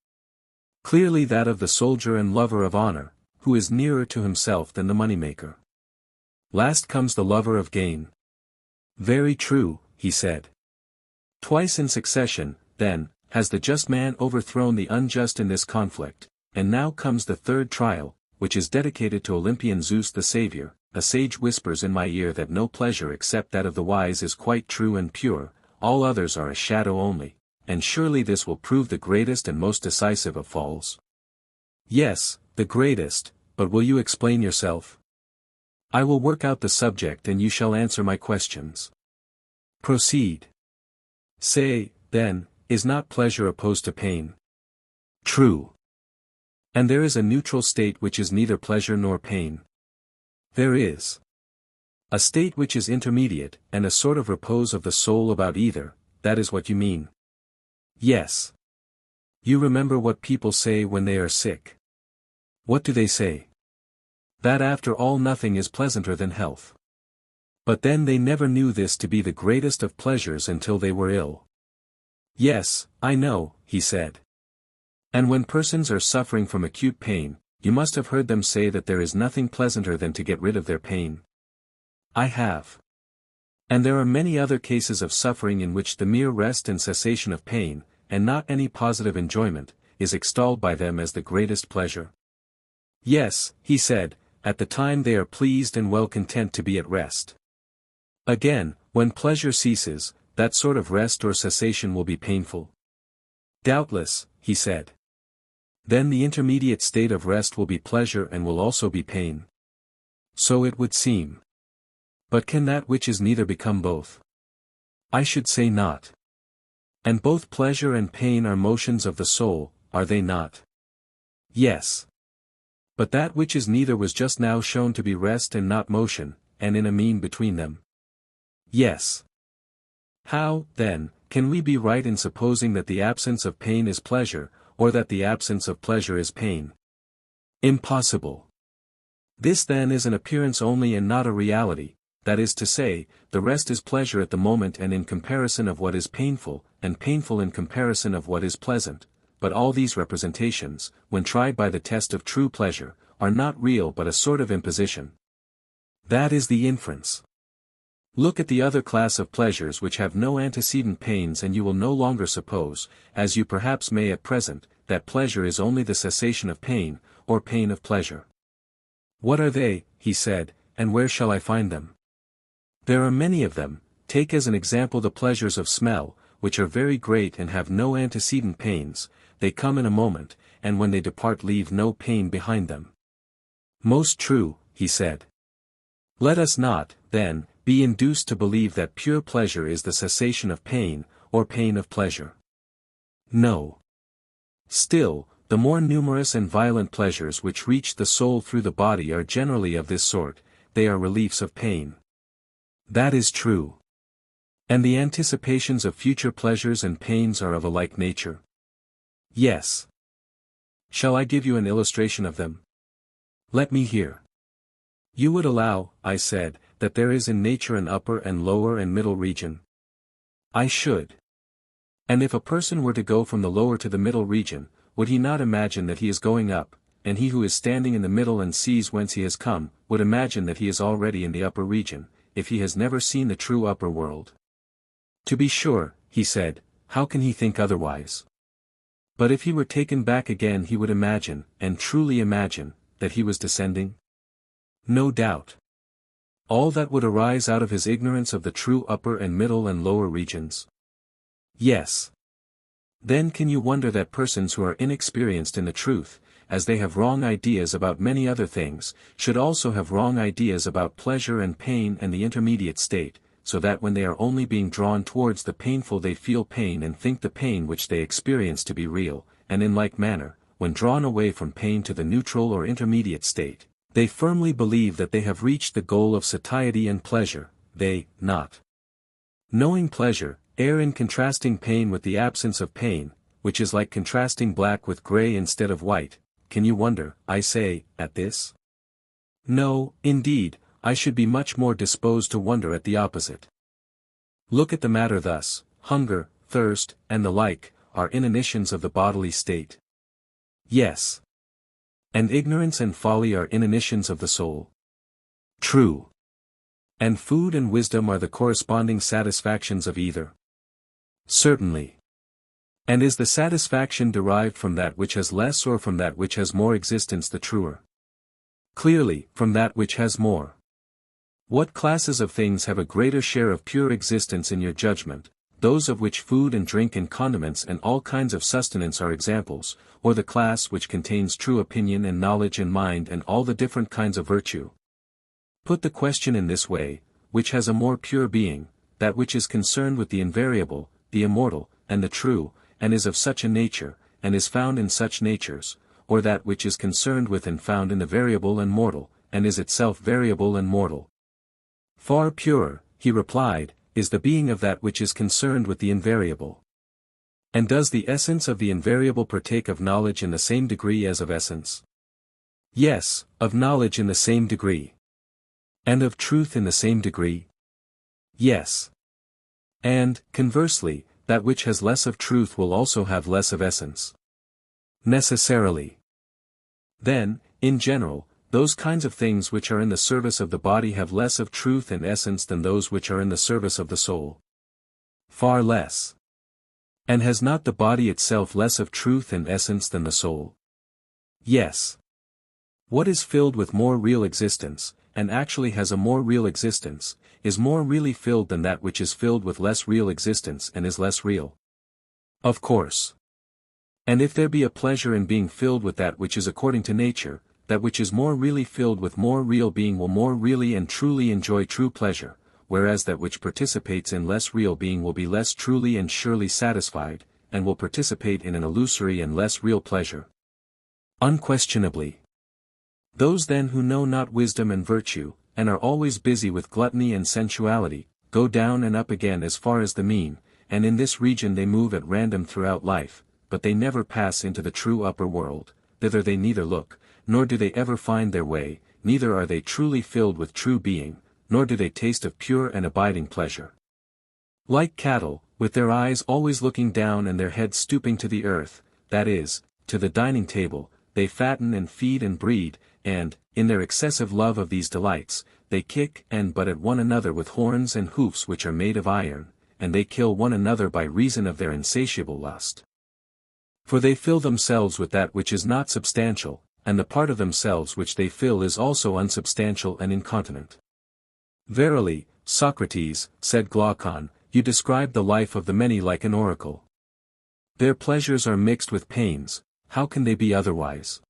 Clearly that of the soldier and lover of honor, who is nearer to himself than the moneymaker. Last comes the lover of gain. Very true, he said. Twice in succession, then, has the just man overthrown the unjust in this conflict, and now comes the third trial, which is dedicated to Olympian Zeus the Savior. A sage whispers in my ear that no pleasure except that of the wise is quite true and pure, all others are a shadow only, and surely this will prove the greatest and most decisive of falls. Yes, the greatest, but will you explain yourself? I will work out the subject and you shall answer my questions. Proceed. Say, then, is not pleasure opposed to pain? True. And there is a neutral state which is neither pleasure nor pain. There is a state which is intermediate, and a sort of repose of the soul about either, that is what you mean. Yes. You remember what people say when they are sick. What do they say? That after all nothing is pleasanter than health. But then they never knew this to be the greatest of pleasures until they were ill. Yes, I know, he said. And when persons are suffering from acute pain, you must have heard them say that there is nothing pleasanter than to get rid of their pain. I have. And there are many other cases of suffering in which the mere rest and cessation of pain, and not any positive enjoyment, is extolled by them as the greatest pleasure. Yes, he said, at the time they are pleased and well content to be at rest. Again, when pleasure ceases, that sort of rest or cessation will be painful. Doubtless, he said. Then the intermediate state of rest will be pleasure and will also be pain. So it would seem. But can that which is neither become both? I should say not. And both pleasure and pain are motions of the soul, are they not? Yes. But that which is neither was just now shown to be rest and not motion, and in a mean between them. Yes. How, then, can we be right in supposing that the absence of pain is pleasure, or that the absence of pleasure is pain? Impossible. This then is an appearance only and not a reality, that is to say, the rest is pleasure at the moment and in comparison of what is painful, and painful in comparison of what is pleasant, but all these representations, when tried by the test of true pleasure, are not real but a sort of imposition. That is the inference. Look at the other class of pleasures which have no antecedent pains and you will no longer suppose, as you perhaps may at present, that pleasure is only the cessation of pain, or pain of pleasure. What are they, he said, and where shall I find them? There are many of them. Take as an example the pleasures of smell, which are very great and have no antecedent pains, they come in a moment, and when they depart leave no pain behind them. Most true, he said. Let us not, then, be induced to believe that pure pleasure is the cessation of pain, or pain of pleasure. No. Still, the more numerous and violent pleasures which reach the soul through the body are generally of this sort, they are reliefs of pain. That is true. And the anticipations of future pleasures and pains are of a like nature. Yes. Shall I give you an illustration of them? Let me hear. You would allow, I said, that there is in nature an upper and lower and middle region. I should. And if a person were to go from the lower to the middle region, would he not imagine that he is going up, and he who is standing in the middle and sees whence he has come, would imagine that he is already in the upper region, if he has never seen the true upper world? To be sure, he said, how can he think otherwise? But if he were taken back again he would imagine, and truly imagine, that he was descending? No doubt. All that would arise out of his ignorance of the true upper and middle and lower regions. Yes. Then can you wonder that persons who are inexperienced in the truth, as they have wrong ideas about many other things, should also have wrong ideas about pleasure and pain and the intermediate state, so that when they are only being drawn towards the painful they feel pain and think the pain which they experience to be real, and in like manner, when drawn away from pain to the neutral or intermediate state, they firmly believe that they have reached the goal of satiety and pleasure, they, not knowing pleasure, err in contrasting pain with the absence of pain, which is like contrasting black with gray instead of white. Can you wonder, I say, at this? No, indeed, I should be much more disposed to wonder at the opposite. Look at the matter thus: hunger, thirst, and the like, are inanitions of the bodily state. Yes. And ignorance and folly are inanitions of the soul. True. And food and wisdom are the corresponding satisfactions of either. Certainly. And is the satisfaction derived from that which has less or from that which has more existence the truer? Clearly, from that which has more. What classes of things have a greater share of pure existence in your judgment, those of which food and drink and condiments and all kinds of sustenance are examples, or the class which contains true opinion and knowledge and mind and all the different kinds of virtue? Put the question in this way: which has a more pure being, that which is concerned with the invariable, the immortal, and the true, and is of such a nature, and is found in such natures, or that which is concerned with and found in the variable and mortal, and is itself variable and mortal? Far purer, he replied, is the being of that which is concerned with the invariable. And does the essence of the invariable partake of knowledge in the same degree as of essence? Yes, of knowledge in the same degree. And of truth in the same degree? Yes. And, conversely, that which has less of truth will also have less of essence. Necessarily. Then, in general, those kinds of things which are in the service of the body have less of truth and essence than those which are in the service of the soul. Far less. And has not the body itself less of truth and essence than the soul? Yes. What is filled with more real existence, and actually has a more real existence, is more really filled than that which is filled with less real existence and is less real. Of course. And if there be a pleasure in being filled with that which is according to nature, that which is more really filled with more real being will more really and truly enjoy true pleasure, whereas that which participates in less real being will be less truly and surely satisfied, and will participate in an illusory and less real pleasure. Unquestionably. Those then who know not wisdom and virtue, and are always busy with gluttony and sensuality, go down and up again as far as the mean, and in this region they move at random throughout life, but they never pass into the true upper world. Thither they neither look, nor do they ever find their way, neither are they truly filled with true being, nor do they taste of pure and abiding pleasure. Like cattle, with their eyes always looking down and their heads stooping to the earth, that is, to the dining table, they fatten and feed and breed, and, in their excessive love of these delights, they kick and butt at one another with horns and hoofs which are made of iron, and they kill one another by reason of their insatiable lust. For they fill themselves with that which is not substantial, and the part of themselves which they fill is also unsubstantial and incontinent. Verily, Socrates, said Glaucon, you describe the life of the many like an oracle. Their pleasures are mixed with pains, how can they be otherwise?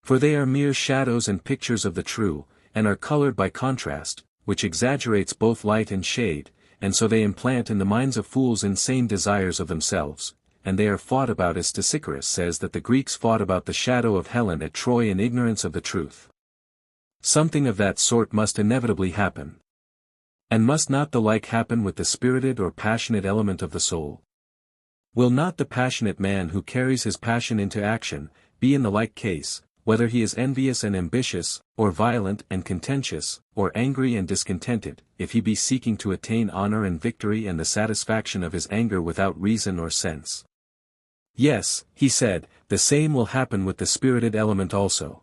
For they are mere shadows and pictures of the true, and are colored by contrast, which exaggerates both light and shade, and so they implant in the minds of fools insane desires of themselves, and they are fought about as Stesichorus says that the Greeks fought about the shadow of Helen at Troy in ignorance of the truth. Something of that sort must inevitably happen. And must not the like happen with the spirited or passionate element of the soul? Will not the passionate man who carries his passion into action, be in the like case, whether he is envious and ambitious, or violent and contentious, or angry and discontented, if he be seeking to attain honor and victory and the satisfaction of his anger without reason or sense? Yes, he said, the same will happen with the spirited element also.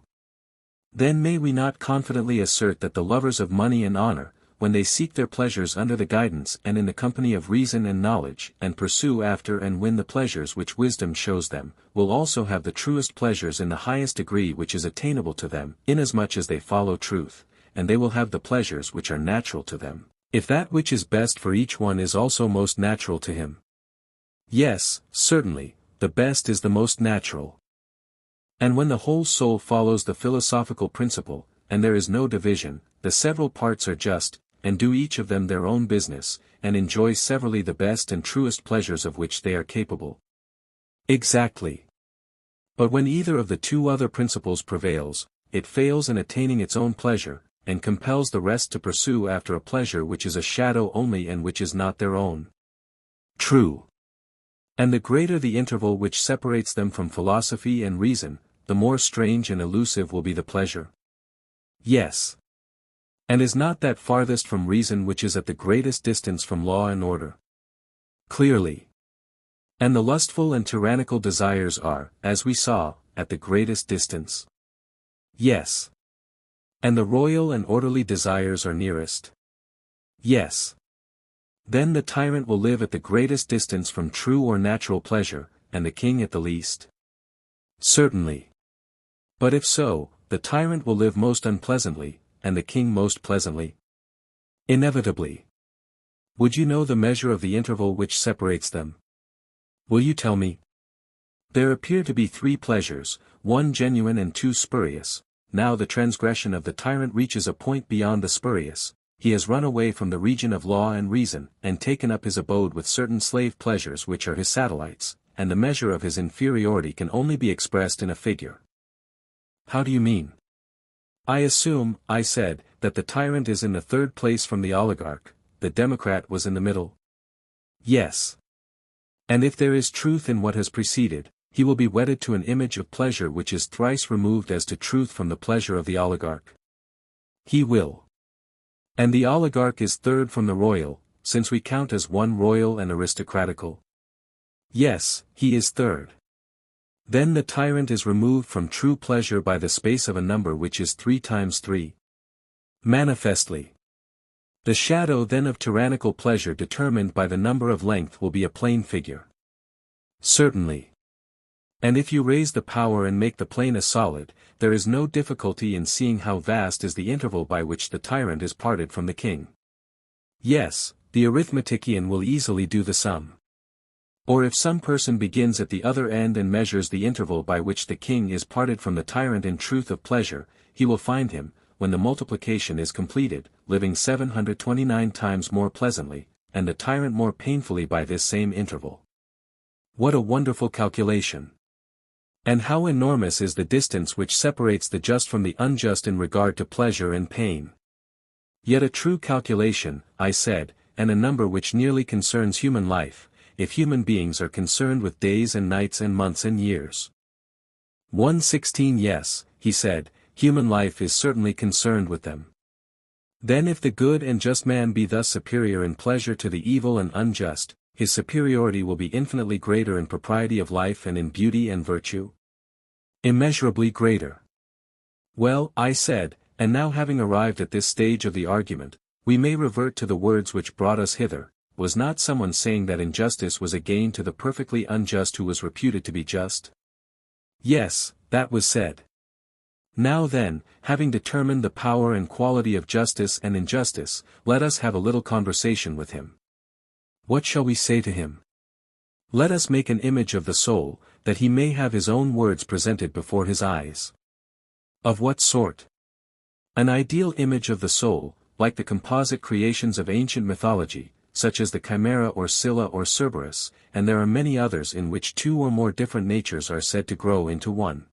Then may we not confidently assert that the lovers of money and honor, when they seek their pleasures under the guidance and in the company of reason and knowledge, and pursue after and win the pleasures which wisdom shows them, will also have the truest pleasures in the highest degree which is attainable to them, inasmuch as they follow truth, and they will have the pleasures which are natural to them, if that which is best for each one is also most natural to him. Yes, certainly, the best is the most natural. And when the whole soul follows the philosophical principle, and there is no division, the several parts are just, and do each of them their own business, and enjoy severally the best and truest pleasures of which they are capable. Exactly. But when either of the two other principles prevails, it fails in attaining its own pleasure, and compels the rest to pursue after a pleasure which is a shadow only and which is not their own. True. And the greater the interval which separates them from philosophy and reason, the more strange and elusive will be the pleasure. Yes. And is not that farthest from reason which is at the greatest distance from law and order? Clearly. And the lustful and tyrannical desires are, as we saw, at the greatest distance. Yes. And the royal and orderly desires are nearest. Yes. Then the tyrant will live at the greatest distance from true or natural pleasure, and the king at the least. Certainly. But if so, the tyrant will live most unpleasantly, and the king most pleasantly? Inevitably. Would you know the measure of the interval which separates them? Will you tell me? There appear to be 3 pleasures, 1 genuine and 2 spurious. Now the transgression of the tyrant reaches a point beyond the spurious. He has run away from the region of law and reason, and taken up his abode with certain slave pleasures which are his satellites, and the measure of his inferiority can only be expressed in a figure. How do you mean? I assume, I said, that the tyrant is in the 3rd place from the oligarch, the democrat was in the middle. Yes. And if there is truth in what has preceded, he will be wedded to an image of pleasure which is thrice removed as to truth from the pleasure of the oligarch. He will. And the oligarch is 3rd from the royal, since we count as one royal and aristocratical. Yes, he is 3rd. Then the tyrant is removed from true pleasure by the space of a number which is 3 times 3. Manifestly. The shadow then of tyrannical pleasure determined by the number of length will be a plane figure. Certainly. And if you raise the power and make the plane a solid, there is no difficulty in seeing how vast is the interval by which the tyrant is parted from the king. Yes, the arithmetician will easily do the sum. Or if some person begins at the other end and measures the interval by which the king is parted from the tyrant in truth of pleasure, he will find him, when the multiplication is completed, living 729 times more pleasantly, and the tyrant more painfully by this same interval. What a wonderful calculation! And how enormous is the distance which separates the just from the unjust in regard to pleasure and pain. Yet a true calculation, I said, and a number which nearly concerns human life, if human beings are concerned with days and nights and months and years. 116 Yes, he said, human life is certainly concerned with them. Then if the good and just man be thus superior in pleasure to the evil and unjust, his superiority will be infinitely greater in propriety of life and in beauty and virtue? Immeasurably greater. Well, I said, and now having arrived at this stage of the argument, we may revert to the words which brought us hither. Was not someone saying that injustice was a gain to the perfectly unjust who was reputed to be just? Yes, that was said. Now then, having determined the power and quality of justice and injustice, let us have a little conversation with him. What shall we say to him? Let us make an image of the soul, that he may have his own words presented before his eyes. Of what sort? An ideal image of the soul, like the composite creations of ancient mythology, such as the Chimera or Scylla or Cerberus, and there are many others in which 2 or more different natures are said to grow into one.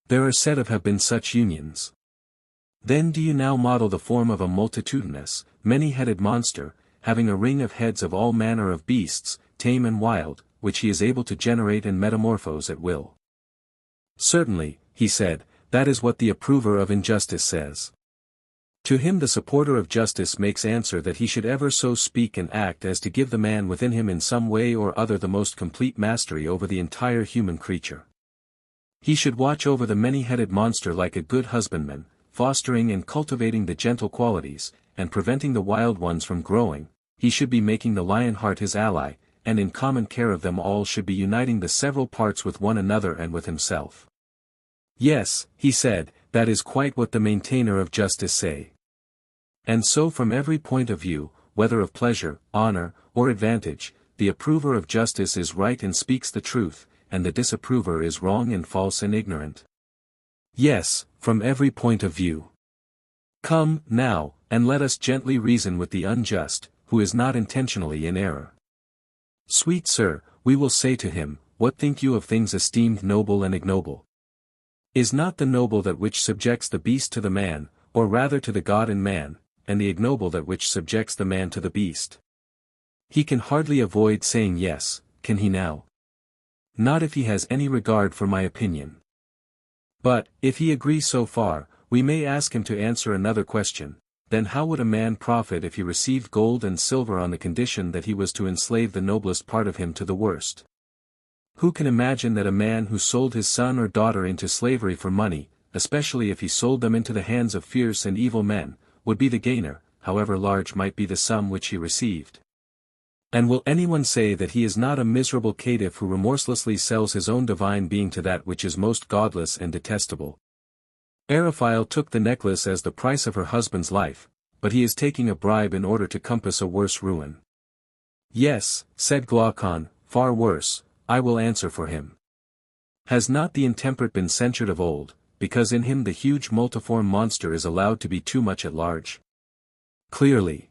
There are said to have been such unions. Then do you now model the form of a multitudinous, many-headed monster, having a ring of heads of all manner of beasts, tame and wild, which he is able to generate and metamorphose at will. Certainly, he said, that is what the approver of injustice says. To him the supporter of justice makes answer that he should ever so speak and act as to give the man within him in some way or other the most complete mastery over the entire human creature. He should watch over the many-headed monster like a good husbandman, fostering and cultivating the gentle qualities, and preventing the wild ones from growing. He should be making the lion heart his ally, and in common care of them all should be uniting the several parts with one another and with himself. Yes, he said, that is quite what the maintainer of justice say. And so from every point of view, whether of pleasure, honor, or advantage, the approver of justice is right and speaks the truth, and the disapprover is wrong and false and ignorant. Yes, from every point of view. Come, now, and let us gently reason with the unjust, who is not intentionally in error. Sweet sir, we will say to him, what think you of things esteemed noble and ignoble? Is not the noble that which subjects the beast to the man, or rather to the God in man, and the ignoble that which subjects the man to the beast. He can hardly avoid saying yes, can he now? Not if he has any regard for my opinion. But, if he agrees so far, we may ask him to answer another question. Then how would a man profit if he received gold and silver on the condition that he was to enslave the noblest part of him to the worst? Who can imagine that a man who sold his son or daughter into slavery for money, especially if he sold them into the hands of fierce and evil men, would be the gainer, however large might be the sum which he received? And will anyone say that he is not a miserable caitiff who remorselessly sells his own divine being to that which is most godless and detestable? Eriphyle took the necklace as the price of her husband's life, but he is taking a bribe in order to compass a worse ruin. Yes, said Glaucon, far worse, I will answer for him. Has not the intemperate been censured of old, because in him the huge multiform monster is allowed to be too much at large? Clearly.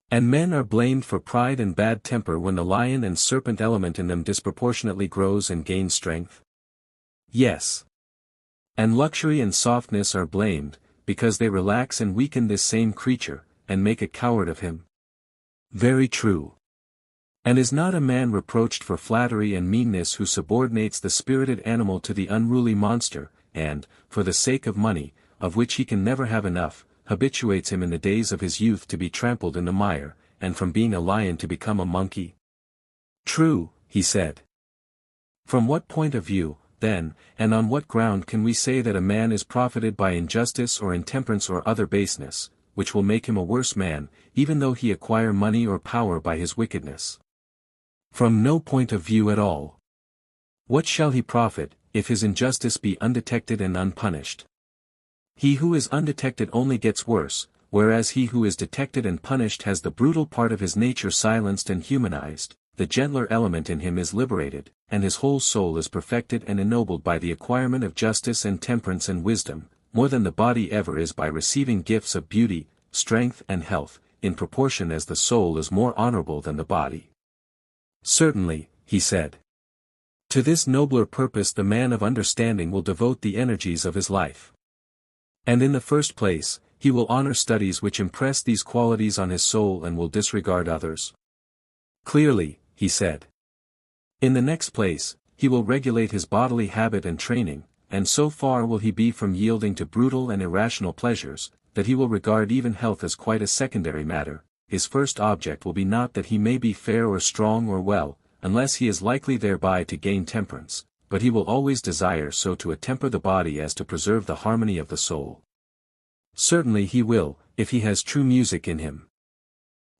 And men are blamed for pride and bad temper when the lion and serpent element in them disproportionately grows and gains strength? Yes. And luxury and softness are blamed, because they relax and weaken this same creature, and make a coward of him? Very true. And is not a man reproached for flattery and meanness who subordinates the spirited animal to the unruly monster, and, for the sake of money, of which he can never have enough, habituates him in the days of his youth to be trampled in the mire, and from being a lion to become a monkey? True, he said. From what point of view, then, and on what ground can we say that a man is profited by injustice or intemperance or other baseness, which will make him a worse man, even though he acquire money or power by his wickedness? From no point of view at all. What shall he profit, if his injustice be undetected and unpunished? He who is undetected only gets worse, whereas he who is detected and punished has the brutal part of his nature silenced and humanized, the gentler element in him is liberated, and his whole soul is perfected and ennobled by the acquirement of justice and temperance and wisdom, more than the body ever is by receiving gifts of beauty, strength and health, in proportion as the soul is more honorable than the body. Certainly, he said. To this nobler purpose the man of understanding will devote the energies of his life. And in the first place, he will honor studies which impress these qualities on his soul and will disregard others. Clearly, he said. In the next place, he will regulate his bodily habit and training, and so far will he be from yielding to brutal and irrational pleasures, that he will regard even health as quite a secondary matter. His first object will be not that he may be fair or strong or well, unless he is likely thereby to gain temperance, but he will always desire so to attemper the body as to preserve the harmony of the soul. Certainly he will, if he has true music in him.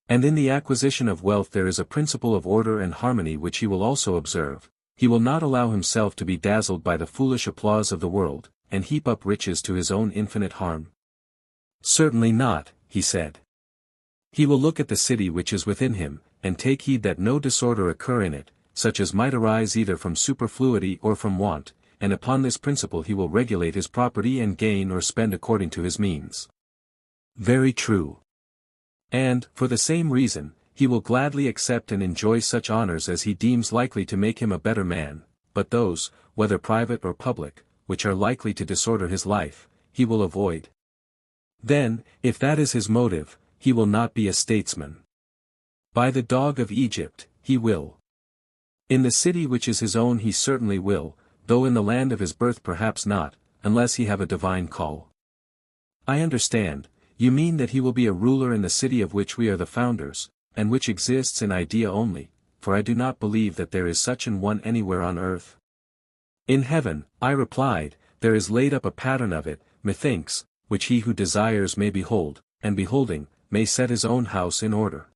And in the acquisition of wealth there is a principle of order and harmony which he will also observe. He will not allow himself to be dazzled by the foolish applause of the world, and heap up riches to his own infinite harm. Certainly not, he said. He will look at the city which is within him, and take heed that no disorder occur in it, such as might arise either from superfluity or from want, and upon this principle he will regulate his property and gain or spend according to his means. Very true. And, for the same reason, he will gladly accept and enjoy such honors as he deems likely to make him a better man, but those, whether private or public, which are likely to disorder his life, he will avoid. Then, if that is his motive, he will not be a statesman. By the dog of Egypt, he will. In the city which is his own he certainly will, though in the land of his birth perhaps not, unless he have a divine call. I understand. You mean that he will be a ruler in the city of which we are the founders, and which exists in idea only, for I do not believe that there is such an one anywhere on earth. In heaven, I replied, there is laid up a pattern of it, methinks, which he who desires may behold, and beholding, may set his own house in order.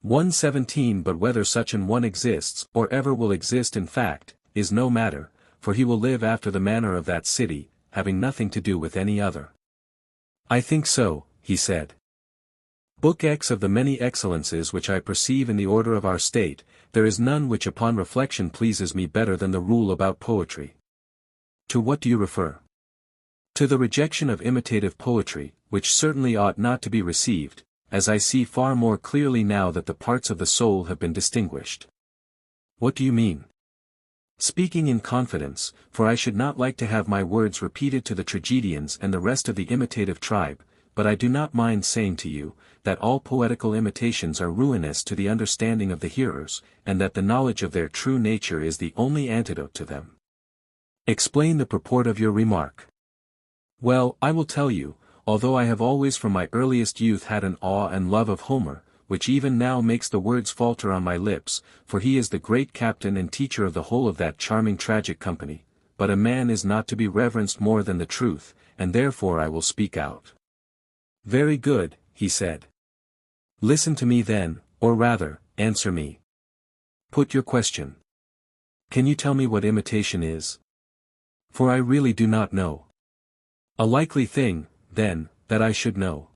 117 But whether such an one exists, or ever will exist in fact, is no matter, for he will live after the manner of that city, having nothing to do with any other. I think so, he said. Book X Of the many excellences which I perceive in the order of our state, there is none which upon reflection pleases me better than the rule about poetry. To what do you refer? To the rejection of imitative poetry, which certainly ought not to be received, as I see far more clearly now that the parts of the soul have been distinguished. What do you mean? Speaking in confidence, for I should not like to have my words repeated to the tragedians and the rest of the imitative tribe, but I do not mind saying to you, that all poetical imitations are ruinous to the understanding of the hearers, and that the knowledge of their true nature is the only antidote to them. Explain the purport of your remark. Well, I will tell you, although I have always from my earliest youth had an awe and love of Homer, which even now makes the words falter on my lips, for he is the great captain and teacher of the whole of that charming tragic company, but a man is not to be reverenced more than the truth, and therefore I will speak out. Very good, he said. Listen to me then, or rather, answer me. Put your question. Can you tell me what imitation is? For I really do not know. A likely thing, then, that I should know.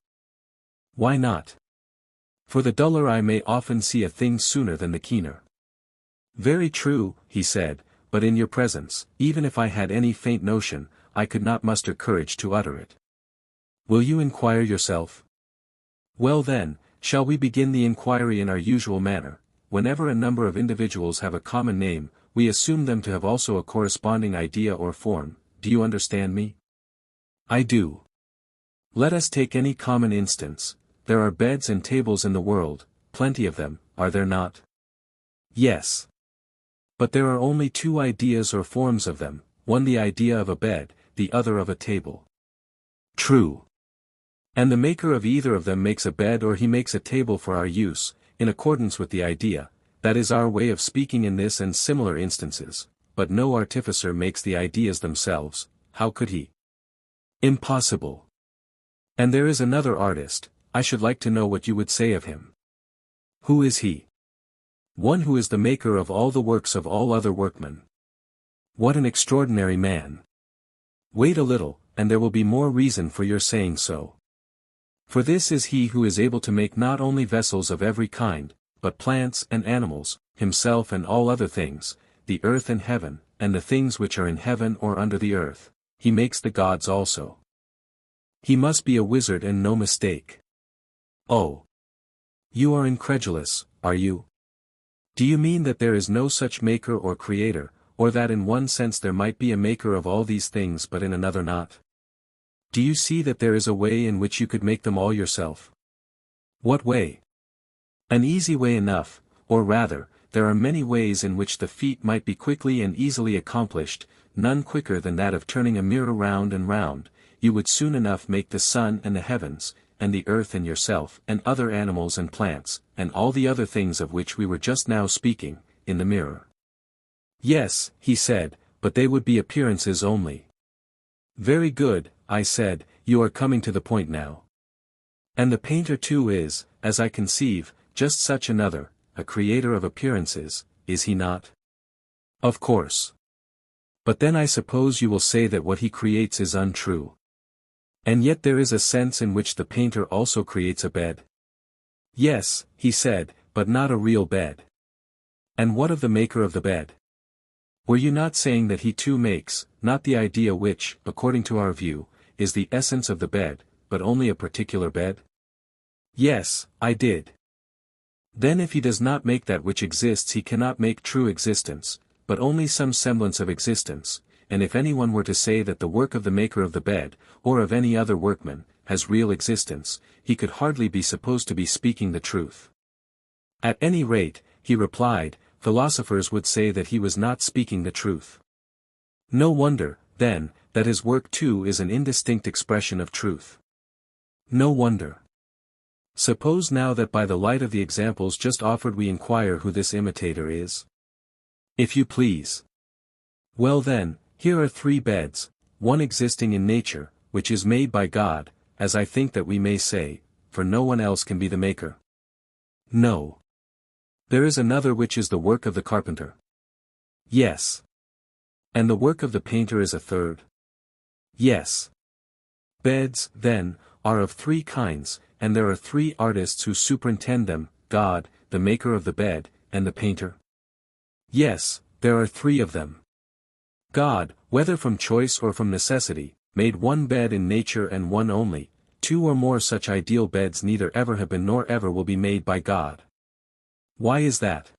Why not? For the duller eye may often see a thing sooner than the keener. Very true, he said, but in your presence, even if I had any faint notion, I could not muster courage to utter it. Will you inquire yourself? Well then, shall we begin the inquiry in our usual manner? Whenever a number of individuals have a common name, we assume them to have also a corresponding idea or form. Do you understand me? I do. Let us take any common instance. There are beds and tables in the world, plenty of them, are there not? Yes. But there are only two ideas or forms of them, one the idea of a bed, the other of a table. True. And the maker of either of them makes a bed or he makes a table for our use, in accordance with the idea, that is our way of speaking in this and similar instances, but no artificer makes the ideas themselves, how could he? Impossible. And there is another artist, I should like to know what you would say of him. Who is he? One who is the maker of all the works of all other workmen. What an extraordinary man. Wait a little, and there will be more reason for your saying so. For this is he who is able to make not only vessels of every kind, but plants and animals, himself and all other things, the earth and heaven, and the things which are in heaven or under the earth. He makes the gods also. He must be a wizard and no mistake. Oh! You are incredulous, are you? Do you mean that there is no such maker or creator, or that in one sense there might be a maker of all these things but in another not? Do you see that there is a way in which you could make them all yourself? What way? An easy way enough, or rather, there are many ways in which the feat might be quickly and easily accomplished, none quicker than that of turning a mirror round and round. You would soon enough make the sun and the heavens, and the earth and yourself, and other animals and plants, and all the other things of which we were just now speaking, in the mirror. Yes, he said, but they would be appearances only. Very good, I said, you are coming to the point now. And the painter too is, as I conceive, just such another, a creator of appearances, is he not? Of course. But then I suppose you will say that what he creates is untrue. And yet there is a sense in which the painter also creates a bed. Yes, he said, but not a real bed. And what of the maker of the bed? Were you not saying that he too makes, not the idea which, according to our view, is the essence of the bed, but only a particular bed? Yes, I did. Then if he does not make that which exists he cannot make true existence, but only some semblance of existence. And if anyone were to say that the work of the maker of the bed, or of any other workman, has real existence, he could hardly be supposed to be speaking the truth. At any rate, he replied, philosophers would say that he was not speaking the truth. No wonder, then, that his work too is an indistinct expression of truth. No wonder. Suppose now that by the light of the examples just offered we inquire who this imitator is. If you please. Well then, here are three beds, one existing in nature, which is made by God, as I think that we may say, for no one else can be the maker. No. There is another which is the work of the carpenter. Yes. And the work of the painter is a third. Yes. Beds, then, are of three kinds, and there are three artists who superintend them, God, the maker of the bed, and the painter. Yes, there are three of them. God, whether from choice or from necessity, made one bed in nature and one only. Two or more such ideal beds neither ever have been nor ever will be made by God. Why is that?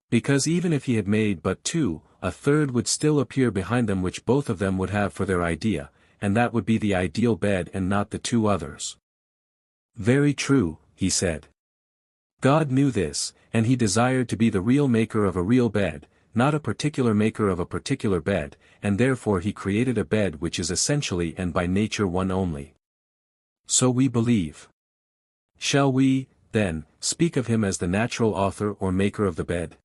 Because even if he had made but two, a third would still appear behind them which both of them would have for their idea, and that would be the ideal bed and not the two others. Very true, he said. God knew this, and he desired to be the real maker of a real bed, not a particular maker of a particular bed, and therefore he created a bed which is essentially and by nature one only. So we believe. Shall we, then, speak of him as the natural author or maker of the bed?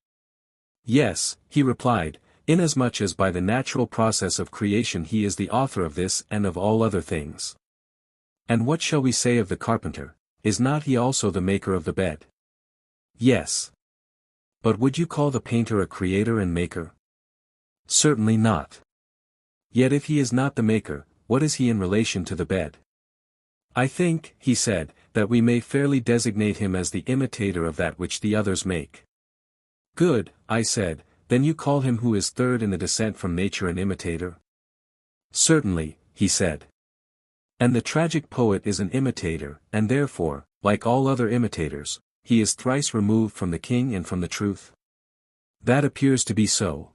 Yes, he replied, inasmuch as by the natural process of creation he is the author of this and of all other things. And what shall we say of the carpenter? Is not he also the maker of the bed? Yes. But would you call the painter a creator and maker? Certainly not. Yet if he is not the maker, what is he in relation to the bed? I think, he said, that we may fairly designate him as the imitator of that which the others make. Good, I said, then you call him who is third in the descent from nature an imitator? Certainly, he said. And the tragic poet is an imitator, and therefore, like all other imitators, he is thrice removed from the king and from the truth? That appears to be so.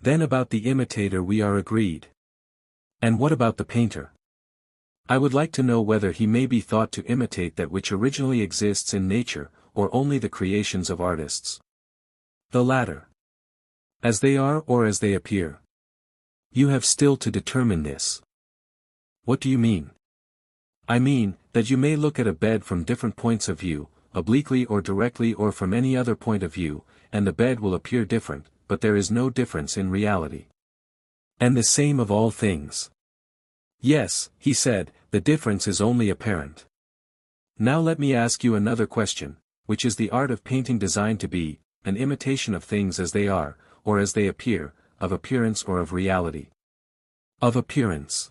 Then about the imitator we are agreed. And what about the painter? I would like to know whether he may be thought to imitate that which originally exists in nature, or only the creations of artists. The latter. As they are or as they appear. You have still to determine this. What do you mean? I mean, that you may look at a bed from different points of view, obliquely or directly or from any other point of view, and the bed will appear different, but there is no difference in reality. And the same of all things. Yes, he said, the difference is only apparent. Now let me ask you another question, which is the art of painting designed to be, an imitation of things as they are, or as they appear, of appearance or of reality? Of appearance.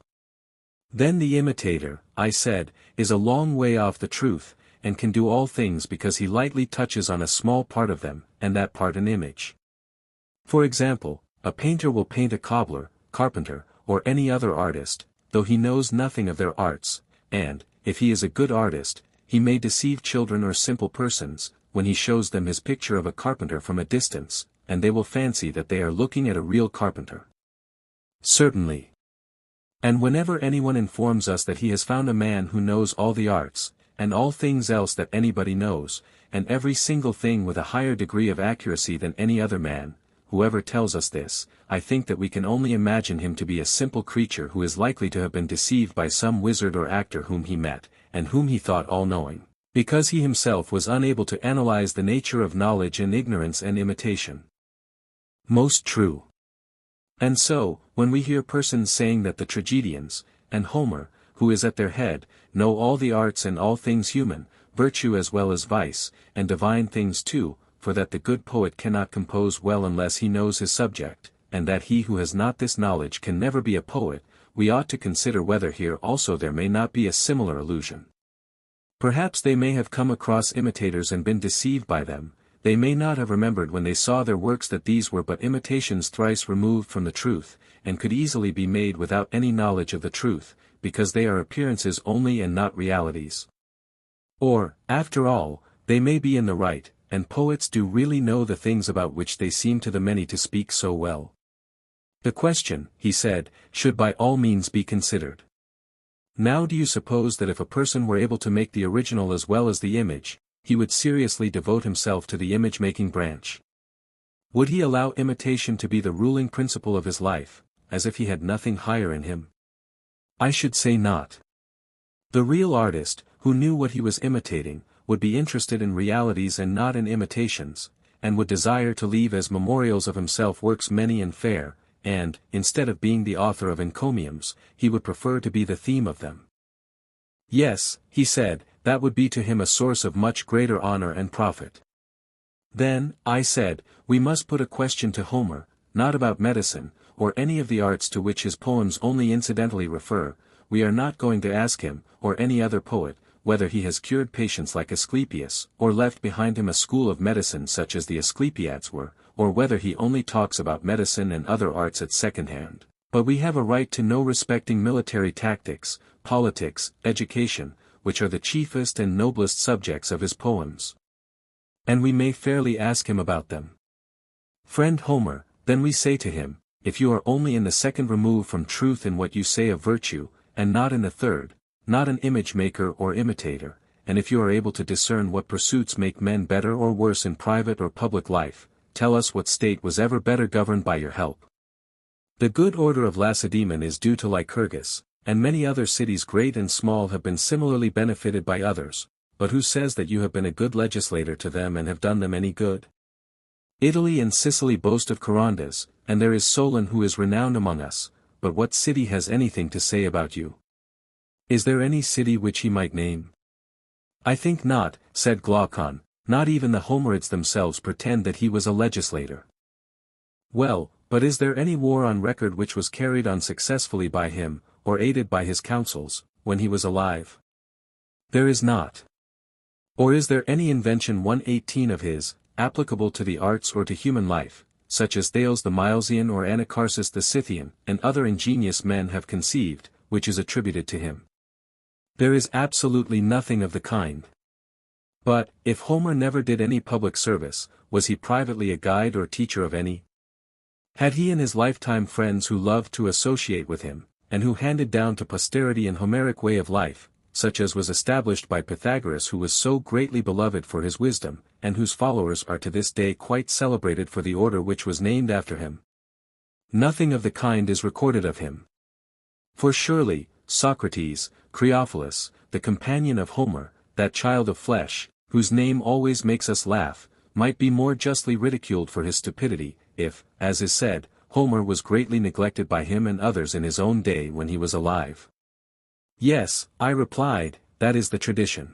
Then the imitator, I said, is a long way off the truth, and can do all things because he lightly touches on a small part of them, and that part an image. For example, a painter will paint a cobbler, carpenter, or any other artist, though he knows nothing of their arts, and, if he is a good artist, he may deceive children or simple persons, when he shows them his picture of a carpenter from a distance, and they will fancy that they are looking at a real carpenter. Certainly. And whenever anyone informs us that he has found a man who knows all the arts, and all things else that anybody knows, and every single thing with a higher degree of accuracy than any other man, whoever tells us this, I think that we can only imagine him to be a simple creature who is likely to have been deceived by some wizard or actor whom he met, and whom he thought all-knowing, because he himself was unable to analyze the nature of knowledge and ignorance and imitation. Most true. And so, when we hear persons saying that the tragedians, and Homer, who is at their head, know all the arts and all things human, virtue as well as vice, and divine things too, for that the good poet cannot compose well unless he knows his subject, and that he who has not this knowledge can never be a poet, we ought to consider whether here also there may not be a similar illusion. Perhaps they may have come across imitators and been deceived by them. They may not have remembered when they saw their works that these were but imitations thrice removed from the truth, and could easily be made without any knowledge of the truth, because they are appearances only and not realities. Or, after all, they may be in the right, and poets do really know the things about which they seem to the many to speak so well. The question, he said, should by all means be considered. Now do you suppose that if a person were able to make the original as well as the image, he would seriously devote himself to the image-making branch? Would he allow imitation to be the ruling principle of his life, as if he had nothing higher in him? I should say not. The real artist, who knew what he was imitating, would be interested in realities and not in imitations, and would desire to leave as memorials of himself works many and fair, and, instead of being the author of encomiums, he would prefer to be the theme of them. Yes, he said, that would be to him a source of much greater honor and profit. Then, I said, we must put a question to Homer, not about medicine, or any of the arts to which his poems only incidentally refer. We are not going to ask him, or any other poet, whether he has cured patients like Asclepius, or left behind him a school of medicine such as the Asclepiads were, or whether he only talks about medicine and other arts at second hand. But we have a right to know respecting military tactics, politics, education, which are the chiefest and noblest subjects of his poems. And we may fairly ask him about them. Friend Homer, Then we say to him, if you are only in the second remove from truth in what you say of virtue, and not in the third, not an image maker or imitator, and if you are able to discern what pursuits make men better or worse in private or public life, tell us what state was ever better governed by your help. The good order of Lacedaemon is due to Lycurgus, and many other cities great and small have been similarly benefited by others, but who says that you have been a good legislator to them and have done them any good? Italy and Sicily boast of Charondas, and there is Solon who is renowned among us, but what city has anything to say about you? Is there any city which he might name? I think not, said Glaucon, not even the Homerids themselves pretend that he was a legislator. Well, but is there any war on record which was carried on successfully by him, or aided by his counsels, when he was alive? There is not. Or is there any invention 118 of his, applicable to the arts or to human life, such as Thales the Milesian or Anacharsis the Scythian, and other ingenious men have conceived, which is attributed to him? There is absolutely nothing of the kind. But, if Homer never did any public service, was he privately a guide or teacher of any? Had he in his lifetime friends who loved to associate with him, and who handed down to posterity an Homeric way of life, such as was established by Pythagoras, who was so greatly beloved for his wisdom, and whose followers are to this day quite celebrated for the order which was named after him? Nothing of the kind is recorded of him. For surely, Socrates, Creophilus, the companion of Homer, that child of flesh, whose name always makes us laugh, might be more justly ridiculed for his stupidity, if, as is said, Homer was greatly neglected by him and others in his own day when he was alive. Yes, I replied, that is the tradition.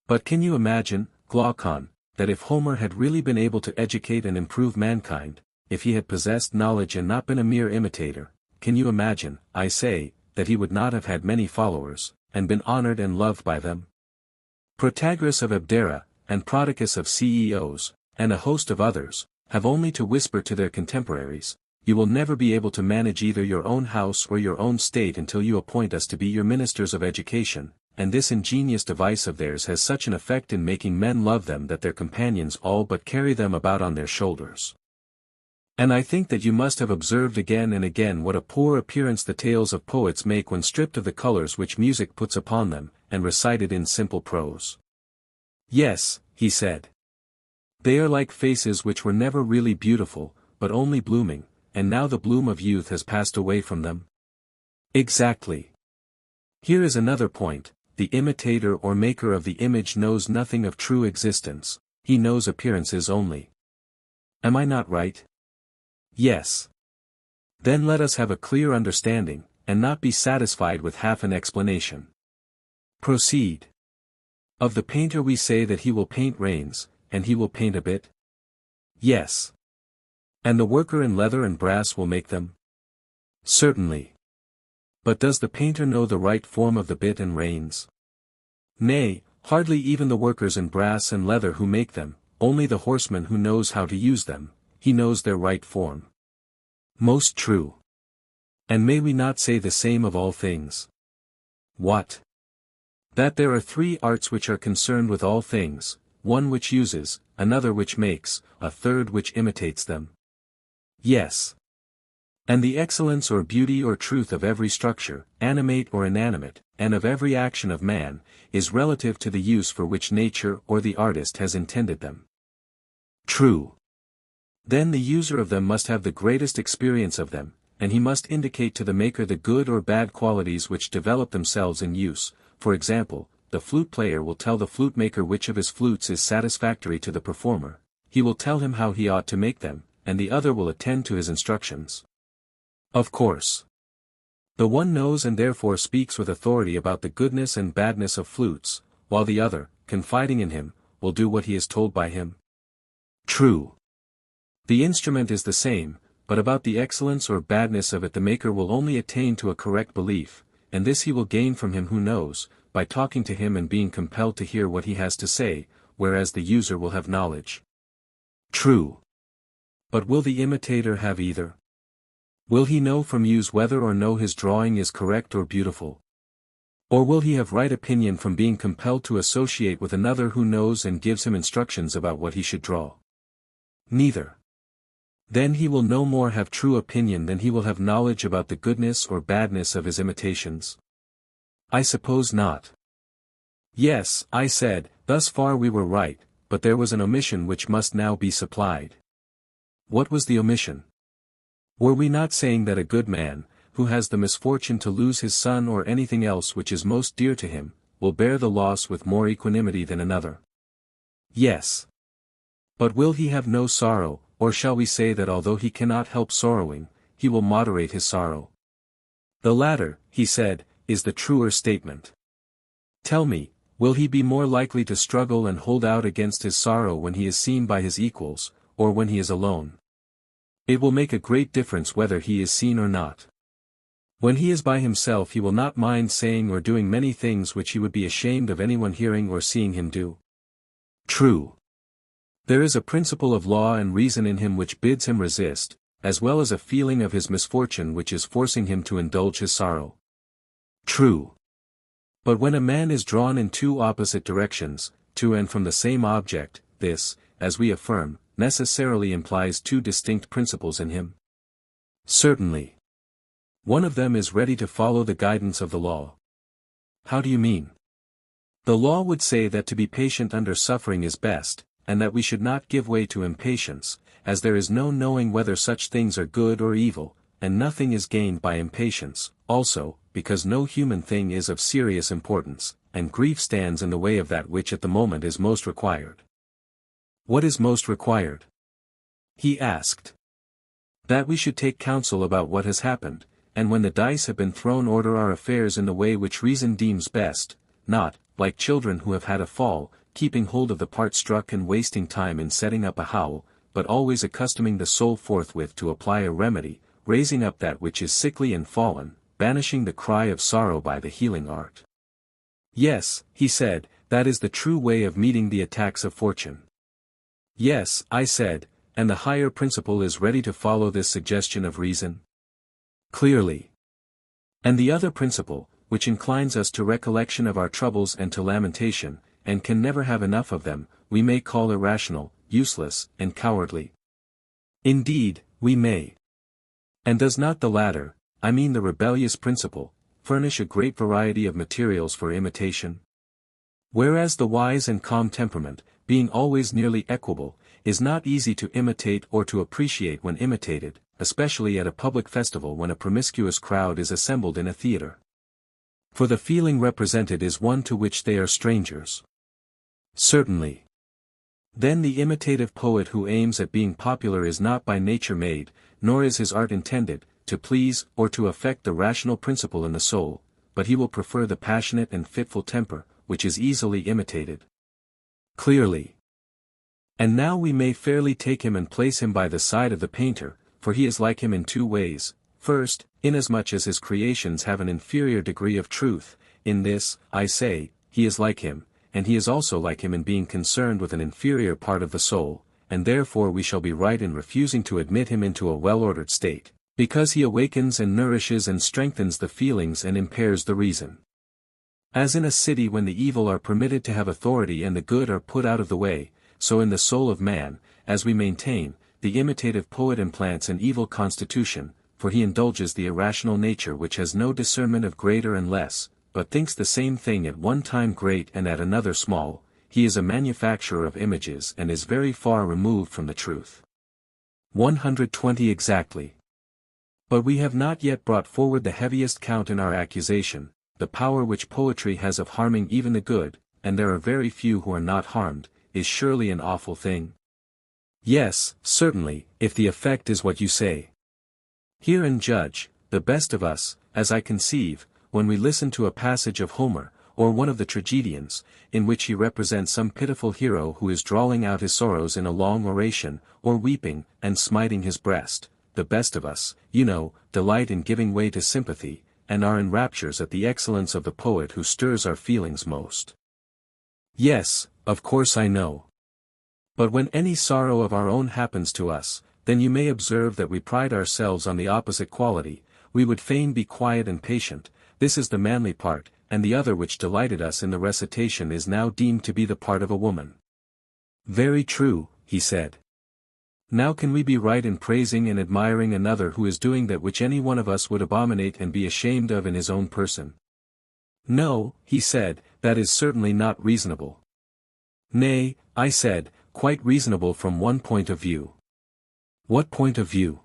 But can you imagine, Glaucon, that if Homer had really been able to educate and improve mankind, if he had possessed knowledge and not been a mere imitator, can you imagine, I say, that he would not have had many followers, and been honored and loved by them? Protagoras of Abdera, and Prodicus of Ceos, and a host of others, have only to whisper to their contemporaries, you will never be able to manage either your own house or your own state until you appoint us to be your ministers of education, and this ingenious device of theirs has such an effect in making men love them that their companions all but carry them about on their shoulders. And I think that you must have observed again and again what a poor appearance the tales of poets make when stripped of the colors which music puts upon them, and recited in simple prose. Yes, he said. They are like faces which were never really beautiful, but only blooming, and now the bloom of youth has passed away from them. Exactly. Here is another point, the imitator or maker of the image knows nothing of true existence, he knows appearances only. Am I not right? Yes. Then let us have a clear understanding, and not be satisfied with half an explanation. Proceed. Of the painter we say that he will paint rains, and he will paint a bit? Yes. And the worker in leather and brass will make them? Certainly. But does the painter know the right form of the bit and reins? Nay, hardly even the workers in brass and leather who make them, only the horseman who knows how to use them, he knows their right form. Most true. And may we not say the same of all things? What? That there are three arts which are concerned with all things, one which uses, another which makes, a third which imitates them. Yes. And the excellence or beauty or truth of every structure, animate or inanimate, and of every action of man, is relative to the use for which nature or the artist has intended them. True. Then the user of them must have the greatest experience of them, and he must indicate to the maker the good or bad qualities which develop themselves in use. For example, the flute player will tell the flute maker which of his flutes is satisfactory to the performer, he will tell him how he ought to make them, and the other will attend to his instructions. Of course. The one knows and therefore speaks with authority about the goodness and badness of flutes, while the other, confiding in him, will do what he is told by him. True. The instrument is the same, but about the excellence or badness of it the maker will only attain to a correct belief, and this he will gain from him who knows, by talking to him and being compelled to hear what he has to say, whereas the user will have knowledge. True. But will the imitator have either? Will he know from use whether or no his drawing is correct or beautiful? Or will he have right opinion from being compelled to associate with another who knows and gives him instructions about what he should draw? Neither. Then he will no more have true opinion than he will have knowledge about the goodness or badness of his imitations. I suppose not. Yes, I said, thus far we were right, but there was an omission which must now be supplied. What was the omission? Were we not saying that a good man, who has the misfortune to lose his son or anything else which is most dear to him, will bear the loss with more equanimity than another? Yes. But will he have no sorrow, or shall we say that although he cannot help sorrowing, he will moderate his sorrow? The latter, he said, is the truer statement. Tell me, will he be more likely to struggle and hold out against his sorrow when he is seen by his equals, or when he is alone? It will make a great difference whether he is seen or not. When he is by himself he will not mind saying or doing many things which he would be ashamed of anyone hearing or seeing him do. True. There is a principle of law and reason in him which bids him resist, as well as a feeling of his misfortune which is forcing him to indulge his sorrow. True. But when a man is drawn in two opposite directions, to and from the same object, this, as we affirm, necessarily implies two distinct principles in him. Certainly. One of them is ready to follow the guidance of the law. How do you mean? The law would say that to be patient under suffering is best, and that we should not give way to impatience, as there is no knowing whether such things are good or evil, and nothing is gained by impatience, also, because no human thing is of serious importance, and grief stands in the way of that which at the moment is most required. What is most required? He asked. That we should take counsel about what has happened, and when the dice have been thrown order our affairs in the way which reason deems best, not, like children who have had a fall, keeping hold of the part struck and wasting time in setting up a howl, but always accustoming the soul forthwith to apply a remedy, raising up that which is sickly and fallen, banishing the cry of sorrow by the healing art. Yes, he said, that is the true way of meeting the attacks of fortune. Yes, I said, and the higher principle is ready to follow this suggestion of reason? Clearly. And the other principle, which inclines us to recollection of our troubles and to lamentation, and can never have enough of them, we may call irrational, useless, and cowardly. Indeed, we may. And does not the latter, I mean the rebellious principle, furnish a great variety of materials for imitation? Whereas the wise and calm temperament, being always nearly equable, is not easy to imitate or to appreciate when imitated, especially at a public festival when a promiscuous crowd is assembled in a theater. For the feeling represented is one to which they are strangers. Certainly. Then the imitative poet who aims at being popular is not by nature made, nor is his art intended, to please or to affect the rational principle in the soul, but he will prefer the passionate and fitful temper, which is easily imitated. Clearly. And now we may fairly take him and place him by the side of the painter, for he is like him in two ways. First, inasmuch as his creations have an inferior degree of truth, in this, I say, he is like him, and he is also like him in being concerned with an inferior part of the soul, and therefore we shall be right in refusing to admit him into a well-ordered state, because he awakens and nourishes and strengthens the feelings and impairs the reason. As in a city when the evil are permitted to have authority and the good are put out of the way, so in the soul of man, as we maintain, the imitative poet implants an evil constitution, for he indulges the irrational nature which has no discernment of greater and less, but thinks the same thing at one time great and at another small. He is a manufacturer of images and is very far removed from the truth. 120 exactly. But we have not yet brought forward the heaviest count in our accusation, the power which poetry has of harming even the good, and there are very few who are not harmed, is surely an awful thing. Yes, certainly, if the effect is what you say. Hear and judge, the best of us, as I conceive, when we listen to a passage of Homer, or one of the tragedians, in which he represents some pitiful hero who is drawling out his sorrows in a long oration, or weeping, and smiting his breast. The best of us, you know, delight in giving way to sympathy, and are in raptures at the excellence of the poet who stirs our feelings most. Yes, of course I know. But when any sorrow of our own happens to us, then you may observe that we pride ourselves on the opposite quality. We would fain be quiet and patient, this is the manly part, and the other which delighted us in the recitation is now deemed to be the part of a woman. Very true, he said. Now can we be right in praising and admiring another who is doing that which any one of us would abominate and be ashamed of in his own person? No, he said, that is certainly not reasonable. Nay, I said, quite reasonable from one point of view. What point of view?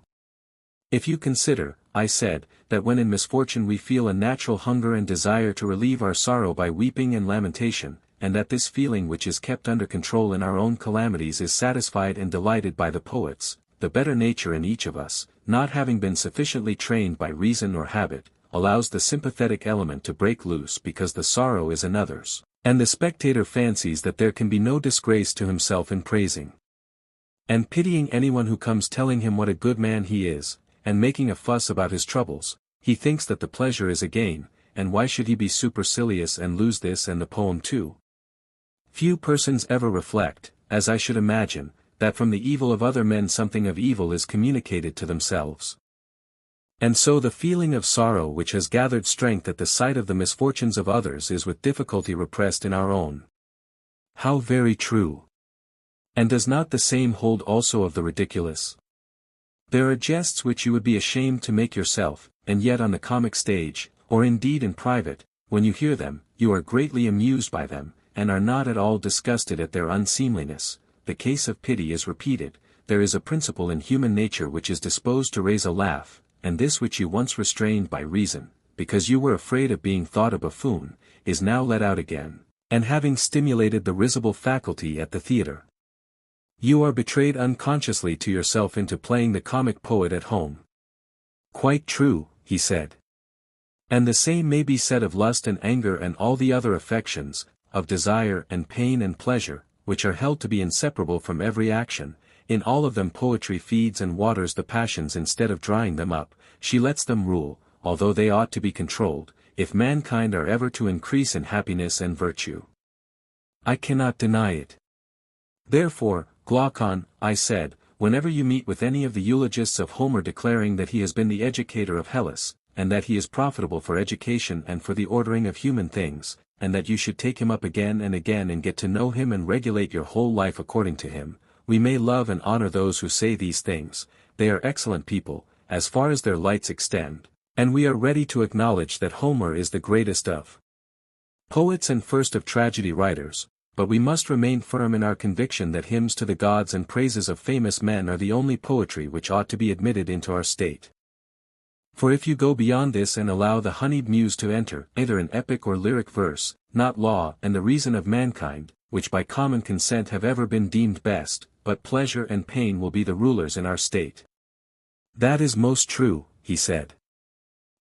If you consider, I said, that when in misfortune we feel a natural hunger and desire to relieve our sorrow by weeping and lamentation, and that this feeling which is kept under control in our own calamities is satisfied and delighted by the poets, the better nature in each of us, not having been sufficiently trained by reason or habit, allows the sympathetic element to break loose because the sorrow is another's, and the spectator fancies that there can be no disgrace to himself in praising and pitying anyone who comes telling him what a good man he is, and making a fuss about his troubles. He thinks that the pleasure is a gain, and why should he be supercilious and lose this and the poem too? Few persons ever reflect, as I should imagine, that from the evil of other men something of evil is communicated to themselves. And so the feeling of sorrow which has gathered strength at the sight of the misfortunes of others is with difficulty repressed in our own. How very true! And does not the same hold also of the ridiculous? There are jests which you would be ashamed to make yourself, and yet on the comic stage, or indeed in private, when you hear them, you are greatly amused by them, and are not at all disgusted at their unseemliness. The case of pity is repeated. There is a principle in human nature which is disposed to raise a laugh, and this which you once restrained by reason, because you were afraid of being thought a buffoon, is now let out again, and having stimulated the risible faculty at the theatre, you are betrayed unconsciously to yourself into playing the comic poet at home. Quite true, he said. And the same may be said of lust and anger and all the other affections, of desire and pain and pleasure, which are held to be inseparable from every action. In all of them poetry feeds and waters the passions instead of drying them up. She lets them rule, although they ought to be controlled, if mankind are ever to increase in happiness and virtue. I cannot deny it. Therefore, Glaucon, I said, whenever you meet with any of the eulogists of Homer declaring that he has been the educator of Hellas, and that he is profitable for education and for the ordering of human things, and that you should take him up again and get to know him and regulate your whole life according to him, we may love and honor those who say these things. They are excellent people, as far as their lights extend, and we are ready to acknowledge that Homer is the greatest of poets and first of tragedy writers. But we must remain firm in our conviction that hymns to the gods and praises of famous men are the only poetry which ought to be admitted into our state. For if you go beyond this and allow the honeyed muse to enter, either in epic or lyric verse, not law and the reason of mankind, which by common consent have ever been deemed best, but pleasure and pain will be the rulers in our state. That is most true, he said.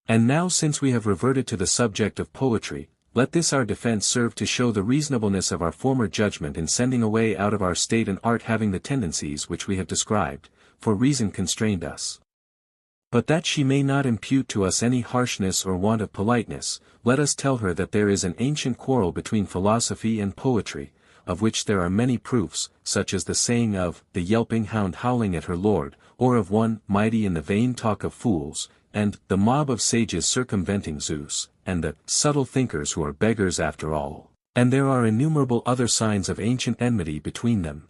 And now since we have reverted to the subject of poetry, let this our defense serve to show the reasonableness of our former judgment in sending away out of our state an art having the tendencies which we have described, for reason constrained us. But that she may not impute to us any harshness or want of politeness, let us tell her that there is an ancient quarrel between philosophy and poetry, of which there are many proofs, such as the saying of the yelping hound howling at her lord, or of one mighty in the vain talk of fools, and the mob of sages circumventing Zeus, and the subtle thinkers who are beggars after all, and there are innumerable other signs of ancient enmity between them.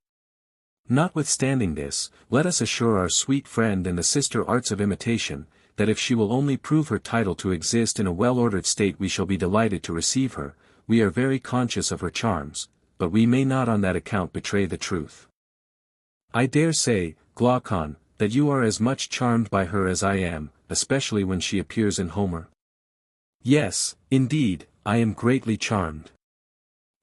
Notwithstanding this, let us assure our sweet friend in the sister arts of imitation, that if she will only prove her title to exist in a well-ordered state we shall be delighted to receive her. We are very conscious of her charms, but we may not on that account betray the truth. I dare say, Glaucon, that you are as much charmed by her as I am, especially when she appears in Homer. Yes, indeed, I am greatly charmed.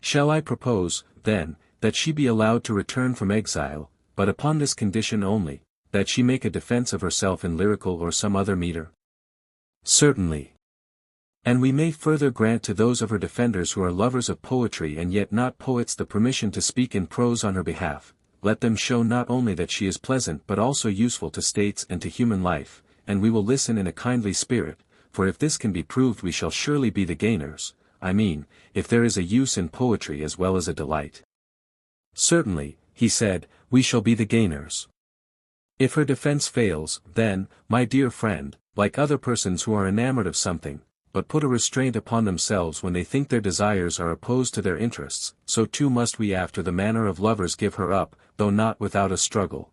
Shall I propose, then, that she be allowed to return from exile, but upon this condition only, that she make a defense of herself in lyrical or some other metre? Certainly. And we may further grant to those of her defenders who are lovers of poetry and yet not poets the permission to speak in prose on her behalf. Let them show not only that she is pleasant but also useful to states and to human life, and we will listen in a kindly spirit, for if this can be proved we shall surely be the gainers, I mean, if there is a use in poetry as well as a delight. Certainly, he said, we shall be the gainers. If her defense fails, then, my dear friend, like other persons who are enamored of something, but put a restraint upon themselves when they think their desires are opposed to their interests, so too must we after the manner of lovers give her up, though not without a struggle.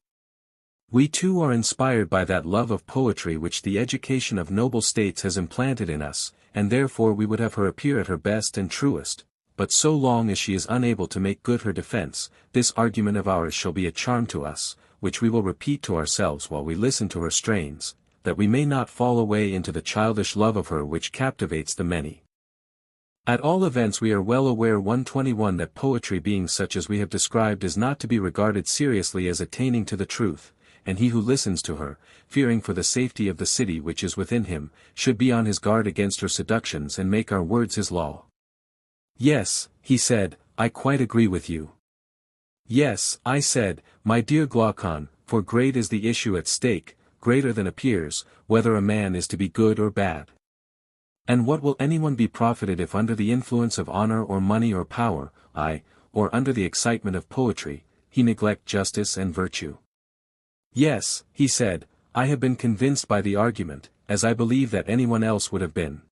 We too are inspired by that love of poetry which the education of noble states has implanted in us, and therefore we would have her appear at her best and truest, but so long as she is unable to make good her defense, this argument of ours shall be a charm to us, which we will repeat to ourselves while we listen to her strains, that we may not fall away into the childish love of her which captivates the many. At all events we are well aware 121 that poetry being such as we have described is not to be regarded seriously as attaining to the truth, and he who listens to her, fearing for the safety of the city which is within him, should be on his guard against her seductions and make our words his law. Yes, he said, I quite agree with you. Yes, I said, my dear Glaucon, for great is the issue at stake, greater than appears, whether a man is to be good or bad. And what will anyone be profited if under the influence of honor or money or power, or under the excitement of poetry, he neglect justice and virtue? Yes, he said, I have been convinced by the argument, as I believe that anyone else would have been.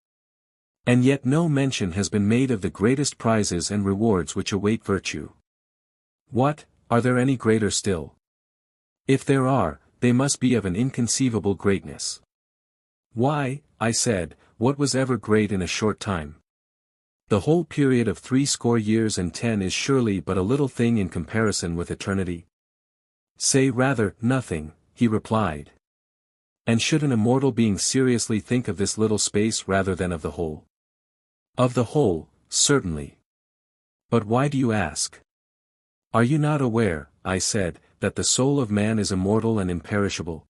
And yet no mention has been made of the greatest prizes and rewards which await virtue. What, are there any greater still? If there are, they must be of an inconceivable greatness. Why, I said, what was ever great in a short time? The whole period of 60 years and 10 is surely but a little thing in comparison with eternity. Say rather, nothing, he replied. And should an immortal being seriously think of this little space rather than of the whole? Of the whole, certainly. But why do you ask? Are you not aware, I said, that the soul of man is immortal and imperishable?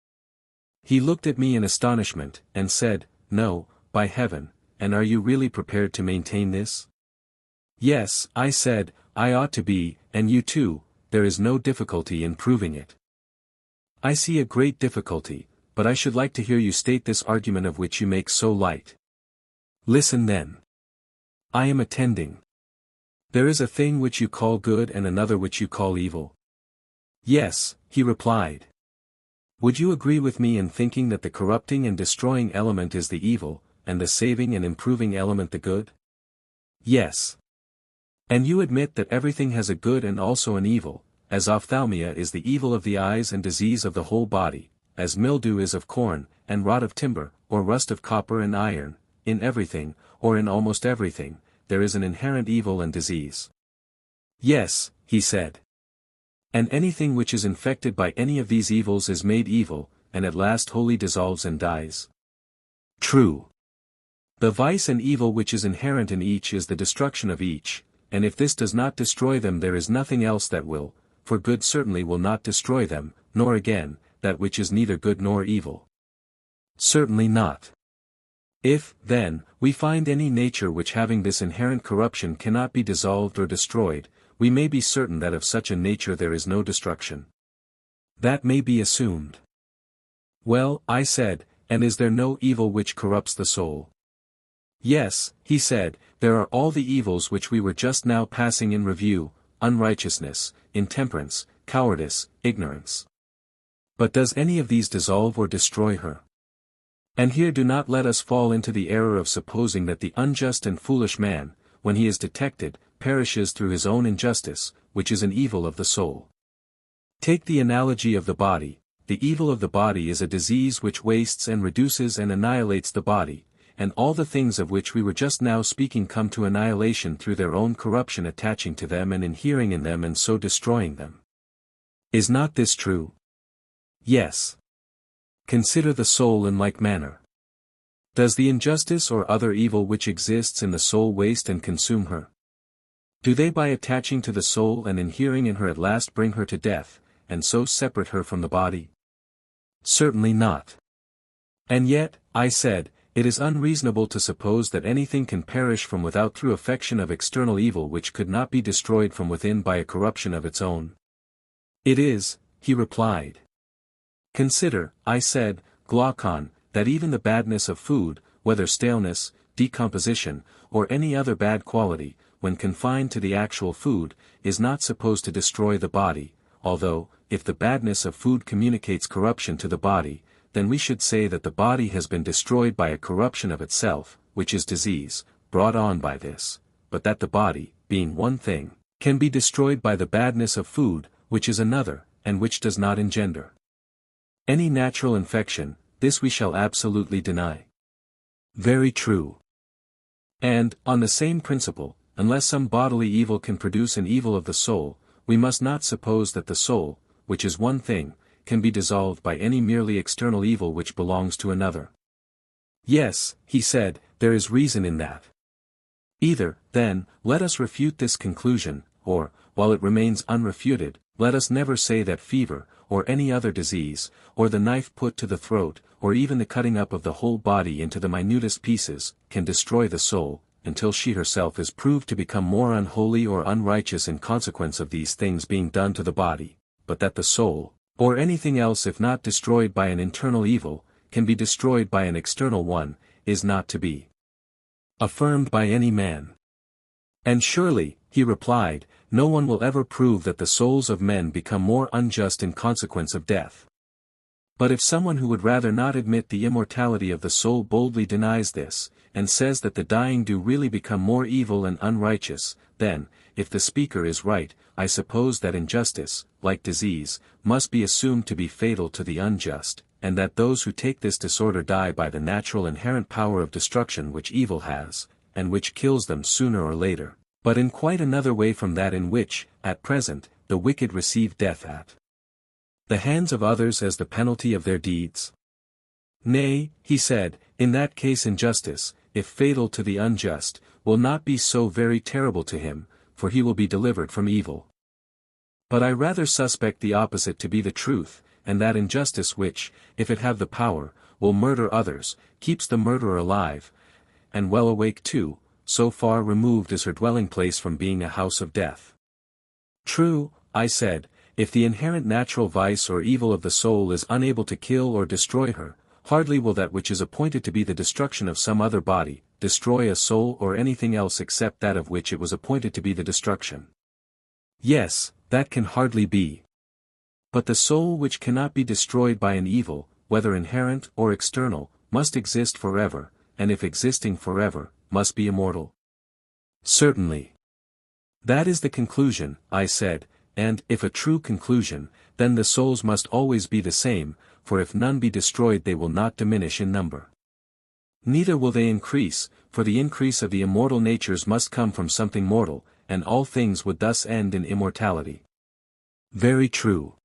He looked at me in astonishment, and said, No, by heaven, and are you really prepared to maintain this? Yes, I said, I ought to be, and you too, there is no difficulty in proving it. I see a great difficulty, but I should like to hear you state this argument of which you make so light. Listen then. I am attending. There is a thing which you call good and another which you call evil. Yes, he replied. Would you agree with me in thinking that the corrupting and destroying element is the evil, and the saving and improving element the good? Yes. And you admit that everything has a good and also an evil, as ophthalmia is the evil of the eyes and disease of the whole body, as mildew is of corn, and rot of timber, or rust of copper and iron, in everything, or in almost everything, there is an inherent evil and disease. Yes, he said. And anything which is infected by any of these evils is made evil, and at last wholly dissolves and dies. True. The vice and evil which is inherent in each is the destruction of each, and if this does not destroy them there is nothing else that will, for good certainly will not destroy them, nor again, that which is neither good nor evil. Certainly not. If, then, we find any nature which having this inherent corruption cannot be dissolved or destroyed, we may be certain that of such a nature there is no destruction. That may be assumed. Well, I said, and is there no evil which corrupts the soul? Yes, he said, there are all the evils which we were just now passing in review, unrighteousness, intemperance, cowardice, ignorance. But does any of these dissolve or destroy her? And here do not let us fall into the error of supposing that the unjust and foolish man, when he is detected, perishes through his own injustice, which is an evil of the soul. Take the analogy of the body. The evil of the body is a disease which wastes and reduces and annihilates the body, and all the things of which we were just now speaking come to annihilation through their own corruption attaching to them and inhering in them and so destroying them. Is not this true? Yes. Consider the soul in like manner. Does the injustice or other evil which exists in the soul waste and consume her? Do they by attaching to the soul and inhering in her at last bring her to death, and so separate her from the body? Certainly not. And yet, I said, it is unreasonable to suppose that anything can perish from without through affection of external evil which could not be destroyed from within by a corruption of its own. It is, he replied. Consider, I said, Glaucon, that even the badness of food, whether staleness, decomposition, or any other bad quality, when confined to the actual food, is not supposed to destroy the body, although, if the badness of food communicates corruption to the body, then we should say that the body has been destroyed by a corruption of itself, which is disease, brought on by this, but that the body, being one thing, can be destroyed by the badness of food, which is another, and which does not engender. Any natural infection, this we shall absolutely deny. Very true. And, on the same principle, unless some bodily evil can produce an evil of the soul, we must not suppose that the soul, which is one thing, can be dissolved by any merely external evil which belongs to another. Yes, he said, there is reason in that. Either, then, let us refute this conclusion, or, while it remains unrefuted, let us never say that fever, or any other disease, or the knife put to the throat, or even the cutting up of the whole body into the minutest pieces, can destroy the soul, until she herself is proved to become more unholy or unrighteous in consequence of these things being done to the body, but that the soul, or anything else if not destroyed by an internal evil, can be destroyed by an external one, is not to be affirmed by any man. And surely, he replied, no one will ever prove that the souls of men become more unjust in consequence of death. But if someone who would rather not admit the immortality of the soul boldly denies this, and says that the dying do really become more evil and unrighteous, then, if the speaker is right, I suppose that injustice, like disease, must be assumed to be fatal to the unjust, and that those who take this disorder die by the natural inherent power of destruction which evil has, and which kills them sooner or later, but in quite another way from that in which, at present, the wicked receive death at the hands of others as the penalty of their deeds. Nay, he said, in that case injustice, if fatal to the unjust, will not be so very terrible to him, for he will be delivered from evil. But I rather suspect the opposite to be the truth, and that injustice which, if it have the power, will murder others, keeps the murderer alive, and well awake too, so far removed is her dwelling place from being a house of death. True, I said, if the inherent natural vice or evil of the soul is unable to kill or destroy her, hardly will that which is appointed to be the destruction of some other body, destroy a soul or anything else except that of which it was appointed to be the destruction. Yes, that can hardly be. But the soul which cannot be destroyed by an evil, whether inherent or external, must exist forever, and if existing forever, must be immortal. Certainly. That is the conclusion, I said, and, if a true conclusion, then the souls must always be the same, for if none be destroyed they will not diminish in number. Neither will they increase, for the increase of the immortal natures must come from something mortal, and all things would thus end in immortality. Very true.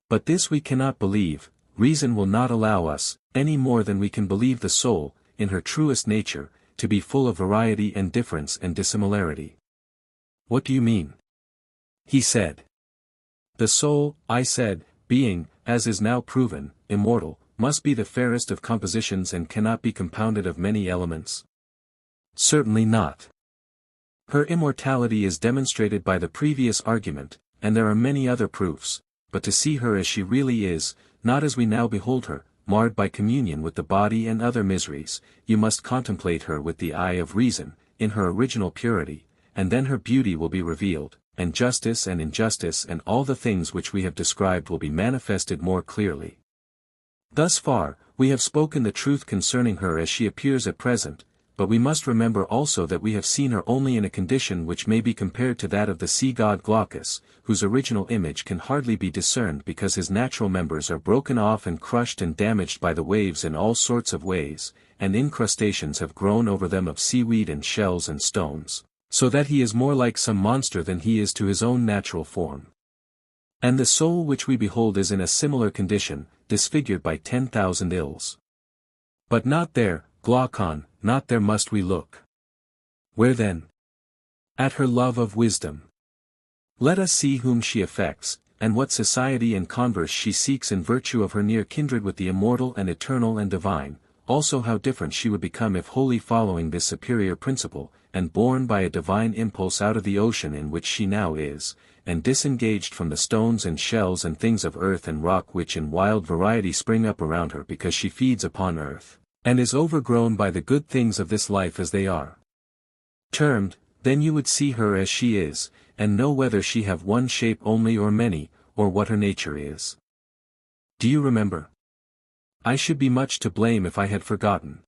But this we cannot believe, reason will not allow us, any more than we can believe the soul, in her truest nature, to be full of variety and difference and dissimilarity. What do you mean? He said. The soul, I said, being, as is now proven, immortal, must be the fairest of compositions and cannot be compounded of many elements. Certainly not. Her immortality is demonstrated by the previous argument, and there are many other proofs, but to see her as she really is, not as we now behold her, marred by communion with the body and other miseries, you must contemplate her with the eye of reason, in her original purity, and then her beauty will be revealed, and justice and injustice and all the things which we have described will be manifested more clearly. Thus far, we have spoken the truth concerning her as she appears at present, but we must remember also that we have seen her only in a condition which may be compared to that of the sea god Glaucus, whose original image can hardly be discerned because his natural members are broken off and crushed and damaged by the waves in all sorts of ways, and incrustations have grown over them of seaweed and shells and stones, so that he is more like some monster than he is to his own natural form. And the soul which we behold is in a similar condition, disfigured by 10,000 ills. But not there, Glaucon, not there must we look. Where then? At her love of wisdom. Let us see whom she affects, and what society and converse she seeks in virtue of her near kindred with the immortal and eternal and divine, also how different she would become if wholly following this superior principle, and borne by a divine impulse out of the ocean in which she now is, and disengaged from the stones and shells and things of earth and rock which in wild variety spring up around her because she feeds upon earth, and is overgrown by the good things of this life as they are termed, then you would see her as she is, and know whether she have one shape only or many, or what her nature is. Do you remember? I should be much to blame if I had forgotten.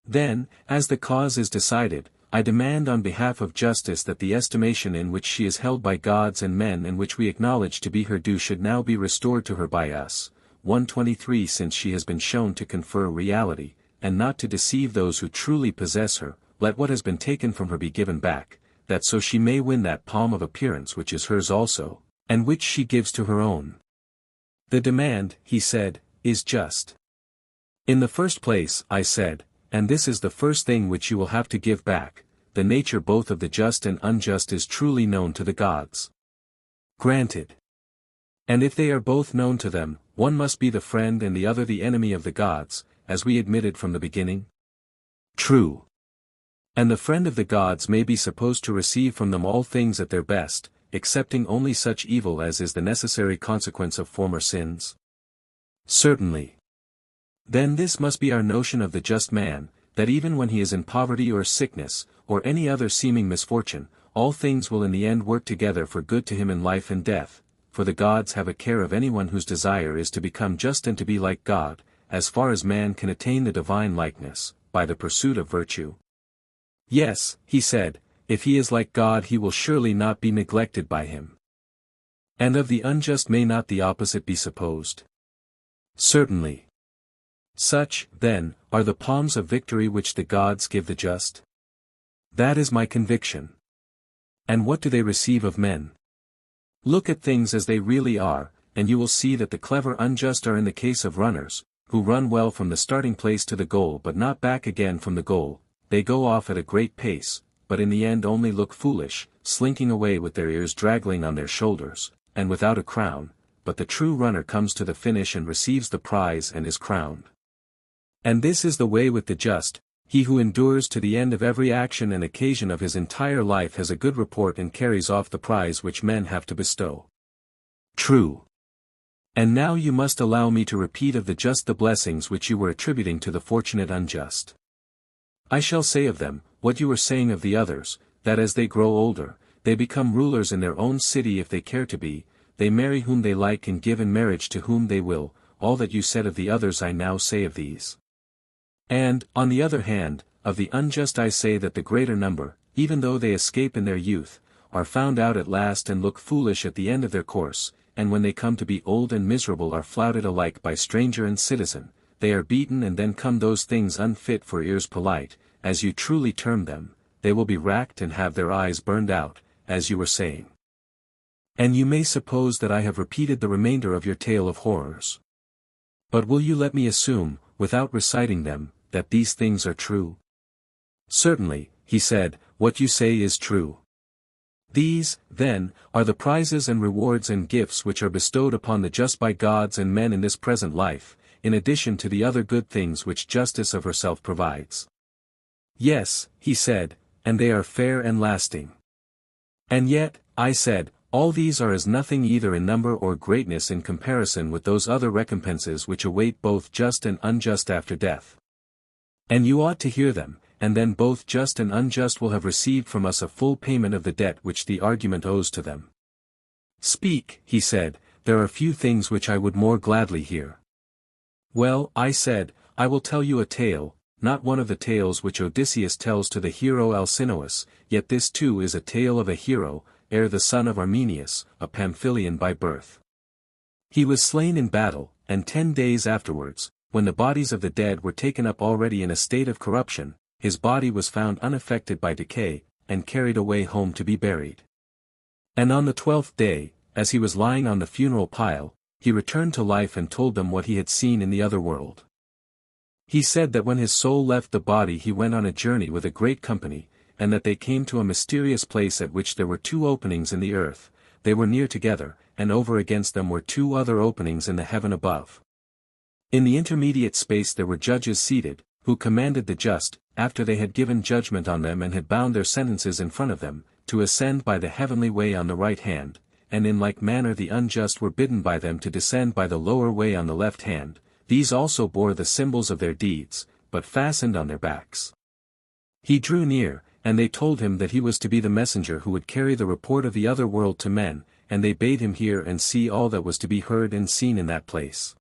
Then, as the cause is decided, I demand on behalf of justice that the estimation in which she is held by gods and men and which we acknowledge to be her due should now be restored to her by us, 123 Since she has been shown to confer reality, and not to deceive those who truly possess her, let what has been taken from her be given back, that so she may win that palm of appearance which is hers also, and which she gives to her own. The demand, he said, is just. In the first place, I said, and this is the first thing which you will have to give back, the nature both of the just and unjust is truly known to the gods. Granted. And if they are both known to them, one must be the friend and the other the enemy of the gods, as we admitted from the beginning? True. And the friend of the gods may be supposed to receive from them all things at their best, excepting only such evil as is the necessary consequence of former sins? Certainly. Then this must be our notion of the just man, that even when he is in poverty or sickness, or any other seeming misfortune, all things will in the end work together for good to him in life and death, for the gods have a care of anyone whose desire is to become just and to be like God, as far as man can attain the divine likeness, by the pursuit of virtue. Yes, he said, if he is like God he will surely not be neglected by him. And of the unjust may not the opposite be supposed? Certainly. Such, then, are the palms of victory which the gods give the just? That is my conviction. And what do they receive of men? Look at things as they really are, and you will see that the clever unjust are in the case of runners, who run well from the starting place to the goal but not back again from the goal. They go off at a great pace, but in the end only look foolish, slinking away with their ears draggling on their shoulders, and without a crown, but the true runner comes to the finish and receives the prize and is crowned. And this is the way with the just, he who endures to the end of every action and occasion of his entire life has a good report and carries off the prize which men have to bestow. True. And now you must allow me to repeat of the just the blessings which you were attributing to the fortunate unjust. I shall say of them, what you were saying of the others, that as they grow older, they become rulers in their own city if they care to be, they marry whom they like and give in marriage to whom they will, all that you said of the others I now say of these. And, on the other hand, of the unjust I say that the greater number, even though they escape in their youth, are found out at last and look foolish at the end of their course, and when they come to be old and miserable are flouted alike by stranger and citizen, they are beaten and then come those things unfit for ears polite, as you truly term them, they will be racked and have their eyes burned out, as you were saying. And you may suppose that I have repeated the remainder of your tale of horrors. But will you let me assume, without reciting them, that these things are true? Certainly, he said, what you say is true. These, then, are the prizes and rewards and gifts which are bestowed upon the just by gods and men in this present life, in addition to the other good things which justice of herself provides. Yes, he said, and they are fair and lasting. And yet, I said, all these are as nothing either in number or greatness in comparison with those other recompenses which await both just and unjust after death. And you ought to hear them, and then both just and unjust will have received from us a full payment of the debt which the argument owes to them. Speak, he said, there are few things which I would more gladly hear. Well, I said, I will tell you a tale, not one of the tales which Odysseus tells to the hero Alcinous, yet this too is a tale of a hero, the son of Armenius, a Pamphylian by birth. He was slain in battle, and 10 days afterwards, when the bodies of the dead were taken up already in a state of corruption, his body was found unaffected by decay, and carried away home to be buried. And on the 12th day, as he was lying on the funeral pile, he returned to life and told them what he had seen in the other world. He said that when his soul left the body he went on a journey with a great company, and that they came to a mysterious place at which there were 2 openings in the earth, they were near together, and over against them were 2 other openings in the heaven above. In the intermediate space there were judges seated, who commanded the just, after they had given judgment on them and had bound their sentences in front of them, to ascend by the heavenly way on the right hand, and in like manner the unjust were bidden by them to descend by the lower way on the left hand. These also bore the symbols of their deeds, but fastened on their backs. He drew near, and they told him that he was to be the messenger who would carry the report of the other world to men, and they bade him hear and see all that was to be heard and seen in that place.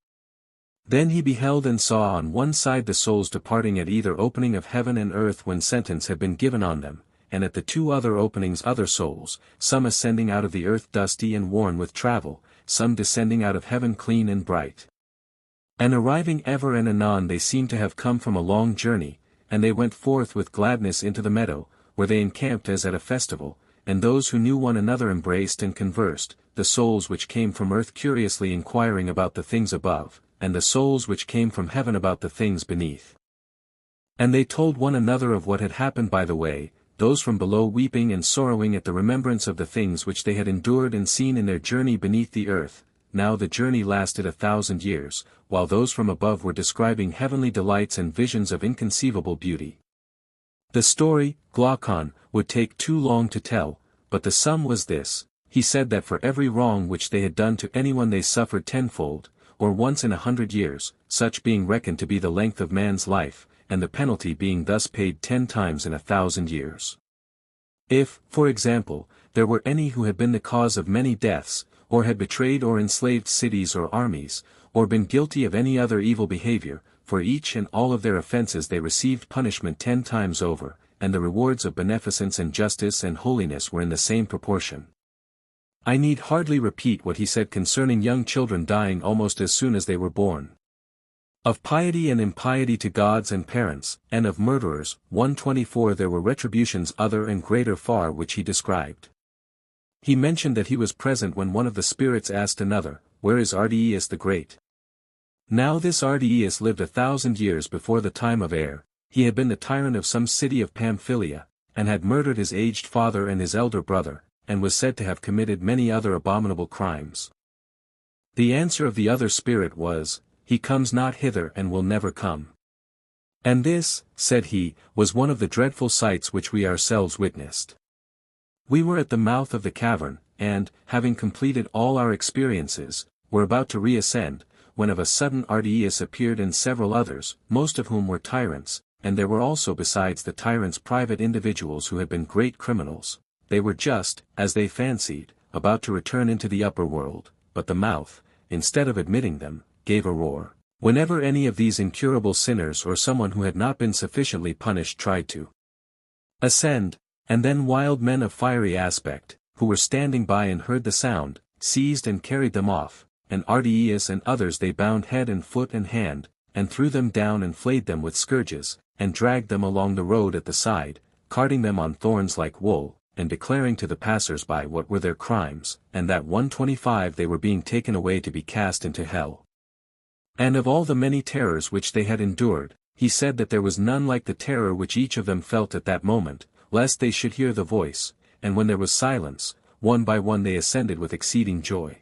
Then he beheld and saw on one side the souls departing at either opening of heaven and earth when sentence had been given on them, and at the 2 other openings other souls, some ascending out of the earth dusty and worn with travel, some descending out of heaven clean and bright. And arriving ever and anon they seemed to have come from a long journey, and they went forth with gladness into the meadow, where they encamped as at a festival, and those who knew one another embraced and conversed, the souls which came from earth curiously inquiring about the things above, and the souls which came from heaven about the things beneath. And they told one another of what had happened by the way, those from below weeping and sorrowing at the remembrance of the things which they had endured and seen in their journey beneath the earth. Now the journey lasted 1,000 years, while those from above were describing heavenly delights and visions of inconceivable beauty. The story, Glaucon, would take too long to tell, but the sum was this: he said that for every wrong which they had done to anyone they suffered tenfold, or once in 100 years, such being reckoned to be the length of man's life, and the penalty being thus paid 10 times in 1,000 years. If, for example, there were any who had been the cause of many deaths, or had betrayed or enslaved cities or armies, or been guilty of any other evil behavior, for each and all of their offenses they received punishment 10 times over, and the rewards of beneficence and justice and holiness were in the same proportion. I need hardly repeat what he said concerning young children dying almost as soon as they were born. Of piety and impiety to gods and parents, and of murderers, 124 there were retributions other and greater far which he described. He mentioned that he was present when one of the spirits asked another, "Where is Ardiaeus the Great?" Now this Ardiaeus lived 1,000 years before the time of Air. He had been the tyrant of some city of Pamphylia, and had murdered his aged father and his elder brother, and was said to have committed many other abominable crimes. The answer of the other spirit was, "He comes not hither and will never come." And this, said he, was one of the dreadful sights which we ourselves witnessed. We were at the mouth of the cavern, and, having completed all our experiences, were about to reascend, when of a sudden Ardiaeus appeared and several others, most of whom were tyrants, and there were also besides the tyrants private individuals who had been great criminals. They were just, as they fancied, about to return into the upper world, but the mouth, instead of admitting them, gave a roar, whenever any of these incurable sinners or someone who had not been sufficiently punished tried to ascend. And then wild men of fiery aspect, who were standing by and heard the sound, seized and carried them off, and Ardiaeus and others they bound head and foot and hand, and threw them down and flayed them with scourges, and dragged them along the road at the side, carting them on thorns like wool, and declaring to the passers-by what were their crimes, and that 125 they were being taken away to be cast into hell. And of all the many terrors which they had endured, he said that there was none like the terror which each of them felt at that moment, lest they should hear the voice, and when there was silence, one by one they ascended with exceeding joy.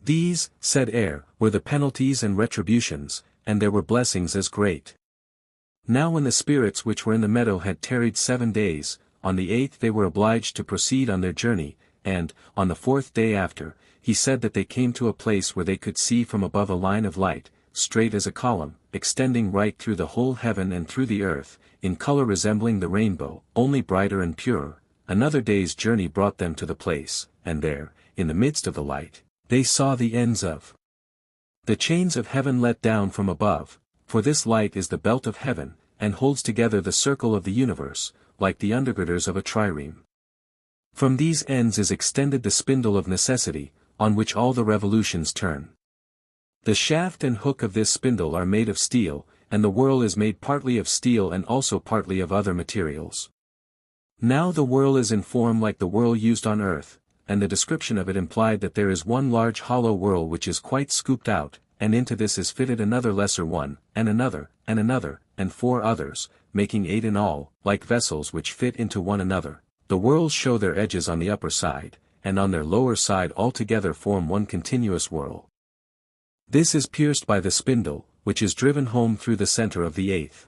These, said Air, were the penalties and retributions, and there were blessings as great. Now when the spirits which were in the meadow had tarried 7 days, on the 8th they were obliged to proceed on their journey, and, on the 4th day after, he said that they came to a place where they could see from above a line of light, straight as a column, extending right through the whole heaven and through the earth, in color resembling the rainbow, only brighter and purer. Another day's journey brought them to the place, and there, in the midst of the light, they saw the ends of the chains of heaven let down from above, for this light is the belt of heaven, and holds together the circle of the universe, like the undergirders of a trireme. From these ends is extended the spindle of necessity, on which all the revolutions turn. The shaft and hook of this spindle are made of steel, and the whirl is made partly of steel and also partly of other materials. Now the whirl is in form like the whirl used on earth, and the description of it implied that there is one large hollow whirl which is quite scooped out, and into this is fitted another lesser one, and another, and 4 others, making 8 in all, like vessels which fit into one another. The whirls show their edges on the upper side, and on their lower side altogether form one continuous whirl. This is pierced by the spindle, which is driven home through the center of the 8th.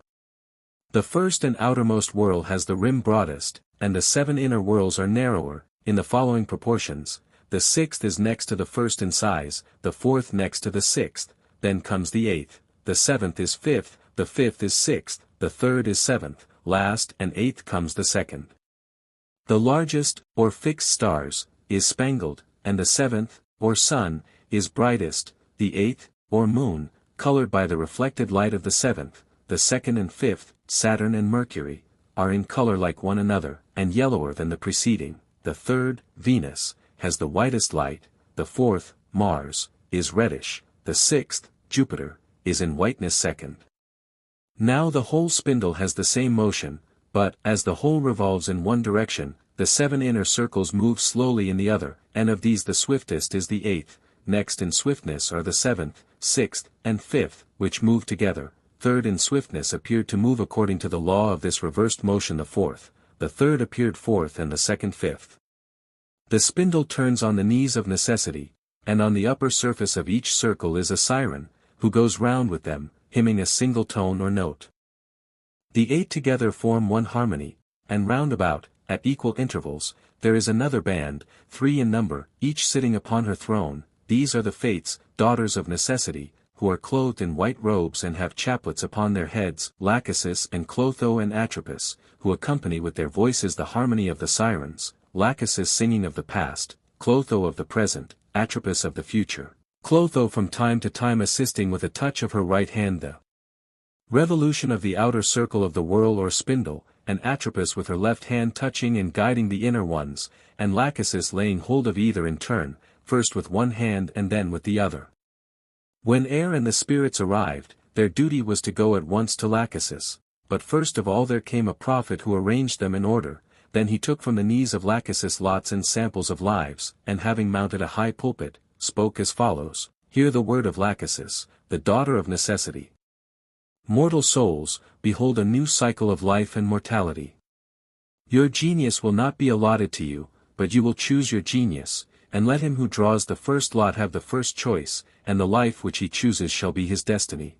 The first and outermost whirl has the rim broadest, and the 7 inner whirls are narrower, in the following proportions: the 6th is next to the 1st in size, the 4th next to the 6th, then comes the 8th, the 7th is 5th, the 5th is 6th, the 3rd is 7th, last and 8th comes the 2nd. The largest, or fixed stars, is spangled, and the 7th, or sun, is brightest, the 8th, or moon, colored by the reflected light of the 7th, the 2nd and 5th, Saturn and Mercury, are in color like one another, and yellower than the preceding. The 3rd, Venus, has the whitest light, the 4th, Mars, is reddish, the 6th, Jupiter, is in whiteness second. Now the whole spindle has the same motion, but, as the whole revolves in one direction, the 7 inner circles move slowly in the other, and of these the swiftest is the 8th, next in swiftness are the 7th, 6th, and 5th, which move together, third in swiftness appeared to move according to the law of this reversed motion the 4th, the third appeared 4th and the second 5th. The spindle turns on the knees of necessity, and on the upper surface of each circle is a siren, who goes round with them, hymning a single tone or note. The 8 together form one harmony, and round about, at equal intervals, there is another band, 3 in number, each sitting upon her throne. These are the Fates, daughters of necessity, who are clothed in white robes and have chaplets upon their heads, Lachesis and Clotho and Atropos, who accompany with their voices the harmony of the sirens, Lachesis singing of the past, Clotho of the present, Atropos of the future, Clotho from time to time assisting with a touch of her right hand the revolution of the outer circle of the whirl or spindle, and Atropos with her left hand touching and guiding the inner ones, and Lachesis laying hold of either in turn, first with one hand and then with the other. When air and the spirits arrived, their duty was to go at once to Lachesis, but first of all there came a prophet who arranged them in order, then he took from the knees of Lachesis lots and samples of lives, and having mounted a high pulpit, spoke as follows: Hear the word of Lachesis, the daughter of necessity. Mortal souls, behold a new cycle of life and mortality. Your genius will not be allotted to you, but you will choose your genius, and let him who draws the first lot have the first choice, and the life which he chooses shall be his destiny.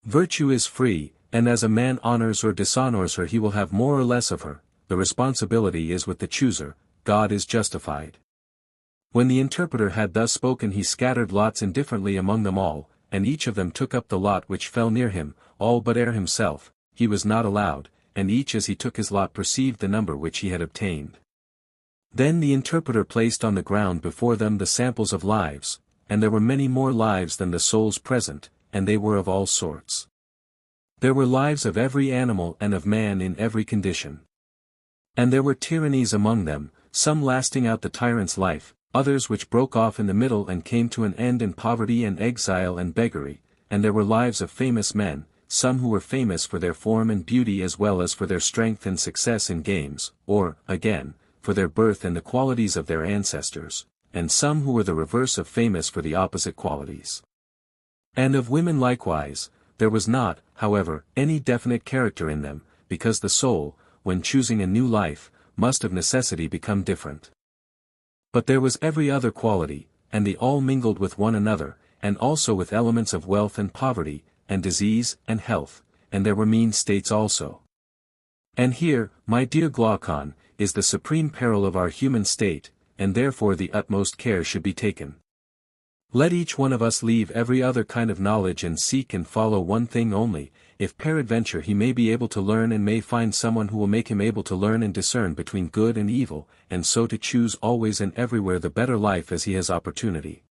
Virtue is free, and as a man honors or dishonors her he will have more or less of her, the responsibility is with the chooser, God is justified. When the interpreter had thus spoken he scattered lots indifferently among them all, and each of them took up the lot which fell near him, all but air himself, he was not allowed, and each as he took his lot perceived the number which he had obtained. Then the interpreter placed on the ground before them the samples of lives, and there were many more lives than the souls present, and they were of all sorts. There were lives of every animal and of man in every condition. And there were tyrannies among them, some lasting out the tyrant's life, others which broke off in the middle and came to an end in poverty and exile and beggary, and there were lives of famous men, some who were famous for their form and beauty as well as for their strength and success in games, or, again, for their birth and the qualities of their ancestors, and some who were the reverse of famous for the opposite qualities. And of women likewise, there was not, however, any definite character in them, because the soul, when choosing a new life, must of necessity become different. But there was every other quality, and they all mingled with one another, and also with elements of wealth and poverty, and disease and health, and there were mean states also. And here, my dear Glaucon, is the supreme peril of our human state, and therefore the utmost care should be taken. Let each one of us leave every other kind of knowledge and seek and follow one thing only, if peradventure he may be able to learn and may find someone who will make him able to learn and discern between good and evil, and so to choose always and everywhere the better life as he has opportunity.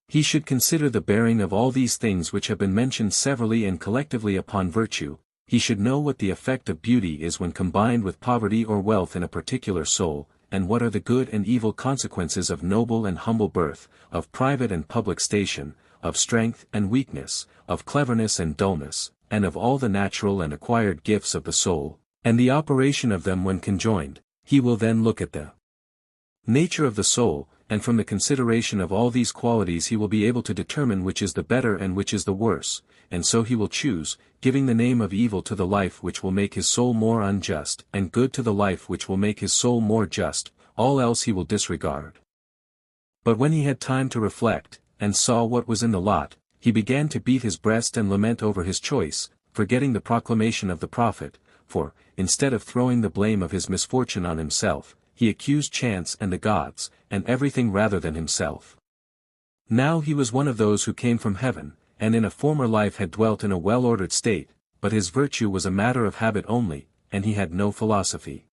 He should consider the bearing of all these things which have been mentioned severally and collectively upon virtue. He should know what the effect of beauty is when combined with poverty or wealth in a particular soul, and what are the good and evil consequences of noble and humble birth, of private and public station, of strength and weakness, of cleverness and dullness, and of all the natural and acquired gifts of the soul, and the operation of them when conjoined. He will then look at the nature of the soul, and from the consideration of all these qualities he will be able to determine which is the better and which is the worse, and so he will choose, giving the name of evil to the life which will make his soul more unjust, and good to the life which will make his soul more just, all else he will disregard. But when he had time to reflect, and saw what was in the lot, he began to beat his breast and lament over his choice, forgetting the proclamation of the prophet, for, instead of throwing the blame of his misfortune on himself, he accused chance and the gods, and everything rather than himself. Now he was one of those who came from heaven, and in a former life had dwelt in a well-ordered state, but his virtue was a matter of habit only, and he had no philosophy.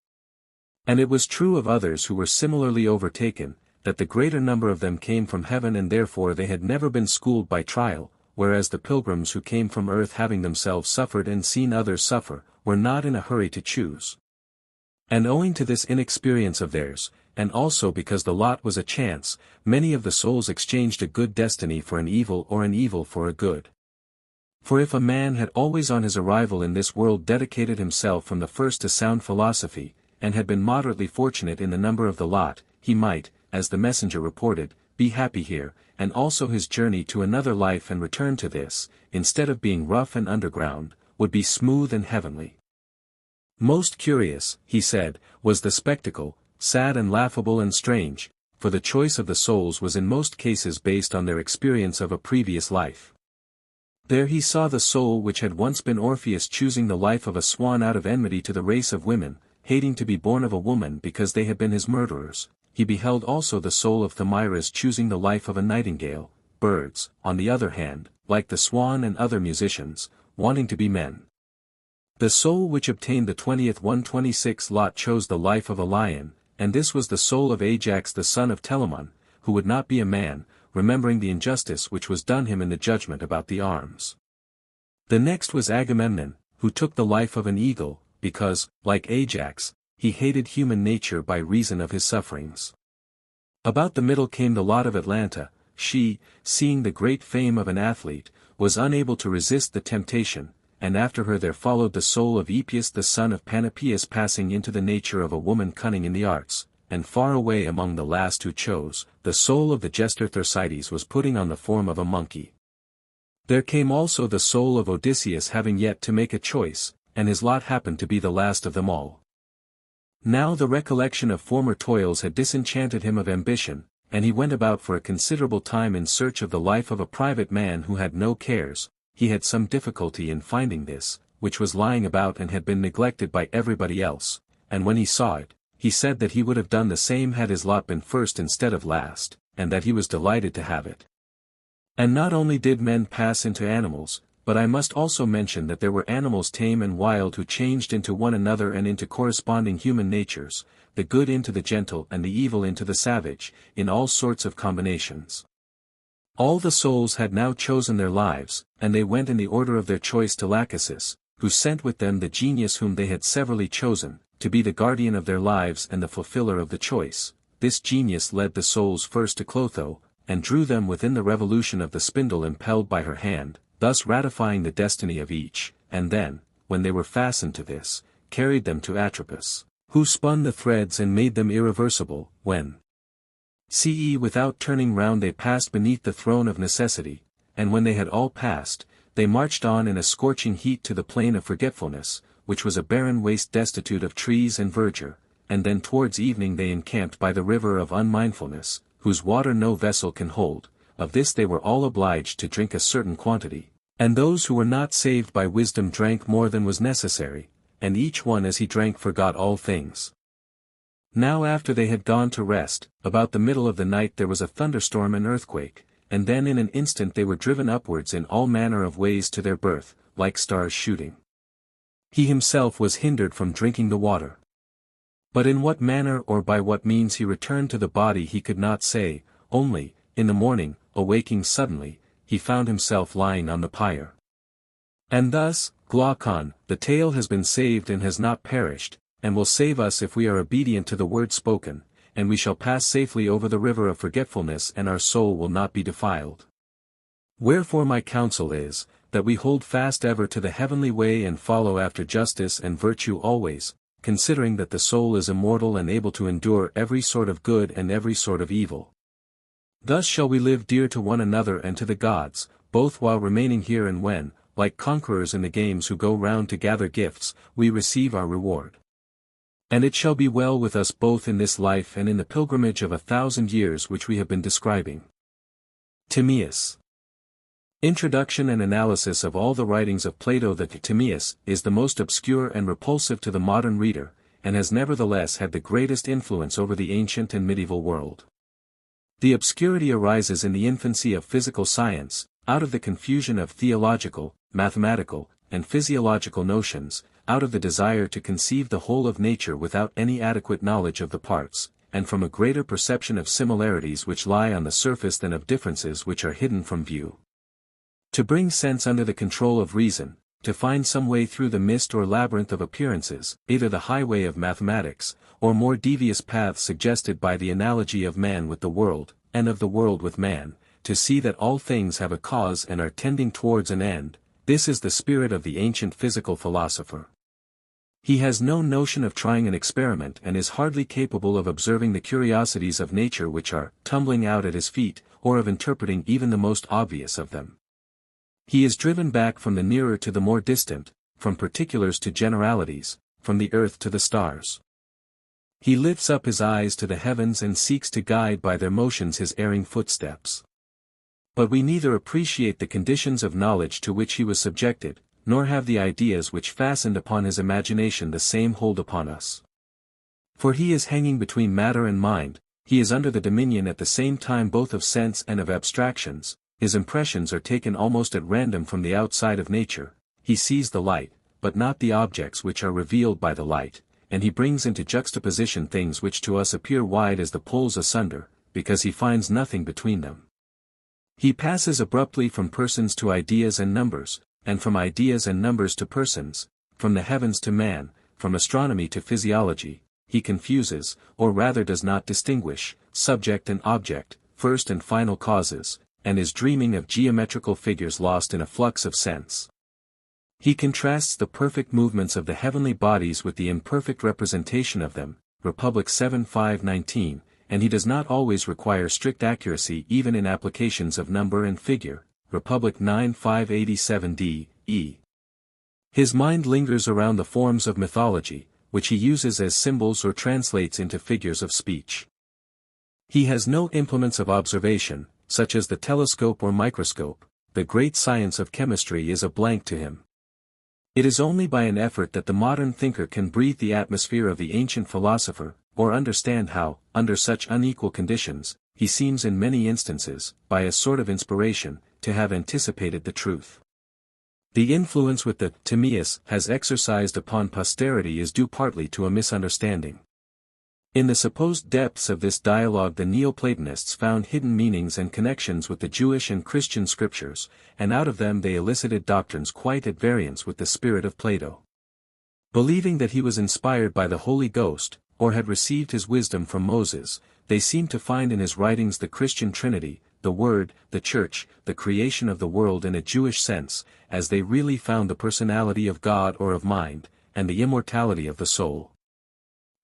And it was true of others who were similarly overtaken, that the greater number of them came from heaven and therefore they had never been schooled by trial, whereas the pilgrims who came from earth having themselves suffered and seen others suffer, were not in a hurry to choose. And owing to this inexperience of theirs, and also because the lot was a chance, many of the souls exchanged a good destiny for an evil or an evil for a good. For if a man had always on his arrival in this world dedicated himself from the first to sound philosophy, and had been moderately fortunate in the number of the lot, he might, as the messenger reported, be happy here, and also his journey to another life and return to this, instead of being rough and underground, would be smooth and heavenly. Most curious, he said, was the spectacle, sad and laughable and strange, for the choice of the souls was in most cases based on their experience of a previous life. There he saw the soul which had once been Orpheus choosing the life of a swan out of enmity to the race of women, hating to be born of a woman because they had been his murderers. He beheld also the soul of Thamyras choosing the life of a nightingale, birds, on the other hand, like the swan and other musicians, wanting to be men. The soul which obtained the 126 lot chose the life of a lion, and this was the soul of Ajax the son of Telamon, who would not be a man, remembering the injustice which was done him in the judgment about the arms. The next was Agamemnon, who took the life of an eagle, because, like Ajax, he hated human nature by reason of his sufferings. About the middle came the lot of Atalanta. She, seeing the great fame of an athlete, was unable to resist the temptation, and after her there followed the soul of Epeus the son of Panopeus passing into the nature of a woman cunning in the arts, and far away among the last who chose, the soul of the jester Thersites was putting on the form of a monkey. There came also the soul of Odysseus having yet to make a choice, and his lot happened to be the last of them all. Now the recollection of former toils had disenchanted him of ambition, and he went about for a considerable time in search of the life of a private man who had no cares. He had some difficulty in finding this, which was lying about and had been neglected by everybody else, and when he saw it, he said that he would have done the same had his lot been first instead of last, and that he was delighted to have it. And not only did men pass into animals, but I must also mention that there were animals tame and wild who changed into one another and into corresponding human natures, the good into the gentle and the evil into the savage, in all sorts of combinations. All the souls had now chosen their lives, and they went in the order of their choice to Lachesis, who sent with them the genius whom they had severally chosen, to be the guardian of their lives and the fulfiller of the choice. This genius led the souls first to Clotho, and drew them within the revolution of the spindle impelled by her hand, thus ratifying the destiny of each, and then, when they were fastened to this, carried them to Atropos, who spun the threads and made them irreversible, when without turning round they passed beneath the throne of necessity, and when they had all passed, they marched on in a scorching heat to the plain of forgetfulness, which was a barren waste destitute of trees and verdure, and then towards evening they encamped by the river of unmindfulness, whose water no vessel can hold. Of this they were all obliged to drink a certain quantity, and those who were not saved by wisdom drank more than was necessary, and each one as he drank forgot all things. Now after they had gone to rest, about the middle of the night there was a thunderstorm and earthquake, and then in an instant they were driven upwards in all manner of ways to their birth, like stars shooting. He himself was hindered from drinking the water. But in what manner or by what means he returned to the body he could not say, only, in the morning, awaking suddenly, he found himself lying on the pyre. And thus, Glaucon, the tale has been saved and has not perished, and will save us if we are obedient to the word spoken, and we shall pass safely over the river of forgetfulness and our soul will not be defiled. Wherefore my counsel is, that we hold fast ever to the heavenly way and follow after justice and virtue always, considering that the soul is immortal and able to endure every sort of good and every sort of evil. Thus shall we live dear to one another and to the gods, both while remaining here and when, like conquerors in the games who go round to gather gifts, we receive our reward. And it shall be well with us both in this life and in the pilgrimage of 1,000 years which we have been describing. Timaeus. Introduction and analysis of all the writings of Plato. The Timaeus is the most obscure and repulsive to the modern reader, and has nevertheless had the greatest influence over the ancient and medieval world. The obscurity arises in the infancy of physical science, out of the confusion of theological, mathematical, and physiological notions, out of the desire to conceive the whole of nature without any adequate knowledge of the parts, and from a greater perception of similarities which lie on the surface than of differences which are hidden from view. To bring sense under the control of reason, to find some way through the mist or labyrinth of appearances, either the highway of mathematics, or more devious paths suggested by the analogy of man with the world, and of the world with man, to see that all things have a cause and are tending towards an end. This is the spirit of the ancient physical philosopher. He has no notion of trying an experiment and is hardly capable of observing the curiosities of nature which are tumbling out at his feet, or of interpreting even the most obvious of them. He is driven back from the nearer to the more distant, from particulars to generalities, from the earth to the stars. He lifts up his eyes to the heavens and seeks to guide by their motions his erring footsteps. But we neither appreciate the conditions of knowledge to which he was subjected, nor have the ideas which fastened upon his imagination the same hold upon us. For he is hanging between matter and mind, he is under the dominion at the same time both of sense and of abstractions, his impressions are taken almost at random from the outside of nature, he sees the light, but not the objects which are revealed by the light, and he brings into juxtaposition things which to us appear wide as the poles asunder, because he finds nothing between them. He passes abruptly from persons to ideas and numbers, and from ideas and numbers to persons, from the heavens to man, from astronomy to physiology. He confuses, or rather does not distinguish, subject and object, first and final causes, and is dreaming of geometrical figures lost in a flux of sense. He contrasts the perfect movements of the heavenly bodies with the imperfect representation of them, Republic 7:5-19, and he does not always require strict accuracy even in applications of number and figure, Republic 9:587d, e. His mind lingers around the forms of mythology, which he uses as symbols or translates into figures of speech. He has no implements of observation, such as the telescope or microscope. The great science of chemistry is a blank to him. It is only by an effort that the modern thinker can breathe the atmosphere of the ancient philosopher, or understand how, under such unequal conditions, he seems in many instances, by a sort of inspiration, to have anticipated the truth. The influence which the Timaeus has exercised upon posterity is due partly to a misunderstanding. In the supposed depths of this dialogue the Neoplatonists found hidden meanings and connections with the Jewish and Christian scriptures, and out of them they elicited doctrines quite at variance with the spirit of Plato. Believing that he was inspired by the Holy Ghost, or had received his wisdom from Moses, they seemed to find in his writings the Christian Trinity, the Word, the Church, the creation of the world in a Jewish sense, as they really found the personality of God or of mind, and the immortality of the soul.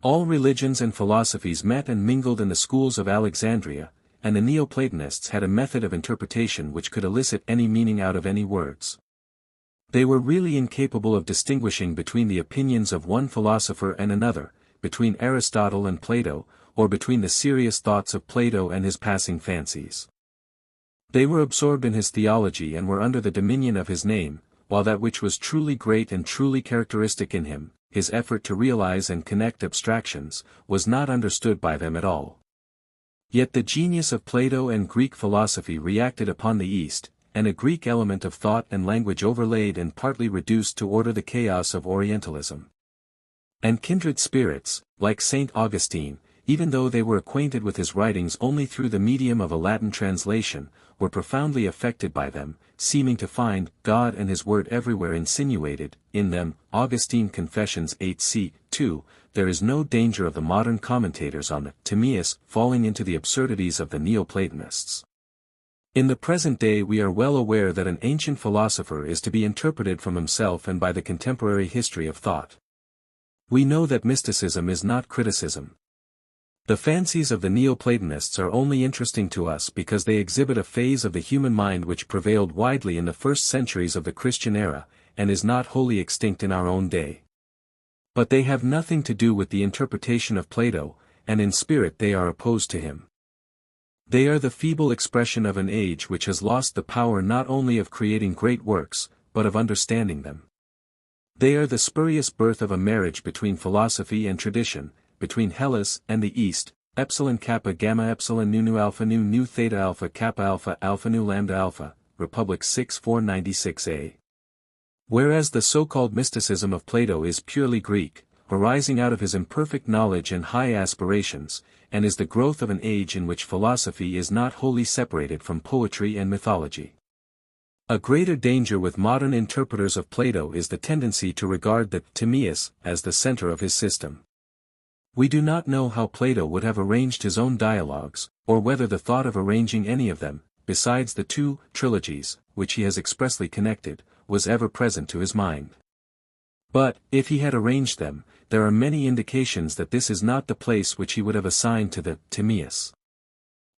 All religions and philosophies met and mingled in the schools of Alexandria, and the Neoplatonists had a method of interpretation which could elicit any meaning out of any words. They were really incapable of distinguishing between the opinions of one philosopher and another, between Aristotle and Plato, or between the serious thoughts of Plato and his passing fancies. They were absorbed in his theology and were under the dominion of his name, while that which was truly great and truly characteristic in him, his effort to realize and connect abstractions, was not understood by them at all. Yet the genius of Plato and Greek philosophy reacted upon the East, and a Greek element of thought and language overlaid and partly reduced to order the chaos of Orientalism. And kindred spirits, like St. Augustine, even though they were acquainted with his writings only through the medium of a Latin translation, were profoundly affected by them, seeming to find God and his word everywhere insinuated in them. Augustine Confessions 8c. 2. There is no danger of the modern commentators on the Timaeus falling into the absurdities of the Neoplatonists. In the present day we are well aware that an ancient philosopher is to be interpreted from himself and by the contemporary history of thought. We know that mysticism is not criticism. The fancies of the Neoplatonists are only interesting to us because they exhibit a phase of the human mind which prevailed widely in the first centuries of the Christian era, and is not wholly extinct in our own day. But they have nothing to do with the interpretation of Plato, and in spirit they are opposed to him. They are the feeble expression of an age which has lost the power not only of creating great works, but of understanding them. They are the spurious birth of a marriage between philosophy and tradition, between Hellas and the East, epsilon kappa gamma epsilon nu alpha nu theta alpha kappa alpha nu lambda alpha, Republic 6:496a. Whereas the so-called mysticism of Plato is purely Greek, arising out of his imperfect knowledge and high aspirations, and is the growth of an age in which philosophy is not wholly separated from poetry and mythology. A greater danger with modern interpreters of Plato is the tendency to regard the Timaeus as the center of his system. We do not know how Plato would have arranged his own dialogues, or whether the thought of arranging any of them, besides the two trilogies, which he has expressly connected, was ever present to his mind. But, if he had arranged them, there are many indications that this is not the place which he would have assigned to the Timaeus.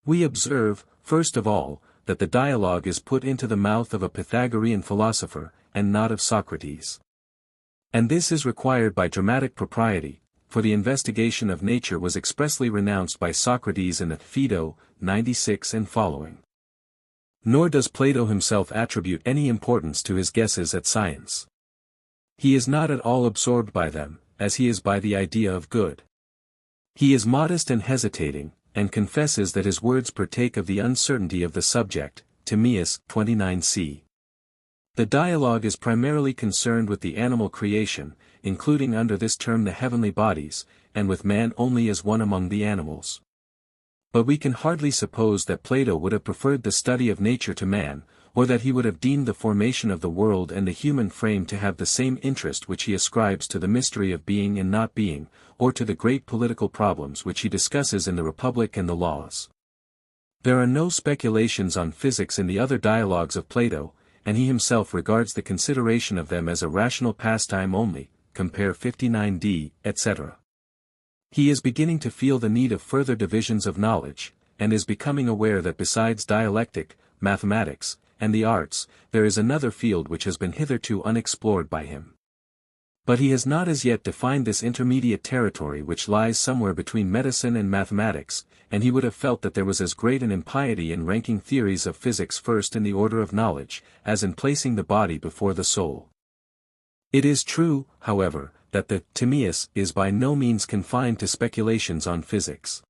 We observe, first of all, that the dialogue is put into the mouth of a Pythagorean philosopher, and not of Socrates. And this is required by dramatic propriety, for the investigation of nature was expressly renounced by Socrates in the Phaedo, 96 and following. Nor does Plato himself attribute any importance to his guesses at science. He is not at all absorbed by them, as he is by the idea of good. He is modest and hesitating, and confesses that his words partake of the uncertainty of the subject, Timaeus 29c. The dialogue is primarily concerned with the animal creation, including under this term the heavenly bodies, and with man only as one among the animals. But we can hardly suppose that Plato would have preferred the study of nature to man, or that he would have deemed the formation of the world and the human frame to have the same interest which he ascribes to the mystery of being and not being, or to the great political problems which he discusses in the Republic and the Laws. There are no speculations on physics in the other dialogues of Plato, and he himself regards the consideration of them as a rational pastime only, compare 59d, etc. He is beginning to feel the need of further divisions of knowledge, and is becoming aware that besides dialectic, mathematics, and the arts, there is another field which has been hitherto unexplored by him. But he has not as yet defined this intermediate territory which lies somewhere between medicine and mathematics, and he would have felt that there was as great an impiety in ranking theories of physics first in the order of knowledge, as in placing the body before the soul. It is true, however, that the Timaeus is by no means confined to speculations on physics.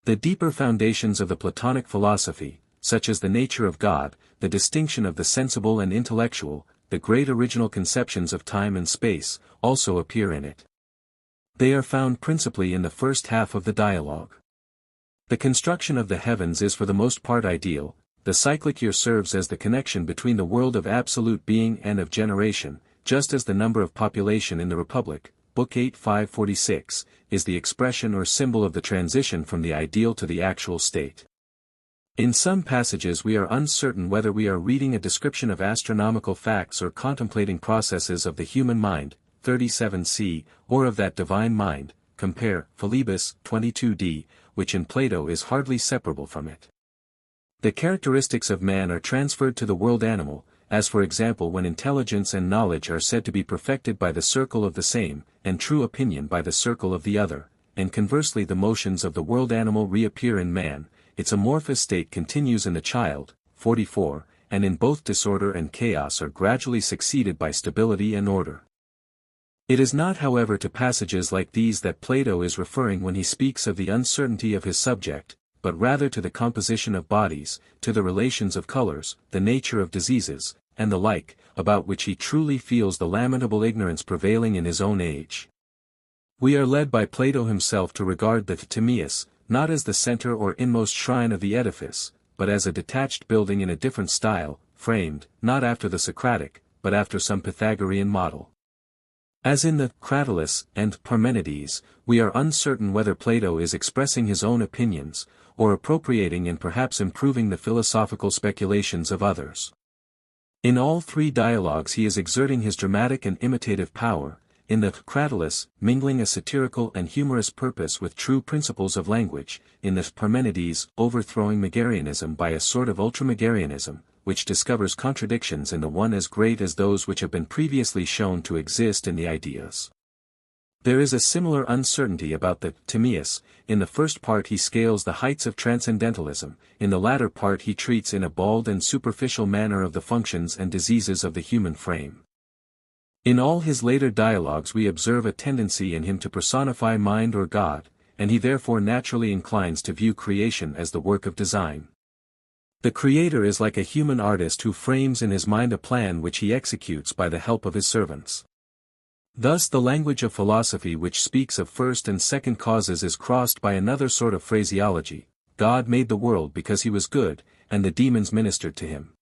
The deeper foundations of the Platonic philosophy, such as the nature of God, the distinction of the sensible and intellectual, the great original conceptions of time and space, also appear in it. They are found principally in the first half of the dialogue. The construction of the heavens is for the most part ideal, the cyclic year serves as the connection between the world of absolute being and of generation, just as the number of population in the Republic, Book 8 546, is the expression or symbol of the transition from the ideal to the actual state. In some passages we are uncertain whether we are reading a description of astronomical facts or contemplating processes of the human mind, 37c, or of that divine mind, compare Philebus 22d, which in Plato is hardly separable from it. The characteristics of man are transferred to the world animal, as for example when intelligence and knowledge are said to be perfected by the circle of the same, and true opinion by the circle of the other, and conversely the motions of the world animal reappear in man, its amorphous state continues in the child, 44, and in both disorder and chaos are gradually succeeded by stability and order. It is not however to passages like these that Plato is referring when he speaks of the uncertainty of his subject, but rather to the composition of bodies, to the relations of colors, the nature of diseases, and the like, about which he truly feels the lamentable ignorance prevailing in his own age. We are led by Plato himself to regard the Timaeus, not as the center or inmost shrine of the edifice, but as a detached building in a different style, framed, not after the Socratic, but after some Pythagorean model. As in the Cratylus and Parmenides, we are uncertain whether Plato is expressing his own opinions, or appropriating and perhaps improving the philosophical speculations of others. In all three dialogues he is exerting his dramatic and imitative power, in the Cratylus, mingling a satirical and humorous purpose with true principles of language, in the Parmenides, overthrowing Megarianism by a sort of ultra-Megarianism, which discovers contradictions in the one as great as those which have been previously shown to exist in the ideas. There is a similar uncertainty about the Timaeus. In the first part he scales the heights of transcendentalism, in the latter part he treats in a bald and superficial manner of the functions and diseases of the human frame. In all his later dialogues we observe a tendency in him to personify mind or God, and he therefore naturally inclines to view creation as the work of design. The creator is like a human artist who frames in his mind a plan which he executes by the help of his servants. Thus the language of philosophy which speaks of first and second causes is crossed by another sort of phraseology: God made the world because he was good, and the demons ministered to him.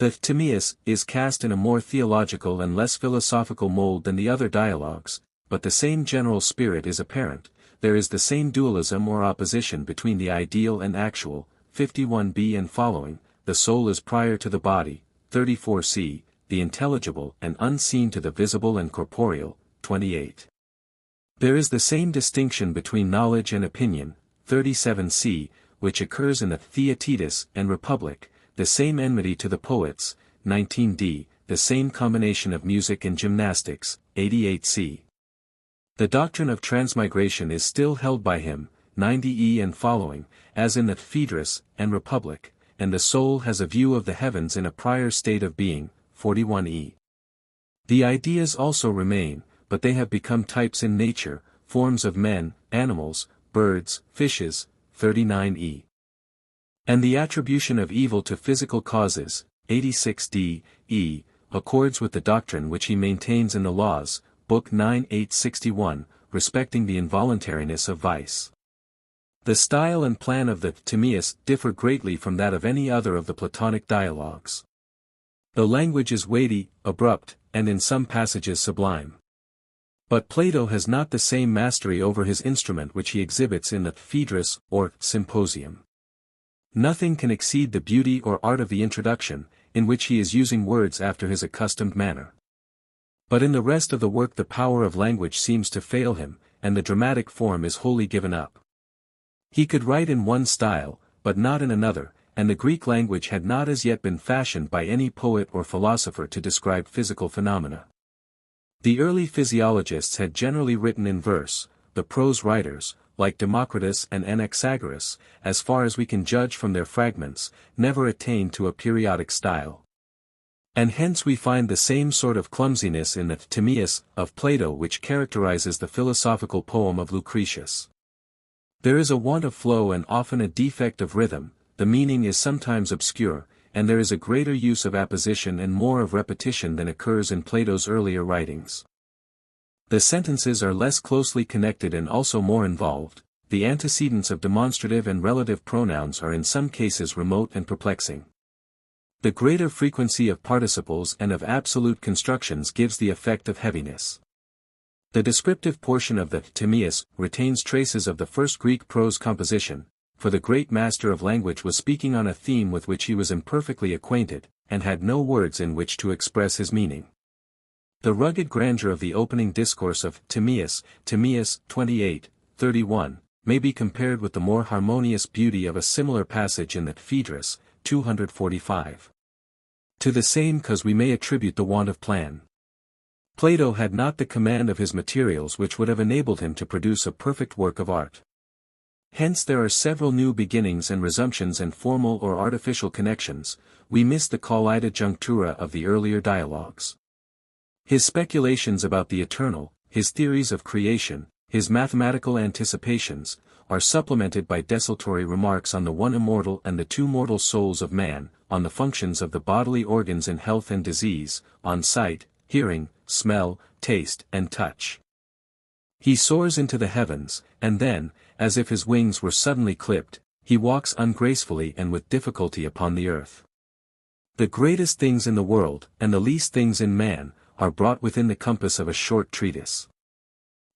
The Timaeus is cast in a more theological and less philosophical mold than the other dialogues, but the same general spirit is apparent. There is the same dualism or opposition between the ideal and actual, 51b and following, the soul is prior to the body, 34c, the intelligible and unseen to the visible and corporeal, 28. There is the same distinction between knowledge and opinion, 37c, which occurs in the Theaetetus and Republic, the same enmity to the poets, 19d, the same combination of music and gymnastics, 88c. The doctrine of transmigration is still held by him, 90e and following, as in the Phaedrus and Republic, and the soul has a view of the heavens in a prior state of being, 41e. The ideas also remain, but they have become types in nature, forms of men, animals, birds, fishes, 39e. And the attribution of evil to physical causes, 86d, e, accords with the doctrine which he maintains in the Laws, Book 9 861, respecting the involuntariness of vice. The style and plan of the Timaeus differ greatly from that of any other of the Platonic dialogues. The language is weighty, abrupt, and in some passages sublime. But Plato has not the same mastery over his instrument which he exhibits in the Phaedrus or Symposium. Nothing can exceed the beauty or art of the introduction, in which he is using words after his accustomed manner. But in the rest of the work the power of language seems to fail him, and the dramatic form is wholly given up. He could write in one style, but not in another, and the Greek language had not as yet been fashioned by any poet or philosopher to describe physical phenomena. The early physiologists had generally written in verse, the prose writers, like Democritus and Anaxagoras, as far as we can judge from their fragments, never attained to a periodic style. And hence we find the same sort of clumsiness in the Timaeus of Plato which characterizes the philosophical poem of Lucretius. There is a want of flow and often a defect of rhythm, the meaning is sometimes obscure, and there is a greater use of apposition and more of repetition than occurs in Plato's earlier writings. The sentences are less closely connected and also more involved, the antecedents of demonstrative and relative pronouns are in some cases remote and perplexing. The greater frequency of participles and of absolute constructions gives the effect of heaviness. The descriptive portion of the Timaeus retains traces of the first Greek prose composition, for the great master of language was speaking on a theme with which he was imperfectly acquainted, and had no words in which to express his meaning. The rugged grandeur of the opening discourse of Timaeus 28:31, may be compared with the more harmonious beauty of a similar passage in the Phaedrus, 245. To the same cause we may attribute the want of plan. Plato had not the command of his materials which would have enabled him to produce a perfect work of art. Hence there are several new beginnings and resumptions and formal or artificial connections, we miss the callida junctura of the earlier dialogues. His speculations about the eternal, his theories of creation, his mathematical anticipations, are supplemented by desultory remarks on the one immortal and the two mortal souls of man, on the functions of the bodily organs in health and disease, on sight, hearing, smell, taste, and touch. He soars into the heavens, and then, as if his wings were suddenly clipped, he walks ungracefully and with difficulty upon the earth. The greatest things in the world, and the least things in man, are brought within the compass of a short treatise.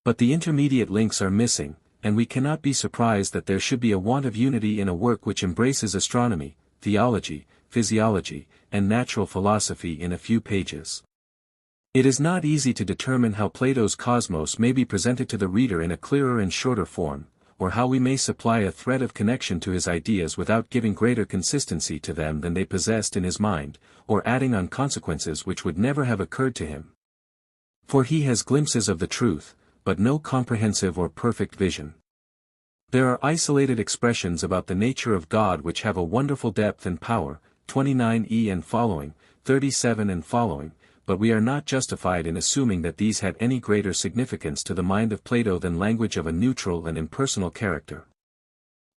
But the intermediate links are missing, and we cannot be surprised that there should be a want of unity in a work which embraces astronomy, theology, physiology, and natural philosophy in a few pages. It is not easy to determine how Plato's cosmos may be presented to the reader in a clearer and shorter form, or how we may supply a thread of connection to his ideas without giving greater consistency to them than they possessed in his mind, or adding on consequences which would never have occurred to him. For he has glimpses of the truth, but no comprehensive or perfect vision. There are isolated expressions about the nature of God which have a wonderful depth and power, 29e and following, 37 and following, but we are not justified in assuming that these had any greater significance to the mind of Plato than language of a neutral and impersonal character.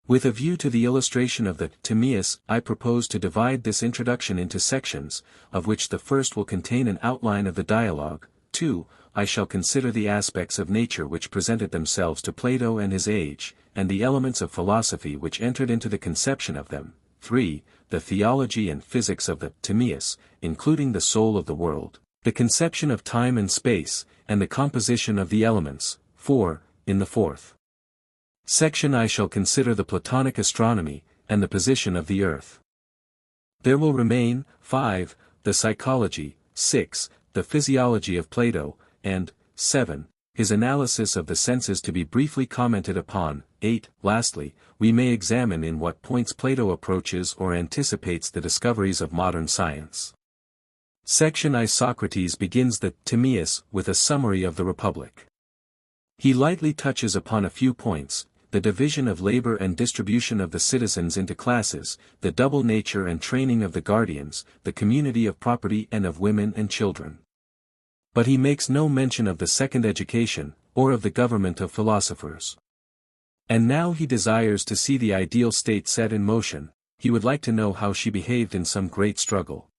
With a view to the illustration of the Timaeus, I propose to divide this introduction into sections, of which the first will contain an outline of the dialogue. 2. I shall consider the aspects of nature which presented themselves to Plato and his age, and the elements of philosophy which entered into the conception of them. 3. The theology and physics of the Timaeus, including the soul of the world, the conception of time and space, and the composition of the elements. 4. In the fourth section I shall consider the Platonic astronomy, and the position of the earth. There will remain, 5. The psychology, 6. The physiology of Plato, and, 7. His analysis of the senses to be briefly commented upon. 8. Lastly, we may examine in what points Plato approaches or anticipates the discoveries of modern science. Section I. Socrates begins the Timaeus with a summary of the Republic. He lightly touches upon a few points: the division of labor and distribution of the citizens into classes, the double nature and training of the guardians, the community of property and of women and children. But he makes no mention of the second education, or of the government of philosophers. And now he desires to see the ideal state set in motion. He would like to know how she behaved in some great struggle.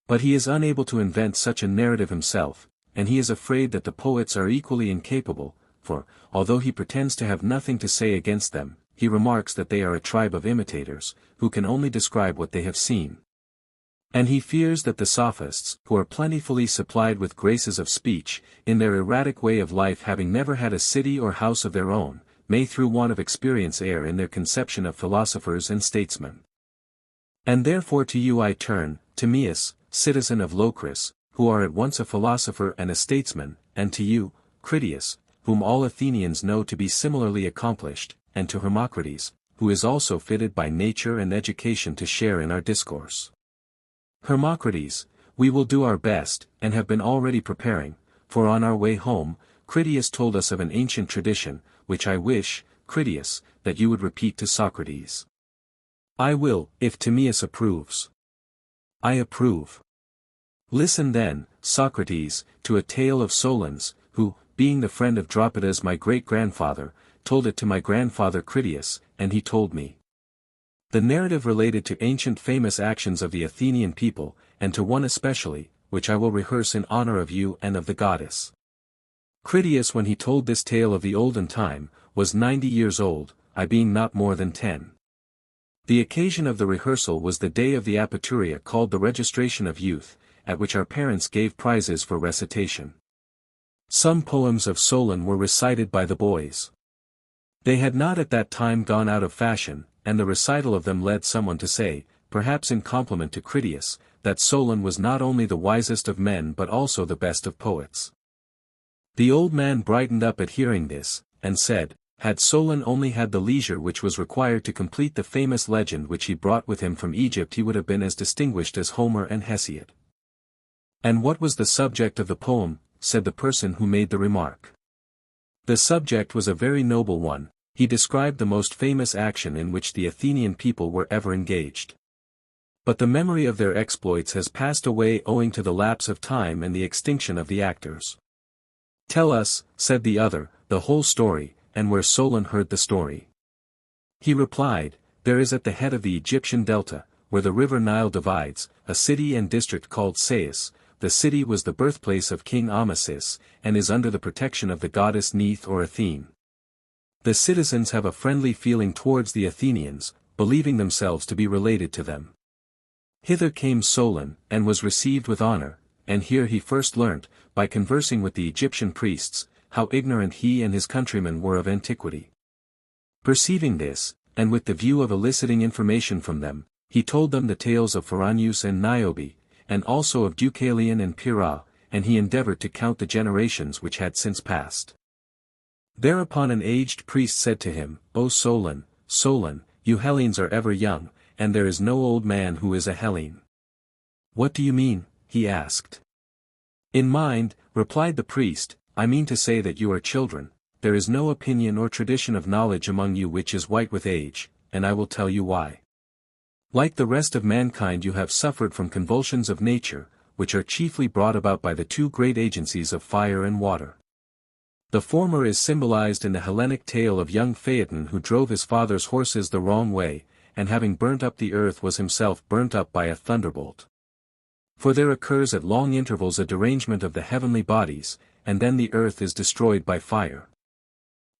But he is unable to invent such a narrative himself, and he is afraid that the poets are equally incapable, for, although he pretends to have nothing to say against them, he remarks that they are a tribe of imitators, who can only describe what they have seen. And he fears that the sophists, who are plentifully supplied with graces of speech, in their erratic way of life having never had a city or house of their own, may through want of experience err in their conception of philosophers and statesmen. And therefore to you I turn, Timaeus, citizen of Locris, who are at once a philosopher and a statesman, and to you, Critias, whom all Athenians know to be similarly accomplished, and to Hermocrates, who is also fitted by nature and education to share in our discourse. Hermocrates, we will do our best, and have been already preparing, for on our way home, Critias told us of an ancient tradition, which I wish, Critias, that you would repeat to Socrates. I will, if Timaeus approves. I approve. Listen then, Socrates, to a tale of Solon's, who, being the friend of Dropidas my great-grandfather, told it to my grandfather Critias, and he told me. The narrative related to ancient famous actions of the Athenian people, and to one especially, which I will rehearse in honor of you and of the goddess. Critias, when he told this tale of the olden time, was 90 years old, I being not more than 10. The occasion of the rehearsal was the day of the Apaturia called the registration of youth, at which our parents gave prizes for recitation. Some poems of Solon were recited by the boys. They had not at that time gone out of fashion, and the recital of them led someone to say, perhaps in compliment to Critias, that Solon was not only the wisest of men but also the best of poets. The old man brightened up at hearing this, and said, had Solon only had the leisure which was required to complete the famous legend which he brought with him from Egypt, he would have been as distinguished as Homer and Hesiod. And what was the subject of the poem? Said the person who made the remark. The subject was a very noble one. He described the most famous action in which the Athenian people were ever engaged. But the memory of their exploits has passed away owing to the lapse of time and the extinction of the actors. Tell us, said the other, the whole story, and where Solon heard the story. He replied, there is at the head of the Egyptian delta, where the river Nile divides, a city and district called Sais. The city was the birthplace of King Amasis, and is under the protection of the goddess Neith or Athene. The citizens have a friendly feeling towards the Athenians, believing themselves to be related to them. Hither came Solon, and was received with honor, and here he first learnt, by conversing with the Egyptian priests, how ignorant he and his countrymen were of antiquity. Perceiving this, and with the view of eliciting information from them, he told them the tales of Pharanius and Niobe, and also of Deucalion and Pyrrha, and he endeavored to count the generations which had since passed. Thereupon an aged priest said to him, O Solon, Solon, you Hellenes are ever young, and there is no old man who is a Hellene. What do you mean? He asked. In mind, replied the priest, I mean to say that you are children. There is no opinion or tradition of knowledge among you which is white with age, and I will tell you why. Like the rest of mankind you have suffered from convulsions of nature, which are chiefly brought about by the two great agencies of fire and water. The former is symbolized in the Hellenic tale of young Phaeton who drove his father's horses the wrong way, and having burnt up the earth was himself burnt up by a thunderbolt. For there occurs at long intervals a derangement of the heavenly bodies, and then the earth is destroyed by fire.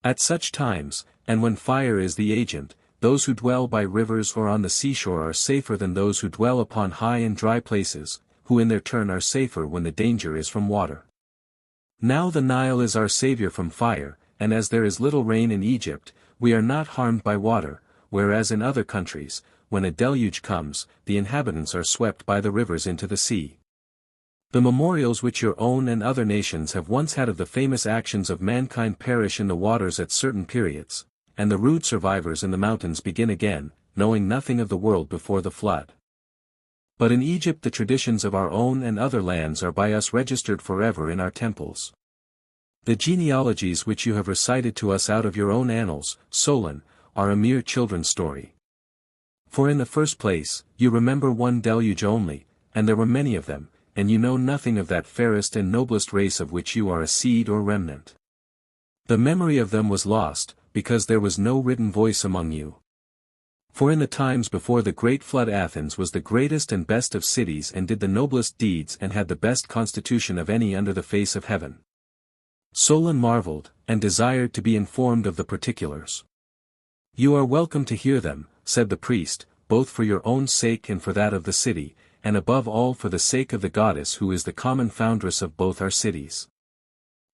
At such times, and when fire is the agent, those who dwell by rivers or on the seashore are safer than those who dwell upon high and dry places, who in their turn are safer when the danger is from water. Now the Nile is our savior from fire, and as there is little rain in Egypt, we are not harmed by water, whereas in other countries, when a deluge comes, the inhabitants are swept by the rivers into the sea. The memorials which your own and other nations have once had of the famous actions of mankind perish in the waters at certain periods, and the rude survivors in the mountains begin again, knowing nothing of the world before the flood. But in Egypt the traditions of our own and other lands are by us registered forever in our temples. The genealogies which you have recited to us out of your own annals, Solon, are a mere children's story. For in the first place, you remember one deluge only, and there were many of them, and you know nothing of that fairest and noblest race of which you are a seed or remnant. The memory of them was lost, because there was no written voice among you. For in the times before the great flood Athens was the greatest and best of cities and did the noblest deeds and had the best constitution of any under the face of heaven. Solon marveled, and desired to be informed of the particulars. You are welcome to hear them, said the priest, both for your own sake and for that of the city, and above all for the sake of the goddess who is the common foundress of both our cities.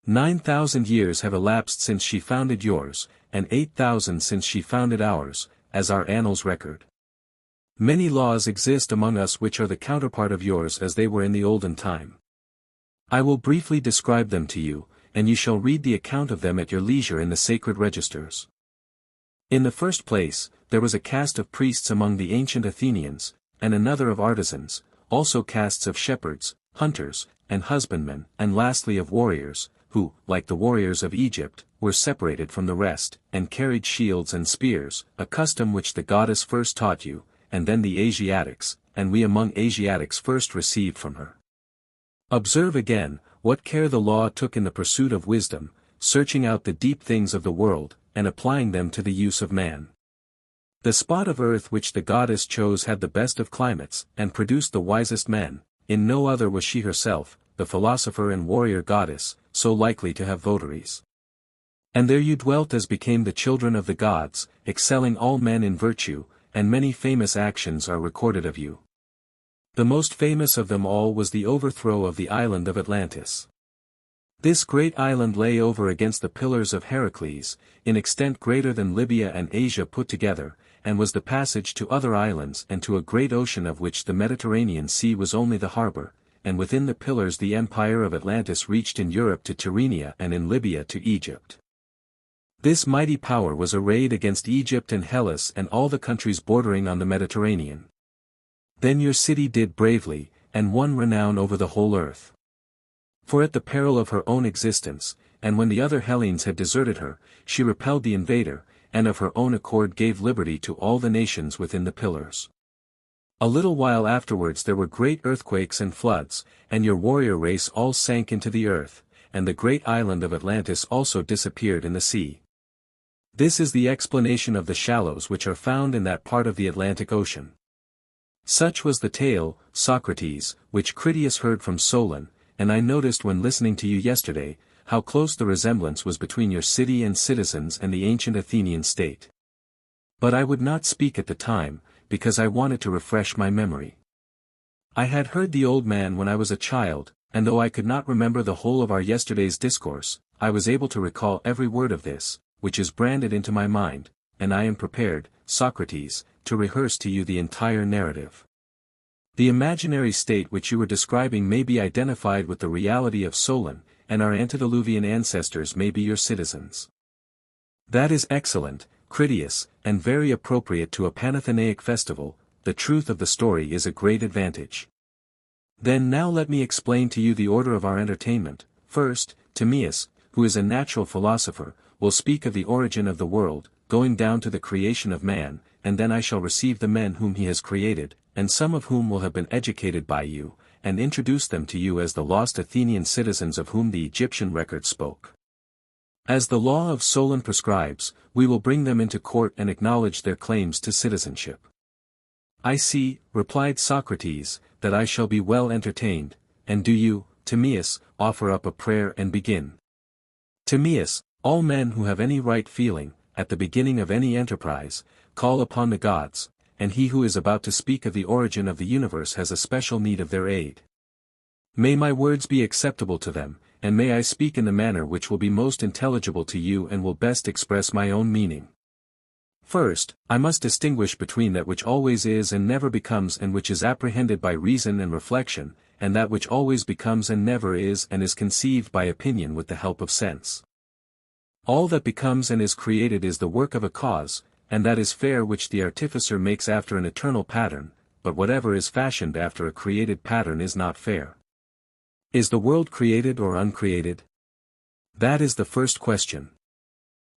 9,000 years have elapsed since she founded yours, and 8,000 since she founded ours, as our annals record. Many laws exist among us which are the counterpart of yours as they were in the olden time. I will briefly describe them to you, and you shall read the account of them at your leisure in the sacred registers. In the first place, there was a caste of priests among the ancient Athenians, and another of artisans, also castes of shepherds, hunters, and husbandmen, and lastly of warriors, who, like the warriors of Egypt, were separated from the rest, and carried shields and spears, a custom which the goddess first taught you, and then the Asiatics, and we among Asiatics first received from her. Observe again, what care the law took in the pursuit of wisdom, searching out the deep things of the world, and applying them to the use of man. The spot of earth which the goddess chose had the best of climates, and produced the wisest men, in no other was she herself, the philosopher and warrior goddess, so likely to have votaries. And there you dwelt as became the children of the gods, excelling all men in virtue, and many famous actions are recorded of you. The most famous of them all was the overthrow of the island of Atlantis. This great island lay over against the pillars of Heracles, in extent greater than Libya and Asia put together, and was the passage to other islands and to a great ocean of which the Mediterranean Sea was only the harbor, and within the pillars the empire of Atlantis reached in Europe to Tyrrhenia and in Libya to Egypt. This mighty power was arrayed against Egypt and Hellas and all the countries bordering on the Mediterranean. Then your city did bravely, and won renown over the whole earth. For at the peril of her own existence, and when the other Hellenes had deserted her, she repelled the invader, and of her own accord gave liberty to all the nations within the pillars. A little while afterwards there were great earthquakes and floods, and your warrior race all sank into the earth, and the great island of Atlantis also disappeared in the sea. This is the explanation of the shallows which are found in that part of the Atlantic Ocean. Such was the tale, Socrates, which Critias heard from Solon, and I noticed when listening to you yesterday, how close the resemblance was between your city and citizens and the ancient Athenian state. But I would not speak at the time, because I wanted to refresh my memory. I had heard the old man when I was a child, and though I could not remember the whole of our yesterday's discourse, I was able to recall every word of this, which is branded into my mind, and I am prepared, Socrates, to rehearse to you the entire narrative. The imaginary state which you were describing may be identified with the reality of Solon, and our antediluvian ancestors may be your citizens. That is excellent, Critias, and very appropriate to a Panathenaic festival. The truth of the story is a great advantage. Then now let me explain to you the order of our entertainment. First, Timaeus, who is a natural philosopher, will speak of the origin of the world, going down to the creation of man, and then I shall receive the men whom he has created, and some of whom will have been educated by you, and introduce them to you as the lost Athenian citizens of whom the Egyptian record spoke. As the law of Solon prescribes, we will bring them into court and acknowledge their claims to citizenship. I see, replied Socrates, that I shall be well entertained, and do you, Timaeus, offer up a prayer and begin. Timaeus, all men who have any right feeling, at the beginning of any enterprise, call upon the gods, and he who is about to speak of the origin of the universe has a special need of their aid. May my words be acceptable to them, and may I speak in the manner which will be most intelligible to you and will best express my own meaning. First, I must distinguish between that which always is and never becomes and which is apprehended by reason and reflection, and that which always becomes and never is and is conceived by opinion with the help of sense. All that becomes and is created is the work of a cause, and that is fair which the artificer makes after an eternal pattern, but whatever is fashioned after a created pattern is not fair. Is the world created or uncreated? That is the first question.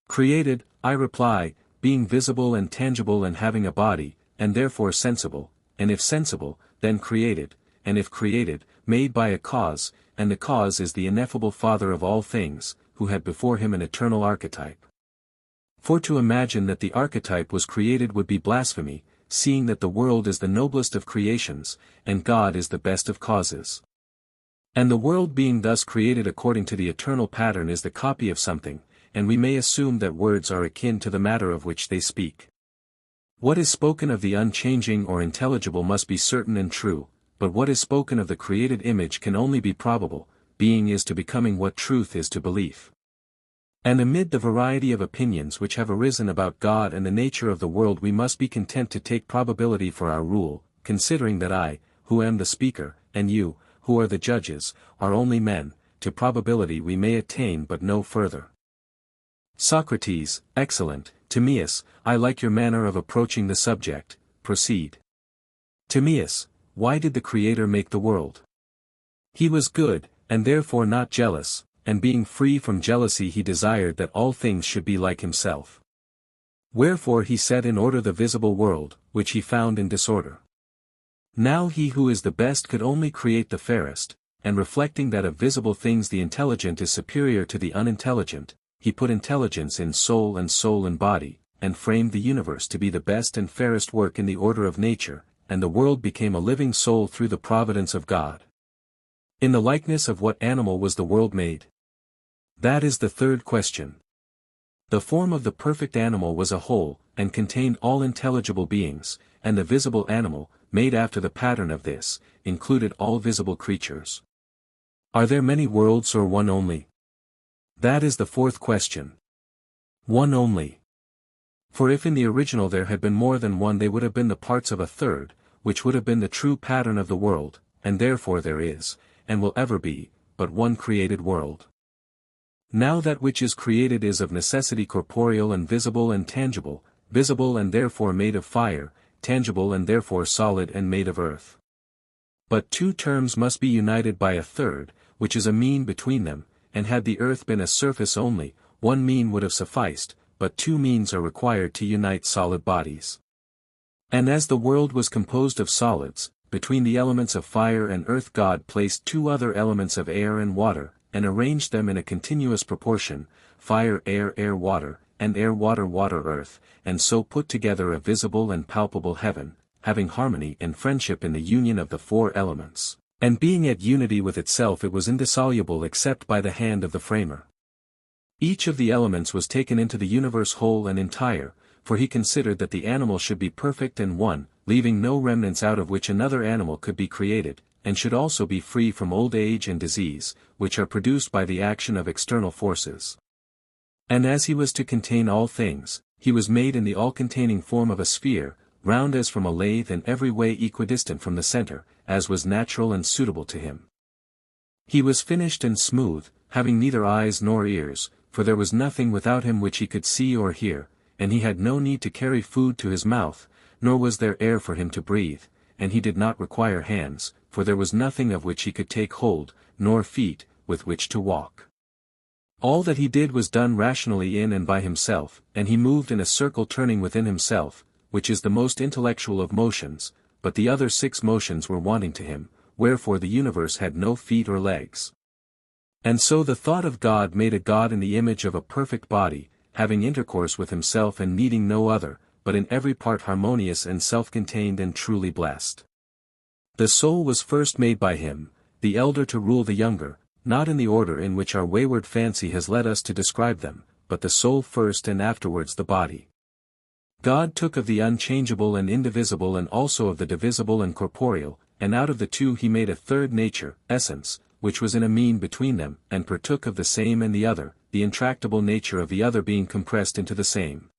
Created, I reply, being visible and tangible and having a body, and therefore sensible, and if sensible, then created, and if created, made by a cause, and the cause is the ineffable Father of all things, who had before him an eternal archetype. For to imagine that the archetype was created would be blasphemy, seeing that the world is the noblest of creations, and God is the best of causes. And the world being thus created according to the eternal pattern is the copy of something, and we may assume that words are akin to the matter of which they speak. What is spoken of the unchanging or intelligible must be certain and true, but what is spoken of the created image can only be probable, being is to becoming what truth is to belief. And amid the variety of opinions which have arisen about God and the nature of the world we must be content to take probability for our rule, considering that I, who am the speaker, and you, who are the judges, are only men, to probability we may attain but no further. Socrates, excellent. Timaeus, I like your manner of approaching the subject, proceed. Timaeus, why did the Creator make the world? He was good, and therefore not jealous, and being free from jealousy he desired that all things should be like himself. Wherefore he set in order the visible world, which he found in disorder. Now he who is the best could only create the fairest, and reflecting that of visible things the intelligent is superior to the unintelligent, he put intelligence in soul in body, and framed the universe to be the best and fairest work in the order of nature, and the world became a living soul through the providence of God. In the likeness of what animal was the world made? That is the third question. The form of the perfect animal was a whole, and contained all intelligible beings, and the visible animal, made after the pattern of this, included all visible creatures. Are there many worlds or one only? That is the fourth question. One only. For if in the original there had been more than one they would have been the parts of a third, which would have been the true pattern of the world, and therefore there is, and will ever be, but one created world. Now that which is created is of necessity corporeal and visible and visible and therefore made of fire, tangible and therefore solid and made of earth. But two terms must be united by a third, which is a mean between them, and had the earth been a surface only, one mean would have sufficed, but two means are required to unite solid bodies. And as the world was composed of solids, between the elements of fire and earth God placed two other elements of air and water, and arranged them in a continuous proportion, fire air water, and air water earth, and so put together a visible and palpable heaven, having harmony and friendship in the union of the four elements. And being at unity with itself it was indissoluble except by the hand of the framer. Each of the elements was taken into the universe whole and entire, for he considered that the animal should be perfect and one, leaving no remnants out of which another animal could be created, and should also be free from old age and disease, which are produced by the action of external forces. And as he was to contain all things, he was made in the all-containing form of a sphere, round as from a lathe and every way equidistant from the center, as was natural and suitable to him. He was finished and smooth, having neither eyes nor ears, for there was nothing without him which he could see or hear, and he had no need to carry food to his mouth, nor was there air for him to breathe, and he did not require hands, for there was nothing of which he could take hold, nor feet, with which to walk. All that he did was done rationally in and by himself, and he moved in a circle turning within himself, which is the most intellectual of motions, but the other 6 motions were wanting to him, wherefore the universe had no feet or legs. And so the thought of God made a God in the image of a perfect body, having intercourse with himself and needing no other, but in every part harmonious and self-contained and truly blessed. The soul was first made by him, the elder to rule the younger, not in the order in which our wayward fancy has led us to describe them, but the soul first and afterwards the body. God took of the unchangeable and indivisible and also of the divisible and corporeal, and out of the two he made a third nature, essence, which was in a mean between them, and partook of the same and the other, the intractable nature of the other being compressed into the same.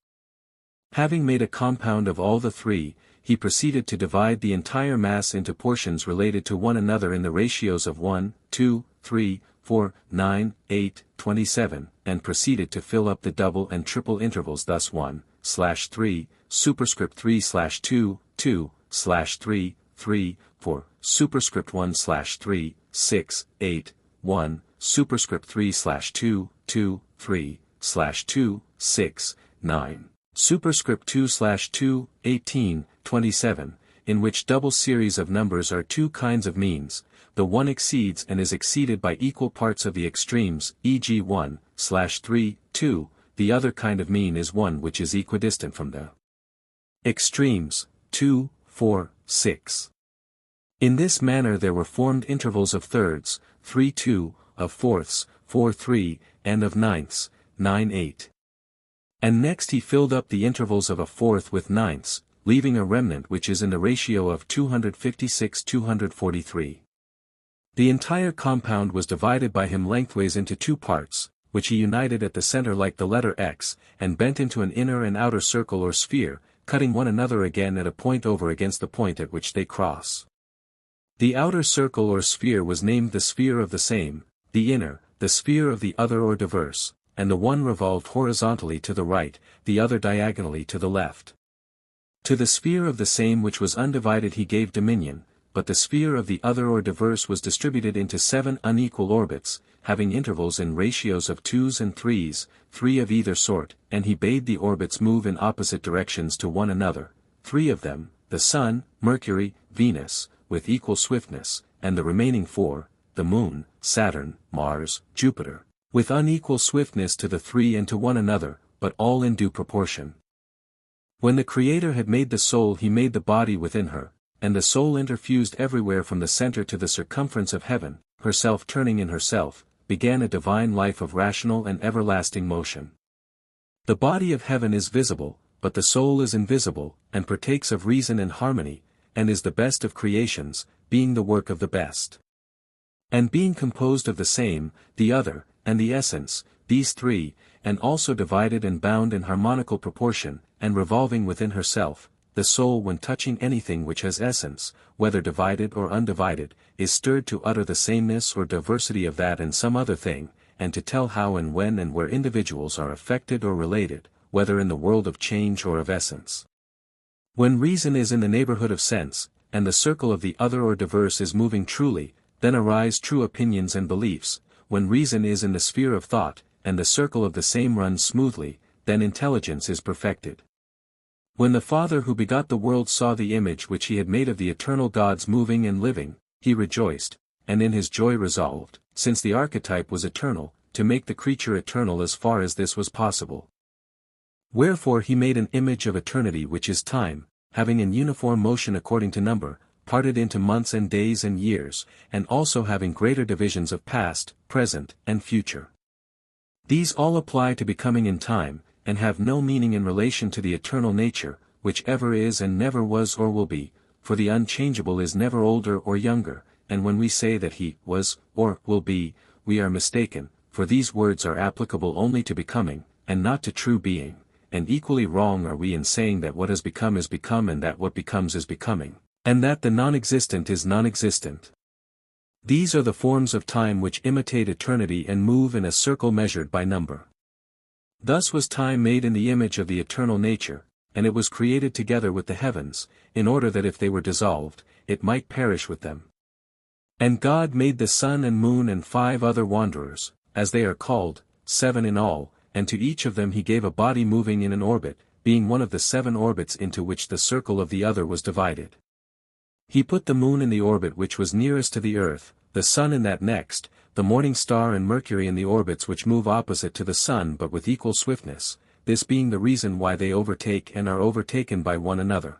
Having made a compound of all the three, he proceeded to divide the entire mass into portions related to one another in the ratios of 1, 2, 3, 4, 9, 8, 27, and proceeded to fill up the double and triple intervals thus 1/3, superscript 3/2, 2/3, 3, 4, superscript 1/3, 6, 8, 1, superscript 3/2, 2, 3/2, 6, 9. Superscript 2/2, 18, 27, in which double series of numbers are two kinds of means, the one exceeds and is exceeded by equal parts of the extremes, e.g. 1/3, 2, the other kind of mean is one which is equidistant from the extremes, 2, 4, 6. In this manner there were formed intervals of thirds, 3, 2, of fourths, 4, 3, and of ninths, 9, 8. And next he filled up the intervals of a fourth with ninths, leaving a remnant which is in the ratio of 256-243. The entire compound was divided by him lengthways into two parts, which he united at the center like the letter X, and bent into an inner and outer circle or sphere, cutting one another again at a point over against the point at which they cross. The outer circle or sphere was named the sphere of the same, the inner, the sphere of the other or diverse, and the one revolved horizontally to the right, the other diagonally to the left. To the sphere of the same which was undivided he gave dominion, but the sphere of the other or diverse was distributed into 7 unequal orbits, having intervals in ratios of 2s and 3s, 3 of either sort, and he bade the orbits move in opposite directions to one another, 3 of them, the Sun, Mercury, Venus, with equal swiftness, and the remaining 4, the Moon, Saturn, Mars, Jupiter, with unequal swiftness to the 3 and to one another, but all in due proportion. When the Creator had made the soul he made the body within her, and the soul interfused everywhere from the center to the circumference of heaven, herself turning in herself, began a divine life of rational and everlasting motion. The body of heaven is visible, but the soul is invisible, and partakes of reason and harmony, and is the best of creations, being the work of the best. And being composed of the same, the other, and the essence, these three, and also divided and bound in harmonical proportion, and revolving within herself, the soul when touching anything which has essence, whether divided or undivided, is stirred to utter the sameness or diversity of that and some other thing, and to tell how and when and where individuals are affected or related, whether in the world of change or of essence. When reason is in the neighborhood of sense, and the circle of the other or diverse is moving truly, then arise true opinions and beliefs. When reason is in the sphere of thought, and the circle of the same runs smoothly, then intelligence is perfected. When the Father who begot the world saw the image which he had made of the eternal gods moving and living, he rejoiced, and in his joy resolved, since the archetype was eternal, to make the creature eternal as far as this was possible. Wherefore he made an image of eternity which is time, having an uniform motion according to number, parted into months and days and years, and also having greater divisions of past, present, and future. These all apply to becoming in time, and have no meaning in relation to the eternal nature, which ever is and never was or will be, for the unchangeable is never older or younger, and when we say that he was, or will be, we are mistaken, for these words are applicable only to becoming, and not to true being, and equally wrong are we in saying that what has become is become and that what becomes is becoming, and that the non-existent is non-existent. These are the forms of time which imitate eternity and move in a circle measured by number. Thus was time made in the image of the eternal nature, and it was created together with the heavens, in order that if they were dissolved, it might perish with them. And God made the sun and moon and 5 other wanderers, as they are called, 7 in all, and to each of them he gave a body moving in an orbit, being one of the 7 orbits into which the circle of the other was divided. He put the moon in the orbit which was nearest to the earth, the sun in that next, the morning star and Mercury in the orbits which move opposite to the sun but with equal swiftness, this being the reason why they overtake and are overtaken by one another.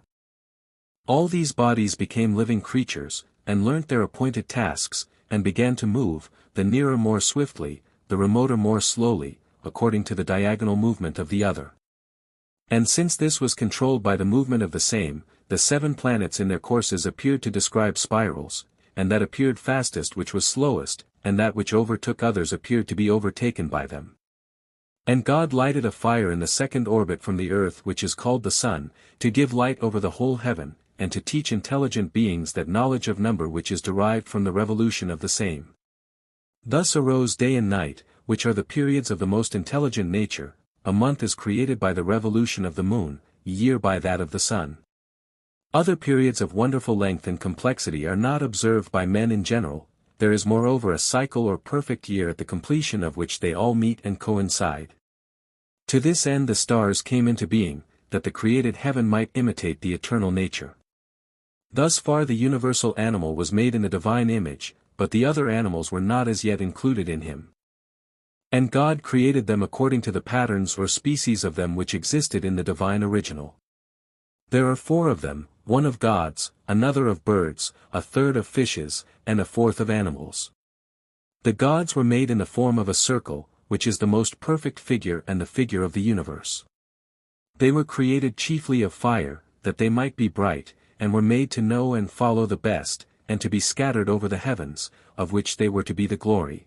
All these bodies became living creatures, and learnt their appointed tasks, and began to move, the nearer more swiftly, the remoter more slowly, according to the diagonal movement of the other. And since this was controlled by the movement of the same, the 7 planets in their courses appeared to describe spirals, and that appeared fastest which was slowest, and that which overtook others appeared to be overtaken by them. And God lighted a fire in the 2nd orbit from the earth which is called the sun, to give light over the whole heaven, and to teach intelligent beings that knowledge of number which is derived from the revolution of the same. Thus arose day and night, which are the periods of the most intelligent nature. A month is created by the revolution of the moon, a year by that of the sun. Other periods of wonderful length and complexity are not observed by men in general. There is moreover a cycle or perfect year at the completion of which they all meet and coincide. To this end the stars came into being, that the created heaven might imitate the eternal nature. Thus far the universal animal was made in the divine image, but the other animals were not as yet included in him. And God created them according to the patterns or species of them which existed in the divine original. There are 4 of them, one of gods, another of birds, a third of fishes, and a fourth of animals. The gods were made in the form of a circle, which is the most perfect figure and the figure of the universe. They were created chiefly of fire, that they might be bright, and were made to know and follow the best, and to be scattered over the heavens, of which they were to be the glory.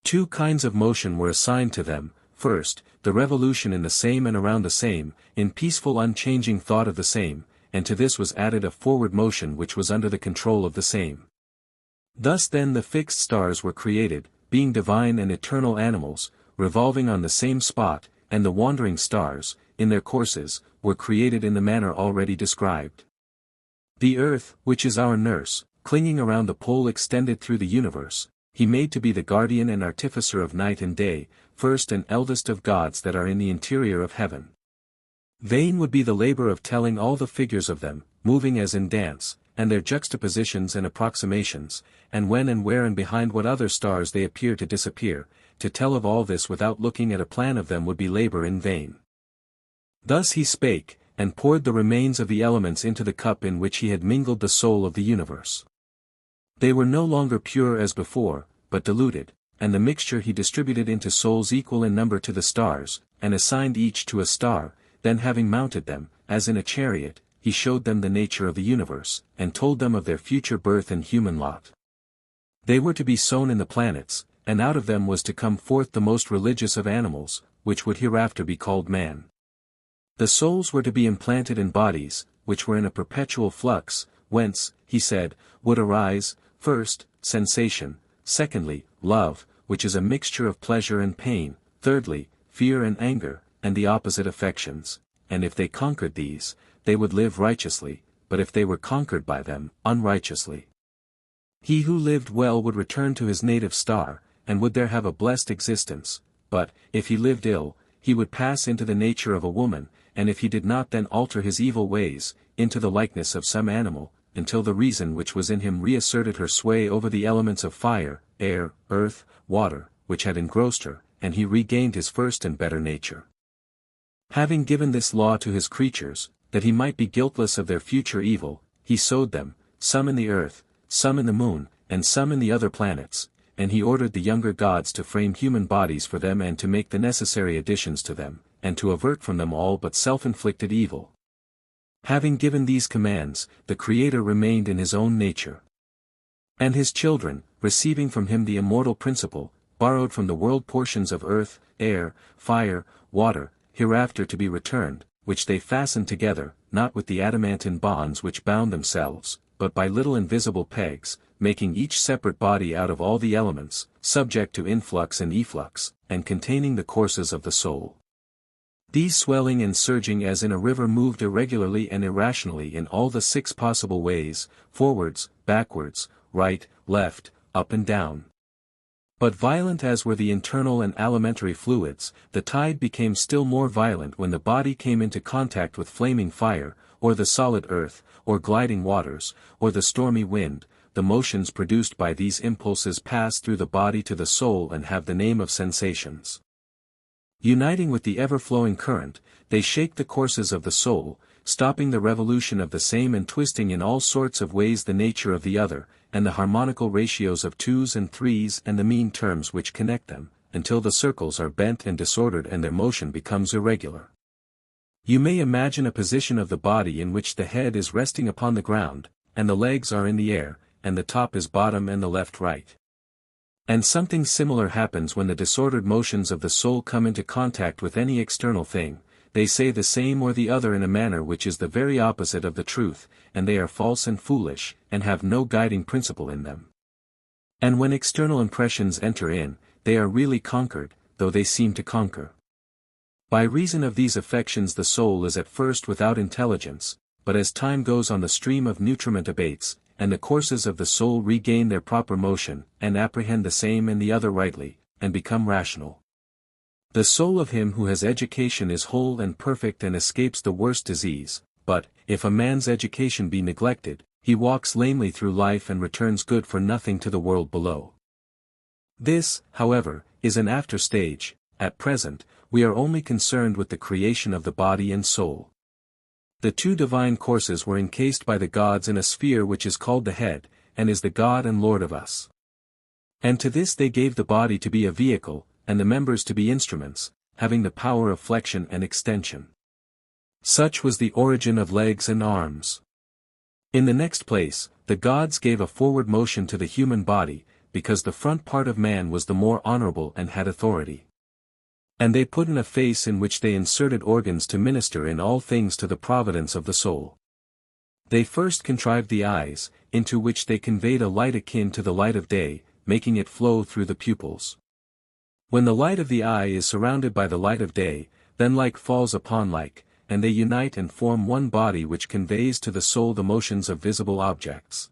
2 kinds of motion were assigned to them. First, the revolution in the same and around the same, in peaceful unchanging thought of the same, and to this was added a forward motion which was under the control of the same. Thus then the fixed stars were created, being divine and eternal animals, revolving on the same spot, and the wandering stars, in their courses, were created in the manner already described. The earth, which is our nurse, clinging around the pole extended through the universe, he made to be the guardian and artificer of night and day, first and eldest of gods that are in the interior of heaven. Vain would be the labor of telling all the figures of them, moving as in dance, and their juxtapositions and approximations, and when and where and behind what other stars they appear to disappear. To tell of all this without looking at a plan of them would be labor in vain. Thus he spake, and poured the remains of the elements into the cup in which he had mingled the soul of the universe. They were no longer pure as before, but diluted, and the mixture he distributed into souls equal in number to the stars, and assigned each to a star. Then having mounted them, as in a chariot, he showed them the nature of the universe, and told them of their future birth and human lot. They were to be sown in the planets, and out of them was to come forth the most religious of animals, which would hereafter be called man. The souls were to be implanted in bodies, which were in a perpetual flux, whence, he said, would arise, first, sensation, secondly, love, which is a mixture of pleasure and pain, thirdly, fear and anger, and the opposite affections, and if they conquered these, they would live righteously, but if they were conquered by them, unrighteously. He who lived well would return to his native star, and would there have a blessed existence, but, if he lived ill, he would pass into the nature of a woman, and if he did not then alter his evil ways, into the likeness of some animal, until the reason which was in him reasserted her sway over the elements of fire, air, earth, water, which had engrossed her, and he regained his first and better nature. Having given this law to his creatures, that he might be guiltless of their future evil, he sowed them, some in the earth, some in the moon, and some in the other planets, and he ordered the younger gods to frame human bodies for them and to make the necessary additions to them, and to avert from them all but self-inflicted evil. Having given these commands, the Creator remained in his own nature. And his children, receiving from him the immortal principle, borrowed from the world portions of earth, air, fire, water, hereafter to be returned, which they fastened together, not with the adamantine bonds which bound themselves, but by little invisible pegs, making each separate body out of all the elements, subject to influx and efflux, and containing the courses of the soul. These swelling and surging as in a river moved irregularly and irrationally in all the 6 possible ways, forwards, backwards, right, left, up and down. But violent as were the internal and alimentary fluids, the tide became still more violent when the body came into contact with flaming fire, or the solid earth, or gliding waters, or the stormy wind. The motions produced by these impulses pass through the body to the soul and have the name of sensations. Uniting with the ever-flowing current, they shake the courses of the soul, stopping the revolution of the same and twisting in all sorts of ways the nature of the other, and the harmonical ratios of 2s and 3s and the mean terms which connect them, until the circles are bent and disordered and their motion becomes irregular. You may imagine a position of the body in which the head is resting upon the ground, and the legs are in the air, and the top is bottom and the left right. And something similar happens when the disordered motions of the soul come into contact with any external thing. They say the same or the other in a manner which is the very opposite of the truth, and they are false and foolish, and have no guiding principle in them. And when external impressions enter in, they are really conquered, though they seem to conquer. By reason of these affections the soul is at first without intelligence, but as time goes on the stream of nutriment abates, and the courses of the soul regain their proper motion, and apprehend the same and the other rightly, and become rational. The soul of him who has education is whole and perfect and escapes the worst disease, but, if a man's education be neglected, he walks lamely through life and returns good for nothing to the world below. This, however, is an after stage. At present, we are only concerned with the creation of the body and soul. The two divine courses were encased by the gods in a sphere which is called the head, and is the God and Lord of us. And to this they gave the body to be a vehicle, and the members to be instruments, having the power of flexion and extension. Such was the origin of legs and arms. In the next place, the gods gave a forward motion to the human body, because the front part of man was the more honorable and had authority. And they put in a face in which they inserted organs to minister in all things to the providence of the soul. They first contrived the eyes, into which they conveyed a light akin to the light of day, making it flow through the pupils. When the light of the eye is surrounded by the light of day, then like falls upon like, and they unite and form one body which conveys to the soul the motions of visible objects.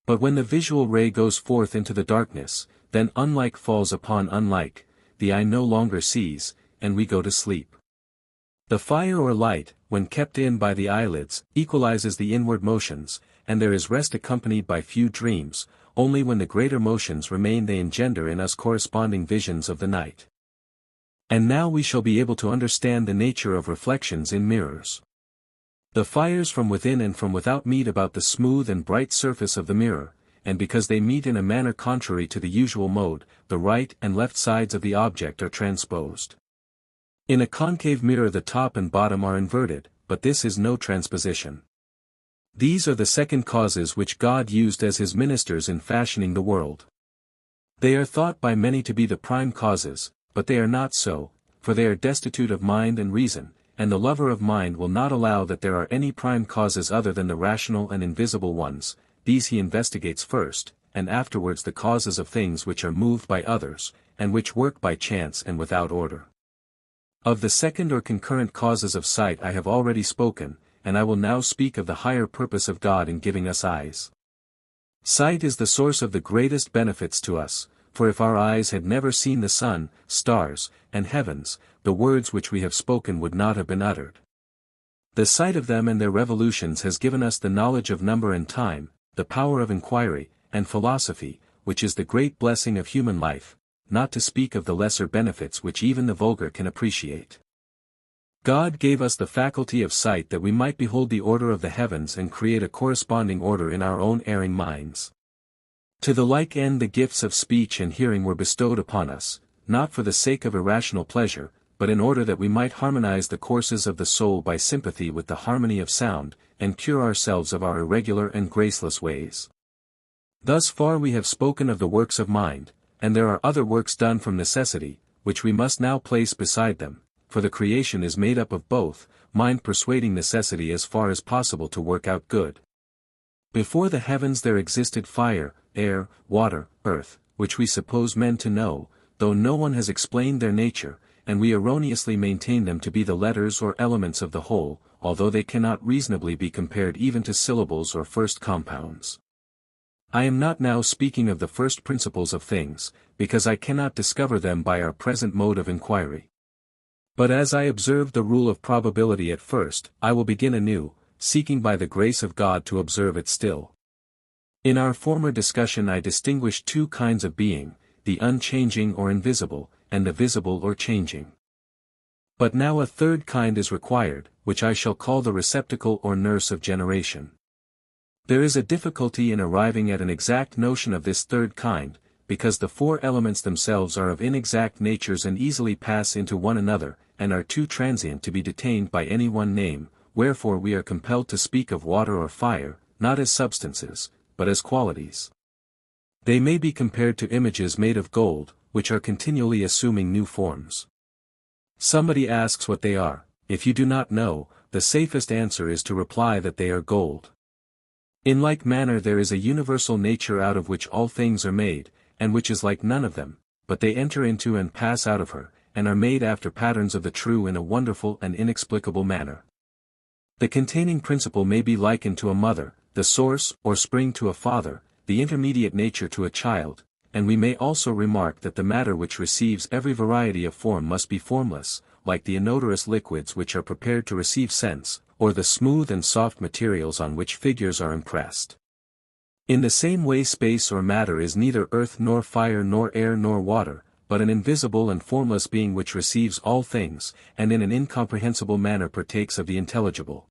But when the visual ray goes forth into the darkness, then unlike falls upon unlike, the eye no longer sees, and we go to sleep. The fire or light, when kept in by the eyelids, equalizes the inward motions, and there is rest accompanied by few dreams. Only when the greater motions remain they engender in us corresponding visions of the night. And now we shall be able to understand the nature of reflections in mirrors. The fires from within and from without meet about the smooth and bright surface of the mirror, and because they meet in a manner contrary to the usual mode, the right and left sides of the object are transposed. In a concave mirror the top and bottom are inverted, but this is no transposition. These are the second causes which God used as his ministers in fashioning the world. They are thought by many to be the prime causes, but they are not so, for they are destitute of mind and reason, and the lover of mind will not allow that there are any prime causes other than the rational and invisible ones. These he investigates first, and afterwards the causes of things which are moved by others, and which work by chance and without order. Of the second or concurrent causes of sight I have already spoken, and I will now speak of the higher purpose of God in giving us eyes. Sight is the source of the greatest benefits to us, for if our eyes had never seen the sun, stars, and heavens, the words which we have spoken would not have been uttered. The sight of them and their revolutions has given us the knowledge of number and time, the power of inquiry, and philosophy, which is the great blessing of human life, not to speak of the lesser benefits which even the vulgar can appreciate. God gave us the faculty of sight that we might behold the order of the heavens and create a corresponding order in our own erring minds. To the like end the gifts of speech and hearing were bestowed upon us, not for the sake of irrational pleasure, but in order that we might harmonize the courses of the soul by sympathy with the harmony of sound, and cure ourselves of our irregular and graceless ways. Thus far we have spoken of the works of mind, and there are other works done from necessity, which we must now place beside them, for the creation is made up of both, mind persuading necessity as far as possible to work out good. Before the heavens there existed fire, air, water, earth, which we suppose men to know, though no one has explained their nature, and we erroneously maintain them to be the letters or elements of the whole, although they cannot reasonably be compared even to syllables or first compounds. I am not now speaking of the first principles of things, because I cannot discover them by our present mode of inquiry. But as I observed the rule of probability at first, I will begin anew, seeking by the grace of God to observe it still. In our former discussion I distinguished two kinds of being, the unchanging or invisible, and the visible or changing. But now a third kind is required, which I shall call the receptacle or nurse of generation. There is a difficulty in arriving at an exact notion of this third kind, because the four elements themselves are of inexact natures and easily pass into one another, and are too transient to be detained by any one name, wherefore we are compelled to speak of water or fire, not as substances, but as qualities. They may be compared to images made of gold, which are continually assuming new forms. Somebody asks what they are. If you do not know, the safest answer is to reply that they are gold. In like manner there is a universal nature out of which all things are made, and which is like none of them, but they enter into and pass out of her, and are made after patterns of the true in a wonderful and inexplicable manner. The containing principle may be likened to a mother, the source or spring to a father, the intermediate nature to a child, and we may also remark that the matter which receives every variety of form must be formless, like the inodorous liquids which are prepared to receive sense, or the smooth and soft materials on which figures are impressed. In the same way space or matter is neither earth nor fire nor air nor water, but an invisible and formless being which receives all things, and in an incomprehensible manner partakes of the intelligible.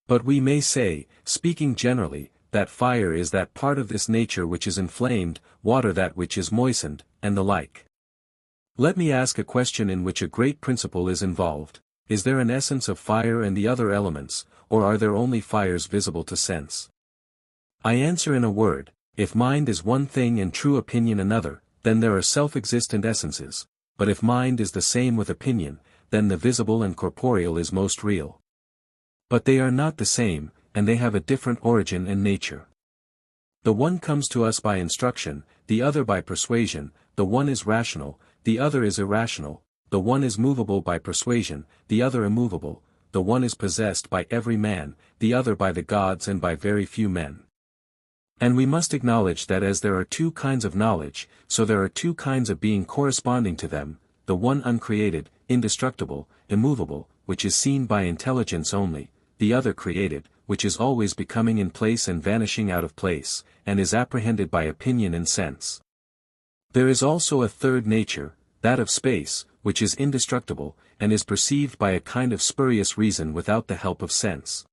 But we may say, speaking generally, that fire is that part of this nature which is inflamed, water that which is moistened, and the like. Let me ask a question in which a great principle is involved. Is there an essence of fire and the other elements, or are there only fires visible to sense? I answer in a word, if mind is one thing and true opinion another, then there are self-existent essences, but if mind is the same with opinion, then the visible and corporeal is most real. But they are not the same, and they have a different origin and nature. The one comes to us by instruction, the other by persuasion, the one is rational, the other is irrational, the one is movable by persuasion, the other immovable, the one is possessed by every man, the other by the gods and by very few men. And we must acknowledge that as there are two kinds of knowledge, so there are two kinds of being corresponding to them, the one uncreated, indestructible, immovable, which is seen by intelligence only, the other created, which is always becoming in place and vanishing out of place, and is apprehended by opinion and sense. There is also a third nature, that of space, which is indestructible, and is perceived by a kind of spurious reason without the help of sense.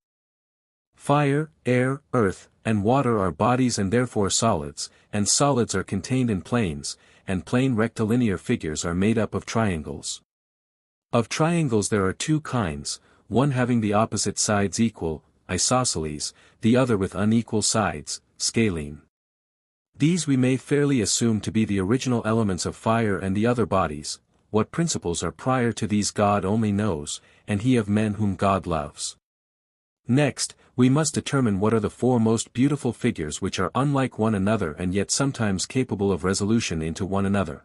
Fire, air, earth, and water are bodies and therefore solids, and solids are contained in planes, and plane rectilinear figures are made up of triangles. Of triangles there are two kinds, one having the opposite sides equal, isosceles, the other with unequal sides, scalene. These we may fairly assume to be the original elements of fire and the other bodies. What principles are prior to these God only knows, and he of men whom God loves. Next, we must determine what are the four most beautiful figures which are unlike one another and yet sometimes capable of resolution into one another.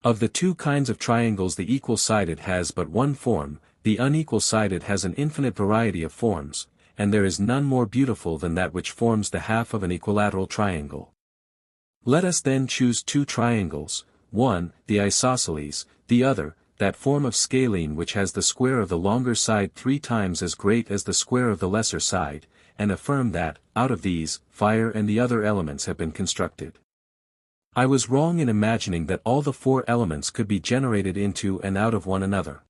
Of the two kinds of triangles the equal-sided has but one form, the unequal-sided has an infinite variety of forms, and there is none more beautiful than that which forms the half of an equilateral triangle. Let us then choose two triangles, one, the isosceles, the other, that form of scalene which has the square of the longer side 3 times as great as the square of the lesser side, and affirm that, out of these, fire and the other elements have been constructed. I was wrong in imagining that all the 4 elements could be generated into and out of one another.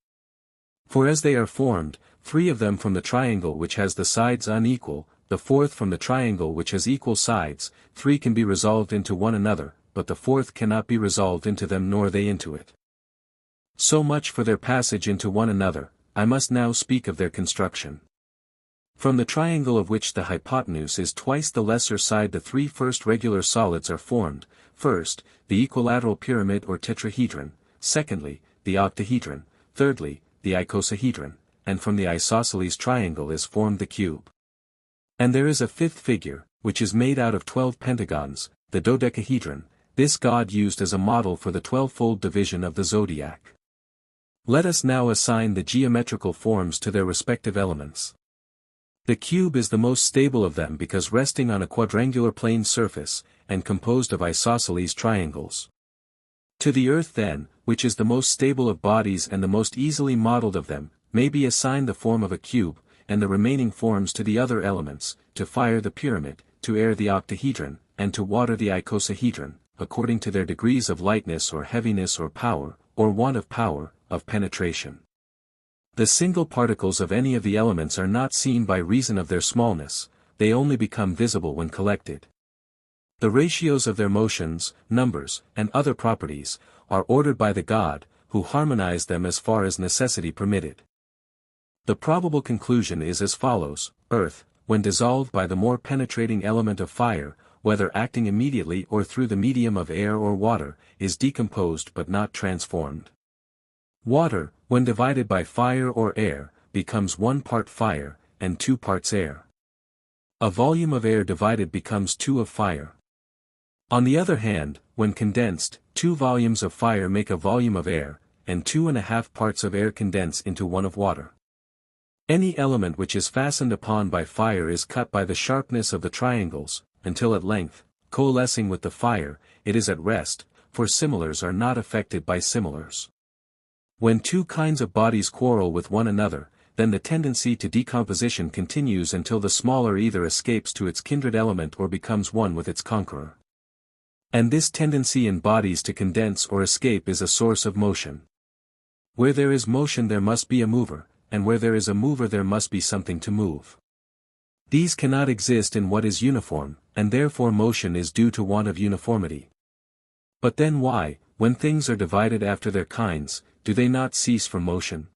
For as they are formed, 3 of them from the triangle which has the sides unequal, the 4th from the triangle which has equal sides, 3 can be resolved into one another, but the 4th cannot be resolved into them nor they into it. So much for their passage into one another. I must now speak of their construction. From the triangle of which the hypotenuse is twice the lesser side the 3 first regular solids are formed, first, the equilateral pyramid or tetrahedron, secondly, the octahedron, thirdly, the icosahedron, and from the isosceles triangle is formed the cube. And there is a 5th figure, which is made out of 12 pentagons, the dodecahedron. This God used as a model for the 12-fold division of the zodiac. Let us now assign the geometrical forms to their respective elements. The cube is the most stable of them because resting on a quadrangular plane surface, and composed of isosceles triangles. To the earth then, which is the most stable of bodies and the most easily modeled of them, may be assigned the form of a cube, and the remaining forms to the other elements, to fire the pyramid, to air the octahedron, and to water the icosahedron, according to their degrees of lightness or heaviness or power, or want of power, of penetration. The single particles of any of the elements are not seen by reason of their smallness, they only become visible when collected. The ratios of their motions, numbers, and other properties, are ordered by the God, who harmonized them as far as necessity permitted. The probable conclusion is as follows: earth, when dissolved by the more penetrating element of fire, whether acting immediately or through the medium of air or water, is decomposed but not transformed. Water, when divided by fire or air, becomes 1 part fire, and 2 parts air. A volume of air divided becomes 2 of fire. On the other hand, when condensed, 2 volumes of fire make a volume of air, and 2½ parts of air condense into 1 of water. Any element which is fastened upon by fire is cut by the sharpness of the triangles, until at length, coalescing with the fire, it is at rest, for similars are not affected by similars. When 2 kinds of bodies quarrel with one another, then the tendency to decomposition continues until the smaller either escapes to its kindred element or becomes one with its conqueror. And this tendency in bodies to condense or escape is a source of motion. Where there is motion there must be a mover, and where there is a mover there must be something to move. These cannot exist in what is uniform, and therefore motion is due to want of uniformity. But then why, when things are divided after their kinds, do they not cease from motion?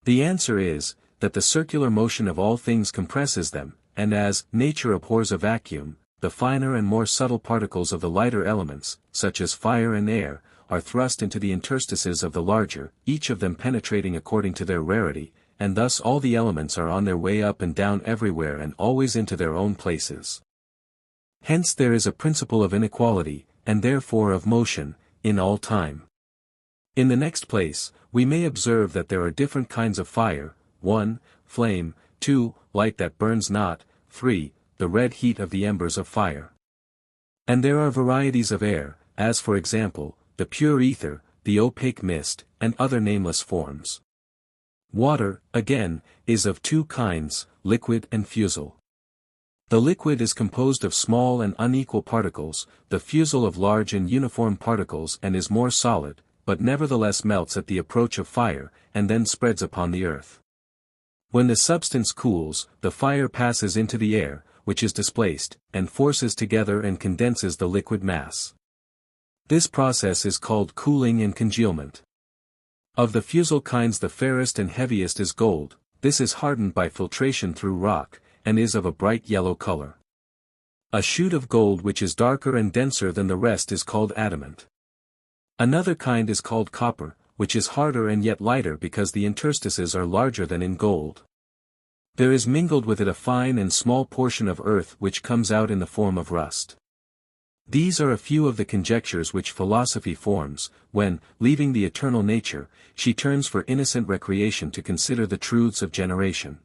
The answer is, that the circular motion of all things compresses them, and as nature abhors a vacuum, the finer and more subtle particles of the lighter elements, such as fire and air, are thrust into the interstices of the larger, each of them penetrating according to their rarity, and thus all the elements are on their way up and down everywhere and always into their own places. Hence there is a principle of inequality, and therefore of motion, in all time. In the next place, we may observe that there are different kinds of fire: 1. Flame; 2. Light that burns not; 3. The red heat of the embers of fire. And there are varieties of air, as for example, the pure ether, the opaque mist, and other nameless forms. Water, again, is of 2 kinds, liquid and fusel. The liquid is composed of small and unequal particles, the fusel of large and uniform particles, and is more solid, but nevertheless melts at the approach of fire, and then spreads upon the earth. When the substance cools, the fire passes into the air, which is displaced, and forces together and condenses the liquid mass. This process is called cooling and congealment. Of the fusel kinds the fairest and heaviest is gold. This is hardened by filtration through rock, and is of a bright yellow color. A shoot of gold which is darker and denser than the rest is called adamant. Another kind is called copper, which is harder and yet lighter because the interstices are larger than in gold. There is mingled with it a fine and small portion of earth which comes out in the form of rust. These are a few of the conjectures which philosophy forms, when, leaving the eternal nature, she turns for innocent recreation to consider the truths of generation.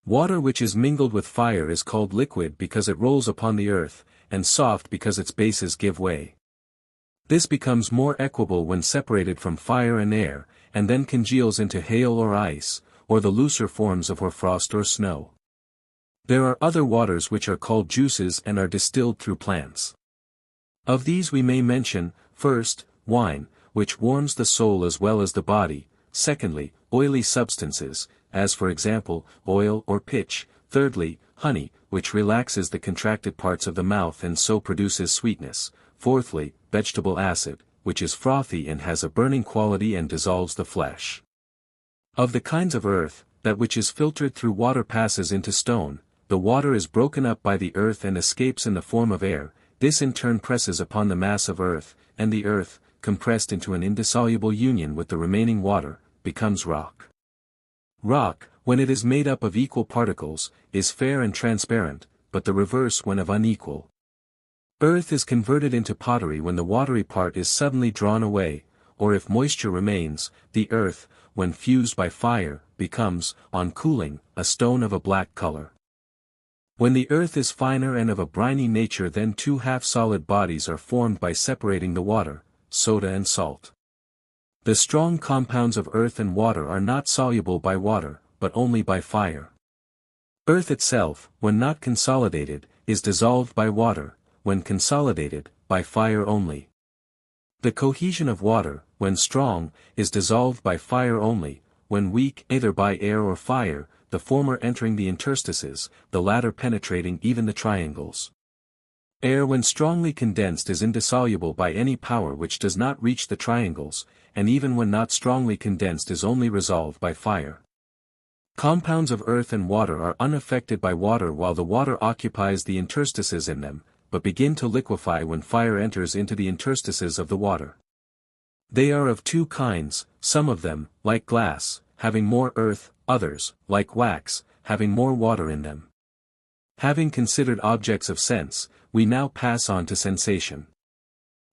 Water which is mingled with fire is called liquid because it rolls upon the earth, and soft because its bases give way. This becomes more equable when separated from fire and air, and then congeals into hail or ice, or the looser forms of hoarfrost or snow. There are other waters which are called juices and are distilled through plants. Of these we may mention, first, wine, which warms the soul as well as the body; secondly, oily substances, as for example, oil or pitch; thirdly, honey, which relaxes the contracted parts of the mouth and so produces sweetness; fourthly, vegetable acid, which is frothy and has a burning quality and dissolves the flesh. Of the kinds of earth, that which is filtered through water passes into stone; the water is broken up by the earth and escapes in the form of air; this in turn presses upon the mass of earth, and the earth, compressed into an indissoluble union with the remaining water, becomes rock. Rock, when it is made up of equal particles, is fair and transparent, but the reverse when of unequal. Earth is converted into pottery when the watery part is suddenly drawn away, or if moisture remains; the earth, when fused by fire, becomes, on cooling, a stone of a black color. When the earth is finer and of a briny nature, then 2 half-solid bodies are formed by separating the water, soda and salt. The strong compounds of earth and water are not soluble by water, but only by fire. Earth itself, when not consolidated, is dissolved by water; when consolidated, by fire only. The cohesion of water, when strong, is dissolved by fire only; when weak, either by air or fire, the former entering the interstices, the latter penetrating even the triangles. Air when strongly condensed is indissoluble by any power which does not reach the triangles, and even when not strongly condensed is only resolved by fire. Compounds of earth and water are unaffected by water while the water occupies the interstices in them, but begin to liquefy when fire enters into the interstices of the water. They are of two kinds, some of them, like glass, having more earth, others, like wax, having more water in them. Having considered objects of sense, we now pass on to sensation.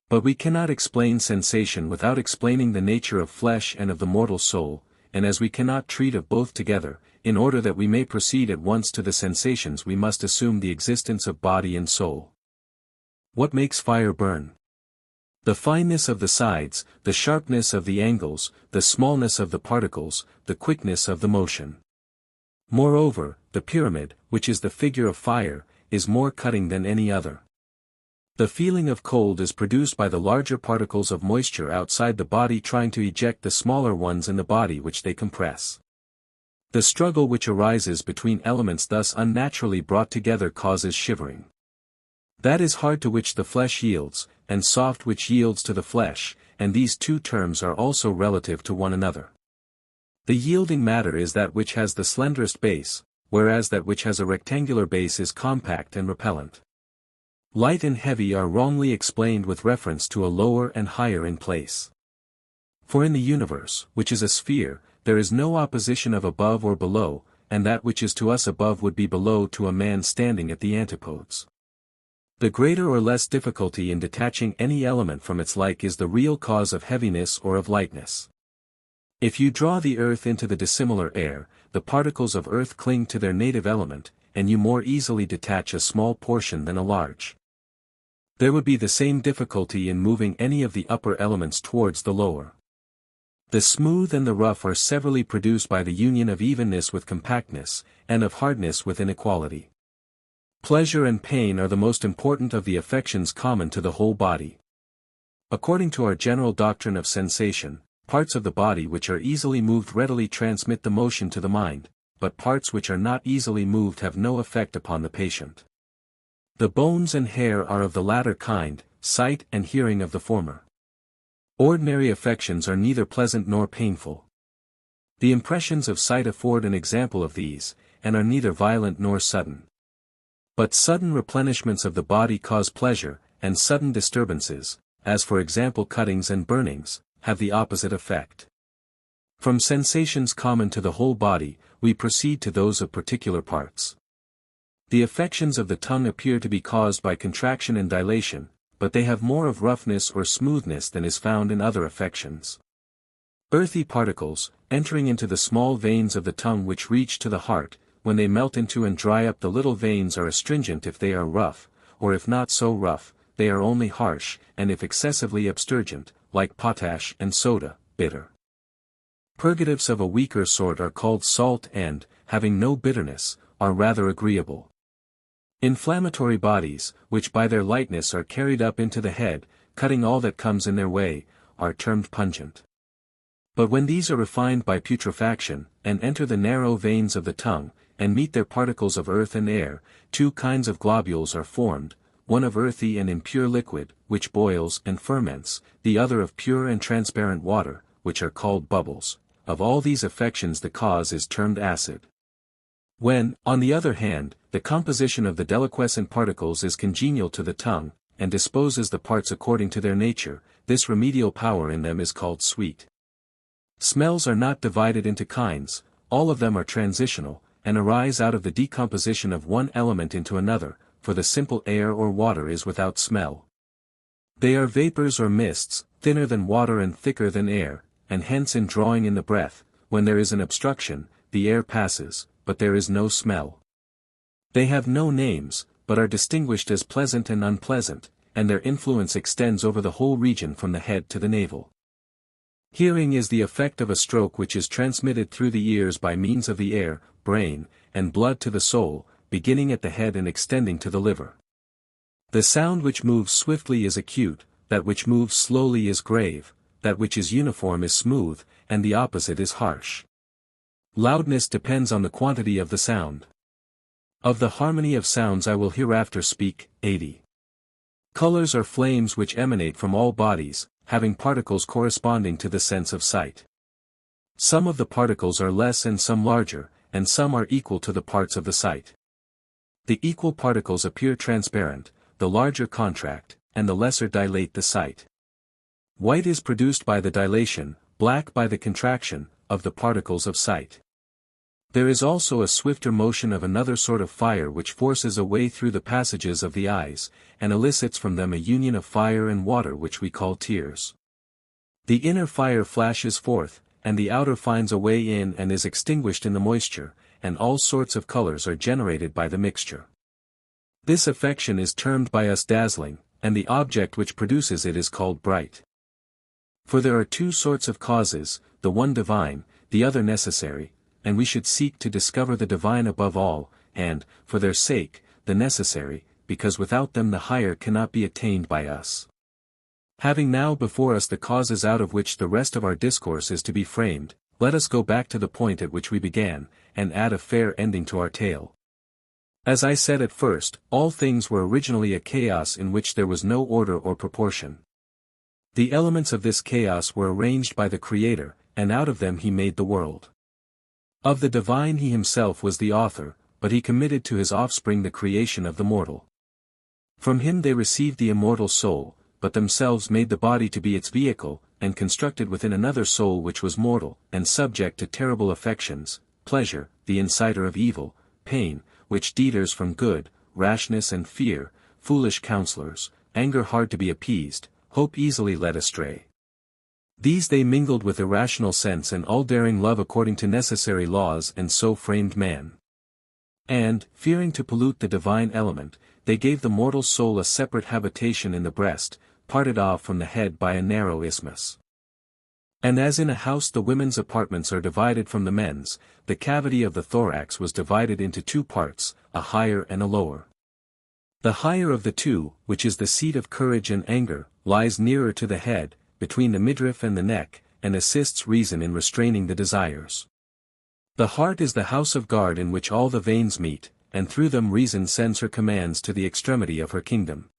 But we cannot explain sensation without explaining the nature of flesh and of the mortal soul, and as we cannot treat of both together, in order that we may proceed at once to the sensations we must assume the existence of body and soul. What makes fire burn? The fineness of the sides, the sharpness of the angles, the smallness of the particles, the quickness of the motion. Moreover, the pyramid, which is the figure of fire, is more cutting than any other. The feeling of cold is produced by the larger particles of moisture outside the body trying to eject the smaller ones in the body which they compress. The struggle which arises between elements thus unnaturally brought together causes shivering. That is hard to which the flesh yields, and soft which yields to the flesh, and these two terms are also relative to one another. The yielding matter is that which has the slenderest base, whereas that which has a rectangular base is compact and repellent. Light and heavy are wrongly explained with reference to a lower and higher in place. For in the universe, which is a sphere, there is no opposition of above or below, and that which is to us above would be below to a man standing at the antipodes. The greater or less difficulty in detaching any element from its like is the real cause of heaviness or of lightness. If you draw the earth into the dissimilar air, the particles of earth cling to their native element, and you more easily detach a small portion than a large. There would be the same difficulty in moving any of the upper elements towards the lower. The smooth and the rough are severally produced by the union of evenness with compactness, and of hardness with inequality. Pleasure and pain are the most important of the affections common to the whole body. According to our general doctrine of sensation, parts of the body which are easily moved readily transmit the motion to the mind, but parts which are not easily moved have no effect upon the patient. The bones and hair are of the latter kind, sight and hearing of the former. Ordinary affections are neither pleasant nor painful. The impressions of sight afford an example of these, and are neither violent nor sudden. But sudden replenishments of the body cause pleasure, and sudden disturbances, as for example cuttings and burnings, have the opposite effect. From sensations common to the whole body, we proceed to those of particular parts. The affections of the tongue appear to be caused by contraction and dilation, but they have more of roughness or smoothness than is found in other affections. Earthy particles, entering into the small veins of the tongue which reach to the heart, when they melt into and dry up the little veins are astringent if they are rough, or if not so rough, they are only harsh, and if excessively abstergent, like potash and soda, bitter. Purgatives of a weaker sort are called salt and, having no bitterness, are rather agreeable. Inflammatory bodies, which by their lightness are carried up into the head, cutting all that comes in their way, are termed pungent. But when these are refined by putrefaction, and enter the narrow veins of the tongue, and meet their particles of earth and air, two kinds of globules are formed, one of earthy and impure liquid, which boils and ferments, the other of pure and transparent water, which are called bubbles. Of all these affections the cause is termed acid. When, on the other hand, the composition of the deliquescent particles is congenial to the tongue, and disposes the parts according to their nature, this remedial power in them is called sweet. Smells are not divided into kinds, all of them are transitional, and arise out of the decomposition of one element into another, for the simple air or water is without smell. They are vapors or mists, thinner than water and thicker than air, and hence in drawing in the breath, when there is an obstruction, the air passes, but there is no smell. They have no names, but are distinguished as pleasant and unpleasant, and their influence extends over the whole region from the head to the navel. Hearing is the effect of a stroke which is transmitted through the ears by means of the air, brain, and blood to the soul, beginning at the head and extending to the liver. The sound which moves swiftly is acute, that which moves slowly is grave, that which is uniform is smooth, and the opposite is harsh. Loudness depends on the quantity of the sound. Of the harmony of sounds I will hereafter speak. 80. Colors are flames which emanate from all bodies, having particles corresponding to the sense of sight. Some of the particles are less and some larger, and some are equal to the parts of the sight. The equal particles appear transparent, the larger contract, and the lesser dilate the sight. White is produced by the dilation, black by the contraction, of the particles of sight. There is also a swifter motion of another sort of fire which forces a way through the passages of the eyes, and elicits from them a union of fire and water which we call tears. The inner fire flashes forth, and the outer finds a way in and is extinguished in the moisture, and all sorts of colors are generated by the mixture. This affection is termed by us dazzling, and the object which produces it is called bright. For there are two sorts of causes, the one divine, the other necessary, and we should seek to discover the divine above all, and, for their sake, the necessary, because without them the higher cannot be attained by us. Having now before us the causes out of which the rest of our discourse is to be framed, let us go back to the point at which we began, and add a fair ending to our tale. As I said at first, all things were originally a chaos in which there was no order or proportion. The elements of this chaos were arranged by the Creator, and out of them he made the world. Of the divine he himself was the author, but he committed to his offspring the creation of the mortal. From him they received the immortal soul, but themselves made the body to be its vehicle, and constructed within another soul which was mortal, and subject to terrible affections, pleasure, the inciter of evil, pain, which deters from good, rashness and fear, foolish counselors, anger hard to be appeased, hope easily led astray. These they mingled with irrational sense and all-daring love according to necessary laws, and so framed man. And, fearing to pollute the divine element, they gave the mortal soul a separate habitation in the breast, parted off from the head by a narrow isthmus. And as in a house the women's apartments are divided from the men's, the cavity of the thorax was divided into two parts, a higher and a lower. The higher of the two, which is the seat of courage and anger, lies nearer to the head, between the midriff and the neck, and assists reason in restraining the desires. The heart is the house of guard in which all the veins meet, and through them reason sends her commands to the extremity of her kingdom.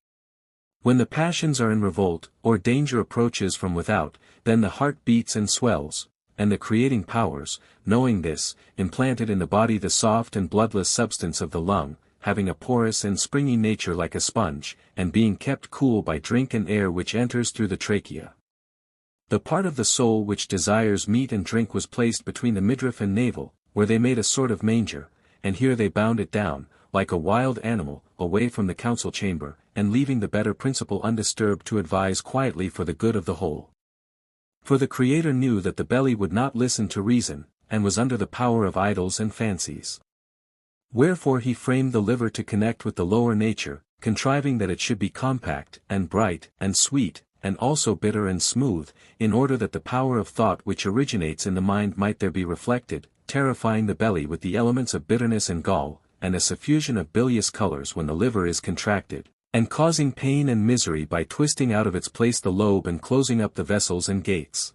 When the passions are in revolt, or danger approaches from without, then the heart beats and swells, and the creating powers, knowing this, implanted in the body the soft and bloodless substance of the lung, having a porous and springy nature like a sponge, and being kept cool by drink and air which enters through the trachea. The part of the soul which desires meat and drink was placed between the midriff and navel, where they made a sort of manger, and here they bound it down, like a wild animal, away from the council chamber, and leaving the better principle undisturbed to advise quietly for the good of the whole. For the Creator knew that the belly would not listen to reason, and was under the power of idols and fancies. Wherefore he framed the liver to connect with the lower nature, contriving that it should be compact, and bright, and sweet, and also bitter and smooth, in order that the power of thought which originates in the mind might there be reflected, terrifying the belly with the elements of bitterness and gall, and a suffusion of bilious colors when the liver is contracted, and causing pain and misery by twisting out of its place the lobe and closing up the vessels and gates.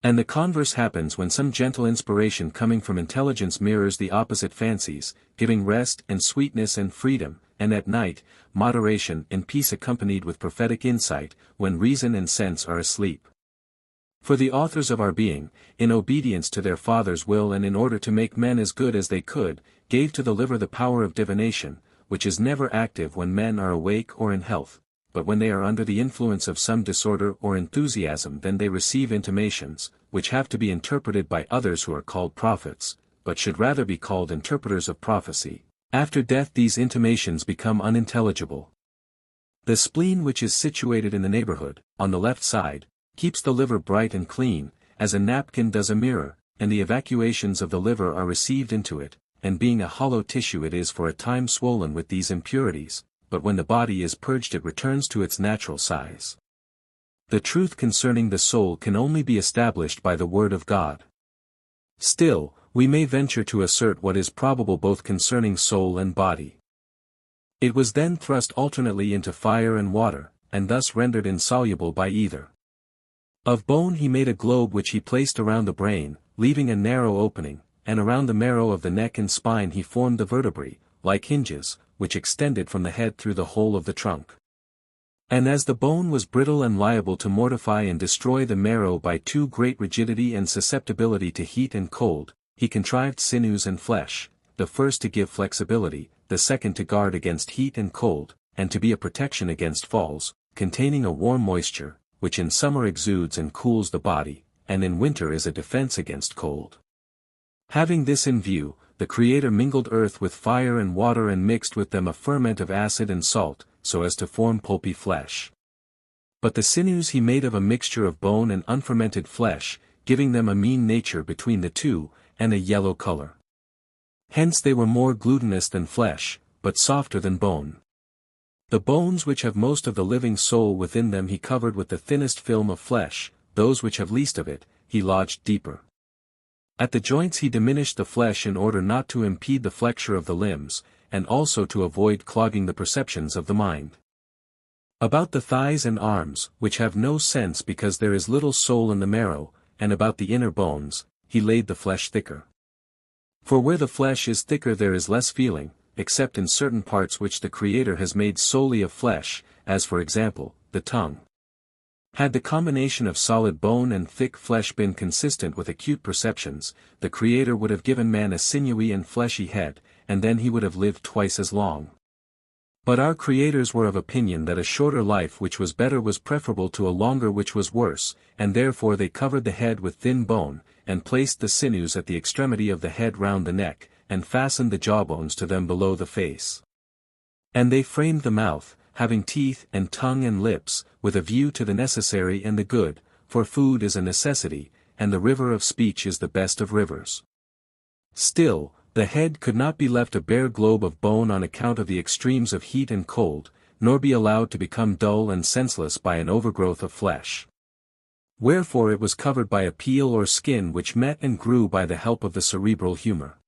And the converse happens when some gentle inspiration coming from intelligence mirrors the opposite fancies, giving rest and sweetness and freedom, and at night, moderation and peace accompanied with prophetic insight, when reason and sense are asleep. For the authors of our being, in obedience to their Father's will and in order to make men as good as they could, gave to the liver the power of divination, which is never active when men are awake or in health, but when they are under the influence of some disorder or enthusiasm then they receive intimations, which have to be interpreted by others who are called prophets, but should rather be called interpreters of prophecy. After death these intimations become unintelligible. The spleen which is situated in the neighborhood, on the left side, keeps the liver bright and clean, as a napkin does a mirror, and the evacuations of the liver are received into it, and being a hollow tissue it is for a time swollen with these impurities, but when the body is purged it returns to its natural size. The truth concerning the soul can only be established by the word of God. Still, we may venture to assert what is probable both concerning soul and body. It was then thrust alternately into fire and water, and thus rendered insoluble by either. Of bone he made a globe which he placed around the brain, leaving a narrow opening, and around the marrow of the neck and spine he formed the vertebrae, like hinges, which extended from the head through the whole of the trunk. And as the bone was brittle and liable to mortify and destroy the marrow by too great rigidity and susceptibility to heat and cold, he contrived sinews and flesh, the first to give flexibility, the second to guard against heat and cold, and to be a protection against falls, containing a warm moisture, which in summer exudes and cools the body, and in winter is a defense against cold. Having this in view, the Creator mingled earth with fire and water and mixed with them a ferment of acid and salt, so as to form pulpy flesh. But the sinews he made of a mixture of bone and unfermented flesh, giving them a mean nature between the two, and a yellow color. Hence they were more glutinous than flesh, but softer than bone. The bones which have most of the living soul within them he covered with the thinnest film of flesh, those which have least of it, he lodged deeper. At the joints he diminished the flesh in order not to impede the flexure of the limbs, and also to avoid clogging the perceptions of the mind. About the thighs and arms, which have no sense because there is little soul in the marrow, and about the inner bones, he laid the flesh thicker. For where the flesh is thicker there is less feeling, except in certain parts which the Creator has made solely of flesh, as for example, the tongue. Had the combination of solid bone and thick flesh been consistent with acute perceptions, the Creator would have given man a sinewy and fleshy head, and then he would have lived twice as long. But our creators were of opinion that a shorter life which was better was preferable to a longer which was worse, and therefore they covered the head with thin bone, and placed the sinews at the extremity of the head round the neck, and fastened the jawbones to them below the face. And they framed the mouth, having teeth and tongue and lips, with a view to the necessary and the good, for food is a necessity, and the river of speech is the best of rivers. Still, the head could not be left a bare globe of bone on account of the extremes of heat and cold, nor be allowed to become dull and senseless by an overgrowth of flesh. Wherefore it was covered by a peel or skin which met and grew by the help of the cerebral humor.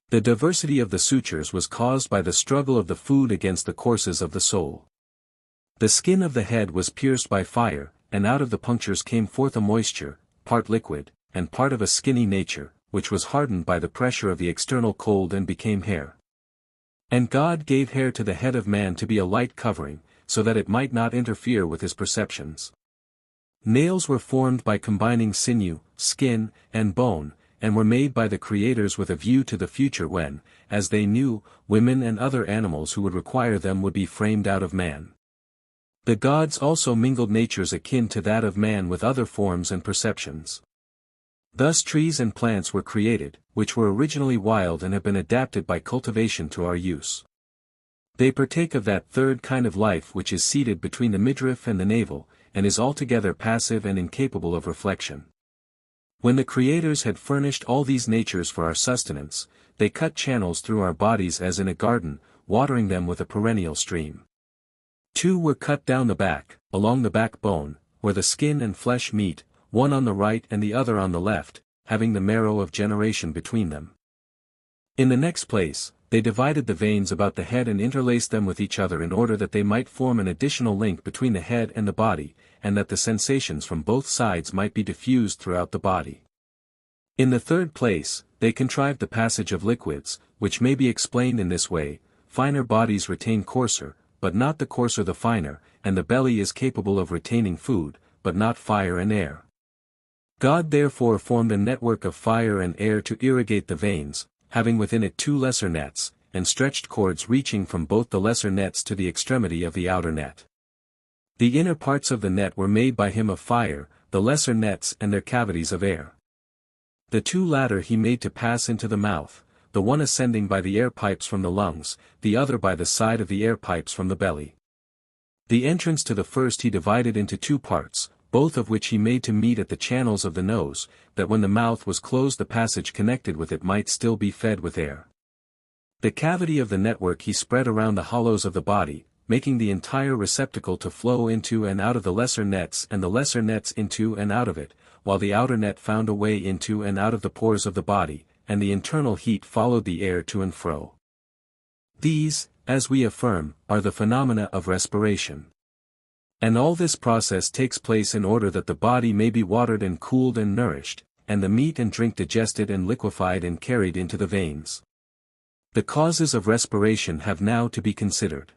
The diversity of the sutures was caused by the struggle of the food against the courses of the soul. The skin of the head was pierced by fire, and out of the punctures came forth a moisture, part liquid, and part of a skinny nature, which was hardened by the pressure of the external cold and became hair. And God gave hair to the head of man to be a light covering, so that it might not interfere with his perceptions. Nails were formed by combining sinew, skin, and bone, and were made by the creators with a view to the future when, as they knew, women and other animals who would require them would be framed out of man. The gods also mingled natures akin to that of man with other forms and perceptions. Thus trees and plants were created, which were originally wild and have been adapted by cultivation to our use. They partake of that third kind of life which is seated between the midriff and the navel, and is altogether passive and incapable of reflection. When the creators had furnished all these natures for our sustenance, they cut channels through our bodies as in a garden, watering them with a perennial stream. 2 were cut down the back, along the backbone, where the skin and flesh meet, one on the right and the other on the left, having the marrow of generation between them. In the next place, they divided the veins about the head and interlaced them with each other in order that they might form an additional link between the head and the body, and that the sensations from both sides might be diffused throughout the body. In the third place, they contrived the passage of liquids, which may be explained in this way: finer bodies retain coarser, but not the coarser the finer, and the belly is capable of retaining food, but not fire and air. God therefore formed a network of fire and air to irrigate the veins, having within it 2 lesser nets, and stretched cords reaching from both the lesser nets to the extremity of the outer net. The inner parts of the net were made by him of fire, the lesser nets and their cavities of air. The 2 latter he made to pass into the mouth, the one ascending by the air pipes from the lungs, the other by the side of the air pipes from the belly. The entrance to the first he divided into 2 parts, both of which he made to meet at the channels of the nose, that when the mouth was closed the passage connected with it might still be fed with air. The cavity of the network he spread around the hollows of the body, making the entire receptacle to flow into and out of the lesser nets and the lesser nets into and out of it, while the outer net found a way into and out of the pores of the body, and the internal heat followed the air to and fro. These, as we affirm, are the phenomena of respiration. And all this process takes place in order that the body may be watered and cooled and nourished, and the meat and drink digested and liquefied and carried into the veins. The causes of respiration have now to be considered.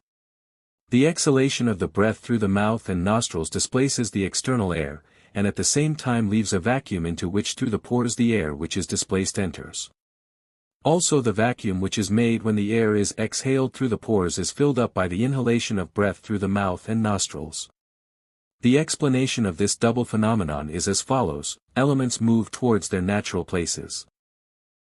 The exhalation of the breath through the mouth and nostrils displaces the external air, and at the same time leaves a vacuum into which through the pores the air which is displaced enters. Also the vacuum which is made when the air is exhaled through the pores is filled up by the inhalation of breath through the mouth and nostrils. The explanation of this double phenomenon is as follows: elements move towards their natural places.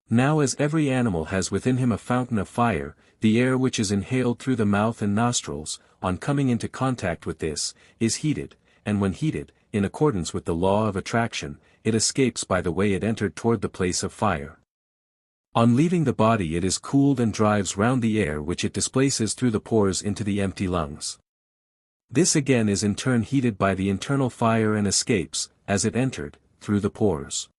Now as every animal has within him a fountain of fire, the air which is inhaled through the mouth and nostrils, on coming into contact with this, is heated, and when heated, in accordance with the law of attraction, it escapes by the way it entered toward the place of fire. On leaving the body it is cooled and drives round the air which it displaces through the pores into the empty lungs. This again is in turn heated by the internal fire and escapes, as it entered, through the pores.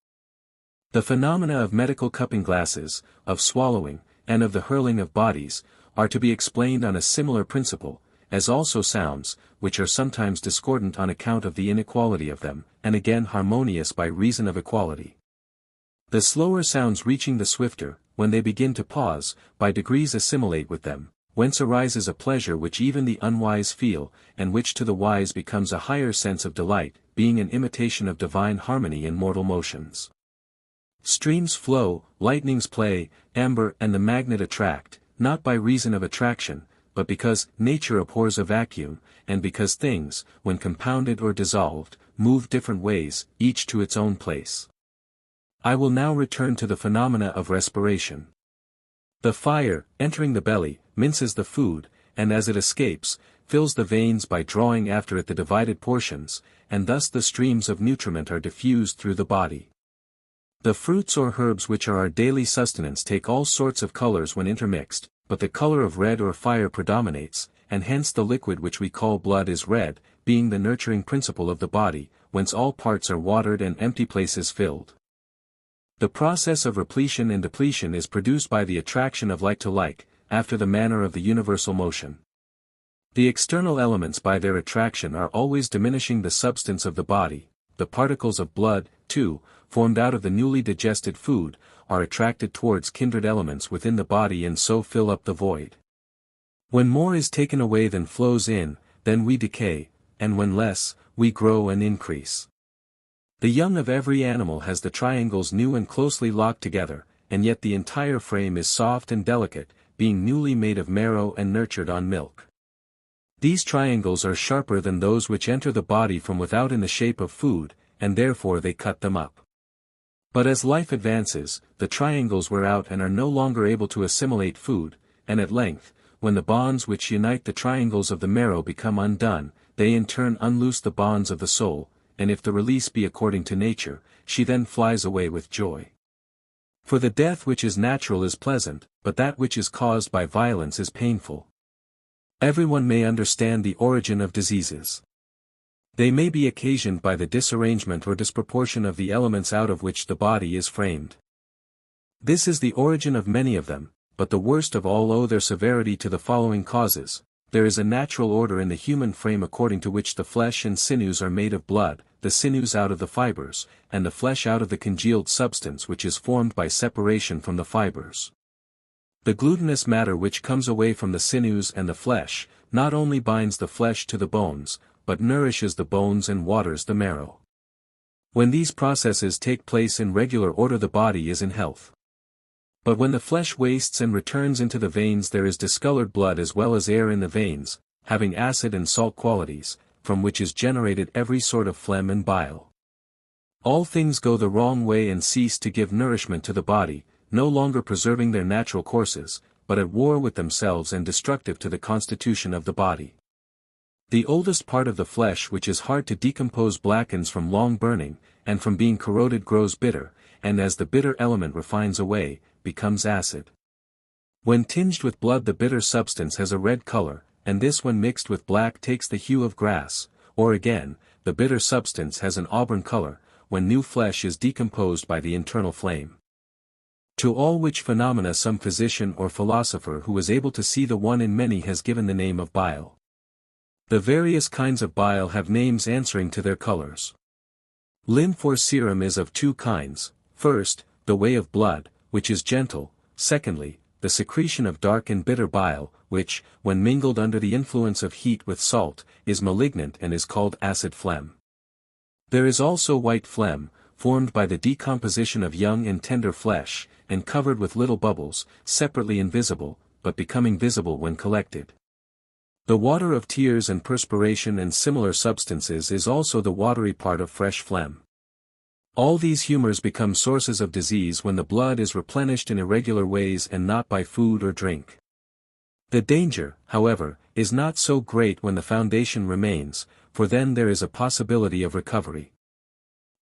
The phenomena of medical cupping glasses, of swallowing, and of the hurling of bodies, are to be explained on a similar principle, as also sounds, which are sometimes discordant on account of the inequality of them, and again harmonious by reason of equality. The slower sounds reaching the swifter, when they begin to pause, by degrees assimilate with them, whence arises a pleasure which even the unwise feel, and which to the wise becomes a higher sense of delight, being an imitation of divine harmony in mortal motions. Streams flow, lightnings play, amber and the magnet attract, not by reason of attraction, but because nature abhors a vacuum, and because things, when compounded or dissolved, move different ways, each to its own place. I will now return to the phenomena of respiration. The fire, entering the belly, minces the food, and as it escapes, fills the veins by drawing after it the divided portions, and thus the streams of nutriment are diffused through the body. The fruits or herbs which are our daily sustenance take all sorts of colors when intermixed, but the color of red or fire predominates, and hence the liquid which we call blood is red, being the nurturing principle of the body, whence all parts are watered and empty places filled. The process of repletion and depletion is produced by the attraction of like to like, after the manner of the universal motion. The external elements by their attraction are always diminishing the substance of the body. The particles of blood, too, formed out of the newly digested food, are attracted towards kindred elements within the body and so fill up the void. When more is taken away than flows in, then we decay, and when less, we grow and increase. The young of every animal has the triangles new and closely locked together, and yet the entire frame is soft and delicate, being newly made of marrow and nurtured on milk. These triangles are sharper than those which enter the body from without in the shape of food, and therefore they cut them up. But as life advances, the triangles wear out and are no longer able to assimilate food, and at length, when the bonds which unite the triangles of the marrow become undone, they in turn unloose the bonds of the soul, and if the release be according to nature, she then flies away with joy. For the death which is natural is pleasant, but that which is caused by violence is painful. Everyone may understand the origin of diseases. They may be occasioned by the disarrangement or disproportion of the elements out of which the body is framed. This is the origin of many of them, but the worst of all owe their severity to the following causes. There is a natural order in the human frame according to which the flesh and sinews are made of blood, the sinews out of the fibers, and the flesh out of the congealed substance which is formed by separation from the fibers. The glutinous matter which comes away from the sinews and the flesh, not only binds the flesh to the bones, but nourishes the bones and waters the marrow. When these processes take place in regular order the body is in health. But when the flesh wastes and returns into the veins there is discolored blood as well as air in the veins, having acid and salt qualities, from which is generated every sort of phlegm and bile. All things go the wrong way and cease to give nourishment to the body, no longer preserving their natural courses, but at war with themselves and destructive to the constitution of the body. The oldest part of the flesh which is hard to decompose blackens from long burning, and from being corroded grows bitter, and as the bitter element refines away, becomes acid. When tinged with blood the bitter substance has a red color, and this when mixed with black takes the hue of grass, or again, the bitter substance has an auburn color, when new flesh is decomposed by the internal flame. To all which phenomena some physician or philosopher who is able to see the one in many has given the name of bile. The various kinds of bile have names answering to their colors. Lymph or serum is of two kinds: first, the way of blood, which is gentle; secondly, the the secretion of dark and bitter bile, which, when mingled under the influence of heat with salt, is malignant and is called acid phlegm. There is also white phlegm, formed by the decomposition of young and tender flesh, and covered with little bubbles, separately invisible, but becoming visible when collected. The water of tears and perspiration and similar substances is also the watery part of fresh phlegm. All these humors become sources of disease when the blood is replenished in irregular ways and not by food or drink. The danger, however, is not so great when the foundation remains, for then there is a possibility of recovery.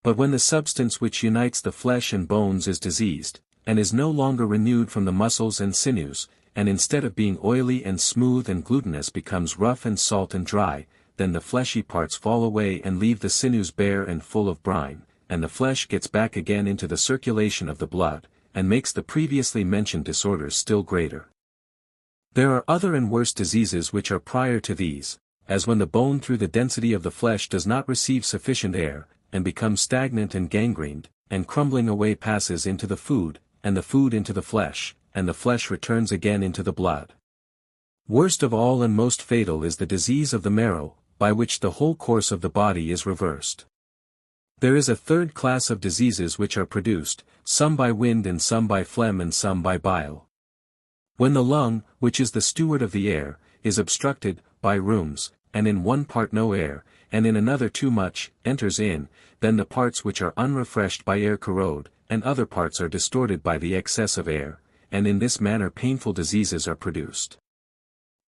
But when the substance which unites the flesh and bones is diseased, and is no longer renewed from the muscles and sinews, and instead of being oily and smooth and glutinous becomes rough and salt and dry, then the fleshy parts fall away and leave the sinews bare and full of brine, and the flesh gets back again into the circulation of the blood, and makes the previously mentioned disorders still greater. There are other and worse diseases which are prior to these, as when the bone through the density of the flesh does not receive sufficient air, and becomes stagnant and gangrened, and crumbling away passes into the food, and the food into the flesh, and the flesh returns again into the blood. Worst of all and most fatal is the disease of the marrow, by which the whole course of the body is reversed. There is a third class of diseases which are produced, some by wind and some by phlegm and some by bile. When the lung, which is the steward of the air, is obstructed, by rheums, and in one part no air, and in another too much, enters in, then the parts which are unrefreshed by air corrode, and other parts are distorted by the excess of air, and in this manner painful diseases are produced.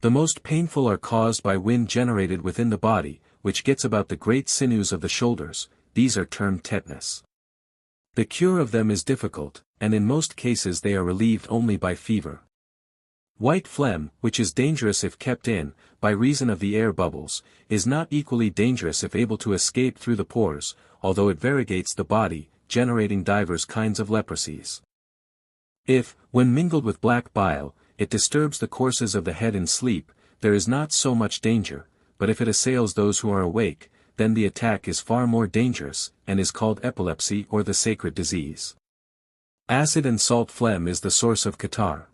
The most painful are caused by wind generated within the body, which gets about the great sinews of the shoulders. These are termed tetanus. The cure of them is difficult, and in most cases they are relieved only by fever. White phlegm, which is dangerous if kept in, by reason of the air bubbles, is not equally dangerous if able to escape through the pores, although it variegates the body, generating divers kinds of leprosies. If, when mingled with black bile, it disturbs the courses of the head in sleep, there is not so much danger, but if it assails those who are awake, then the attack is far more dangerous, and is called epilepsy or the sacred disease. Acid and salt phlegm is the source of catarrh.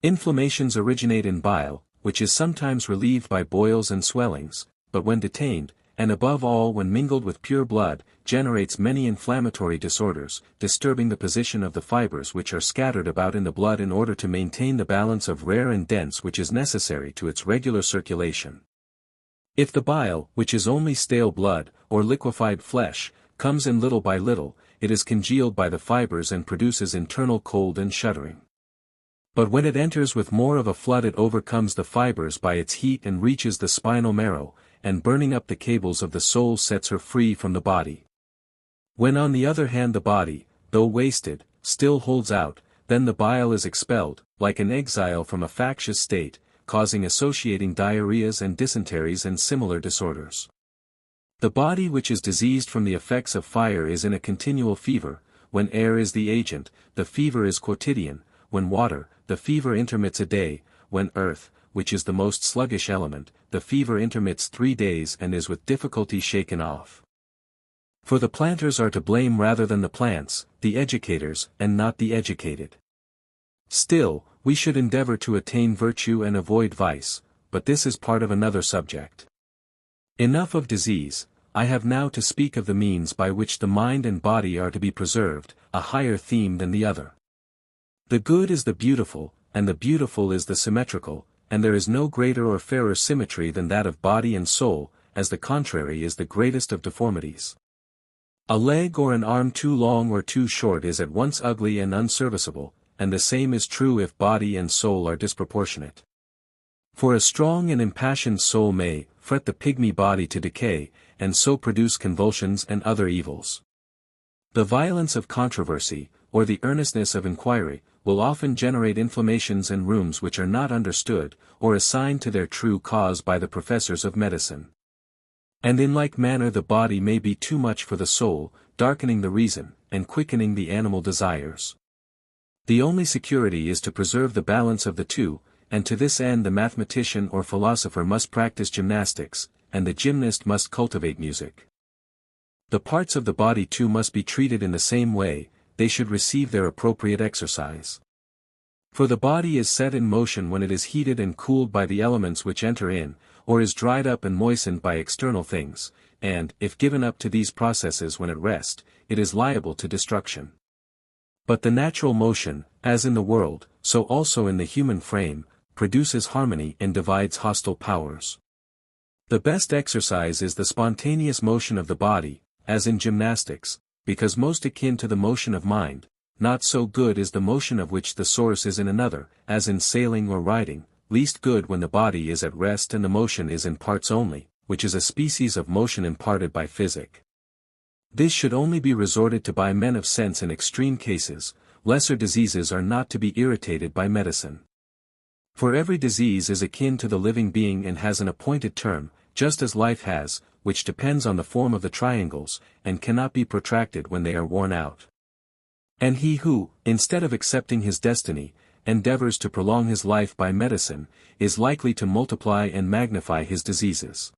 Inflammations originate in bile, which is sometimes relieved by boils and swellings, but when detained, and above all when mingled with pure blood, generates many inflammatory disorders, disturbing the position of the fibers which are scattered about in the blood in order to maintain the balance of rare and dense which is necessary to its regular circulation. If the bile, which is only stale blood, or liquefied flesh, comes in little by little, it is congealed by the fibers and produces internal cold and shuddering. But when it enters with more of a flood it overcomes the fibers by its heat and reaches the spinal marrow, and burning up the cables of the soul sets her free from the body. When on the other hand the body, though wasted, still holds out, then the bile is expelled, like an exile from a factious state, causing associating diarrheas and dysenteries and similar disorders. The body which is diseased from the effects of fire is in a continual fever. When air is the agent, the fever is quotidian; when water, the fever intermits a day; when earth, which is the most sluggish element, the fever intermits 3 days and is with difficulty shaken off. For the planters are to blame rather than the plants, the educators, and not the educated. Still, we should endeavor to attain virtue and avoid vice, but this is part of another subject. Enough of disease. I have now to speak of the means by which the mind and body are to be preserved, a higher theme than the other. The good is the beautiful, and the beautiful is the symmetrical, and there is no greater or fairer symmetry than that of body and soul, as the contrary is the greatest of deformities. A leg or an arm too long or too short is at once ugly and unserviceable, and the same is true if body and soul are disproportionate. For a strong and impassioned soul may fret the pygmy body to decay, and so produce convulsions and other evils. The violence of controversy, or the earnestness of inquiry, will often generate inflammations and rheums which are not understood, or assigned to their true cause by the professors of medicine. And in like manner the body may be too much for the soul, darkening the reason, and quickening the animal desires. The only security is to preserve the balance of the two, and to this end the mathematician or philosopher must practice gymnastics, and the gymnast must cultivate music. The parts of the body too must be treated in the same way, they should receive their appropriate exercise. For the body is set in motion when it is heated and cooled by the elements which enter in, or is dried up and moistened by external things, and, if given up to these processes when at rest, it is liable to destruction. But the natural motion, as in the world, so also in the human frame, produces harmony and divides hostile powers. The best exercise is the spontaneous motion of the body, as in gymnastics, because most akin to the motion of mind. Not so good is the motion of which the source is in another, as in sailing or riding, least good when the body is at rest and the motion is in parts only, which is a species of motion imparted by physic. This should only be resorted to by men of sense in extreme cases. Lesser diseases are not to be irritated by medicine. For every disease is akin to the living being and has an appointed term, just as life has, which depends on the form of the triangles, and cannot be protracted when they are worn out. And he who, instead of accepting his destiny, endeavors to prolong his life by medicine, is likely to multiply and magnify his diseases.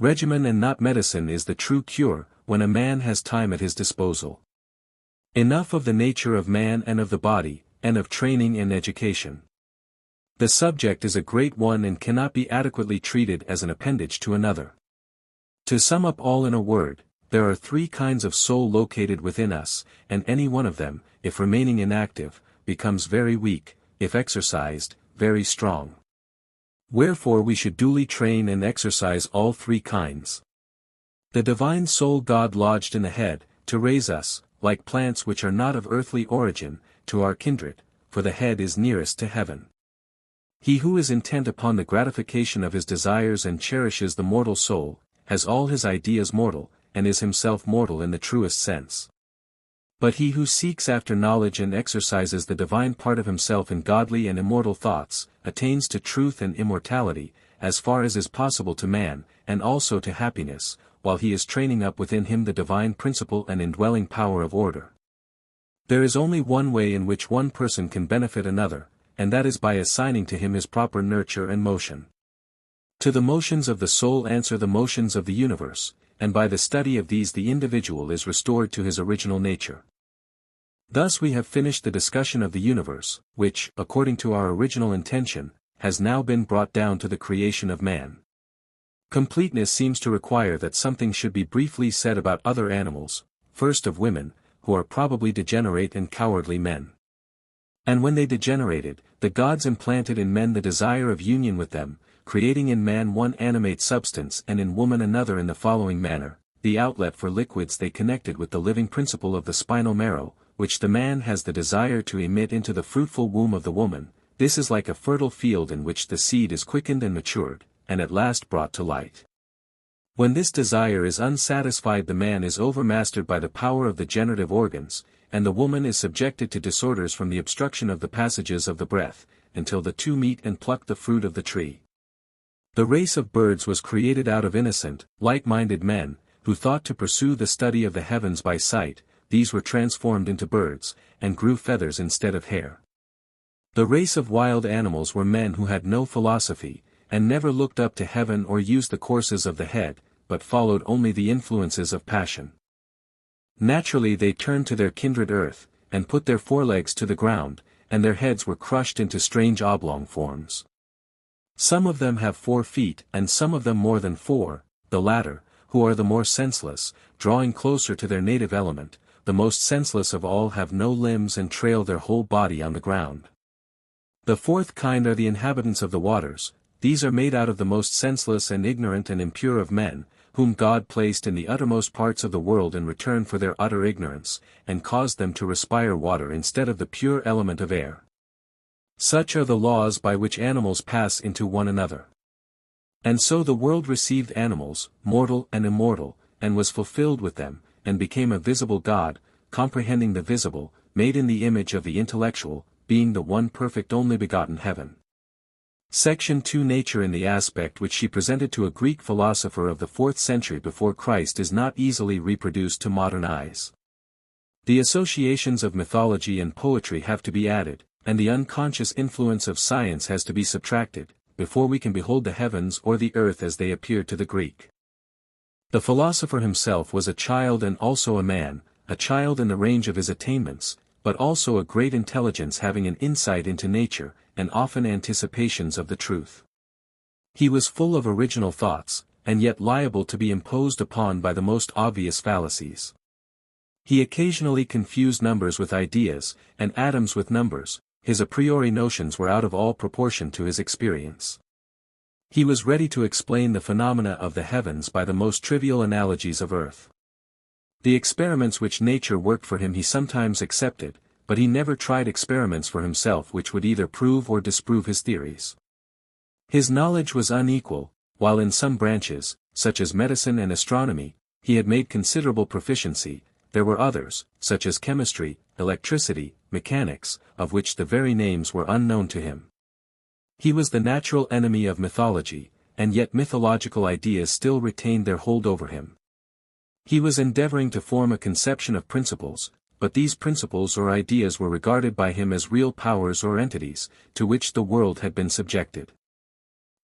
Regimen and not medicine is the true cure, when a man has time at his disposal. Enough of the nature of man and of the body, and of training and education. The subject is a great one and cannot be adequately treated as an appendage to another. To sum up all in a word, there are three kinds of soul located within us, and any one of them, if remaining inactive, becomes very weak, if exercised, very strong. Wherefore we should duly train and exercise all three kinds. The divine soul God lodged in the head, to raise us, like plants which are not of earthly origin, to our kindred, for the head is nearest to heaven. He who is intent upon the gratification of his desires and cherishes the mortal soul, has all his ideas mortal, and is himself mortal in the truest sense. But he who seeks after knowledge and exercises the divine part of himself in godly and immortal thoughts, attains to truth and immortality, as far as is possible to man, and also to happiness, while he is training up within him the divine principle and indwelling power of order. There is only one way in which one person can benefit another, and that is by assigning to him his proper nurture and motion. To the motions of the soul answer the motions of the universe, and by the study of these the individual is restored to his original nature. Thus we have finished the discussion of the universe, which, according to our original intention, has now been brought down to the creation of man. Completeness seems to require that something should be briefly said about other animals, first of women, who are probably degenerate and cowardly men. And when they degenerated, the gods implanted in men the desire of union with them, creating in man one animate substance and in woman another in the following manner: the outlet for liquids they connected with the living principle of the spinal marrow, which the man has the desire to emit into the fruitful womb of the woman. This is like a fertile field in which the seed is quickened and matured, and at last brought to light. When this desire is unsatisfied, the man is overmastered by the power of the generative organs, and the woman is subjected to disorders from the obstruction of the passages of the breath, until the two meet and pluck the fruit of the tree. The race of birds was created out of innocent, light-minded men, who thought to pursue the study of the heavens by sight. These were transformed into birds, and grew feathers instead of hair. The race of wild animals were men who had no philosophy, and never looked up to heaven or used the courses of the head, but followed only the influences of passion. Naturally they turned to their kindred earth, and put their forelegs to the ground, and their heads were crushed into strange oblong forms. Some of them have 4 feet, and some of them more than 4, the latter, who are the more senseless, drawing closer to their native element. The most senseless of all have no limbs and trail their whole body on the ground. The fourth kind are the inhabitants of the waters. These are made out of the most senseless and ignorant and impure of men, whom God placed in the uttermost parts of the world in return for their utter ignorance, and caused them to respire water instead of the pure element of air. Such are the laws by which animals pass into one another. And so the world received animals, mortal and immortal, and was fulfilled with them, and became a visible God, comprehending the visible, made in the image of the intellectual, being the one perfect only begotten heaven. Section 2. Nature in the aspect which she presented to a Greek philosopher of the 4th century before Christ is not easily reproduced to modern eyes. The associations of mythology and poetry have to be added, and the unconscious influence of science has to be subtracted, before we can behold the heavens or the earth as they appeared to the Greek. The philosopher himself was a child and also a man, a child in the range of his attainments, but also a great intelligence having an insight into nature, and often anticipations of the truth. He was full of original thoughts, and yet liable to be imposed upon by the most obvious fallacies. He occasionally confused numbers with ideas, and atoms with numbers. His a priori notions were out of all proportion to his experience. He was ready to explain the phenomena of the heavens by the most trivial analogies of earth. The experiments which nature worked for him he sometimes accepted, but he never tried experiments for himself which would either prove or disprove his theories. His knowledge was unequal, while in some branches, such as medicine and astronomy, he had made considerable proficiency. There were others, such as chemistry, electricity, mechanics, of which the very names were unknown to him. He was the natural enemy of mythology, and yet mythological ideas still retained their hold over him. He was endeavoring to form a conception of principles, but these principles or ideas were regarded by him as real powers or entities, to which the world had been subjected.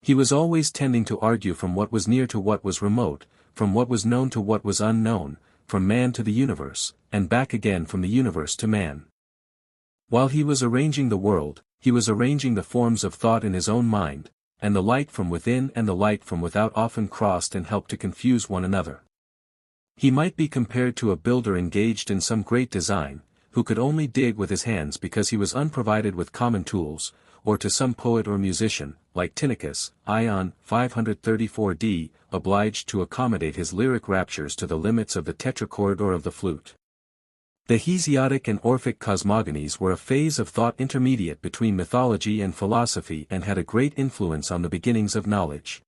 He was always tending to argue from what was near to what was remote, from what was known to what was unknown, from man to the universe, and back again from the universe to man. While he was arranging the world, he was arranging the forms of thought in his own mind, and the light from within and the light from without often crossed and helped to confuse one another. He might be compared to a builder engaged in some great design, who could only dig with his hands because he was unprovided with common tools, or to some poet or musician, like Tynnichus, Ion 534d, obliged to accommodate his lyric raptures to the limits of the tetrachord or of the flute. The Hesiodic and Orphic cosmogonies were a phase of thought intermediate between mythology and philosophy and had a great influence on the beginnings of knowledge.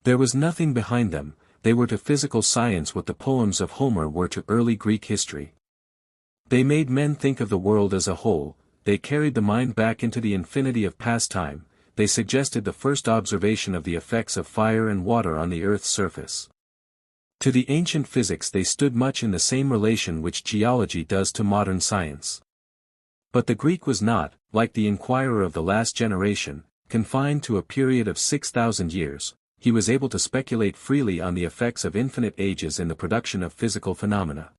There was nothing behind them. They were to physical science what the poems of Homer were to early Greek history. They made men think of the world as a whole, they carried the mind back into the infinity of past time, they suggested the first observation of the effects of fire and water on the earth's surface. To the ancient physics they stood much in the same relation which geology does to modern science. But the Greek was not, like the inquirer of the last generation, confined to a period of 6,000 years. He was able to speculate freely on the effects of infinite ages in the production of physical phenomena.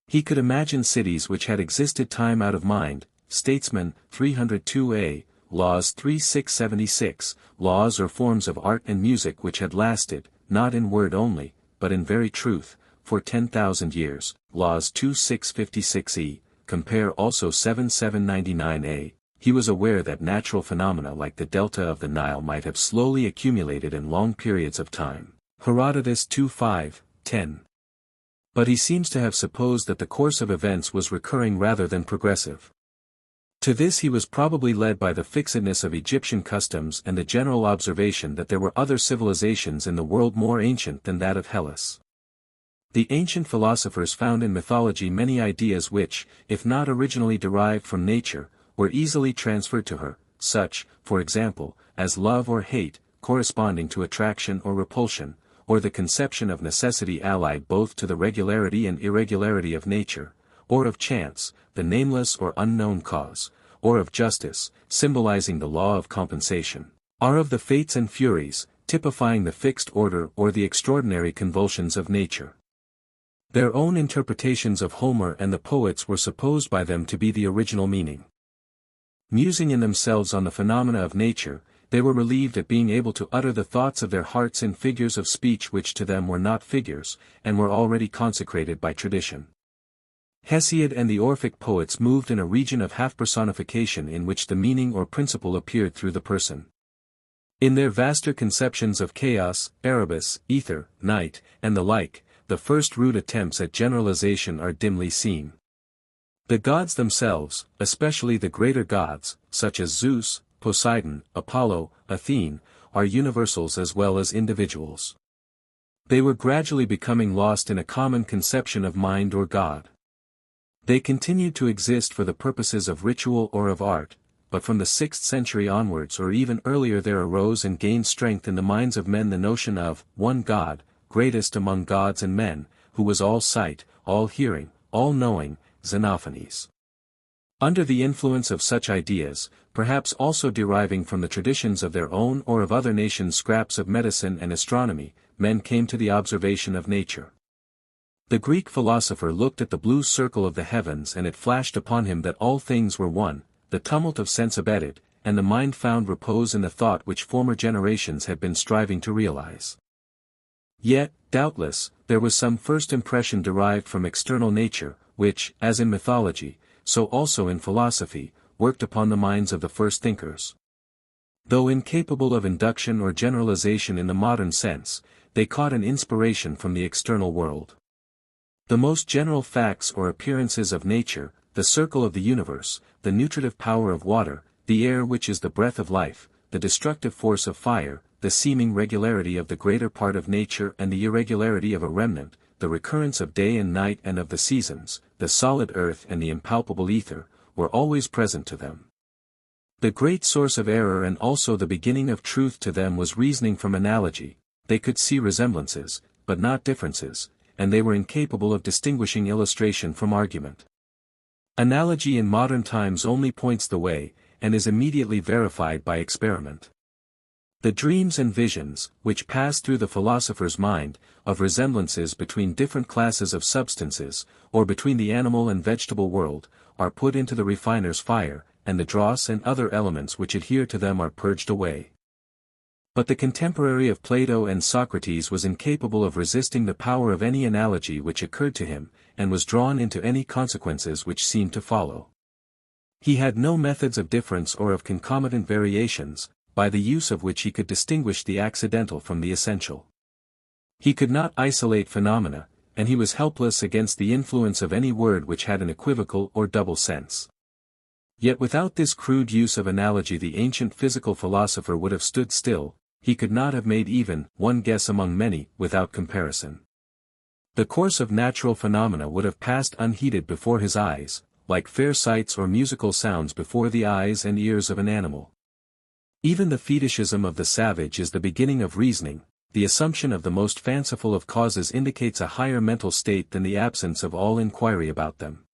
He could imagine cities which had existed time out of mind, Statesman, 302a, Laws 3676, laws or forms of art and music which had lasted, not in word only, but in very truth, for 10,000 years, Laws 2656e, compare also 7799a. He was aware that natural phenomena like the delta of the Nile might have slowly accumulated in long periods of time. Herodotus 2:5-10. But he seems to have supposed that the course of events was recurring rather than progressive. To this he was probably led by the fixedness of Egyptian customs and the general observation that there were other civilizations in the world more ancient than that of Hellas. The ancient philosophers found in mythology many ideas which, if not originally derived from nature, were easily transferred to her, such, for example, as love or hate, corresponding to attraction or repulsion, or the conception of necessity allied both to the regularity and irregularity of nature, or of chance, the nameless or unknown cause, or of justice, symbolizing the law of compensation, are of the fates and furies, typifying the fixed order or the extraordinary convulsions of nature. Their own interpretations of Homer and the poets were supposed by them to be the original meaning. Musing in themselves on the phenomena of nature, they were relieved at being able to utter the thoughts of their hearts in figures of speech which to them were not figures, and were already consecrated by tradition. Hesiod and the Orphic poets moved in a region of half-personification in which the meaning or principle appeared through the person. In their vaster conceptions of chaos, Erebus, ether, night, and the like, the first rude attempts at generalization are dimly seen. The gods themselves, especially the greater gods, such as Zeus, Poseidon, Apollo, Athene, are universals as well as individuals. They were gradually becoming lost in a common conception of mind or God. They continued to exist for the purposes of ritual or of art, but from the 6th century onwards or even earlier there arose and gained strength in the minds of men the notion of one God, greatest among gods and men, who was all sight, all hearing, all knowing, Xenophanes. Under the influence of such ideas, perhaps also deriving from the traditions of their own or of other nations scraps of medicine and astronomy, men came to the observation of nature. The Greek philosopher looked at the blue circle of the heavens and it flashed upon him that all things were one, the tumult of sense abated, and the mind found repose in the thought which former generations had been striving to realize. Yet, doubtless, there was some first impression derived from external nature, which, as in mythology, so also in philosophy, worked upon the minds of the first thinkers. Though incapable of induction or generalization in the modern sense, they caught an inspiration from the external world. The most general facts or appearances of nature, the circle of the universe, the nutritive power of water, the air which is the breath of life, the destructive force of fire, the seeming regularity of the greater part of nature and the irregularity of a remnant, the recurrence of day and night and of the seasons, the solid earth and the impalpable ether, were always present to them. The great source of error and also the beginning of truth to them was reasoning from analogy. They could see resemblances, but not differences, and they were incapable of distinguishing illustration from argument. Analogy in modern times only points the way, and is immediately verified by experiment. The dreams and visions, which pass through the philosopher's mind, of resemblances between different classes of substances, or between the animal and vegetable world, are put into the refiner's fire, and the dross and other elements which adhere to them are purged away. But the contemporary of Plato and Socrates was incapable of resisting the power of any analogy which occurred to him, and was drawn into any consequences which seemed to follow. He had no methods of difference or of concomitant variations, by the use of which he could distinguish the accidental from the essential. He could not isolate phenomena, and he was helpless against the influence of any word which had an equivocal or double sense. Yet without this crude use of analogy the ancient physical philosopher would have stood still, he could not have made even one guess among many, without comparison. The course of natural phenomena would have passed unheeded before his eyes, like fair sights or musical sounds before the eyes and ears of an animal. Even the fetishism of the savage is the beginning of reasoning. The assumption of the most fanciful of causes indicates a higher mental state than the absence of all inquiry about them.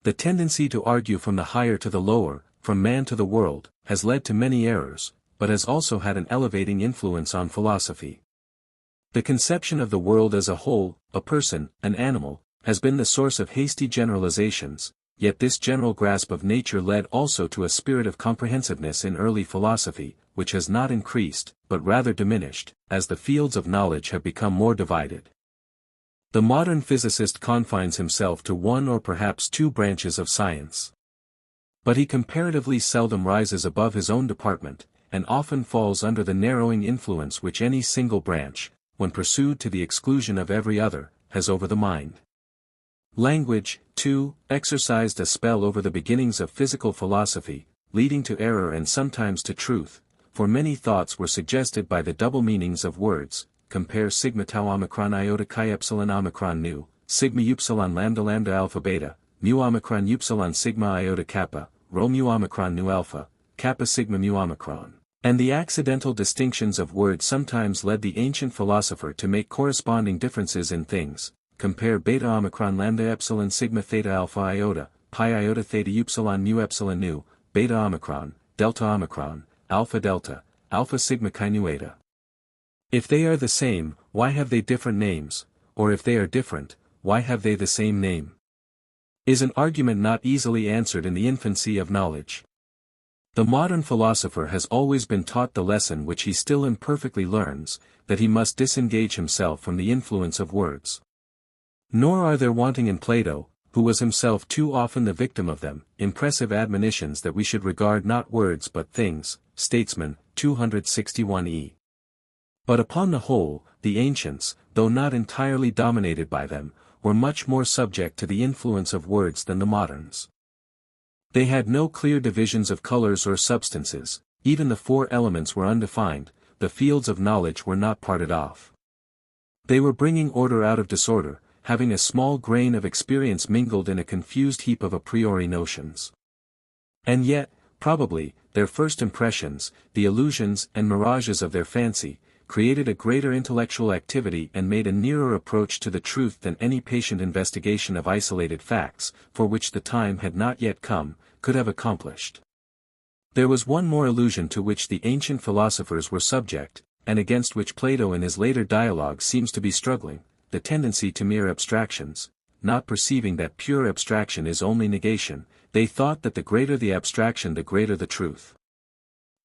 The tendency to argue from the higher to the lower, from man to the world, has led to many errors, but has also had an elevating influence on philosophy. The conception of the world as a whole, a person, an animal, has been the source of hasty generalizations, yet this general grasp of nature led also to a spirit of comprehensiveness in early philosophy, which has not increased, but rather diminished, as the fields of knowledge have become more divided. The modern physicist confines himself to one or perhaps two branches of science. But he comparatively seldom rises above his own department, and often falls under the narrowing influence which any single branch, when pursued to the exclusion of every other, has over the mind. Language, too, exercised a spell over the beginnings of physical philosophy, leading to error and sometimes to truth, for many thoughts were suggested by the double meanings of words. Compare sigma tau omicron iota chi epsilon omicron nu, sigma upsilon lambda lambda alpha beta, mu omicron upsilon sigma iota kappa, rho mu omicron nu alpha, kappa sigma mu omicron. And the accidental distinctions of words sometimes led the ancient philosopher to make corresponding differences in things. Compare beta omicron lambda epsilon sigma theta alpha iota, pi iota theta upsilon mu epsilon nu, beta omicron, delta omicron, alpha delta, alpha sigma chi nu eta. If they are the same, why have they different names, or if they are different, why have they the same name? Is an argument not easily answered in the infancy of knowledge. The modern philosopher has always been taught the lesson which he still imperfectly learns, that he must disengage himself from the influence of words. Nor are there wanting in Plato, who was himself too often the victim of them, impressive admonitions that we should regard not words but things, Statesman, 261e. But upon the whole, the ancients, though not entirely dominated by them, were much more subject to the influence of words than the moderns. They had no clear divisions of colors or substances, even the four elements were undefined, the fields of knowledge were not parted off. They were bringing order out of disorder, having a small grain of experience mingled in a confused heap of a priori notions. And yet, probably, their first impressions, the illusions and mirages of their fancy, created a greater intellectual activity and made a nearer approach to the truth than any patient investigation of isolated facts, for which the time had not yet come, could have accomplished. There was one more illusion to which the ancient philosophers were subject, and against which Plato in his later dialogues seems to be struggling, the tendency to mere abstractions, not perceiving that pure abstraction is only negation. They thought that the greater the abstraction the greater the truth.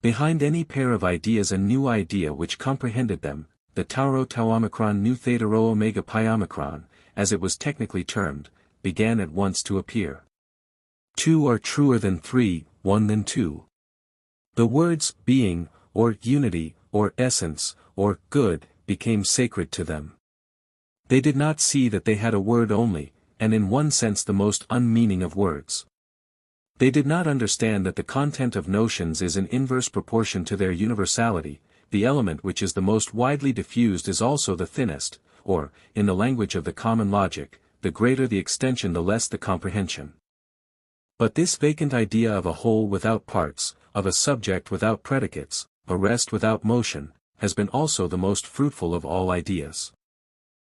Behind any pair of ideas a new idea which comprehended them, the tau rho tau omicron nu theta rho omega pi omicron, as it was technically termed, began at once to appear. Two are truer than three, one than two. The words being, or unity, or essence, or good, became sacred to them. They did not see that they had a word only, and in one sense the most unmeaning of words. They did not understand that the content of notions is in inverse proportion to their universality. The element which is the most widely diffused is also the thinnest, or, in the language of the common logic, the greater the extension the less the comprehension. But this vacant idea of a whole without parts, of a subject without predicates, a rest without motion, has been also the most fruitful of all ideas.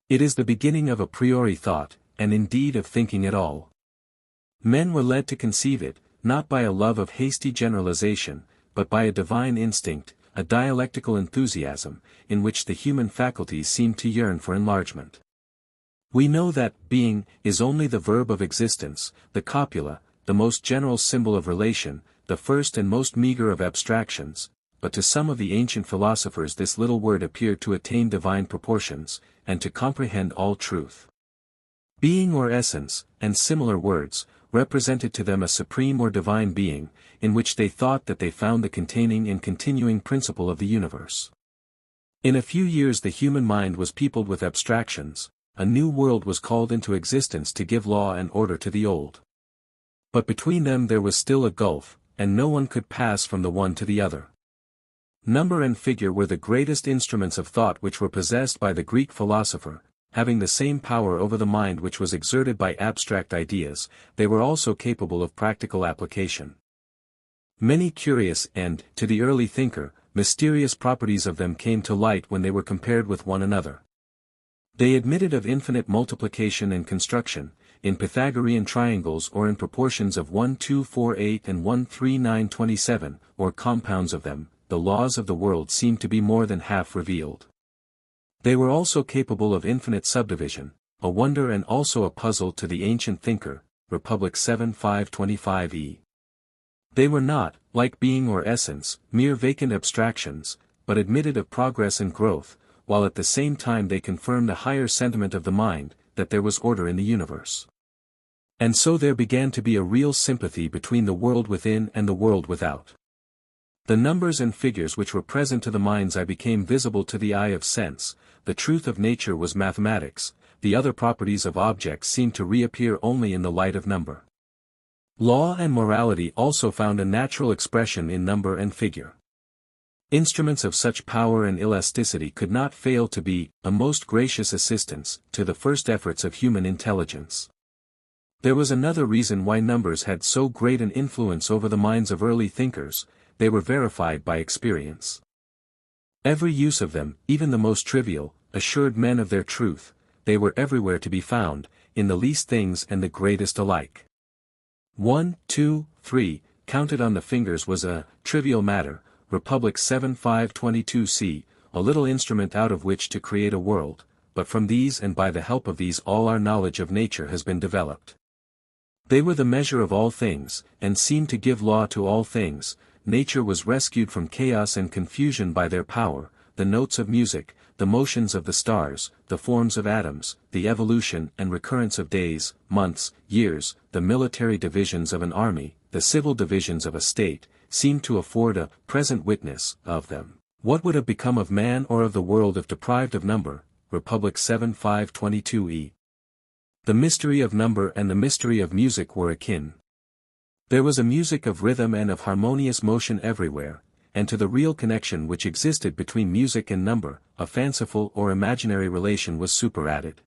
It is the beginning of a priori thought, and indeed of thinking at all. Men were led to conceive it, not by a love of hasty generalization, but by a divine instinct, a dialectical enthusiasm, in which the human faculties seem to yearn for enlargement. We know that being is only the verb of existence, the copula, the most general symbol of relation, the first and most meager of abstractions, but to some of the ancient philosophers this little word appeared to attain divine proportions, and to comprehend all truth. Being or essence, and similar words, represented to them a supreme or divine being, in which they thought that they found the containing and continuing principle of the universe. In a few years the human mind was peopled with abstractions, a new world was called into existence to give law and order to the old. But between them there was still a gulf, and no one could pass from the one to the other. Number and figure were the greatest instruments of thought which were possessed by the Greek philosopher. Having the same power over the mind which was exerted by abstract ideas, they were also capable of practical application. Many curious and, to the early thinker, mysterious properties of them came to light when they were compared with one another. They admitted of infinite multiplication and construction, in Pythagorean triangles or in proportions of 1 2 4 8 and 1 3 9 27, or compounds of them. The laws of the world seemed to be more than half revealed. They were also capable of infinite subdivision, a wonder and also a puzzle to the ancient thinker, Republic 7 525e. They were not, like being or essence, mere vacant abstractions, but admitted of progress and growth, while at the same time they confirmed a higher sentiment of the mind, that there was order in the universe. And so there began to be a real sympathy between the world within and the world without. The numbers and figures which were present to the mind's eye became visible to the eye of sense. The truth of nature was mathematics, the other properties of objects seemed to reappear only in the light of number. Law and morality also found a natural expression in number and figure. Instruments of such power and elasticity could not fail to be a most gracious assistance to the first efforts of human intelligence. There was another reason why numbers had so great an influence over the minds of early thinkers. They were verified by experience. Every use of them, even the most trivial, assured men of their truth. They were everywhere to be found, in the least things and the greatest alike. 1 2 3, counted on the fingers was a trivial matter, Republic 7 522c, a little instrument out of which to create a world, but from these and by the help of these all our knowledge of nature has been developed. They were the measure of all things, and seemed to give law to all things. Nature was rescued from chaos and confusion by their power, the notes of music, the motions of the stars, the forms of atoms, the evolution and recurrence of days, months, years, the military divisions of an army, the civil divisions of a state, seemed to afford a present witness of them. What would have become of man or of the world if deprived of number? Republic 7 522e. The mystery of number and the mystery of music were akin. There was a music of rhythm and of harmonious motion everywhere, and to the real connection which existed between music and number, a fanciful or imaginary relation was superadded.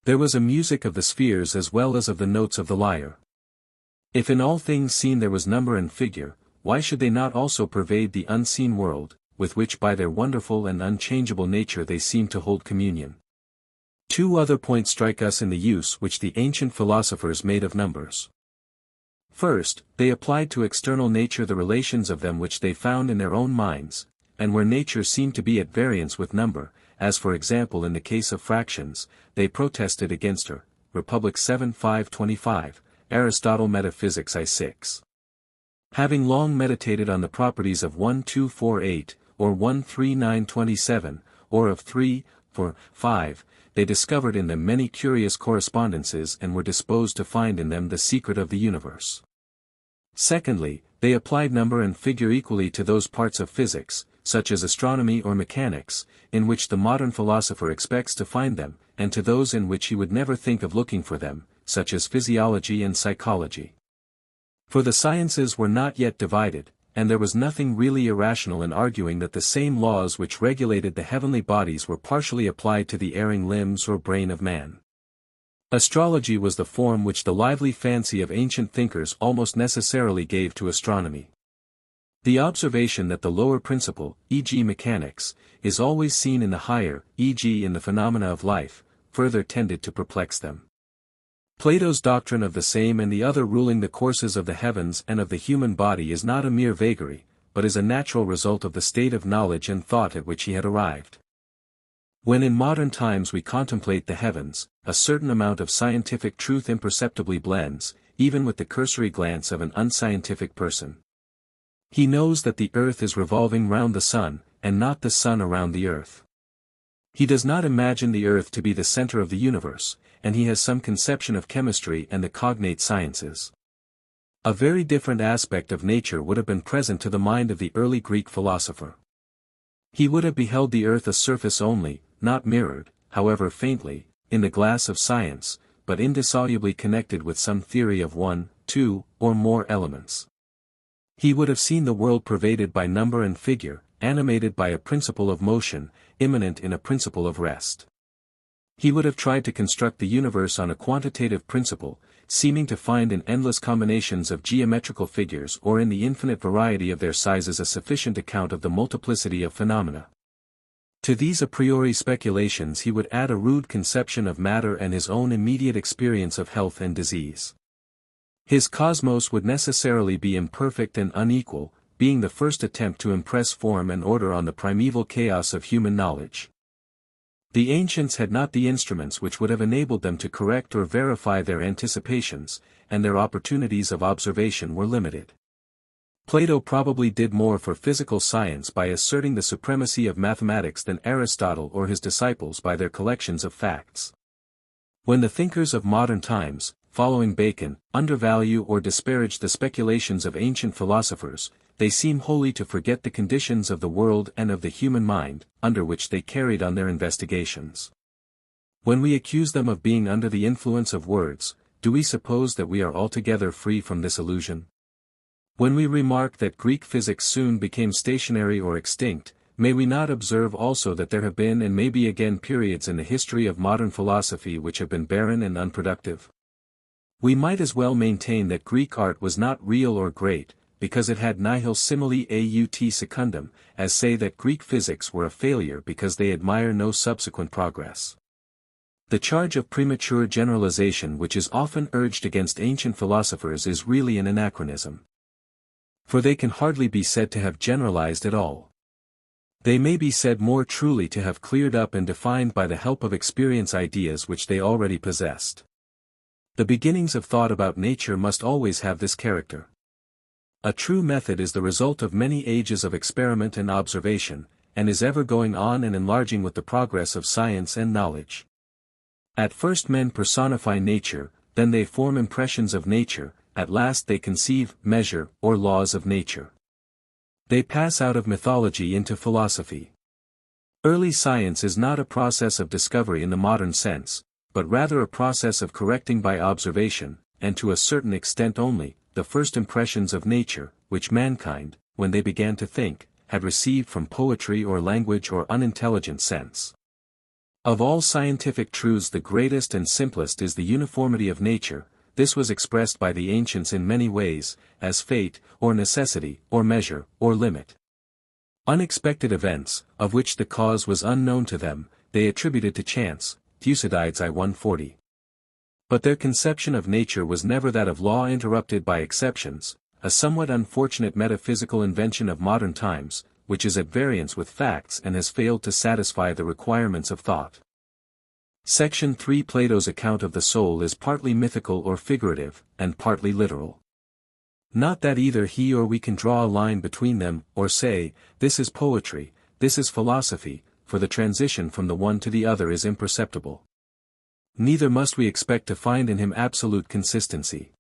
There was a music of the spheres as well as of the notes of the lyre. If in all things seen there was number and figure, why should they not also pervade the unseen world, with which by their wonderful and unchangeable nature they seem to hold communion? Two other points strike us in the use which the ancient philosophers made of numbers. First, they applied to external nature the relations of them which they found in their own minds, and where nature seemed to be at variance with number, as for example in the case of fractions, they protested against her. Republic 7:5-25, Aristotle Metaphysics I6. Having long meditated on the properties of 1, 2, 4, 8, or 1, 3, 9, 27, or of 3, 4, 5, they discovered in them many curious correspondences and were disposed to find in them the secret of the universe. Secondly, they applied number and figure equally to those parts of physics, such as astronomy or mechanics, in which the modern philosopher expects to find them, and to those in which he would never think of looking for them, such as physiology and psychology. For the sciences were not yet divided, and there was nothing really irrational in arguing that the same laws which regulated the heavenly bodies were partially applied to the erring limbs or brain of man. Astrology was the form which the lively fancy of ancient thinkers almost necessarily gave to astronomy. The observation that the lower principle, e.g. mechanics, is always seen in the higher, e.g. in the phenomena of life, further tended to perplex them. Plato's doctrine of the same and the other ruling the courses of the heavens and of the human body is not a mere vagary, but is a natural result of the state of knowledge and thought at which he had arrived. When in modern times we contemplate the heavens, a certain amount of scientific truth imperceptibly blends, even with the cursory glance of an unscientific person. He knows that the earth is revolving round the sun, and not the sun around the earth. He does not imagine the earth to be the center of the universe, and he has some conception of chemistry and the cognate sciences. A very different aspect of nature would have been present to the mind of the early Greek philosopher. He would have beheld the earth a surface only, not mirrored, however faintly, in the glass of science, but indissolubly connected with some theory of one, two, or more elements. He would have seen the world pervaded by number and figure, animated by a principle of motion, immanent in a principle of rest. He would have tried to construct the universe on a quantitative principle, seeming to find in endless combinations of geometrical figures or in the infinite variety of their sizes a sufficient account of the multiplicity of phenomena. To these a priori speculations he would add a rude conception of matter and his own immediate experience of health and disease. His cosmos would necessarily be imperfect and unequal, being the first attempt to impress form and order on the primeval chaos of human knowledge. The ancients had not the instruments which would have enabled them to correct or verify their anticipations, and their opportunities of observation were limited. Plato probably did more for physical science by asserting the supremacy of mathematics than Aristotle or his disciples by their collections of facts. When the thinkers of modern times, following Bacon, undervalue or disparage the speculations of ancient philosophers, they seem wholly to forget the conditions of the world and of the human mind, under which they carried on their investigations. When we accuse them of being under the influence of words, do we suppose that we are altogether free from this illusion? When we remark that Greek physics soon became stationary or extinct, may we not observe also that there have been and may be again periods in the history of modern philosophy which have been barren and unproductive? We might as well maintain that Greek art was not real or great, because it had nihil simile aut secundum, as say that Greek physics were a failure because they admire no subsequent progress. The charge of premature generalization which is often urged against ancient philosophers is really an anachronism. For they can hardly be said to have generalized at all. They may be said more truly to have cleared up and defined by the help of experience ideas which they already possessed. The beginnings of thought about nature must always have this character. A true method is the result of many ages of experiment and observation, and is ever going on and enlarging with the progress of science and knowledge. At first men personify nature, then they form impressions of nature, at last they conceive, measure, or laws of nature. They pass out of mythology into philosophy. Early science is not a process of discovery in the modern sense, but rather a process of correcting by observation, and to a certain extent only, the first impressions of nature, which mankind, when they began to think, had received from poetry or language or unintelligent sense. Of all scientific truths the greatest and simplest is the uniformity of nature. This was expressed by the ancients in many ways, as fate, or necessity, or measure, or limit. Unexpected events, of which the cause was unknown to them, they attributed to chance, Thucydides I 140. But their conception of nature was never that of law interrupted by exceptions, a somewhat unfortunate metaphysical invention of modern times, which is at variance with facts and has failed to satisfy the requirements of thought. Section 3 Plato's account of the soul is partly mythical or figurative, and partly literal. Not that either he or we can draw a line between them, or say, this is poetry, this is philosophy, for the transition from the one to the other is imperceptible. Neither must we expect to find in him absolute consistency.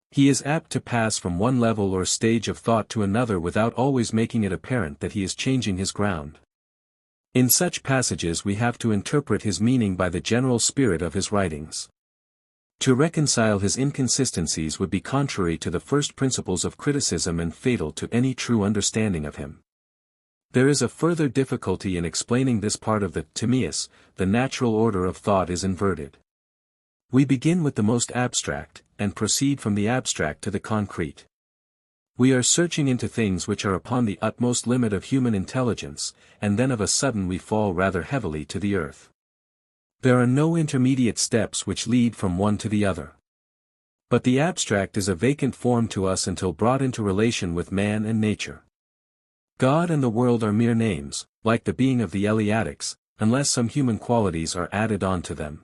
He is apt to pass from one level or stage of thought to another without always making it apparent that he is changing his ground. In such passages we have to interpret his meaning by the general spirit of his writings. To reconcile his inconsistencies would be contrary to the first principles of criticism and fatal to any true understanding of him. There is a further difficulty in explaining this part of the Timaeus. The natural order of thought is inverted. We begin with the most abstract, and proceed from the abstract to the concrete. We are searching into things which are upon the utmost limit of human intelligence, and then of a sudden we fall rather heavily to the earth. There are no intermediate steps which lead from one to the other. But the abstract is a vacant form to us until brought into relation with man and nature. God and the world are mere names, like the being of the Eleatics, unless some human qualities are added on to them.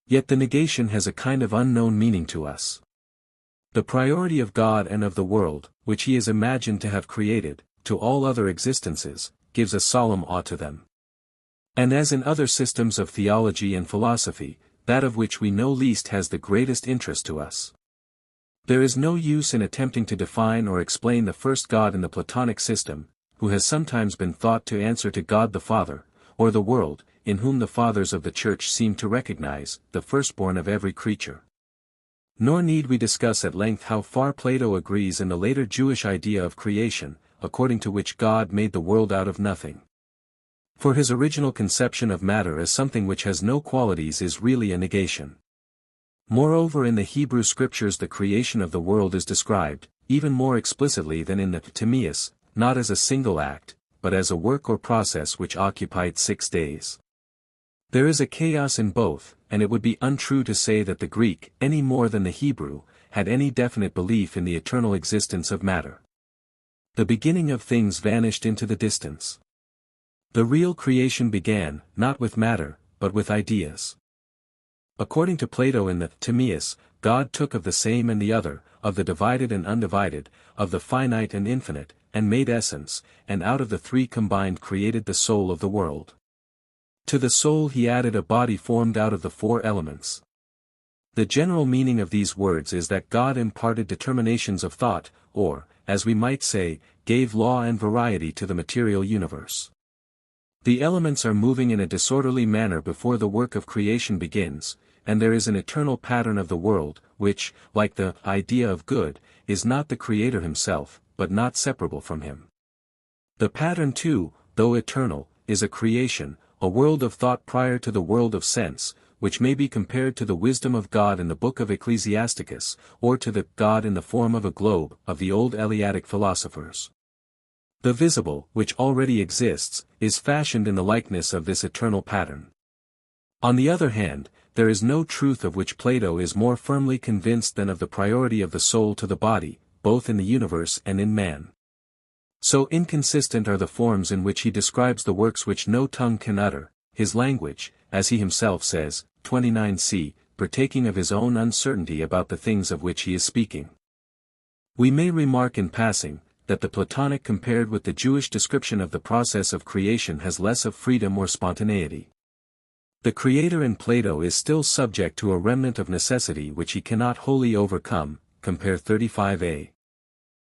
Yet the negation has a kind of unknown meaning to us. The priority of God and of the world, which he is imagined to have created, to all other existences, gives a solemn awe to them. And as in other systems of theology and philosophy, that of which we know least has the greatest interest to us. There is no use in attempting to define or explain the first God in the Platonic system, who has sometimes been thought to answer to God the Father, or the world, in whom the fathers of the Church seem to recognize the firstborn of every creature. Nor need we discuss at length how far Plato agrees in the later Jewish idea of creation, according to which God made the world out of nothing. For his original conception of matter as something which has no qualities is really a negation. Moreover, in the Hebrew scriptures the creation of the world is described, even more explicitly than in the Timaeus, not as a single act, but as a work or process which occupied 6 days. There is a chaos in both, and it would be untrue to say that the Greek, any more than the Hebrew, had any definite belief in the eternal existence of matter. The beginning of things vanished into the distance. The real creation began, not with matter, but with ideas. According to Plato in the Timaeus, God took of the same and the other, of the divided and undivided, of the finite and infinite, and made essence, and out of the three combined created the soul of the world. To the soul he added a body formed out of the 4 elements. The general meaning of these words is that God imparted determinations of thought, or, as we might say, gave law and variety to the material universe. The elements are moving in a disorderly manner before the work of creation begins, and there is an eternal pattern of the world, which, like the idea of good, is not the Creator himself, but not separable from him. The pattern too, though eternal, is a creation, a world of thought prior to the world of sense, which may be compared to the wisdom of God in the book of Ecclesiasticus, or to the God in the form of a globe, of the old Eleatic philosophers. The visible, which already exists, is fashioned in the likeness of this eternal pattern. On the other hand, there is no truth of which Plato is more firmly convinced than of the priority of the soul to the body, both in the universe and in man. So inconsistent are the forms in which he describes the works which no tongue can utter, his language, as he himself says, 29c, partaking of his own uncertainty about the things of which he is speaking. We may remark in passing, that the Platonic compared with the Jewish description of the process of creation has less of freedom or spontaneity. The Creator in Plato is still subject to a remnant of necessity which he cannot wholly overcome, compare 35a.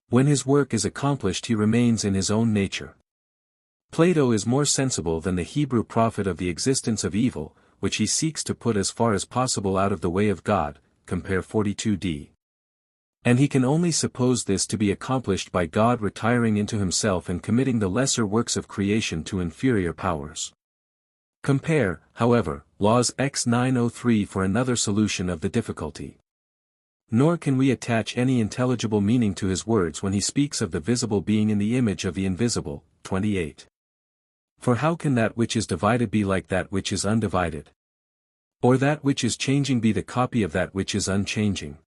When his work is accomplished he remains in his own nature. Plato is more sensible than the Hebrew prophet of the existence of evil, which he seeks to put as far as possible out of the way of God, compare 42d. And he can only suppose this to be accomplished by God retiring into himself and committing the lesser works of creation to inferior powers. Compare, however, Laws X 903 for another solution of the difficulty. Nor can we attach any intelligible meaning to his words when he speaks of the visible being in the image of the invisible, 28. For how can that which is divided be like that which is undivided? Or that which is changing be the copy of that which is unchanging?